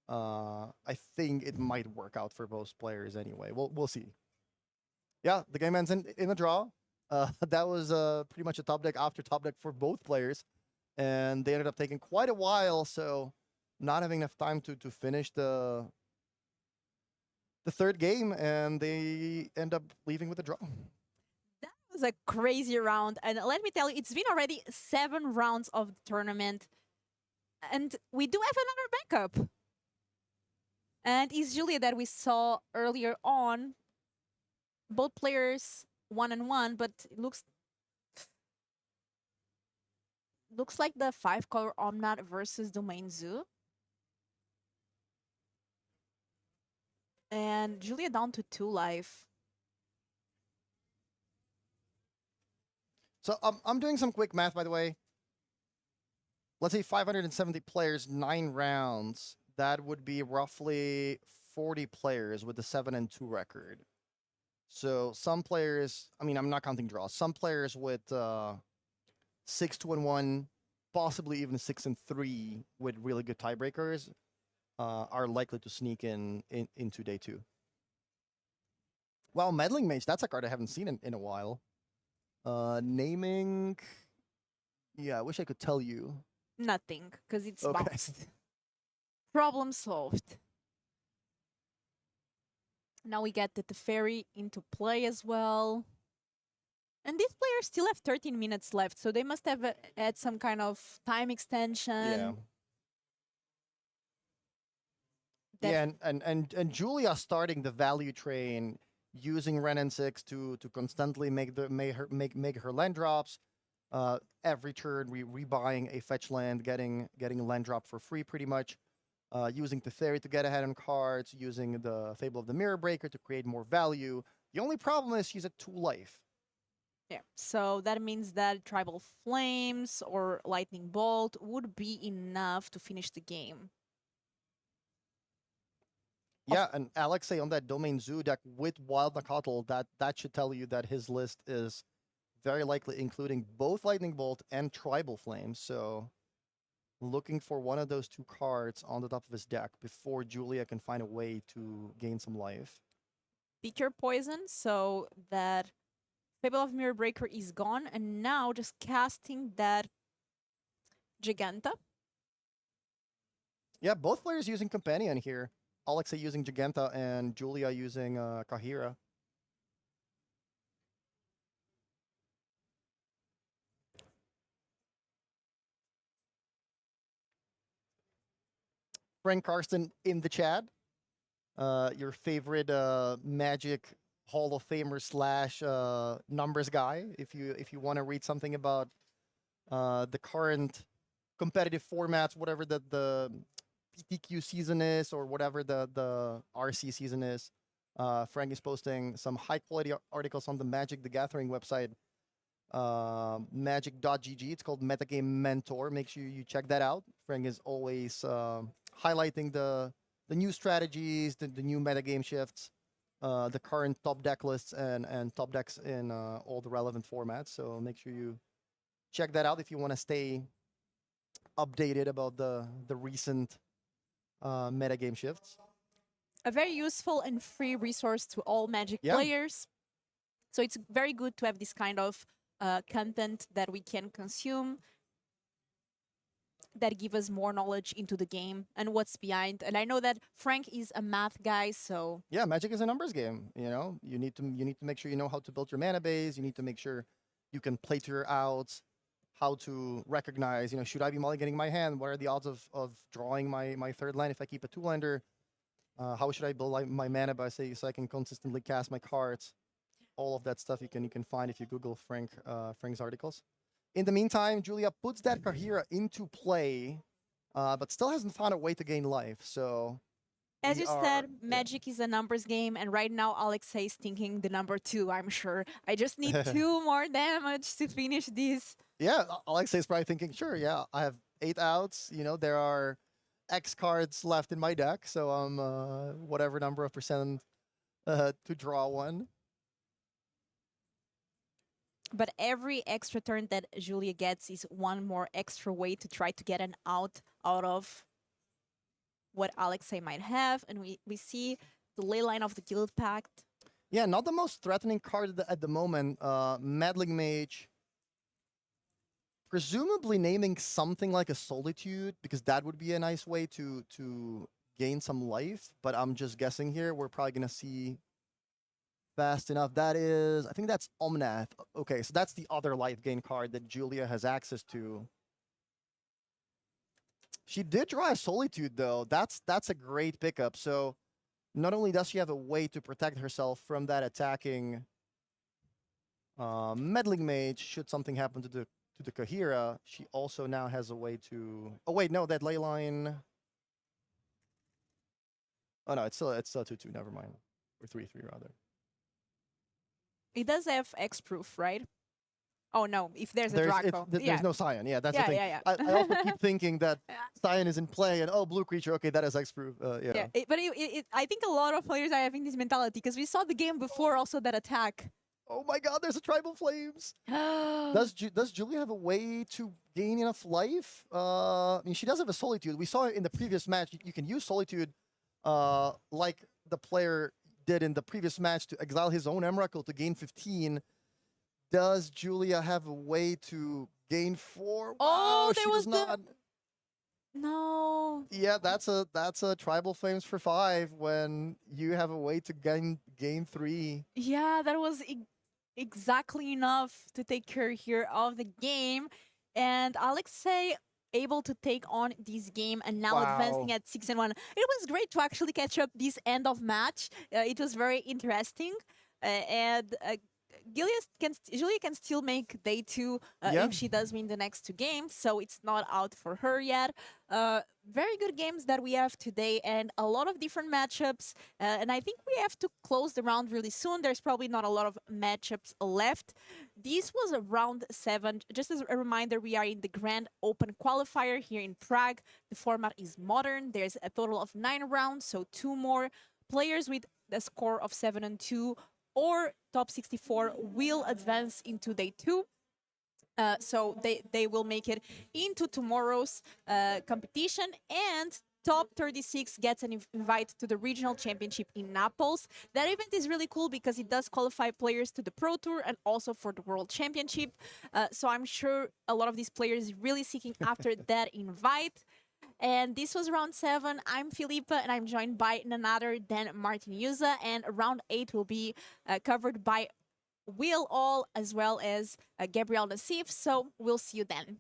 I think it might work out for both players anyway. We'll see. Yeah, the game ends in a draw. That was pretty much a top deck after top deck for both players, and they ended up taking quite a while, so not having enough time to finish the third game, and they end up leaving with a draw. That was a crazy round, and let me tell you, it's been already 7 rounds of the tournament, and we do have another backup. And it's Julia that we saw earlier on. Both players 1-1, but it looks like the 5-color Omnat versus Domain Zoo. And Julia down to 2 life. So I'm doing some quick math, by the way. Let's say 570 players, 9 rounds. That would be roughly 40 players with a 7-2 record. So some players, I mean, I'm not counting draws. Some players with 6-2-1, possibly even 6-3 with really good tiebreakers are likely to sneak into day 2. Well, Meddling Mage, that's a card I haven't seen in a while. Naming, yeah, I wish I could tell you. Nothing, because it's Okay. bounced. Problem solved. Now we get the Teferi into play as well. And these players still have 13 minutes left, so they must have had some kind of time extension. Yeah. And Julia starting the value train using Ren and 6 to constantly make her land drops. Every turn rebuying a fetch land, getting a land drop for free pretty much. Using Teferi to get ahead on cards, using the Fable of the Mirror Breaker to create more value. The only problem is she's at 2 life. Yeah, so that means that Tribal Flames or Lightning Bolt would be enough to finish the game. Yeah, and Alexei on that Domain Zoo deck with Wild Nakatl, that should tell you that his list is very likely including both Lightning Bolt and Tribal Flames. So looking for one of those 2 cards on the top of his deck before Julia can find a way to gain some life. Pick your poison, so that Fable of Mirror Breaker is gone, and now just casting that Giganta. Yeah, both players using Companion here. Alexei using Giganta and Julia using Kahira. Frank Karsten in the chat. Your favorite Magic Hall of Famer / numbers guy. If you want to read something about the current competitive formats, whatever the PTQ season is or whatever the RC season is, Frank is posting some high quality articles on the Magic the Gathering website, magic.gg. It's called Metagame Mentor. Make sure you check that out. Frank is always highlighting the new strategies, the new metagame shifts, the current top deck lists and top decks in all the relevant formats. So make sure you check that out if you want to stay updated about the recent metagame shifts. A very useful and free resource to all Magic players. So it's very good to have this kind of content that we can consume that give us more knowledge into the game and what's behind. And I know that Frank is a math guy, so yeah, Magic is a numbers game. You know, you need to make sure you know how to build your mana base. You need to make sure you can play to your outs, how to recognize, you know, should I be mulliganing my hand? What are the odds of drawing my third land if I keep a 2-lander? How should I build my mana base so I can consistently cast my cards? All of that stuff you can find if you Google Frank's articles. In the meantime, Julia puts that Kahira into play, but still hasn't found a way to gain life. So, as you said, Magic is a numbers game, and right now Alexei is thinking the number 2, I'm sure. I just need 2 more damage to finish this. Yeah, Alexei is probably thinking, sure, yeah, I have 8 outs. You know, there are X cards left in my deck, so I'm whatever number of percent to draw one. But every extra turn that Julia gets is one more extra way to try to get an out of what Alexei might have. And we see the ley line of the Guild Pact. Yeah, not the most threatening card at the moment. Meddling Mage. Presumably naming something like a Solitude, because that would be a nice way to gain some life. But I'm just guessing here. We're probably going to see fast enough. That is, I think that's Omnath. Okay, so that's the other life gain card that Julia has access to. She did draw a Solitude, though. That's a great pickup. So not only does she have a way to protect herself from that attacking Meddling Mage, should something happen to the Kahira, she also now has a way to... Oh wait, no, that ley line... Oh no, it's still 2-2, never mind. Or 3-3 rather. It does have X proof, right? Oh no, if there's a There's, Draco. there's Yeah. no Scion, yeah, that's Yeah, the thing. yeah, I also keep thinking that Yeah. Scion is in play and, oh, blue creature, okay, that is X-proof, yeah. Yeah, I think a lot of players are having this mentality because we saw the game before also that attack. Oh my god, there's a Tribal Flames! Does Julia have a way to gain enough life? I mean, she does have a Solitude. We saw in the previous match, you can use Solitude like the player did in the previous match to exile his own Emrakul to gain 15. Does Julia have a way to gain 4? Oh, Wow, there she was does the- not. No. Yeah, that's a Tribal Flames for 5 when you have a way to gain 3. Yeah, that was exactly enough to take care here of the game. And Alexei able to take on this game and now advancing Wow. at 6-1. It was great to actually catch up this end of match. It was very interesting. And Julia can still make day 2 Yeah. if she does win the next 2 games, so it's not out for her yet. Very good games that we have today and a lot of different matchups. And I think we have to close the round really soon. There's probably not a lot of matchups left. This was a round 7. Just as a reminder, we are in the Grand Open qualifier here in Prague. The format is modern. There's a total of 9 rounds, so 2 more. Players with a score of 7-2 or top 64 will advance into day 2. So they will make it into tomorrow's competition, and top 36 gets an invite to the regional championship in Naples. That event is really cool because it does qualify players to the Pro Tour and also for the World Championship. So I'm sure a lot of these players really seeking after that invite. And this was round 7. I'm Filipa, and I'm joined by none other than Martin Yuza. And round 8 will be covered by Will All as well as Gabriel Nassif. So we'll see you then.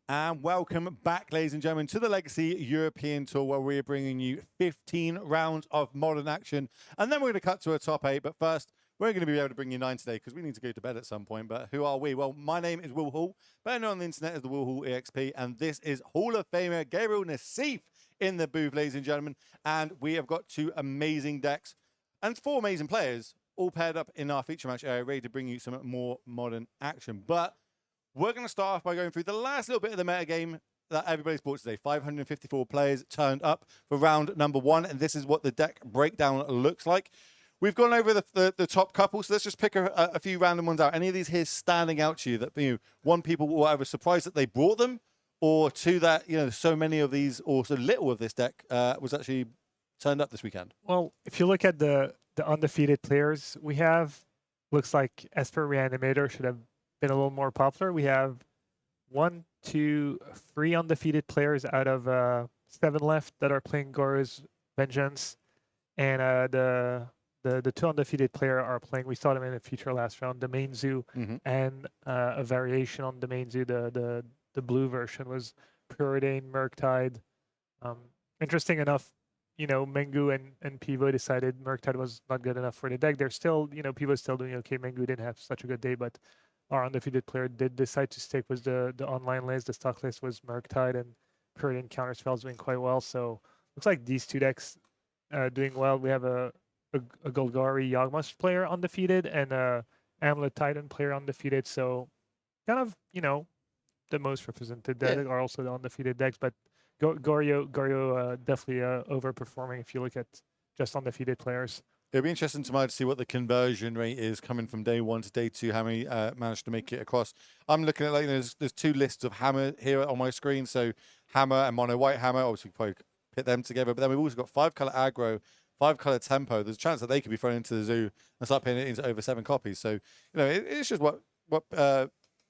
And welcome back, ladies and gentlemen, to the Legacy European Tour, where we're bringing you 15 rounds of modern action. And then we're going to cut to a top 8. But first, we're going to be able to bring you 9 today because we need to go to bed at some point. But who are we? Well, my name is Will Hall, better known on the internet as the Will Hall EXP. And this is Hall of Famer Gabriel Nassif in the booth, ladies and gentlemen. And we have got 2 amazing decks and 4 amazing players all paired up in our feature match area, ready to bring you some more modern action. But we're going to start off by going through the last little bit of the metagame that everybody's bought today. 554 players turned up for round number 1, and this is what the deck breakdown looks like. We've gone over the top couple, so let's just pick a few random ones out. Any of these here standing out to you that, you know, one, people were either surprised that they brought them, or 2, that, you know, so many of these, or so little of this deck was actually turned up this weekend? Well, if you look at the undefeated players we have, looks like Esper Reanimator should have been a little more popular. We have 1, 2, 3 undefeated players out of 7 left that are playing Gora's Vengeance, and the 2 undefeated player are playing. We saw them in the feature last round. The main zoo and a variation on the main zoo. The blue version was Preordained Murktide. Interesting enough, you know, Mengu and Pivo decided Murktide was not good enough for the deck. They're still, you know, Pivo's still doing okay. Mengu didn't have such a good day, but our undefeated player did decide to stick with the online list. The stock list was Murktide, and Preordained Counterspells doing quite well. So looks like these 2 decks doing well. We have a Golgari Yawgmoth player undefeated and a Amulet Titan player undefeated. So kind of, you know, the most represented deck are also the undefeated decks, but Goryo definitely overperforming if you look at just undefeated players. It'll be interesting tomorrow to see what the conversion rate is coming from day 1 to day 2, how many managed to make it across. I'm looking at, like, there's 2 lists of Hammer here on my screen. So Hammer and Mono White Hammer, obviously we probably put them together. But then we've also got 5-color aggro, 5-color tempo. There's a chance that they could be thrown into the zoo and start putting it into over 7 copies. So, you know, it's just what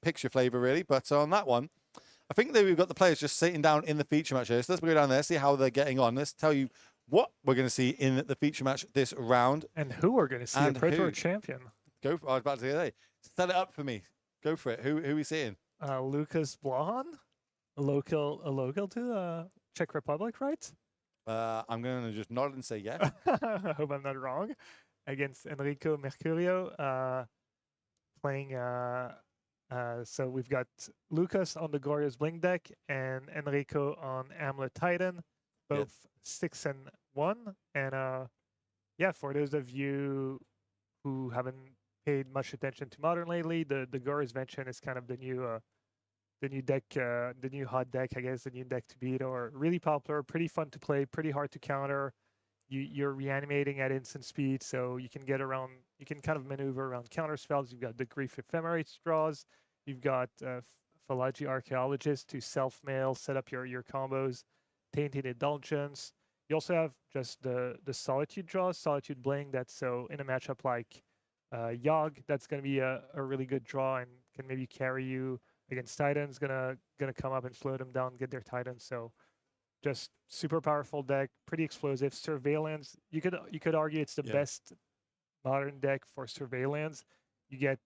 picks your flavor, really. But on that one, I think that we've got the players just sitting down in the feature match here. So let's go down there, see how they're getting on. Let's tell you what we're going to see in the feature match this round. And who we're going to see, And a Pro who. Tour champion. Go for, I was about to say, hey, set it up for me. Go for it. Who are we seeing? Lucas Blahan, a local to Czech Republic, right? I'm going to just nod and say yes. I hope I'm not wrong. Against Enrico Mercurio, playing. So we've got Lucas on the Glorious Blink deck and Enrico on Amulet Titan, both 6 and 1. And yeah, for those of you who haven't paid much attention to Modern lately, the Glorious Vengeance is kind of the new deck, the new hot deck, I guess, the new deck to beat, or really popular, pretty fun to play, pretty hard to counter. You're reanimating at instant speed, so you can get around, you can kind of maneuver around counter spells. You've got the Grief Ephemerate draws. You've got Phylogeny Archaeologist to self-mail, set up your combos, Tainted Indulgence. You also have just the Solitude draws, Solitude Bling, that's so in a matchup like Yogg, that's going to be a really good draw and can maybe carry you against Titans, gonna come up and slow them down, get their Titans. So just super powerful deck, pretty explosive. Surveillance, you could argue it's the best modern deck for Surveillance. You get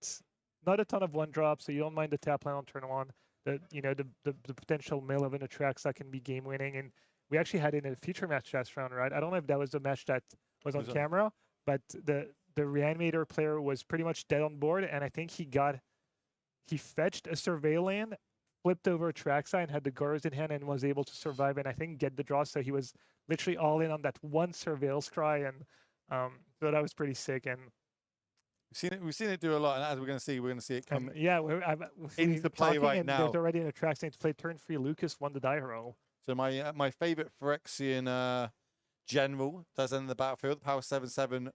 not a ton of 1-drop, so you don't mind the tap land on turn 1. The potential mill of an Atraxa can be game winning, and we actually had it in a feature match last round, right? I don't know if that was the match that was on camera, but the Reanimator player was pretty much dead on board, and I think he fetched a Surveillance, flipped over Atraxa, and had the Goros in hand and was able to survive and I think get the draw. So he was literally all in on that one Surveil scry, and so that was pretty sick. And we've seen it do a lot, and as we're going to see it come. Yeah, into play right now. There's already an Atraxa to play turn 3. Lucas won the die roll. So my favorite Phyrexian general does enter the battlefield. Power 7/7,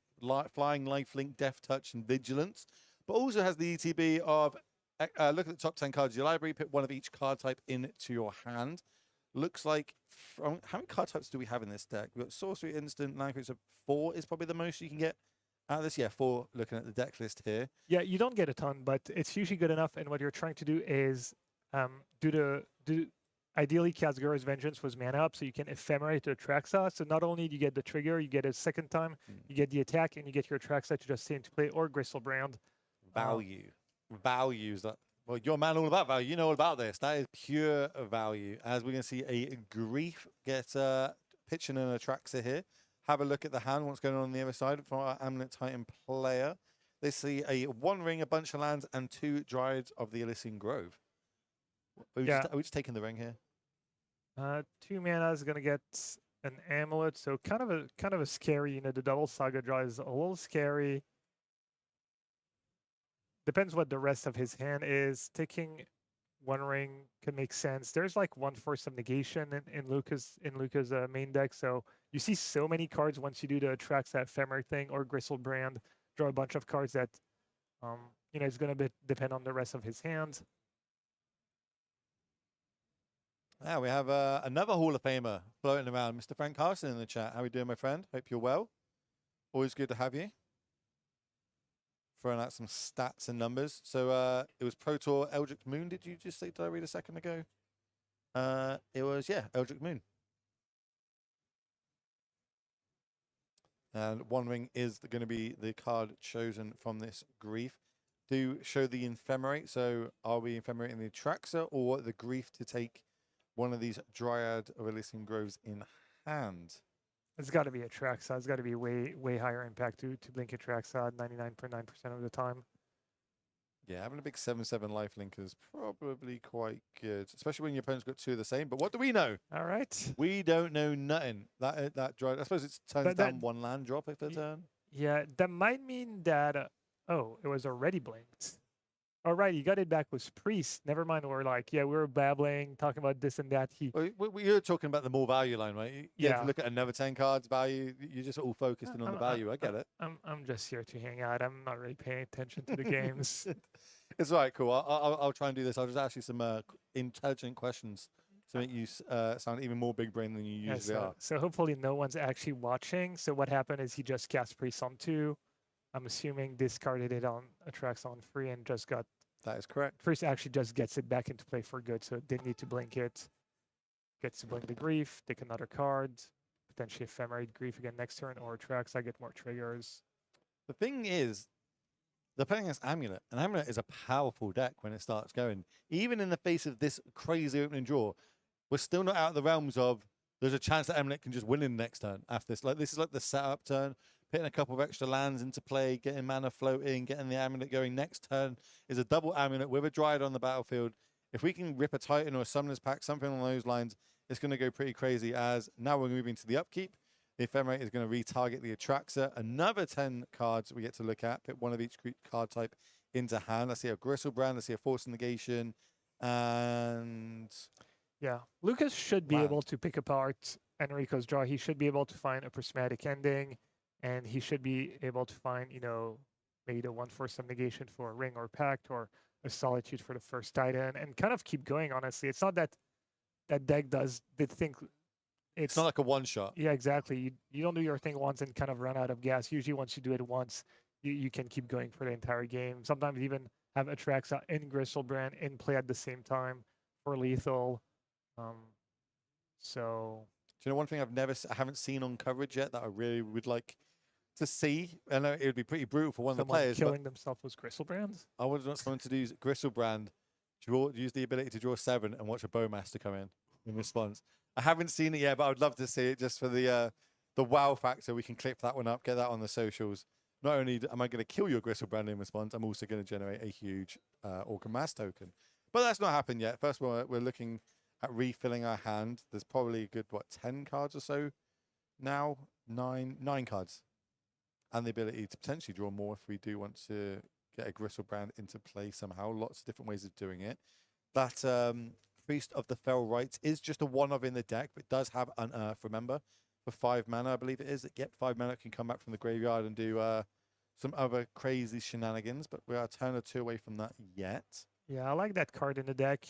flying, lifelink, death touch, and vigilance, but also has the ETB of look at the top 10 cards of your library, put one of each card type into your hand. Looks like, how many card types do we have in this deck? We've got sorcery, instant, land creatures. 4 is probably the most you can get out of this. Yeah, 4, looking at the deck list here. Yeah, you don't get a ton, but it's usually good enough. And what you're trying to do is ideally Kazgura's Vengeance was mana up, so you can ephemerate the Atraxa. So not only do you get the trigger, you get a second time, you get the attack, and you get your Atraxa to just stay into play, or Gristlebrand. Values that Well, you're a man all about value. You know all about this. That is pure value. As we're going to see a Grief get pitching an Atraxa here. Have a look at the hand, what's going on the other side for our Amulet Titan player. They see a 1 ring, a bunch of lands, and 2 Dryads of the Elysian Grove. Are we just taking the ring here? 2 mana is gonna get an amulet, so kind of a scary. You know, the double Saga draw is a little scary. Depends what the rest of his hand is. Taking 1 ring could make sense. There's like 1 Force of Negation in Lucas' main deck, so you see so many cards once you do the Atraxa Ephemer thing or Gristlebrand. Draw a bunch of cards that you know, it's gonna depend on the rest of his hand. Yeah, we have another Hall of Famer floating around, Mr. Frank Carson in the chat. How are we doing, my friend? Hope you're well. Always good to have you. Throwing out some stats and numbers. So it was Pro Tour Eldritch Moon. Did you just say? Did I read a second ago? It was Eldritch Moon. And 1 ring is going to be the card chosen from this Grief. Do show the Ephemerate. So are we Ephemerating the Atraxa or the Grief to take one of these Dryad of Elysian Groves in hand? It's got to be Atraxa. It's got to be way higher impact to blink Atraxa 99.9% of the time. Yeah, having a big 7/7 lifelink is probably quite good, especially when your opponent's got 2 of the same. But what do we know? All right. We don't know nothing. That Dryad, I suppose it turns down 1 land drop if a turn. Yeah, that might mean that. Oh, it was already blinked. All right, you got it back with Priest. Never mind. We're like, we were babbling, talking about this and that. You're talking about the more value line, right? You have to look at another 10 cards value. You're just all focused on the value. I get it. I'm just here to hang out. I'm not really paying attention to the games. It's all right, cool. I'll try and do this. I'll just ask you some intelligent questions to make you sound even more big brain than you usually are. So hopefully no one's actually watching. So what happened is he just cast Priest on 2. I'm assuming discarded it on Atraxa on 3 and just got. That is correct. Priest actually just gets it back into play for good, so it didn't need to blink it. Gets to blink the Grief, take another card, potentially Ephemerate Grief again next turn, or Atraxa, get more triggers. The thing is, they're playing against Amulet, and Amulet is a powerful deck when it starts going. Even in the face of this crazy opening draw, we're still not out of the realms of there's a chance that Amulet can just win in the next turn after this. Like, this is like the setup turn. Putting a couple of extra lands into play, getting mana floating, getting the Amulet going. Next turn is a double Amulet with a Dryad on the battlefield. If we can rip a Titan or a Summoner's Pack, something along those lines, it's going to go pretty crazy. As now we're moving to the upkeep. The Ephemerate is going to retarget the Atraxa. Another 10 cards we get to look at. Put one of each card type into hand. I see a Gristlebrand. I see a Force Negation. And yeah, Lucas should be able to pick apart Enrico's draw. He should be able to find a prismatic ending. And he should be able to find, you know, maybe the 1 Force of Negation for a Ring or Pact or a Solitude for the first Titan and kind of keep going, honestly. It's not that that deck they think it's not like a one-shot. Yeah, exactly. You don't do your thing once and kind of run out of gas. Usually once you do it once, you can keep going for the entire game. Sometimes even have Atraxa and Gristlebrand in play at the same time for lethal. So... Do you know one thing I haven't seen on coverage yet that I really would like to see? I know it would be pretty brutal for one of the players. Killing themselves with Gristlebrand? I would want someone to do Gristlebrand, use the ability to draw 7 and watch a Bowmaster come in response. I haven't seen it yet, but I would love to see it just for the wow factor. We can clip that one up, get that on the socials. Not only am I going to kill your Gristlebrand in response, I'm also going to generate a huge Orca Mass token. But that's not happened yet. First of all, we're looking at refilling our hand. There's probably a good 10 cards or so now. Nine cards, and the ability to potentially draw more if we do want to get a Gristlebrand into play somehow. Lots of different ways of doing it. That Priest of the Fell Rites is just a one of in the deck, but does have Unearth, remember, for 5 mana, I believe it is. Yep, 5 mana can come back from the graveyard and do some other crazy shenanigans, but we are a turn or 2 away from that yet. Yeah, I like that card in the deck.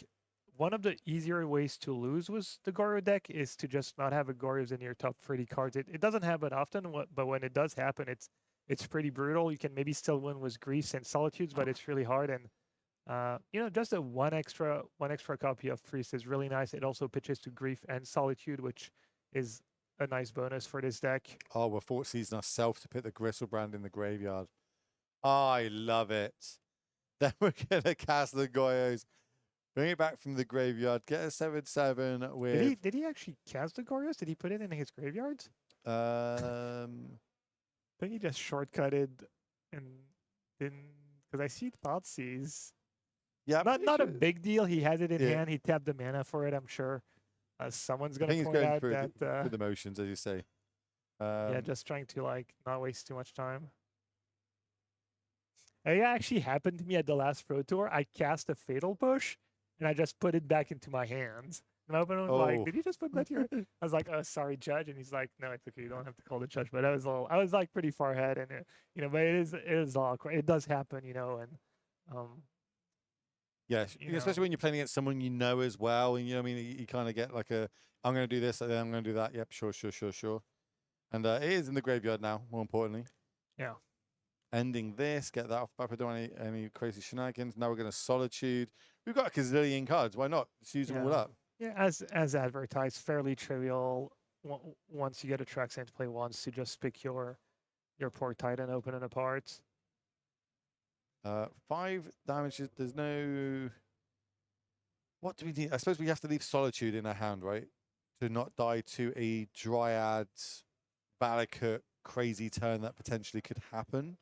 One of the easier ways to lose with the Goryo deck is to just not have a Goryos in your top 30 cards. It doesn't happen often, but when it does happen, it's pretty brutal. You can maybe still win with Griefs and Solitudes, but it's really hard. And you know, just a one extra copy of Priest is really nice. It also pitches to Grief and Solitude, which is a nice bonus for this deck. Oh, we're force season ourselves to put the Gristlebrand in the graveyard. I love it. Then we're gonna cast the Goyos, bring it back from the graveyard, get a 7/7 with. Did he actually cast the Gorgios? Did he put it in his graveyard? Um, I think he just shortcutted and didn't, because I see Thoughtseize. yeah, I'm Not a pretty sure- big deal. He has it in Yeah. hand. He tapped the mana for it. I'm sure someone's I gonna think he's point going out through, that through the motions, as you say. yeah, just trying to like not waste too much time. It actually happened to me at the last Pro Tour. I cast a Fatal Push, and I just put it back into my hands. And my opponent was like, Oh. "Did you just put that here?" I was like, "Oh, sorry, judge." And he's like, "No, it's okay. You don't have to call the judge." But I was like pretty far ahead, and but it is awkward. It does happen, and Yes, you especially know. when you're playing against someone you know as well, and I mean, you kind of get like I'm going to do this, and then I'm going to do that. Yep, sure. And it is in the graveyard now. More importantly, Yeah. ending this, get that off. But I don't want any crazy shenanigans. Now we're going to Solitude. We've got a gazillion cards. Why not? Let's use them all Yeah. up. Yeah, as advertised, fairly trivial. Once you get a Traxxas to play once, to just pick your Port Titan, open it apart. 5 damage. There's no. What do we need? I suppose we have to leave Solitude in our hand, right? To not die to a Dryad, Valakut crazy turn that potentially could happen.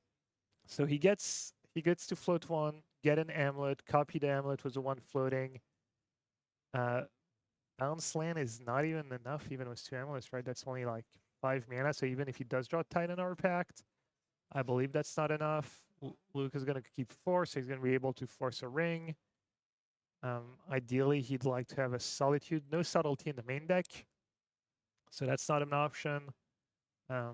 So he gets to float one, get an amulet, copy the amulet with the one floating. Bounce land is not even enough, even with 2 amulets, right? That's only like 5 mana. So even if he does draw Titan or Pact, I believe that's not enough. Luke is going to keep 4, so he's going to be able to force a ring. Ideally, he'd like to have a Solitude. No subtlety in the main deck, so that's not an option. I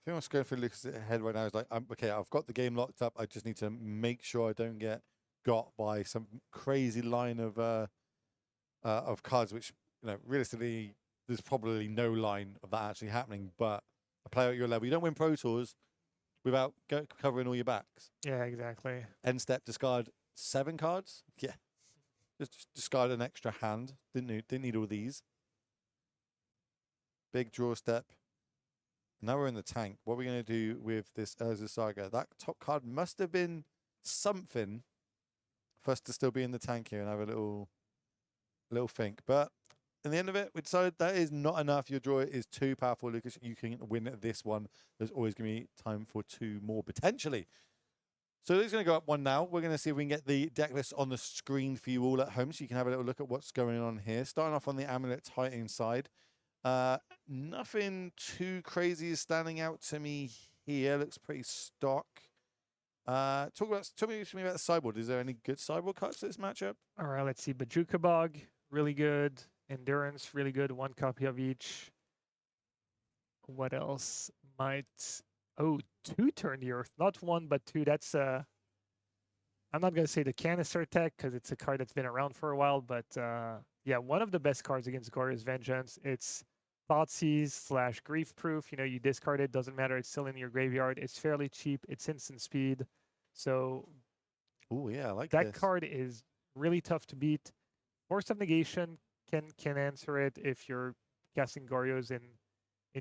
think what's going through Lucas' head right now is like, okay, I've got the game locked up. I just need to make sure I don't get got by some crazy line of cards, which realistically there's probably no line of that actually happening. But a player at your level, you don't win Pro Tours without covering all your backs. Yeah, exactly. End step, discard 7 cards. Yeah, just discard an extra hand. Didn't need all these. Big draw step. Now we're in the tank. What are we going to do with this Urza Saga? That top card must have been something for us to still be in the tank here and have a little think. But in the end of it, we decided that is not enough. Your draw is too powerful, Lucas. You can win this one. There's always going to be time for 2 more potentially. So it's going to go up 1 now. We're going to see if we can get the deck list on the screen for you all at home so you can have a little look at what's going on here. Starting off on the Amulet Titan side. Nothing too crazy is standing out to me here. Looks pretty stock. Talk to me about the sideboard. Is there any good sideboard cards to this matchup? All right, let's see. Bajuka Bog, really good. Endurance, really good. 1 copy of each. What else might... Oh, 2 Turn the Earth. Not 1, but 2. That's... I'm not going to say the Canister Tech, because it's a card that's been around for a while, but yeah, one of the best cards against Glorious Vengeance. It's Thoughtseize / Grief Proof. You discard it, doesn't matter. It's still in your graveyard. It's fairly cheap. It's instant speed. So Oh yeah, I like that this. card is really tough to beat. Force of Negation can answer it if you're casting Gorgios in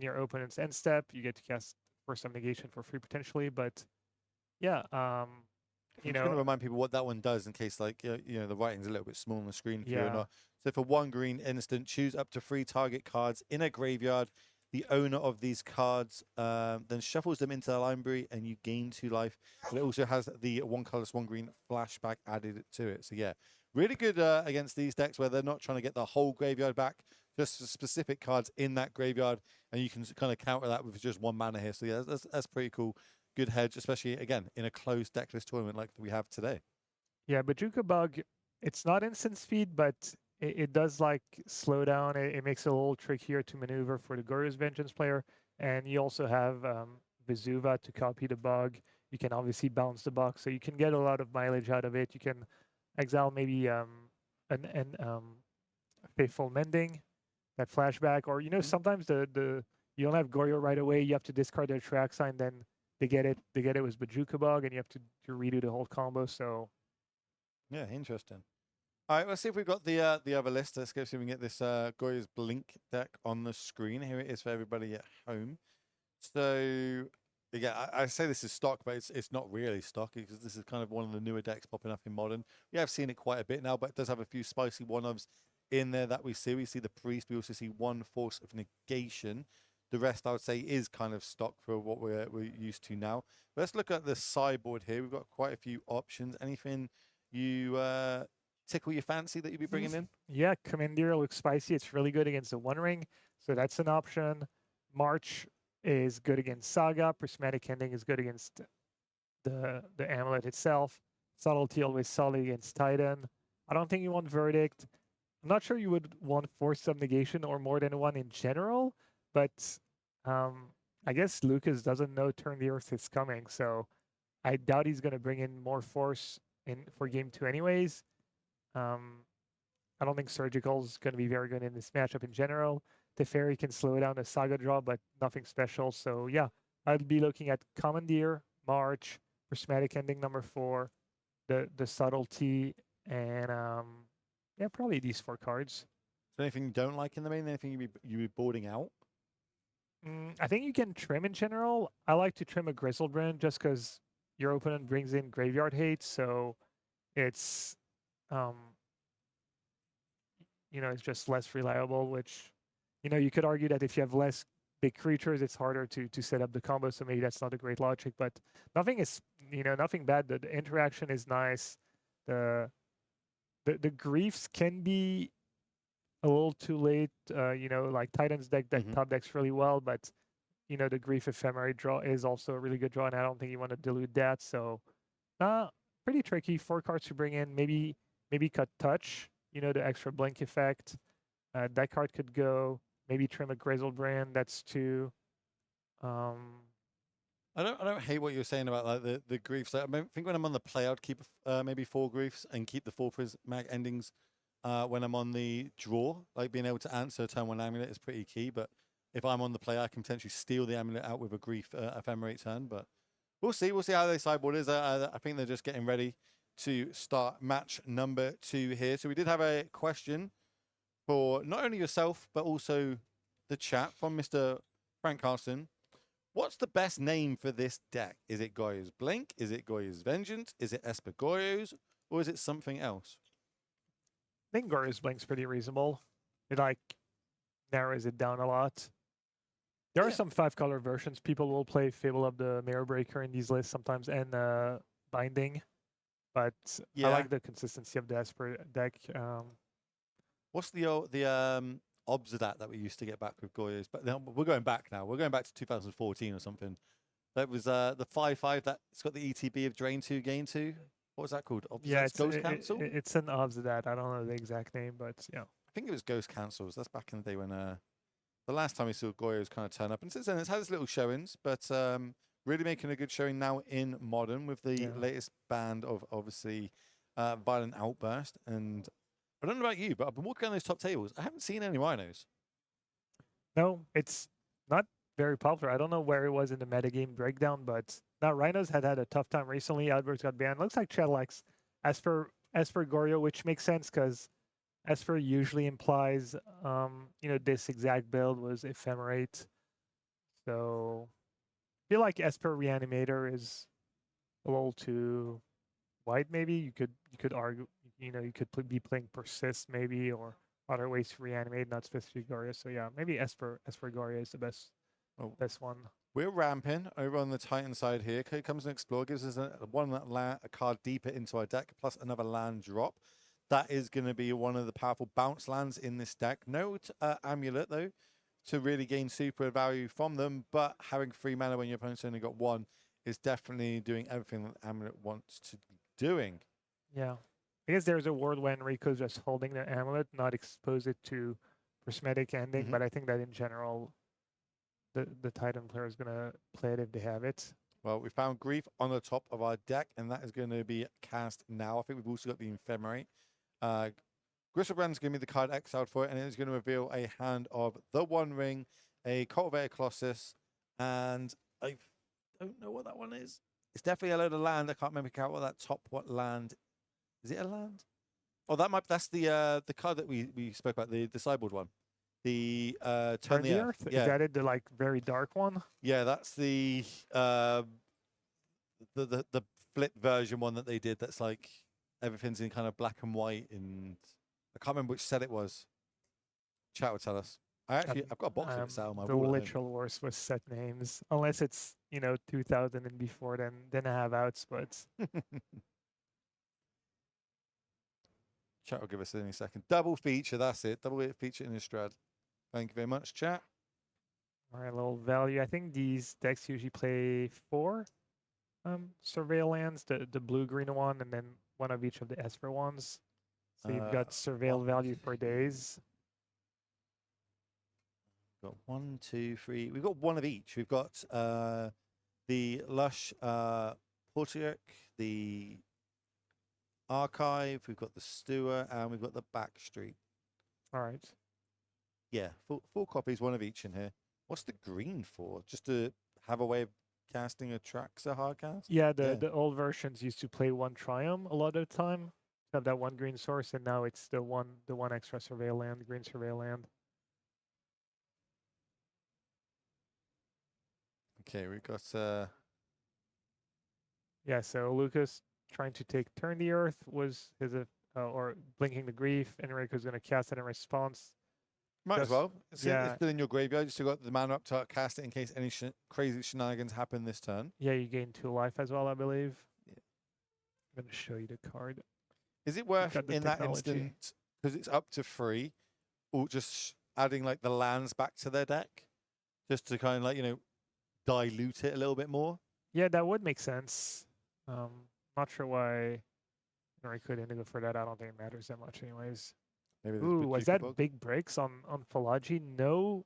your opponent's end step. You get to cast Force of Negation for free potentially, but yeah, I'm just going to remind people what that one does in case, like, the writing's a little bit small on the screen for you or not. So for 1 green instant, choose up to 3 target cards in a graveyard. The owner of these cards then shuffles them into the library and you gain 2 life. But it also has the 1 colorless, 1 green flashback added to it. So yeah, really good against these decks where they're not trying to get the whole graveyard back, just the specific cards in that graveyard. And you can kind of counter that with just 1 mana here. So yeah, that's pretty cool. Good hedge, especially, again, in a closed deckless tournament like we have today. Yeah, Bajuka Bug, it's not instant speed, but it does like slow down. It makes it a little trickier to maneuver for the Glorious Vengeance player. And you also have Vesuva to copy the bug. You can obviously bounce the bug, so you can get a lot of mileage out of it. You can exile maybe an Faithful Mending, that flashback, or sometimes the you don't have Goryo right away. You have to discard their track sign, then they get it with Bajuka Bug, and you have to redo the whole combo. So yeah, interesting. All right, let's see if we've got the other list. Let's go see if we can get this Goya's Blink deck on the screen. Here it is for everybody at home. So Yeah, I say this is stock, but it's not really stock because this is kind of one of the newer decks popping up in Modern. We have seen it quite a bit now, but it does have a few spicy one-ofs in there that we see. We see the Priest. We also see one Force of Negation. The rest, I would say, is kind of stock for what we're used to now. But let's look at the sideboard here. We've got quite a few options. Anything you tickle your fancy that you'd be bringing in? Yeah, Commandeer looks spicy. It's really good against the One Ring, so that's an option. March is good against Saga. Prismatic Ending is good against the amulet itself. Subtlety always solid against Titan. I don't think you want Verdict. I'm not sure you would want Force of Negation or more than one in general, but I guess Lucas doesn't know Turn the Earth is coming, so I doubt he's going to bring in more Force in for Game 2 anyways. I don't think Surgical is going to be very good in this matchup in general. Teferi can slow down the Saga draw, but nothing special. So yeah, I'd be looking at Commandeer, March, Prismatic Ending number 4, the Subtlety, and yeah, probably these 4 cards. Is there anything you don't like in the main? Anything you'd be boarding out? I think you can trim in general. I like to trim a Grizzlebrand just because your opponent brings in Graveyard Hate, so it's you know, it's just less reliable, which, you know, you could argue that if you have less big creatures, it's harder to set up the combo, so maybe that's not a great logic, but nothing is, you know, nothing bad. The interaction is nice. The griefs can be a little too late, you know, like Titan's deck that top decks really well, but, you know, the Grief Ephemerate draw is also a really good draw, and I don't think you want to dilute that, so pretty tricky. 4 cards to bring in, maybe cut Touch, you know, the extra blink effect. That card could go. Maybe trim a Grizzlebrand. That's 2. I don't hate what you're saying about like the griefs. I think when I'm on the play, I'd keep maybe 4 griefs and keep the 4 prismatic endings. When I'm on the draw, like being able to answer a turn 1 amulet is pretty key. But if I'm on the play, I can potentially steal the amulet out with a grief ephemerate turn. But we'll see. We'll see how their sideboard is. I think they're just getting ready to start match number 2 here. So we did have a question for not only yourself, but also the chat from Mr. Frank Carson. What's the best name for this deck? Is it Goyo's Blink? Is it Goyo's Vengeance? Is it Esper Goyo's? Or is it something else? I think Goyo's Blink's pretty reasonable. It like narrows it down a lot. There are some 5-color versions. People will play Fable of the Mirror Breaker in these lists sometimes, and Binding. But I like the consistency of the Esper deck. What's the obs of that we used to get back with Goyo's? But now we're going back now. We're going back to 2014 or something. That was the 5/5 that's got the ETB of Drain 2, Gain 2. What was that called? Yeah, Ghost Cancel? It's an obs of that. I don't know the exact name, but yeah. I think it was Ghost Cancels. That's back in the day when the last time we saw Goyo's kind of turn up. And since then, it's had its little showings, but really making a good showing now in Modern with the latest band of, obviously, Violent Outburst. And I don't know about you, but I've been walking on those top tables. I haven't seen any Rhinos. No, it's not very popular. I don't know where it was in the metagame breakdown, but now Rhinos had a tough time recently. Outburst got banned. Looks like Chad likes Esper Goryo, which makes sense because Esper usually implies, you know, this exact build was ephemerate. So I feel like Esper Reanimator is a little too wide. Maybe you could argue, you know, you could be playing Persist maybe, or other ways to reanimate, not specifically Goryo. So yeah, maybe Esper Goryo is the best one. We're ramping over on the Titan side here. Here comes an Explore, gives us a card deeper into our deck, plus another land drop. That is going to be one of the powerful bounce lands in this deck. No Amulet, though, to really gain super value from them, but having 3 mana when your opponent's only got 1 is definitely doing everything that Amulet wants to be doing. Yeah. I guess there's a world when Rico's just holding the Amulet, not expose it to Prismatic Ending, but I think that in general, the Titan player is going to play it if they have it. Well, we found Grief on the top of our deck, and that is going to be cast now. I think we've also got the Ephemerate. Grizzlebrand's going to be the card exiled for it, and it's going to reveal a hand of the One Ring, a Cultivated Colossus, and I don't know what that one is. It's definitely a load of land. I can't remember what that what land. Is it a land? Oh, that's the card that we spoke about, the sideboard one. The Turn the Earth? Yeah, Is that it, the like very dark one? yeah, that's the flip version one that they did. That's like everything's in kind of black and white, and I can't remember which set it was. Chat will tell us. I've got a box of it sat on my The wall at home. literal worst was set names, unless it's 2000 and before. Then I have outsputs. Chat will give us in a second. Double feature, that's it. Double feature in Innistrad. Thank you very much, chat. All right, a little value. I think these decks usually play 4 surveil lands, the blue-green one, and then one of each of the Esper ones. So you've got surveil value for days. Got 1, 2, 3. We've got one of each. We've got the Lush Portiac, the Archive, we've got the Stewart, and we've got the Backstreet. All right. Yeah, 4 copies, one of each in here. What's the green for? Just to have a way of casting a Traxa hard cast? Yeah, the old versions used to play 1 Triumph a lot of the time. Have that 1 green source, and now it's the one extra surveil land, green surveil land. Okay, we've got Yeah, so Lucas trying to take Turn the Earth was his or Blinking the Grief. Enrico's going to cast it in response. might as well. It's still in your graveyard. You still got the mana up to cast it in case any crazy shenanigans happen this turn. Yeah, you gain 2 life as well, I believe. Yeah. I'm going to show you the card. Is it worth in that instant, because it's up to 3, or just adding like the lands back to their deck, just to kind of like dilute it a little bit more? Yeah, that would make sense. Not sure why Enrico didn't go for that. I don't think it matters that much, anyways. Maybe ooh, was that big breaks on Philology? No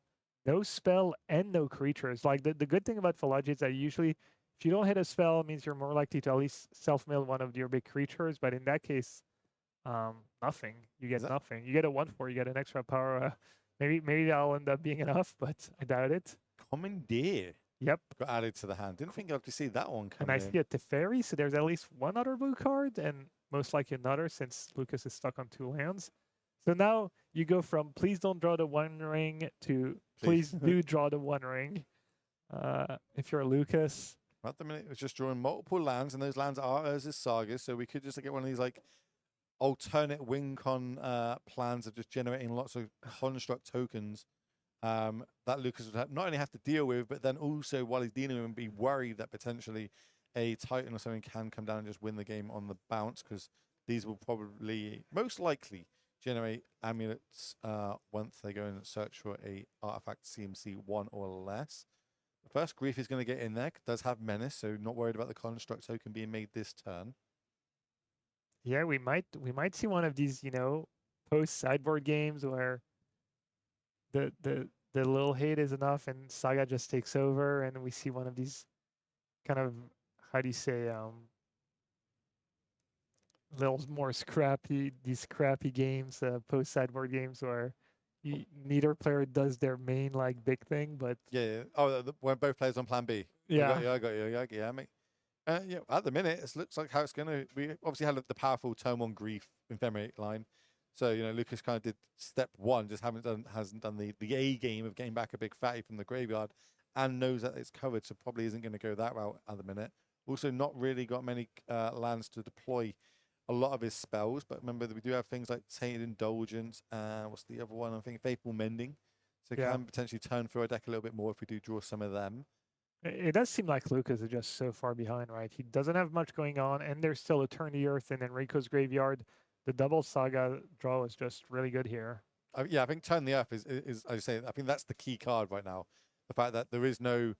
spell and no creatures. Like the good thing about Philology is that usually if you don't hit a spell, it means you're more likely to at least self-mill one of your big creatures. But in that case, nothing. You get nothing. You get a 1/4. You get an extra power. Maybe that'll end up being enough, but I doubt it. Commandeer. Yep. Got added to the hand. Didn't think I'd to see that one come in. And I see a Teferi, so there's at least 1 other blue card, and most likely another since Lucas is stuck on 2 lands. So now you go from please don't draw the 1 ring to please do draw the 1 ring. If you're Lucas. At the minute, it was just drawing multiple lands, and those lands are Urza's Saga, so we could just get one of these like alternate win con plans of just generating lots of construct tokens that Lucas would not only have to deal with, but then also while he's dealing with them, be worried that potentially a Titan or something can come down and just win the game on the bounce, because these will probably most likely generate amulets once they go and search for a artifact CMC 1 or less. The first Grief is going to get in there. Does have Menace, so not worried about the construct token being made this turn. Yeah, we might see one of these, post sideboard games where the little hate is enough and Saga just takes over, and we see one of these kind of, how do you say, little more scrappy games, post sideboard games where neither player does their main like big thing, but yeah. Oh, when both players on plan B. Yeah, I got you. Yeah, mate. Yeah, at the minute, it looks like how it's gonna. We obviously had the powerful turn 1 Grief Ephemerate line, so Lucas kind of did step 1, just hasn't done the A game of getting back a big fatty from the graveyard, and knows that it's covered, so probably isn't going to go that route at the minute. Also, not really got many lands to deploy a lot of his spells, but remember that we do have things like Tainted Indulgence, what's the other one? I think Faithful Mending, so can potentially turn through our deck a little bit more if we do draw some of them. It does seem like Lucas is just so far behind, right? He doesn't have much going on, and there's still a Turn the Earth in Enrico's graveyard. The double Saga draw is just really good here. Yeah, I think Turn the Earth is as I say, I think that's the key card right now. The fact that there is no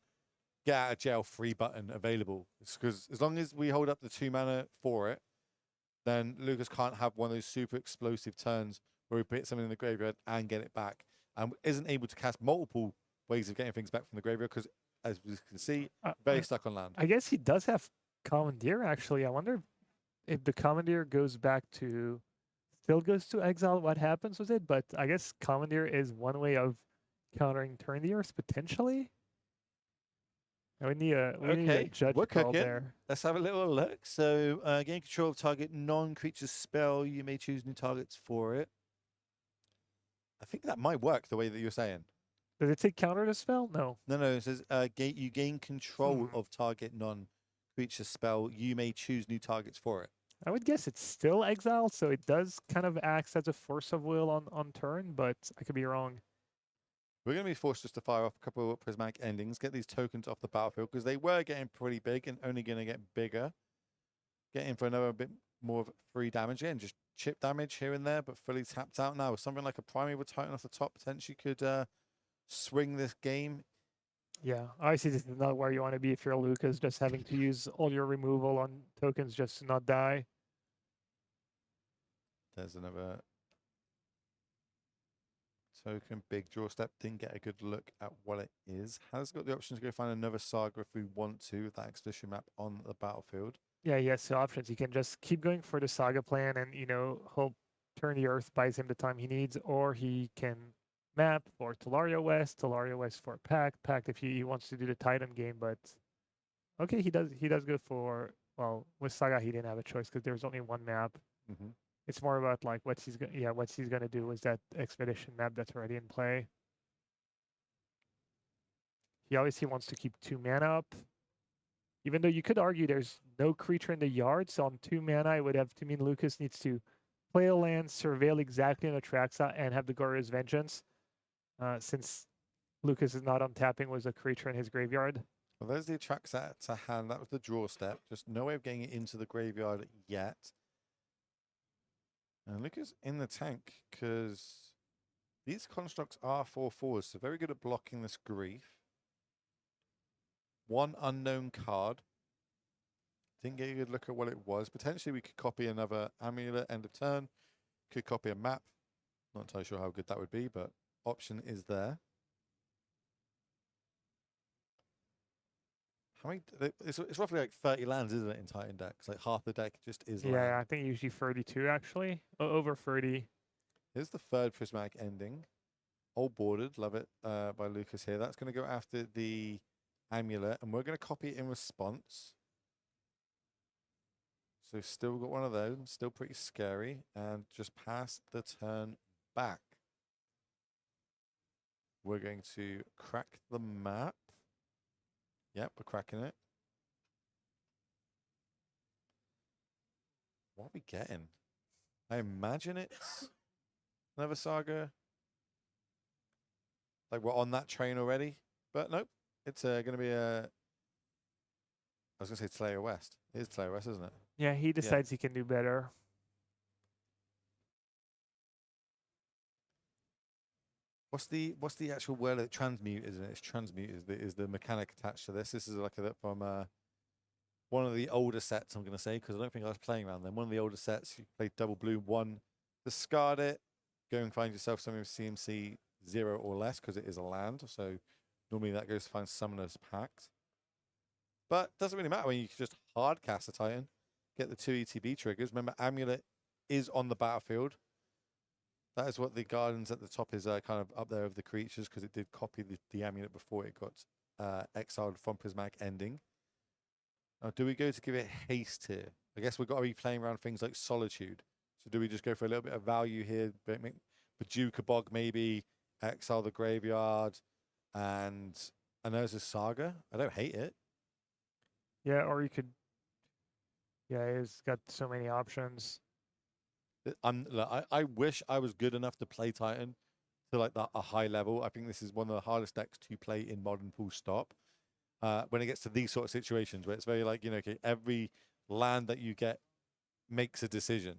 get out of jail free button available. It's because as long as we hold up the 2 mana for it, then Lucas can't have one of those super explosive turns where we put something in the graveyard and get it back, and isn't able to cast multiple ways of getting things back from the graveyard because, as we can see, very stuck on land. I guess he does have Commandeer, actually. I wonder if the Commandeer goes back to, still goes to exile, what happens with it? But I guess Commandeer is one way of countering Turn the Earth, potentially. We need a judge call there. Let's have a little look. So, gain control of target non-creature spell. You may choose new targets for it. I think that might work the way that you're saying. Does it take counter to spell? No. No, it says you gain control of target non-creature spell. You may choose new targets for it. I would guess it's still exiled, so it does kind of act as a force of will on turn, but I could be wrong. We're going to be forced just to fire off a couple of prismatic endings, get these tokens off the battlefield, because they were getting pretty big and only going to get bigger. Get in for another bit more of free damage. Again, just chip damage here and there, but fully tapped out now. Something like a Primeval Titan off the top potentially could swing this game. Yeah, obviously this is not where you want to be if you're Lucas, just having to use all your removal on tokens just to not die. There's another token, big draw step. Didn't get a good look at what it is. Has got the option to go find another saga if we want to with that expedition map on the battlefield. Yeah, he has two options. He can just keep going for the saga plan and, you know, hope Turn the Earth buys him the time he needs, or he can map for Talaria West for Pact if he wants to do the Titan game, but okay, he does go for, well, with Saga he didn't have a choice because there's only one map. It's more about like what he's gonna do with that expedition map that's already in play. He obviously wants to keep 2 mana up. Even though you could argue there's no creature in the yard, so on 2 mana it would have to mean Lucas needs to play a land, surveil exactly on Atraxa, and have the Glorious Vengeance, since Lucas is not untapping with a creature in his graveyard. Well, there's the Atraxa to hand. That was the draw step. Just no way of getting it into the graveyard yet. And Lucas in the tank, because these constructs are 4/4s, so very good at blocking this grief. 1 unknown card. Didn't get a good look at what it was. Potentially we could copy another amulet end of turn. Could copy a map. Not entirely sure how good that would be, but option is there. How many? It's roughly like 30 lands, isn't it, in Titan decks? Like half the deck just is land. Yeah, I think usually 32 actually. Over 30. Here's the third prismatic ending. Old Bordered, love it, by Lucas here. That's going to go after the amulet, and we're going to copy it in response. So still got one of those, still pretty scary, and just pass the turn back. We're going to crack the map. Yep, we're cracking it. What are we getting? I imagine it's another saga. Like we're on that train already, but nope. It's going to be a... I was going to say Talaria West. It is Talaria West, isn't it? Yeah, he decides he can do better. What's the actual word? Transmute, isn't it? It's transmute is the mechanic attached to this. This is like from one of the older sets, I'm going to say, because I don't think I was playing around then. One of the older sets, you played double blue, 1, discard it, go and find yourself something with CMC 0 or less, because it is a land. So normally that goes to find Summoner's Pact. But doesn't really matter when you can just hard cast a Titan, get the 2 ETB triggers. Remember, Amulet is on the battlefield. That is what the Gardens at the top is kind of up there of the creatures, because it did copy the Amulet before it got exiled from Prismatic Ending. Now, do we go to give it haste here? I guess we've got to be playing around things like Solitude. So do we just go for a little bit of value here? Paducah Bog maybe, exile the graveyard, and there's a Saga. I don't hate it. Yeah, or you could... Yeah, he's got so many options. I wish I was good enough to play Titan to like a high level. I think this is one of the hardest decks to play in Modern, full stop. When it gets to these sort of situations where it's very like, you know, okay, every land that you get makes a decision.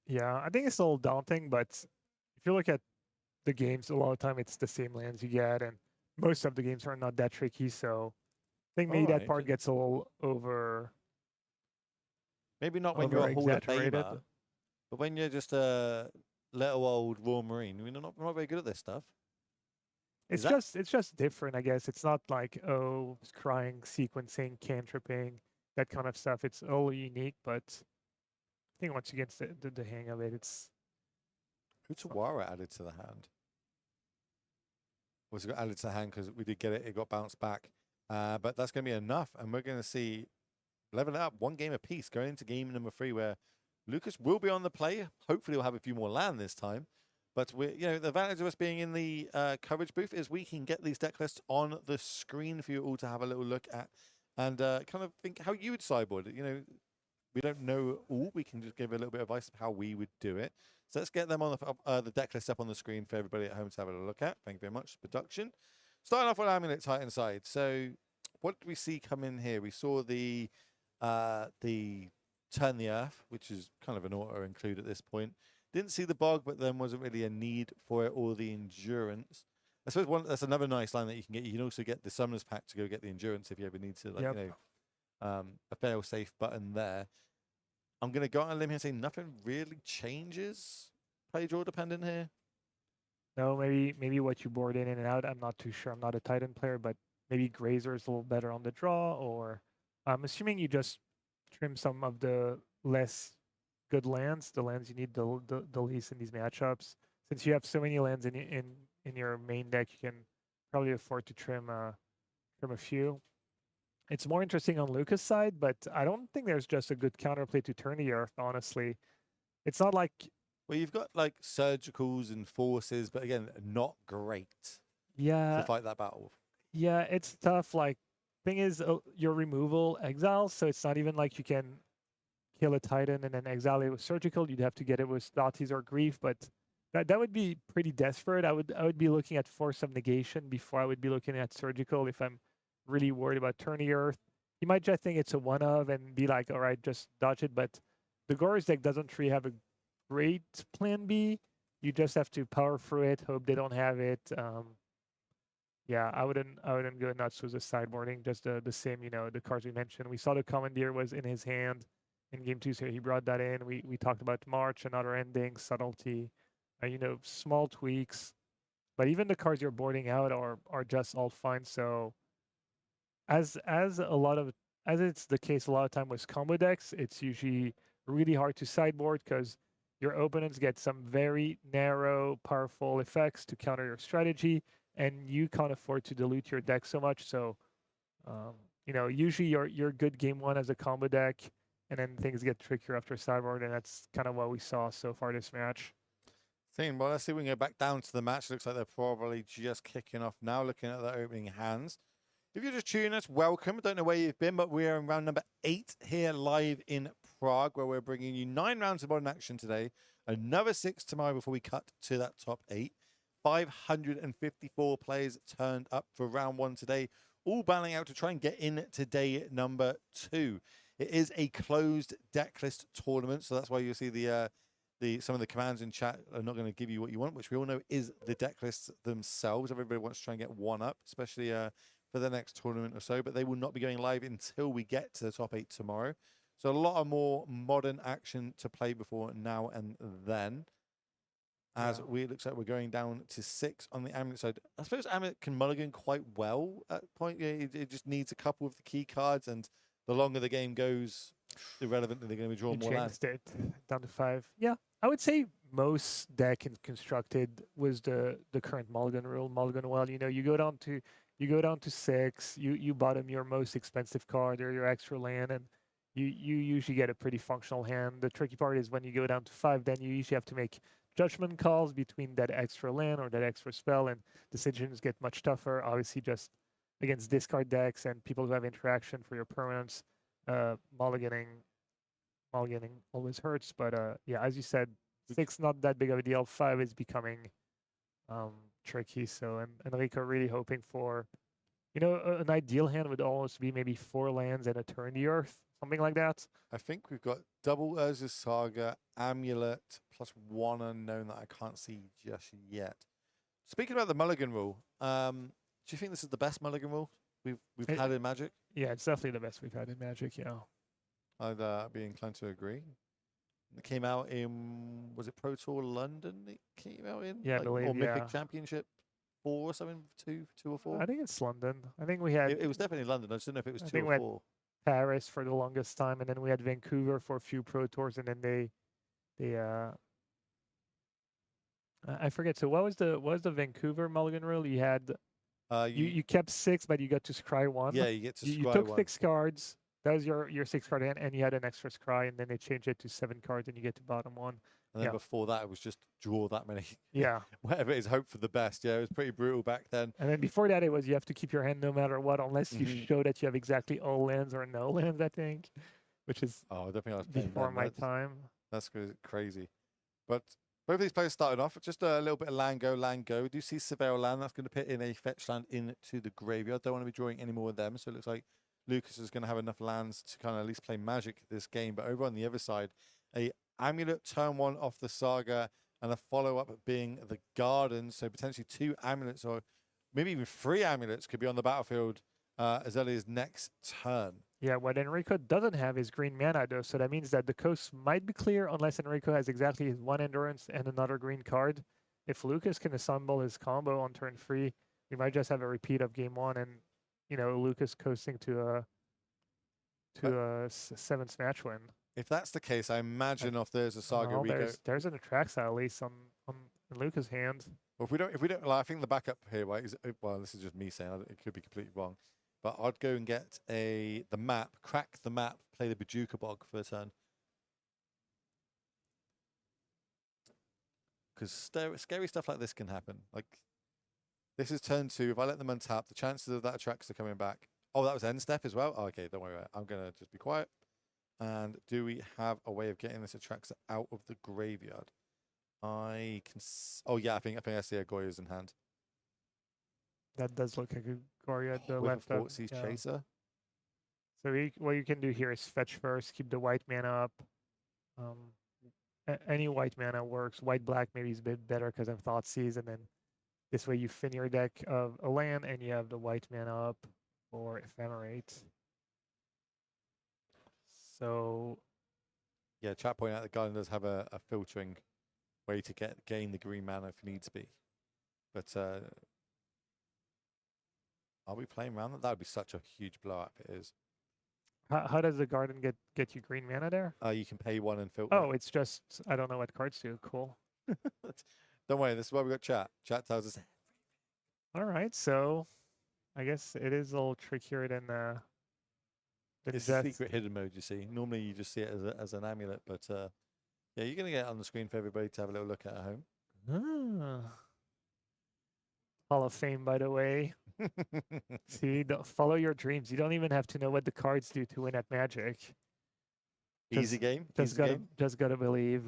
Yeah, I think it's a little daunting, but if you look at the games, a lot of time it's the same lands you get, and most of the games are not that tricky, so I think maybe that part gets a little over... Maybe not when you're a Hall of Famer, but when you're just a little old Raw Marine, I mean, I'm not very good at this stuff. It's just different, I guess. It's not like, oh, scrying, sequencing, cantripping, that kind of stuff. It's all unique, but I think once you get the hang of it, it's... Utawara added to the hand. Was it got added to the hand because we did get it, it got bounced back. But that's going to be enough, and we're going to see level it up, 1 game apiece, going into game number 3, where Lucas will be on the play. Hopefully he'll have a few more land this time. But the advantage of us being in the coverage booth is we can get these deck lists on the screen for you all to have a little look at and kind of think how you would sideboard it. We don't know all. We can just give a little bit of advice of how we would do it. So let's get them on the deck list up on the screen for everybody at home to have a look at. Thank you very much, production. Starting off with Amulet Titan side. So what did we see come in here? We saw the Turn the Earth, which is kind of an auto include at this point. Didn't see the Bog, but then wasn't really a need for it, or the Endurance. I suppose that's another nice line that you can get. You can also get the Summoners Pack to go get the Endurance if you ever need to, a fail-safe button there. I'm going to go on a limb here and say nothing really changes play draw dependent here. No, maybe what you board in and out. I'm not too sure. I'm not a Titan player, but maybe Grazer is a little better on the draw, or I'm assuming you just trim some of the less good lands, the lands you need the least in these matchups. Since you have so many lands in your main deck, you can probably afford to trim a few. It's more interesting on Lucas' side, but I don't think there's just a good counterplay to Turn the Earth, honestly. It's not like... Well, you've got like Surgicals and Forces, but again, not great to fight that battle. Yeah, it's tough. Like, thing is, your removal exiles, so it's not even like you can kill a Titan and then exile it with Surgical. You'd have to get it with Daughters or Grief, but that would be pretty desperate. I would be looking at Force of Negation before I would be looking at Surgical if I'm really worried about Turn the Earth. You might just think it's a one of and be like, all right, just dodge it. But the Gore's deck doesn't really have a great plan B. You just have to power through it, hope they don't have it. Yeah, I wouldn't go nuts with the sideboarding. Just the same, the cards we mentioned. We saw the Commandeer was in his hand in game 2, so he brought that in. We talked about March, another ending, subtlety, small tweaks. But even the cards you're boarding out are just all fine. So as it's the case a lot of time with combo decks, it's usually really hard to sideboard because your opponents get some very narrow, powerful effects to counter your strategy, and you can't afford to dilute your deck so much. So, usually you're good game one as a combo deck, and then things get trickier after sideboard, and that's kind of what we saw so far this match. Well, let's see if we can go back down to the match. Looks like they're probably just kicking off now, looking at their opening hands. If you're just tuning us, welcome. I don't know where you've been, but we're in round number 8 here live in Prague, where we're bringing you 9 rounds of modern action today, another 6 tomorrow before we cut to that top 8. 554 players turned up for round 1 today, all battling out to try and get in to day number 2. It is a closed deck list tournament, so that's why you'll see some of the commands in chat are not going to give you what you want, which we all know is the deck lists themselves. Everybody wants to try and get one up, especially for the next tournament or so, but they will not be going live until we get to the top 8 tomorrow. So a lot of more modern action to play before now and then. It looks like we're going down to 6 on the Amulet side. I suppose Amulet can mulligan quite well at point. It just needs a couple of the key cards, and the longer the game goes, irrelevantly, they're going to be drawing more lands. It down to 5. Yeah, I would say most deck constructed was the current mulligan rule. Mulligan well, you go down to 6, you bottom your most expensive card or your extra land, and you usually get a pretty functional hand. The tricky part is when you go down to 5, then you usually have to make judgment calls between that extra land or that extra spell, and decisions get much tougher. Obviously, just against discard decks and people who have interaction for your permanents, mulliganing always hurts. But yeah, as you said, 6 not that big of a deal. 5 is becoming tricky. So, and Enrico really hoping for, an ideal hand would almost be maybe 4 lands and a Turn the Earth, something like that. I think we've got double Urza's Saga, Amulet, plus 1 unknown that I can't see just yet. Speaking about the mulligan rule, do you think this is the best mulligan rule we've had in Magic? Yeah, it's definitely the best we've had in Magic, yeah. I'd be inclined to agree. It came out in, was it Pro Tour London it came out in? Yeah, I believe, or Mythic Championship 4 or something, 2 or 4? I think it's London. I think we had... It was definitely London. I just don't know if it was 2 or 4. Paris for the longest time, and then we had Vancouver for a few Pro Tours, and then they I forget. So what was the Vancouver mulligan rule? You had you kept 6, but you got to scry 1. Yeah, you get to scry 1. You took 6 cards. That was your 6 card hand, and you had an extra scry, and then they changed it to 7 cards, and you get to bottom 1. And then Yeah. before that, it was just draw that many. Yeah. Whatever it is, hope for the best. Yeah, it was pretty brutal back then. And then before that, it was you have to keep your hand no matter what, unless you Mhm. show that you have exactly all lands or no lands, I think, which is Oh, I don't think I was playing before then. my time. That's crazy. But both of these players started off just a little bit of land go, land go. We do see Seville land. That's going to put in a fetch land into the graveyard. Don't want to be drawing any more of them. So it looks like Lucas is going to have enough lands to kind of at least play Magic this game. But over on the other side, a Amulet turn 1 off the Saga and a follow-up being the Garden. So potentially 2 Amulets or maybe even 3 Amulets could be on the battlefield as early as next turn. Yeah, what Enrico doesn't have is green mana, though, so that means that the coast might be clear unless Enrico has exactly his 1 endurance and another green card. If Lucas can assemble his combo on turn 3, we might just have a repeat of game 1 and, you know, Lucas coasting to a 7th match win. If that's the case, I imagine if there's a Saga, Well, we go. there's an Atraxa at least on Lucas' hand. Well, if we don't, like, I think the backup here, right? Is, well, this is just me saying it could be completely wrong, but I'd go and get the map, crack the map, play the Bajuka Bog for a turn, because scary stuff like this can happen. Like this is turn 2. If I let them untap, the chances of that Atraxa coming back. Oh, that was end step as well. Oh, okay, don't worry about it. I'm gonna just be quiet. And do we have a way of getting this Atraxa out of the graveyard? I can. Oh yeah, I think I see a Goya's in hand. That does look like a Goria at the With left. a Thoughtseize Chaser. So what you can do here is fetch first, keep the white mana up. Any white mana works. White-black maybe is a bit better because of Thoughtseize, and then this way you thin your deck of a land and you have the white mana up for Ephemerate. So Yeah, chat pointing out the Garden does have a filtering way to gain the green mana if needs be. But are we playing around that? That would be such a huge blowout if it is. how does the garden get you green mana there? You can pay 1 and filter. Oh, it's just I don't know what cards do. Cool. Don't worry, this is why we got chat. Chat tells us. All right, so I guess it is a little trickier than It's that. secret hidden mode, you see. Normally you just see it as an amulet, but yeah, you're going to get it on the screen for everybody to have a little look at home. Hall of Fame, by the way. See, follow your dreams. You don't even have to know what the cards do to win at Magic. Easy game. Just gotta believe.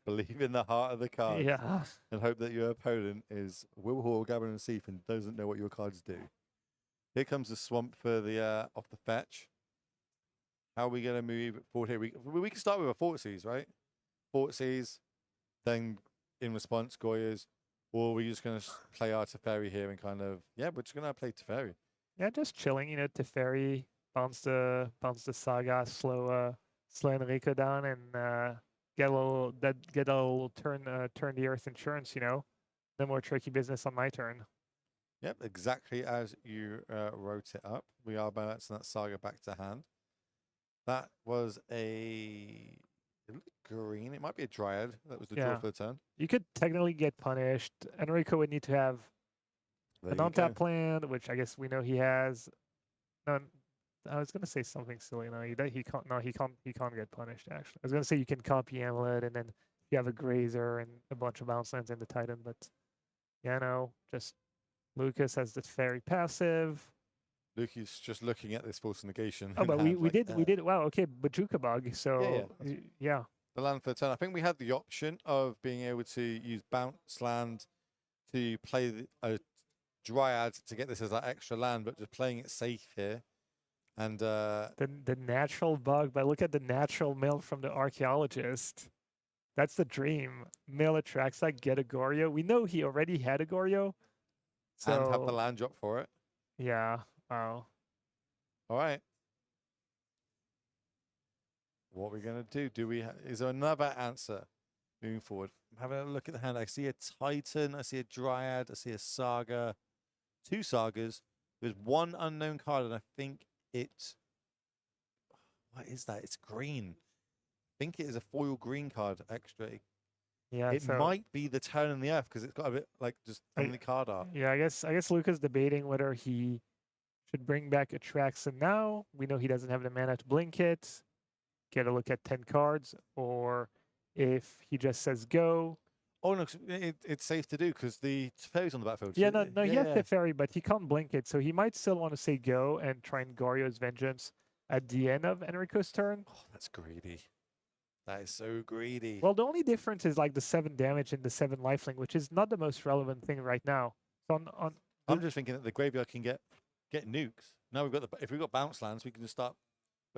Believe in the heart of the cards. Yeah. And hope that your opponent is Will Hall, Gavin and Seif and doesn't know what your cards do. Here comes the Swamp for the off the fetch. How are we going to move forward here? We can start with a Thoughtseize, right? Thoughtseizes, then in response, Goyas. Or are we just going to play our Teferi here and kind of, yeah, we're just going to play Teferi. Yeah, just chilling, you know, Teferi, bounce the Saga, slow Enrico down and get a little turn the earth insurance, you know. No more tricky business on my turn. Yep, exactly as you wrote it up. We are balancing that Saga back to hand. That was a green. It might be a Dryad. That was the draw for the turn. You could technically get punished. Enrico would need to have an on-tap land, which I guess we know he has. No, I was gonna say something silly. No, he can't. No, he can't get punished. Actually, I was gonna say you can copy Amulet, and then you have a Grazer and a bunch of bounce lands in the Titan. But yeah, no, just Lucas has this fairy passive. Luke's just looking at this force negation. Oh, but we did. Wow, okay, Bajuka Bug. So yeah. The land for the turn. I think we had the option of being able to use bounce land to play a Dryad to get this as that extra land, but just playing it safe here. And the natural bug, but look at the natural mill from the archaeologist. That's the dream. Mill Atraxa, get a Goryo. We know he already had a Goryo. So, and have the land drop for it. Yeah. Wow. All right. What are we going to do? Is there another answer moving forward? Have a look at the hand. I see a Titan. I see a Dryad. I see a Saga. 2 Sagas. There's 1 unknown card, and I think it... What is that? It's green. I think it is a foil green card extra. Yeah, it might be the Turn in the Earth because it's got a bit like just from the card art. Yeah, I guess Luca's debating whether he should bring back Atraxa now. We know he doesn't have the mana to blink it. Get a look at 10 cards, or if he just says go. Oh no, 'cause it's safe to do because the Teferi's on the battlefield. Yeah, so no, he has yeah. the fairy, but he can't blink it, so he might still want to say go and try and Goryo's Vengeance at the end of Enrico's turn. Oh, that's greedy. That is so greedy. Well, the only difference is like the 7 damage and the 7 lifelink, which is not the most relevant thing right now. So on I'm just thinking that the graveyard can get nukes. Now we've got if we've got bounce lands, we can just start.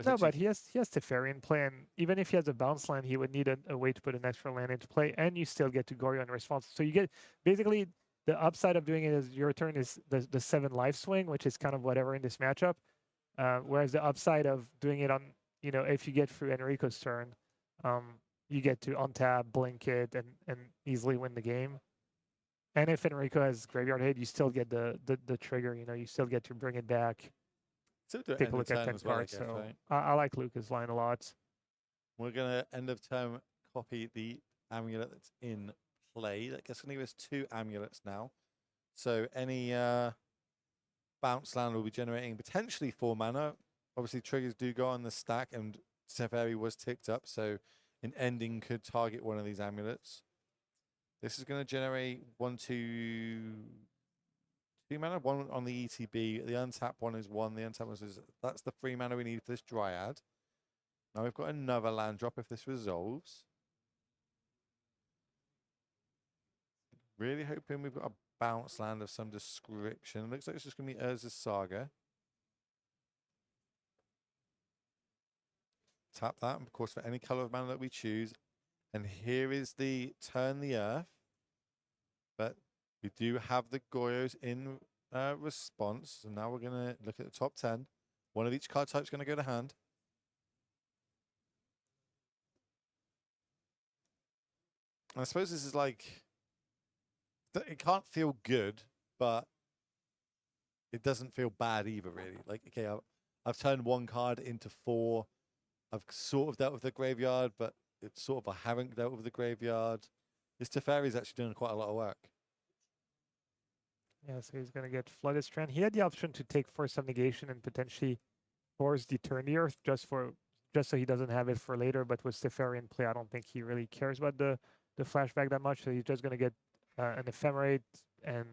no, but he has Teferi in play, and even if he has a bounce land, he would need a way to put an extra land into play, and you still get to Goryo in response. So you get basically the upside of doing it is your turn is the 7 life swing, which is kind of whatever in this matchup. Whereas the upside of doing it on, if you get through Enrico's turn, you get to untap, blink it, and easily win the game. And if Enrico has graveyard hit, you still get the trigger. You still get to bring it back. Take a look at 10 cards. Guess, so right? I like Lucas' line a lot. We're gonna end of turn copy the amulet that's in play. That gets gonna give us 2 amulets now. So any bounce land will be generating potentially 4 mana. Obviously, triggers do go on the stack, and Teferi was ticked up, so an ending could target one of these amulets. This is going to generate 1, 2 mana. 1 on the ETB. The untapped one is 1. The untapped one is that's the 3 mana we need for this Dryad. Now we've got another land drop if this resolves. Really hoping we've got a bounce land of some description. Looks like it's just going to be Urza's Saga. Tap that, of course, for any color of mana that we choose. And here is the Turn the Earth. But we do have the Goyos in response. So now we're going to look at the top 10. One of each card type is going to go to hand. And I suppose this is like, it can't feel good, but it doesn't feel bad either, really. Like, okay, I've turned 1 card into 4. I've sort of dealt with the graveyard, but it's sort of I haven't dealt with the graveyard. This Teferi is actually doing quite a lot of work. Yeah, so he's going to get Flooded Strand. He had the option to take Force of Negation and potentially force the Turn the Earth just so he doesn't have it for later. But with Teferi in play, I don't think he really cares about the flashback that much. So he's just going to get an Ephemerate and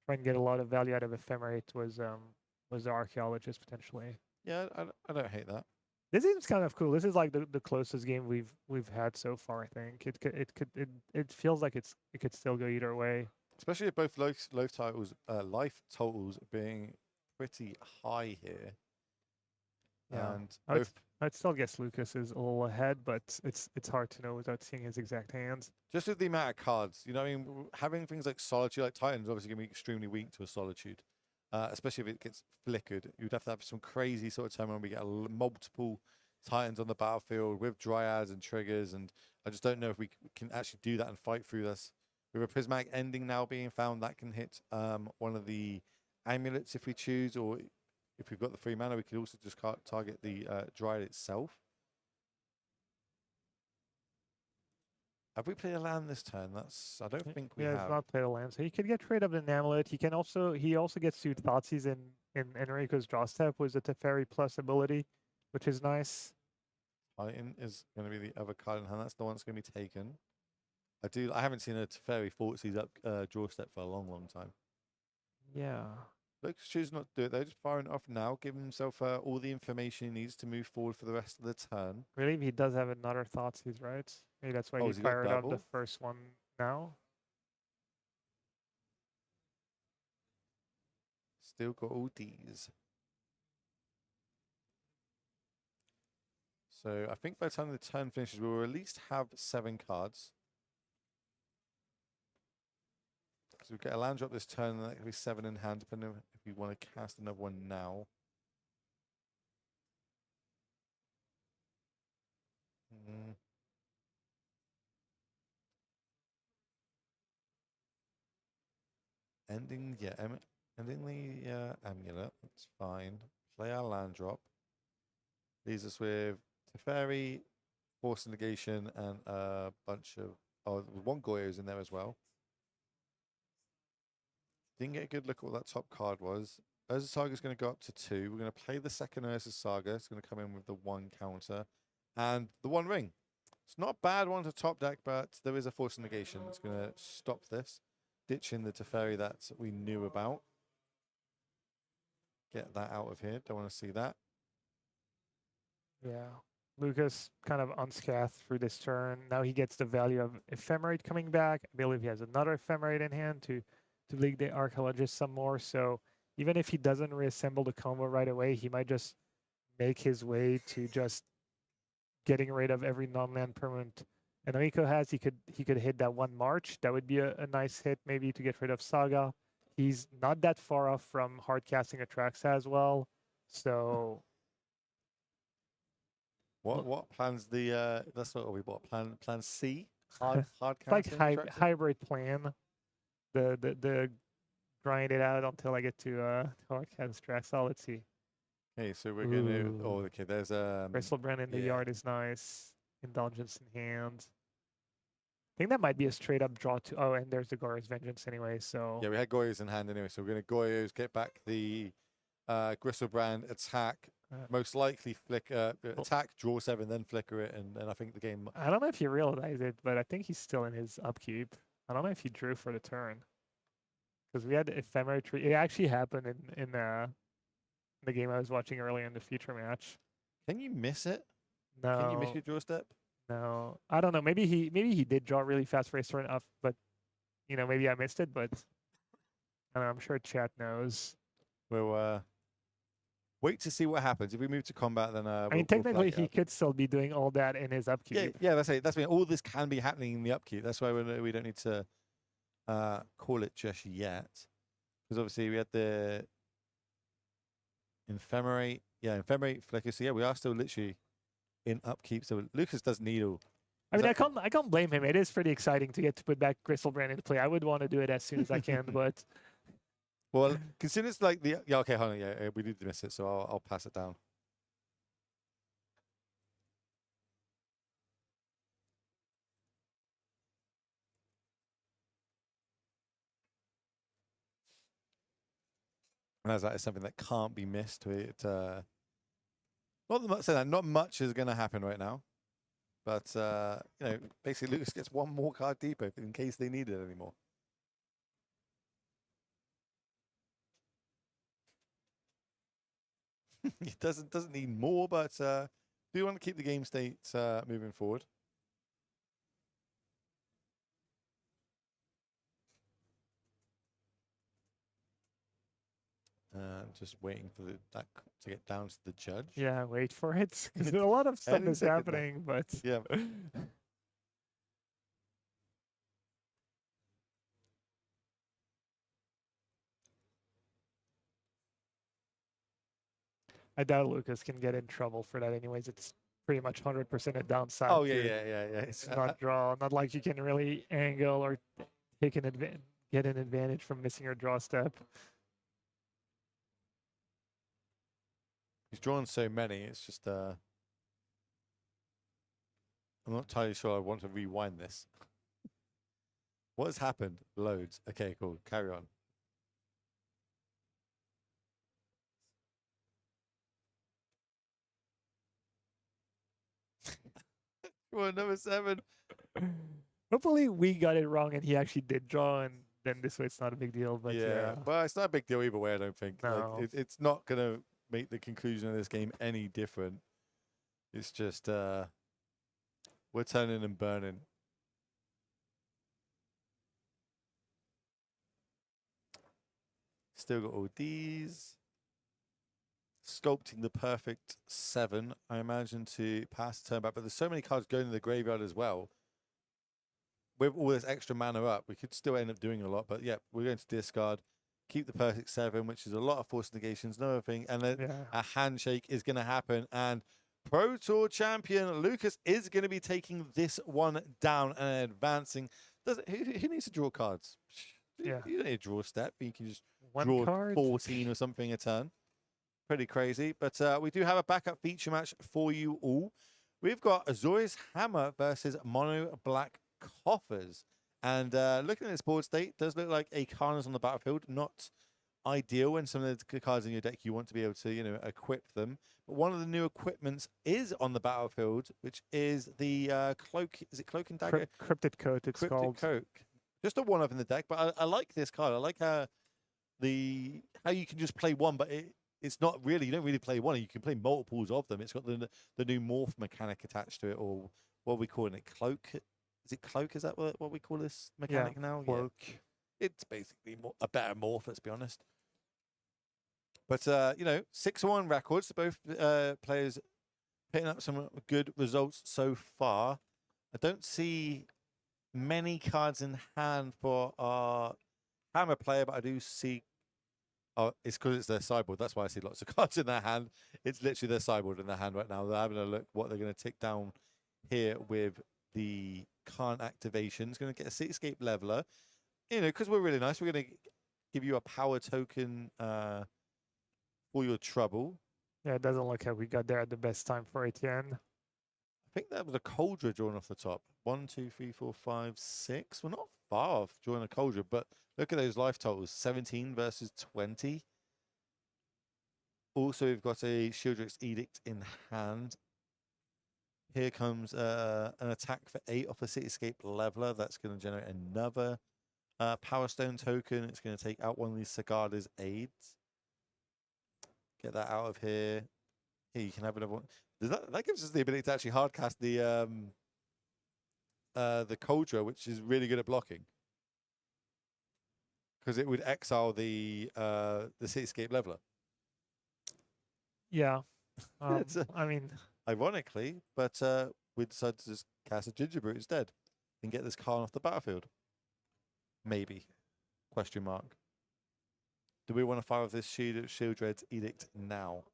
try and get a lot of value out of Ephemerate was the Archaeologist potentially. Yeah, I don't hate that. This seems kind of cool. This is like the closest game we've had so far. I think it feels like it could still go either way. Especially if both life totals being pretty high here. Yeah. And I'd still guess Lucas is a little ahead, but it's hard to know without seeing his exact hands. just with the amount of cards, I mean, having things like Solitude, like Titan's obviously going to be extremely weak to a Solitude. Especially if it gets flickered. You'd have to have some crazy sort of time when we get multiple Titans on the battlefield with Dryads and triggers, and I just don't know if we can actually do that and fight through this. With a Prismatic Ending now being found, that can hit one of the amulets if we choose, or if we've got the 3 mana, we could also just target the Dryad itself. Have we played a land this turn? I don't think we have. Yeah, he's not played a land, so he could get rid of an amulet. He also gets to Thoughtseize in Enrico's draw step with the Teferi plus ability, which is nice. Titan is going to be the other card in hand. That's the one that's going to be taken. I haven't seen a Teferi Thoughtseize up draw step for a long, long time. Yeah. Lucas chooses not to do it though, just firing it off now, giving himself all the information he needs to move forward for the rest of the turn. Really, he does have another Thoughtseize, right? Maybe that's why Oh, he has he got fired up the double? first one now. Still got all these. So I think by the time the turn finishes, we will at least have 7 cards. So we get a land drop this turn, and that could be 7 in hand, depending on if you want to cast another one now. Ending the amulet. That's fine. Play our land drop. Leaves us with Teferi, Force Negation, and a bunch of 1 Goyo's in there as well. Didn't get a good look at what that top card was. Urza's Saga is going to go up to 2. We're going to play the second Urza's Saga. It's going to come in with the 1 counter and the 1 ring. It's not a bad one to top deck, but there is a force negation that's going to stop this. Ditching the Teferi that we knew about. Get that out of here. Don't want to see that. Yeah. Lucas kind of unscathed through this turn. Now he gets the value of Ephemerate coming back. I believe he has another Ephemerate in hand to league the Archaeologist some more. So even if he doesn't reassemble the combo right away, he might just make his way to just getting rid of every non-land permanent Enrico has. He could hit that one March. That would be a nice hit maybe to get rid of Saga. He's not that far off from hard casting Atraxa as well. So what plans the that's what we bought. Plan C? Hard like casting Atraxa? hybrid plan. The grind it out until I get to hard cast Atraxa. Let's see. Okay, so we're gonna oh okay, there's Bristlebrand in the yeah. yard is nice. Indulgence in hand. I think that might be a straight up draw to and there's the Gora's Vengeance anyway, so Yeah, we had Goyos in hand anyway, so we're gonna Goyos, get back the Gristlebrand, attack, most likely flicker attack, draw 7, then flicker it, and I think the game I don't know if you realize it, but I think he's still in his upkeep. I don't know if he drew for the turn. Because we had the Ephemerate tree. It actually happened in the game I was watching earlier in the future match. Can you miss it? No. Can you miss your draw step? No. I don't know. Maybe he did draw really fast for his turn off, but maybe I missed it, but I don't know, I'm sure chat knows. We'll wait to see what happens. If we move to combat, then I mean, technically, he could still be doing all that in his upkeep. Yeah, that's it. That's mean all this can be happening in the upkeep. That's why we don't need to call it just yet, because obviously we had the Ephemerate. Yeah, Ephemerate flicker. So yeah, we are still literally in upkeep. So Lucas does need all. I mean, I can't blame him. It is pretty exciting to get to put back Gristlebrand into play. I would want to do it as soon as I can, but well, consider it's like the okay, hold on, yeah, we did miss it, so I'll pass it down. And as that is something that can't be missed. Not much is going to happen right now, but basically Lucas gets one more card deeper in case they need it anymore. It doesn't need more, but do want to keep the game state moving forward. Just waiting for that to get down to the judge. Yeah, wait for it. Because a lot of stuff is happening, but yeah. I doubt Lucas can get in trouble for that. Anyways, it's pretty much 100% a downside. Oh yeah. It's not draw. Not like you can really angle or take get an advantage from missing your draw step. He's drawn so many. It's just I'm not entirely sure I want to rewind this. What has happened? Loads. Okay, cool. Carry on. Well, number 7. Hopefully we got it wrong and he actually did draw, and then this way it's not a big deal. But yeah. Well, it's not a big deal either way, I don't think. No. Like, it's not going to make the conclusion of this game any different. It's just we're turning and burning. Still got all these. Sculpting the perfect 7, I imagine, to pass the turn back. But there's so many cards going to the graveyard as well. With all this extra mana up, we could still end up doing a lot. But yeah, we're going to discard, keep the perfect 7, which is a lot of force negations, another thing. And then a handshake is going to happen. And Pro Tour champion Lucas is going to be taking this one down and advancing. Who needs to draw cards? Yeah. You don't need to draw a step. You can just One draw card. 14 or something a turn. Pretty crazy. But we do have a backup feature match for you all. We've got Azorius Hammer versus Mono Black Coffers. And looking at this board state, does look like a Karna's on the battlefield, not ideal, and some of the cards in your deck you want to be able to, you know, equip them. But one of the new equipments is on the battlefield, which is the cloak. Is it Cloak and Dagger? Cryptid Coat, it's Cryptic called. Coat. Just a one-up in the deck, but I like this card. I like how you can just play one, but it's not really, you don't really play one. You can play multiples of them. It's got the new morph mechanic attached to it, or what are we calling it? Cloak? Is it Cloak? Is that what we call this mechanic now? Cloak. Yeah. It's basically a better morph, let's be honest. But, you know, 6-1 records. Both players picking up some good results so far. I don't see many cards in hand for our Hammer player, but I do see... Oh, it's because it's their sideboard. That's why I see lots of cards in their hand. It's literally their sideboard in their hand right now. They're having a look what they're going to tick down here with the Khan activation. It's going to get a Cityscape Leveler. You know, because we're really nice, we're going to give you a power token for your trouble. Yeah, it doesn't look like we got there at the best time for ATN. I think that was a Cauldron drawn off the top. 1, 2, 3, 4, 5, 6. We're not far off drawing a Cauldron, but look at those life totals. 17 versus 20. Also, we've got a Shieldrick's Edict in hand. Here comes an attack for 8 off a Cityscape Leveler. That's going to generate another Power Stone token. It's going to take out one of these Sagada's aids. Get that out of here. Here, you can have another one. That gives us the ability to actually hardcast the Cauldron, which is really good at blocking. Because it would exile the Cityscape Leveler. Yeah. I mean... Ironically, but we decided to just cast a Gingerbrute instead and get this Khan off the battlefield. Maybe. Question mark. Do we want to fire off this Shieldred's Edict now?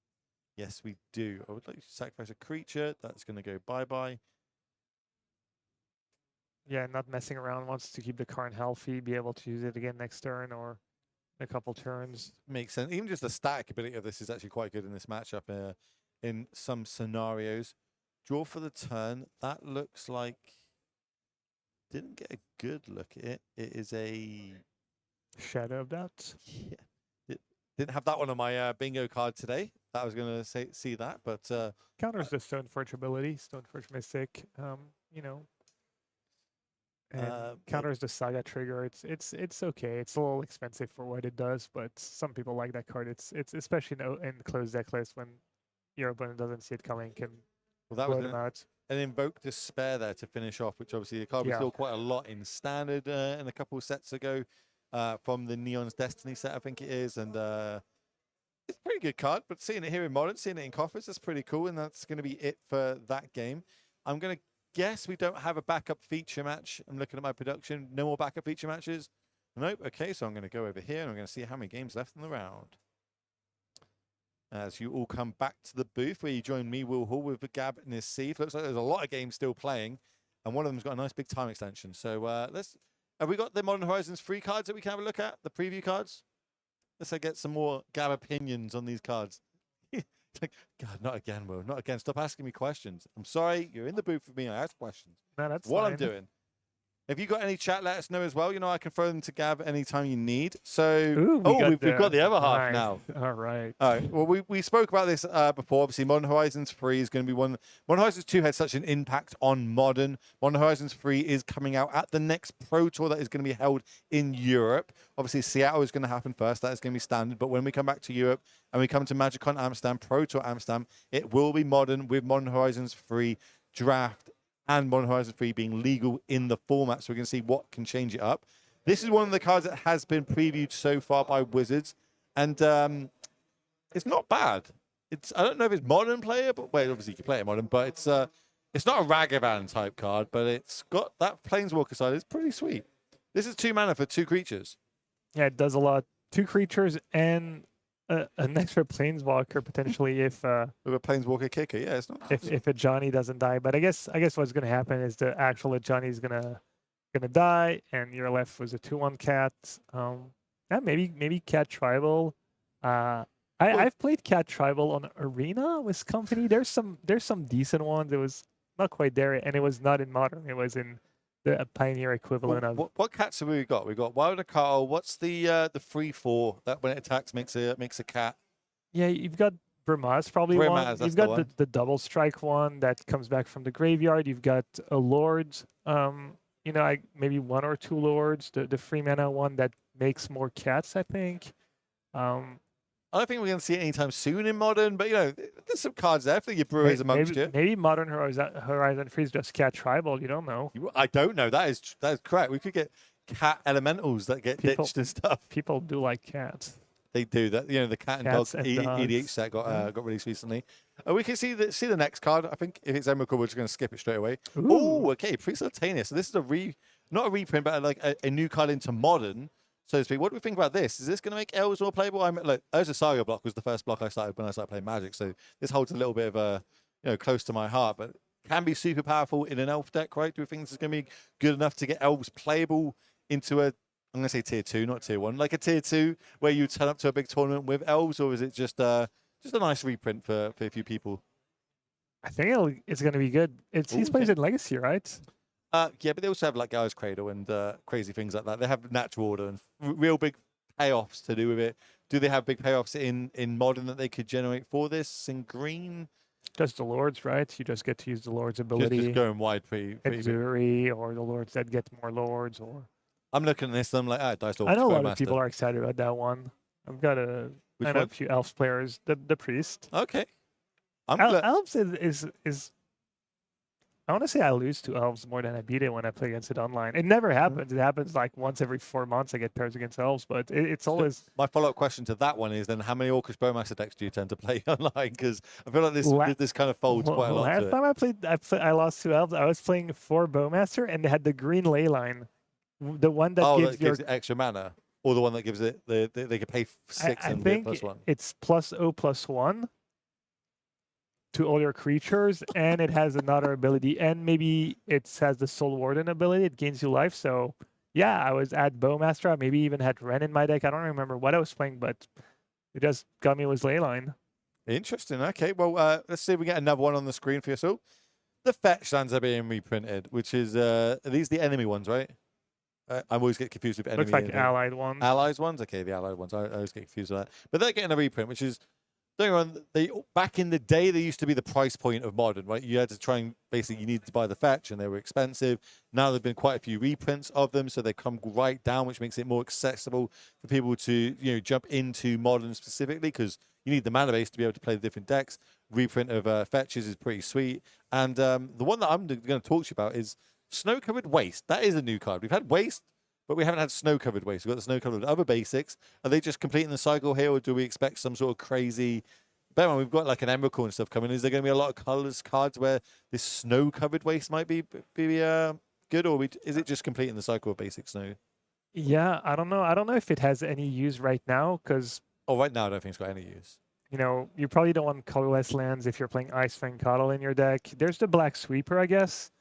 Yes, we do. I would like to sacrifice a creature. That's going to go bye-bye. Yeah, not messing around. Wants to keep the Karn healthy, be able to use it again next turn or a couple turns. Makes sense. Even just the static ability of this is actually quite good in this matchup in some scenarios. Draw for the turn. That looks like... Didn't get a good look at it. It is a... Shadow of Doubt. Yeah. Didn't have that one on my bingo card today. I was going to see that, but... counters the Stoneforge ability, Stoneforge Mystic, you know. And counters the Saga trigger. It's okay. It's a little expensive for what it does, but some people like that card. It's especially in closed deck list when your opponent doesn't see it coming, can blow them out. And Invoke Despair there to finish off, which obviously the card was still quite a lot in standard and a couple of sets ago from the Neon's Destiny set, I think it is. And it's a pretty good card, but seeing it here in Modern, seeing it in Coffers, that's pretty cool. And that's going to be it for that game. I'm going to guess we don't have a backup feature match. I'm looking at my production. No more backup feature matches. Nope. Okay, so I'm going to go over here and I'm going to see how many games left in the round. As you all come back to the booth where you join me, Will Hall, with Gab and his Steve. Looks like there's a lot of games still playing, and one of them's got a nice big time extension. So have we got the Modern Horizons free cards that we can have a look at? The preview cards? Let's get some more Gab opinions on these cards. Like, God, not again, Will. Not again. Stop asking me questions. I'm sorry. You're in the booth with me. I ask questions. No, that's what fine. I'm doing. If you got any chat, let us know as well. You know, I can throw them to Gab anytime you need. So, we've got the other half now. All right. All right. Well, we spoke about this before. Obviously, Modern Horizons 3 is going to be one. Modern Horizons 2 had such an impact on Modern. Modern Horizons 3 is coming out at the next Pro Tour that is going to be held in Europe. Obviously, Seattle is going to happen first. That is going to be standard. But when we come back to Europe and we come to MagicCon Amsterdam, Pro Tour Amsterdam, it will be Modern with Modern Horizons 3 Draft and Modern Horizons 3 being legal in the format, so we can see what can change it up. This is one of the cards that has been previewed so far by Wizards, and it's not bad. I don't know if it's Modern player, but well, obviously you can play it Modern, but it's not a Ragavan type card, but it's got that Planeswalker side. It's pretty sweet. This is 2 mana for 2 creatures. Yeah, it does a lot. 2 creatures and an extra Planeswalker potentially if with a Planeswalker kicker. Yeah, it's not if a Johnny doesn't die. But I guess what's gonna happen is the actual Johnny's gonna die, and you're left with a 2/1 cat. Yeah, maybe Cat Tribal. I've played Cat Tribal on Arena with company. There's some decent ones. It was not quite there, and it was not in Modern. It was in the Pioneer equivalent of. What cats have we got? We got Wilder Carl. What's the 3/4 that when it attacks makes a cat? Yeah, you've got Vermaz probably Vermaz, one. that's You've the got one. the double strike one that comes back from the graveyard. You've got a Lord. You know, maybe 1 or 2 Lords. The free mana one that makes more cats, I think. I don't think we're going to see it anytime soon in Modern, but, you know, there's some cards there for your brewers amongst you. Maybe Modern Horizon Free is just cat tribal. You don't know. I don't know. That is correct. We could get cat elementals that get ditched and stuff. People do like cats. They do that. You know, the cat and Cats dog and EDH dogs. set got released recently. We can see the next card. I think if it's Emrakul, we're just going to skip it straight away. Oh, okay. Priest of Tanius. So this is not a reprint, but like a new card into Modern, so to speak. What do we think about this? Is this going to make Elves more playable? Urza Saga block was the first block I started when I started playing Magic, so this holds a little bit of a, you know, close to my heart, but can be super powerful in an Elf deck, right? Do we think this is going to be good enough to get Elves playable into a, I'm going to say tier 2, not tier 1, like a tier 2 where you turn up to a big tournament with Elves, or is it just a nice reprint for a few people? I think it's going to be good. He's plays in Legacy, right? Yeah, but they also have like Gaia's Cradle and crazy things like that. They have natural order and real big payoffs to do with it. Do they have big payoffs in Modern that they could generate for this in green? Just the Lords, right? You just get to use the Lord's ability. Just going wide pretty Exuri, or the Lords that get more Lords, or I'm looking at this and I'm like, Dice Lord. I know a lot of people are excited about that one. I've got a few Elves players. The Priest. Okay. Elves is I want to say I lose to Elves more than I beat it when I play against it online. It never happens. It happens like once every 4 months I get pairs against Elves, but it's always... My follow-up question to that one is then how many Orcish Bowmaster decks do you tend to play online? Because I feel like this kind of folds quite a lot Last time I lost to Elves, I was playing 4 Bowmaster and they had the green ley line. The one that gives it extra mana? Or the one that gives it, they could pay 6 and be +1? It's +0/+1 to all your creatures, and it has another ability, and maybe it has the Soul Warden ability. It gains you life. So yeah, I was at Bowmaster. I maybe even had Ren in my deck. I don't remember what I was playing, but it just got me with Leyline. Interesting. Okay, well, let's see if we get another one on the screen for you. So the fetch lands are being reprinted, which is are these the enemy ones, right? I always get confused with enemy. Looks like allied ones. Allies ones? Okay, the allied ones. I always get confused with that. But they're getting a reprint, which is, don't get me wrong, back in the day, they used to be the price point of Modern, right? You had to try and basically, you needed to buy the fetch and they were expensive. Now there've been quite a few reprints of them, so they come right down, which makes it more accessible for people to, you know, jump into Modern specifically, because you need the mana base to be able to play the different decks. Reprint of fetches is pretty sweet. And the one that I'm going to talk to you about is Snow-Covered Waste. That is a new card. We've had Waste, but we haven't had Snow-Covered Waste. We've got the Snow-Covered other basics. Are they just completing the cycle here, or do we expect some sort of crazy... Bear in mind, we've got like an Emrakul and stuff coming. Is there going to be a lot of colors cards where this Snow-Covered Waste might be good, or is it just completing the cycle of basic Snow? Yeah, I don't know. I don't know if it has any use right now, because... Oh, right now I don't think it's got any use. You know, you probably don't want colorless lands if you're playing Ice Fang Coddle in your deck. There's the Black Sweeper, I guess.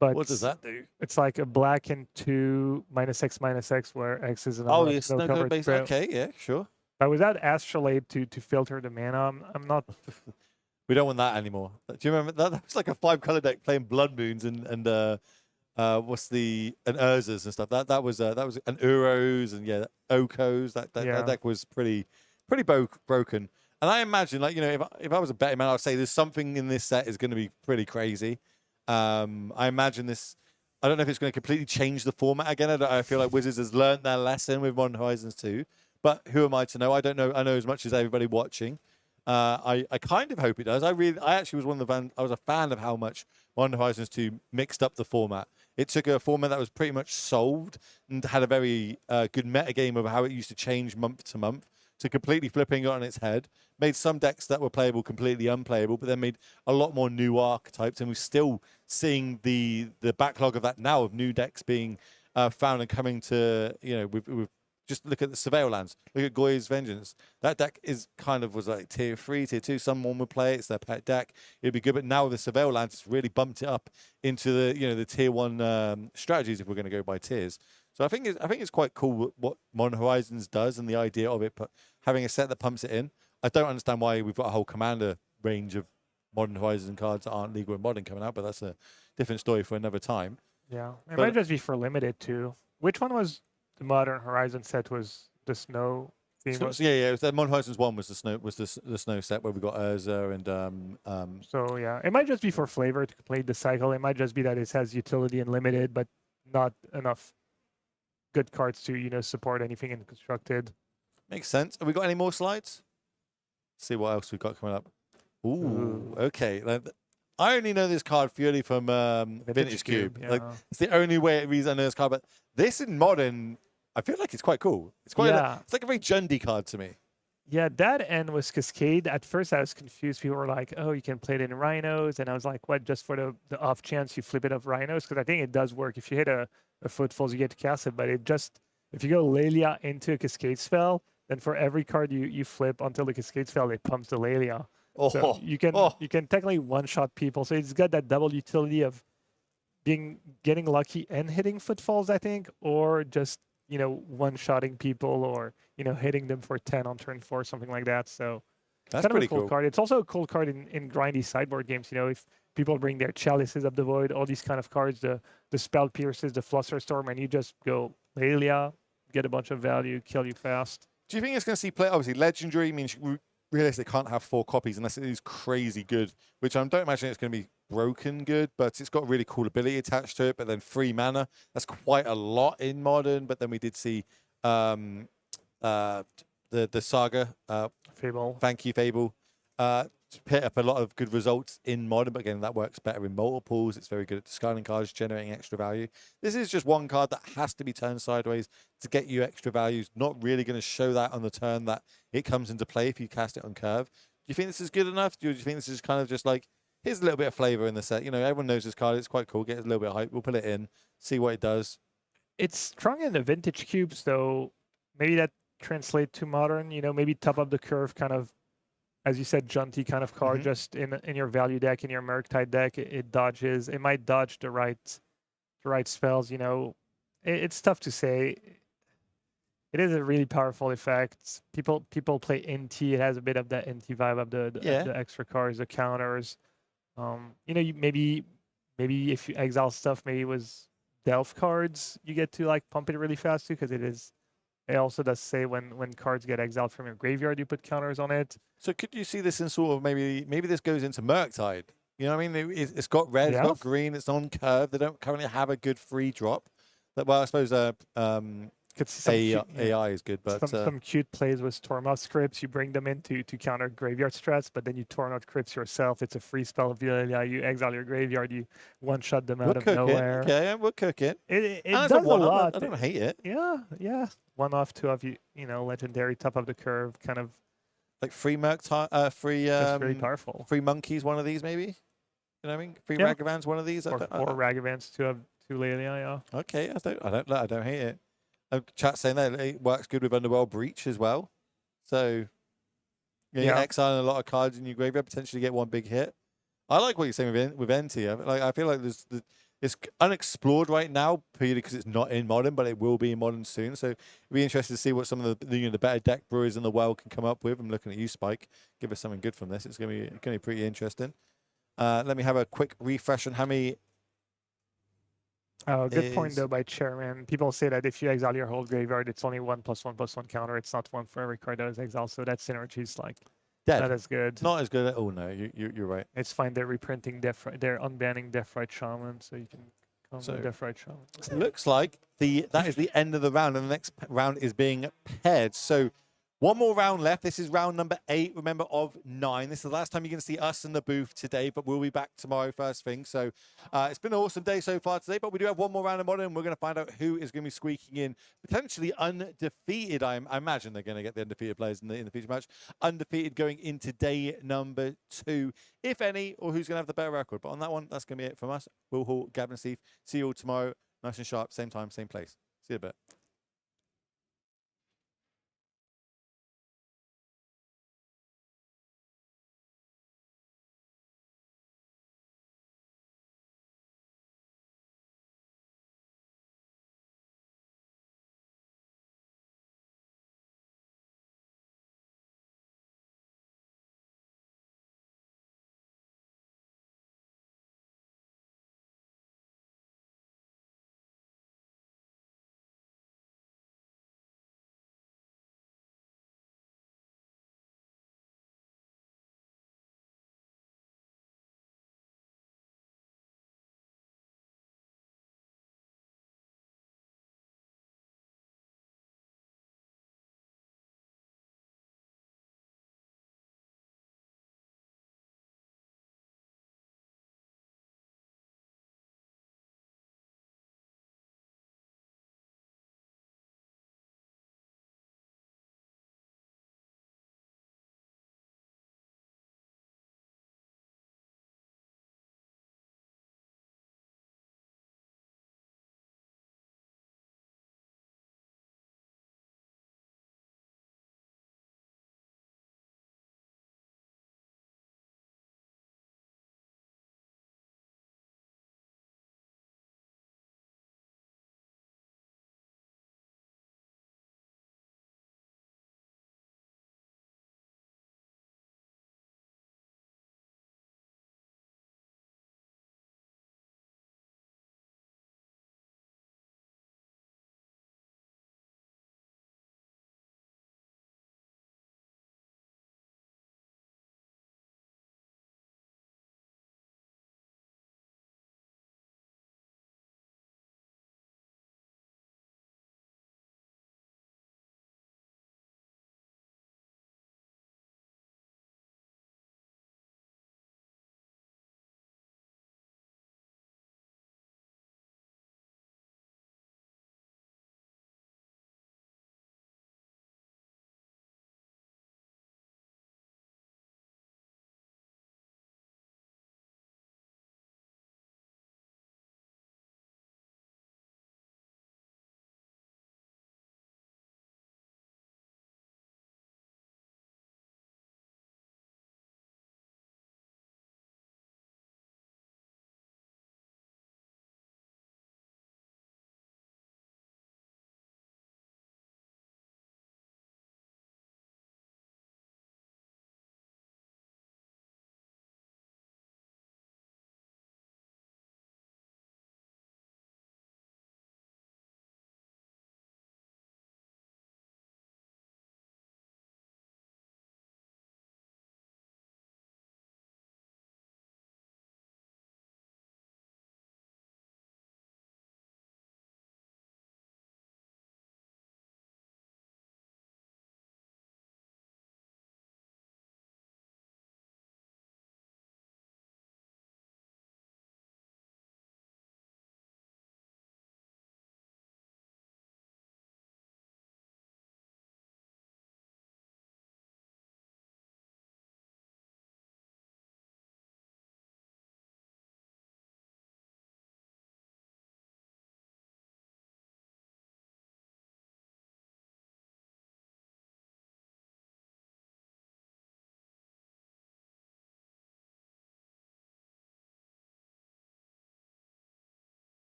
But what does that do? It's like a black and 2 -X/-X, where X is an Snow-Covered base. Okay, yeah, sure. But without Astrolabe to filter the mana, I'm not... We don't want that anymore. Do you remember that? That was like a 5-color deck playing Blood Moons and Urzas and stuff. That was an Uros and Okos. That deck was pretty broken. And I imagine, like, you know, if I was a betting man, I'd say there's something in this set is going to be pretty crazy. I imagine this. I don't know if it's going to completely change the format again. I feel like Wizards has learned their lesson with Modern Horizons 2. But who am I to know? I don't know. I know as much as everybody watching. I kind of hope it does. I actually was I was a fan of how much Modern Horizons 2 mixed up the format. It took a format that was pretty much solved and had a very good metagame of how it used to change month to month, to completely flipping it on its head. Made some decks that were playable completely unplayable, but then made a lot more new archetypes, and we're still seeing the backlog of that now, of new decks being found and coming to, you know, we've just look at the Surveil lands. Look at Goy's Vengeance. That deck was like tier 3, tier 2. Someone would play it. It's their pet deck. It'd be good. But now with the Surveil lands, it's really bumped it up into the tier 1 strategies if we're going to go by tiers. So I think it's quite cool what Modern Horizons does, and the idea of it having a set that pumps it in. I don't understand why we've got a whole Commander range of Modern Horizons cards that aren't legal in Modern coming out, but that's a different story for another time. Yeah, it But might just be for limited too. Which one was the Modern Horizon set? Was the snow theme? so, yeah, it was the Modern Horizons 1 was the snow the snow set where we got Urza and So yeah, it might just be for flavor to complete the cycle. It might just be that it has utility and limited, but not enough good cards to support anything in constructed. makes sense. Have we got any more slides? See what else we've got coming up. Ooh. Okay. I only know this card purely from Vintage Cube. Yeah. Like it's the only reason I know this card. But this in modern, I feel like it's quite cool. It's quite. It's like a very Jundy card to me. Yeah, that end was Cascade. At first, I was confused. People were like, "Oh, you can play it in Rhinos," and I was like, "What? Just for the off chance you flip it of Rhinos?" Because I think it does work. If you hit a Footfalls, you get to cast it. But it just if you go Lelia into a Cascade spell, then for every card you flip until the Cascade spell, it pumps the Lelia. So you can technically one-shot people. So it's got that double utility of getting lucky and hitting Footfalls, I think, or just one-shotting people or hitting them for 10 on turn 4, something like that. So that's kind of pretty a cool card. It's also a cool card in grindy sideboard games. If people bring their Chalices of the Void, all these kind of cards, the Spell Pierces, the Flusterstorm, and you just go Lelia, get a bunch of value, kill you fast. Do you think it's going to see play? Obviously, Legendary means realistically can't have 4 copies unless it is crazy good, which I don't imagine it's going to be broken good, but it's got a really cool ability attached to it. But then 3 mana, that's quite a lot in modern. But then we did see the Saga Fable. Thank you, Fable. Hit up a lot of good results in modern, but again, that works better in multiples. It's very good at discarding cards, generating extra value. This is just one card that has to be turned sideways to get you extra values. Not really going to show that on the turn that it comes into play if you cast it on curve. Do you think this is good enough? Do you think this is kind of just like, here's a little bit of flavor in the set? Everyone knows this card. It's quite cool. Get a little bit of hype. We'll put it in, see what it does. It's strong in the vintage cubes, though. Maybe that translate to modern. Maybe top of the curve kind of, as you said, Junty kind of card, just in your value deck, in your Murktide deck, it dodges. It might dodge the right spells. It's tough to say. It is a really powerful effect. People play NT. It has a bit of that NT vibe of the extra cards, the counters. Maybe if you exile stuff, maybe it was Delph cards, you get to pump it really fast too, because it is. It also does say when cards get exiled from your graveyard, you put counters on it. So could you see this in sort of maybe this goes into Murktide? You know what I mean? It's got red, it's got green, it's on curve. They don't currently have a good free drop. Well, I suppose AI is good, but some cute plays with Tormod scripts. You bring them in to counter graveyard strats, but then you Tormod crypts yourself. It's a free spell of you exile your graveyard, you one-shot them out of nowhere. Okay, we'll cook it. It does a lot. I don't hate it. Yeah. 1-off, 2-off, legendary, top of the curve, kind of. Like free free just very powerful. Free monkeys, one of these maybe. You know what I mean? Free Ragavans, one of these. Or 4 Ragavans, 2 Lelia, yeah. Okay, I don't hate it. Chat saying that it works good with Underworld Breach as well. So you exile a lot of cards in your graveyard, potentially get one big hit. I like what you're saying with NT. I feel like it's unexplored right now, purely because it's not in modern, but it will be in modern soon. So it'll be interesting to see what some of the better deck brewers in the world can come up with. I'm looking at you, Spike. Give us something good from this. It's going to be pretty interesting. Let me have a quick refresh on how many. Oh, good point though by Chairman. People say that if you exile your whole graveyard, it's only 1+1/+1 counter. It's not 1 for every card that is exiled. So that synergy is dead. Not as good. Not as good. Oh no, you're right. It's fine. They're reprinting they're unbanning Deathrite Shaman, so you can come with Deathrite Shaman. Looks like that is the end of the round, and the next round is being paired. So one more round left. This is round number 8, remember, of 9. This is the last time you're going to see us in the booth today, but we'll be back tomorrow first thing. So it's been an awesome day so far today, but we do have one more round of modern, and we're going to find out who is going to be squeaking in potentially undefeated. I imagine they're going to get the undefeated players in the future match. Undefeated going into day number 2, if any, or who's going to have the better record. But on that one, that's going to be it from us. Will Hall, Gavin and Steve. See you all tomorrow. Nice and sharp, same time, same place. See you in a bit.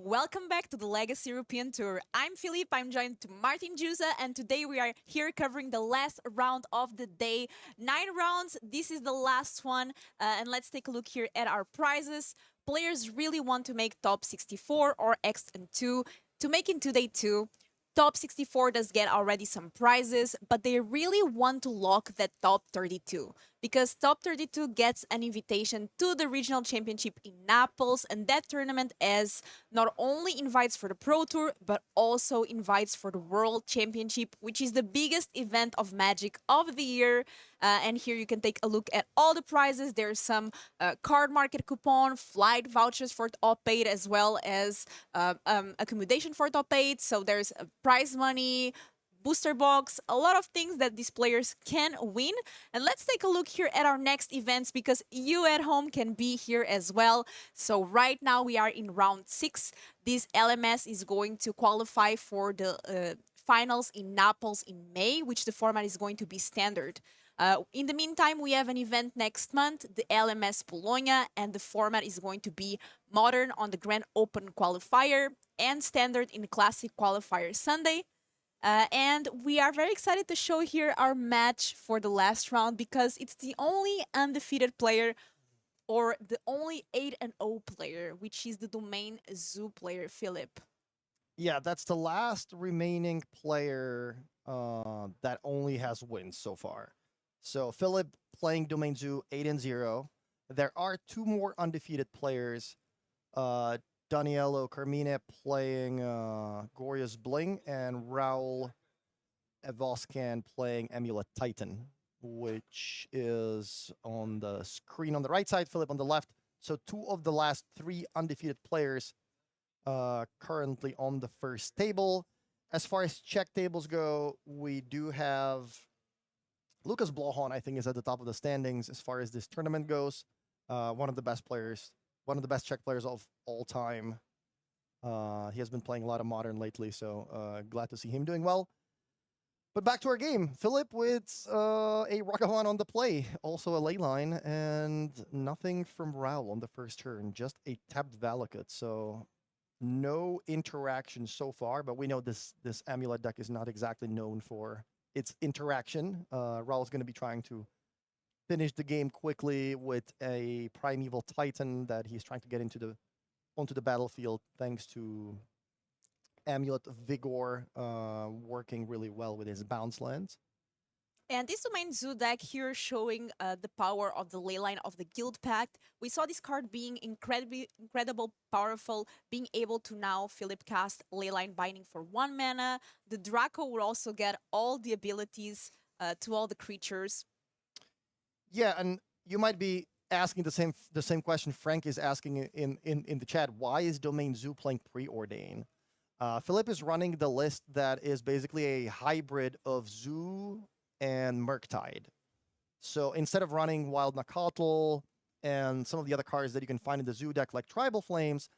Welcome back to the Legacy European Tour. I'm Philippe, I'm joined to Martin Juza, and today we are here covering the last round of the day. 9 rounds, this is the last one, and let's take a look here at our prizes. Players really want to make top 64 or X and 2 to make into day 2. Top 64 does get already some prizes, but they really want to lock that top 32 because top 32 gets an invitation to the regional championship in Naples, and that tournament as not only invites for the Pro Tour but also invites for the World Championship, which is the biggest event of Magic of the year. And here you can take a look at all the prizes. There's some card market coupon, flight vouchers for top 8, as well as accommodation for top 8. So there's prize money, booster box, a lot of things that these players can win. And let's take a look here at our next events because you at home can be here as well. So right now we are in round 6. This LMS is going to qualify for the finals in Naples in May, which the format is going to be standard. In the meantime, we have an event next month, the LMS Bologna, and the format is going to be modern on the Grand Open qualifier and standard in the Classic qualifier Sunday. And we are very excited to show here our match for the last round because it's the only undefeated player or the only 8-0 player, which is the Domain Zoo player, Philip. Yeah, that's the last remaining player that only has wins so far. So Philip playing Domain Zoo 8-0. There are 2 more undefeated players. Danielo Carmine playing Glorious Bling and Raul Evoscan playing Amulet Titan, which is on the screen on the right side, Philip on the left. So 2 of the last 3 undefeated players currently on the first table. As far as check tables go, we do have Lucas Blohon, I think, is at the top of the standings as far as this tournament goes. One of the best players, one of the best Czech players of all time. He has been playing a lot of Modern lately, so glad to see him doing well. But back to our game. Philip with a Ragavan on the play, also a Leyline, and nothing from Raul on the first turn, just a tapped Valakut. So no interaction so far, but we know this Amulet deck is not exactly known for its interaction. Raul's going to be trying to finish the game quickly with a Primeval Titan that he's trying to get onto the battlefield thanks to Amulet of Vigor working really well with his bounce lands. And this Domain Zoo deck here showing the power of the Leyline of the Guild Pact. We saw this card being incredible powerful, being able to now Philip cast Leyline Binding for 1 mana. The Draco will also get all the abilities to all the creatures. Yeah, and you might be asking the same question Frank is asking in the chat. Why is Domain Zoo playing Preordain? Philip is running the list that is basically a hybrid of Zoo and Murktide. So instead of running Wild Nakatl and some of the other cards that you can find in the Zoo deck like Tribal Flames,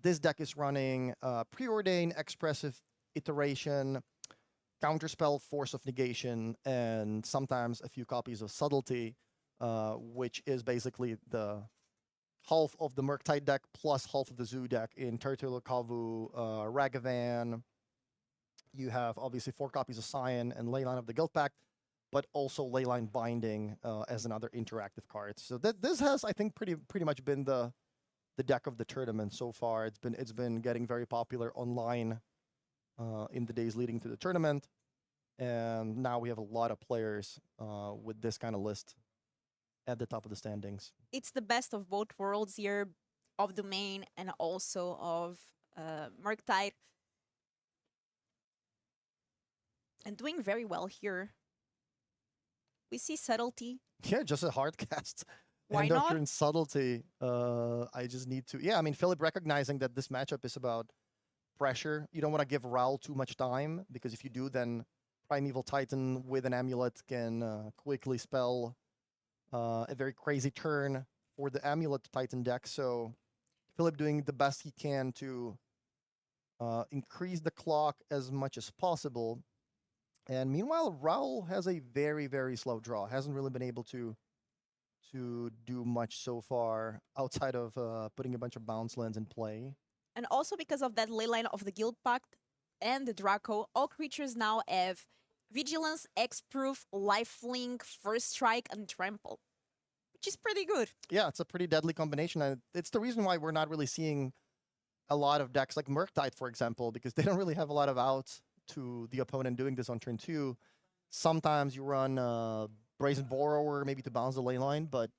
this deck is running Preordain, Expressive Iteration, Counterspell, Force of Negation, and sometimes a few copies of Subtlety, which is basically the half of the Murktide deck plus half of the Zoo deck in Turtulakavu, Ragavan. You have obviously 4 copies of Scion and Leyline of the Guild Pact, but also Leyline Binding as another interactive card. So this has, I think, pretty much been the deck of the tournament so far. It's been getting very popular online in the days leading to the tournament, and now we have a lot of players with this kind of list at the top of the standings. It's the best of both worlds here, of Domain and also of Murktide. And doing very well here. We see Subtlety. Yeah, just a hard cast. Why End not? of turn Subtlety. I just need to. Yeah, I mean, Philip recognizing that this matchup is about pressure. You don't want to give Raul too much time, because if you do, then Primeval Titan with an Amulet can quickly spell a very crazy turn for the Amulet Titan deck. So Philip doing the best he can to increase the clock as much as possible. And meanwhile, Raul has a very, very slow draw. Hasn't really been able to do much so far outside of putting a bunch of bounce lands in play. And also because of that ley line of the Guild Pact and the Draco, all creatures now have Vigilance, X-Proof, Lifelink, First Strike, and Trample, which is pretty good. Yeah, it's a pretty deadly combination. And it's the reason why we're not really seeing a lot of decks like Murktide, for example, because they don't really have a lot of outs to the opponent doing this on turn 2. Sometimes you run Brazen Borrower maybe to bounce the ley line, but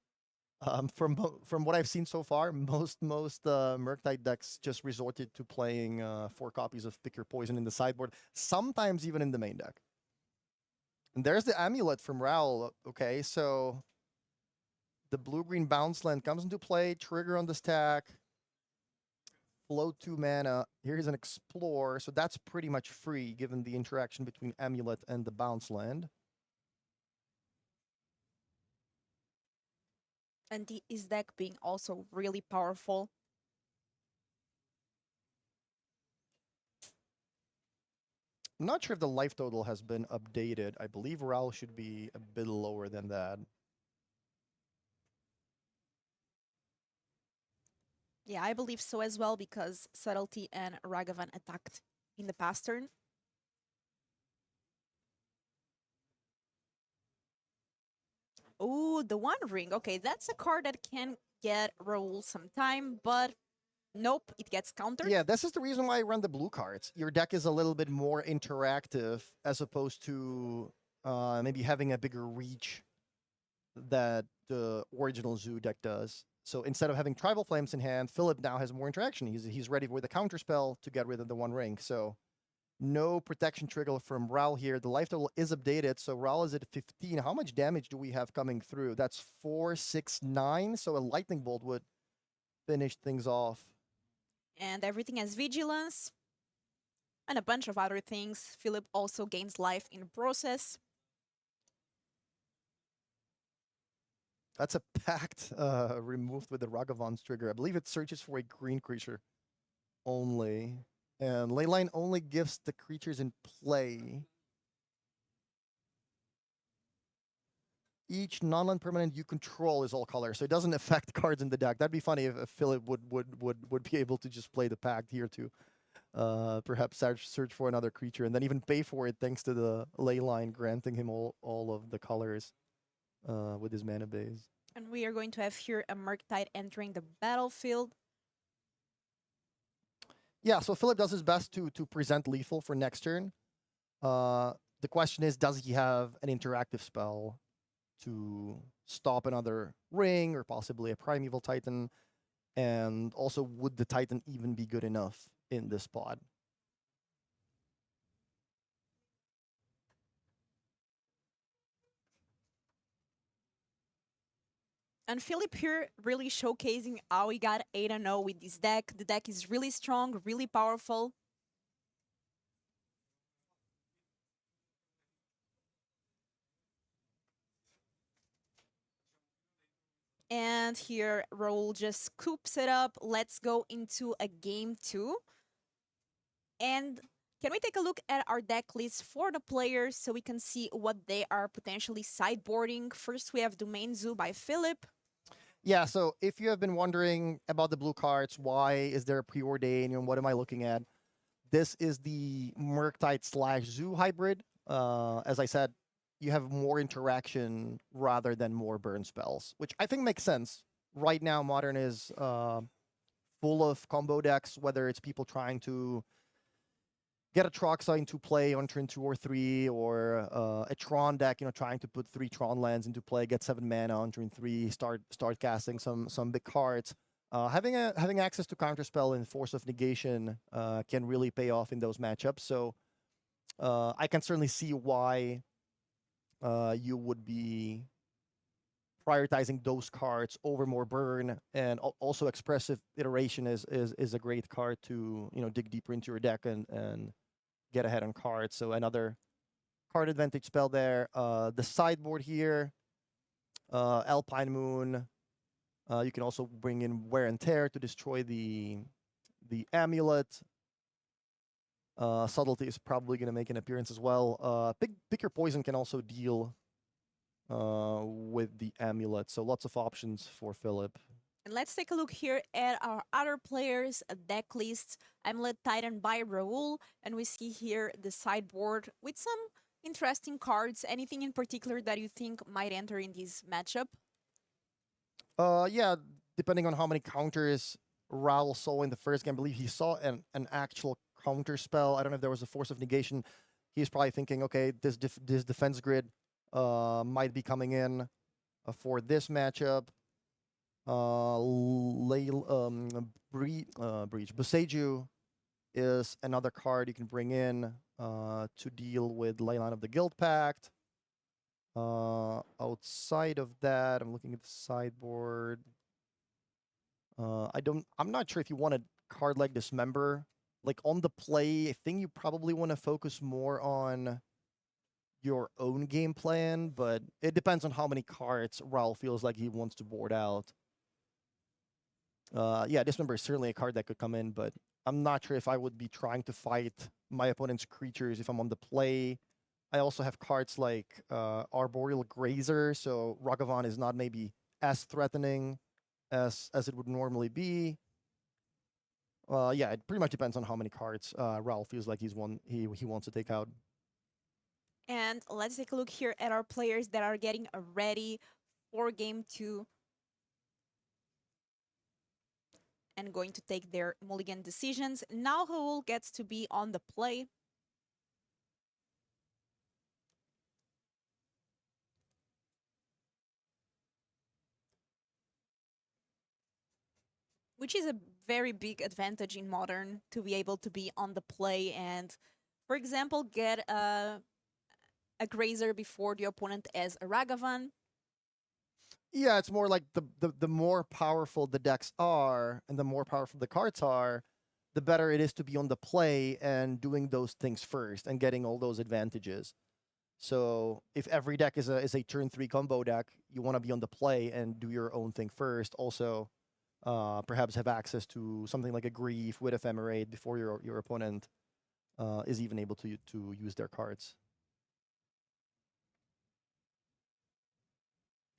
from what I've seen so far, most Murktide decks just resorted to playing 4 copies of Pick Your Poison in the sideboard, sometimes even in the main deck. And there's the Amulet from Raul. Okay, so the blue-green bounce land comes into play, trigger on the stack, float 2 mana. Here's an Explore, so that's pretty much free given the interaction between Amulet and the bounce land. And his deck being also really powerful. I'm not sure if the life total has been updated. I believe Raul should be a bit lower than that. Yeah, I believe so as well, because Subtlety and Ragavan attacked in the past turn. Oh, the One Ring. Okay, that's a card that can get Raul some time, but nope, it gets countered. Yeah, this is the reason why I run the blue cards. Your deck is a little bit more interactive as opposed to maybe having a bigger reach that the original Zoo deck does. So instead of having Tribal Flames in hand, Philip now has more interaction. He's ready with a counter spell to get rid of the One Ring. So no protection trigger from Raul here. The life total is updated, so Raul is at 15. How much damage do we have coming through? That's 4, 6, 9. So a Lightning Bolt would finish things off. And everything has Vigilance and a bunch of other things. Philip also gains life in the process. That's a pact removed with the Ragavan's trigger. I believe it searches for a green creature only. And Leyline only gives the creatures in play each non-land permanent you control is all color, so it doesn't affect cards in the deck. That'd be funny if Philip would be able to just play the pact here to perhaps search for another creature and then even pay for it thanks to the Leyline granting him all of the colors with his mana base. And we are going to have here a Murktide entering the battlefield. Yeah, so Philip does his best to present lethal for next turn. The question is, does he have an interactive spell to stop another ring or possibly a Primeval Titan? And also, would the Titan even be good enough in this spot? And Philip here really showcasing how he got 8-0 with this deck. The deck is really strong, really powerful. And here Raul just scoops it up. Let's go into a game 2. And can we take a look at our deck list for the players so we can see what they are potentially sideboarding? First, we have Domain Zoo by Philip. Yeah, so if you have been wondering about the blue cards, why is there a preordain and what am I looking at? This is the Murktide / Zoo hybrid. As I said, you have more interaction rather than more burn spells, which I think makes sense. Right now, Modern is full of combo decks, whether it's people trying to get a Troxa into play on turn 2 or 3, or a Tron deck, trying to put 3 Tron lands into play, get 7 mana on turn 3, start casting some big cards. Having access to Counterspell and Force of Negation can really pay off in those matchups. So I can certainly see why you would be prioritizing those cards over more burn, and also Expressive Iteration is a great card to dig deeper into your deck and get ahead on cards. So another card advantage spell there. The sideboard here, Alpine Moon. You can also bring in Wear and Tear to destroy the amulet. Subtlety is probably going to make an appearance as well. Pick Your Poison can also deal with the amulet, so lots of options for Philip. And let's take a look here at our other players' deck lists. I'm led Titan by Raul, and we see here the sideboard with some interesting cards. Anything in particular that you think might enter in this matchup? Yeah, depending on how many counters Raul saw in the first game, I believe he saw an actual counter spell. I don't know if there was a force of negation. He's probably thinking, okay, this defense grid might be coming in for this matchup. Breach. Boseiju is another card you can bring in to deal with Leyline of the Guild Pact. Outside of that, I'm looking at the sideboard. I'm not sure if you want a card like Dismember. Like on the play, I think you probably want to focus more on your own game plan, but it depends on how many cards Raul feels like he wants to board out. Yeah, Dismember is certainly a card that could come in, but I'm not sure if I would be trying to fight my opponent's creatures if I'm on the play. I also have cards like Arboreal Grazer, so Ragavan is not maybe as threatening as it would normally be. Yeah, it pretty much depends on how many cards Raul feels like he wants to take out. And let's take a look here at our players that are getting ready for game 2 and going to take their mulligan decisions. Now Raul gets to be on the play. Which is a very big advantage in Modern, to be able to be on the play and, for example, get a Grazer before the opponent as a Ragavan. Yeah, it's more like the more powerful the decks are and the more powerful the cards are, the better it is to be on the play and doing those things first and getting all those advantages. So if every deck is a turn 3 combo deck, you want to be on the play and do your own thing first. Also, perhaps have access to something like a Grief with Ephemerate before your opponent is even able to use their cards.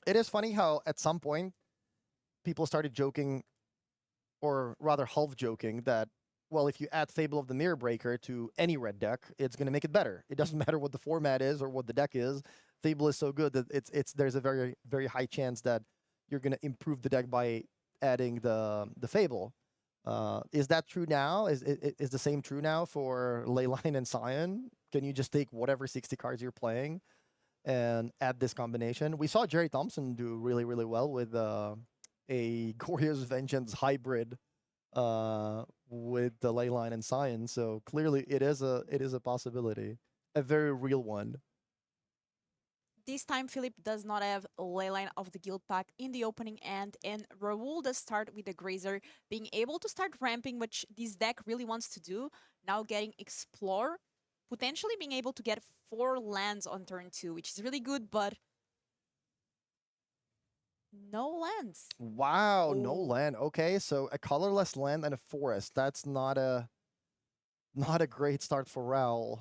It is funny how at some point people started joking, or rather half joking, that, well, if you add Fable of the Mirror Breaker to any red deck, it's going to make it better. It doesn't matter what the format is or what the deck is. Fable is so good that there's a very, very high chance that you're going to improve the deck by adding the Fable. Is that true now? Is the same true now for Leyline and Scion? Can you just take whatever 60 cards you're playing and add this combination? We saw Jerry Thompson do really, really well with a Glorious Vengeance hybrid with the Leyline and Scion. So clearly it is a possibility, a very real one. This time, Philip does not have a Leyline of the Guild Pact in the opening end, and Raul does start with the Grazer, being able to start ramping, which this deck really wants to do. Now getting Explore, potentially being able to get 4 lands on turn 2, which is really good, but no lands. Wow, no Oh. land. Okay, so a colorless land and a forest. That's not a great start for Raul.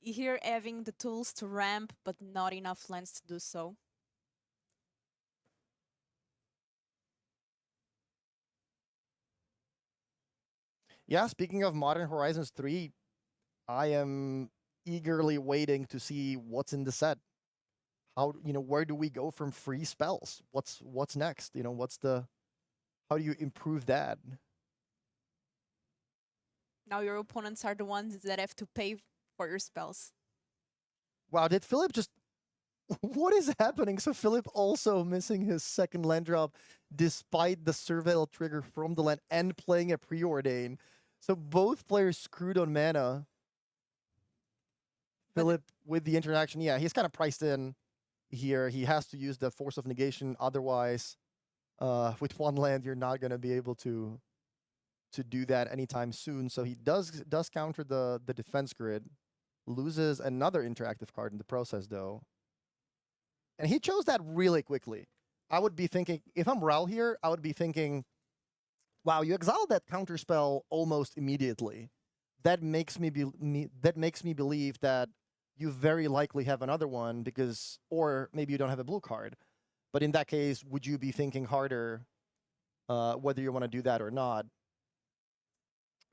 Here having the tools to ramp, but not enough lands to do so. Yeah, speaking of Modern Horizons 3, I am eagerly waiting to see what's in the set. How, where do we go from free spells? What's next? How do you improve that? Now your opponents are the ones that have to pay for your spells. Wow, did Philip just what is happening? So Philip also missing his second land drop despite the Surveil trigger from the land and playing a Preordain. So both players screwed on mana. Philip with the interaction, yeah, he's kind of priced in here. He has to use the Force of Negation, otherwise with one land you're not going to be able to do that anytime soon. So he does counter the defense grid, loses another interactive card in the process though. And he chose that really quickly. I would be thinking, if I'm Raul here, I would be thinking, wow, you exiled that counter spell almost immediately. That makes me believe that you very likely have another one, because, or maybe you don't have a blue card. But in that case, would you be thinking harder whether you want to do that or not?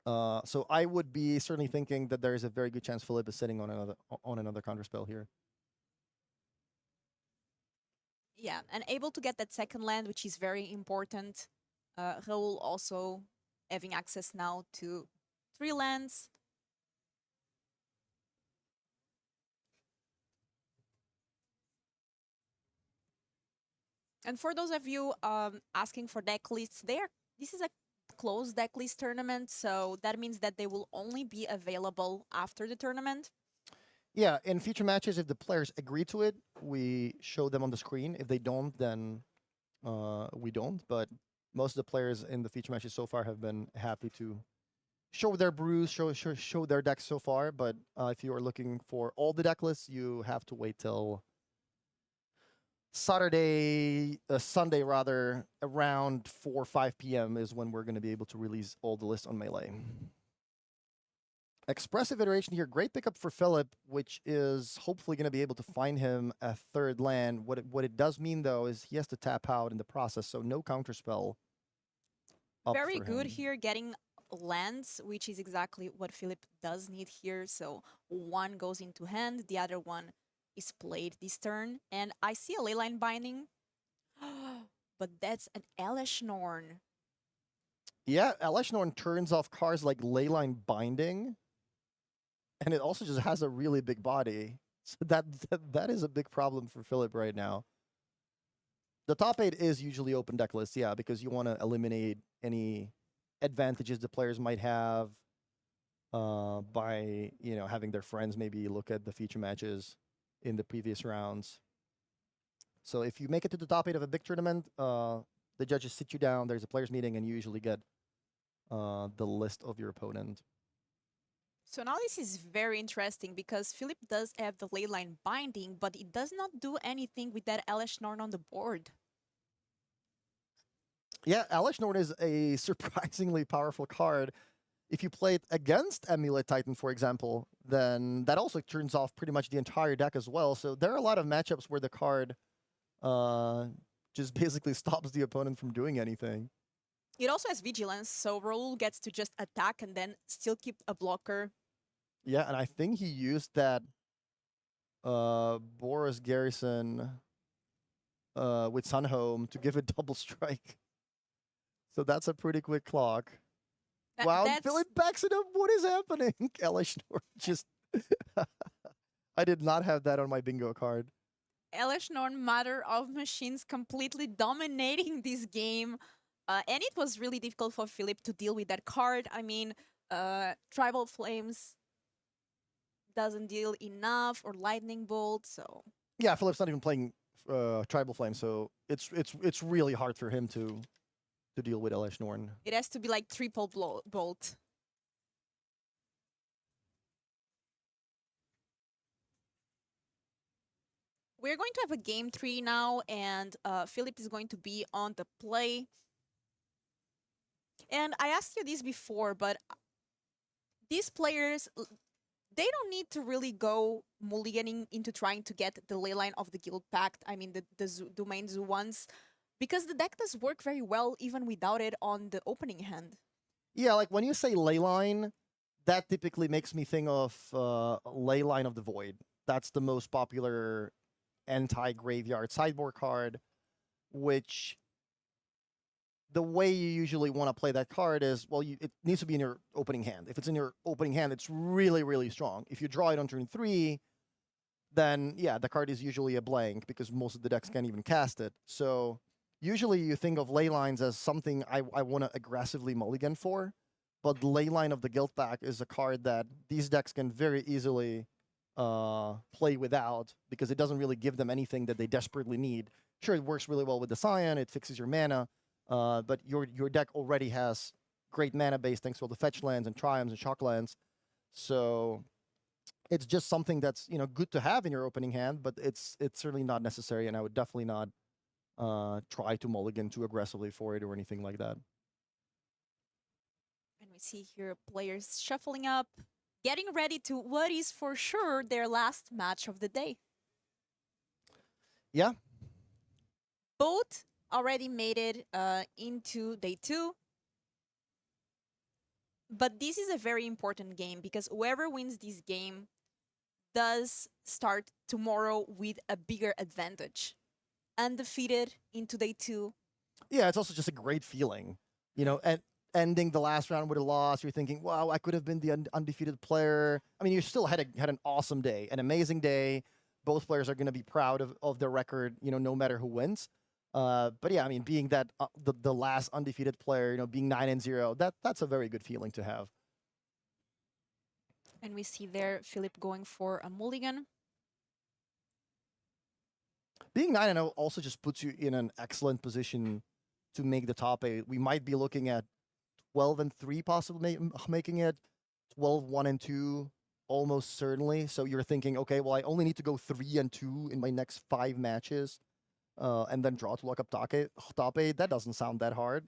So I would be certainly thinking that there is a very good chance Philip is sitting on another counterspell here. Yeah, and able to get that second land, which is very important. Raul also having access now to 3 lands. And for those of you asking for deck lists, this is a closed deck list tournament, so that means that they will only be available after the tournament. Yeah, in future matches, if the players agree to it, we show them on the screen. If they don't, then we don't. But most of the players in the feature matches so far have been happy to show their brews, show their decks so far. But if you are looking for all the deck lists, you have to wait till Sunday rather, around 4 or 5 p.m. is when we're going to be able to release all the lists on Melee. Expressive iteration here, great pickup for Philip, which is hopefully going to be able to find him a third land. What it does mean, though, is he has to tap out in the process, so no counterspell. Very good here, getting lands, which is exactly what Philip does need here. So one goes into hand, the other one is played this turn. And I see a Leyline Binding, but that's an Elesh Norn. Yeah, Elesh Norn turns off cards like Leyline Binding, and it also just has a really big body. So that is a big problem for Philip right now. The top 8 is usually open deck lists, yeah, because you want to eliminate any advantages the players might have by having their friends maybe look at the feature matches in the previous rounds. So if you make it to the top 8 of a big tournament, the judges sit you down, there's a players meeting, and you usually get the list of your opponent. So now this is very interesting because Philip does have the Leyline Binding, but it does not do anything with that Elesh Norn on the board. Yeah, Elesh Norn is a surprisingly powerful card. If you play it against Amulet Titan, for example, then that also turns off pretty much the entire deck as well. So there are a lot of matchups where the card just basically stops the opponent from doing anything. It also has Vigilance, so Raul gets to just attack and then still keep a blocker. Yeah, and I think he used that Boris Garrison with Sunhome to give it double strike. So that's a pretty quick clock. Wow, Philip backs it up. What is happening? Elesh Norn just... I did not have that on my bingo card. Elesh Norn, Mother of Machines, completely dominating this game. And it was really difficult for Philip to deal with that card. I mean, Tribal Flames doesn't deal enough, or Lightning Bolt, so... Yeah, Philip's not even playing Tribal Flame, so it's really hard for him to deal with Elesh Norn. It has to be like triple bolt. We're going to have a game 3 now, and Philip is going to be on the play. And I asked you this before, but these players, they don't need to really go mulliganing into trying to get the Leyline of the Guild Pact, I mean the main Zoo ones, because the deck does work very well even without it on the opening hand. Yeah, like when you say Leyline, that typically makes me think of Leyline of the Void. That's the most popular anti-graveyard sideboard card, which the way you usually want to play that card is, well, it needs to be in your opening hand. If it's in your opening hand, it's really, really strong. If you draw it on turn 3, then yeah, the card is usually a blank because most of the decks can't even cast it. So usually you think of Leylines as something I want to aggressively mulligan for, but Leyline of the Guild Pack is a card that these decks can very easily play without because it doesn't really give them anything that they desperately need. Sure, it works really well with the Scion, it fixes your mana, but your deck already has great mana base thanks to all the fetch lands and triumphs and shock lands. So it's just something that's good to have in your opening hand, but it's certainly not necessary, and I would definitely not try to mulligan too aggressively for it or anything like that. And we see here players shuffling up, getting ready to what is for sure their last match of the day. Yeah. Both already made it into day 2. But this is a very important game because whoever wins this game does start tomorrow with a bigger advantage. Undefeated into day 2. Yeah, it's also just a great feeling, you know, and ending the last round with a loss. You're thinking, wow, I could have been the undefeated player. I mean, you still had an awesome day, an amazing day. Both players are going to be proud of their record, you know, no matter who wins. But yeah, I mean, being that the last undefeated player, you know, being 9-0, that's a very good feeling to have. And we see there Philip going for a mulligan. Being 9-0 also just puts you in an excellent position to make the top 8. We might be looking at 12-3 possibly making it, 12-1-2 almost certainly. So you're thinking, okay, well, I only need to go 3-2 in my next 5 matches, and then draw to lock up top 8. That doesn't sound that hard.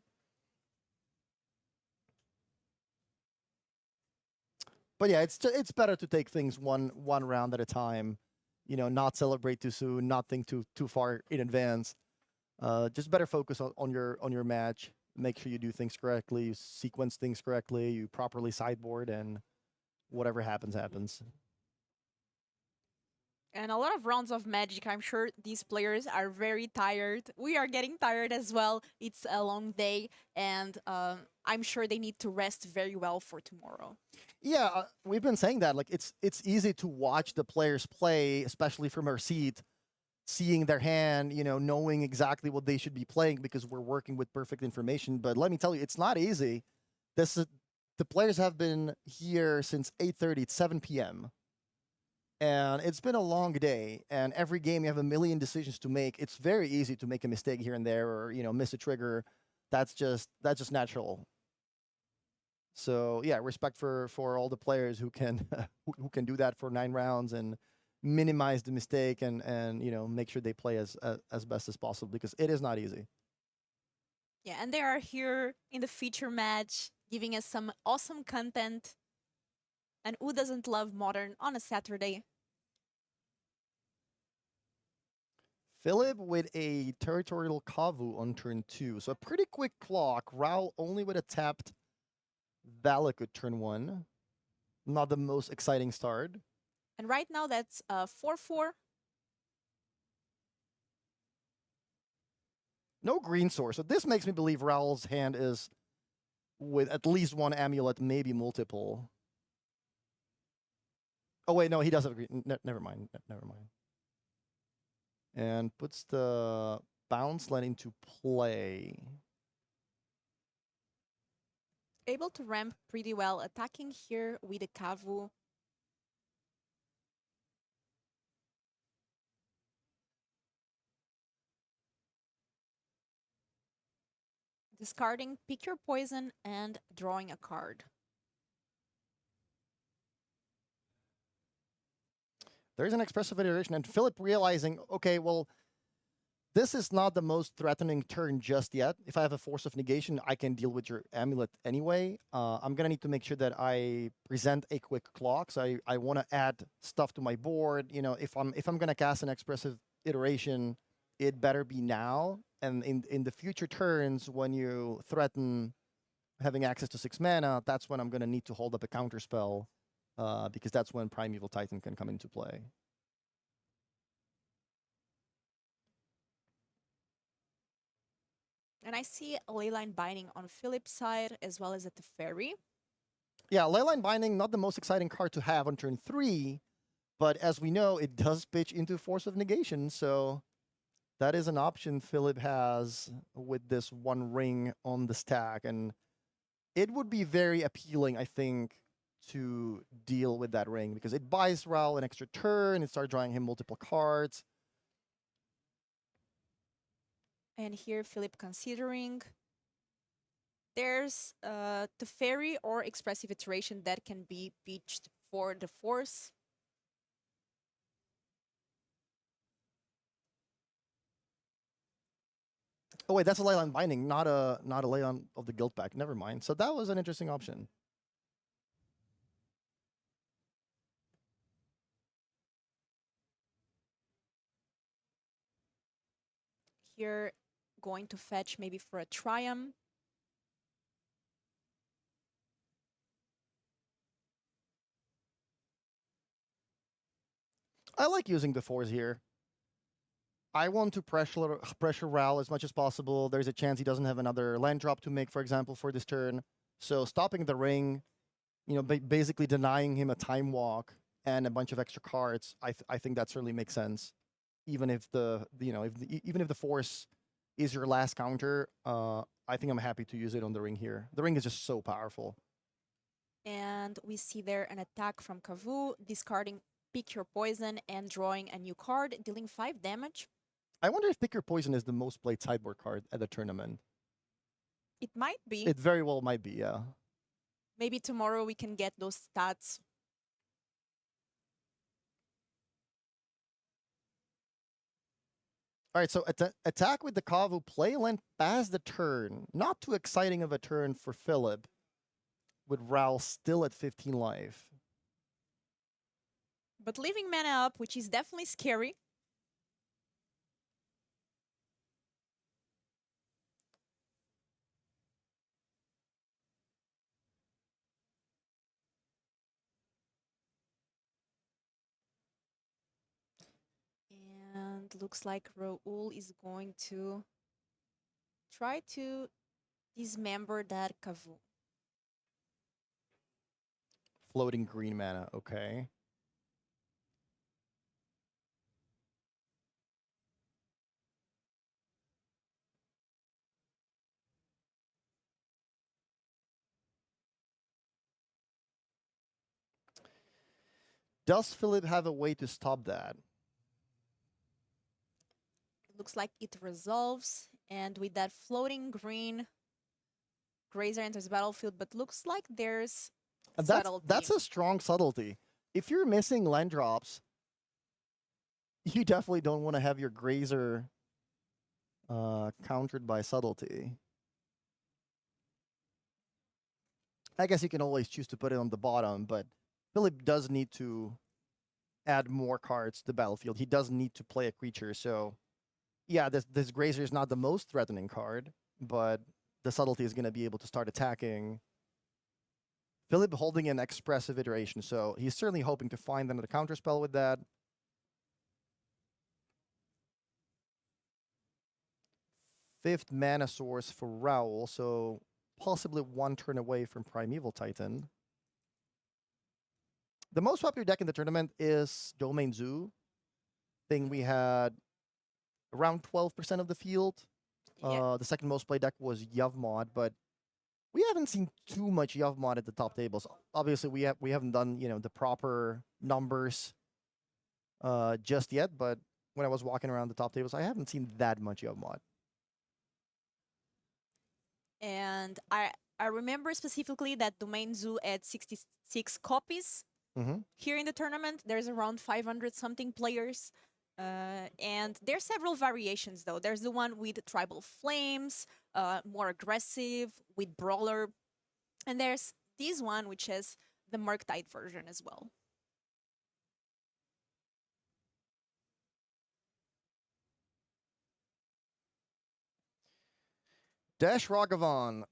But yeah, it's better to take things one round at a time. You know, not celebrate too soon, not think too far in advance. Just better focus on your match. Make sure you do things correctly, you sequence things correctly, you properly sideboard, and whatever happens, happens. And a lot of rounds of Magic. I'm sure these players are very tired. We are getting tired as well. It's a long day, and I'm sure they need to rest very well for tomorrow. Yeah, we've been saying that. Like, it's easy to watch the players play, especially from our seat, seeing their hand, you know, knowing exactly what they should be playing because we're working with perfect information. But let me tell you, it's not easy. The players have been here since 8:30. It's 7 p.m. And it's been a long day. And every game you have a million decisions to make. It's very easy to make a mistake here and there, or miss a trigger. That's just natural. So yeah, respect for all the players who can who can do that for 9 rounds and minimize the mistake and make sure they play as best as possible because it is not easy. Yeah, and they are here in the feature match, giving us some awesome content. And who doesn't love Modern on a Saturday? Philip with a territorial Kavu on turn 2. So a pretty quick clock. Raul only with a tapped Valakut turn 1. Not the most exciting start. And right now that's 4-4. No green source. So this makes me believe Raul's hand is with at least one amulet, maybe multiple. Oh wait, no, he does have a green. Never mind. Never mind. And puts the bounce land into play. Able to ramp pretty well, attacking here with a Kavu. Discarding Pick Your Poison and drawing a card. There's an expressive iteration, and Philip realizing, okay, well, this is not the most threatening turn just yet. If I have a Force of Negation, I can deal with your amulet anyway. I'm gonna need to make sure that I present a quick clock. So I want to add stuff to my board. You know, if I'm gonna cast an expressive iteration, it better be now. And in the future turns, when you threaten having access to 6 mana, that's when I'm gonna need to hold up a counter spell, because that's when Primeval Titan can come into play. And I see a Leyline Binding on Philip's side as well as at the Ferry. Yeah, Leyline Binding, not the most exciting card to have on turn 3, but as we know, it does pitch into Force of Negation, so that is an option Philip has with this one ring on the stack, and it would be very appealing, I think, to deal with that ring, because it buys Raul an extra turn, it starts drawing him multiple cards. And here Philip considering. There's the Fairy or Expressive Iteration that can be pitched for the Force. Oh wait, that's a Leyline Binding, not a Leyline of the Guild Pack. Never mind. So that was an interesting option. here going to fetch maybe for a Triumph. I like using the 4s here. I want to pressure Ral as much as possible. There's a chance he doesn't have another land drop to make, for example, for this turn. So stopping the ring, basically denying him a time walk and a bunch of extra cards, I think that certainly makes sense. Even if even if the force is your last counter, I think I'm happy to use it on the ring here. The ring is just so powerful. And we see there an attack from Kavu, discarding Pick Your Poison and drawing a new card, dealing 5 damage. I wonder if Pick Your Poison is the most played sideboard card at the tournament. It might be. It very well might be, yeah. Maybe tomorrow we can get those stats. All right, so attack with the Kavu, play land, pass the turn. Not too exciting of a turn for Philip, with Ral still at 15 life. But leaving mana up, which is definitely scary. And looks like Raul is going to try to dismember that Kavu. Floating green mana, okay. Does Philip have a way to stop that? Looks like it resolves, and with that floating green, Grazer enters the battlefield, but looks like there's subtlety. That's a strong subtlety. If you're missing land drops, you definitely don't want to have your Grazer countered by subtlety. I guess you can always choose to put it on the bottom, but Philip does need to add more cards to the battlefield. He does need to play a creature, so yeah, this Grazer is not the most threatening card, but the subtlety is going to be able to start attacking. Philip holding an expressive iteration, so he's certainly hoping to find another counterspell with that. Fifth mana source for Raul, so possibly one turn away from Primeval Titan. The most popular deck in the tournament is Domain Zoo. I think we had around 12% of the field. Yeah. The second most played deck was Yavmod, but we haven't seen too much Yavmod at the top tables. Obviously, we haven't done the proper numbers just yet. But when I was walking around the top tables, I haven't seen that much Yavmod. And I remember specifically that Domain Zoo had 66 copies here in the tournament. There's around 500 something players. And there's several variations though. There's the one with Tribal Flames, more aggressive, with Brawler. And there's this one which has the Murktide version as well. Dash Ragavan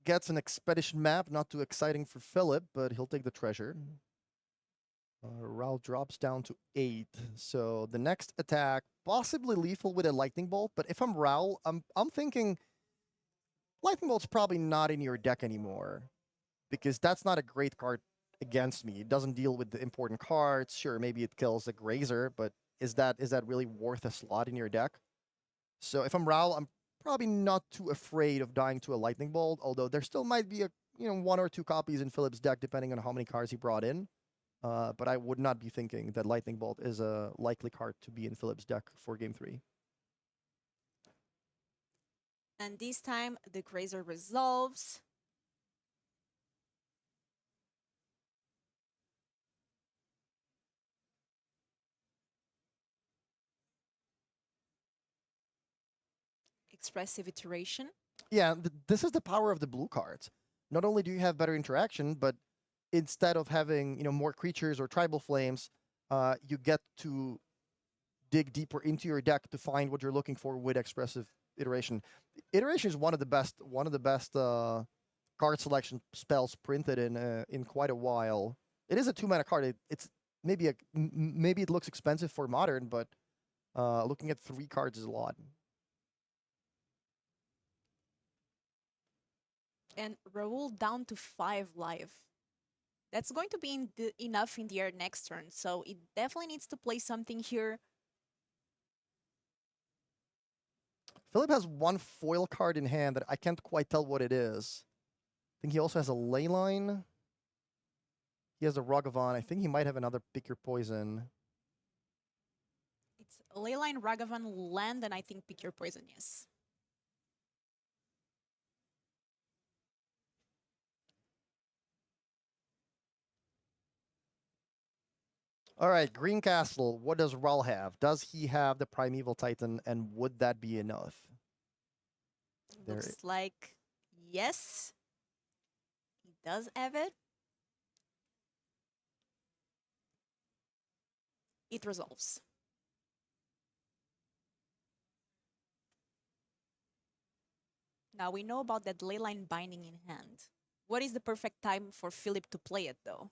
gets an expedition map, not too exciting for Philip, but he'll take the treasure. Ral drops down to 8. So the next attack, possibly lethal with a Lightning Bolt. But if I'm Ral, I'm thinking Lightning Bolt's probably not in your deck anymore, because that's not a great card against me. It doesn't deal with the important cards. Sure, maybe it kills a Grazer, but is that really worth a slot in your deck? So if I'm Ral, I'm probably not too afraid of dying to a Lightning Bolt, although there still might be one or two copies in Philip's deck depending on how many cards he brought in. But I would not be thinking that Lightning Bolt is a likely card to be in Philip's deck for Game 3. And this time, the Grazer resolves. Expressive iteration. Yeah, this is the power of the blue cards. Not only do you have better interaction, but instead of having more creatures or tribal flames, you get to dig deeper into your deck to find what you're looking for with expressive iteration. Iteration is one of the best card selection spells printed in quite a while. It is a 2-mana card. It's maybe maybe it looks expensive for modern, but looking at 3 cards is a lot. And Raul down to 5 life. That's going to be enough in their next turn, so it definitely needs to play something here. Philip has 1 foil card in hand that I can't quite tell what it is. I think he also has a Leyline. He has a Ragavan. I think he might have another Pick Your Poison. It's Leyline, Ragavan, land, and I think Pick Your Poison, yes. All right, Green Castle. What does Raul have? Does he have the Primeval Titan, and would that be enough? Looks like yes. He does have it. It resolves. Now we know about that Leyline binding in hand. What is the perfect time for Philip to play it, though?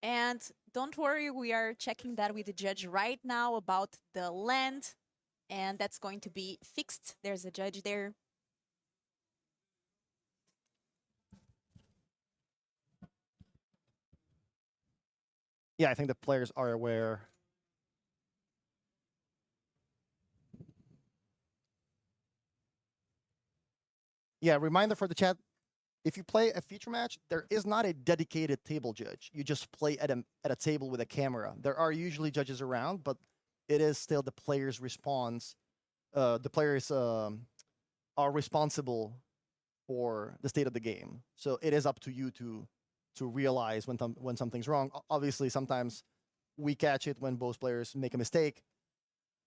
And don't worry, we are checking that with the judge right now about the land, and that's going to be fixed. There's a judge there. Yeah, I think the players are aware. Yeah, reminder for the chat. If you play a feature match, there is not a dedicated table judge. You just play at a table with a camera. There are usually judges around, but it is still the player's response. The players are responsible for the state of the game. So it is up to you to realize when something's wrong. Obviously, sometimes we catch it when both players make a mistake.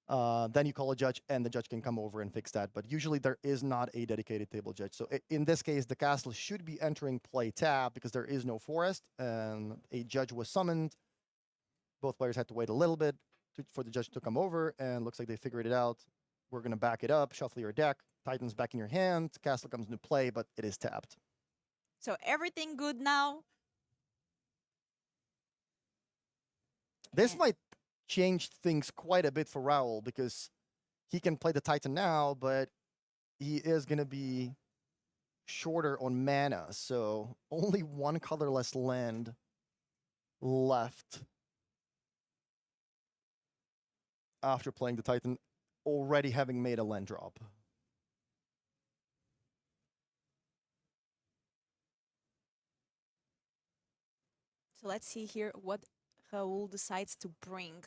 Then you call a judge, and the judge can come over and fix that. But usually there is not a dedicated table judge. So in this case, the castle should be entering play tab because there is no forest, and a judge was summoned. Both players had to wait a little bit for the judge to come over, and looks like they figured it out. We're going to back it up, shuffle your deck, Titan's back in your hand, castle comes into play, but it is tapped. So everything good now? This might change things quite a bit for Raul because he can play the Titan now, but he is going to be shorter on mana. So only 1 colorless land left after playing the Titan, already having made a land drop. So let's see here what Raul decides to bring.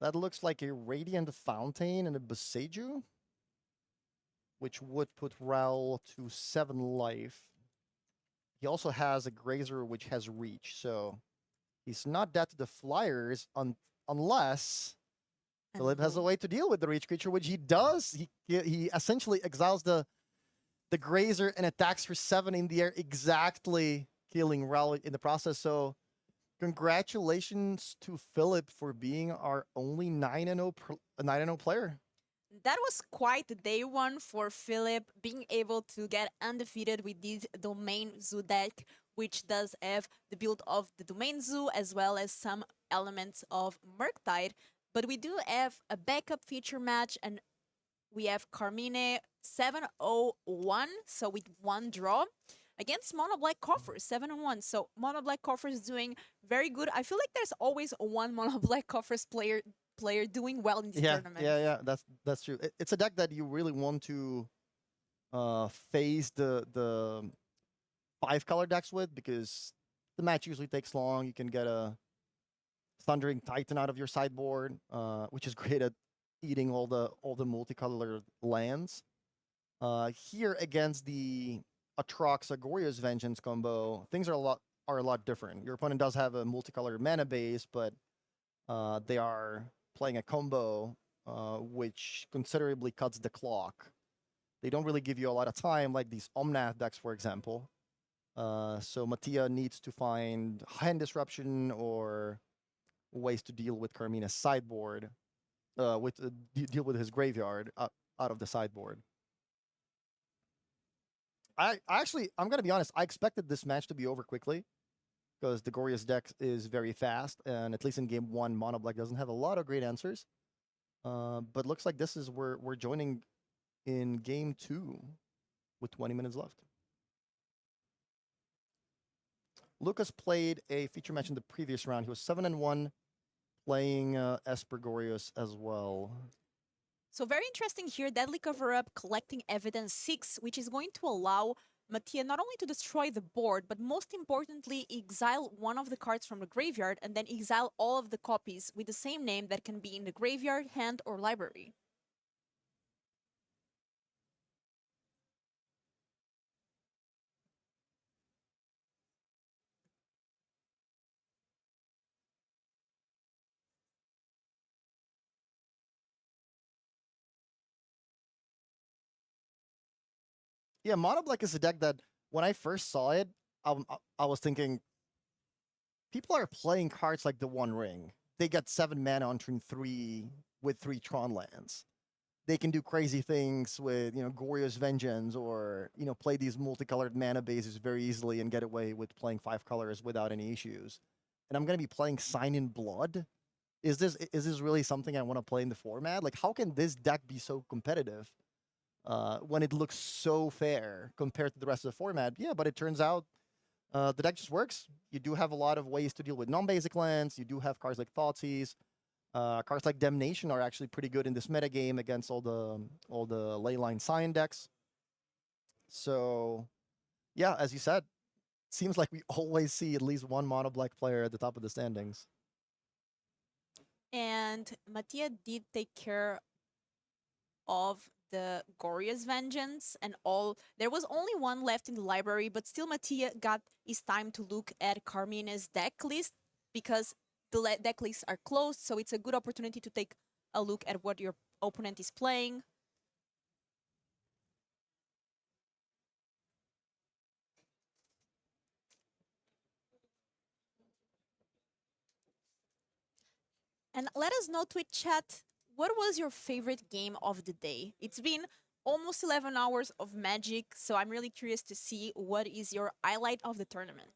That looks like a Radiant Fountain and a Boseiju, which would put Raul to 7 life. He also has a Grazer, which has reach, so he's not dead to the flyers unless Philip has a way to deal with the reach creature, which he does. He essentially exiles the Grazer and attacks for 7 in the air, exactly killing Raul in the process. So congratulations to Philip for being our only 9-0 player. That was quite the day one for Philip, being able to get undefeated with this Domain Zoo deck, which does have the build of the Domain Zoo as well as some elements of Murktide. But we do have a backup feature match, and we have Carmine 7-0-1, so with 1 draw, against Mono Black Coffers 7-1. So Mono Black Coffers is doing very good. I feel like there's always one Mono Black Coffers player doing well in this tournament. Yeah, that's true. It's a deck that you really want to phase the 5-color decks with, because the match usually takes long. You can get a Thundering Titan out of your sideboard, which is great at eating all the multicolored lands. Here against the Atrox Agoria's Vengeance combo, things are a lot different. Your opponent does have a multicolored mana base, but they are playing a combo which considerably cuts the clock. They don't really give you a lot of time, like these Omnath decks, for example. So Mattia needs to find hand disruption or ways to deal with Carmina's sideboard, deal with his graveyard out of the sideboard. I'm gonna be honest. I expected this match to be over quickly because the Goria's deck is very fast, and at least in game one, Mono Black doesn't have a lot of great answers. But looks like this is where we're joining in game two with 20 minutes left. Lucas played a feature match in the previous round. He was 7-1, playing Esper Gorius as well. So very interesting here, Deadly Cover-Up collecting evidence 6, which is going to allow Mattia not only to destroy the board, but most importantly, exile one of the cards from the graveyard and then exile all of the copies with the same name that can be in the graveyard, hand, or library. Yeah, Mono Black is a deck that when I first saw it, I was thinking, people are playing cards like the One Ring. They get 7 mana on turn 3 with 3 Tron lands. They can do crazy things with, Goria's Vengeance, or, play these multicolored mana bases very easily and get away with playing 5 colors without any issues. And I'm going to be playing Sign in Blood? Is this really something I want to play in the format? Like, how can this deck be so competitive when it looks so fair compared to the rest of the format? Yeah, but it turns out the deck just works. You do have a lot of ways to deal with non-basic lands. You do have cards like Thoughtseize. Cards like Damnation are actually pretty good in this metagame against all the Leyline Sign decks. So, yeah, as you said, seems like we always see at least one Mono Black player at the top of the standings. And Mattia did take care of the Goria's Vengeance and all. There was only one left in the library, but still Mattia got his time to look at Carmina's deck list because the deck lists are closed, so it's a good opportunity to take a look at what your opponent is playing. And let us know, Twitch chat, what was your favorite game of the day? It's been almost 11 hours of Magic, so I'm really curious to see what is your highlight of the tournament.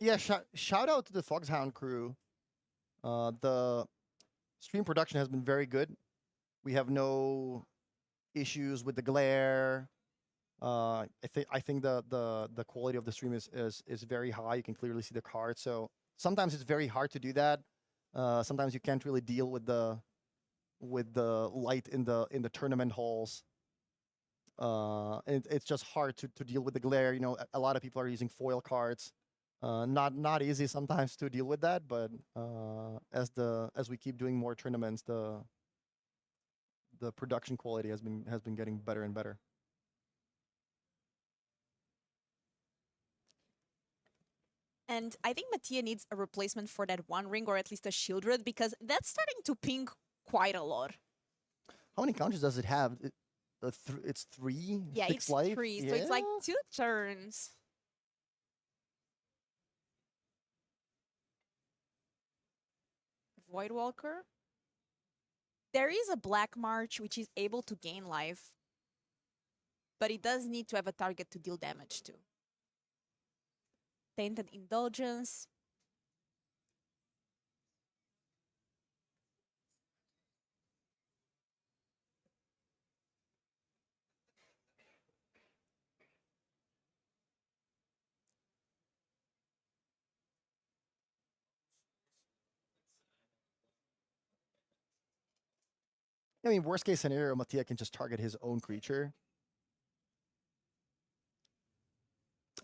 Yeah, shout out to the Foxhound crew. The stream production has been very good. We have no issues with the glare. I think the quality of the stream is very high. You can clearly see the cards. So sometimes it's very hard to do that. Sometimes you can't really deal with the light in the tournament halls. It's just hard to deal with the glare. A lot of people are using foil cards. Not easy sometimes to deal with that, but as we keep doing more tournaments, the production quality has been getting better and better. And I think Mattia needs a replacement for that One Ring, or at least a Shieldred, because that's starting to ping quite a lot. How many counters does it have? It's 3? Yeah, 6 it's life? 3, so it's like 2 turns. Voidwalker. There is a Black March which is able to gain life, but it does need to have a target to deal damage to. Tainted Indulgence. I mean, worst case scenario, Mattia can just target his own creature.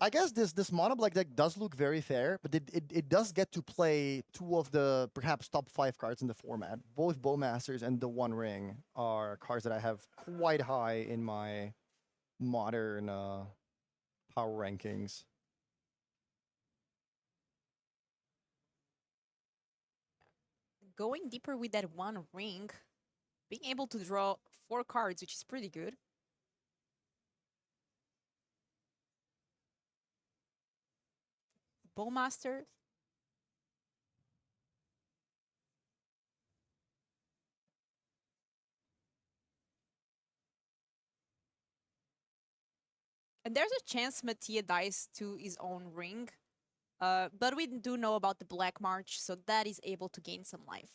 I guess this mono black deck does look very fair, but it does get to play two of the perhaps top 5 cards in the format. Both Bowmasters and the One Ring are cards that I have quite high in my modern power rankings. Going deeper with that One Ring, being able to draw 4 cards, which is pretty good. Bowmaster. And there's a chance Mattia dies to his own ring. But we do know about the Black March, so that is able to gain some life.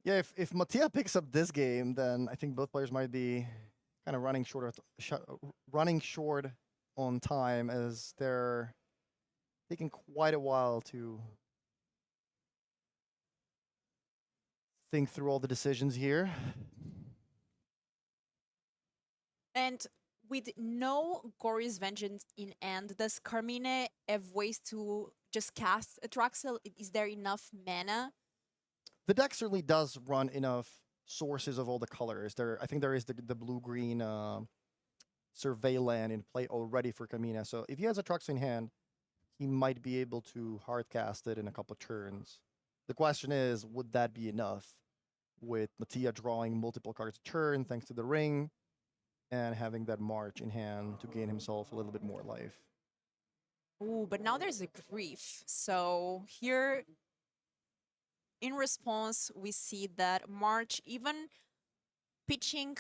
Yeah, if Mattia picks up this game, then I think both players might be kind of running short on time, as they're taking quite a while to think through all the decisions here. And with no Gory's Vengeance in hand, does Carmine have ways to just cast Atraxel? Is there enough mana? The deck certainly does run enough sources of all the colors. I think there is the blue-green Survey Land in play already for Kamina. So if he has a Trux in hand, he might be able to hardcast it in a couple of turns. The question is, would that be enough? With Mattia drawing multiple cards a turn thanks to the ring, and having that March in hand to gain himself a little bit more life. Ooh, but now there's a Grief. So here, in response, we see that March even pitching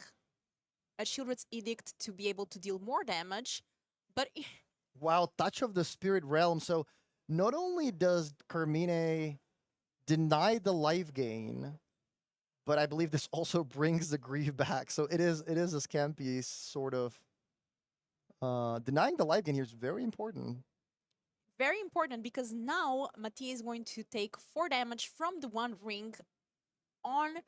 a Shieldred's Edict to be able to deal more damage, but Wow, Touch of the Spirit Realm. So not only does Carmine deny the life gain, but I believe this also brings the grief back. So it is a scam piece, sort of. Denying the life gain here is very important. very important because now Mattia is going to take 4 damage from the One Ring um,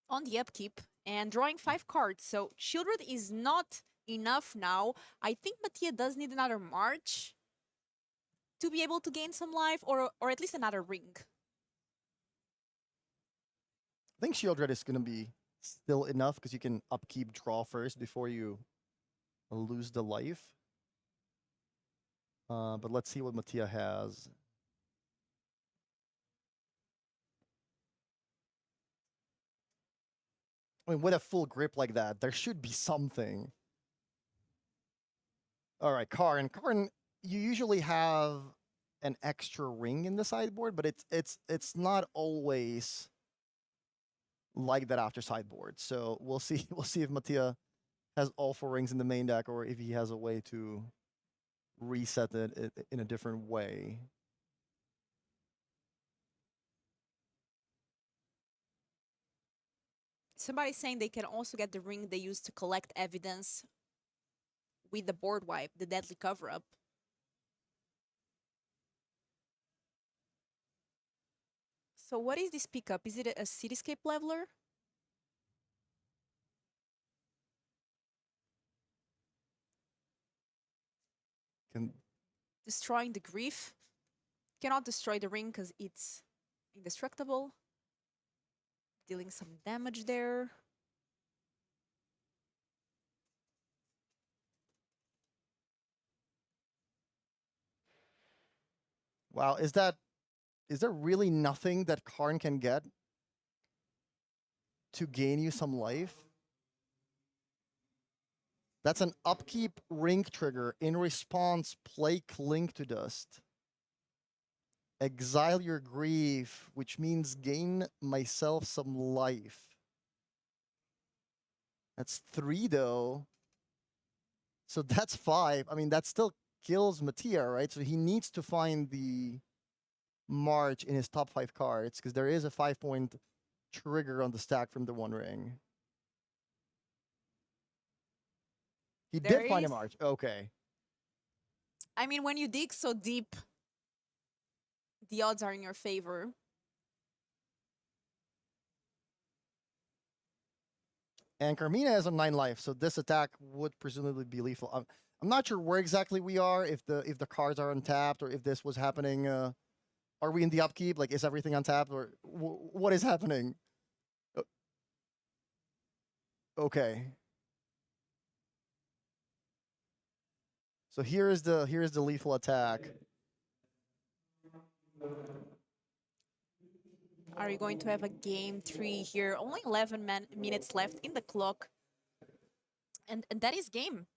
on the upkeep and drawing 5 cards. So Shieldred is not enough now. I think Mattia does need another March to be able to gain some life, or at least another ring. I think Shieldred is going to be still enough because you can upkeep draw first before you lose the life. But let's see what Mattia has. I mean, with a full grip like that, there should be something. All right, Karn. Karn, you usually have an extra ring in the sideboard, but it's not always like that after sideboard. So we'll see. We'll see if Mattia has all 4 rings in the main deck, or if he has a way to reset it in a different way. Somebody's saying they can also get the ring they use to collect evidence with the board wipe, the deadly cover-up. So what is this pickup? Is it a Cityscape Leveler? Can Destroying the Grief. Cannot destroy the ring because it's indestructible. Dealing some damage there. Wow, is there really nothing that Karn can get to gain you some life. That's an upkeep ring trigger. In response, play Cling to Dust. Exile your grief, which means gain myself some life. That's 3 though. So that's 5. I mean, that still kills Mattia, right? So he needs to find the March in his top 5 cards because there is a 5-point trigger on the stack from the One Ring. He There did find a is. March. Okay. I mean, when you dig so deep, the odds are in your favor. And Carmina has a 9 life, so this attack would presumably be lethal. I'm not sure where exactly we are, if the cards are untapped or if this was happening. Are we in the upkeep? Like, is everything untapped or what is happening? Okay. So here is the lethal attack. Are you going to have a game 3 here? Only 11 minutes left in the clock. And that is game.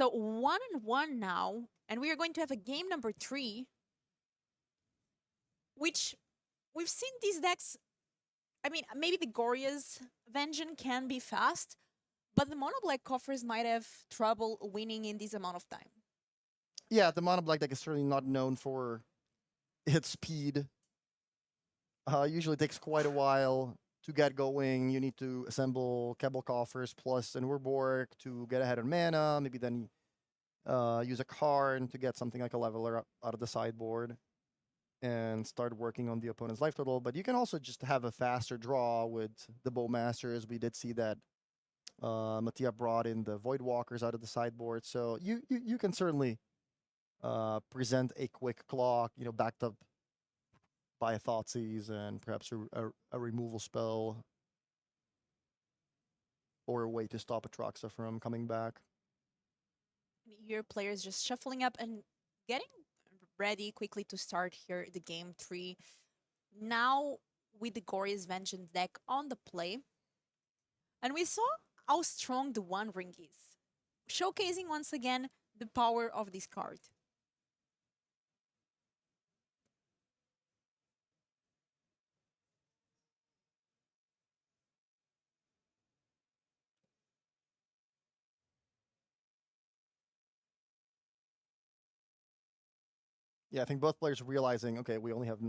So 1-1 now. And we are going to have a game number 3. Which we've seen these decks. I mean, maybe the Goria's Vengeance can be fast. But the mono black coffers might have trouble winning in this amount of time. Yeah, the mono black deck is certainly not known for its speed. Usually takes quite a while to get going. You need to assemble Kebble Coffers plus an Urborg to get ahead on mana. Maybe then use a Karn to get something like a leveler out of the sideboard and start working on the opponent's life total. But you can also just have a faster draw with the Bowmasters. We did see that Mattia brought in the Voidwalkers out of the sideboard. So you can certainly present a quick clock, backed up by a Thoughtseize and perhaps a removal spell or a way to stop Atraxa from coming back. Your players just shuffling up and getting ready quickly to start here the game 3. Now with the Goria's Vengeance deck on the play. And we saw how strong the One Ring is, showcasing once again the power of this card. Yeah, I think both players are realizing, okay, we only have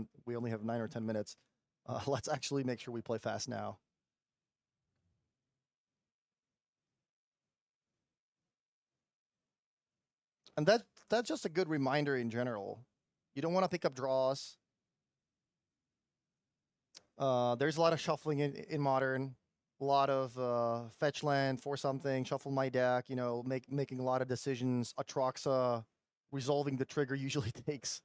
9 or 10 minutes. Let's actually make sure we play fast now. And that's just a good reminder in general. You don't want to pick up draws. There's a lot of shuffling in Modern. A lot of fetch land for something, shuffle my deck, making a lot of decisions. Atraxa resolving the trigger usually takes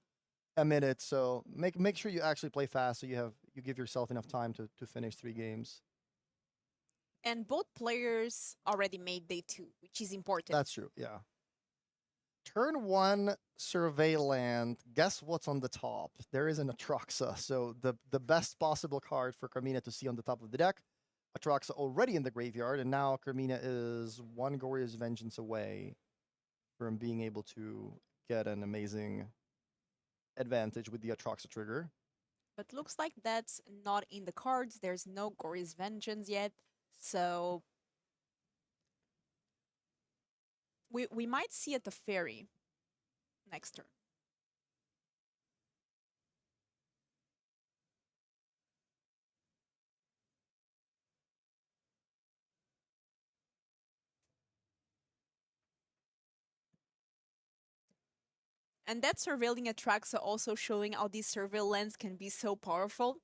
a minute, so make sure you actually play fast so you give yourself enough time to finish 3 games. And both players already made day 2, which is important. That's true, yeah. Turn 1 survey land. Guess what's on the top? There is an Atraxa, so the best possible card for Carmina to see on the top of the deck. Atraxa already in the graveyard, and now Carmina is 1 Goria's Vengeance away from being able to get an amazing advantage with the Atraxa trigger. But looks like that's not in the cards. There's no Goria's Vengeance yet, so we might see it the Fairy next turn. And that surveilling Atraxa also showing how these surveillance can be so powerful.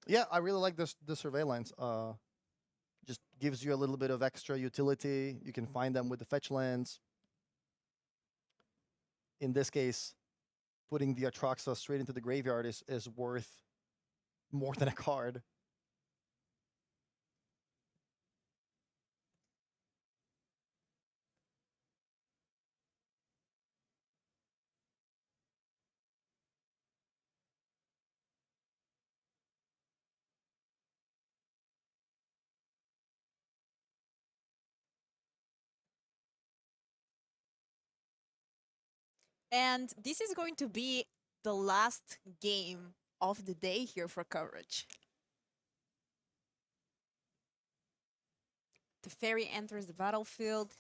Yeah, I really like the surveillance. Just gives you a little bit of extra utility. You can find them with the fetch lands. In this case, putting the Atraxa straight into the graveyard is worth more than a card. And this is going to be the last game of the day here for coverage. The fairy enters the battlefield.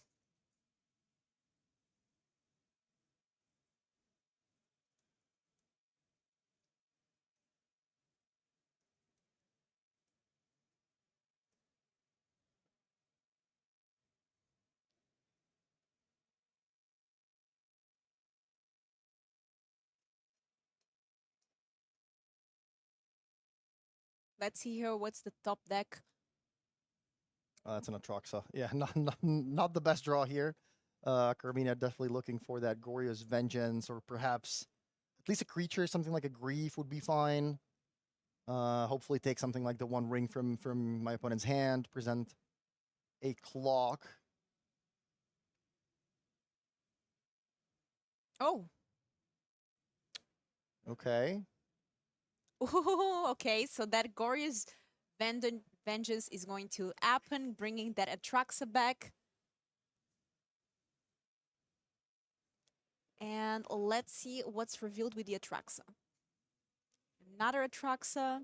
Let's see here what's the top deck. That's an Atroxa. Yeah, not the best draw here. Carmina definitely looking for that Goryo's Vengeance, or perhaps at least a creature, something like a Grief would be fine. Hopefully take something like the One Ring from my opponent's hand, present a Clock. Oh, Okay. ooh, okay. So that Glorious Vengeance is going to happen, bringing that Atraxa back. And let's see what's revealed with the Atraxa. Another Atraxa.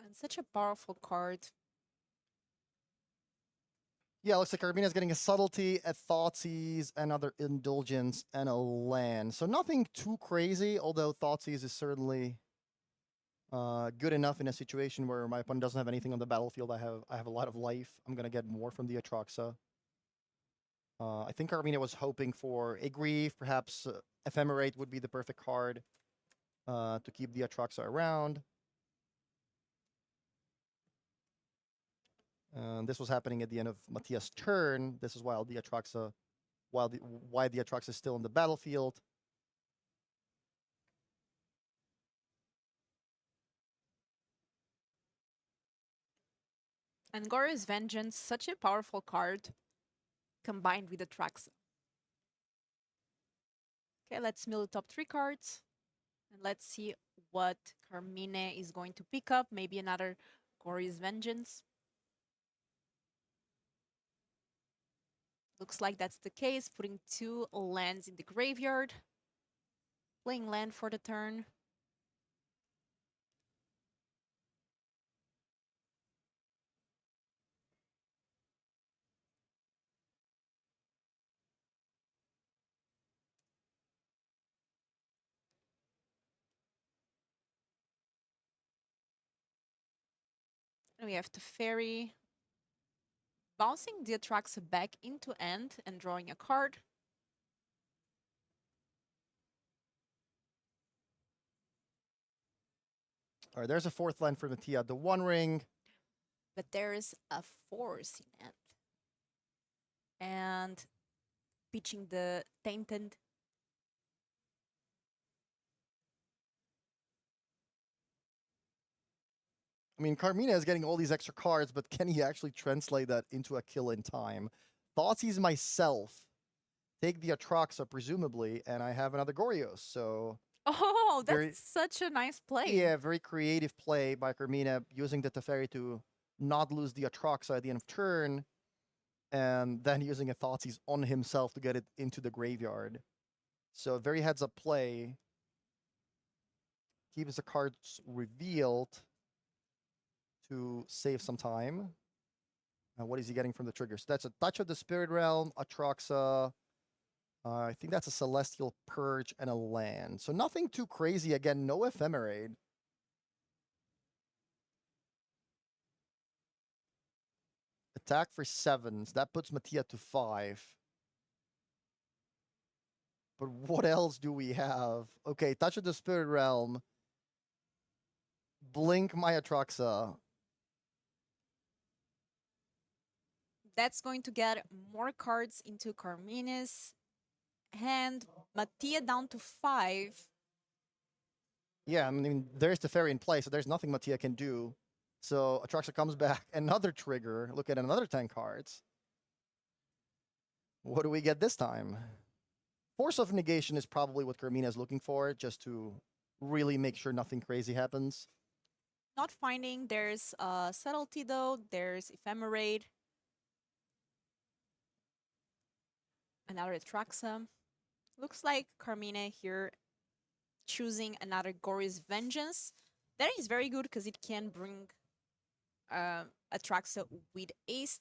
And such a powerful card. Yeah, looks like Carmina's getting a Subtlety, a Thoughtseize, another Indulgence, and a land. So nothing too crazy, although Thoughtseize is certainly good enough in a situation where my opponent doesn't have anything on the battlefield. I have a lot of life. I'm gonna get more from the Atraxa. I think Carmina was hoping for a Grief, perhaps Ephemerate would be the perfect card to keep the Atraxa around. This was happening at the end of Matthias' turn. This is why the Atraxa, why the Atraxa is still in the battlefield. And Glorious Vengeance, such a powerful card combined with Atraxa. Okay, let's mill the top 3 cards. And let's see what Carmine is going to pick up. Maybe another Glorious Vengeance. Looks like that's the case, putting 2 lands in the graveyard. Playing land for the turn. And we have the fairy. Bouncing the Atraxa back into end and drawing a card. All right, there's a 4th land for Mattia, the One Ring. But there's a force in end. And pitching the Tainted. I mean, Carmina is getting all these extra cards, but can he actually translate that into a kill in time? Thoughtseize myself, take the Atraxa, presumably, and I have another Gorios. So, Oh, that's very, such a nice play. yeah, very creative play by Carmina, using the Teferi to not lose the Atraxa at the end of turn, and then using a Thoughtseize on himself to get it into the graveyard. So, very heads-up play. Keeps the cards revealed to save some time. What is he getting from the triggers? That's a Touch of the Spirit Realm, Atraxa. I think that's a Celestial Purge and a land. So nothing too crazy. Again, no Ephemerate. Attack for 7s. That puts Mattia to 5. But what else do we have? Okay, Touch of the Spirit Realm. Blink my Atraxa. That's going to get more cards into Carmina's hand. Mattia down to 5. Yeah, I mean, there's the fairy in play, so there's nothing Mattia can do. So Atraxa comes back, another trigger. Look at another 10 cards. What do we get this time? Force of Negation is probably what Carmina is looking for, just to really make sure nothing crazy happens. Not finding. There's Subtlety, though. There's Ephemerate. Another Atraxa. Looks like Carmina here choosing another Gory's Vengeance. That is very good because it can bring Atraxa with Ace.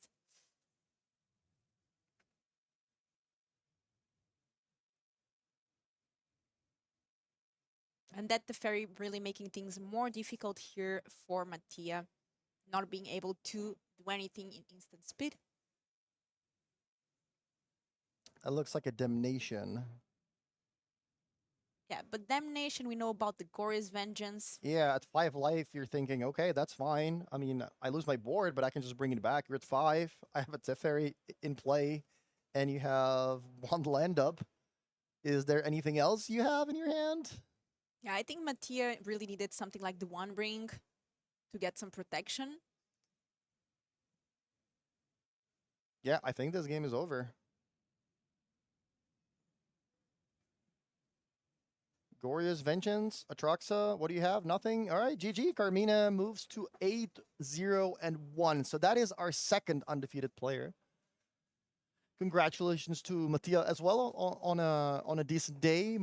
And that the fairy really making things more difficult here for Mattia, not being able to do anything in instant speed. It looks like a Damnation. Yeah, but Damnation, we know about the Gory's Vengeance. Yeah, at 5 life, you're thinking, okay, that's fine. I mean, I lose my board, but I can just bring it back. You're at 5. I have a Teferi in play, and you have 1 land up. Is there anything else you have in your hand? Yeah, I think Mattia really needed something like the One Ring to get some protection. Yeah, I think this game is over. Goria's Vengeance, Atraxa, what do you have? Nothing? All right, GG. Carmina moves to 8-0-1. So that is our second undefeated player. Congratulations to Mattia as well on a decent day,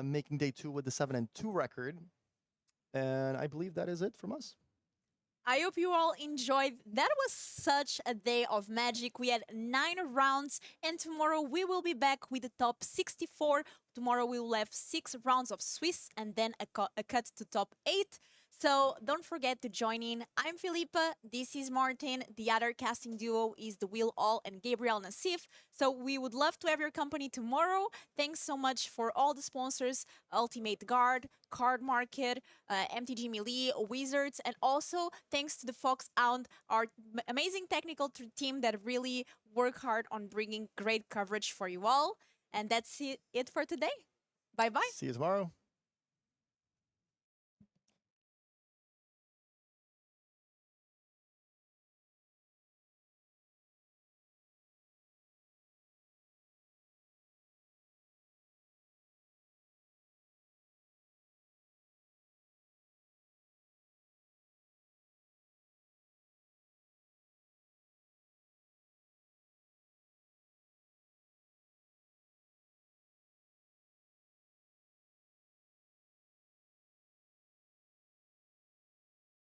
making day 2 with the 7-2 record. And I believe that is it from us. I hope you all enjoyed. That was such a day of magic. We had 9 rounds, and tomorrow we will be back with the top 64. Tomorrow we will have 6 rounds of Swiss and then a cut to top 8. So don't forget to join in. I'm Filipa, this is Martin. The other casting duo is the Will All and Gabriel Nassif. So we would love to have your company tomorrow. Thanks so much for all the sponsors, Ultimate Guard, Card Market, MTG Melee, Wizards, and also thanks to the Fox Hound, our amazing technical team that really work hard on bringing great coverage for you all. And that's it for today. Bye-bye. See you tomorrow.